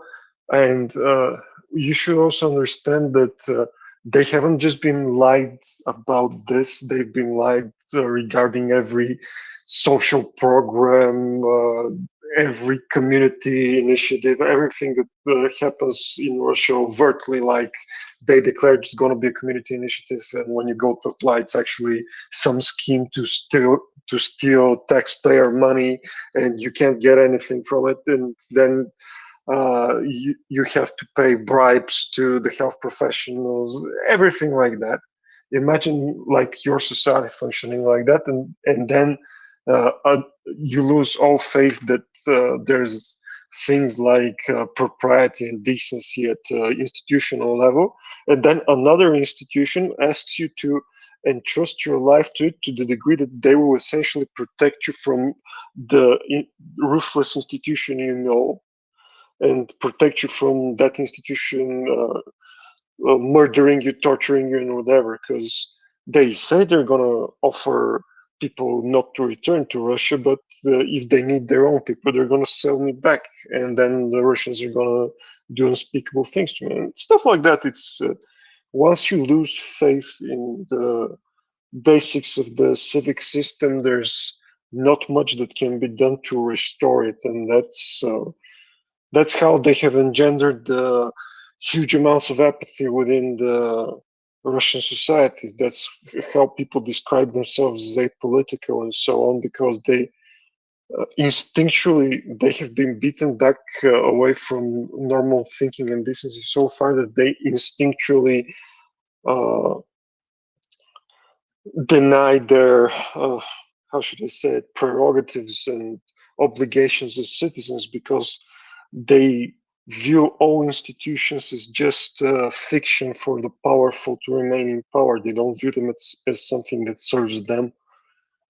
And you should also understand that they haven't just been lied about this, they've been lied regarding every social program, every community initiative, everything that happens in Russia overtly, like they declared it's going to be a community initiative, and when you go to apply, it's actually some scheme to steal taxpayer money, and you can't get anything from it. And then you have to pay bribes to the health professionals, everything like that. Imagine like your society functioning like that, and then you lose all faith that there's things like propriety and decency at institutional level, and then another institution asks you to entrust your life to it to the degree that they will essentially protect you from the ruthless institution you know, and protect you from that institution murdering you, torturing you, and whatever. Because they say they're gonna offer people not to return to Russia, but if they need their own people, they're gonna sell me back, and then the Russians are gonna do unspeakable things to me, and stuff like that. It's once you lose faith in the basics of the civic system, there's not much that can be done to restore it, and that's how they have engendered huge amounts of apathy within the Russian society. That's how people describe themselves as apolitical and so on, because they instinctually they have been beaten back away from normal thinking and decency so far that they instinctually uh, deny their how should I say it, prerogatives and obligations as citizens, because they view all institutions as just fiction for the powerful to remain in power. They don't view them as something that serves them.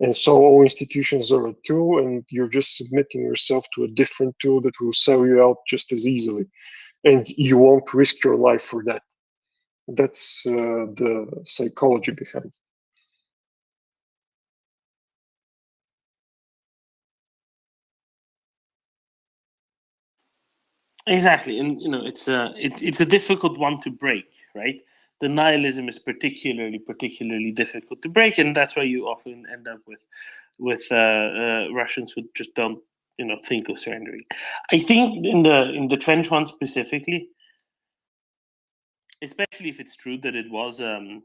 And so all institutions are a tool, and you're just submitting yourself to a different tool that will sell you out just as easily. And you won't risk your life for that. That's the psychology behind it. Exactly, and it's a difficult one to break, right? The nihilism is particularly difficult to break, and that's why you often end up with Russians who just don't think of surrendering. I think in the trench one specifically, especially if it's true that it was War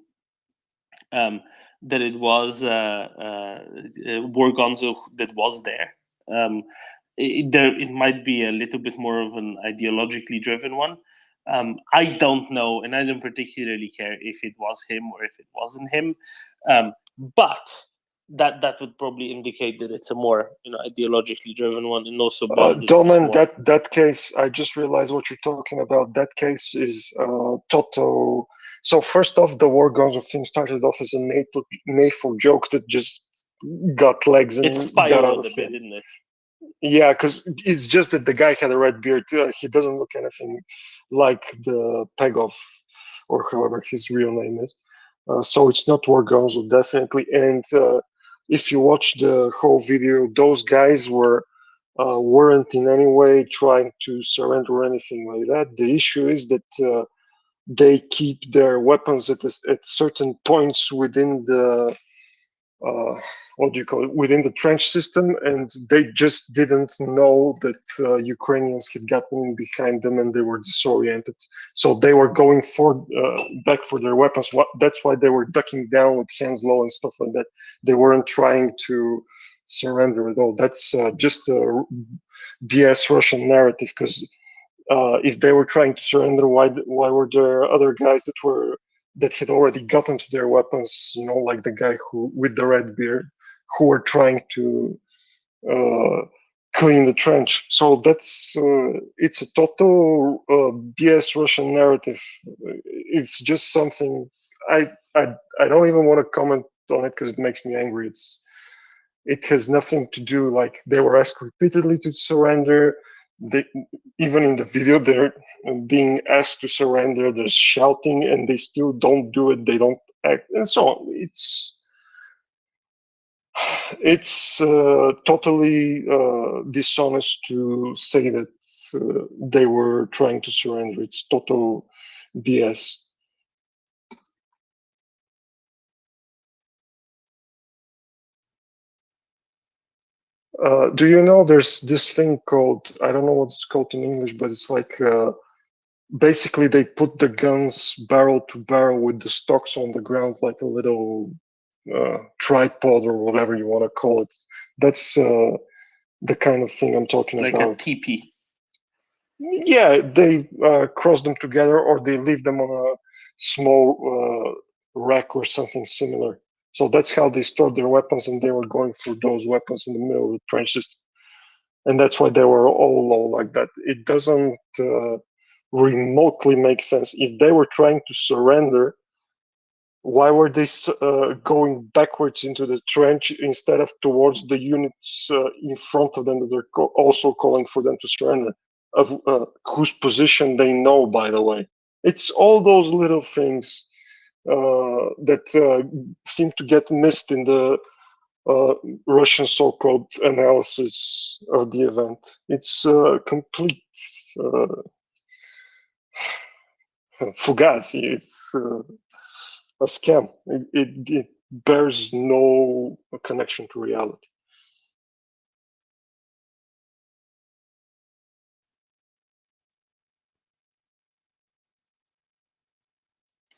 Gonzo that was there. It might be a little bit more of an ideologically driven one. I don't know, and I don't particularly care if it was him or if it wasn't him. But that would probably indicate that it's a more ideologically driven one, and also one that was Doman, more. that case, I just realized what you're talking about. That case is total. So first off, the War Gonzo thing started off as a Mayful joke that just got legs It and got out spiraled of a bit, hand. didn't it? Yeah, because it's just that the guy had a red beard. He doesn't look anything like the Pegov, or however his real name is. So it's not War Gonzo, definitely. And if you watch the whole video, those guys weren't in any way trying to surrender or anything like that. The issue is that they keep their weapons at certain points within the what do you call it, within the trench system, and they just didn't know that Ukrainians had gotten behind them and they were disoriented. So they were going back for their weapons. That's why they were ducking down with hands low and stuff like that. They weren't trying to surrender at all. That's just a BS Russian narrative, because if they were trying to surrender, why were there other guys that had already gotten to their weapons? You know, like the guy who with the red beard, who were trying to clean the trench. So that's it's a total BS Russian narrative. It's just something I don't even want to comment on it because it makes me angry. It has nothing to do, like they were asked repeatedly to surrender. Even in the video, they're being asked to surrender. There's shouting, and they still don't do it. They don't act, and so on. It's totally dishonest to say that they were trying to surrender. It's total BS. Do you know there's this thing called, I don't know what it's called in English, but it's like basically they put the guns barrel to barrel with the stocks on the ground like a little tripod or whatever you want to call it. That's the kind of thing I'm talking Like about. a teepee. Yeah, they cross them together or they leave them on a small rack or something similar. So that's how they stored their weapons, and they were going through those weapons in the middle of the trench system. And that's why they were all low like that. It doesn't remotely make sense. If they were trying to surrender, why were they going backwards into the trench instead of towards the units in front of them that are also calling for them to surrender, of whose position they know, by the way? It's all those little things that seem to get missed in the Russian so-called analysis of the event. It's complete fugazi. It's a scam. It bears no connection to reality.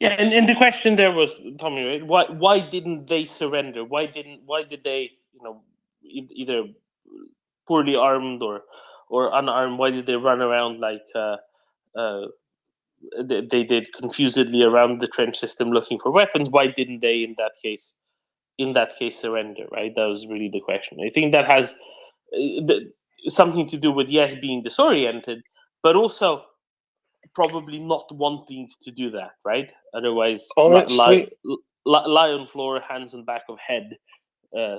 Yeah, and the question there was, Tommy, right? Why didn't they surrender? Why did they, either poorly armed or unarmed? Why did they run around like they did confusedly around the trench system looking for weapons? Why didn't they in that case surrender? Right, that was really the question. I think that has something to do with, yes, being disoriented, but also probably not wanting to do that, right? Otherwise, Honestly, lie on floor, hands on back of head,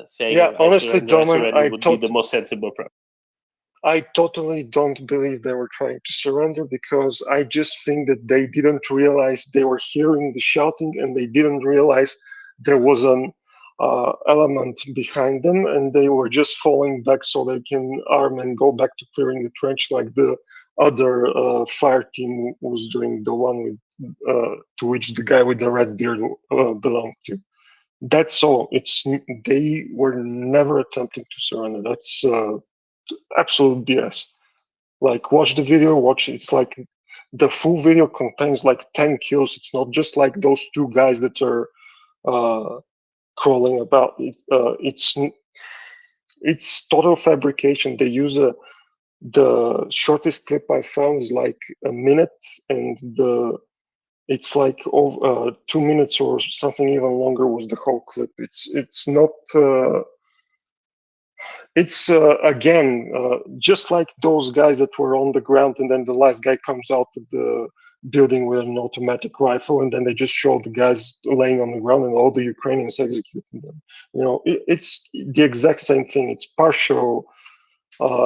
saying, yeah, I honestly, surrender, I Domen, surrender, would be the most sensible approach. I totally don't believe they were trying to surrender, because I just think that they didn't realize they were hearing the shouting, and they didn't realize there was an element behind them, and they were just falling back so they can arm and go back to clearing the trench like the other fire team was doing, the one with to which the guy with the red beard belonged to. That's all. They were never attempting to surrender. That's absolute BS. Like, watch the video, it's like the full video contains like 10 kills. It's not just like those two guys that are crawling about. It's total fabrication. They use the shortest clip I found is like a minute, and it's like 2 minutes or something even longer was the whole clip. It's not it's again just like those guys that were on the ground, and then the last guy comes out of the building with an automatic rifle, and then they just show the guys laying on the ground and all the Ukrainians executing them. It's the exact same thing. It's partial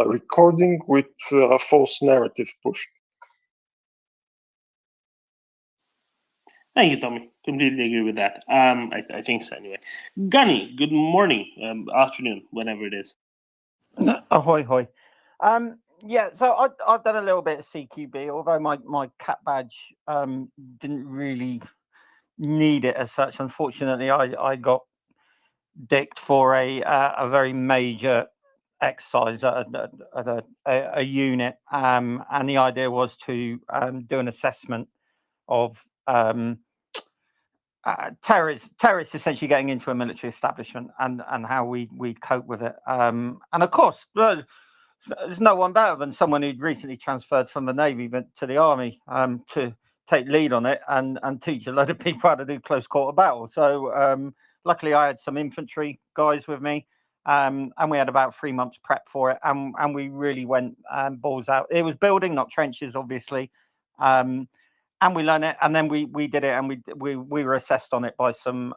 recording with a false narrative pushed. Thank you, Tommy. Completely agree with that. I think so anyway. Gunny, good morning, afternoon, whenever it is. Ahoy, hoy. Yeah, so I've done a little bit of CQB, although my cat badge didn't really need it as such. Unfortunately, I got dicked for a very major exercise at a unit, and the idea was to do an assessment of terrorists essentially getting into a military establishment, and how we'd cope with it. And of course, there's no one better than someone who'd recently transferred from the Navy to the Army to take lead on it and teach a load of people how to do close quarter battle. So luckily I had some infantry guys with me, and we had about 3 months prep for it, and we really went balls out. It was building, not trenches, obviously. And we learned it, and then we did it, and we were assessed on it by some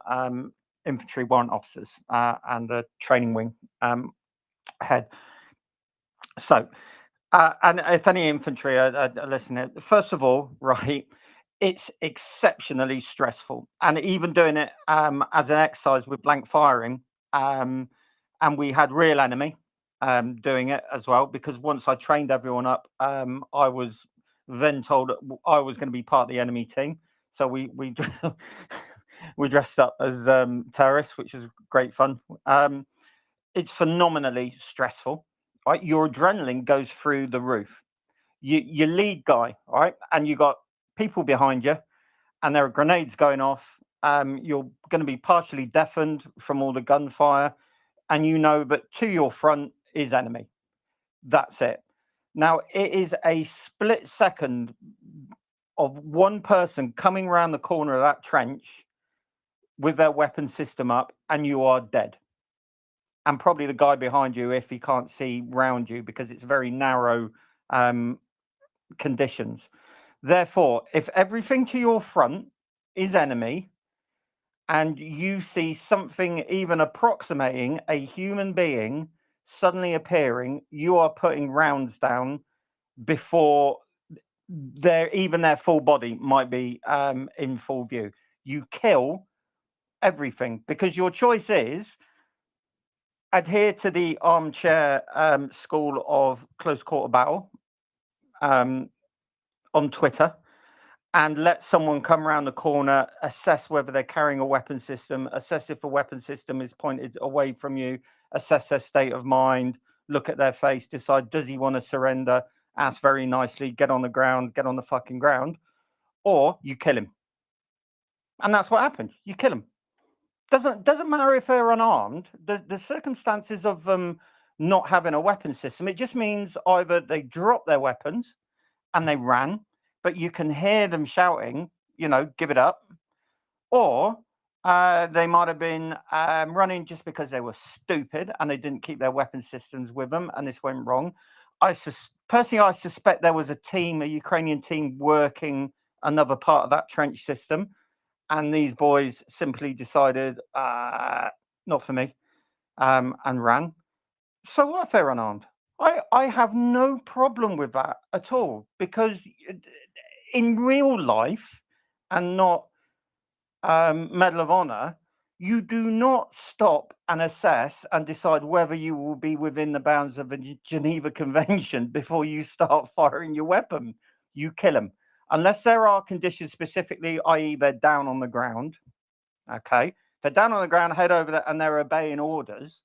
infantry warrant officers and a training wing head. So, and if any infantry are listening, first of all, right, it's exceptionally stressful, and even doing it as an exercise with blank firing, and we had real enemy doing it as well, because once I trained everyone up, I was then told I was going to be part of the enemy team. So we we dressed up as terrorists, which is great fun. It's phenomenally stressful, right? Your adrenaline goes through the roof. Your lead guy, right, and you got people behind you, and there are grenades going off. You're going to be partially deafened from all the gunfire, and you know that to your front is enemy. That's it. Now, it is a split second of one person coming around the corner of that trench with their weapon system up, and you are dead. And probably the guy behind you if he can't see round you, because it's very narrow conditions. Therefore, if everything to your front is enemy, and you see something even approximating a human being suddenly appearing, you are putting rounds down before their full body might be in full view. You kill everything, because your choice is adhere to the armchair school of close quarter battle on Twitter, and let someone come around the corner, assess whether they're carrying a weapon system, assess if the weapon system is pointed away from you, assess their state of mind, look at their face, decide, does he want to surrender, ask very nicely, get on the ground, get on the fucking ground, or you kill him. And that's what happened. You kill him. Doesn't matter if they're unarmed. The circumstances of them not having a weapon system, it just means either they dropped their weapons and they ran, but you can hear them shouting, give it up, or they might have been running just because they were stupid and they didn't keep their weapon systems with them, and this went wrong. Personally, I suspect there was a Ukrainian team working another part of that trench system, and these boys simply decided, not for me, and ran. So what if they're unarmed? I have no problem with that at all, because in real life, and not Medal of Honor, you do not stop and assess and decide whether you will be within the bounds of the Geneva Convention before you start firing your weapon. You kill them. Unless there are conditions specifically, i.e. they're down on the ground. Okay. If they're down on the ground, head over there, and they're obeying orders.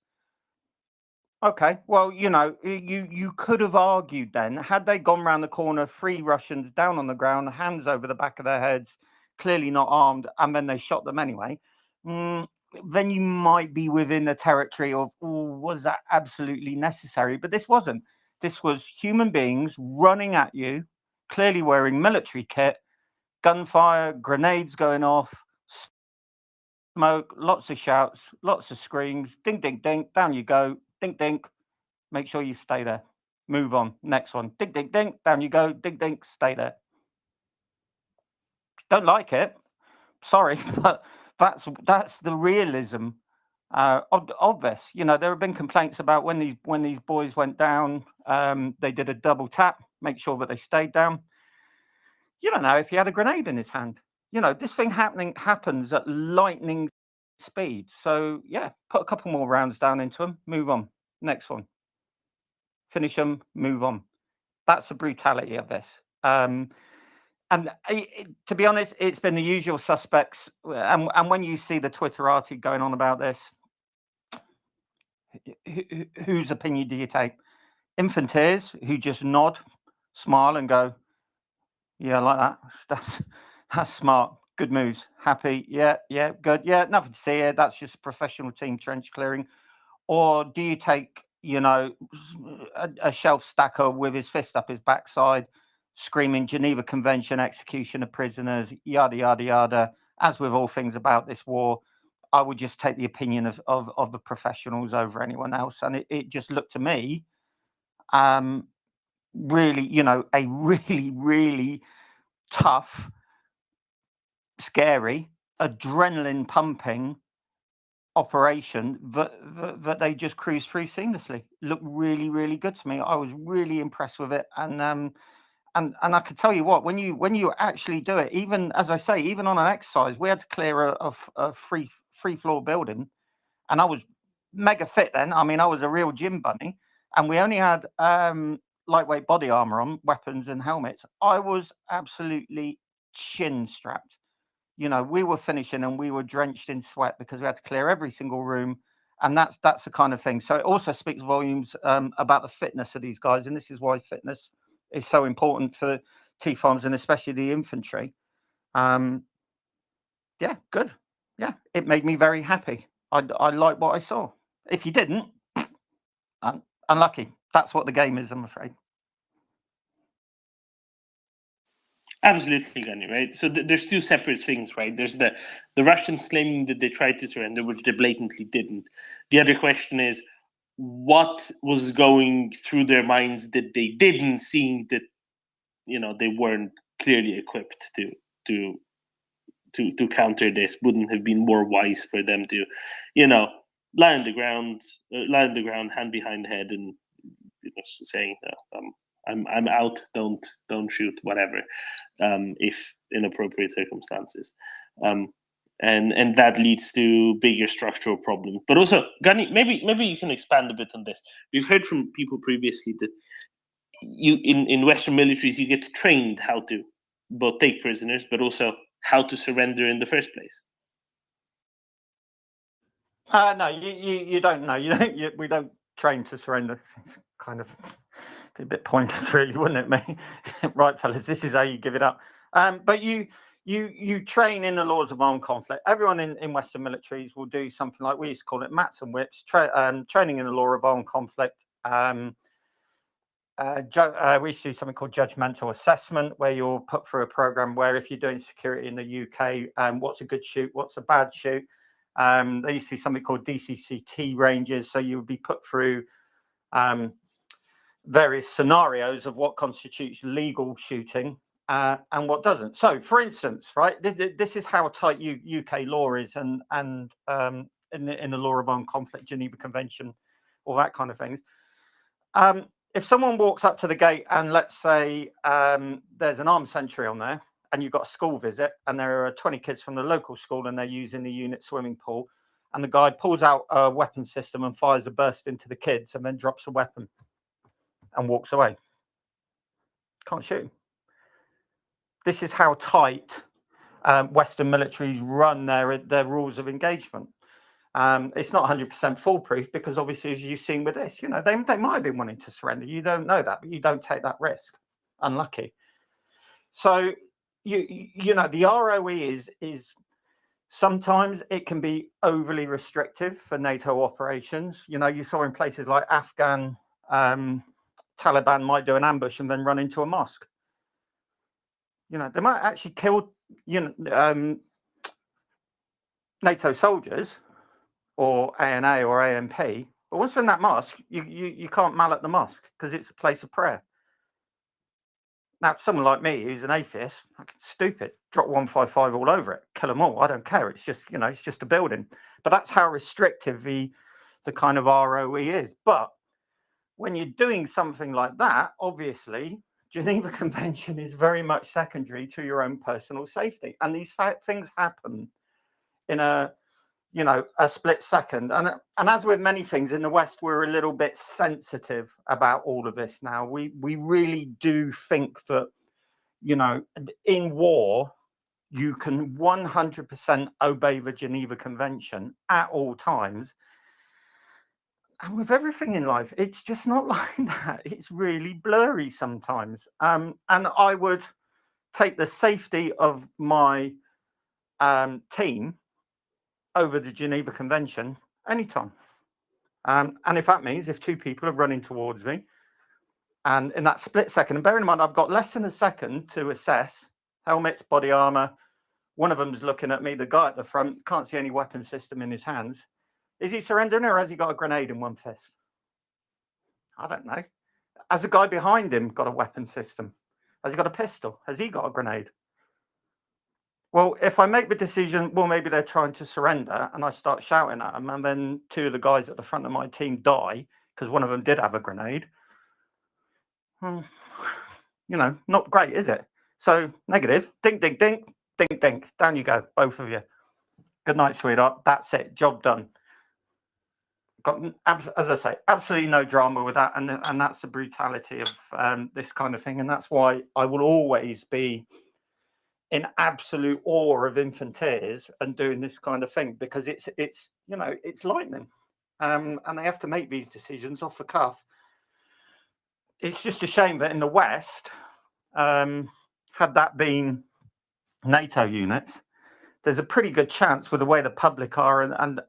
Okay, well, you could have argued then, had they gone round the corner, 3 Russians down on the ground, hands over the back of their heads, clearly not armed, and then they shot them anyway, then you might be within the territory of, was that absolutely necessary? But this wasn't. This was human beings running at you, clearly wearing military kit, gunfire, grenades going off, smoke, lots of shouts, lots of screams, ding, ding, ding, down you go, ding, ding. Make sure you stay there. Move on. Next one. Ding, ding, ding. Down you go. Ding, ding. Stay there. Don't like it. Sorry, but that's the realism of this. There have been complaints about when these boys went down. They did a double tap, make sure that they stayed down. You don't know if he had a grenade in his hand. This thing happens at lightning speed. So yeah, put a couple more rounds down into him. Move on. Next one. Finish them, move on. That's the brutality of this. And to be honest, it's been the usual suspects. And when you see the Twitterati going on about this, whose opinion do you take? Infanteers who just nod, smile, and go, "Yeah, like that. That's smart. Good moves. Happy. Yeah, good. Yeah, nothing to see here. That's just a professional team trench clearing." Or do you take, a shelf stacker with his fist up his backside, screaming Geneva Convention, execution of prisoners, yada, yada, yada. As with all things about this war, I would just take the opinion of the professionals over anyone else. And it just looked to me, really, a really, really tough, scary, adrenaline pumping operation that they just cruised through seamlessly. Looked really, really good to me. I was really impressed with it, and I can tell you what, when you actually do it, even as I say, even on an exercise, we had to clear a free floor building, and I was mega fit then. I mean, I was a real gym bunny, and we only had lightweight body armor on, weapons and helmets. I was absolutely chin strapped. You know, we were finishing and we were drenched in sweat because we had to clear every single room. And that's the kind of thing. So it also speaks volumes about the fitness of these guys. And this is why fitness is so important for T-farms and especially the infantry. Yeah, good. Yeah, it made me very happy. I like what I saw. If you didn't, unlucky. That's what the game is, I'm afraid. Absolutely, Gunny, right? So there's two separate things, right? There's the Russians claiming that they tried to surrender, which they blatantly didn't. The other question is, what was going through their minds that they didn't, seeing that, you know, they weren't clearly equipped to counter this? Wouldn't have been more wise for them to, you know, lie on the ground, hand behind head, and saying, I'm out, don't shoot, whatever, if in appropriate circumstances. And that leads to bigger structural problems. But also, Gani, maybe you can expand a bit on this. We've heard from people previously that you in Western militaries you get trained how to both take prisoners, but also how to surrender in the first place. No, you don't know. We don't train to surrender. It's kind of a bit pointless, really, wouldn't it, mate? Right, fellas, this is how you give it up. But you train in the laws of armed conflict. Everyone in Western militaries will do something like we used to call it mats and whips, training in the law of armed conflict. We used to do something called judgmental assessment, where you're put through a program where if you're doing security in the UK, what's a good shoot, what's a bad shoot. There used to be something called DCCT ranges, so you would be put through various scenarios of what constitutes legal shooting and what doesn't. So, for instance, right, this is how tight UK law is, and in the law of armed conflict, Geneva Convention, all that kind of things. If someone walks up to the gate and let's say there's an armed sentry on there, and you've got a school visit, and there are 20 kids from the local school, and they're using the unit swimming pool, and the guy pulls out a weapon system and fires a burst into the kids, and then drops a weapon and walks away. Can't shoot. This is how tight Western militaries run their rules of engagement. It's not 100% foolproof because obviously, as you've seen with this, you know, they might have been wanting to surrender. You don't know that, but you don't take that risk. Unlucky. So you know, the ROE is sometimes it can be overly restrictive for NATO operations. You know, you saw in places like Afghan, Taliban might do an ambush and then run into a mosque. You know, they might actually kill, you know, NATO soldiers or ANA or AMP, but once they're in that mosque, you can't mallet the mosque because it's a place of prayer. Now, someone like me who's an atheist, stupid, drop 155 all over it, kill them all. I don't care. It's just, you know, it's just a building. But that's how restrictive the kind of ROE is. But when you're doing something like that, obviously, Geneva Convention is very much secondary to your own personal safety. And these things happen in a split second. And as with many things in the West, we're a little bit sensitive about all of this now. We really do think that, you know, in war, you can 100% obey the Geneva Convention at all times. And with everything in life, it's just not like that. It's really blurry sometimes. And I would take the safety of my team over the Geneva Convention anytime. And if that means if two people are running towards me, and in that split second, and bear in mind, I've got less than a second to assess helmets, body armor. One of them's looking at me, the guy at the front, can't see any weapon system in his hands. Is he surrendering or has he got a grenade in one fist? I don't know. Has the guy behind him got a weapon system? Has he got a pistol? Has he got a grenade? Well, if I make the decision, well, maybe they're trying to surrender, and I start shouting at them, and then two of the guys at the front of my team die because one of them did have a grenade. You know, not great, is it? So negative, dink, dink, dink, dink, dink. Down you go, both of you. Good night, sweetheart. That's it. Job done. as I say, absolutely no drama with that, and that's the brutality of this kind of thing, and that's why I will always be in absolute awe of Infanteers and doing this kind of thing, because it's you know, it's lightning, and they have to make these decisions off the cuff. It's just a shame that in the West, had that been NATO units, there's a pretty good chance with the way the public are and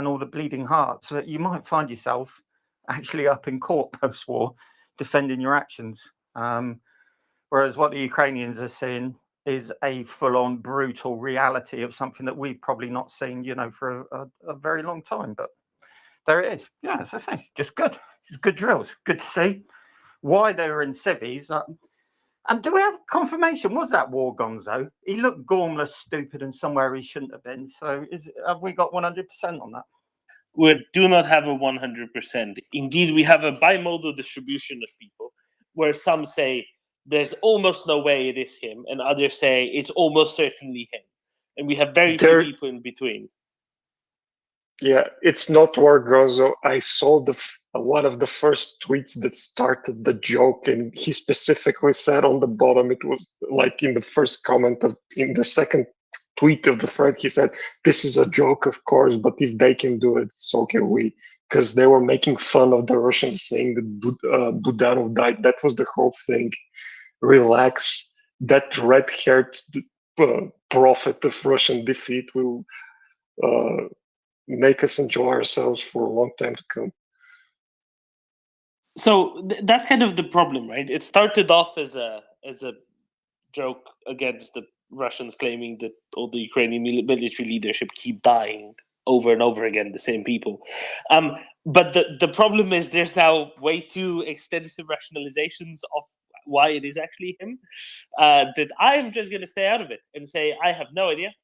all the bleeding hearts that you might find yourself actually up in court post-war defending your actions. Whereas what the Ukrainians are seeing is a full-on brutal reality of something that we've probably not seen, you know, for a very long time. But there it is. Yeah, as I say, just good. Just good drills. Good to see why they were in civvies. And do we have confirmation? Was that War Gonzo? He looked gormless, stupid, and somewhere he shouldn't have been. So have we got 100% on that? We do not have a 100%. Indeed, we have a bimodal distribution of people, where some say there's almost no way it is him, and others say it's almost certainly him. And we have very few people in between. Yeah, it's not Wargozo. I saw one of the first tweets that started the joke, and he specifically said on the bottom, it was like in the first comment in the second tweet of the thread, he said, "This is a joke, of course, but if they can do it, so can we." Because they were making fun of the Russians saying that Budanov died. That was the whole thing. Relax. That red-haired prophet of Russian defeat will make us enjoy ourselves for a long time to come. So that's kind of the problem, right? It started off as a joke against the Russians, claiming that all the Ukrainian military leadership keep dying over and over again, the same people. But the problem is there's now way too extensive rationalizations of why it is actually him, that I'm just going to stay out of it and say I have no idea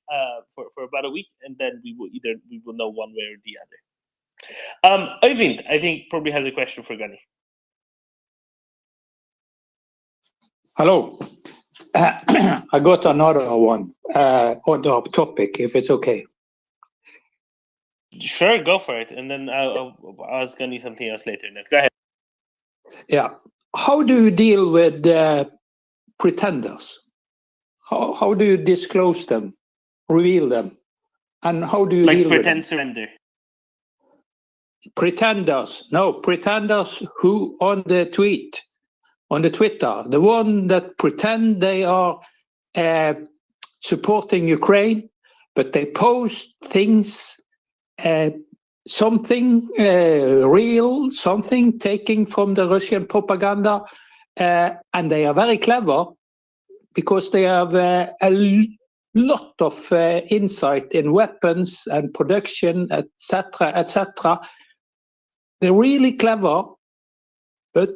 for about a week, and then we will know one way or the other. Oyvind, I think, probably has a question for Gunny. Hello. I got another one on the topic, if it's okay. Sure, go for it, and then I'll ask Gunny something else later. Go ahead. Yeah. How do you deal with pretenders? How do you disclose them, reveal them, and how do you deal with them? Pretend surrender. Pretenders, no, pretenders who on the Twitter, the one that pretend they are supporting Ukraine, but they post things, something real, something taken from the Russian propaganda, and they are very clever because they have a lot of insight in weapons and production, etc., etc. They're really clever, but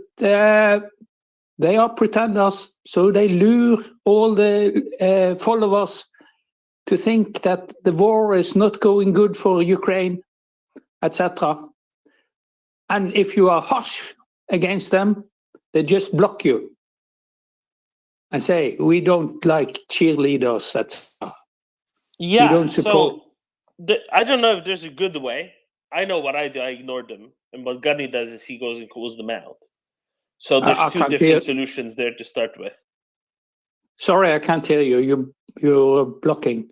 they are pretenders, so they lure all the followers to think that the war is not going good for Ukraine, etc. And if you are harsh against them, they just block you and say, we don't like cheerleaders, etc. Yeah, we don't support. So I don't know if there's a good way. I know what I do. I ignore them. And what Gunny does is he goes and calls them out. So there's two different solutions there to start with. Sorry, I can't hear you. You're blocking.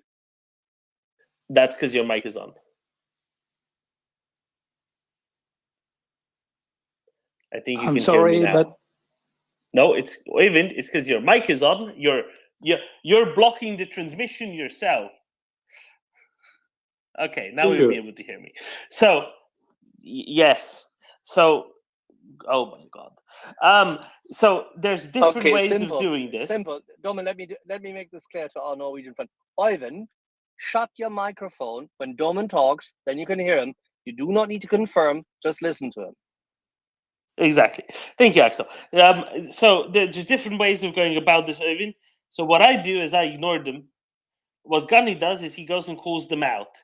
That's because your mic is on. I think you I'm can sorry, hear me now. but No, it's Oyvind. It's because your mic is on. You're blocking the transmission yourself. Okay, now you'll be able to hear me. So yes. So oh my god. So there's different ways of doing this. Simple. Domin, let me make this clear to our Norwegian friend. Oyvind, shut your microphone when Domin talks, then you can hear him. You do not need to confirm, just listen to him. Exactly. Thank you, Axel. So there's different ways of going about this, Oyvind. So what I do is I ignore them. What Gunny does is he goes and calls them out.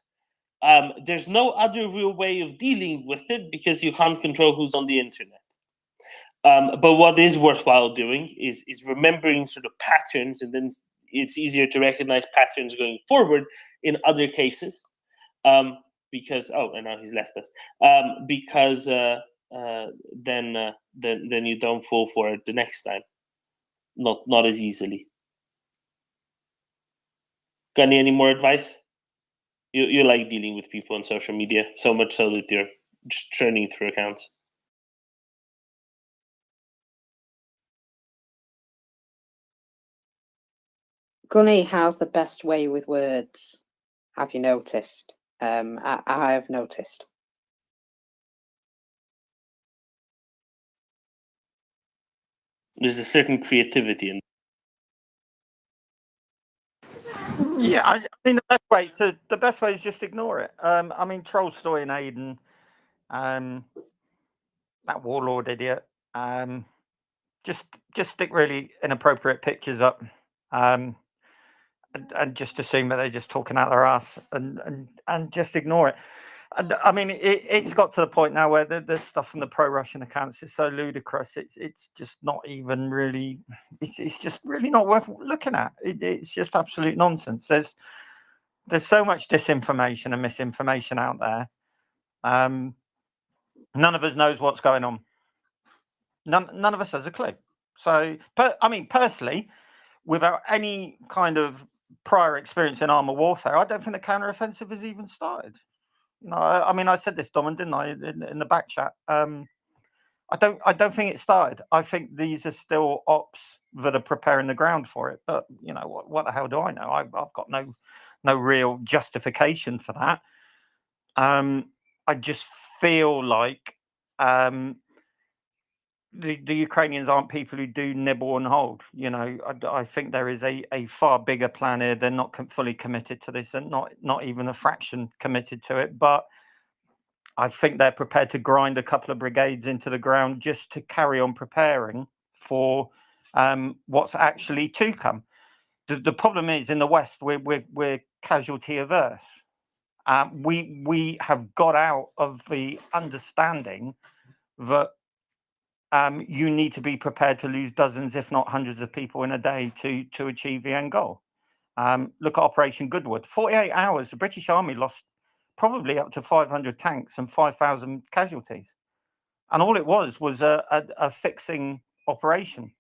There's no other real way of dealing with it because you can't control who's on the internet. But what is worthwhile doing is remembering sort of patterns, and then it's easier to recognize patterns going forward in other cases. because and now he's left us. Because then you don't fall for it the next time, not as easily. Got any more advice? You like dealing with people on social media so much so that you're just churning through accounts. Gunny, how's the best way with words? Have you noticed? I have noticed. There's a certain creativity in. Yeah, I mean the best way is just ignore it. I mean, Trollstoy and Aiden, that warlord idiot. Just stick really inappropriate pictures up, and just assume that they're just talking out their ass, and just ignore it. And I mean, it's got to the point now where there's stuff from the pro-Russian accounts is so ludicrous. It's just not even really. It's just really not worth looking at. It's just absolute nonsense. There's so much disinformation and misinformation out there. None of us knows what's going on. None of us has a clue. So, I mean, personally, without any kind of prior experience in armor warfare, I don't think the counteroffensive has even started. You know, I mean, I said this, Dom, didn't I, in the back chat? I don't think it started. I think these are still ops that are preparing the ground for it. But you know, what the hell do I know? I've got no real justification for that. I just feel like the Ukrainians aren't people who do nibble and hold. You know, I think there is a far bigger plan here. They're not fully committed to this, and not even a fraction committed to it. But I think they're prepared to grind a couple of brigades into the ground just to carry on preparing for what's actually to come. The problem is in the West, we're casualty averse. We have got out of the understanding that you need to be prepared to lose dozens, if not hundreds of people in a day to achieve the end goal. Look at Operation Goodwood. 48 hours, the British Army lost probably up to 500 tanks and 5,000 casualties. And all it was a fixing operation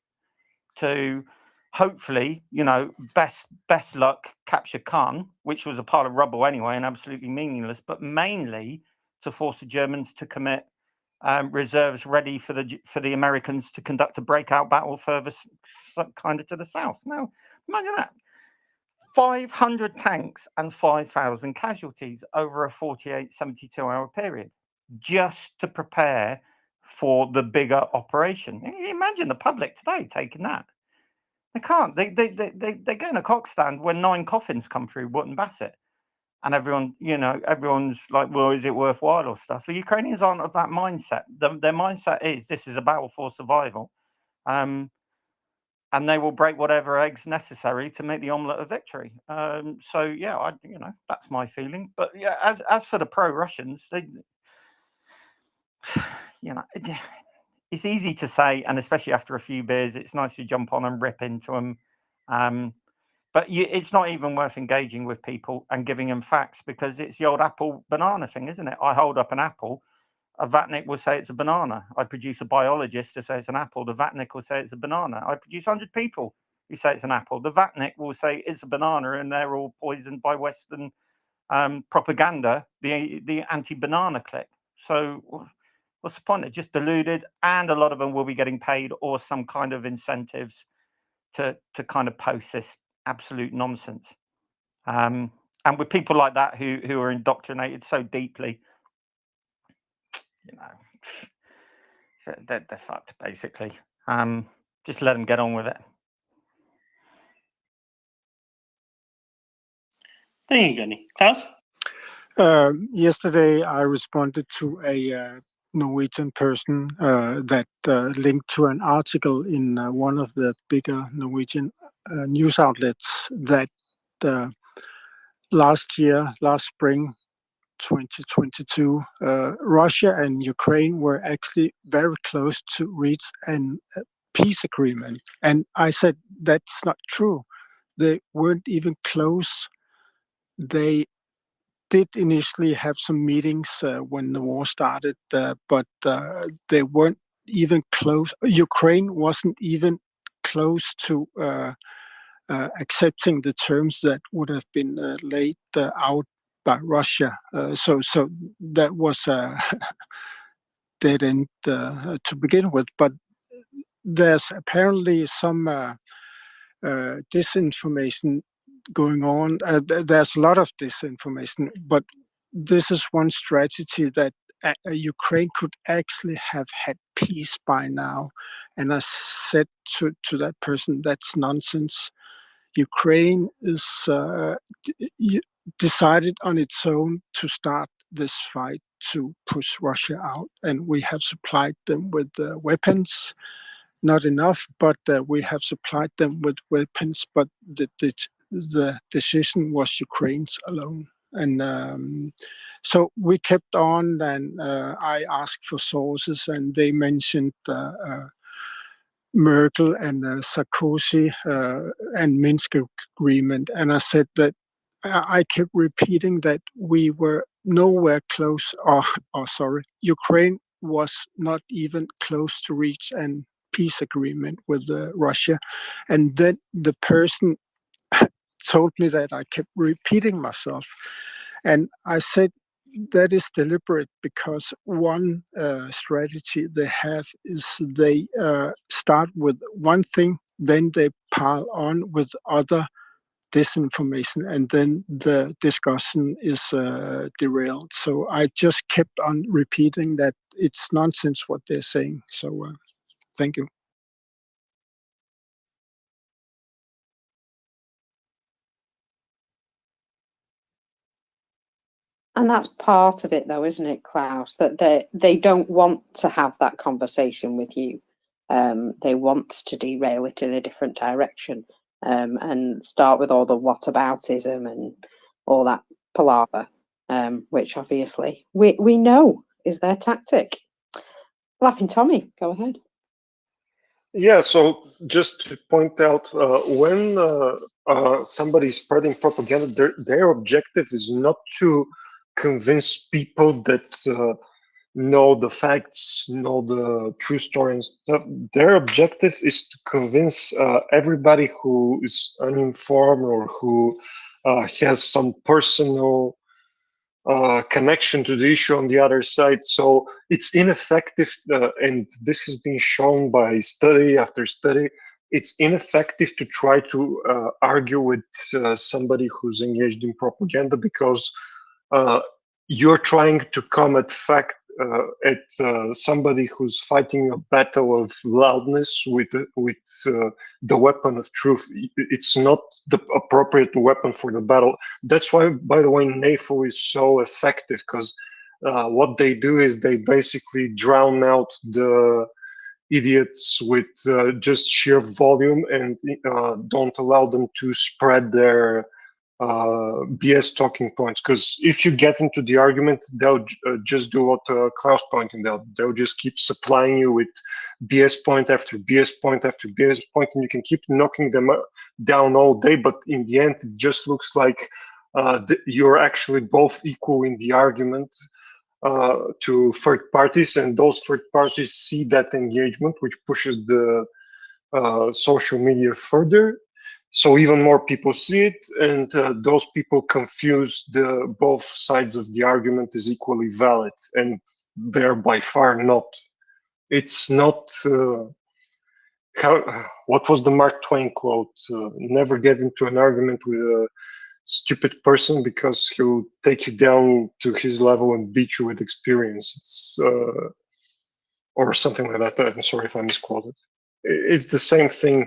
to hopefully, you know, best luck capture Khan, which was a pile of rubble anyway and absolutely meaningless, but mainly to force the Germans to commit reserves ready for the Americans to conduct a breakout battle further kind of to the south. Now, imagine that. 500 tanks and 5,000 casualties over a 48, 72-hour period just to prepare for the bigger operation. Imagine the public today taking that. They can't. They get in a cock stand when 9 coffins come through Wootton Bassett. And everyone, you know, everyone's like, well, is it worthwhile or stuff? The Ukrainians aren't of that mindset. Their mindset is this is a battle for survival. And they will break whatever eggs necessary to make the omelette a victory. So yeah, you know, that's my feeling. But yeah, as for the pro-Russians, they, you know, it's easy to say, and especially after a few beers, it's nice to jump on and rip into them. But it's not even worth engaging with people and giving them facts, because it's the old apple banana thing, isn't it? I hold up an apple. A Vatnik will say it's a banana. I produce a biologist to say it's an apple. The Vatnik will say it's a banana. I produce 100 people who say it's an apple. The Vatnik will say it's a banana, and they're all poisoned by Western propaganda, the anti-banana clique. So what's the point? They're just deluded, and a lot of them will be getting paid or some kind of incentives to kind of post this absolute nonsense. And with people like that who are indoctrinated so deeply, you know, they're fucked, basically. Just let them get on with it. Thank you, Gunny. Klaus? Yesterday, I responded to a Norwegian person that linked to an article in one of the bigger Norwegian news outlets that last spring, 2022, Russia and Ukraine were actually very close to reach a peace agreement. And I said, that's not true. They weren't even close. They did initially have some meetings when the war started, but they weren't even close. Ukraine wasn't even close to accepting the terms that would have been laid out by Russia. So that was a dead end to begin with. But there's apparently some disinformation going on. There's a lot of disinformation, but this is one strategy that Ukraine could actually have had peace by now. And I said to that person, that's nonsense. Ukraine is decided on its own to start this fight to push Russia out. And we have supplied them with weapons. Not enough, but we have supplied them with weapons, but the decision was Ukraine's alone. And so we kept on, and I asked for sources, and they mentioned Merkel and Sarkozy and Minsk agreement. And I said that I kept repeating that we were nowhere close, or sorry, Ukraine was not even close to reach an peace agreement with Russia. And then the person told me that I kept repeating myself. And I said that is deliberate, because one strategy they have is they start with one thing, then they pile on with other disinformation, and then the discussion is derailed. So I just kept on repeating that it's nonsense what they're saying. So thank you. And that's part of it, though, isn't it, Klaus? That they don't want to have that conversation with you. They want to derail it in a different direction, and start with all the whataboutism and all that palaver, which obviously we know is their tactic. Laughing Tommy, go ahead. Yeah, so just to point out, when somebody's spreading propaganda, their objective is not to convince people that know the facts, know the true story and stuff. Their objective is to convince everybody who is uninformed or who has some personal connection to the issue on the other side. So it's ineffective, and this has been shown by study after study. It's ineffective to try to argue with somebody who's engaged in propaganda, because you're trying to come at fact at somebody who's fighting a battle of loudness with the weapon of truth. It's not the appropriate weapon for the battle. That's why, by the way, NAFO is so effective, because what they do is they basically drown out the idiots with just sheer volume, and don't allow them to spread their BS talking points. Because if you get into the argument, they'll just do what Klaus pointed out. They'll just keep supplying you with BS point after BS point after BS point, and you can keep knocking them down all day. But in the end, it just looks like you're actually both equal in the argument to third parties, and those third parties see that engagement, which pushes the social media further. So even more people see it, and those people confuse both sides of the argument as equally valid, and they're by far not. It's not. What was the Mark Twain quote? Never get into an argument with a stupid person, because he'll take you down to his level and beat you with experience. It's or something like that. I'm sorry if I misquoted. It's the same thing.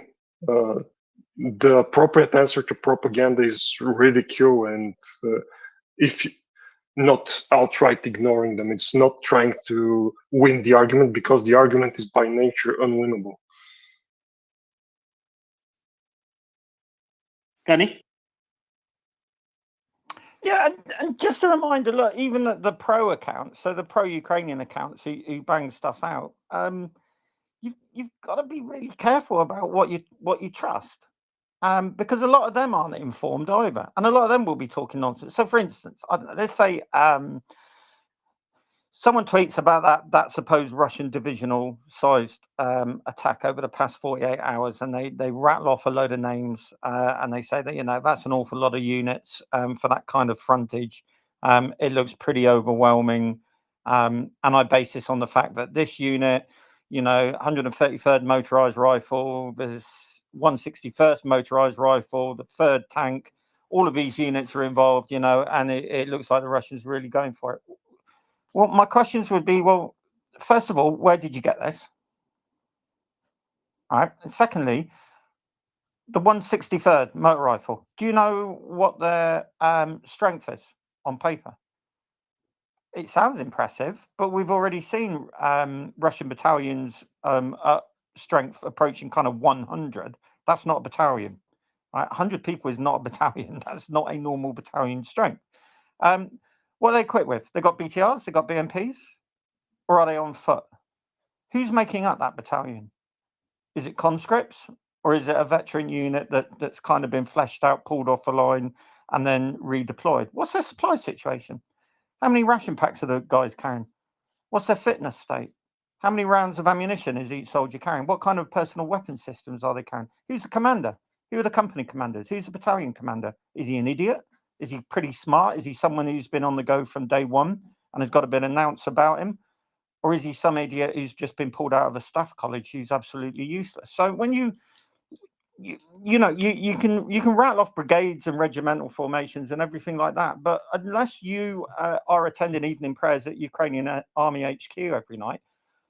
The appropriate answer to propaganda is ridicule, and if not outright ignoring them. It's not trying to win the argument, because the argument is by nature unwinnable. Danny? Yeah, and just a reminder, look, even the pro accounts, so the pro-Ukrainian accounts who bang stuff out, you've got to be really careful about what you trust. because a lot of them aren't informed either, and a lot of them will be talking nonsense. So, for instance, I don't know, let's say someone tweets about that supposed Russian divisional sized attack over the past 48 hours, and they rattle off a load of names, and they say that, you know, that's an awful lot of units for that kind of frontage. It looks pretty overwhelming, and I base this on the fact that this unit, you know, 133rd motorized rifle, there's 161st motorized rifle, the 3rd tank, all of these units are involved, you know, and it looks like the Russians are really going for it. Well, my questions would be, well, first of all, where did you get this? All right. And secondly, the 163rd motor rifle, do you know what their strength is on paper? It sounds impressive, but we've already seen Russian battalions strength approaching kind of 100. That's not a battalion. Right? 100 people is not a battalion. That's not a normal battalion strength. What are they equipped with? They got BTRs, they got BMPs, or are they on foot? Who's making up that battalion? Is it conscripts, or is it a veteran unit that's kind of been fleshed out, pulled off the line, and then redeployed? What's their supply situation? How many ration packs are the guys carrying? What's their fitness state? How many rounds of ammunition is each soldier carrying? What kind of personal weapon systems are they carrying? Who's the commander? Who are the company commanders? Who's the battalion commander? Is he an idiot? Is he pretty smart? Is he someone who's been on the go from day one and has got a bit announced about him? Or is he some idiot who's just been pulled out of a staff college who's absolutely useless? So when you can rattle off brigades and regimental formations and everything like that, but unless you are attending evening prayers at Ukrainian Army HQ every night,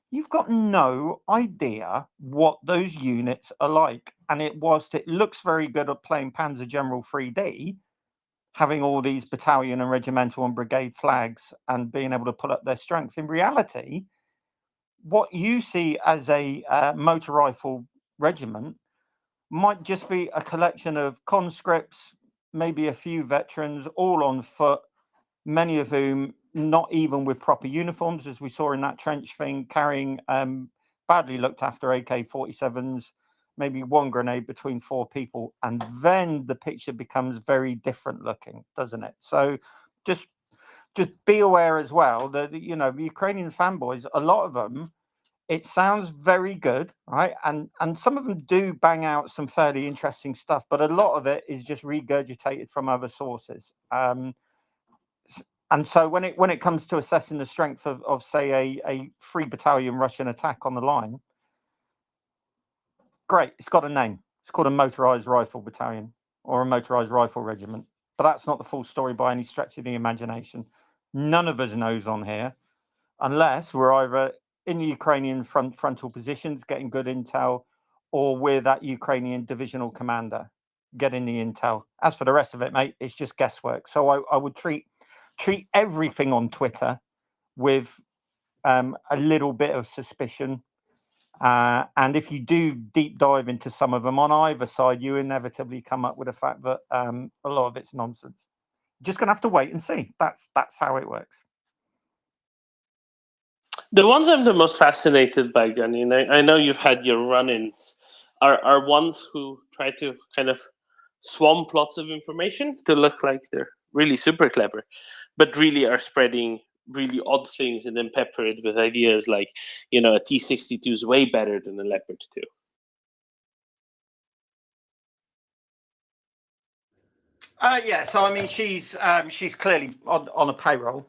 you've got no idea what those units are like. And whilst it looks very good at playing Panzer General 3D, having all these battalion and regimental and brigade flags and being able to pull up their strength, in reality, what you see as a motor rifle regiment might just be a collection of conscripts, maybe a few veterans, all on foot, many of whom not even with proper uniforms, as we saw in that trench thing, carrying badly looked after AK-47s, maybe one grenade between 4 people, and then the picture becomes very different looking, doesn't it? So just be aware as well that, you know, the Ukrainian fanboys, a lot of them, it sounds very good, right? And some of them do bang out some fairly interesting stuff, but a lot of it is just regurgitated from other sources. And so when it comes to assessing the strength of say a 3 battalion Russian attack on the line, great, it's got a name. It's called a motorized rifle battalion or a motorized rifle regiment. But that's not the full story by any stretch of the imagination. None of us knows on here, unless we're either in the Ukrainian frontal positions getting good intel, or we're that Ukrainian divisional commander getting the intel. As for the rest of it, mate, it's just guesswork. So I would treat everything on Twitter with a little bit of suspicion. And if you do deep dive into some of them on either side, you inevitably come up with the fact that a lot of it's nonsense. Just gonna have to wait and see. That's how it works. The ones I'm the most fascinated by, Gunny, and I know you've had your run-ins, are ones who try to kind of swamp lots of information to look like they're really super clever, but really are spreading really odd things and then pepper it with ideas like, you know, a T-62 is way better than a Leopard 2. Yeah, so I mean, she's clearly on a payroll.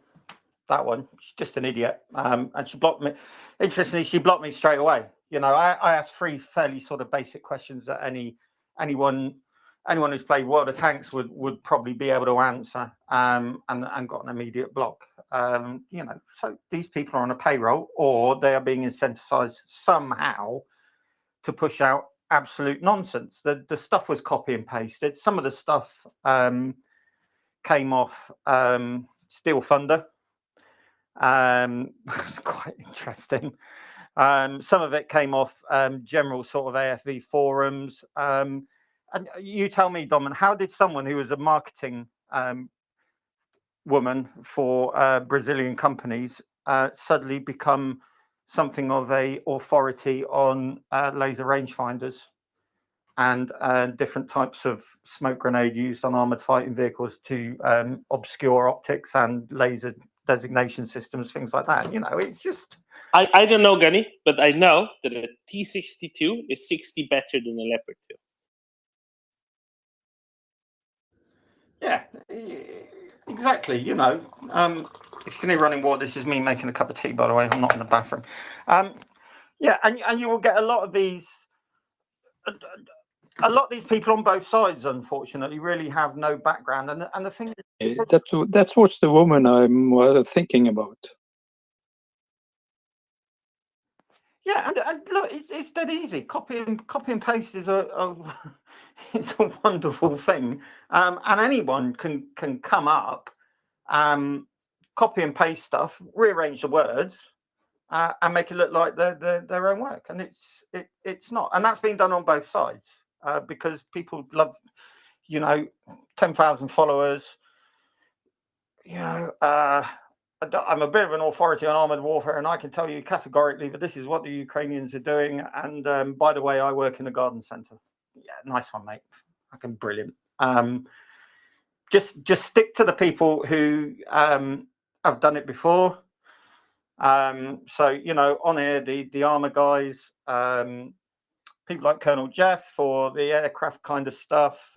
That one, she's just an idiot, and she blocked me. Interestingly, she blocked me straight away. You know, I asked 3 fairly sort of basic questions that anyone who's played World of Tanks would probably be able to answer, and got an immediate block. You know, so these people are on a payroll, or they are being incentivized somehow to push out absolute nonsense. The stuff was copy and pasted. Some of the stuff came off Steel Thunder. It's quite interesting. Some of it came off general sort of AFV forums. And you tell me, Domin, how did someone who was a marketing woman for Brazilian companies suddenly become something of a authority on laser rangefinders? and different types of smoke grenade used on armored fighting vehicles to obscure optics and laser designation systems, things like that. You know, it's just... I don't know, Gunny, but I know that a T-62 is 60 better than a Leopard 2. Yeah, exactly. You know, if you can hear running water, this is me making a cup of tea, by the way. I'm not in the bathroom. Yeah, and you will get a lot of these people on both sides, unfortunately, really have no background. And the thing is, That's what the woman I'm thinking about. yeah, and look, it's dead easy. Copy and paste is it's a wonderful thing, and anyone can come up, copy and paste stuff, rearrange the words, and make it look like their own work, and it's not, and that's been done on both sides, because people love, you know, 10,000 followers. You know, I'm a bit of an authority on armored warfare, and I can tell you categorically that this is what the Ukrainians are doing. And by the way, I work in a garden centre. Yeah, nice one, mate. Fucking brilliant. Just stick to the people who have done it before. So, you know, on here, the armour guys, people like Colonel Jeff for the aircraft kind of stuff,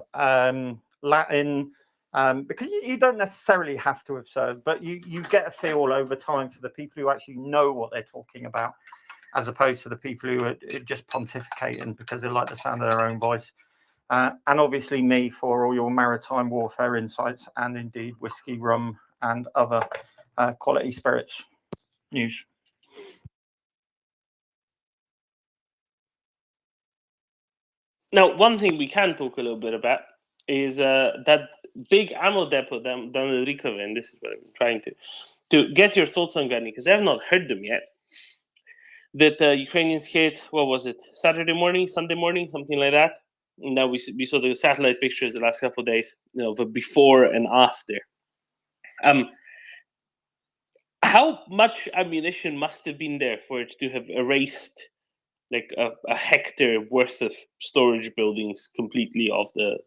Latin. Because you don't necessarily have to have served, but you get a feel over time for the people who actually know what they're talking about, as opposed to the people who are just pontificating because they like the sound of their own voice. And obviously me for all your maritime warfare insights and indeed whiskey, rum, and other quality spirits news. Now, one thing we can talk a little bit about is that big ammo depot down in Rykov, and this is what I'm trying to get your thoughts on, Gunny, because I have not heard them yet. That Ukrainians hit, what was it, Saturday morning, Sunday morning, something like that. And now we saw the satellite pictures the last couple of days, you know, the before and after. How much ammunition must have been there for it to have erased like a hectare worth of storage buildings completely off the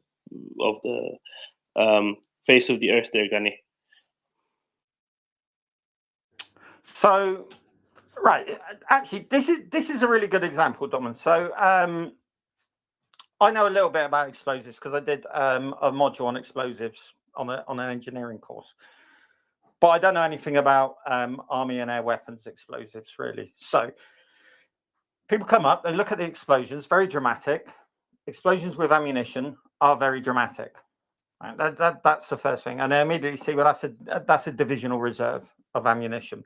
face of the earth there, Gunny? So, right, actually, this is a really good example, Domin. So, I know a little bit about explosives because I did a module on explosives on an engineering course, but I don't know anything about army and air weapons explosives really. So, people come up, they look at the explosions, very dramatic. Explosions with ammunition are very dramatic. Right? That's the first thing, and they immediately see, well, that's a divisional reserve of ammunition.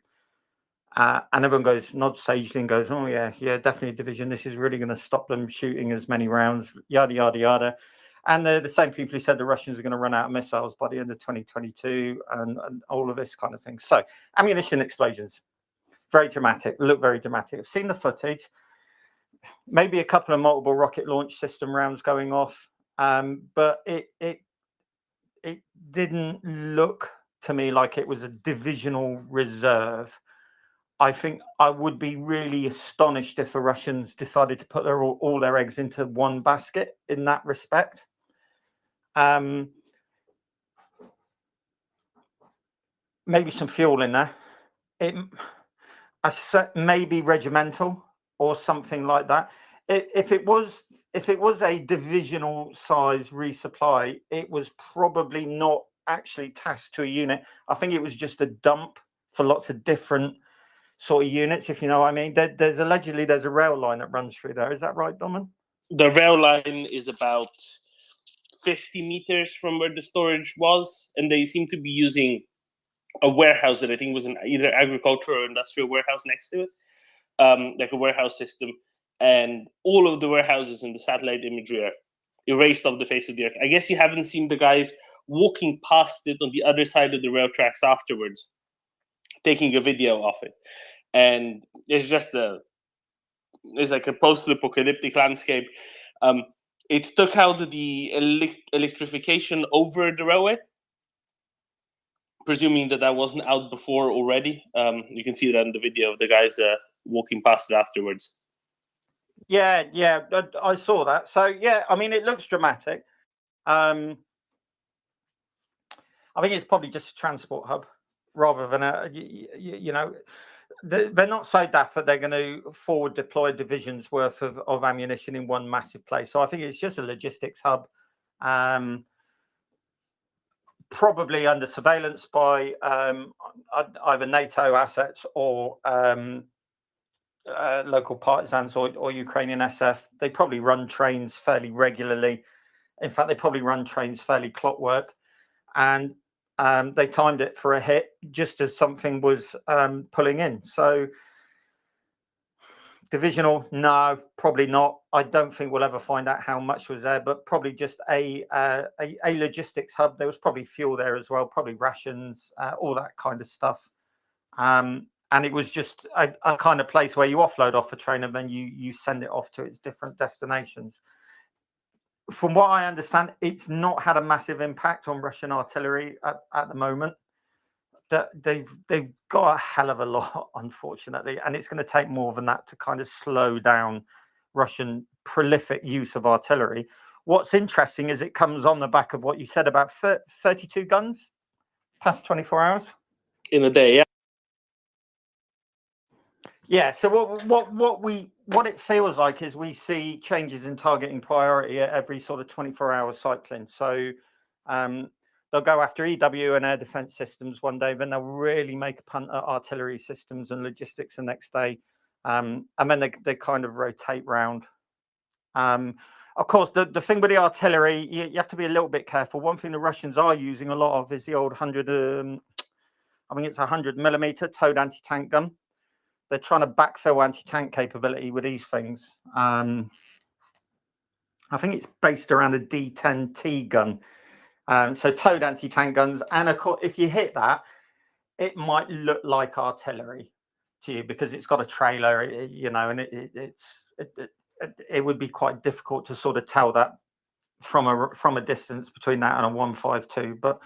And everyone nods sagely and goes, oh, yeah, definitely a division. This is really going to stop them shooting as many rounds, yada, yada, yada. And they're the same people who said the Russians are going to run out of missiles by the end of 2022 and all of this kind of thing. So ammunition explosions, very dramatic, look very dramatic. I've seen the footage, maybe a couple of multiple rocket launch system rounds going off, but it didn't look to me like it was a divisional reserve. I think I would be really astonished if the Russians decided to put all their eggs into one basket in that respect. Maybe some fuel in there. Maybe regimental or something like that. If it was a divisional size resupply, it was probably not actually tasked to a unit. I think it was just a dump for lots of different sort of units, if you know what I mean. There's allegedly a rail line that runs through there. Is that right, Domin? The rail line is about 50 meters from where the storage was, and they seem to be using a warehouse that I think was an either agricultural or industrial warehouse next to it, like a warehouse system. And all of the warehouses in the satellite imagery are erased off the face of the earth. I guess you haven't seen the guys walking past it on the other side of the rail tracks afterwards, taking a video of it. And it's like a post-apocalyptic landscape. It took out the electrification over the railway, presuming that wasn't out before already. You can see that in the video of the guys walking past it afterwards. Yeah, I saw that. So yeah, I mean, it looks dramatic. I think it's probably just a transport hub rather than a, you know, they're not so daft that they're going to forward deploy divisions worth of ammunition in one massive place. So I think it's just a logistics hub, probably under surveillance by either NATO assets or local partisans or Ukrainian SF. They probably run trains fairly regularly. In fact, they probably run trains fairly clockwork. And they timed it for a hit just as something was pulling in. So divisional, no, probably not. I don't think we'll ever find out how much was there, but probably just a logistics hub. There was probably fuel there as well, probably rations, all that kind of stuff. And it was just a kind of place where you offload off a train and then you send it off to its different destinations. From what I understand, it's not had a massive impact on Russian artillery at the moment. They've got a hell of a lot, unfortunately, and it's going to take more than that to kind of slow down Russian prolific use of artillery. What's interesting is it comes on the back of what you said about 32 guns past 24 hours in a day. Yeah. Yeah. So what it feels like is we see changes in targeting priority at every sort of 24-hour cycling. So they'll go after EW and air defense systems one day, then they'll really make a punt at artillery systems and logistics the next day, and then they kind of rotate round. Of course, the thing with the artillery, you have to be a little bit careful. One thing the Russians are using a lot of is the old 100, I think it's 100mm towed anti-tank gun. They're trying to backfill anti-tank capability with these things. I think it's based around a D10T gun. So towed anti-tank guns, and of course, if you hit that, it might look like artillery to you because it's got a trailer, you know, and it would be quite difficult to sort of tell that from a distance between that and a 152. But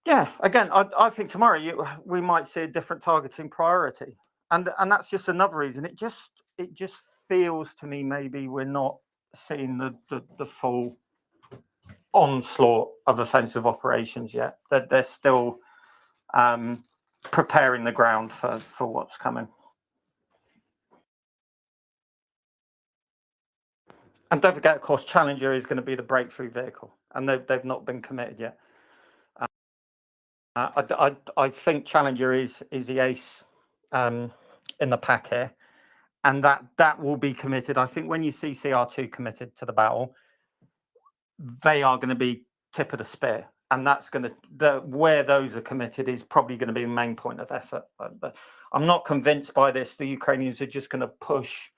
yeah, again, I think tomorrow we might see a different targeting priority, and that's just another reason. It just feels to me maybe we're not seeing the full onslaught of offensive operations yet. That they're still preparing the ground for what's coming. And don't forget, of course, Challenger is going to be the breakthrough vehicle, and they've not been committed yet. I think Challenger is the ace in the pack here, and that will be committed. I think when you see CR2 committed to the battle, they are going to be tip of the spear, and that's going to where those are committed is probably going to be the main point of effort. But I'm not convinced by this. The Ukrainians are just going to push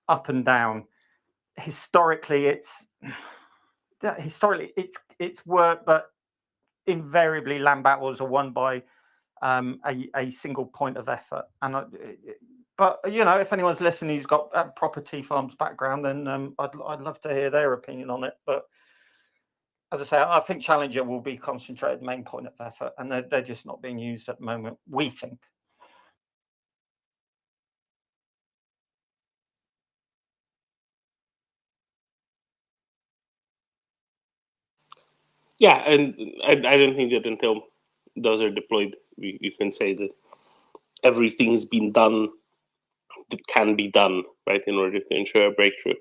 up and down. Historically, it's worked, but invariably land battles are won by a single point of effort. And but you know, if anyone's listening who's got a proper T-Farms background, then I'd love to hear their opinion on it. But as I say, I think Challenger will be concentrated main point of effort, and they're just not being used at the moment, we think. Yeah, and I don't think that until those are deployed, you can say that everything's been done that can be done, right, in order to ensure a breakthrough.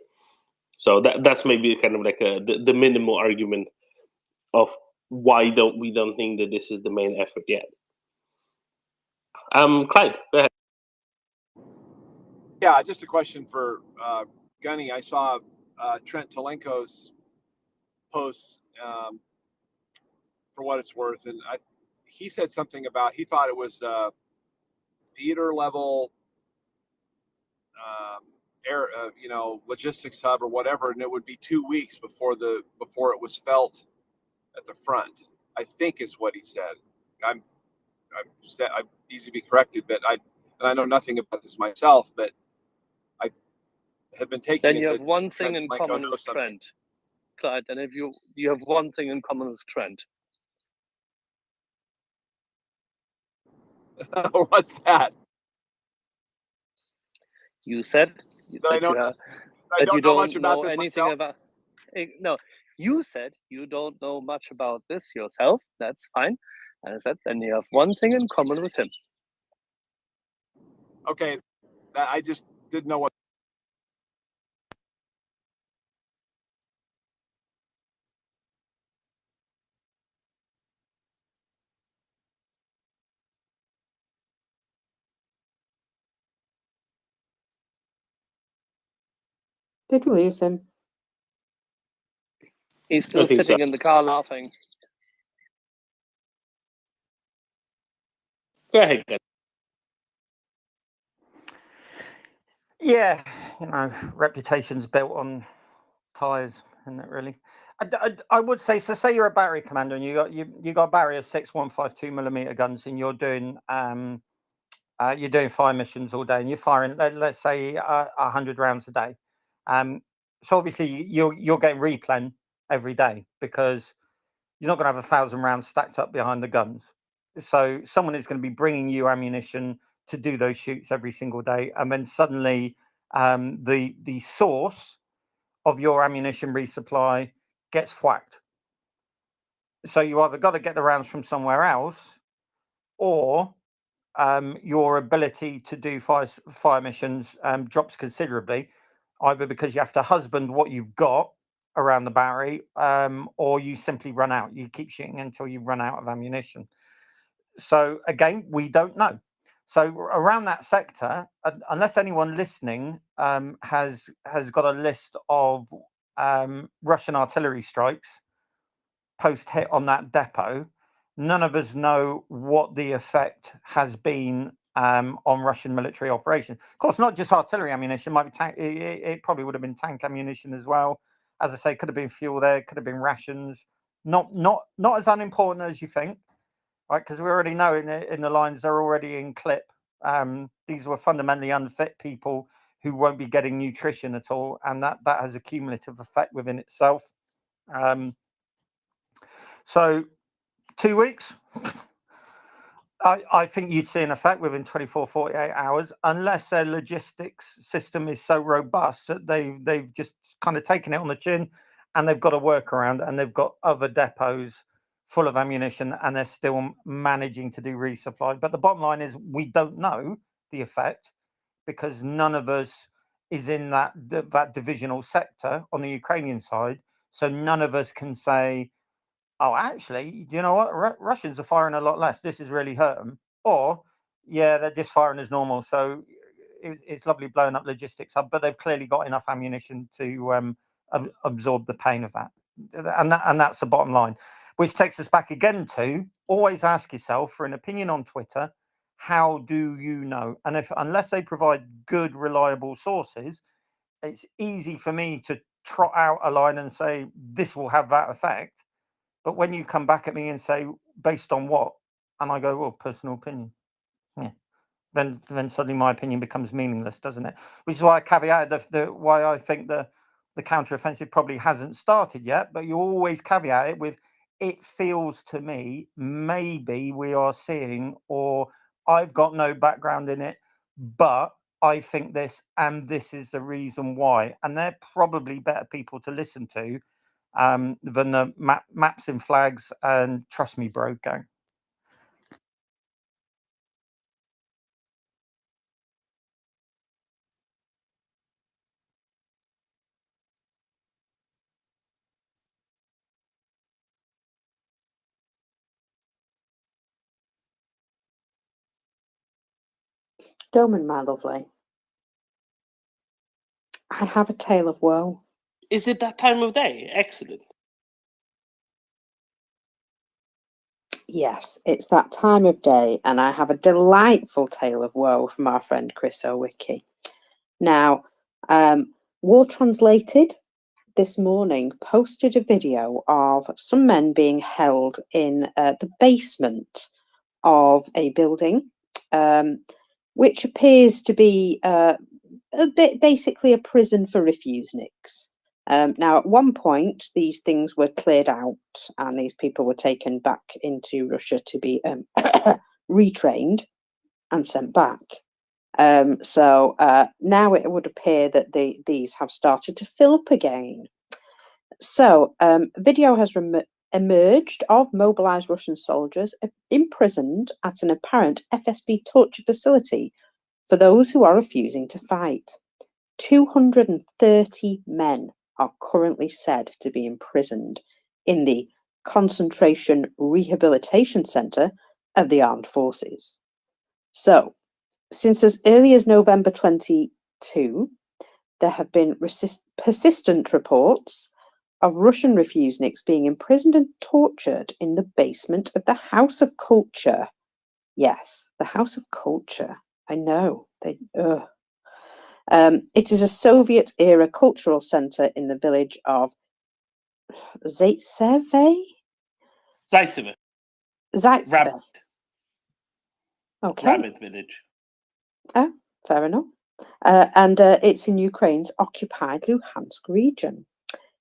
So that's maybe kind of like the minimal argument of why we don't think that this is the main effort yet. Clyde, go ahead. Yeah, just a question for Gunny. I saw Trent Tolenko's posts for what it's worth, and he said something about he thought it was theater level air, logistics hub or whatever, and it would be 2 weeks before it was felt at the front. I think is what he said. I'm easy to be corrected, but I know nothing about this myself, but I have been taking. Then you have one thing in common with Trent, Clyde. And if you have one thing in common with Trent. What's that? You said that I that don't you have, I that you don't know much don't about know this anything myself. about. No, you said you don't know much about this yourself. That's fine. And I said, then you have one thing in common with him. Okay, I just didn't know what. Did we lose him? He's still think so. sitting in the car laughing. Go ahead, Ben. Yeah, you know, reputation's built on tires, isn't it? Really, I would say so. Say you're a battery commander and you got a battery of 6 152mm guns, and you're doing fire missions all day, and you're firing let's say 100 rounds a day. So obviously you're getting replen every day because you're not going to have 1,000 rounds stacked up behind the guns. So someone is going to be bringing you ammunition to do those shoots every single day, and then suddenly the source of your ammunition resupply gets whacked. So you either got to get the rounds from somewhere else, or your ability to do fire missions drops considerably, either because you have to husband what you've got around the battery, or you simply run out. You keep shooting until you run out of ammunition. So again, we don't know. So around that sector, unless anyone listening has got a list of Russian artillery strikes post hit on that depot, none of us know what the effect has been on Russian military operations. Of course, not just artillery ammunition. Might be tank. It probably would have been tank ammunition as well. As I say, could have been fuel there. Could have been rations. Not as unimportant as you think, right? Because we already know in the lines they're already in clip. These were fundamentally unfit people who won't be getting nutrition at all, and that has a cumulative effect within itself. So 2 weeks, I think you'd see an effect within 24, 48 hours, unless their logistics system is so robust that they've just kind of taken it on the chin, and they've got a workaround, and they've got other depots full of ammunition, and they're still managing to do resupply. But the bottom line is we don't know the effect because none of us is in that divisional sector on the Ukrainian side. So none of us can say, oh, actually, you know what? Russians are firing a lot less. This has really hurt them. Or, yeah, they're just firing as normal. So it's lovely blowing up logistics hub, but they've clearly got enough ammunition to absorb the pain of that. And that's the bottom line, which takes us back again to always ask yourself for an opinion on Twitter. How do you know? And unless they provide good, reliable sources, it's easy for me to trot out a line and say, this will have that effect. But when you come back at me and say, based on what? And I go, well, personal opinion. Yeah. Then suddenly my opinion becomes meaningless, doesn't it? Which is why I caveated why I think the counteroffensive probably hasn't started yet. But you always caveat it with, it feels to me maybe we are seeing, or I've got no background in it, but I think this, and this is the reason why. And they're probably better people to listen to than the maps and flags and trust me, bro gang. Doman, my lovely, I have a tale of woe. Is it that time of day? Excellent. Yes, it's that time of day, and I have a delightful tale of woe from our friend Chris Owicki. Now, War Translated this morning posted a video of some men being held in the basement of a building, which appears to be a bit basically a prison for refuseniks. Now, at one point, these things were cleared out and these people were taken back into Russia to be retrained and sent back. So now it would appear that these have started to fill up again. So video has emerged of mobilized Russian soldiers imprisoned at an apparent FSB torture facility for those who are refusing to fight. 230 men are currently said to be imprisoned in the Concentration Rehabilitation Center of the Armed Forces. So, since as early as November 22, there have been persistent reports of Russian refuseniks being imprisoned and tortured in the basement of the House of Culture. Yes, the House of Culture. I know. It is a Soviet-era cultural center in the village of Zaitsev. Rabbit. Okay. Rabbit Village. Oh, fair enough. And it's in Ukraine's occupied Luhansk region.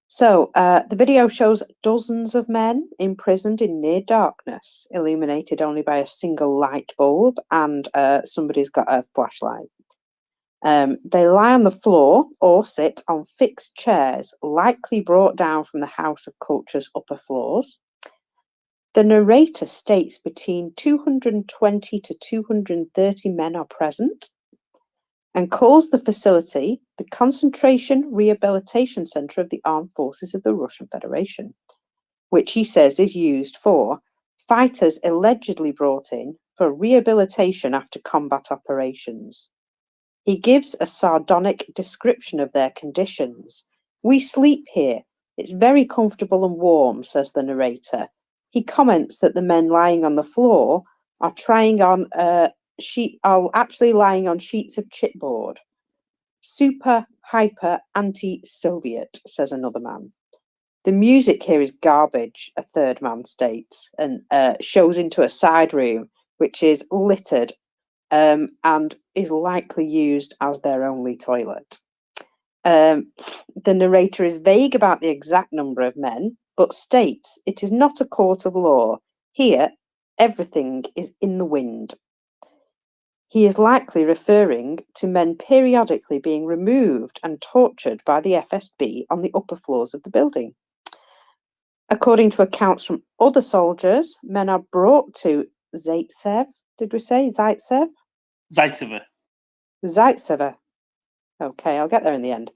So the video shows dozens of men imprisoned in near darkness, illuminated only by a single light bulb, and somebody's got a flashlight. They lie on the floor or sit on fixed chairs, likely brought down from the House of Culture's upper floors. The narrator states between 220 to 230 men are present and calls the facility the Concentration Rehabilitation Center of the Armed Forces of the Russian Federation, which he says is used for fighters allegedly brought in for rehabilitation after combat operations. He gives a sardonic description of their conditions. "We sleep here. It's very comfortable and warm," says the narrator. He comments that the men lying on the floor are actually lying on sheets of chipboard. "Super, hyper, anti-Soviet," says another man. "The music here is garbage," a third man states, and shows into a side room, which is littered and is likely used as their only toilet. The narrator is vague about the exact number of men, but states it is not a court of law. Here, everything is in the wind. He is likely referring to men periodically being removed and tortured by the FSB on the upper floors of the building. According to accounts from other soldiers, men are brought to Zaitsev. Did we say Zaitsev? Zaitsev. Okay, I'll get there in the end.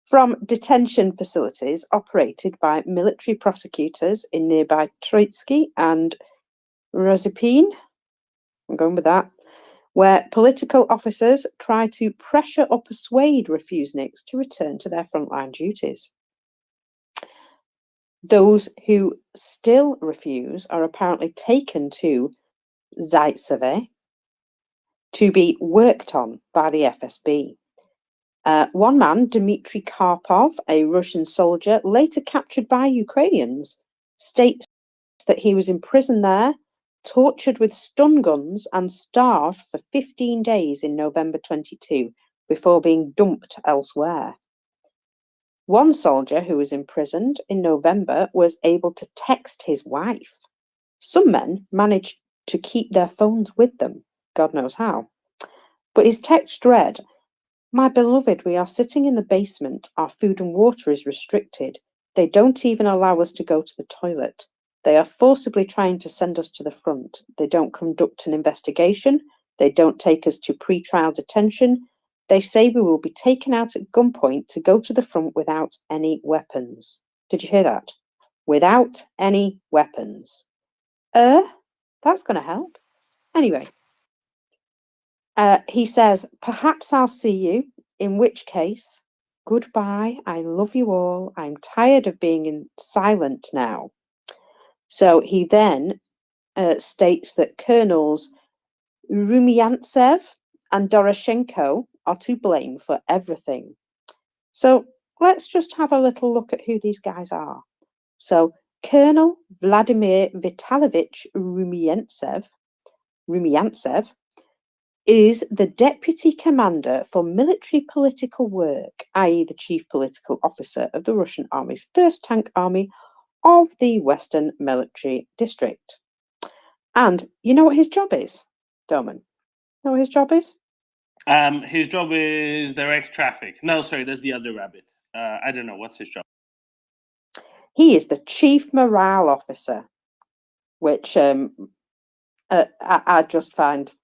From detention facilities operated by military prosecutors in nearby Troitsky and Restream, I'm going with that, where political officers try to pressure or persuade refuseniks to return to their frontline duties. Those who still refuse are apparently taken to Zaitsev to be worked on by the FSB. One man, Dmitry Karpov, a Russian soldier later captured by Ukrainians, states that he was imprisoned there, tortured with stun guns, and starved for 15 days in November 22 before being dumped elsewhere. One soldier who was imprisoned in November was able to text his wife. Some men managed to keep their phones with them, God knows how. But his text read, "My beloved, we are sitting in the basement. Our food and water is restricted. They don't even allow us to go to the toilet. They are forcibly trying to send us to the front. They don't conduct an investigation. They don't take us to pre-trial detention. They say we will be taken out at gunpoint to go to the front without any weapons." Did you hear that? Without any weapons. That's going to help. Anyway. He says, "Perhaps I'll see you, in which case, goodbye. I love you all. I'm tired of being silent now." So he then states that Colonels Rumyantsev and Doroshenko are to blame for everything. So let's just have a little look at who these guys are. So Colonel Vladimir Vitalyevich Rumyantsev is the Deputy Commander for Military Political Work, i.e. the Chief Political Officer of the Russian Army's 1st Tank Army of the Western Military District. And you know what his job is, Doman? Know what his job is? His job is direct traffic. No, sorry, that's the other rabbit. I don't know. What's his job? He is the chief morale officer, which I just find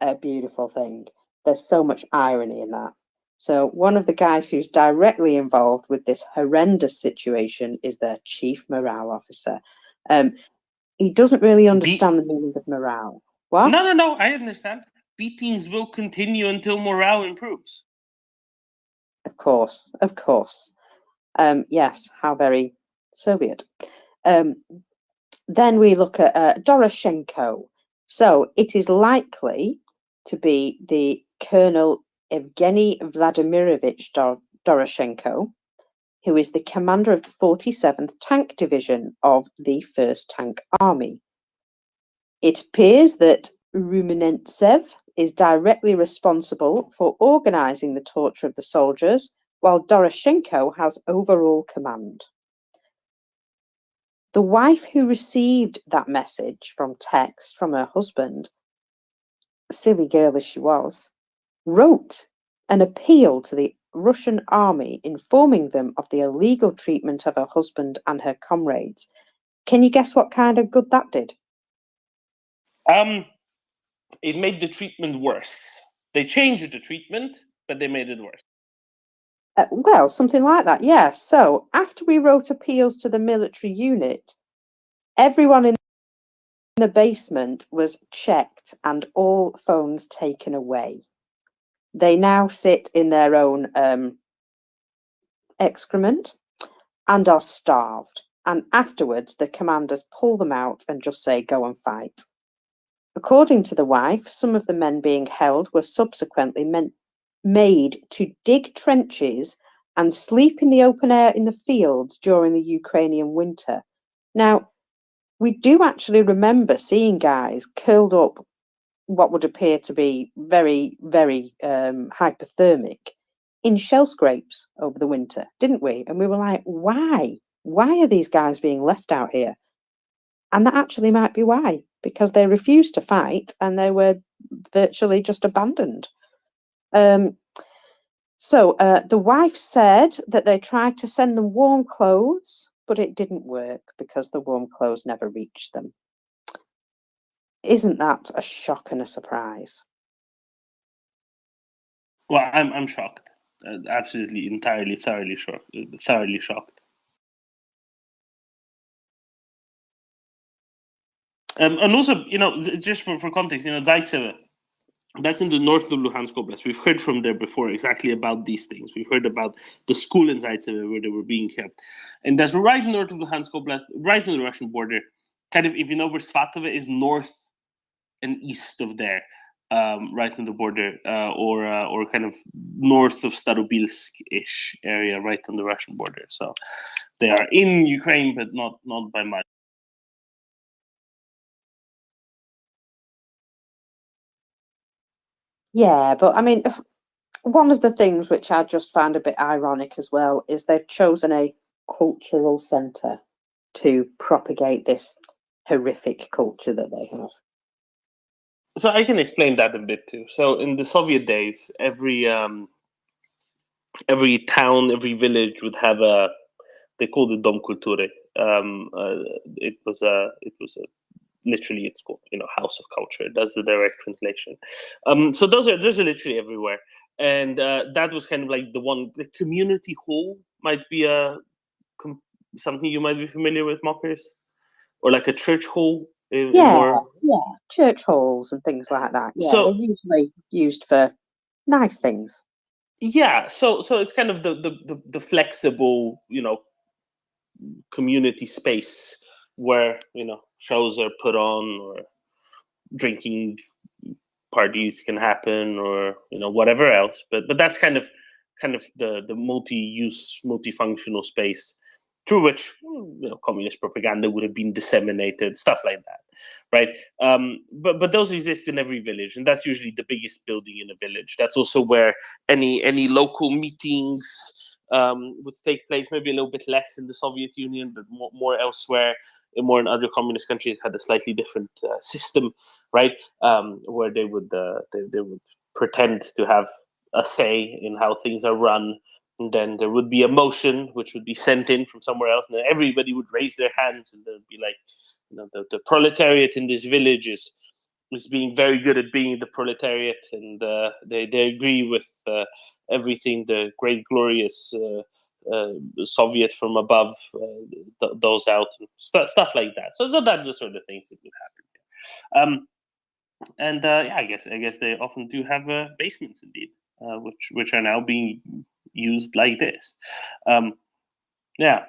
a beautiful thing. There's so much irony in that. So one of the guys who's directly involved with this horrendous situation is their chief morale officer. He doesn't really understand the meaning of morale. What? No, I understand. Beatings will continue until morale improves. Of course. Yes, how very Soviet. Then we look at Doroshenko. So it is likely to be the Colonel Evgeny Vladimirovich Doroshenko, who is the commander of the 47th Tank Division of the 1st Tank Army. It appears that Rumenentsev is directly responsible for organising the torture of the soldiers, while Doroshenko has overall command. The wife who received that message from text from her husband, silly girl as she was, wrote an appeal to the Russian army informing them of the illegal treatment of her husband and her comrades. Can you guess what kind of good that did? It made the treatment worse. They changed the treatment, but they made it worse. Well, something like that, yes. So after we wrote appeals to the military unit, everyone in the basement was checked and all phones taken away. They now sit in their own excrement and are starved. And afterwards, the commanders pull them out and just say, go and fight. According to the wife, some of the men being held were subsequently made to dig trenches and sleep in the open air in the fields during the Ukrainian winter. Now, we do actually remember seeing guys curled up what would appear to be very, very hypothermic in shell scrapes over the winter, didn't we? And we were like, why? Why are these guys being left out here? And that actually might be why, because they refused to fight and they were virtually just abandoned. So the wife said that they tried to send them warm clothes, but it didn't work because the warm clothes never reached them. Isn't that a shock and a surprise? Well, I'm shocked. Absolutely, entirely, thoroughly shocked. And also, just for context, Zaitsev, that's in the north of Luhansk Oblast. We've heard from there before exactly about these things. We've heard about the school in Zaitsev where they were being kept. And that's right north of Luhansk Oblast, right on the Russian border. Kind of, if you know where Svatove is, north and east of there, right on the border, or kind of north of Starobilsk-ish area, right on the Russian border. So they are in Ukraine, but not by much. Yeah, but I mean, one of the things which I just found a bit ironic as well is they've chosen a cultural centre to propagate this horrific culture that they have. So I can explain that a bit too. So in the Soviet days, every town, every village would have they called it Dom Kultury. It was literally it's called House of Culture. That's the direct translation. So those are literally everywhere, and that was kind of like the community hall might be something you might be familiar with, Mockers, or like a church hall. Yeah, church halls and things like that. Yeah, So- they're usually used for nice things. Yeah, so it's kind of the flexible, community space where shows are put on or drinking parties can happen or whatever else. But that's kind of the multi-use, multifunctional space through which communist propaganda would have been disseminated, stuff like that, right? But those exist in every village, and that's usually the biggest building in a village. That's also where any local meetings would take place. Maybe a little bit less in the Soviet Union, but more elsewhere. More in other communist countries had a slightly different system, right? Where they would pretend to have a say in how things are run. And then there would be a motion which would be sent in from somewhere else, and then everybody would raise their hands, and they'd be like, the proletariat in this village is being very good at being the proletariat, and they agree with everything the great glorious Soviet from above those out, and stuff like that. So that's the sort of things that would happen. And yeah, I guess they often do have basements indeed, which are now being used like this. Yeah,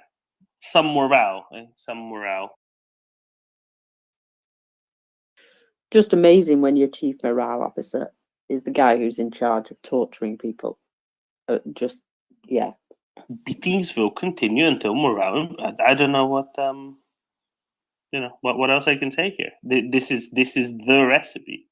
some morale. Just amazing when your chief morale officer is the guy who's in charge of torturing people. Just, yeah. Beatings will continue until morale. I don't know what what else I can say here. This is the recipe.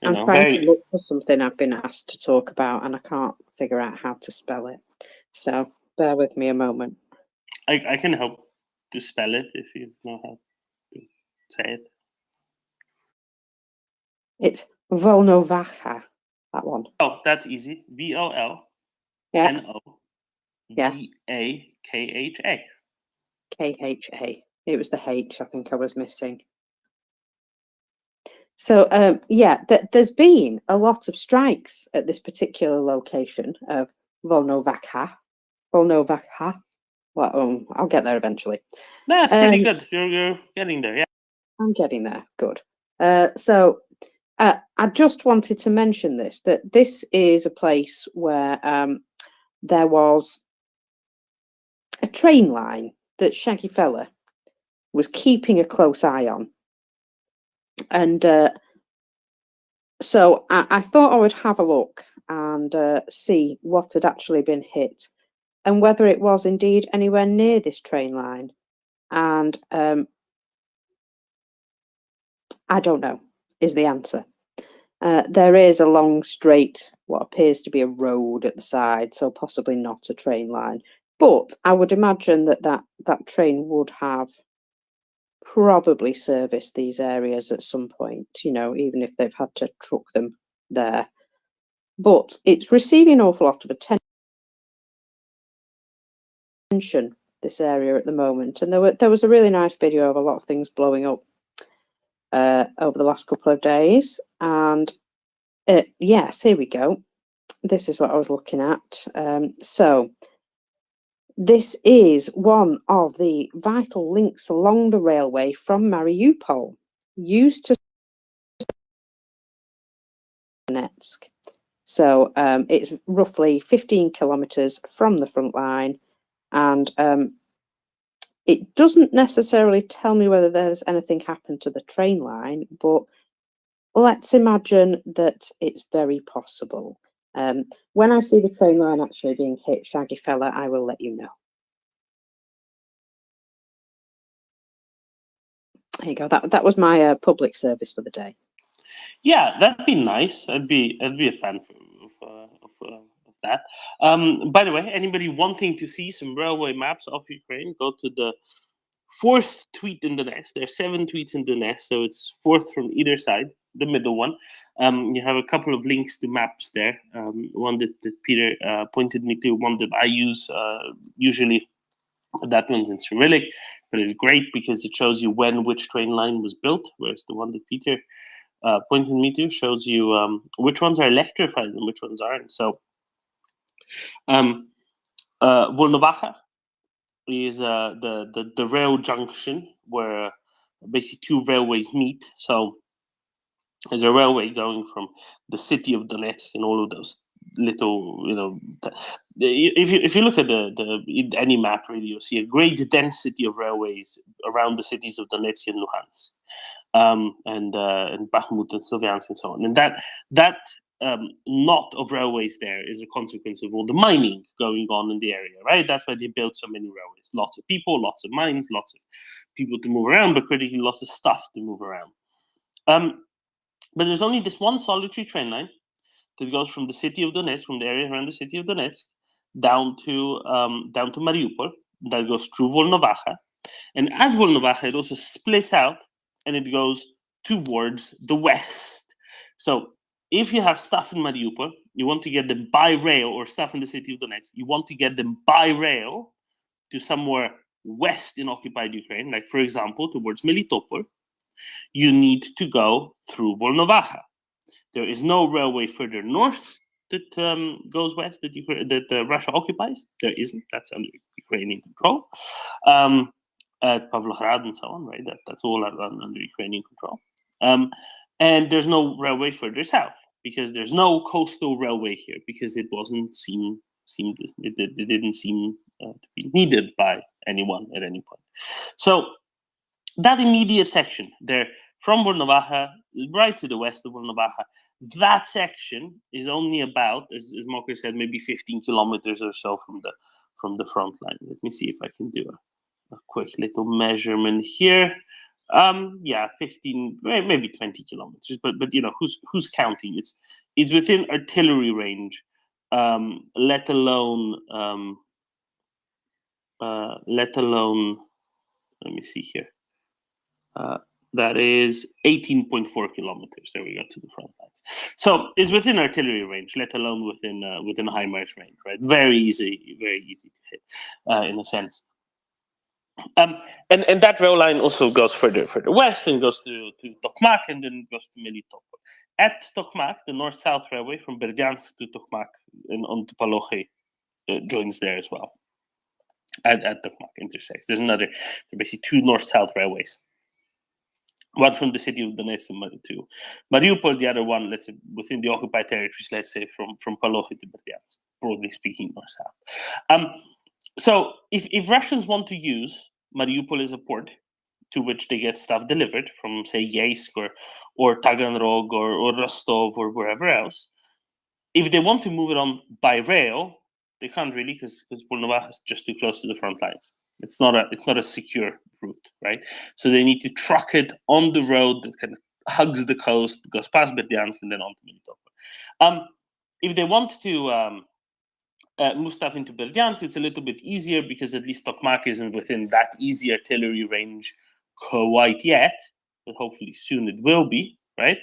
I'm trying to look for something I've been asked to talk about, and I can't figure out how to spell it. So bear with me a moment. I can help to spell it if you know how to say it. It's Volnovakha, that one. Oh, that's easy. VOLNOVAKHA. KHA. It was the H I think I was missing. So yeah, there's been a lot of strikes at this particular location of Volnovakha. Well, I'll get there eventually. That's pretty good. You're getting there, yeah. I'm getting there. Good. So I just wanted to mention that this is a place where there was a train line that Shaggy Fella was keeping a close eye on. And so I thought I would have a look and see what had actually been hit and whether it was indeed anywhere near this train line. And I don't know, is the answer. There is a long, straight, what appears to be a road at the side, so possibly not a train line. But I would imagine that train would have probably serviced these areas at some point, even if they've had to truck them there. But it's receiving an awful lot of attention, this area at the moment. And there was a really nice video of a lot of things blowing up over the last couple of days. And yes, here we go. This is what I was looking at. So this is one of the vital links along the railway from Mariupol, used to Donetsk. So it's roughly 15 kilometers from the front line, and it doesn't necessarily tell me whether there's anything happened to the train line, but let's imagine that it's very possible. When I see the train line actually being hit, Shaggy Fella, I will let you know. There you go. That was my public service for the day. Yeah, that'd be nice. I'd be a fan of that. By the way, anybody wanting to see some railway maps of Ukraine, go to the 4th tweet in the nest. There are 7 tweets in the nest, so it's 4th from either side, the middle one. You have a couple of links to maps there. One that Peter pointed me to, one that I use usually. That one's in Cyrillic, but it's great because it shows you when which train line was built, whereas the one that Peter pointed me to shows you which ones are electrified and which ones aren't. So Volnovakha is the rail junction where basically 2 railways meet. So there's a railway going from the city of Donetsk and all of those little, if you look at any map, really, you'll see a great density of railways around the cities of Donetsk and Luhansk, and Bakhmut and Sloviansk and so on. And that knot of railways there is a consequence of all the mining going on in the area, right? That's why they built so many railways. Lots of people, lots of mines, lots of people to move around, but critically lots of stuff to move around. But there's only this one solitary train line that goes from the city of Donetsk, from the area around the city of Donetsk, down to Mariupol. That goes through Volnovakha, and at Volnovakha it also splits out and it goes towards the west. So if you have stuff in Mariupol, you want to get them by rail, or stuff in the city of Donetsk, you want to get them by rail to somewhere west in occupied Ukraine, like for example towards Melitopol, you need to go through Volnovakha. There is no railway further north that goes west that Russia occupies. There isn't. That's under Ukrainian control. At Pavlograd and so on, right? That's all under Ukrainian control. And there's no railway further south because there's no coastal railway here because it didn't seem to be needed by anyone at any point. So that immediate section there from Volnovakha, right to the west of Volnovakha, that section is only about, as Mocker said, maybe 15 kilometers or so from the front line. Let me see if I can do a quick little measurement here. Yeah, 15, maybe 20 kilometers. But you know, who's counting? It's within artillery range, let alone. Let me see here. That is 18.4 kilometers. There we go, to the front lines. So it's within artillery range, let alone within HIMARS range, right? Very easy to hit, in a sense. And that rail line also goes further west and goes to Tokmak, and then it goes to Melitopol. At Tokmak, the north-south railway from Berdyansk to Tokmak and on to Palokhy joins there as well. At Tokmak intersects. There are basically two north-south railways. One from the city of Donetsk to Mariupol, the other one, let's say, within the occupied territories, let's say from Palokhy to Berdyansk, broadly speaking, north-south. So if Russians want to use Mariupol as a port to which they get stuff delivered from, say, Yeisk or Taganrog or Rostov or wherever else, if they want to move it on by rail, they can't really because Volnovakha is just too close to the front lines. It's not a secure route, right? So they need to truck it on the road that kind of hugs the coast, goes past Berdyansk and then on to Melitopol. If they want to move stuff into Berdyansk, it's a little bit easier because at least Tokmak isn't within that easy artillery range quite yet, but hopefully soon it will be, right?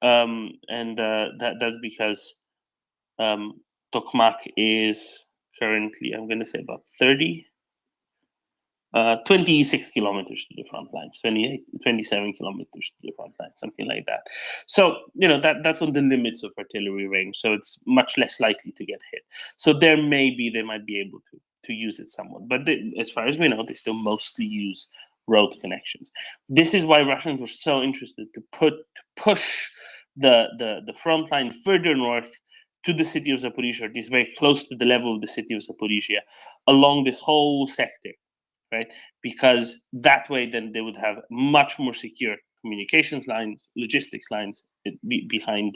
That's because Tokmak is currently, I'm going to say about 26 kilometers to the front lines, 27 kilometers to the front lines, something like that. So, you know, that's on the limits of artillery range, so it's much less likely to get hit. So they might be able to use it somewhat. But as far as we know, they still mostly use road connections. This is why Russians were so interested to push the front line further north to the city of Zaporizhia, or at least very close to the level of the city of Zaporizhia, along this whole sector, right? Because that way, then they would have much more secure communications lines, logistics lines behind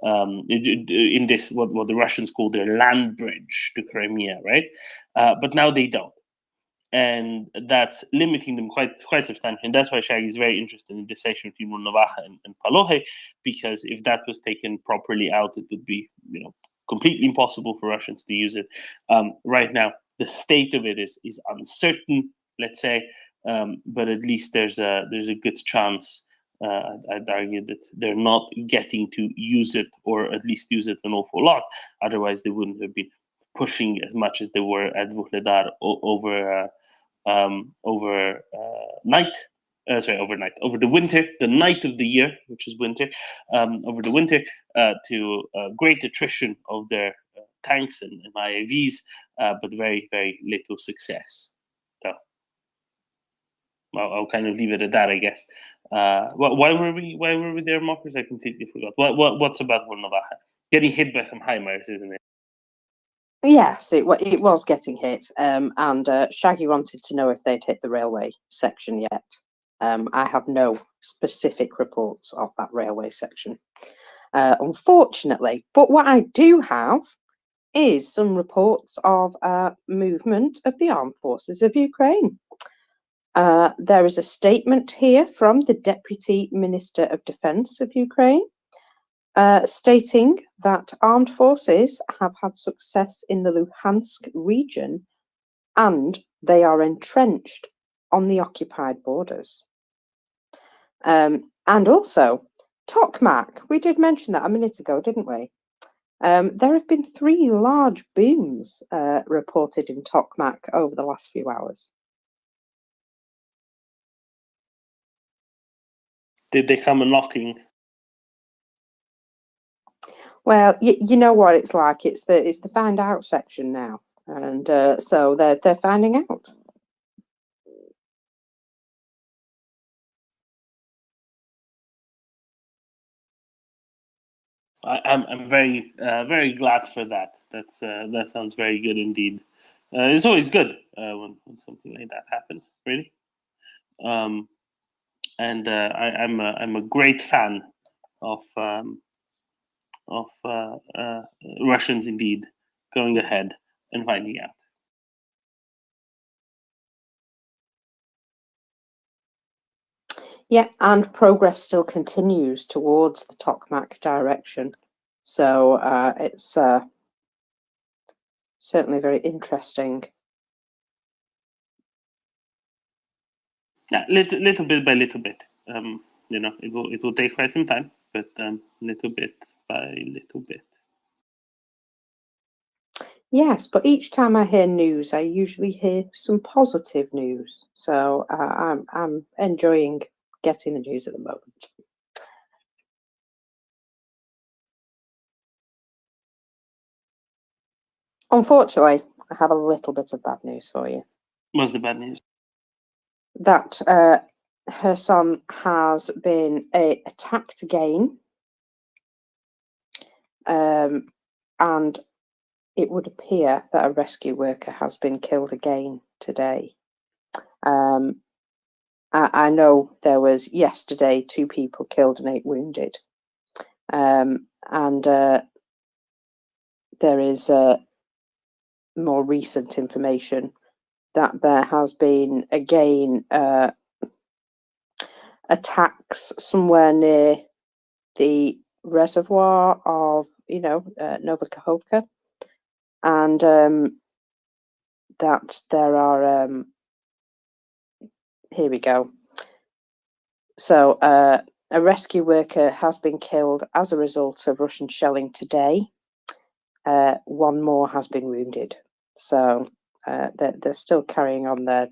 in this what the Russians call their land bridge to Crimea, right? But now they don't, and that's limiting them quite substantially. And that's why Shaggy is very interested in this section between Volnovakha and Palokhy, because if that was taken properly out, it would be, you know, completely impossible for Russians to use it. Right now, the state of it is uncertain, let's say, but at least there's a good chance. I'd argue that they're not getting to use it, or at least use it an awful lot. Otherwise, they wouldn't have been pushing as much as they were at Vuhledar over the winter, the night of the year, which is winter, over the winter, to great attrition of their tanks and IAVs, but very, very little success. So I'll kind of leave it at that, I guess. Why were we there, Mockers? I completely forgot. What's about Volnovakha? Getting hit by some HIMARS, isn't it? Yes, it was getting hit, and Shaggy wanted to know if they'd hit the railway section yet. I have no specific reports of that railway section, unfortunately. But what I do have is some reports of movement of the armed forces of Ukraine. There is a statement here from the Deputy Minister of Defense of Ukraine, stating that armed forces have had success in the Luhansk region and they are entrenched on the occupied borders. And also, Tokmak, we did mention that a minute ago, didn't we? There have been 3 large booms reported in Tokmak over the last few hours. Did they come a knocking? Well, you know what it's like. It's the find out section now, and so they're finding out. I'm very very glad for that. That sounds very good indeed. It's always good when something like that happens, really. And I'm a great fan of Russians indeed going ahead and finding out. Yeah, and progress still continues towards the Tokmak direction. So it's certainly very interesting. Yeah, little bit by little bit. You know, it will take quite some time, but little bit by little bit. Yes, but each time I hear news, I usually hear some positive news. So I'm enjoying getting the news at the moment. Unfortunately, I have a little bit of bad news for you. What's the bad news? That her son has been attacked again, and it would appear that a rescue worker has been killed again today. I know there was yesterday 2 people killed and 8 wounded, and there is more recent information that there has been again attacks somewhere near the reservoir of, Novakhovka, and that there are here we go. So a rescue worker has been killed as a result of Russian shelling today. 1 more has been wounded. So they're still carrying on their,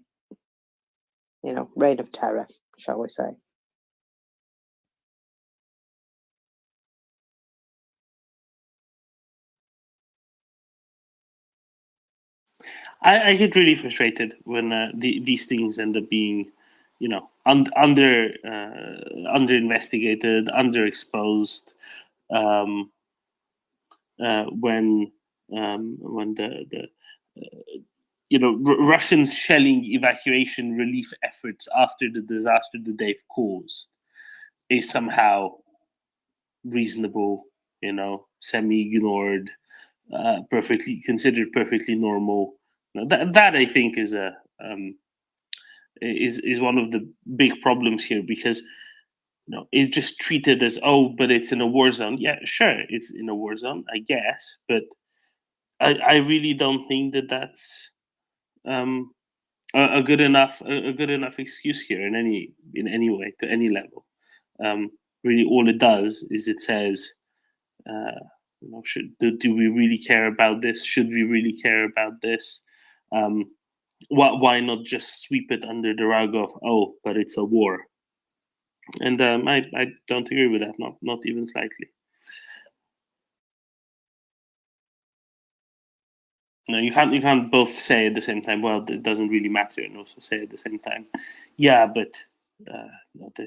reign of terror, shall we say. I get really frustrated when these things end up being, under investigated, underexposed. When the Russians shelling evacuation relief efforts after the disaster that they've caused is somehow reasonable, semi-ignored, perfectly considered perfectly normal. That I think is is one of the big problems here, because it's just treated as, oh, but it's in a war zone. Yeah, sure, it's in a war zone, I guess, but I really don't think that that's a good enough excuse here in any way, to any level. Really, all it does is it says, do we really care about this? Should we really care about this? Why not just sweep it under the rug of, oh, but it's a war? And I don't agree with that, not even slightly. No, you can't both say at the same time, well, it doesn't really matter, and also say at the same time, yeah, but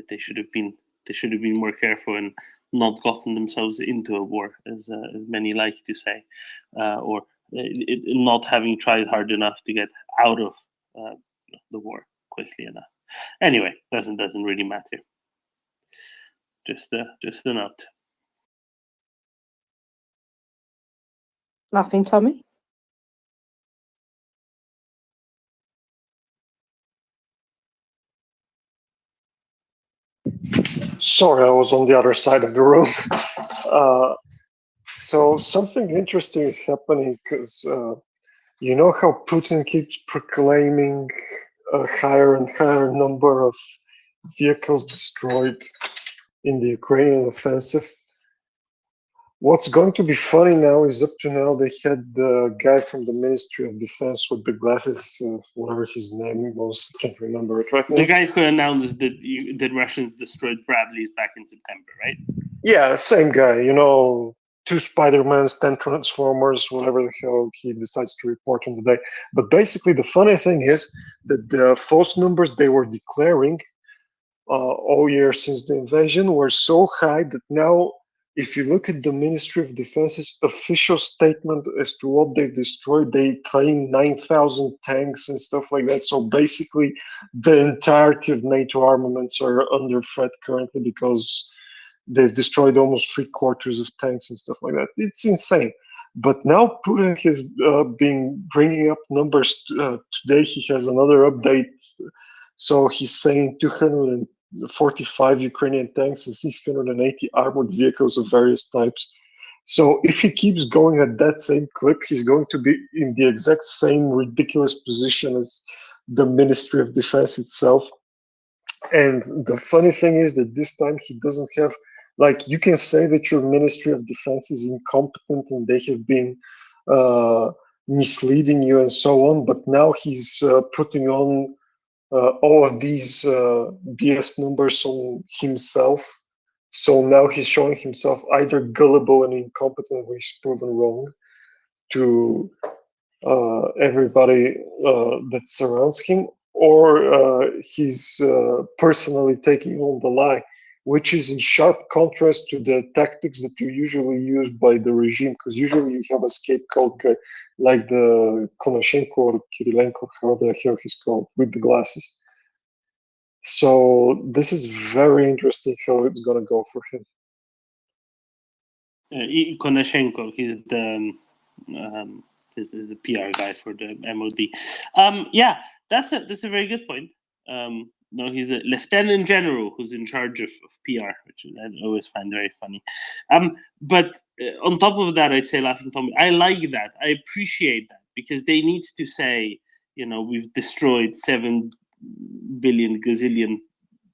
they should have been more careful and not gotten themselves into a war, as many like to say, or not having tried hard enough to get out of the war quickly enough. Anyway, doesn't really matter. Just a note. Laughing Tommy? Sorry, I was on the other side of the room. So something interesting is happening because you know how Putin keeps proclaiming a higher and higher number of vehicles destroyed in the Ukrainian offensive. What's going to be funny now is up to now they had the guy from the Ministry of Defense with the glasses, whatever his name was, I can't remember it right now. The guy who announced that that Russians destroyed Bradleys back in September, right? Yeah, same guy, you know, 2 Spider-Mans, 10 Transformers, whatever the hell he decides to report on the day. But basically, the funny thing is that the false numbers they were declaring all year since the invasion were so high that now, if you look at the Ministry of Defense's official statement as to what they've destroyed, they claim 9,000 tanks and stuff like that. So basically, the entirety of NATO armaments are under threat currently because they've destroyed almost 3/4 of tanks and stuff like that. It's insane. But now Putin has been bringing up numbers. Today he has another update. So he's saying 245 Ukrainian tanks and 680 armored vehicles of various types. So if he keeps going at that same clip, he's going to be in the exact same ridiculous position as the Ministry of Defense itself. And the funny thing is that this time he doesn't have, like, you can say that your Ministry of Defense is incompetent and they have been misleading you and so on, but now he's putting on all of these BS numbers on himself. So now he's showing himself either gullible and incompetent, which is proven wrong, to everybody that surrounds him, or he's personally taking on the lie, which is in sharp contrast to the tactics that are usually used by the regime, because usually you have a scapegoat guy like the Konashenko or Kirilenko, how the hell he's called, with the glasses. So this is very interesting how it's gonna go for him. Konashenko, he's the PR guy for the MOD. Yeah, that's a very good point. No, he's a lieutenant general who's in charge of PR, which I always find very funny. But on top of that, I'd say, Laughing Tommy, I like that. I appreciate that because they need to say, you know, we've destroyed 7 billion gazillion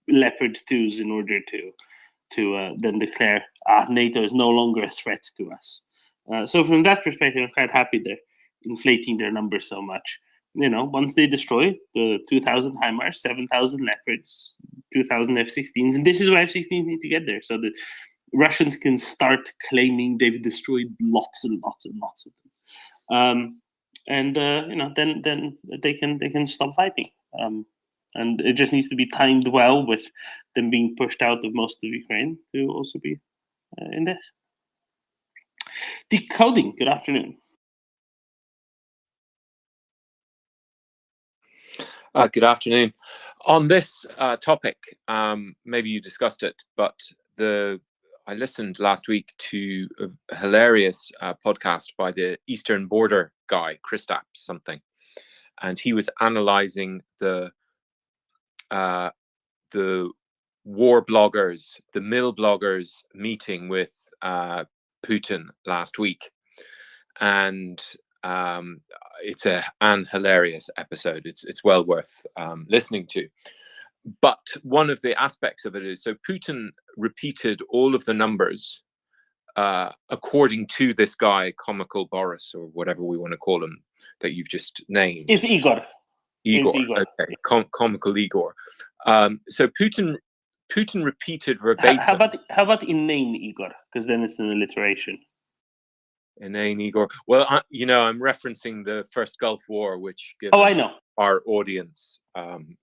Leopard 2s in order to then declare NATO is no longer a threat to us. So from that perspective, I'm quite happy they're inflating their numbers so much. You know, once they destroy the 2,000 HIMARS, 7,000 Leopards, 2,000 F-16s, and this is why F-16s need to get there, so the Russians can start claiming they've destroyed lots and lots and lots of them. You know, then they can stop fighting. And it just needs to be timed well with them being pushed out of most of Ukraine to also be in this. Decoding, good afternoon. Good afternoon. On this topic, maybe you discussed it, but I listened last week to a hilarious podcast by the Eastern Border guy, Kristaps something, and he was analyzing the war bloggers, the mill bloggers meeting with Putin last week, and it's an hilarious episode. It's well worth listening to. But one of the aspects of it is, so Putin repeated all of the numbers according to this guy, Comical Boris, or whatever we want to call him, that you've just named. It's Igor. Igor. It's Igor. Okay, Comical Igor. So Putin repeated verbatim. How about inane Igor? Because then it's an alliteration. Inane Igor. Well, you know, I'm referencing the first Gulf War, which given I know. our audience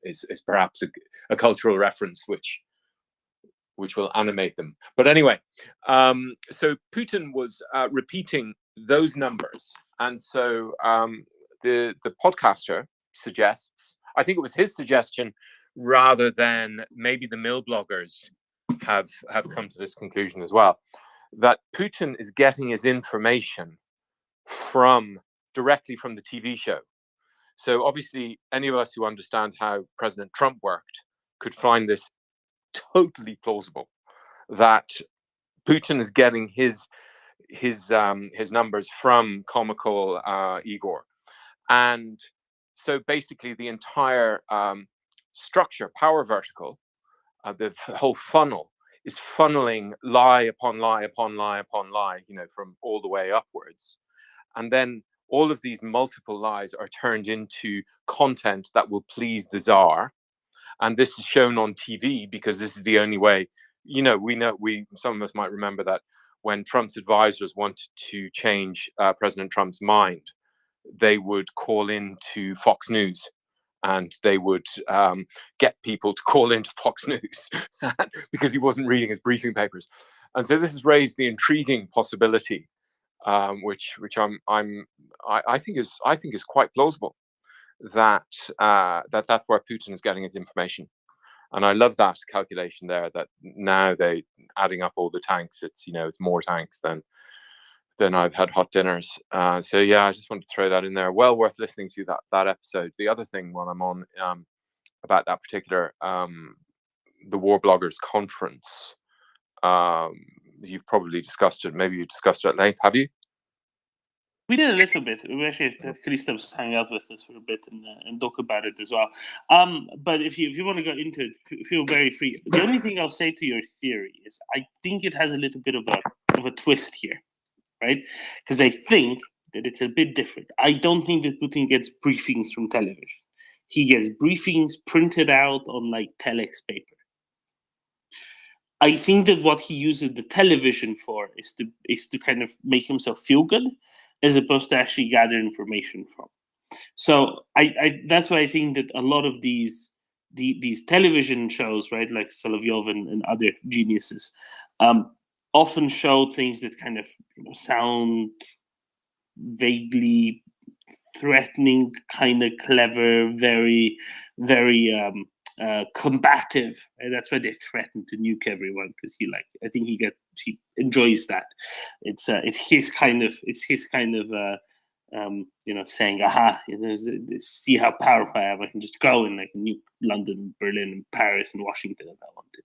is perhaps a cultural reference which will animate them. But anyway, so Putin was repeating those numbers, and so the podcaster suggests, I think it was his suggestion, rather than maybe the mill bloggers have come to this conclusion as well, that Putin is getting his information directly from the TV show. So obviously, any of us who understand how President Trump worked could find this totally plausible, that Putin is getting his numbers from comical Igor, and so basically the entire structure, power vertical, the whole funnel is funneling lie upon lie upon lie upon lie, from all the way upwards, and then all of these multiple lies are turned into content that will please the Tsar. And this is shown on TV because this is the only way. Some of us might remember that when Trump's advisors wanted to change President Trump's mind, they would call into Fox News, and they would get people to call into Fox News because he wasn't reading his briefing papers. And so this has raised the intriguing possibility, which I think is quite plausible, that that's where Putin is getting his information. And I love that calculation there, that now they adding up all the tanks, it's more tanks than I've had hot dinners. So yeah, I just wanted to throw that in there. Well worth listening to that episode. The other thing while I'm on about that particular the War Bloggers conference, you've probably discussed it. Maybe you discussed it at length. Have you? We did a little bit. We actually had Christoph hang out with us for a bit and talk about it as well. But if you want to go into it, feel very free. The only thing I'll say to your theory is I think it has a little bit of a twist here, right? Because I think that it's a bit different. I don't think that Putin gets briefings from television. He gets briefings printed out on like telex paper. I think that what he uses the television for is to kind of make himself feel good, as opposed to actually gather information from. So I that's why I think that a lot of these television shows, right, like Solovyov and other geniuses, often show things that kind of sound vaguely threatening, kind of clever, very, very combative. And that's why they threaten to nuke everyone, because I think he enjoys that. It's his kind of saying, aha, see how powerful I am. I can just go and I can nuke London, Berlin, and Paris, and Washington if I want to.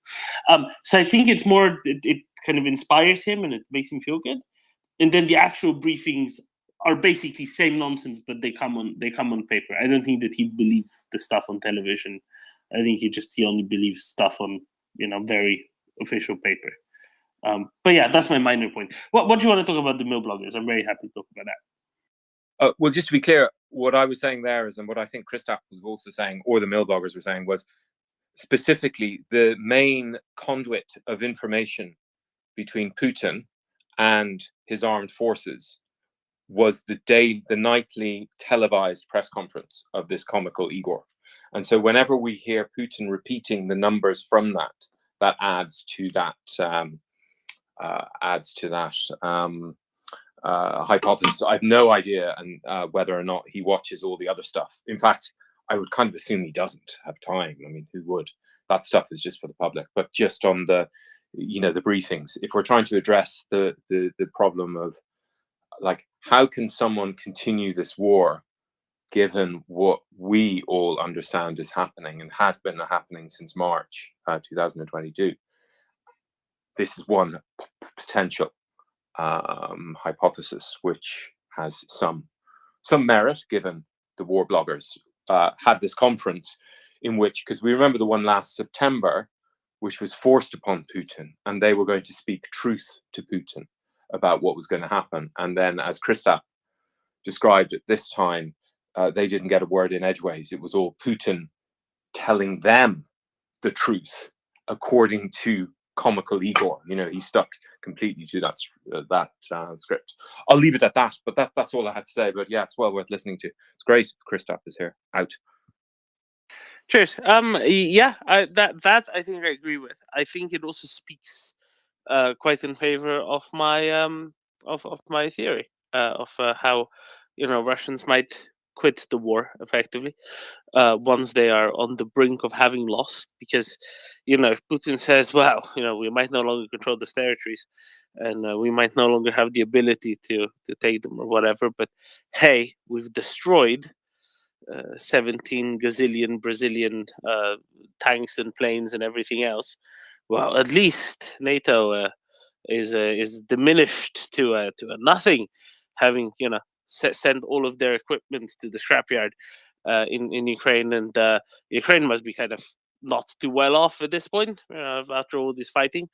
So I think it's more, it kind of inspires him and it makes him feel good. And then the actual briefings are basically same nonsense, but they come on paper. I don't think that he'd believe the stuff on television. I think he only believes stuff on very official paper. But yeah, that's my minor point. What do you want to talk about the mill bloggers? I'm very happy to talk about that. Well, just to be clear, what I was saying there is, and what I think Christoph was also saying, or the mill bloggers were saying, was specifically the main conduit of information between Putin and his armed forces was the nightly televised press conference of this comical Igor. And so whenever we hear Putin repeating the numbers from that adds to that hypothesis. I have no idea whether or not he watches all the other stuff. In fact, I would kind of assume he doesn't have time. I mean, who would? That stuff is just for the public. But just on the briefings, if we're trying to address the problem of, like, how can someone continue this war given what we all understand is happening and has been happening since March 2022? This is one potential hypothesis, which has some merit, given the war bloggers had this conference in which, because we remember the one last September, which was forced upon Putin, and they were going to speak truth to Putin about what was going to happen. And then, as Christoph described at this time, they didn't get a word in edgeways. It was all Putin telling them the truth according to comical Igor. He stuck completely to that script. I'll leave it at that, but that's all I had to say. But yeah, it's well worth listening to. It's great if Christoph is here. Out. Cheers. Yeah, that I think I agree with. I think it also speaks quite in favor of my of my theory of how Russians might quit the war effectively once they are on the brink of having lost. Because if Putin says, well, we might no longer control these territories, and we might no longer have the ability to take them or whatever, but hey, we've destroyed 17 gazillion Brazilian tanks and planes and everything else. Well, at least NATO is diminished to a nothing, having sent all of their equipment to the scrapyard in Ukraine, and Ukraine must be kind of not too well off at this point after all this fighting.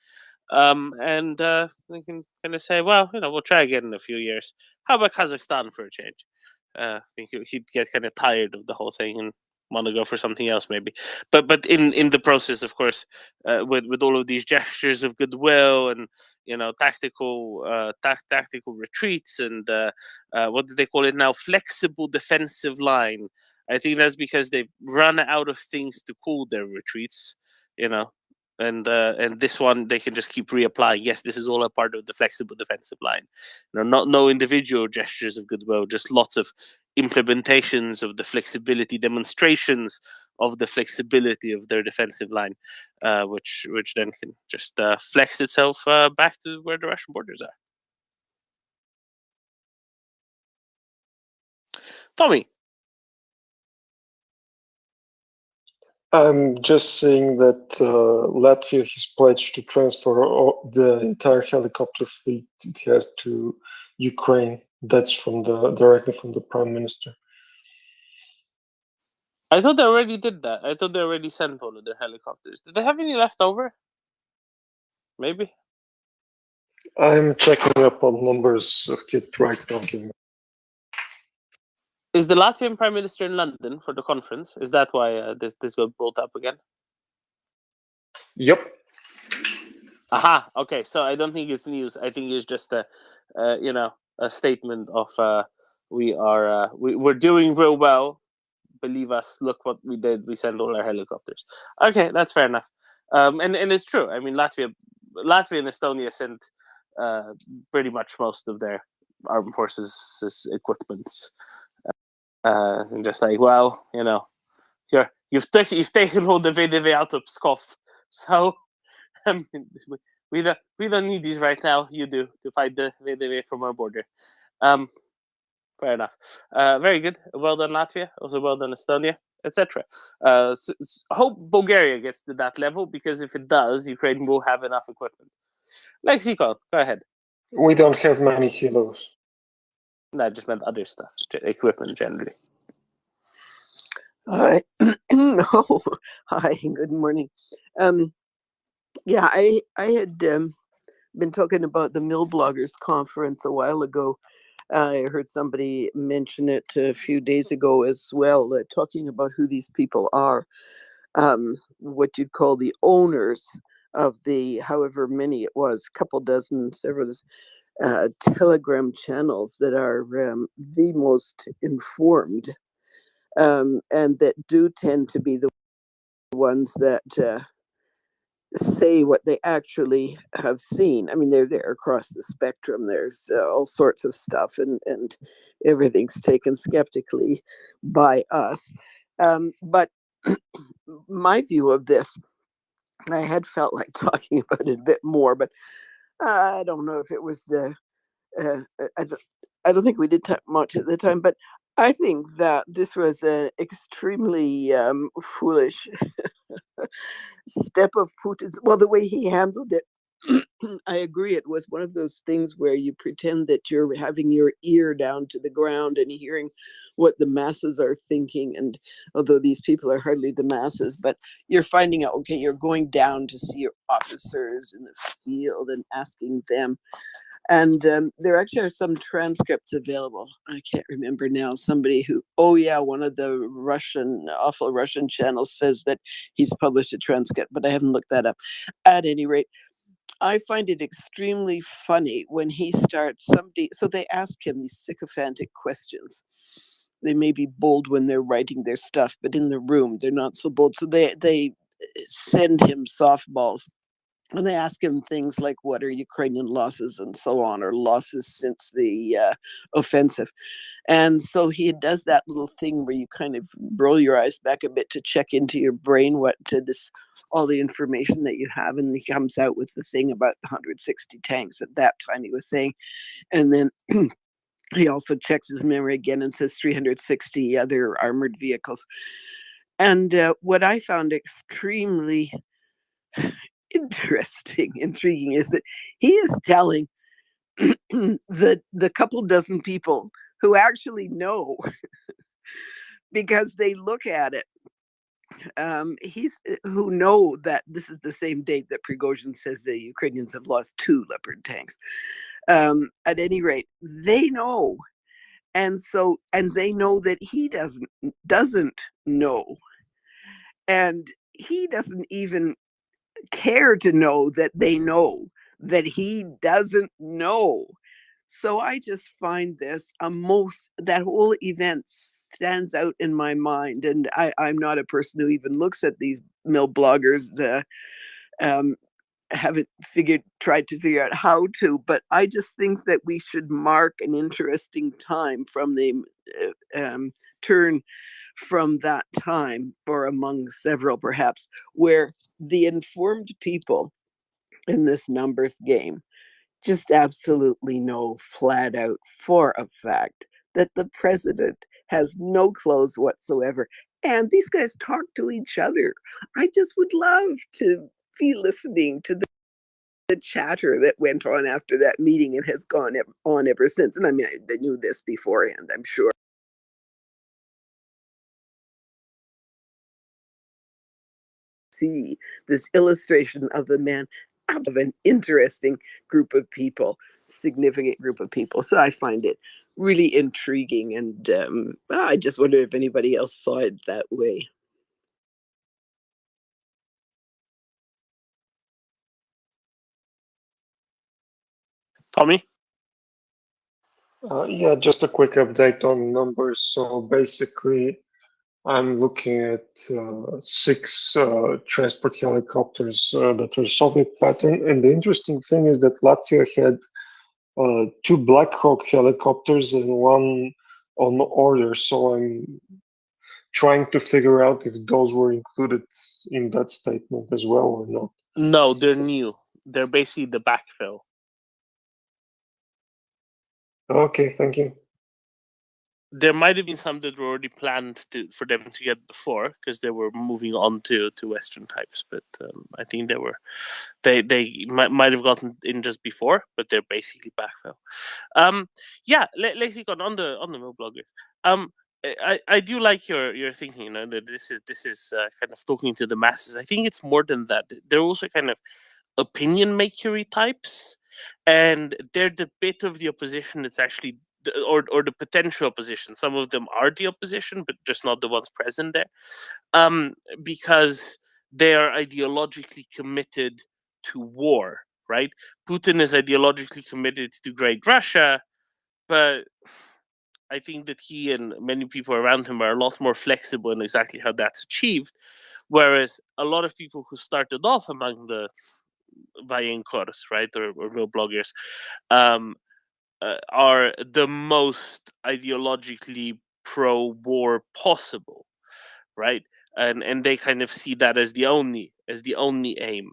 And we can kind of say, well, we'll try again in a few years. How about Kazakhstan for a change? I think he'd get kind of tired of the whole thing and want to go for something else, maybe. But in the process, of course, with all of these gestures of goodwill and tactical retreats and what do they call it now? Flexible defensive line. I think that's because they've run out of things to call their retreats. And this one they can just keep reapplying. Yes, this is all a part of the flexible defensive line. No individual gestures of goodwill, just lots of implementations of the flexibility, demonstrations of the flexibility of their defensive line, which then can just flex itself back to where the Russian borders are. Tommy. I'm just saying that Latvia has pledged to transfer the entire helicopter fleet it has to Ukraine. That's directly from the Prime Minister. I thought they already did that. I thought they already sent all of their helicopters. Did they have any left over? Maybe. I'm checking up on numbers of kit right now. Is the Latvian Prime Minister in London for the conference? Is that why this got brought up again? Yep. Aha. Okay. So I don't think it's news. I think it's just a statement of we're doing real well. Believe us. Look what we did. We sent all our helicopters. Okay, that's fair enough. And it's true. I mean, Latvia and Estonia sent pretty much most of their armed forces equipments. And just like, well, you've taken all the VDV out of Pskov, so we don't need these right now. You do to fight the VDV from our border. Fair enough. Very good. Well done, Latvia. Also well done, Estonia, etc. Hope Bulgaria gets to that level, because if it does, Ukraine will have enough equipment. Lexicon, go ahead. We don't have many heroes. No, I just meant other stuff, equipment generally. Hi. Oh, hi. Good morning. Yeah, I had been talking about the Mill Bloggers Conference a while ago. I heard somebody mention it a few days ago as well, talking about who these people are, what you'd call the owners of the, however many it was, couple dozen, several Telegram channels that are the most informed, and that do tend to be the ones that say what they actually have seen. I mean, they're there across the spectrum. There's all sorts of stuff, and everything's taken skeptically by us. But my view of this, I had felt like talking about it a bit more, but I don't know if it was. I don't think we did talk much at the time, but I think that this was an extremely foolish step of Putin's. Well, the way he handled it, I agree. It was one of those things where you pretend that you're having your ear down to the ground and hearing what the masses are thinking. And although these people are hardly the masses, but you're finding out, okay, you're going down to see your officers in the field and asking them. And there actually are some transcripts available. I can't remember now. Somebody who, one of the awful Russian channels says that he's published a transcript, but I haven't looked that up. At any rate, I find it extremely funny when he starts so they ask him these sycophantic questions. They may be bold when they're writing their stuff, but in the room, they're not so bold. So they send him softballs. And they ask him things like, what are Ukrainian losses and so on, or losses since the offensive. And so he does that little thing where you kind of roll your eyes back a bit to check into your brain all the information that you have. And he comes out with the thing about 160 tanks at that time, he was saying. And then he also checks his memory again and says 360 other armored vehicles. And what I found extremely intriguing is that he is telling the couple dozen people who actually know because they look at it. He's who know that this is the same date that Prigozhin says the Ukrainians have lost 2 Leopard tanks. At any rate, they know, and they know that he doesn't know, and he doesn't even care to know that they know that he doesn't know. So I just find this that whole event stands out in my mind. And I'm not a person who even looks at these mill bloggers, haven't tried to figure out how to, but I just think that we should mark an interesting time from the turn from that time, or among several perhaps, where the informed people in this numbers game just absolutely know flat out for a fact that the president has no clothes whatsoever. And these guys talk to each other. I just would love to be listening to the chatter that went on after that meeting and has gone on ever since. And I mean, they knew this beforehand, I'm sure. See this illustration of the man of an interesting group of people, significant group of people. So I find it really intriguing, and I just wonder if anybody else saw it that way. Tommy? Yeah, just a quick update on numbers. So basically, I'm looking at 6 transport helicopters that are Soviet pattern. And the interesting thing is that Latvia had 2 Black Hawk helicopters and 1 on order. So I'm trying to figure out if those were included in that statement as well or not. No, they're new. They're basically the backfill. Okay, thank you. There might have been some that were already planned for them to get before, because they were moving on to Western types. But I think they might have gotten in just before, but they're basically backfill. Yeah, Lexicon on the mill blogger. I do like your thinking. You know, that this is kind of talking to the masses. I think it's more than that. They're also kind of opinion makery types, and they're the bit of the opposition that's actually or the potential opposition. Some of them are the opposition, but just not the ones present there, because they are ideologically committed to war. Right? Putin is ideologically committed to Great Russia, but I think that he and many people around him are a lot more flexible in exactly how that's achieved. Whereas a lot of people who started off among the Vayenkors, right, or mill bloggers, are the most ideologically pro-war possible, right? And they kind of see that as the only aim.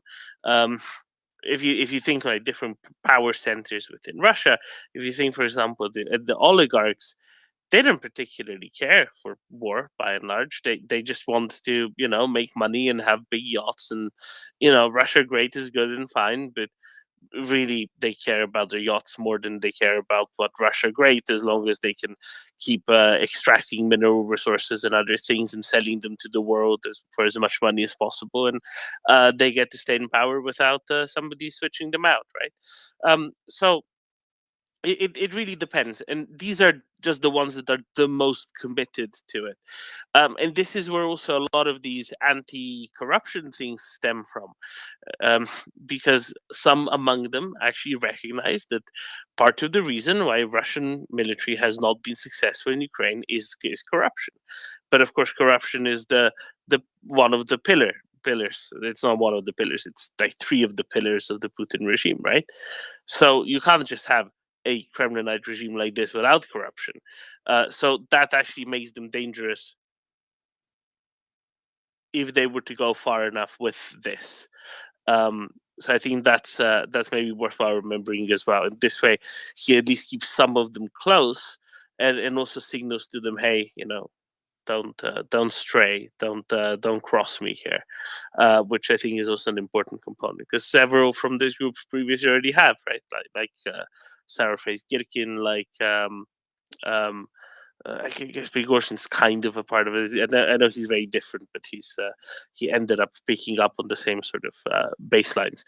If you think like different power centers within Russia, if you think, for example, the oligarchs, they don't particularly care for war by and large. They just want to make money and have big yachts, and Russia great is good and fine, but really they care about their yachts more than they care about what Russia great, as long as they can keep extracting mineral resources and other things and selling them to the world for as much money as possible, and they get to stay in power without somebody switching them out, right? So it really depends, and these are just the ones that are the most committed to it, and this is where also a lot of these anti-corruption things stem from, because some among them actually recognize that part of the reason why Russian military has not been successful in Ukraine is corruption. But of course, corruption is the one of the pillars. It's not one of the pillars, it's like 3 of the pillars of the Putin regime, right? So you can't just have a Kremlinite regime like this without corruption. So that actually makes them dangerous if they were to go far enough with this. So I think that's maybe worthwhile remembering as well. In this way, he at least keeps some of them close, and also signals to them, hey, don't stray, don't cross me here, which I think is also an important component because several from this group previously already have, right? Like Sarah-Face Girkin, like I guess Prigozhin's kind of a part of it. I know he's very different, but he ended up picking up on the same sort of baselines.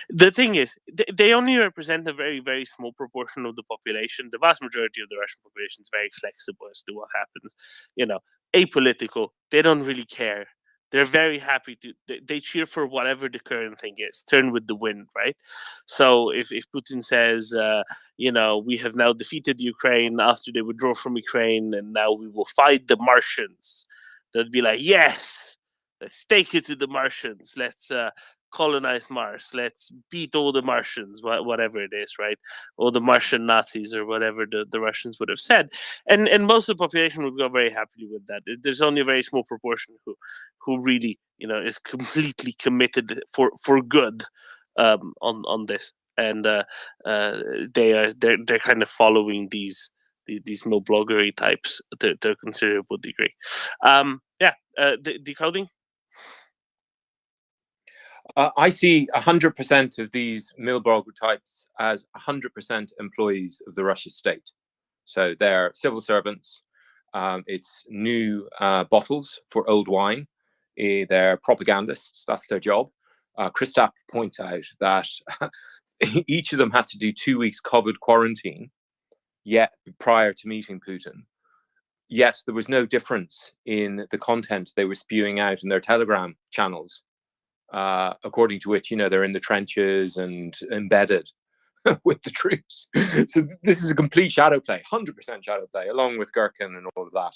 The thing is, they only represent a very, very small proportion of the population. The vast majority of the Russian population is very flexible as to what happens. Apolitical. They don't really care. They're very happy to. They cheer for whatever the current thing is. Turn with the wind, right? So if Putin says, we have now defeated Ukraine after they withdraw from Ukraine, and now we will fight the Martians, they'd be like, yes, let's take it to the Martians. Let's colonize Mars. Let's beat all the Martians, whatever it is, right? Or the Martian Nazis or whatever the Russians would have said. And most of the population would go very happily with that. There's only a very small proportion who really, is completely committed for good on this. And they're kind of following these no bloggery types to a considerable degree. Decoding. I see 100% of these Milblogger types as 100% employees of the Russian state. So they're civil servants. It's new bottles for old wine. They're propagandists. That's their job. Christoph points out that each of them had to do 2 weeks COVID quarantine yet prior to meeting Putin. Yet there was no difference in the content they were spewing out in their Telegram channels. According to which, they're in the trenches and embedded with the troops. So this is a complete shadow play, 100% shadow play, along with Gherkin and all of that.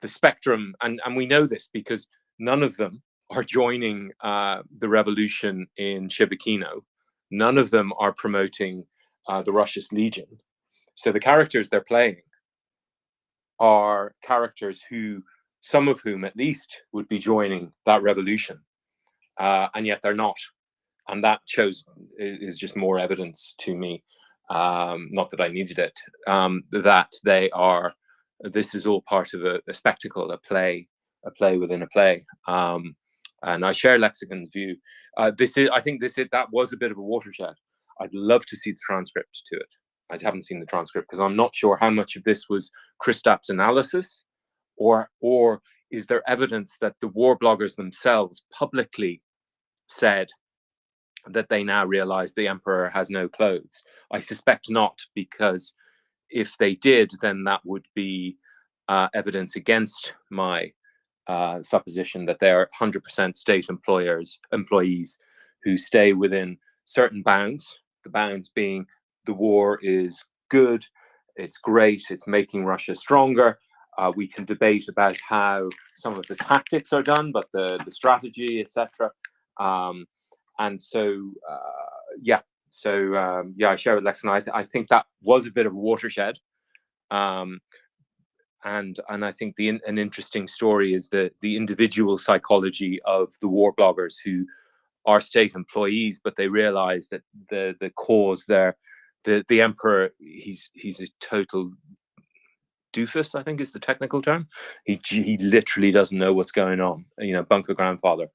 The spectrum, and we know this because none of them are joining the revolution in Shebekino. None of them are promoting the Russia's Legion. So the characters they're playing are characters who, some of whom at least, would be joining that revolution, and yet they're not. And that is just more evidence to me, not that I needed it, that they are. This is all part of a spectacle, a play within a play. And I share Lexicon's view. I think that was a bit of a watershed. I'd love to see the transcript to it. I haven't seen the transcript because I'm not sure how much of this was Christop's analysis, or is there evidence that the war bloggers themselves publicly said that they now realize the emperor has no clothes. I suspect not, because if they did, then that would be evidence against my supposition that they are 100% state employees who stay within certain bounds. The bounds being the war is good, it's great, it's making Russia stronger. We can debate about how some of the tactics are done, but the strategy, etc. And so, I share with Lex, and I think that was a bit of a watershed. And I think an interesting story is the individual psychology of the war bloggers who are state employees, but they realize that the cause there, the emperor, he's a total doofus, I think is the technical term. He literally doesn't know what's going on, bunker grandfather,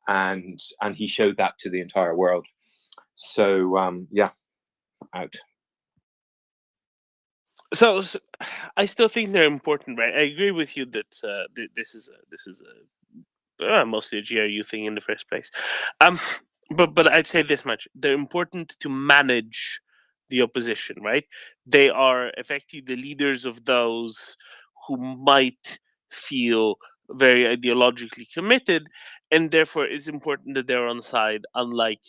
and he showed that to the entire world. So out. So I still think they're important, right? I agree with you that this is mostly a GRU thing in the first place. But I'd say this much: they're important to manage the opposition, right? They are effectively the leaders of those who might feel very ideologically committed, and therefore it's important that they're on side, unlike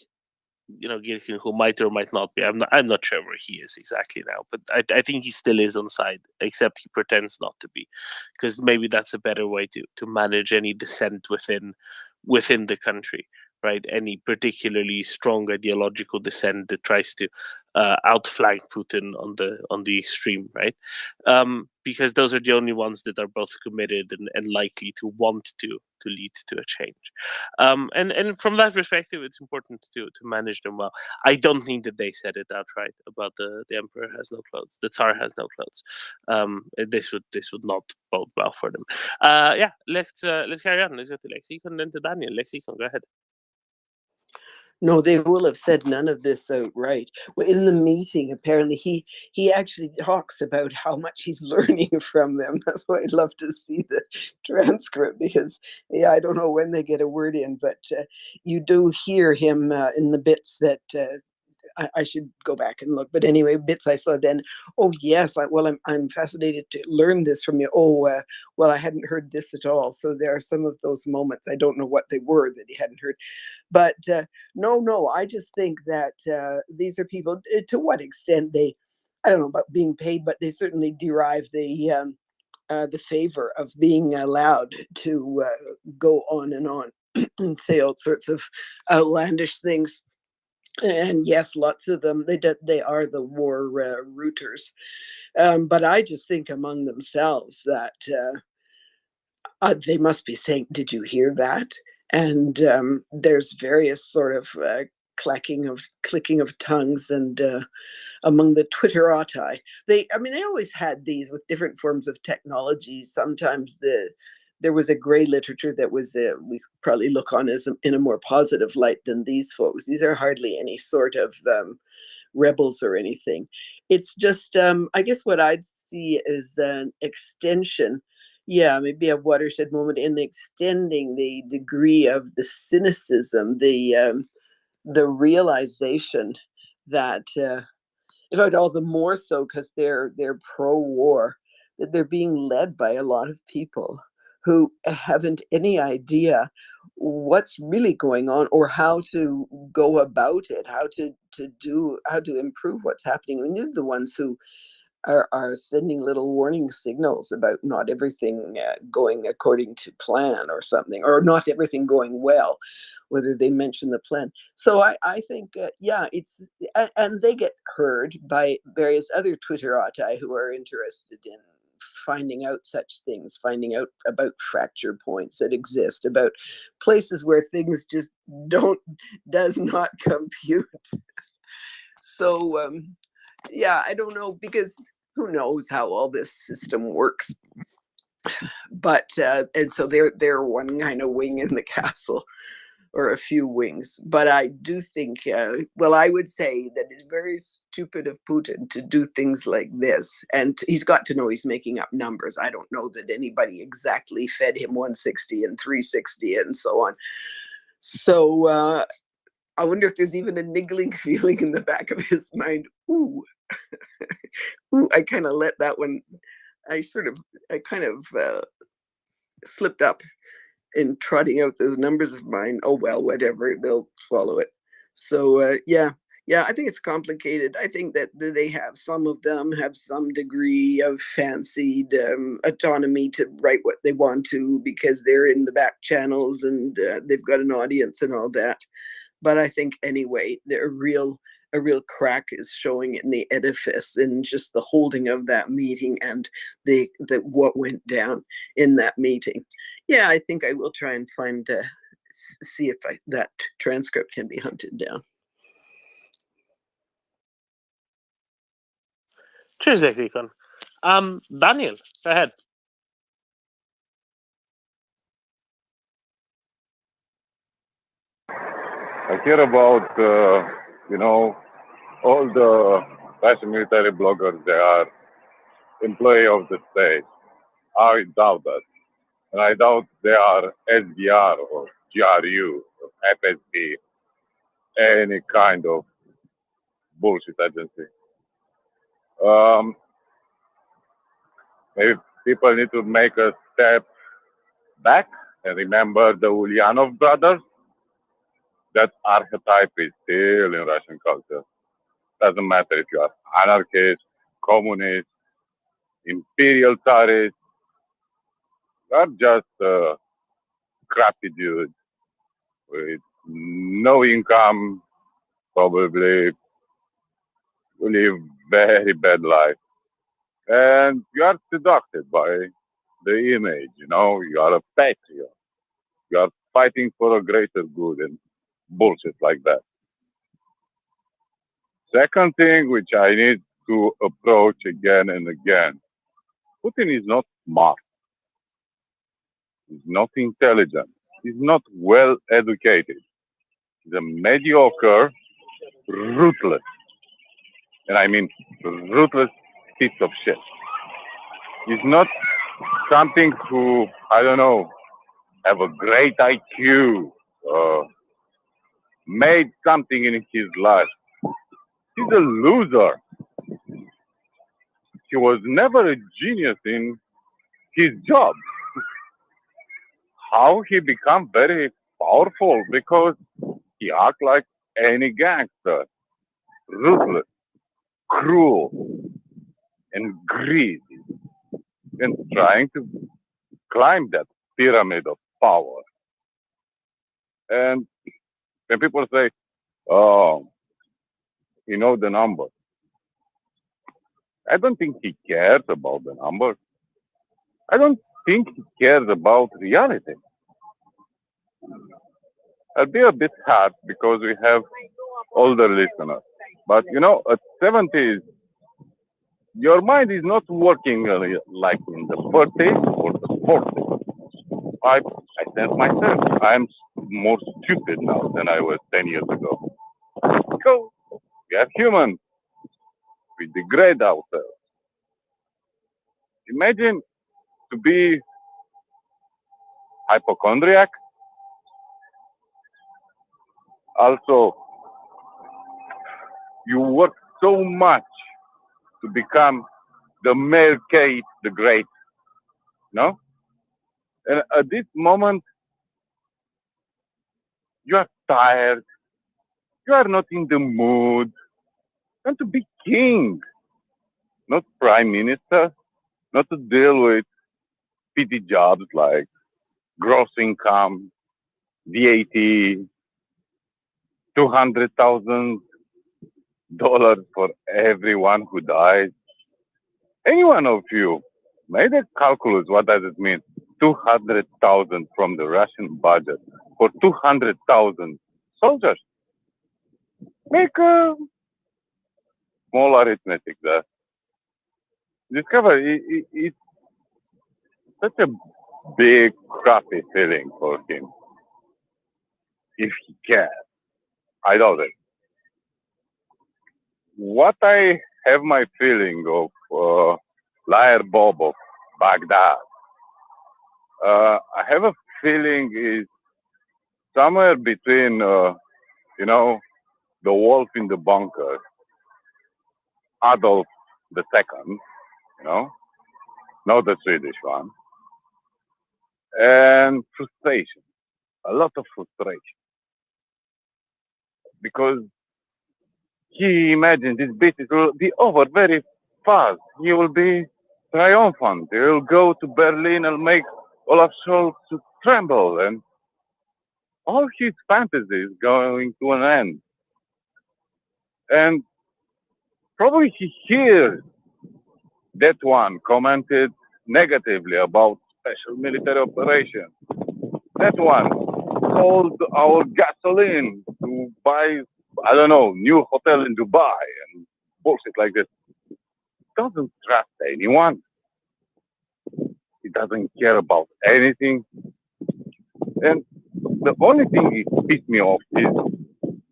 Girkin, who might or might not be. I'm not sure where he is exactly now, but I think he still is on side, except he pretends not to be, because maybe that's a better way to manage any dissent within the country, right? Any particularly strong ideological dissent that tries to outflank Putin on the extreme, right? Because those are the only ones that are both committed and likely to want to lead to a change. And from that perspective, it's important to manage them well. I don't think that they said it outright about the emperor has no clothes, the Tsar has no clothes. This would not bode well for them. Yeah, let's carry on. Let's go to Lexicon, then to Daniel. Lexicon, go ahead. No, they will have said none of this outright. Well, in the meeting, apparently he actually talks about how much he's learning from them. That's why I'd love to see the transcript, because I don't know when they get a word in, but you do hear him in the bits that I should go back and look. But anyway, bits I saw then. Oh yes, I'm fascinated to learn this from you. Oh well, I hadn't heard this at all. So there are some of those moments. I don't know what they were that he hadn't heard. But no, I just think that these are people, to what extent they, I don't know about being paid, but they certainly derive the favor of being allowed to go on and say all sorts of outlandish things. And yes, lots of them, they are the war rooters. But I just think among themselves that they must be saying, did you hear that? And there's various sort of clicking of tongues, and among the Twitterati, they always had these with different forms of technology. Sometimes there was a gray literature that was we probably look on as in a more positive light than these folks. These are hardly any sort of rebels or anything. It's just I guess what I'd see is an extension, maybe a watershed moment in extending the degree of the cynicism, the realization that in fact, all the more so because they're pro-war, that they're being led by a lot of people who haven't any idea what's really going on or how to go about it, how to improve what's happening. I mean, these are the ones who are sending little warning signals about not everything going according to plan or something, or not everything going well, whether they mention the plan. So I think, it's, and they get heard by various other Twitterati who are interested in finding out such things, finding out about fracture points that exist, about places where things just does not compute. So, I don't know, because who knows how all this system works. But and so they're one kind of wing in the castle, or a few wings. But I do think, I would say that it's very stupid of Putin to do things like this. And he's got to know he's making up numbers. I don't know that anybody exactly fed him 160 and 360 and so on. So I wonder if there's even a niggling feeling in the back of his mind. Ooh, ooh, I kind of let that one, I kind of slipped up in trotting out those numbers of mine. Oh, well, whatever, they'll swallow it. So, I think it's complicated. I think that some of them have some degree of fancied autonomy to write what they want to because they're in the back channels and they've got an audience and all that. But I think anyway, a real crack is showing in the edifice, in just the holding of that meeting and the what went down in that meeting. Yeah, I think I will try and find see if that transcript can be hunted down. Cheers, Lexicon. Daniel, go ahead. I hear about, all the Russian military bloggers, they are employee of the state. I doubt that. And I doubt they are SDR or GRU or FSB, any kind of bullshit agency. Maybe people need to make a step back and remember the Ulyanov brothers. That archetype is still in Russian culture. Doesn't matter if you are anarchist, communist, imperial tsarist, you are just a crappy dude with no income, probably You live very bad life. And you are seduced by the image, you know, you are a patriot. You are fighting for a greater good and bullshit like that. Second thing which I need to approach again and again, Putin is not smart. He's not intelligent. He's not well educated. He's a mediocre, ruthless, and I mean ruthless piece of shit. He's not something who, I don't know, have a great IQ, made something in his life. He's a loser. He was never a genius in his job. How he become very powerful? Because he act like any gangster, ruthless, cruel, and greedy, and trying to climb that pyramid of power. And when people say, "Oh, you know the numbers," I don't think he cares about the numbers. I don't think he cares about reality. I'll be a bit hard because we have older listeners. But you know, at 70s, your mind is not working like in the 30s or the 40s. I sense myself. I'm more stupid now than I was 10 years ago. Because we are human. We degrade ourselves. Imagine to be hypochondriac. Also, you work so much to become the Mayor Kate the Great, no? And at this moment, you are tired. You are not in the mood. You want to be king, not prime minister, not to deal with petty jobs like gross income, VAT, $200,000 for everyone who dies. Any one of you made a calculus. What does it mean? 200,000 from the Russian budget for 200,000 soldiers. Make a small arithmetic there. Discover it's such a big, crappy feeling for him. If he can. I doubt it. What I have my feeling of Liar Bob of Baghdad, I have a feeling is somewhere between, you know, the wolf in the bunker, Adolf the Second, you know, not the Swedish one, and frustration, a lot of frustration. Because he imagined this business will be over very fast. He will be triumphant. He will go to Berlin and make Olaf Scholz to tremble, and all his fantasies going to an end. And probably he hears that one commented negatively about special military operation. That one sold our gasoline to buy, I don't know, new hotel in Dubai and bullshit like this. Doesn't trust anyone. He doesn't care about anything. And the only thing he pissed me off is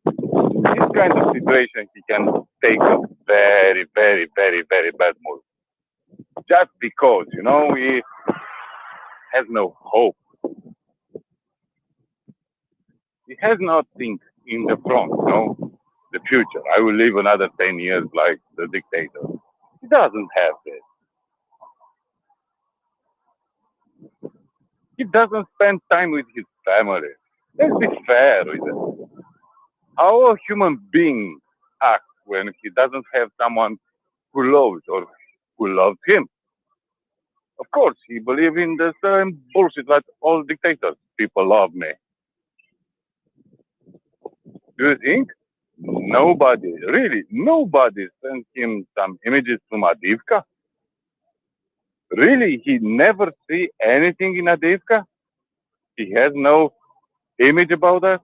this kind of situation he can take a very, very, very, very bad move. Just because, you know, he has no hope. He has nothing in the front, you know, the future. I will live another 10 years like the dictator. He doesn't have this. He doesn't spend time with his family. Let's be fair with it. How a human being acts when he doesn't have someone who loves or who loves him. Of course, he believes in the same bullshit like all dictators. People love me. Do you think Nobody, really, nobody sent him some images from Adivka. Really, he never see anything in Adivka. He has no image about that.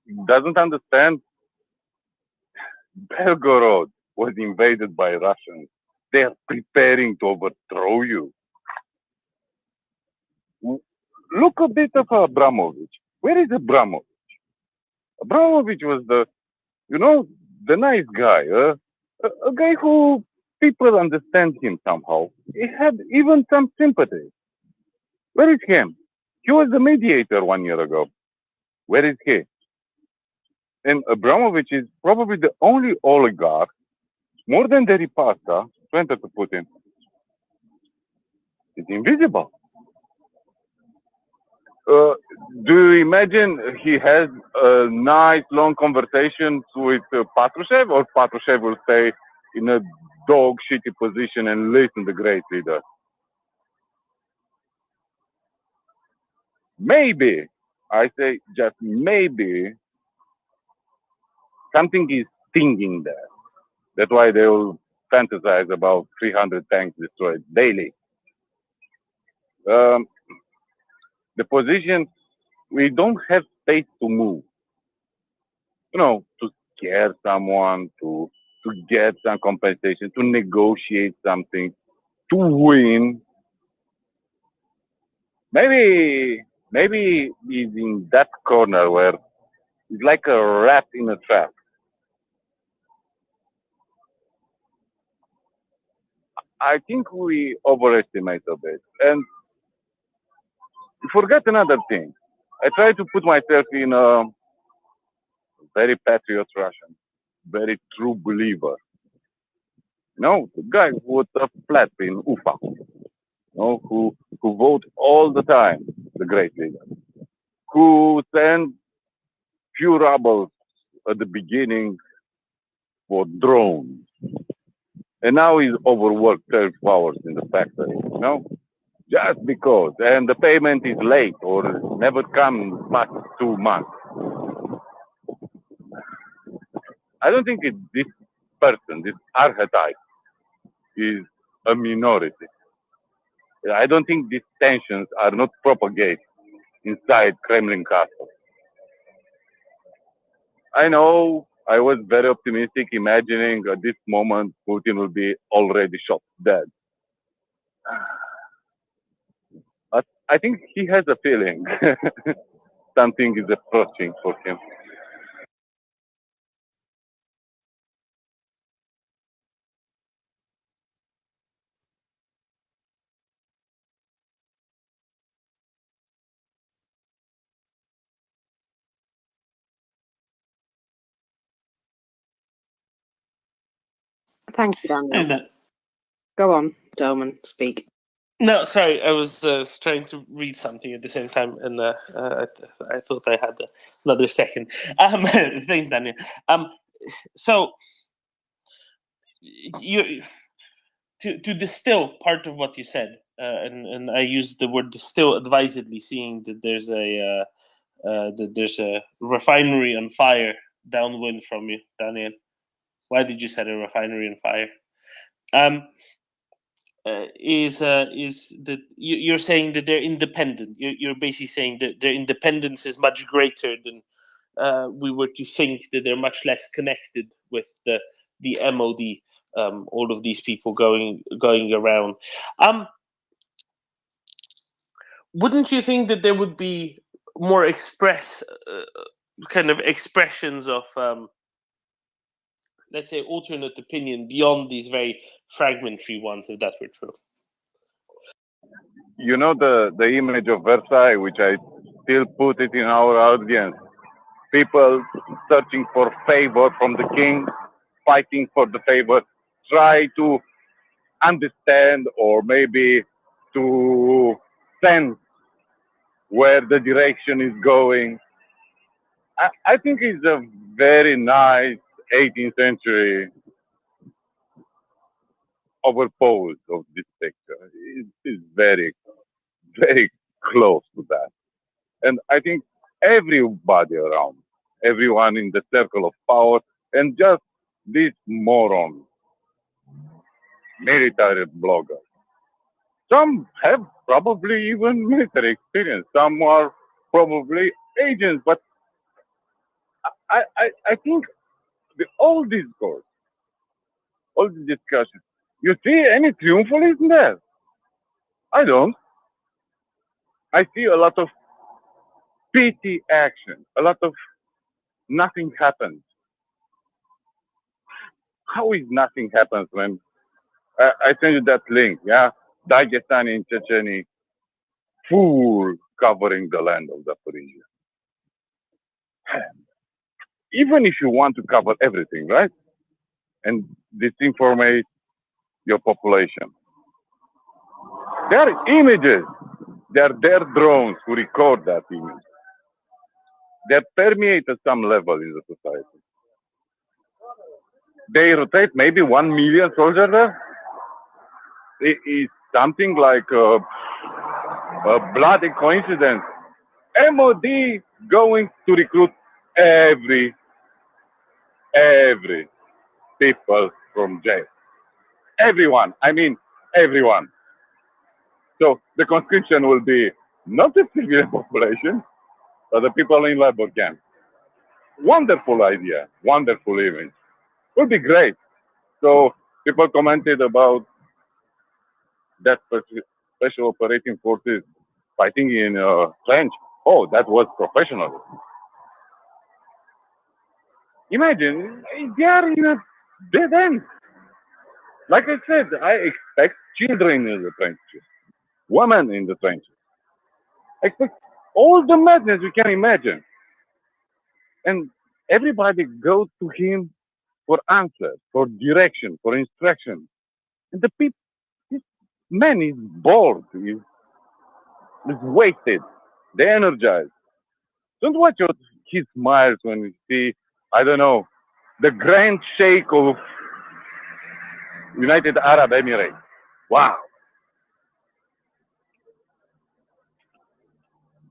He doesn't understand. Belgorod was invaded by Russians. They are preparing to overthrow you. Look a bit of Abramovich. Where is Abramovich? Abramovich was the nice guy, a guy who people understand him somehow. He had even some sympathy. Where is him? He was the mediator 1 year ago. Where is he? And Abramovich is probably the only oligarch, more than Deripaska, to enter to Putin. He's invisible. Do you imagine he has a nice long conversation with Patrushev, or Patrushev will stay in a dog shitty position and listen to the great leader? Maybe, I say just maybe, something is stinging there. That's why they will fantasize about 300 tanks destroyed daily. The position, we don't have space to move. To scare someone, to get some compensation, to negotiate something, to win. Maybe he's in that corner where it's like a rat in a trap. I think we overestimate a bit. And forget another thing. I try to put myself in a very patriot Russian, very true believer. The guy who was a flat in Ufa, who vote all the time, the great leader, who sent few rubles at the beginning for drones, and now he's overworked 12 hours in the factory, just because, and the payment is late or never comes past 2 months. I don't think this person, this archetype, is a minority. I don't think these tensions are not propagated inside Kremlin castle. I know I was very optimistic, imagining at this moment Putin will be already shot dead. But I think he has a feeling something is approaching for him. Thank you, Daniel. And Go on, Doman, speak. no, sorry, I was trying to read something at the same time, and I thought I had another second. Thanks, Daniel. So you to distill part of what you said, and I used the word distill advisedly, seeing that there's a refinery on fire downwind from you, Daniel. Why did you set a refinery on fire? Is that you're saying that they're independent? You're basically saying that their independence is much greater than we were to think, that they're much less connected with the MOD. All of these people going around. Wouldn't you think that there would be more kind of expressions of let's say alternate opinion beyond these very fragmentary ones, if that were true? The image of Versailles, which I still put it in our audience. People searching for favor from the king, fighting for the favor, try to understand or maybe to sense where the direction is going. I think it's a very nice 18th century overpose of this picture. It's very, very close to that. And I think everybody around everyone in the circle of power, and just these morons, military bloggers. Some have probably even military experience. Some are probably agents, but I think all discourse, all the discussion, you see any triumphalism there? I don't. I see a lot of petty action, a lot of nothing happens. How is nothing happens when I send you that link? Yeah, Dagestan in Chechnya, full covering the land of Zaporizhia. Even if you want to cover everything, right, and disinformate your population, there are images. There are their drones who record that image. They permeate at some level in the society. They rotate maybe 1 million soldiers there. It is something like a bloody coincidence. MOD going to recruit every people from jail. Everyone. I mean, everyone. So the conscription will be not the civilian population, but the people in labor camps. Wonderful idea. Wonderful image. Would be great. So people commented about that special operating forces fighting in trench. Oh, that was professional. Imagine they are in a dead end. Like I said, I expect children in the trenches, women in the trenches. I expect all the madness you can imagine. And everybody goes to him for answers, for direction, for instruction. And the people, this man is bored, is wasted, they're energized. Don't watch out he smiles when you see, I don't know, the Grand Sheikh of United Arab Emirates. Wow.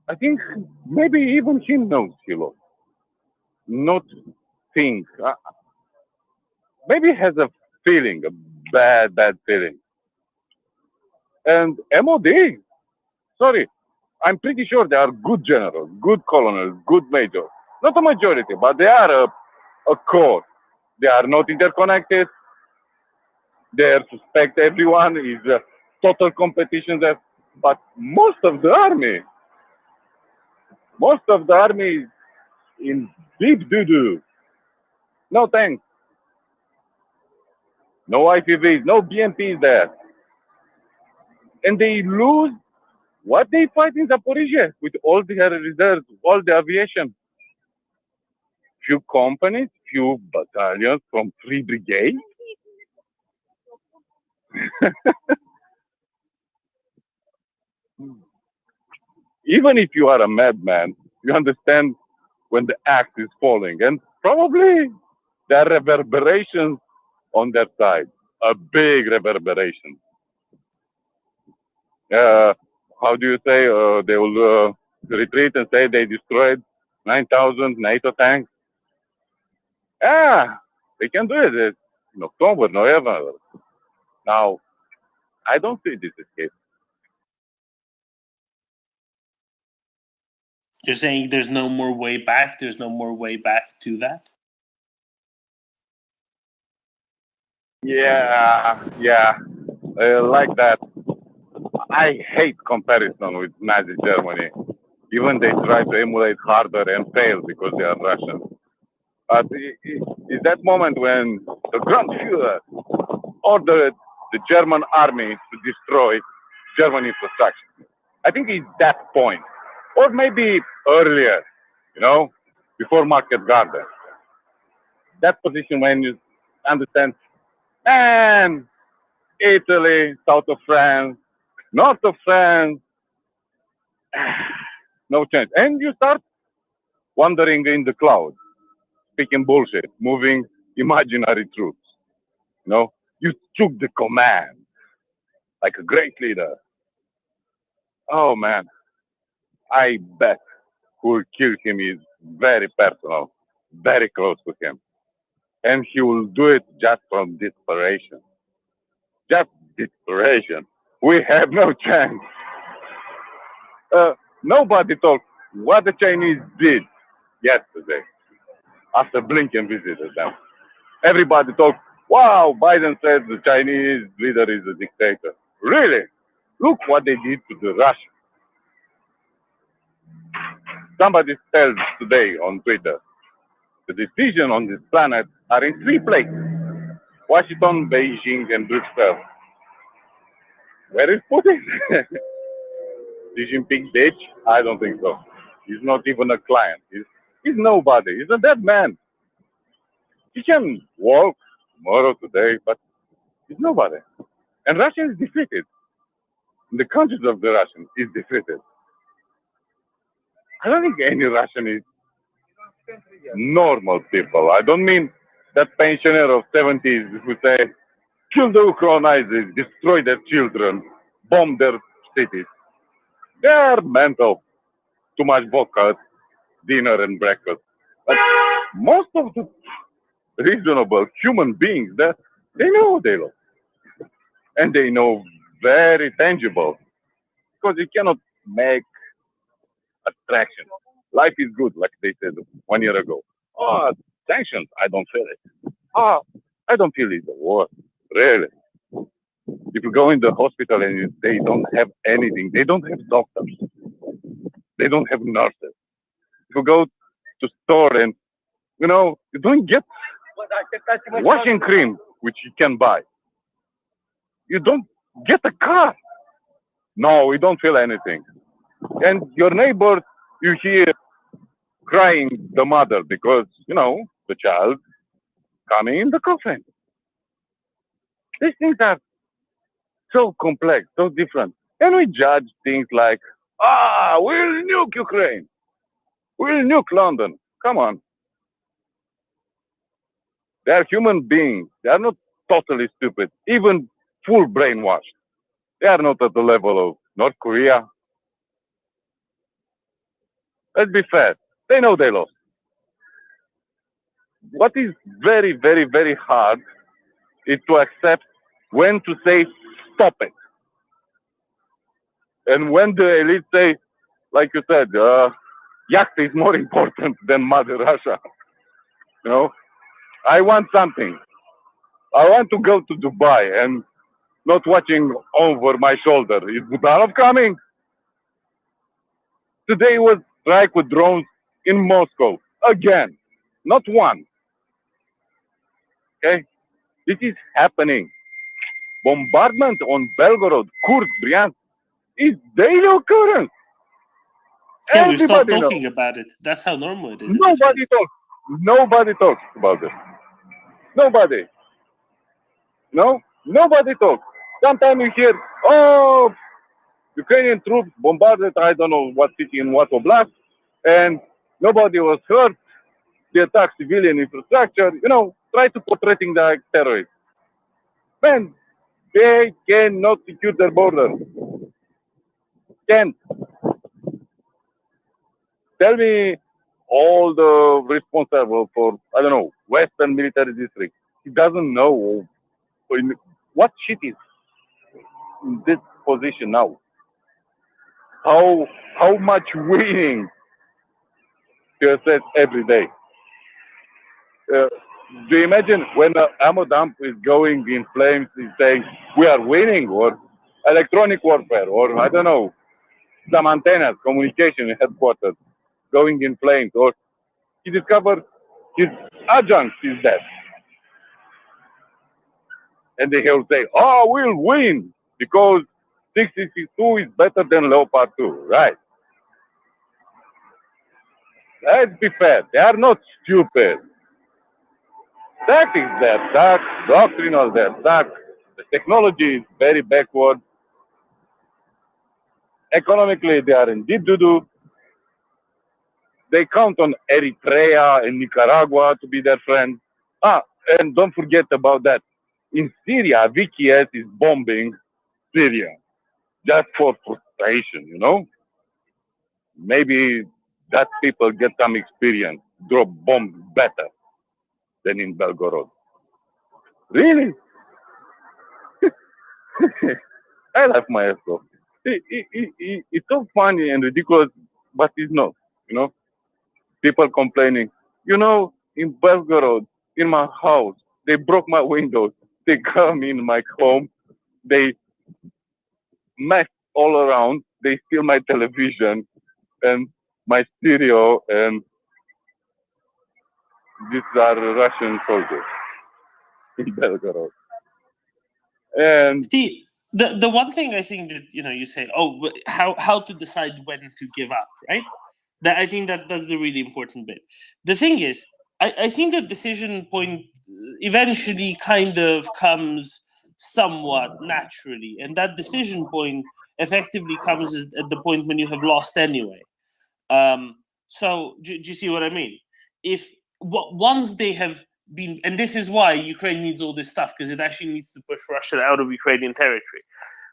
I think maybe even he knows he lost. Not think. Maybe has a feeling, a bad feeling. And MOD, sorry, I'm pretty sure they are good generals, good colonels, good majors. Not a majority, but they are a core. They are not interconnected. They suspect everyone is a total competition there. But most of the army is in deep doo-doo. No tanks, no IPVs, no BMPs there. And they lose what they fight in Zaporizhia with all the reserves, all the aviation. Few companies, few battalions from 3 brigades. Even if you are a madman, you understand when the axe is falling. And probably there are reverberations on their side, a big reverberation. How do you say they will retreat and say they destroyed 9,000 NATO tanks? They can do it in October, November. Now, I don't see this escape. You're saying there's no more way back? There's no more way back to that? Yeah, like that. I hate comparison with Nazi Germany. Even they try to emulate harder and fail because they are Russian. But it's that moment when the Grand Führer ordered the German army to destroy German infrastructure. I think it's that point. Or maybe earlier, before Market Garden. That position when you understand, man, Italy, south of France, north of France, no chance. And you start wandering in the clouds, speaking bullshit, moving imaginary troops. You took the command like a great leader. Oh man, I bet who will kill him is very personal. very close to him. And he will do it just from desperation. Just desperation. We have no chance. Nobody talked what the Chinese did yesterday after Blinken visited them. Everybody talked, wow, Biden said the Chinese leader is a dictator. Really? Look what they did to the Russians. Somebody said today on Twitter, the decisions on this planet are in 3 places: Washington, Beijing, and Brussels. Where is Putin? Xi Jinping bitch? I don't think so. He's not even a client. He's nobody. He's a dead man. He can walk tomorrow, today, but he's nobody. And Russia is defeated. The conscience of the Russians is defeated. I don't think any Russian is normal people. I don't mean that pensioner of 70s who say, kill the Ukrainians, destroy their children, bomb their cities. They are mental. Too much vodka, dinner and breakfast. But most of the reasonable human beings, they know what they love. And they know very tangible. Because you cannot make abstraction. Life is good, like they said 1 year ago. Oh, sanctions, I don't feel it. Oh, I don't feel it's a war. Really. If you go in the hospital and they don't have anything, they don't have doctors. They don't have nurses. If you go to store and, you don't get washing cream, which you can buy. You don't get a car. No, we don't feel anything. And your neighbor, you hear crying the mother because, the child coming in the coffin. These things are so complex, so different. And we judge things like, we'll nuke Ukraine. We'll nuke London. Come on. They are human beings. They are not totally stupid, even full brainwashed. They are not at the level of North Korea. Let's be fair. They know they lost. What is very, very, very hard is to accept when to say stop it. And when the elite say, like you said, yacht is more important than Mother Russia. I want something. I want to go to Dubai and not watching over my shoulder. Is Budanov coming? Today was strike with drones in Moscow. Again. Not one. Okay? This is happening. Bombardment on Belgorod, Kursk, Bryansk is daily occurrence. Yeah, we start Everybody knows. talking about it. That's how normal it is. Nobody talks. Nobody talks about this. Nobody. No? Nobody talks. Sometimes you hear, Ukrainian troops bombarded, I don't know what city in what oblast, and nobody was hurt. They attacked civilian infrastructure. Try to portray things like terrorists. Man, they cannot secure their border. Can't. Tell me all the responsible for, I don't know, Western military district. He doesn't know what shit is in this position now. How much winning to assess every day. Do you imagine when the ammo dump is going in flames, he's saying, we are winning, or electronic warfare, or I don't know, some antennas, communication headquarters going in flames, or he discovered his adjunct is dead. And they will say, we'll win because 662 is better than Leopard 2, right? Let's be fair. They are not stupid. Tactics, they're stuck. Doctrinal, they're stuck. The technology is very backward. Economically, they are in deep doo-doo. They count on Eritrea and Nicaragua to be their friends. And don't forget about that. In Syria, VKS is bombing Syria just for frustration, Maybe that people get some experience. drop bombs better than in Belgorod. Really? I love my airsoft. It's so funny and ridiculous, but it's not. You know, people complaining. You know, in Belgorod, in my house, they broke my windows. They come in my home. They mess all around. They steal my television and my stereo, and these are Russian soldiers in Belgorod. And See, the one thing I think that you say, oh, how to decide when to give up, right? That I think that's the really important bit. The thing is, I think the decision point eventually kind of comes somewhat naturally, and that decision point effectively comes at the point when you have lost anyway. So do you see what I mean? If once they have been, and this is why Ukraine needs all this stuff, because it actually needs to push Russia out of Ukrainian territory.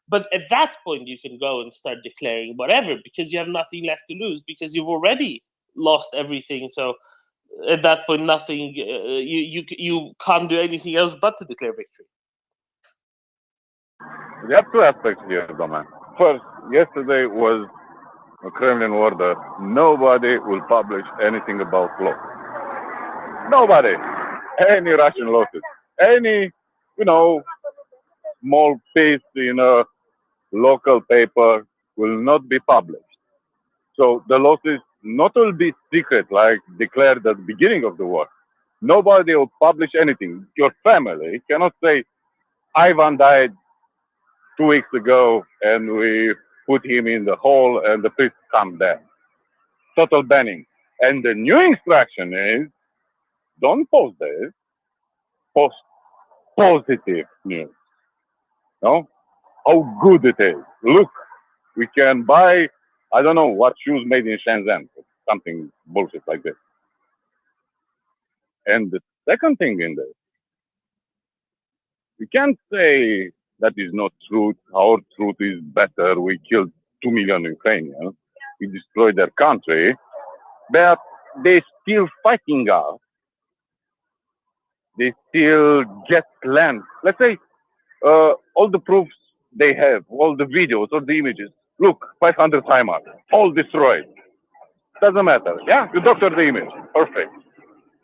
But at that point, you can go and start declaring whatever, because you have nothing left to lose, because you've already lost everything. So at that point, nothing. You can't do anything else but to declare victory. there are two aspects here, Doman. First, yesterday was a Kremlin order. Nobody will publish anything about law. Nobody. Any Russian losses. Any, small piece in a local paper will not be published. So the losses not will be secret like declared at the beginning of the war. Nobody will publish anything. Your family cannot say, Ivan died 2 weeks ago and we put him in the hole and the priest come there. Total banning. And the new instruction is, don't post this, post positive news. No? How good it is. Look, we can buy, I don't know what shoes made in Shenzhen, something bullshit like this. And the second thing in this, we can't say that is not truth. Our truth is better. We killed 2 million Ukrainians. We destroyed their country. But they still fighting us. They still get land. Let's say all the proofs they have, all the videos, all the images. Look, 500 timers, all destroyed. Doesn't matter. Yeah, you doctor the image. Perfect.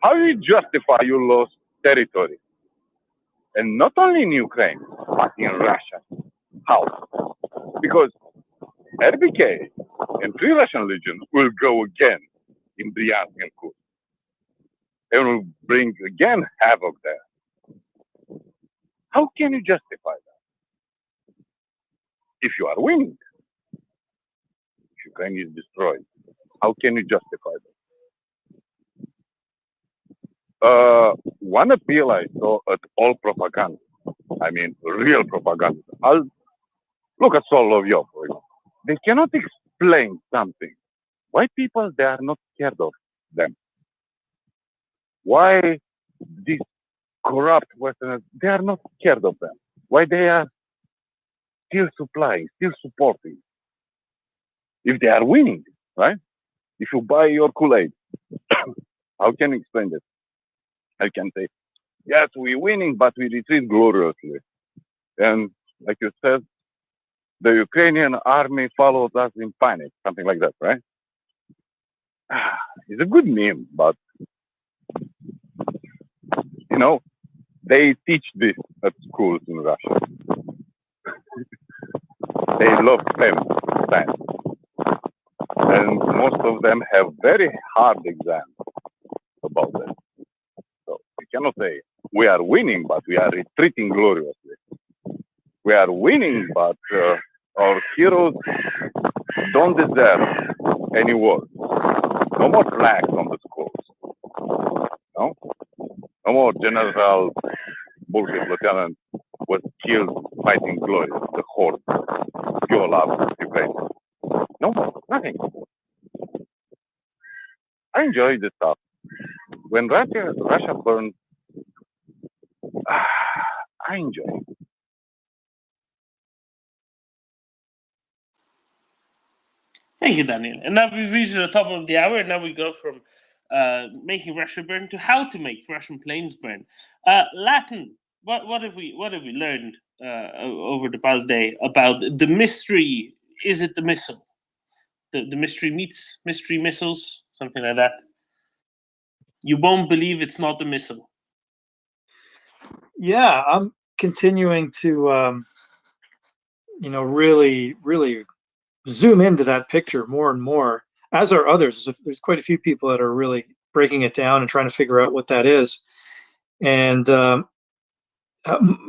How do you justify you lost territory? And not only in Ukraine, but in Russia. How? Because RBK and Free Russian Legion will go again in Bryansk and Kursk. They will bring again havoc there. How can you justify that? If you are winning, if Ukraine is destroyed, how can you justify that? One appeal I saw at all propaganda, I mean real propaganda. I'll look at Solovyev, for example. They cannot explain something. Why people, they are not scared of them? Why these corrupt Westerners, they are not scared of them? Why they are still supplying, still supporting? If they are winning, right? If you buy your Kool-Aid, how can you explain this? I can say, yes, we're winning, but we retreat gloriously. And like you said, the Ukrainian army followed us in panic, something like that, right? It's a good meme, but, they teach this at schools in Russia. They love STEM, science. And most of them have very hard exams about that. So we cannot say we are winning, but we are retreating gloriously. We are winning, but our heroes don't deserve any words. No more flags on the schools. No? No more general bullshit lieutenant was killed fighting glory, the horde, pure love, Ukraine. No more, nothing. I enjoy this stuff. When Russia burned, I enjoy it. Thank you, Daniel. And now we've reached the top of the hour. Now we go from making Russia burn to how to make Russian planes burn. Latin, what have we learned over the past day about the mystery? Is it the missile? The mystery meets mystery missiles, something like that. You won't believe it's not a missile. Yeah, I'm continuing to really zoom into that picture more and more, as are others. There's quite a few people that are really breaking it down and trying to figure out what that is. And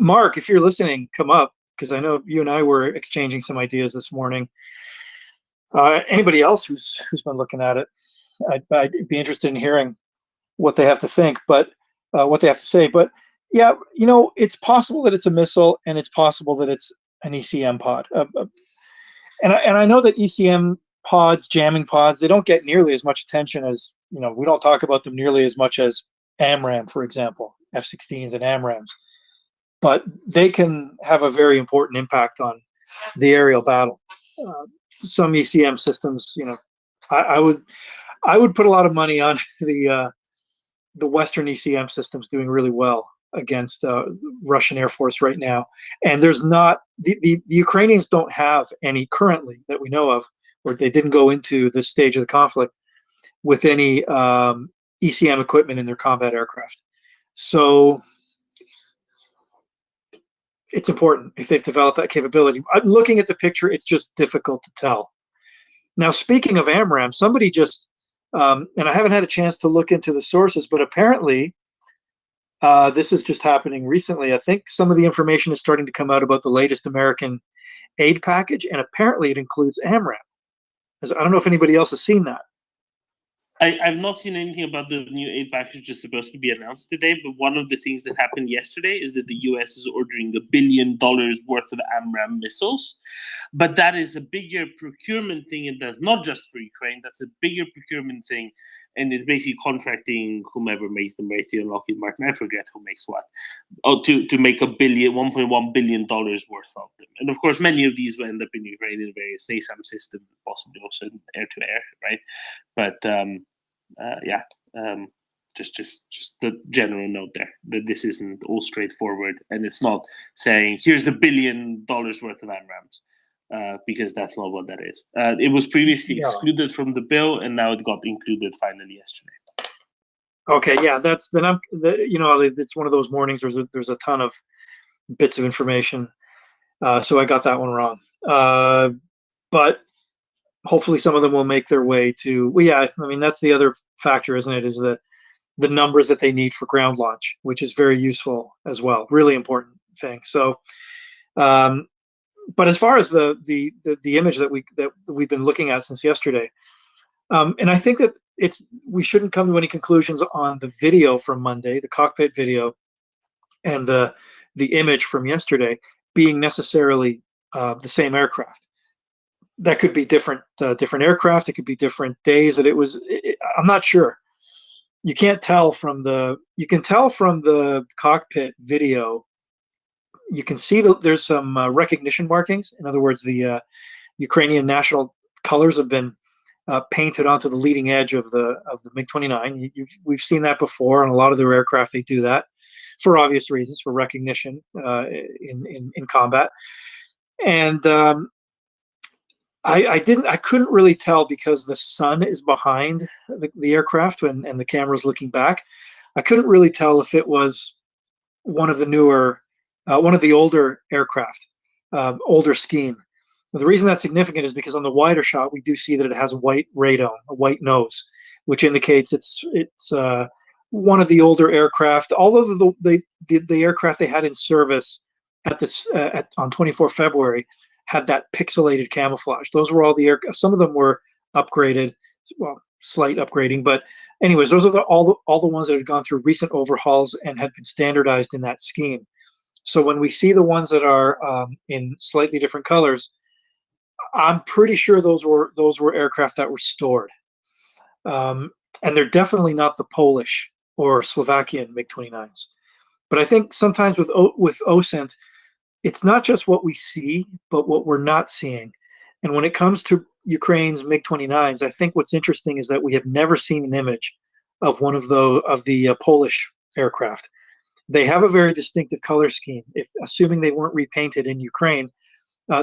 Mark, if you're listening, come up, because I know you and I were exchanging some ideas this morning. Anybody else who's been looking at it, I'd be interested in hearing what they have to think, but what they have to say. But yeah, it's possible that it's a missile, and it's possible that it's an ECM pod. And I know that ECM pods, jamming pods, they don't get nearly as much attention as, we don't talk about them nearly as much as AMRAAM, for example, F-16s and AMRAAMs. But they can have a very important impact on the aerial battle. Some ECM systems, I would put a lot of money on the Western ECM systems doing really well against Russian Air Force right now. And there's not, the Ukrainians don't have any currently that we know of, or they didn't go into this stage of the conflict with any ECM equipment in their combat aircraft. So it's important if they've developed that capability. I'm looking at the picture, it's just difficult to tell. Now, speaking of AMRAAM, somebody just, and I haven't had a chance to look into the sources, but apparently this is just happening recently. I think some of the information is starting to come out about the latest American aid package, and apparently it includes AMRAAM. I don't know if anybody else has seen that. I've not seen anything about the new aid package that's supposed to be announced today, but one of the things that happened yesterday is that the US is ordering $1 billion worth of AMRAAM missiles. But that is a bigger procurement thing, and that's not just for Ukraine, that's a bigger procurement thing. And it's basically contracting whomever makes them, Raytheon, Lockheed Martin, I forget who makes what, to make $1.1 billion worth of them. And of course, many of these will end up in Ukraine in various NASAM systems, possibly also in air-to-air, right? But just the general note there that this isn't all straightforward, and it's not saying here's the $1 billion worth of AMRAAMs, because that's not what that is. It was previously excluded from the bill, and now it got included finally yesterday. Okay, yeah, it's one of those mornings. There's a ton of bits of information, so I got that one wrong. But hopefully some of them will make their way to. Well, yeah, I mean that's the other factor, isn't it? Is the numbers that they need for ground launch, which is very useful as well. Really important thing. So, but as far as the image that we've been looking at since yesterday, and I think that we shouldn't come to any conclusions on the video from Monday, the cockpit video, and the image from yesterday being necessarily the same aircraft. That could be different aircraft. It could be different days that it was. I'm not sure. You can tell from the cockpit video. You can see that there's some recognition markings. In other words, the Ukrainian national colors have been painted onto the leading edge of the MiG-29. We've seen that before, and a lot of their aircraft they do that for obvious reasons, for recognition in combat. And I couldn't really tell because the sun is behind the aircraft and the camera's looking back. I couldn't really tell if it was one of the older aircraft, older scheme. The reason that's significant is because on the wider shot we do see that it has a white radome, a white nose, which indicates it's one of the older aircraft. Although the aircraft they had in service on 24 February had that pixelated camouflage. Those were all the aircraft. Some of them were upgraded, well, slight upgrading, but anyways, those are all the ones that had gone through recent overhauls and had been standardized in that scheme. So when we see the ones that are in slightly different colors, I'm pretty sure those were aircraft that were stored, and they're definitely not the Polish or Slovakian MiG-29s. But I think sometimes with OSINT, it's not just what we see, but what we're not seeing. And when it comes to Ukraine's MiG-29s, I think what's interesting is that we have never seen an image of one of the Polish aircraft. They have a very distinctive color scheme. If assuming they weren't repainted in Ukraine,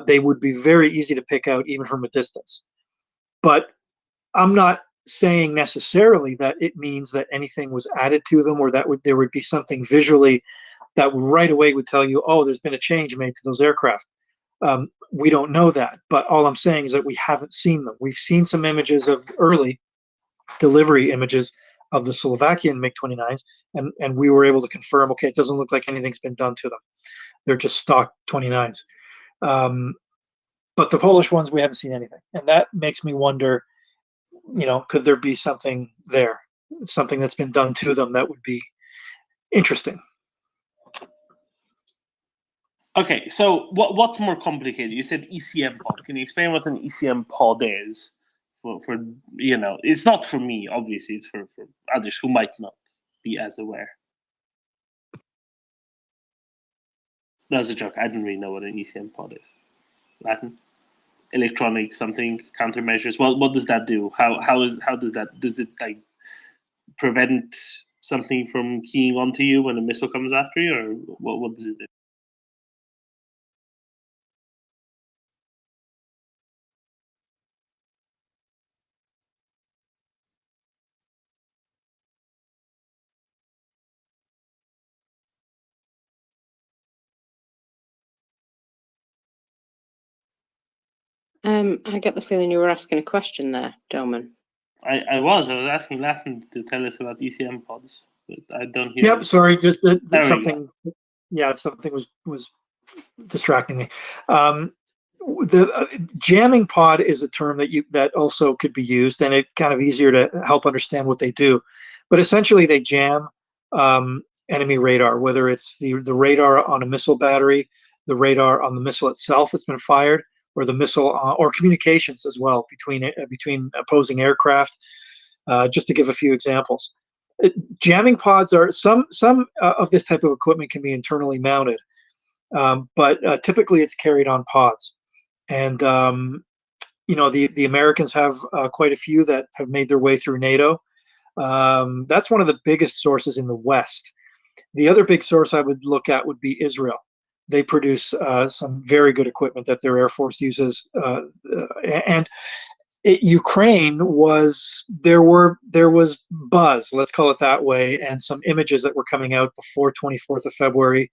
they would be very easy to pick out even from a distance. But I'm not saying necessarily that it means that anything was added to them, or that there would be something visually that right away would tell you, oh, there's been a change made to those aircraft. We don't know that, but all I'm saying is that we haven't seen them. We've seen some images of early delivery images of the Slovakian MiG-29s, and we were able to confirm, okay, it doesn't look like anything's been done to them. They're just stock 29s. But the Polish ones, we haven't seen anything. And that makes me wonder, could there be something there, something that's been done to them that would be interesting? Okay, so what's more complicated? You said ECM pod. Can you explain what an ECM pod is? For it's not for me, obviously. It's for others who might not be as aware. That was a joke. I didn't really know what an ECM pod is. Latin, electronic something countermeasures. Well, what does that do? Does it like prevent something from keying onto you when a missile comes after you, or what does it do? I get the feeling you were asking a question there, Delman. I was asking Latin to tell us about ECM pods, but I don't hear. Yep, sorry, just that There we something. Yeah, something was distracting me. The jamming pod is a term that also could be used, and it's kind of easier to help understand what they do. But essentially, they jam enemy radar, whether it's the radar on a missile battery, the radar on the missile itself that's been fired, or the missile or communications as well between opposing aircraft. Just to give a few examples, jamming pods are some of this type of equipment can be internally mounted, but typically it's carried on pods. And the Americans have quite a few that have made their way through NATO. That's one of the biggest sources in the West. The other big source I would look at would be Israel. They produce some very good equipment that their Air Force uses. Ukraine there was buzz, let's call it that way, and some images that were coming out before 24th of February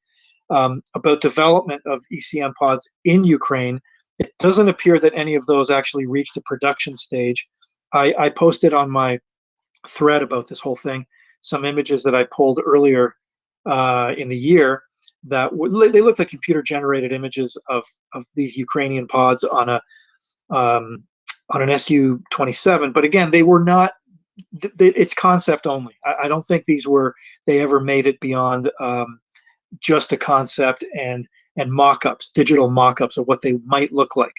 about development of ECM pods in Ukraine. It doesn't appear that any of those actually reached a production stage. I posted on my thread about this whole thing some images that I pulled earlier in the year that they look like computer-generated images of these Ukrainian pods on an Su-27. But again, they were not. It's concept only. I don't think they ever made it beyond just a concept and mock-ups, digital mock-ups of what they might look like.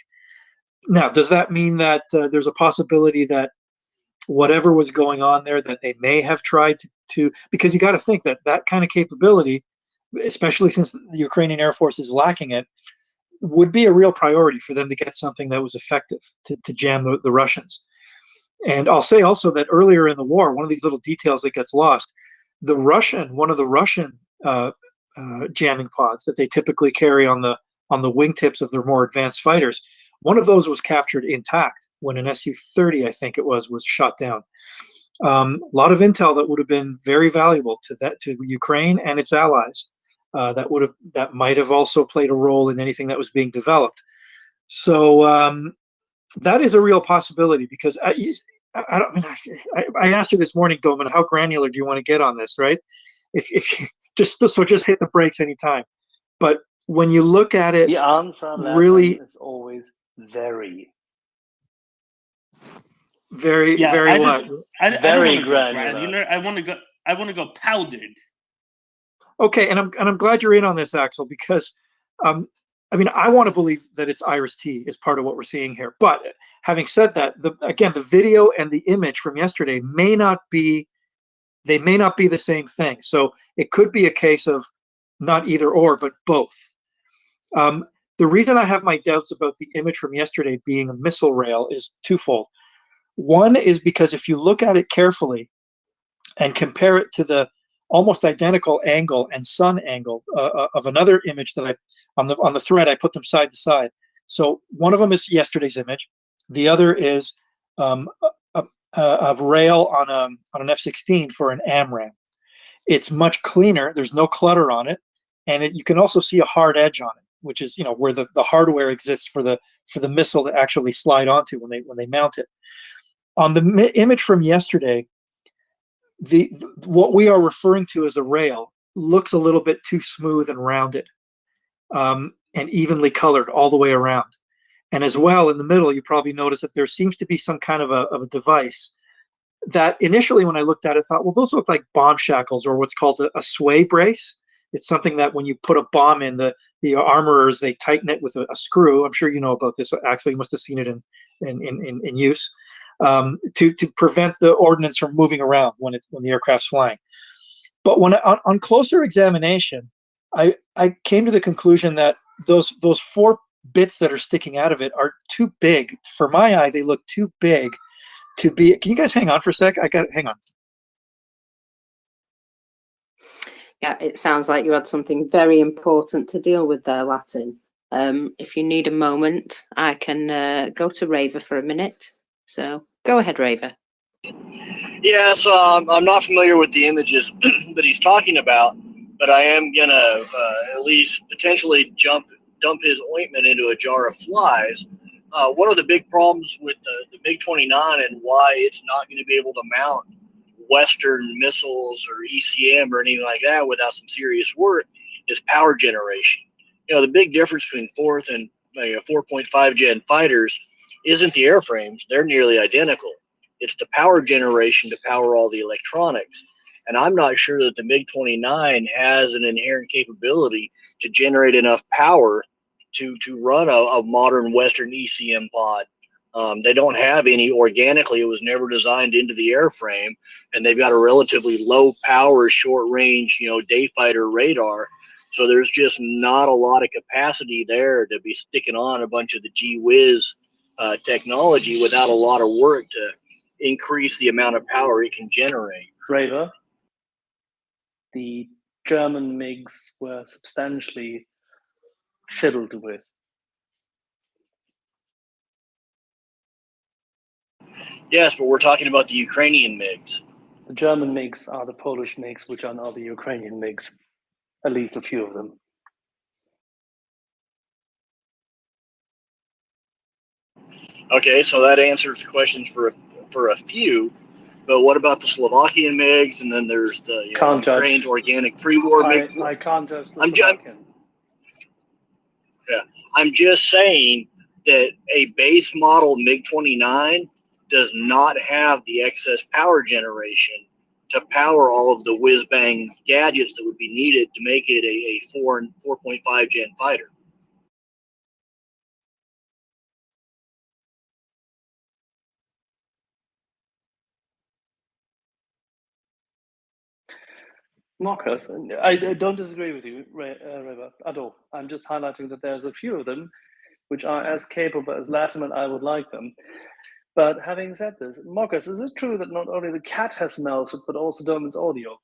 Now, does that mean that there's a possibility that whatever was going on there, that they may have tried to because you got to think that kind of capability, especially since the Ukrainian Air Force is lacking it, would be a real priority for them to get something that was effective to jam the Russians. And I'll say also that earlier in the war, one of these little details that gets lost, one of the Russian jamming pods that they typically carry on the wingtips of their more advanced fighters, one of those was captured intact when an Su-30, I think it was shot down. A lot of intel that would have been very valuable to Ukraine and its allies. That might have also played a role in anything that was being developed. So that is a real possibility because I asked you this morning, Doman, how granular do you want to get on this, right? If just hit the brakes anytime. But when you look at it, the answer really is always very. Very, Yeah, very I what? don't want to go granular. I want to go powdered. Okay, and I'm glad you're in on this, Axel, because I want to believe that it's Iris-T is part of what we're seeing here. But having said that, the video and the image from yesterday may not be the same thing. So it could be a case of not either or, but both. The reason I have my doubts about the image from yesterday being a missile rail is twofold. One is because if you look at it carefully, and compare it to the almost identical angle and sun angle of another image that on the thread, I put them side to side. So one of them is yesterday's image. The other is a rail on an F-16 for an AMRAAM. It's much cleaner. There's no clutter on it, and you can also see a hard edge on it, which is where the hardware exists for the missile to actually slide onto when they mount it. On the image from yesterday, what we are referring to as a rail looks a little bit too smooth and rounded, and evenly colored all the way around. And as well, in the middle, you probably notice that there seems to be some kind of a device that initially, when I looked at it, I thought, well, those look like bomb shackles or what's called a sway brace. It's something that when you put a bomb in, the armorers, they tighten it with a screw. I'm sure you know about this. Actually, you must have seen it in use to prevent the ordnance from moving around when the aircraft's flying. But when on closer examination, I came to the conclusion that those 4 bits that are sticking out of it are too big. For my eye, they look too big to be. Can you guys hang on for a sec? Hang on. Yeah, it sounds like you had something very important to deal with there, Latin. If you need a moment, I can go to Raver for a minute. So go ahead, Raver. Yeah, so I'm not familiar with the images that he's talking about, but I am gonna at least potentially dump his ointment into a jar of flies. One of the big problems with the MiG-29 and why it's not going to be able to mount Western missiles or ECM or anything like that without some serious work is power generation. The big difference between 4th and 4.5 gen fighters isn't the airframes. They're nearly identical. It's the power generation to power all the electronics. And I'm not sure that the MiG-29 has an inherent capability to generate enough power to run a modern Western ECM pod. They don't have any organically. It was never designed into the airframe, and they've got a relatively low power, short range, day fighter radar. So there's just not a lot of capacity there to be sticking on a bunch of the G-Whiz technology without a lot of work to increase the amount of power it can generate. Raver, the German MiGs were substantially fiddled with. Yes, but we're talking about the Ukrainian MiGs. The German MiGs are the Polish MiGs, which are now the Ukrainian MiGs, at least a few of them. Okay, so that answers questions for a few, but what about the Slovakian MiGs? And then there's the Ukraine's organic pre-war MiGs. I can't judge the Slovakian. Yeah, I'm just saying that a base model MiG-29 does not have the excess power generation to power all of the whiz-bang gadgets that would be needed to make it a 4.5 gen fighter. Marcus, I don't disagree with you, River, at all. I'm just highlighting that there's a few of them which are as capable as Latimer I would like them. But having said this, Marcus, is it true that not only the cat has melted, but also Doman's audio?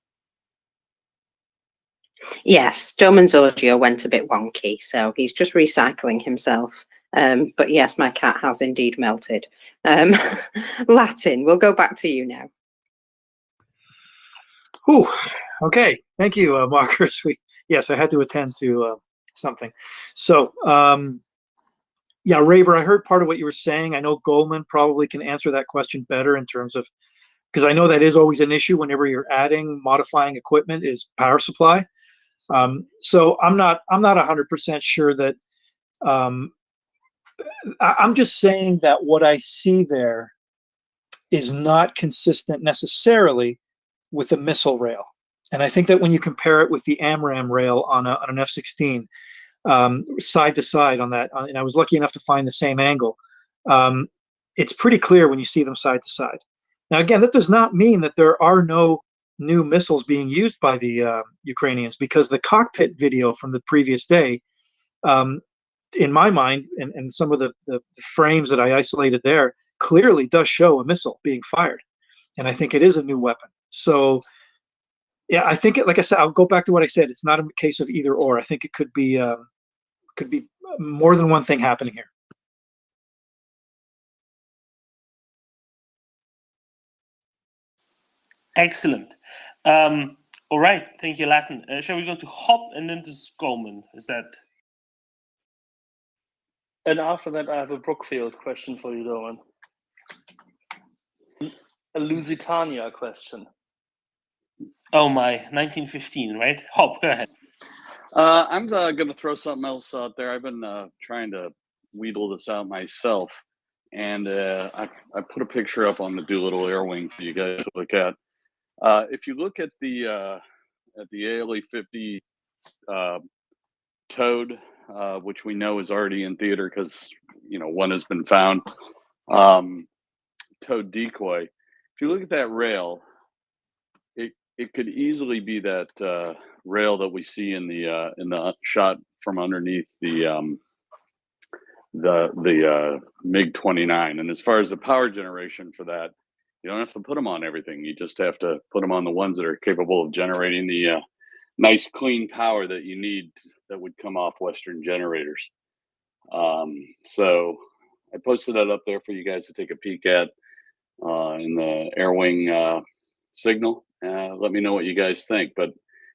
Yes, Doman's audio went a bit wonky, so he's just recycling himself. But yes, my cat has indeed melted. Latin, we'll go back to you now. Whew. Okay, thank you, Marcus. Yes, I had to attend to something. So, yeah, Raver, I heard part of what you were saying. I know Goldman probably can answer that question better in terms of, because I know that is always an issue whenever you're modifying equipment is power supply. So I'm not 100% sure that. I'm just saying that what I see there is not consistent necessarily with the missile rail. And I think that when you compare it with the AMRAAM rail on an F-16, side to side on that, and I was lucky enough to find the same angle, it's pretty clear when you see them side to side. Now, again, that does not mean that there are no new missiles being used by the Ukrainians, because the cockpit video from the previous day, in my mind, and some of the frames that I isolated there, clearly does show a missile being fired. And I think it is a new weapon. So yeah, I think like I said, I'll go back to what I said. It's not a case of either or. I think it could be more than one thing happening here. Excellent. All right, thank you, Latin. Shall we go to Hop and then to Skolman? Is that? And after that, I have a Brookfield question for you, Doran. A Lusitania question. Oh my, 1915, right? Hop, go ahead. I'm going to throw something else out there. I've been trying to wheedle this out myself, and I put a picture up on the Doolittle Air Wing for you guys to look at. If you look at the ALE 50 Toad, which we know is already in theater because one has been found, Toad decoy. If you look at that rail, it could easily be that rail that we see in the shot from underneath the MiG-29. And as far as the power generation for that, you don't have to put them on everything. You just have to put them on the ones that are capable of generating the nice clean power that you need that would come off Western generators. So I posted that up there for you guys to take a peek at in the Air Wing signal. Let me know what you guys think, but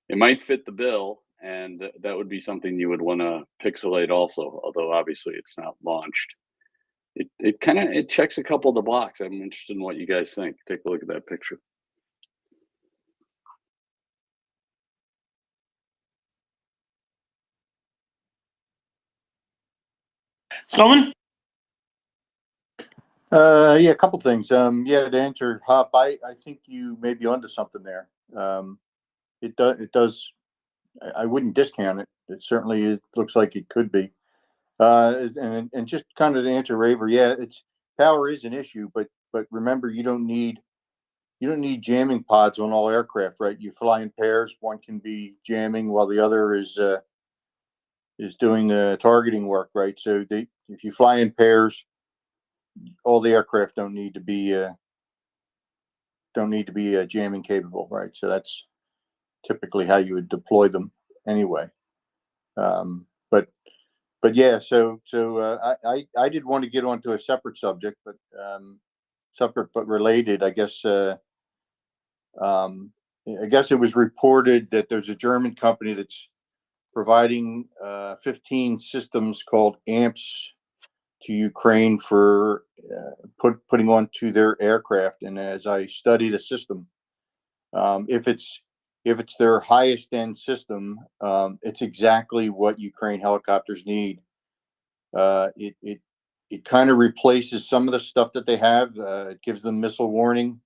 it might fit the bill, and that would be something you would want to pixelate also, although obviously it's not launched. It checks a couple of the blocks. I'm interested in what you guys think. Take a look at that picture. Sloman? Yeah, a couple things. Yeah, to answer Hop, I think you may be onto something there. It does. I wouldn't discount it. It certainly looks like it could be. And just kind of to answer Raver, yeah, power is an issue, but remember, you don't need jamming pods on all aircraft, right? You fly in pairs. One can be jamming while the other is doing the targeting work, right? So if you fly in pairs, all the aircraft don't need to be jamming capable, right? So that's typically how you would deploy them anyway. But yeah, so I did want to get onto a separate subject, but separate but related, I guess. I guess it was reported that there's a German company that's providing 15 systems called AMPS to Ukraine for putting onto their aircraft. And as I study the system, if it's their highest end system, it's exactly what Ukraine helicopters need. It kind of replaces some of the stuff that they have. It gives them missile warning.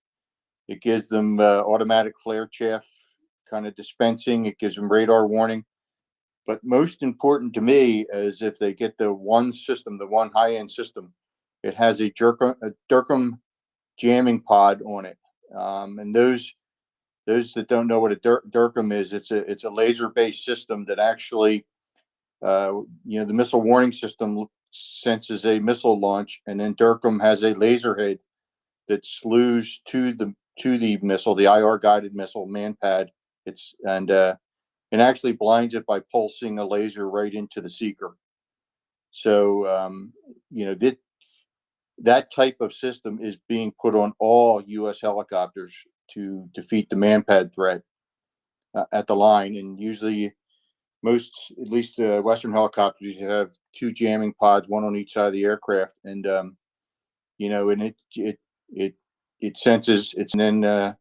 It gives them automatic flare chaff kind of dispensing. It gives them radar warning. But most important to me is if they get the one system, the one high-end system, it has a Durkheim jamming pod on it. And those that don't know what a Durkheim is, it's a laser-based system that actually, the missile warning system senses a missile launch, and then Durkheim has a laser head that slews to the missile, the IR guided missile manpad. It actually blinds it by pulsing a laser right into the seeker. So that type of system is being put on all U.S. helicopters to defeat the manpad threat at the line. And usually, most, at least Western helicopters, have two jamming pods, one on each side of the aircraft, and and it senses it, and then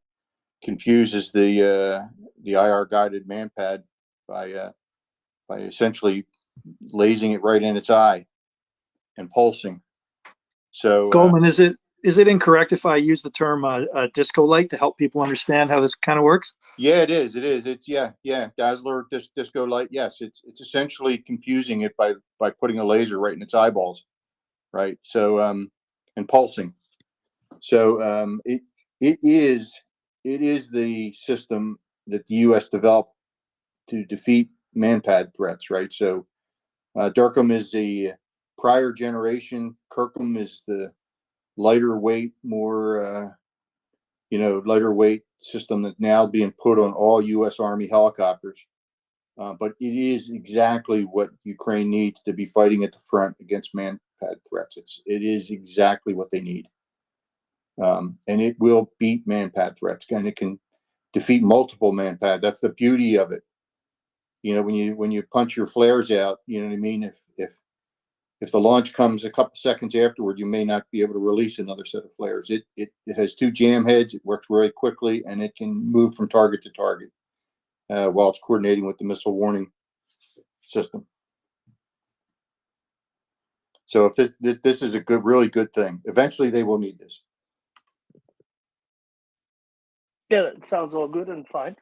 confuses the IR guided manpad by essentially lasing it right in its eye and pulsing. So Goldman, is it incorrect if I use the term disco light to help people understand how this kind of works? Yeah, it is. It's Dazzler, disco light. Yes, it's essentially confusing it by putting a laser right in its eyeballs, right? So and pulsing. So it is the system that the U.S. developed to defeat manpad threats, right? So Durkheim is the prior generation. Kirkham is the lighter weight, more lighter weight system that's now being put on all U.S. Army helicopters. But it is exactly what Ukraine needs to be fighting at the front against man-pad threats. It is exactly what they need. And it will beat man-pad threats, and it can defeat multiple man-pad. That's the beauty of it. You know, when you punch your flares out, you know what I mean? If the launch comes a couple seconds afterward, you may not be able to release another set of flares. It has 2 jam heads. It works very quickly, and it can move from target to target while it's coordinating with the missile warning system. So if this is a really good thing, eventually they will need this. Yeah, that sounds all good and fine.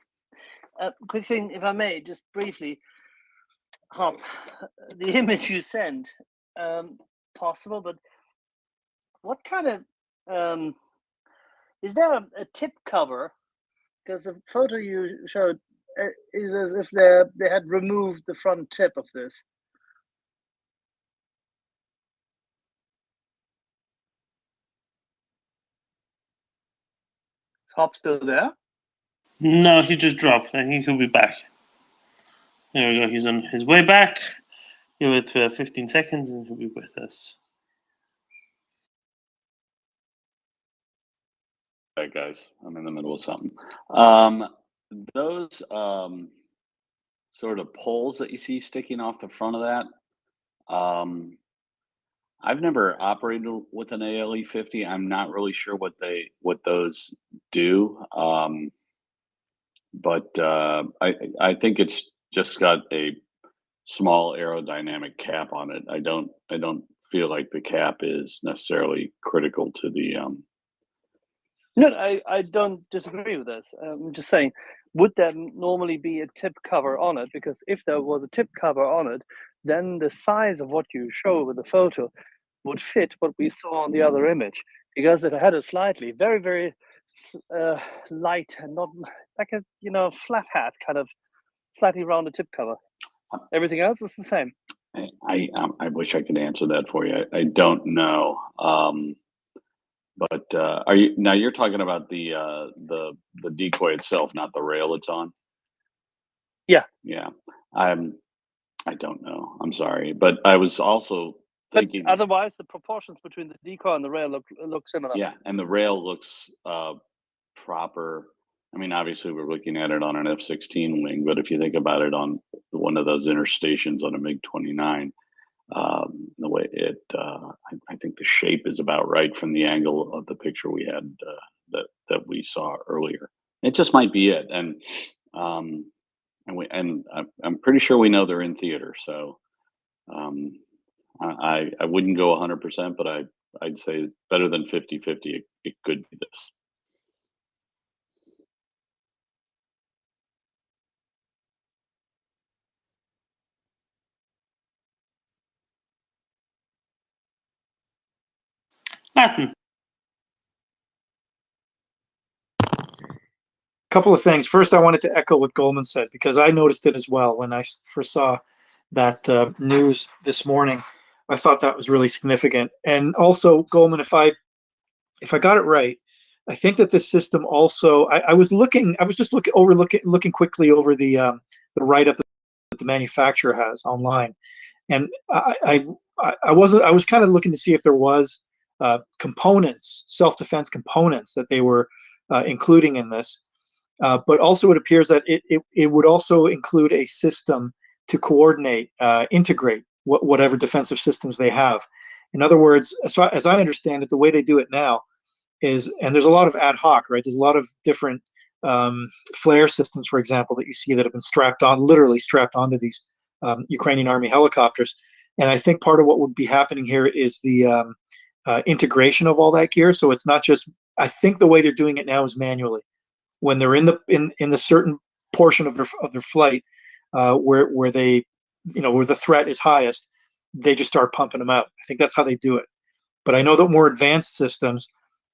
Quick thing, if I may, just briefly, Hop, the image you sent, possible, but what kind of, is there a tip cover? Because the photo you showed is as if they had removed the front tip of this. Is Hop still there? No, he just dropped. I think he'll be back. There we go. He's on his way back. Give it 15 seconds and he'll be with us. Hey guys, I'm in the middle of something. Those sort of poles that you see sticking off the front of that, I've never operated with an ALE-50. I'm not really sure what those do, but I think it's just got a small aerodynamic cap on it. I don't feel like the cap is necessarily critical to the. No, I don't disagree with this. I'm just saying, would there normally be a tip cover on it? Because if there was a tip cover on it, then the size of what you show with the photo would fit what we saw on the other image. Because it had a slightly, very, very light and not like a flat hat kind of slightly rounded tip cover. Everything else is the same. I wish I could answer that for you. I don't know. But you're talking about the decoy itself, not the rail it's on? Yeah. Yeah. I don't know. I'm sorry, but I was also thinking. But otherwise, the proportions between the decoy and the rail look similar. Yeah, and the rail looks proper. I mean, obviously, we're looking at it on an F-16 wing, but if you think about it on one of those interstations on a MiG-29. The way I think the shape is about right from the angle of the picture we had that we saw earlier. It just might be it, and I'm pretty sure we know they're in theater, so I wouldn't go 100%, but I'd say better than 50-50. It could be this. Nothing. Couple of things. First, I wanted to echo what Goldman said because I noticed it as well when I first saw that news this morning. I thought that was really significant. And also, Goldman, if I got it right, I think that this system also. I was just looking quickly over the write-up that the manufacturer has online, and I was kind of looking to see if there was components, self-defense components that they were including in this. But also it appears that it would also include a system to coordinate, integrate whatever defensive systems they have. In other words, as I understand it, the way they do it now is, and there's a lot of ad hoc, right? There's a lot of different flare systems, for example, that you see that have been literally strapped onto these Ukrainian Army helicopters. And I think part of what would be happening here is the integration of all that gear. So it's not just, I think the way they're doing it now is manually. When they're in the certain portion of their flight where they, where the threat is highest, they just start pumping them out. I think that's how they do it. But I know that more advanced systems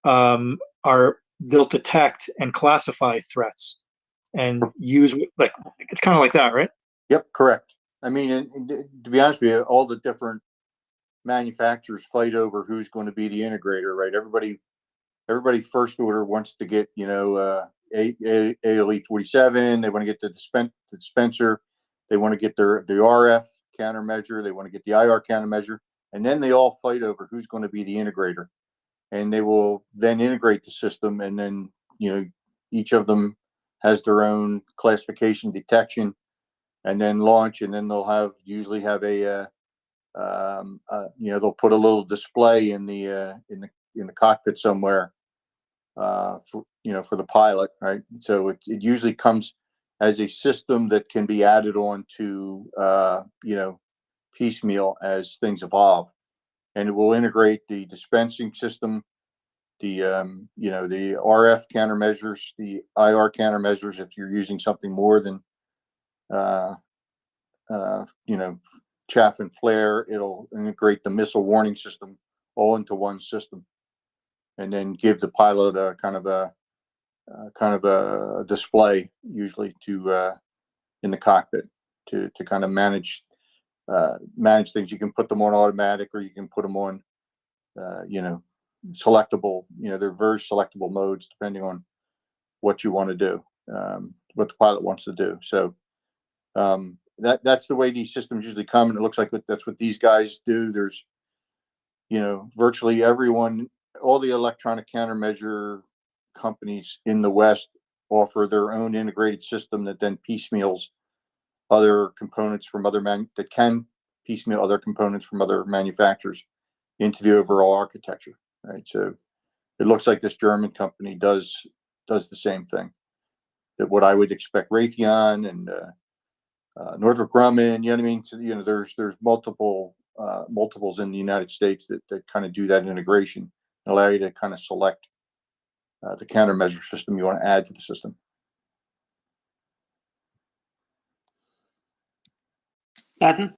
they'll detect and classify threats and use, like, it's kind of like that, right? Yep, correct. I mean, and to be honest with you, all the different manufacturers fight over who's going to be the integrator, right? Everybody first order wants to get, ALE 47. They want to get the dispenser. They want to get the RF countermeasure. They want to get the IR countermeasure, and then they all fight over who's going to be the integrator. And they will then integrate the system, and then each of them has their own classification detection, and then launch, and then they'll usually have a they'll put a little display in the cockpit somewhere for the pilot, right? So it usually comes as a system that can be added on to piecemeal as things evolve, and it will integrate the dispensing system, the the RF countermeasures, the IR countermeasures if you're using something more than chaff and flare. It'll integrate the missile warning system all into one system, and then give the pilot a kind of a display, usually to in the cockpit to kind of manage things. You can put them on automatic, or you can put them on selectable. They're very selectable modes depending on what you want to do, what the pilot wants to do. So that's the way these systems usually come, and it looks like that's what these guys do. There's virtually everyone, all the electronic countermeasure companies in the West offer their own integrated system that then piecemeals other components from other piecemeal other components from other manufacturers into the overall architecture, right? So it looks like this German company does the same thing. That what I would expect Raytheon and Northrop Grumman, you know what I mean? So, there's multiples in the United States that kind of do that integration and allow you to kind of select the countermeasure system you want to add to the system. Latin?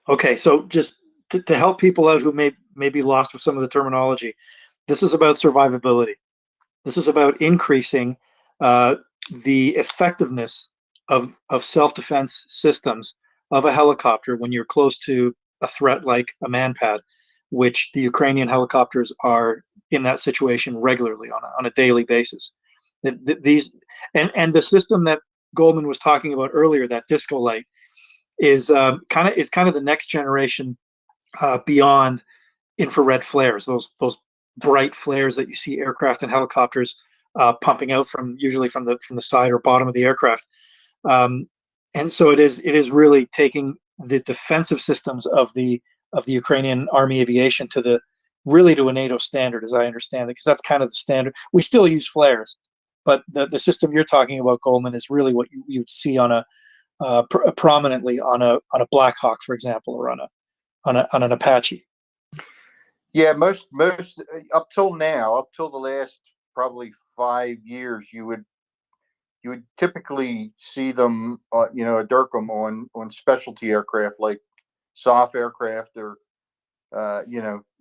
Okay, so just to help people out who may be lost with some of the terminology, this is about survivability. This is about increasing the effectiveness of self-defense systems of a helicopter when you're close to a threat like a manpad, which the Ukrainian helicopters are in that situation regularly on a daily basis. These and the system that Goldman was talking about earlier, that disco light, is kind of the next generation beyond infrared flares. Those bright flares that you see aircraft and helicopters pumping out usually from the side or bottom of the aircraft. And so it is really taking the defensive systems of the Ukrainian Army aviation to a NATO standard, as I understand it, because that's kind of the standard. We still use flares, but the system you're talking about, Goldman, is really what you'd see on prominently on a Black Hawk, for example, or on an Apache. Yeah, most up till the last probably 5 years, you would typically see them, a DIRCM on specialty aircraft like SOF aircraft or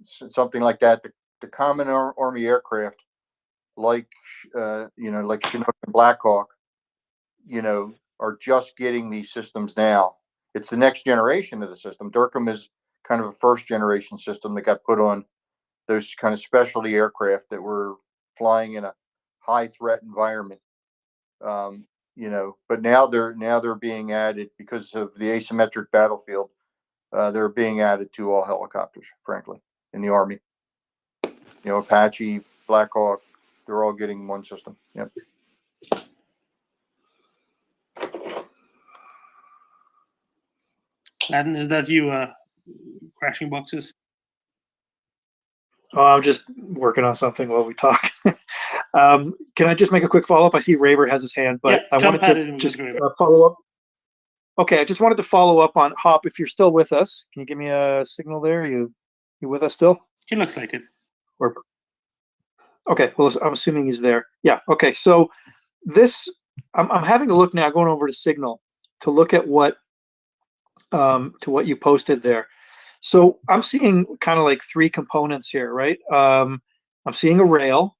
something like that. The common Army aircraft, like Chinook and Black Hawk, are just getting these systems now. It's the next generation of the system. DIRCM is kind of a first generation system that got put on those kind of specialty aircraft that were flying in a high threat environment. But now they're being added because of the asymmetric battlefield. They're being added to all helicopters, frankly, in the Army. Apache, Black Hawk, they're all getting one system. Yep. Latin, is that you crashing boxes? Oh, I'm just working on something while we talk. Can I just make a quick follow-up? I see Raver has his hand, but Yeah, I wanted to just follow up. Okay, I just wanted to follow up on Hop. If you're still with us, can you give me a signal there? You with us still? He looks like it. Okay, well, I'm assuming he's there. Yeah. Okay, so this I'm having a look now, going over to Signal to look at what you posted there. So I'm seeing kind of like three components here, right? I'm seeing a rail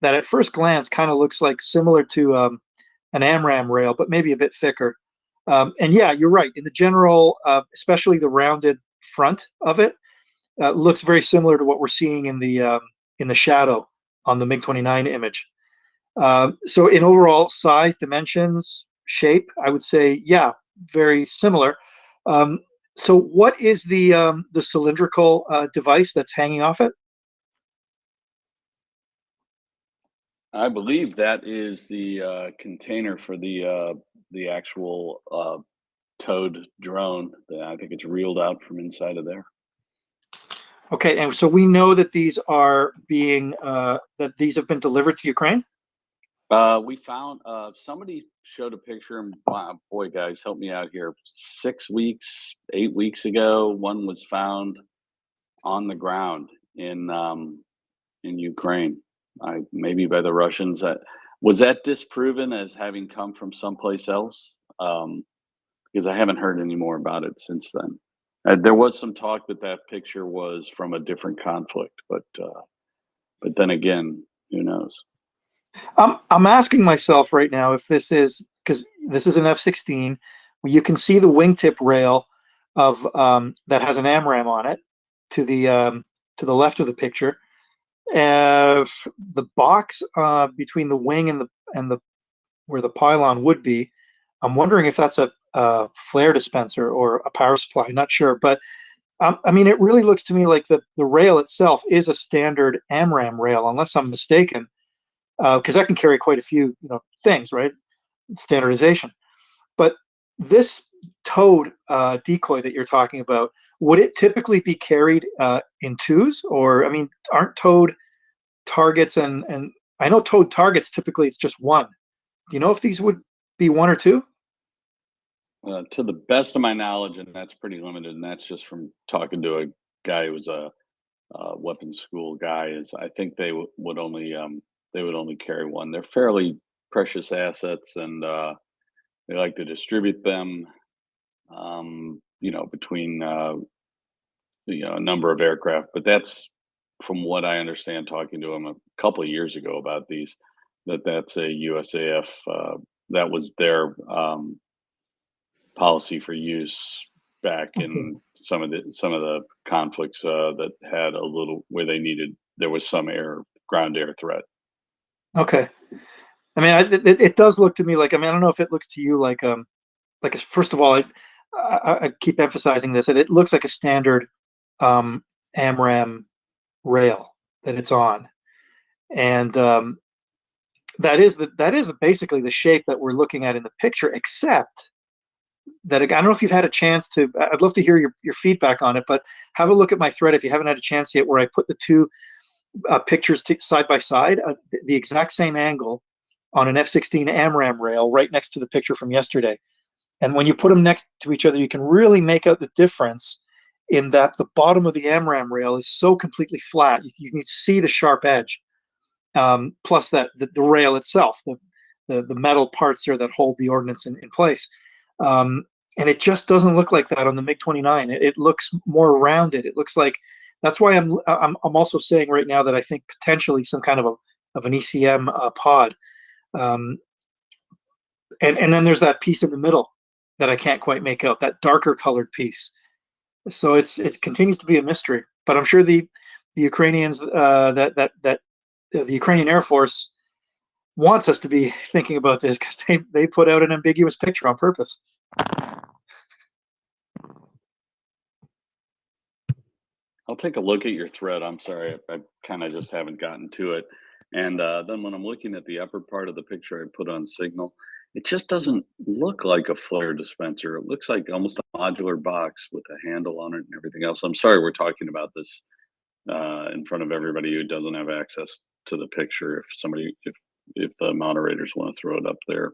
that at first glance kind of looks like similar to an AMRAAM rail, but maybe a bit thicker. And yeah, you're right. In the general, especially the rounded front of it, looks very similar to what we're seeing in the Shadow on the MiG-29 image. So in overall size, dimensions, shape, I would say, yeah, very similar. So what is the cylindrical device that's hanging off it? I believe that is the container for the actual towed drone. I think it's reeled out from inside of there. Okay, and so we know that these are being that these have been delivered to Ukraine. We found somebody showed a picture, and wow, boy, guys, help me out here. 6 weeks, 8 weeks ago, one was found on the ground in Ukraine, maybe by the Russians. Was that disproven as having come from someplace else? Because I haven't heard any more about it since then. There was some talk that that picture was from a different conflict, but then again, who knows? I'm asking myself right now if this is, because this is an F-16. You can see the wingtip rail of that has an AMRAAM on it to the left of the picture. The box between the wing and the where the pylon would be, I'm wondering if that's a flare dispenser or a power supply. Not sure, but I mean, it really looks to me like the rail itself is a standard AMRAAM rail, unless I'm mistaken, because that can carry quite a few things, right? Standardization. But this towed decoy that you're talking about, would it typically be carried in twos, or I mean, aren't towed targets and I know towed targets typically it's just one. Do you know if these would be one or two? To the best of my knowledge, and that's pretty limited, and that's just from talking to a guy who was a weapons school guy, is I think they would only carry one. They're fairly precious assets, and they like to distribute them, between a number of aircraft. But that's from what I understand, talking to him a couple of years ago about these, that's a USAF. That was their policy for use back in some of the conflicts that had a little where there was some ground air threat. Okay. I mean, it does look to me like, I mean, I don't know if it looks to you like first of all, I keep emphasizing this, and it looks like a standard AMRAAM rail that it's on, and that is basically the shape that we're looking at in the picture, except that I don't know if you've had a chance to. I'd love to hear your feedback on it, but have a look at my thread if you haven't had a chance yet, where I put the two pictures side by side, the exact same angle on an F-16 AMRAAM rail right next to the picture from yesterday. And when you put them next to each other, you can really make out the difference in that the bottom of the AMRAAM rail is so completely flat. You can see the sharp edge, plus that the rail itself, the metal parts there that hold the ordnance in place. And it just doesn't look like that on the MiG-29. It looks more rounded. It looks like, that's why I'm also saying right now that I think potentially some kind of an ECM pod. And then there's that piece in the middle that I can't quite make out, that darker colored piece. So it continues to be a mystery. But I'm sure the Ukrainians the Ukrainian Air Force wants us to be thinking about this, because they put out an ambiguous picture on purpose. I'll take a look at your thread. I'm sorry, I kind of just haven't gotten to it. And then when I'm looking at the upper part of the picture I put on Signal, it just doesn't look like a flare dispenser. It looks like almost a modular box with a handle on it and everything else. I'm sorry we're talking about this in front of everybody who doesn't have access to the picture. If the moderators want to throw it up there,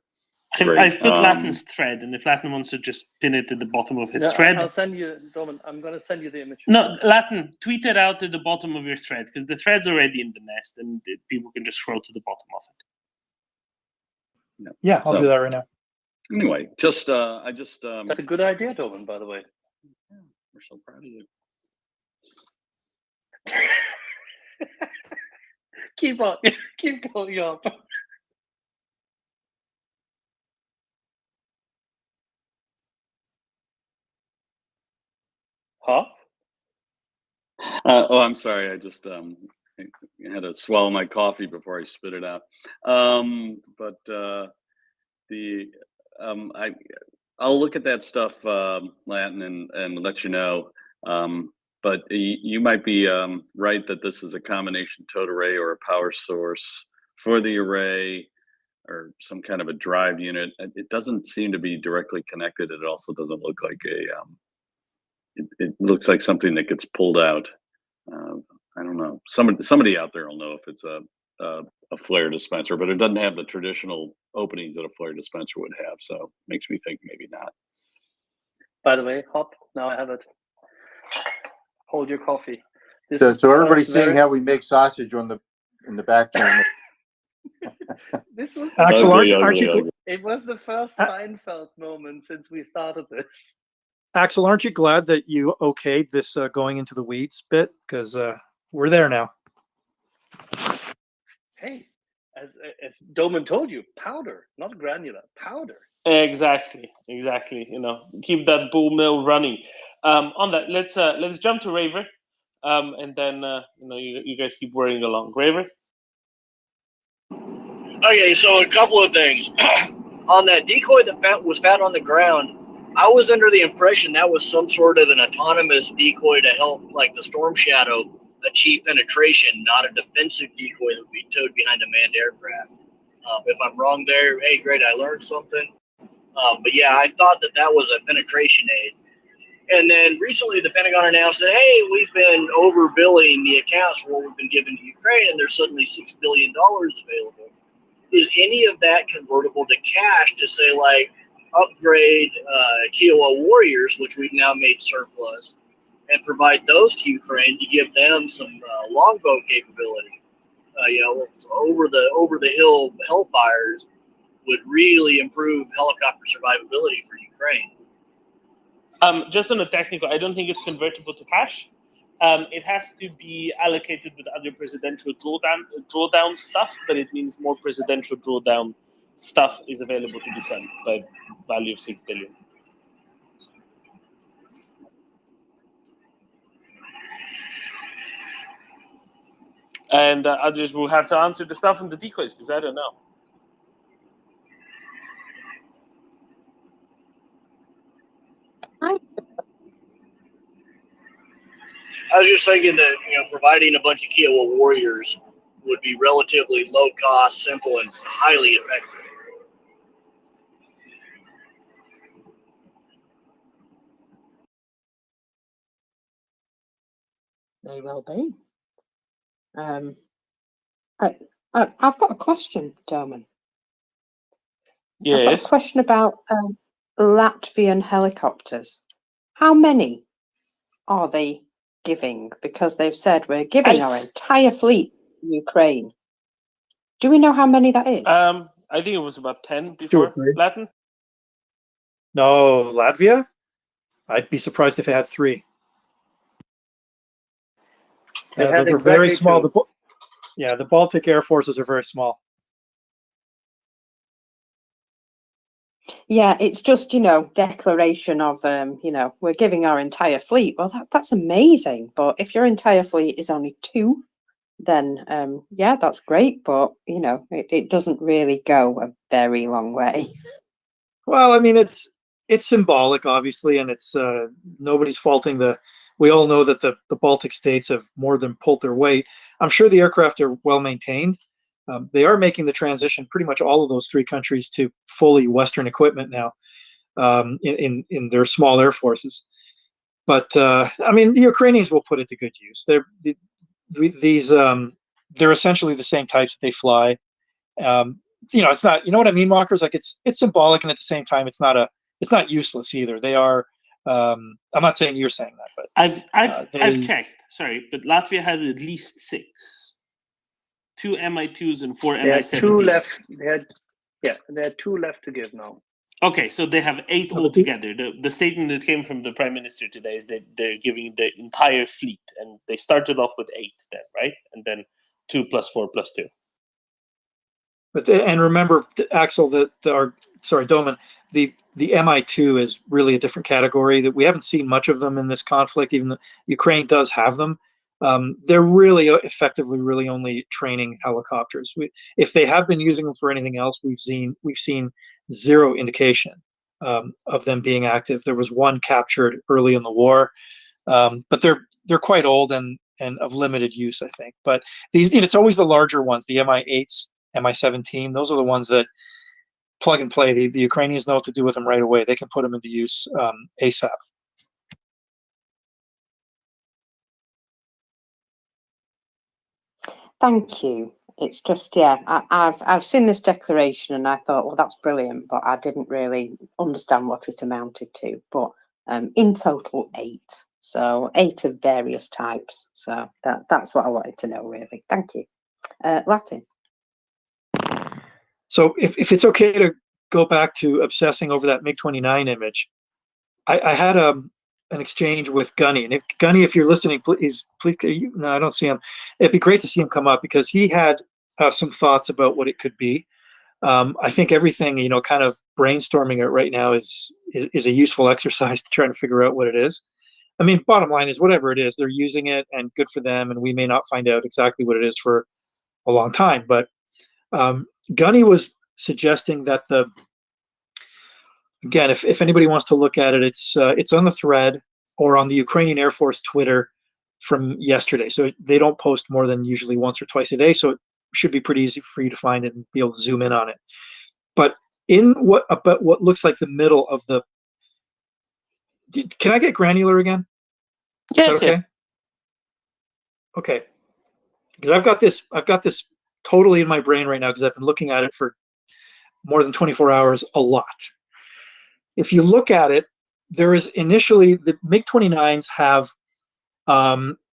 I've put Latten's thread, and if Latten wants to just pin it to the bottom of his thread. I'll send you, Roman. I'm going to send you the image. No, Latten, tweet it out at the bottom of your thread, because the thread's already in the nest, and people can just scroll to the bottom of it. Yeah, I'll do that right now. Anyway, that's a good idea, Roman, by the way. Yeah, we're so proud of you. Keep going up. Huh? Oh, I'm sorry. I just I had to swallow my coffee before I spit it out. I'll look at that stuff, Latin, and let you know. But you might be right that this is a combination tote array or a power source for the array, or some kind of a drive unit. It doesn't seem to be directly connected. It also doesn't look like it looks like something that gets pulled out. I don't know. Somebody out there will know if it's a flare dispenser, but it doesn't have the traditional openings that a flare dispenser would have. So makes me think maybe not. By the way, Hop, now I have it. Hold your coffee. So everybody's seeing how we make sausage in the back channel. This was Axel, aren't you? It was the first Seinfeld moment since we started this. Axel, aren't you glad that you okayed this going into the weeds bit? Because we're there now. Hey, as Doman told you, powder, not granular, powder. Exactly. You know, keep that bull mill running. On that, let's jump to Raver, and then you guys keep worrying along. Raver. Okay, so a couple of things. On that decoy that was found on the ground, I was under the impression that was some sort of an autonomous decoy to help, like the Storm Shadow, achieve penetration, not a defensive decoy that would be towed behind a manned aircraft. If I'm wrong there, hey, great, I learned something. But yeah, I thought that was a penetration aid. And then recently the Pentagon announced that, hey, we've been overbilling the accounts for what we've been giving to Ukraine, and there's suddenly $6 billion available. Is any of that convertible to cash to say, like, upgrade Kiowa Warriors, which we've now made surplus, and provide those to Ukraine to give them some longbow capability? Over the hill Hellfires would really improve helicopter survivability for Ukraine. Just on the technical, I don't think it's convertible to cash. It has to be allocated with other presidential drawdown stuff, but it means more presidential drawdown stuff is available to be sent by value of $6 billion. And others will have to answer the stuff on the decoys because I don't know. I was just thinking that, providing a bunch of Kiowa Warriors would be relatively low cost, simple, and highly effective. May well be. I've got a question, Doman. Yes. I've got a question about Latvian helicopters. How many are they giving? Because they've said we're giving our entire fleet to Ukraine. Do we know how many that is? I think it was about 10 before Latin. No, Latvia? I'd be surprised if they had 3. They had they're exactly very small. 2. The Baltic air forces are very small. Yeah, it's just, declaration of, we're giving our entire fleet. Well, that's amazing. But if your entire fleet is only 2, then, yeah, that's great. But, it doesn't really go a very long way. Well, I mean, it's symbolic, obviously, and it's nobody's faulting we all know that the Baltic states have more than pulled their weight. I'm sure the aircraft are well maintained. They are making the transition, pretty much all of those 3 countries, to fully Western equipment now in their small air forces. But I mean, the Ukrainians will put it to good use. They're essentially the same types that they fly. It's not, what I mean, Walkers? Like it's symbolic, and at the same time, it's not useless either. They are. I'm not saying you're saying that, but I've checked. Sorry, but Latvia had at least 6. 2 Mi-2s and 4 They had Mi-17s. 2 left. They had 2 left to give now. Okay, so they have 8 altogether. The statement that came from the Prime Minister today is that they're giving the entire fleet, and they started off with 8 then, right? And then 2 plus 4 plus 2. But and remember, Axel, Doman, the Mi-2 is really a different category that we haven't seen much of them in this conflict. Even though Ukraine does have them, They're really effectively really only training helicopters. If they have been using them for anything else, we've seen zero indication of them being active. There was one captured early in the war, but they're quite old and of limited use, I think. But these, it's always the larger ones, the Mi-8s, Mi-17. Those are the ones that plug and play. The Ukrainians know what to do with them right away. They can put them into use ASAP. Thank you. It's just, yeah, I've seen this declaration and I thought, well, that's brilliant, but I didn't really understand what it amounted to. But in total, 8. So 8 of various types. So that's what I wanted to know, really. Thank you. Latin. So if it's okay to go back to obsessing over that MiG-29 image, I had an exchange with Gunny, and Gunny, if you're listening, please, no, I don't see him. It'd be great to see him come up because he had some thoughts about what it could be. I think everything, kind of brainstorming it right now is a useful exercise to try to figure out what it is. I mean, bottom line is whatever it is, they're using it, and good for them. And we may not find out exactly what it is for a long time. But Gunny was suggesting that again, if anybody wants to look at it, it's on the thread or on the Ukrainian Air Force Twitter from yesterday. So they don't post more than usually once or twice a day. So it should be pretty easy for you to find it and be able to zoom in on it. But in what looks like the middle of the, can I get granular again? Yes. Is that okay? Yes. Okay. Because I've got this totally in my brain right now because I've been looking at it for more than 24 hours a lot. If you look at it, there is initially, the MiG-29s have,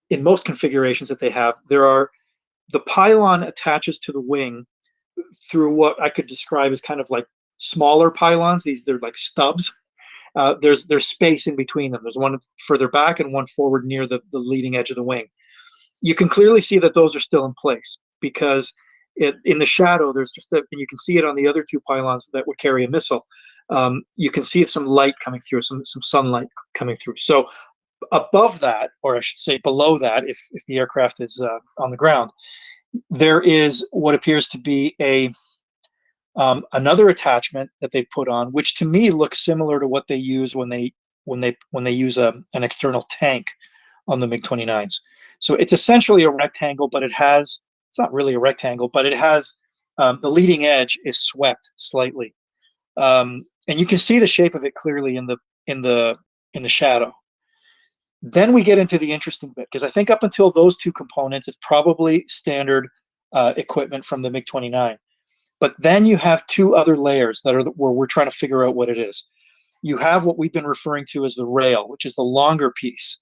in most configurations that they have, the pylon attaches to the wing through what I could describe as kind of like smaller pylons. They're like stubs. There's space in between them. There's one further back and one forward near the leading edge of the wing. You can clearly see that those are still in place because in the shadow, there's just and you can see it on the other 2 pylons that would carry a missile. You can see some light coming through, some sunlight coming through. So above that, or I should say below that, if the aircraft is on the ground, there is what appears to be another attachment that they put on, which to me looks similar to what they use when they use an external tank on the MiG-29s. So it's essentially a rectangle, but it's not really a rectangle, but it has the leading edge is swept slightly, and you can see the shape of it clearly in the shadow. Then we get into the interesting bit, because I think up until those 2 components, it's probably standard equipment from the MiG-29. But then you have 2 other layers that are where we're trying to figure out what it is. You have what we've been referring to as the rail, which is the longer piece,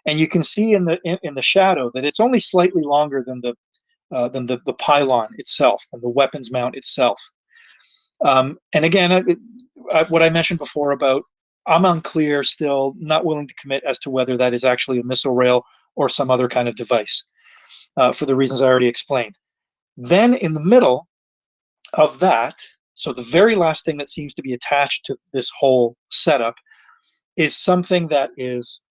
and you can see in the shadow that it's only slightly longer than the pylon itself, than the weapons mount itself. And again, what I mentioned before about, I'm unclear still, not willing to commit as to whether that is actually a missile rail or some other kind of device, for the reasons I already explained. Then in the middle of that, so the very last thing that seems to be attached to this whole setup is something that is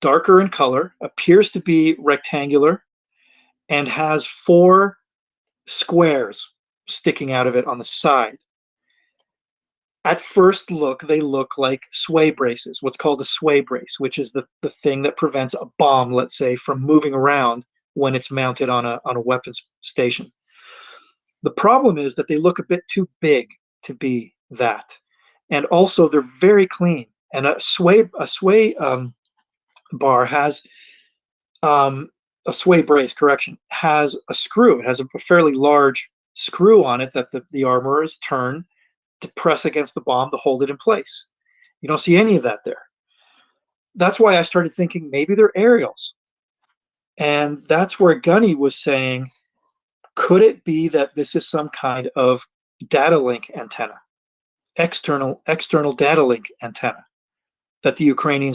darker in color, appears to be rectangular, and has 4 squares sticking out of it on the side. At first look, they look like sway braces, what's called a sway brace, which is the thing that prevents a bomb, let's say, from moving around when it's mounted on a weapons station. The problem is that they look a bit too big to be that. And also they're very clean. And a sway bar has, a sway brace, correction, has a screw. It has a fairly large screw on it that the armorers turn to press against the bomb to hold it in place. You don't see any of that there. That's why I started thinking maybe they're aerials. And that's where Gunny was saying, could it be that this is some kind of data link antenna, external data link antenna that the Ukrainians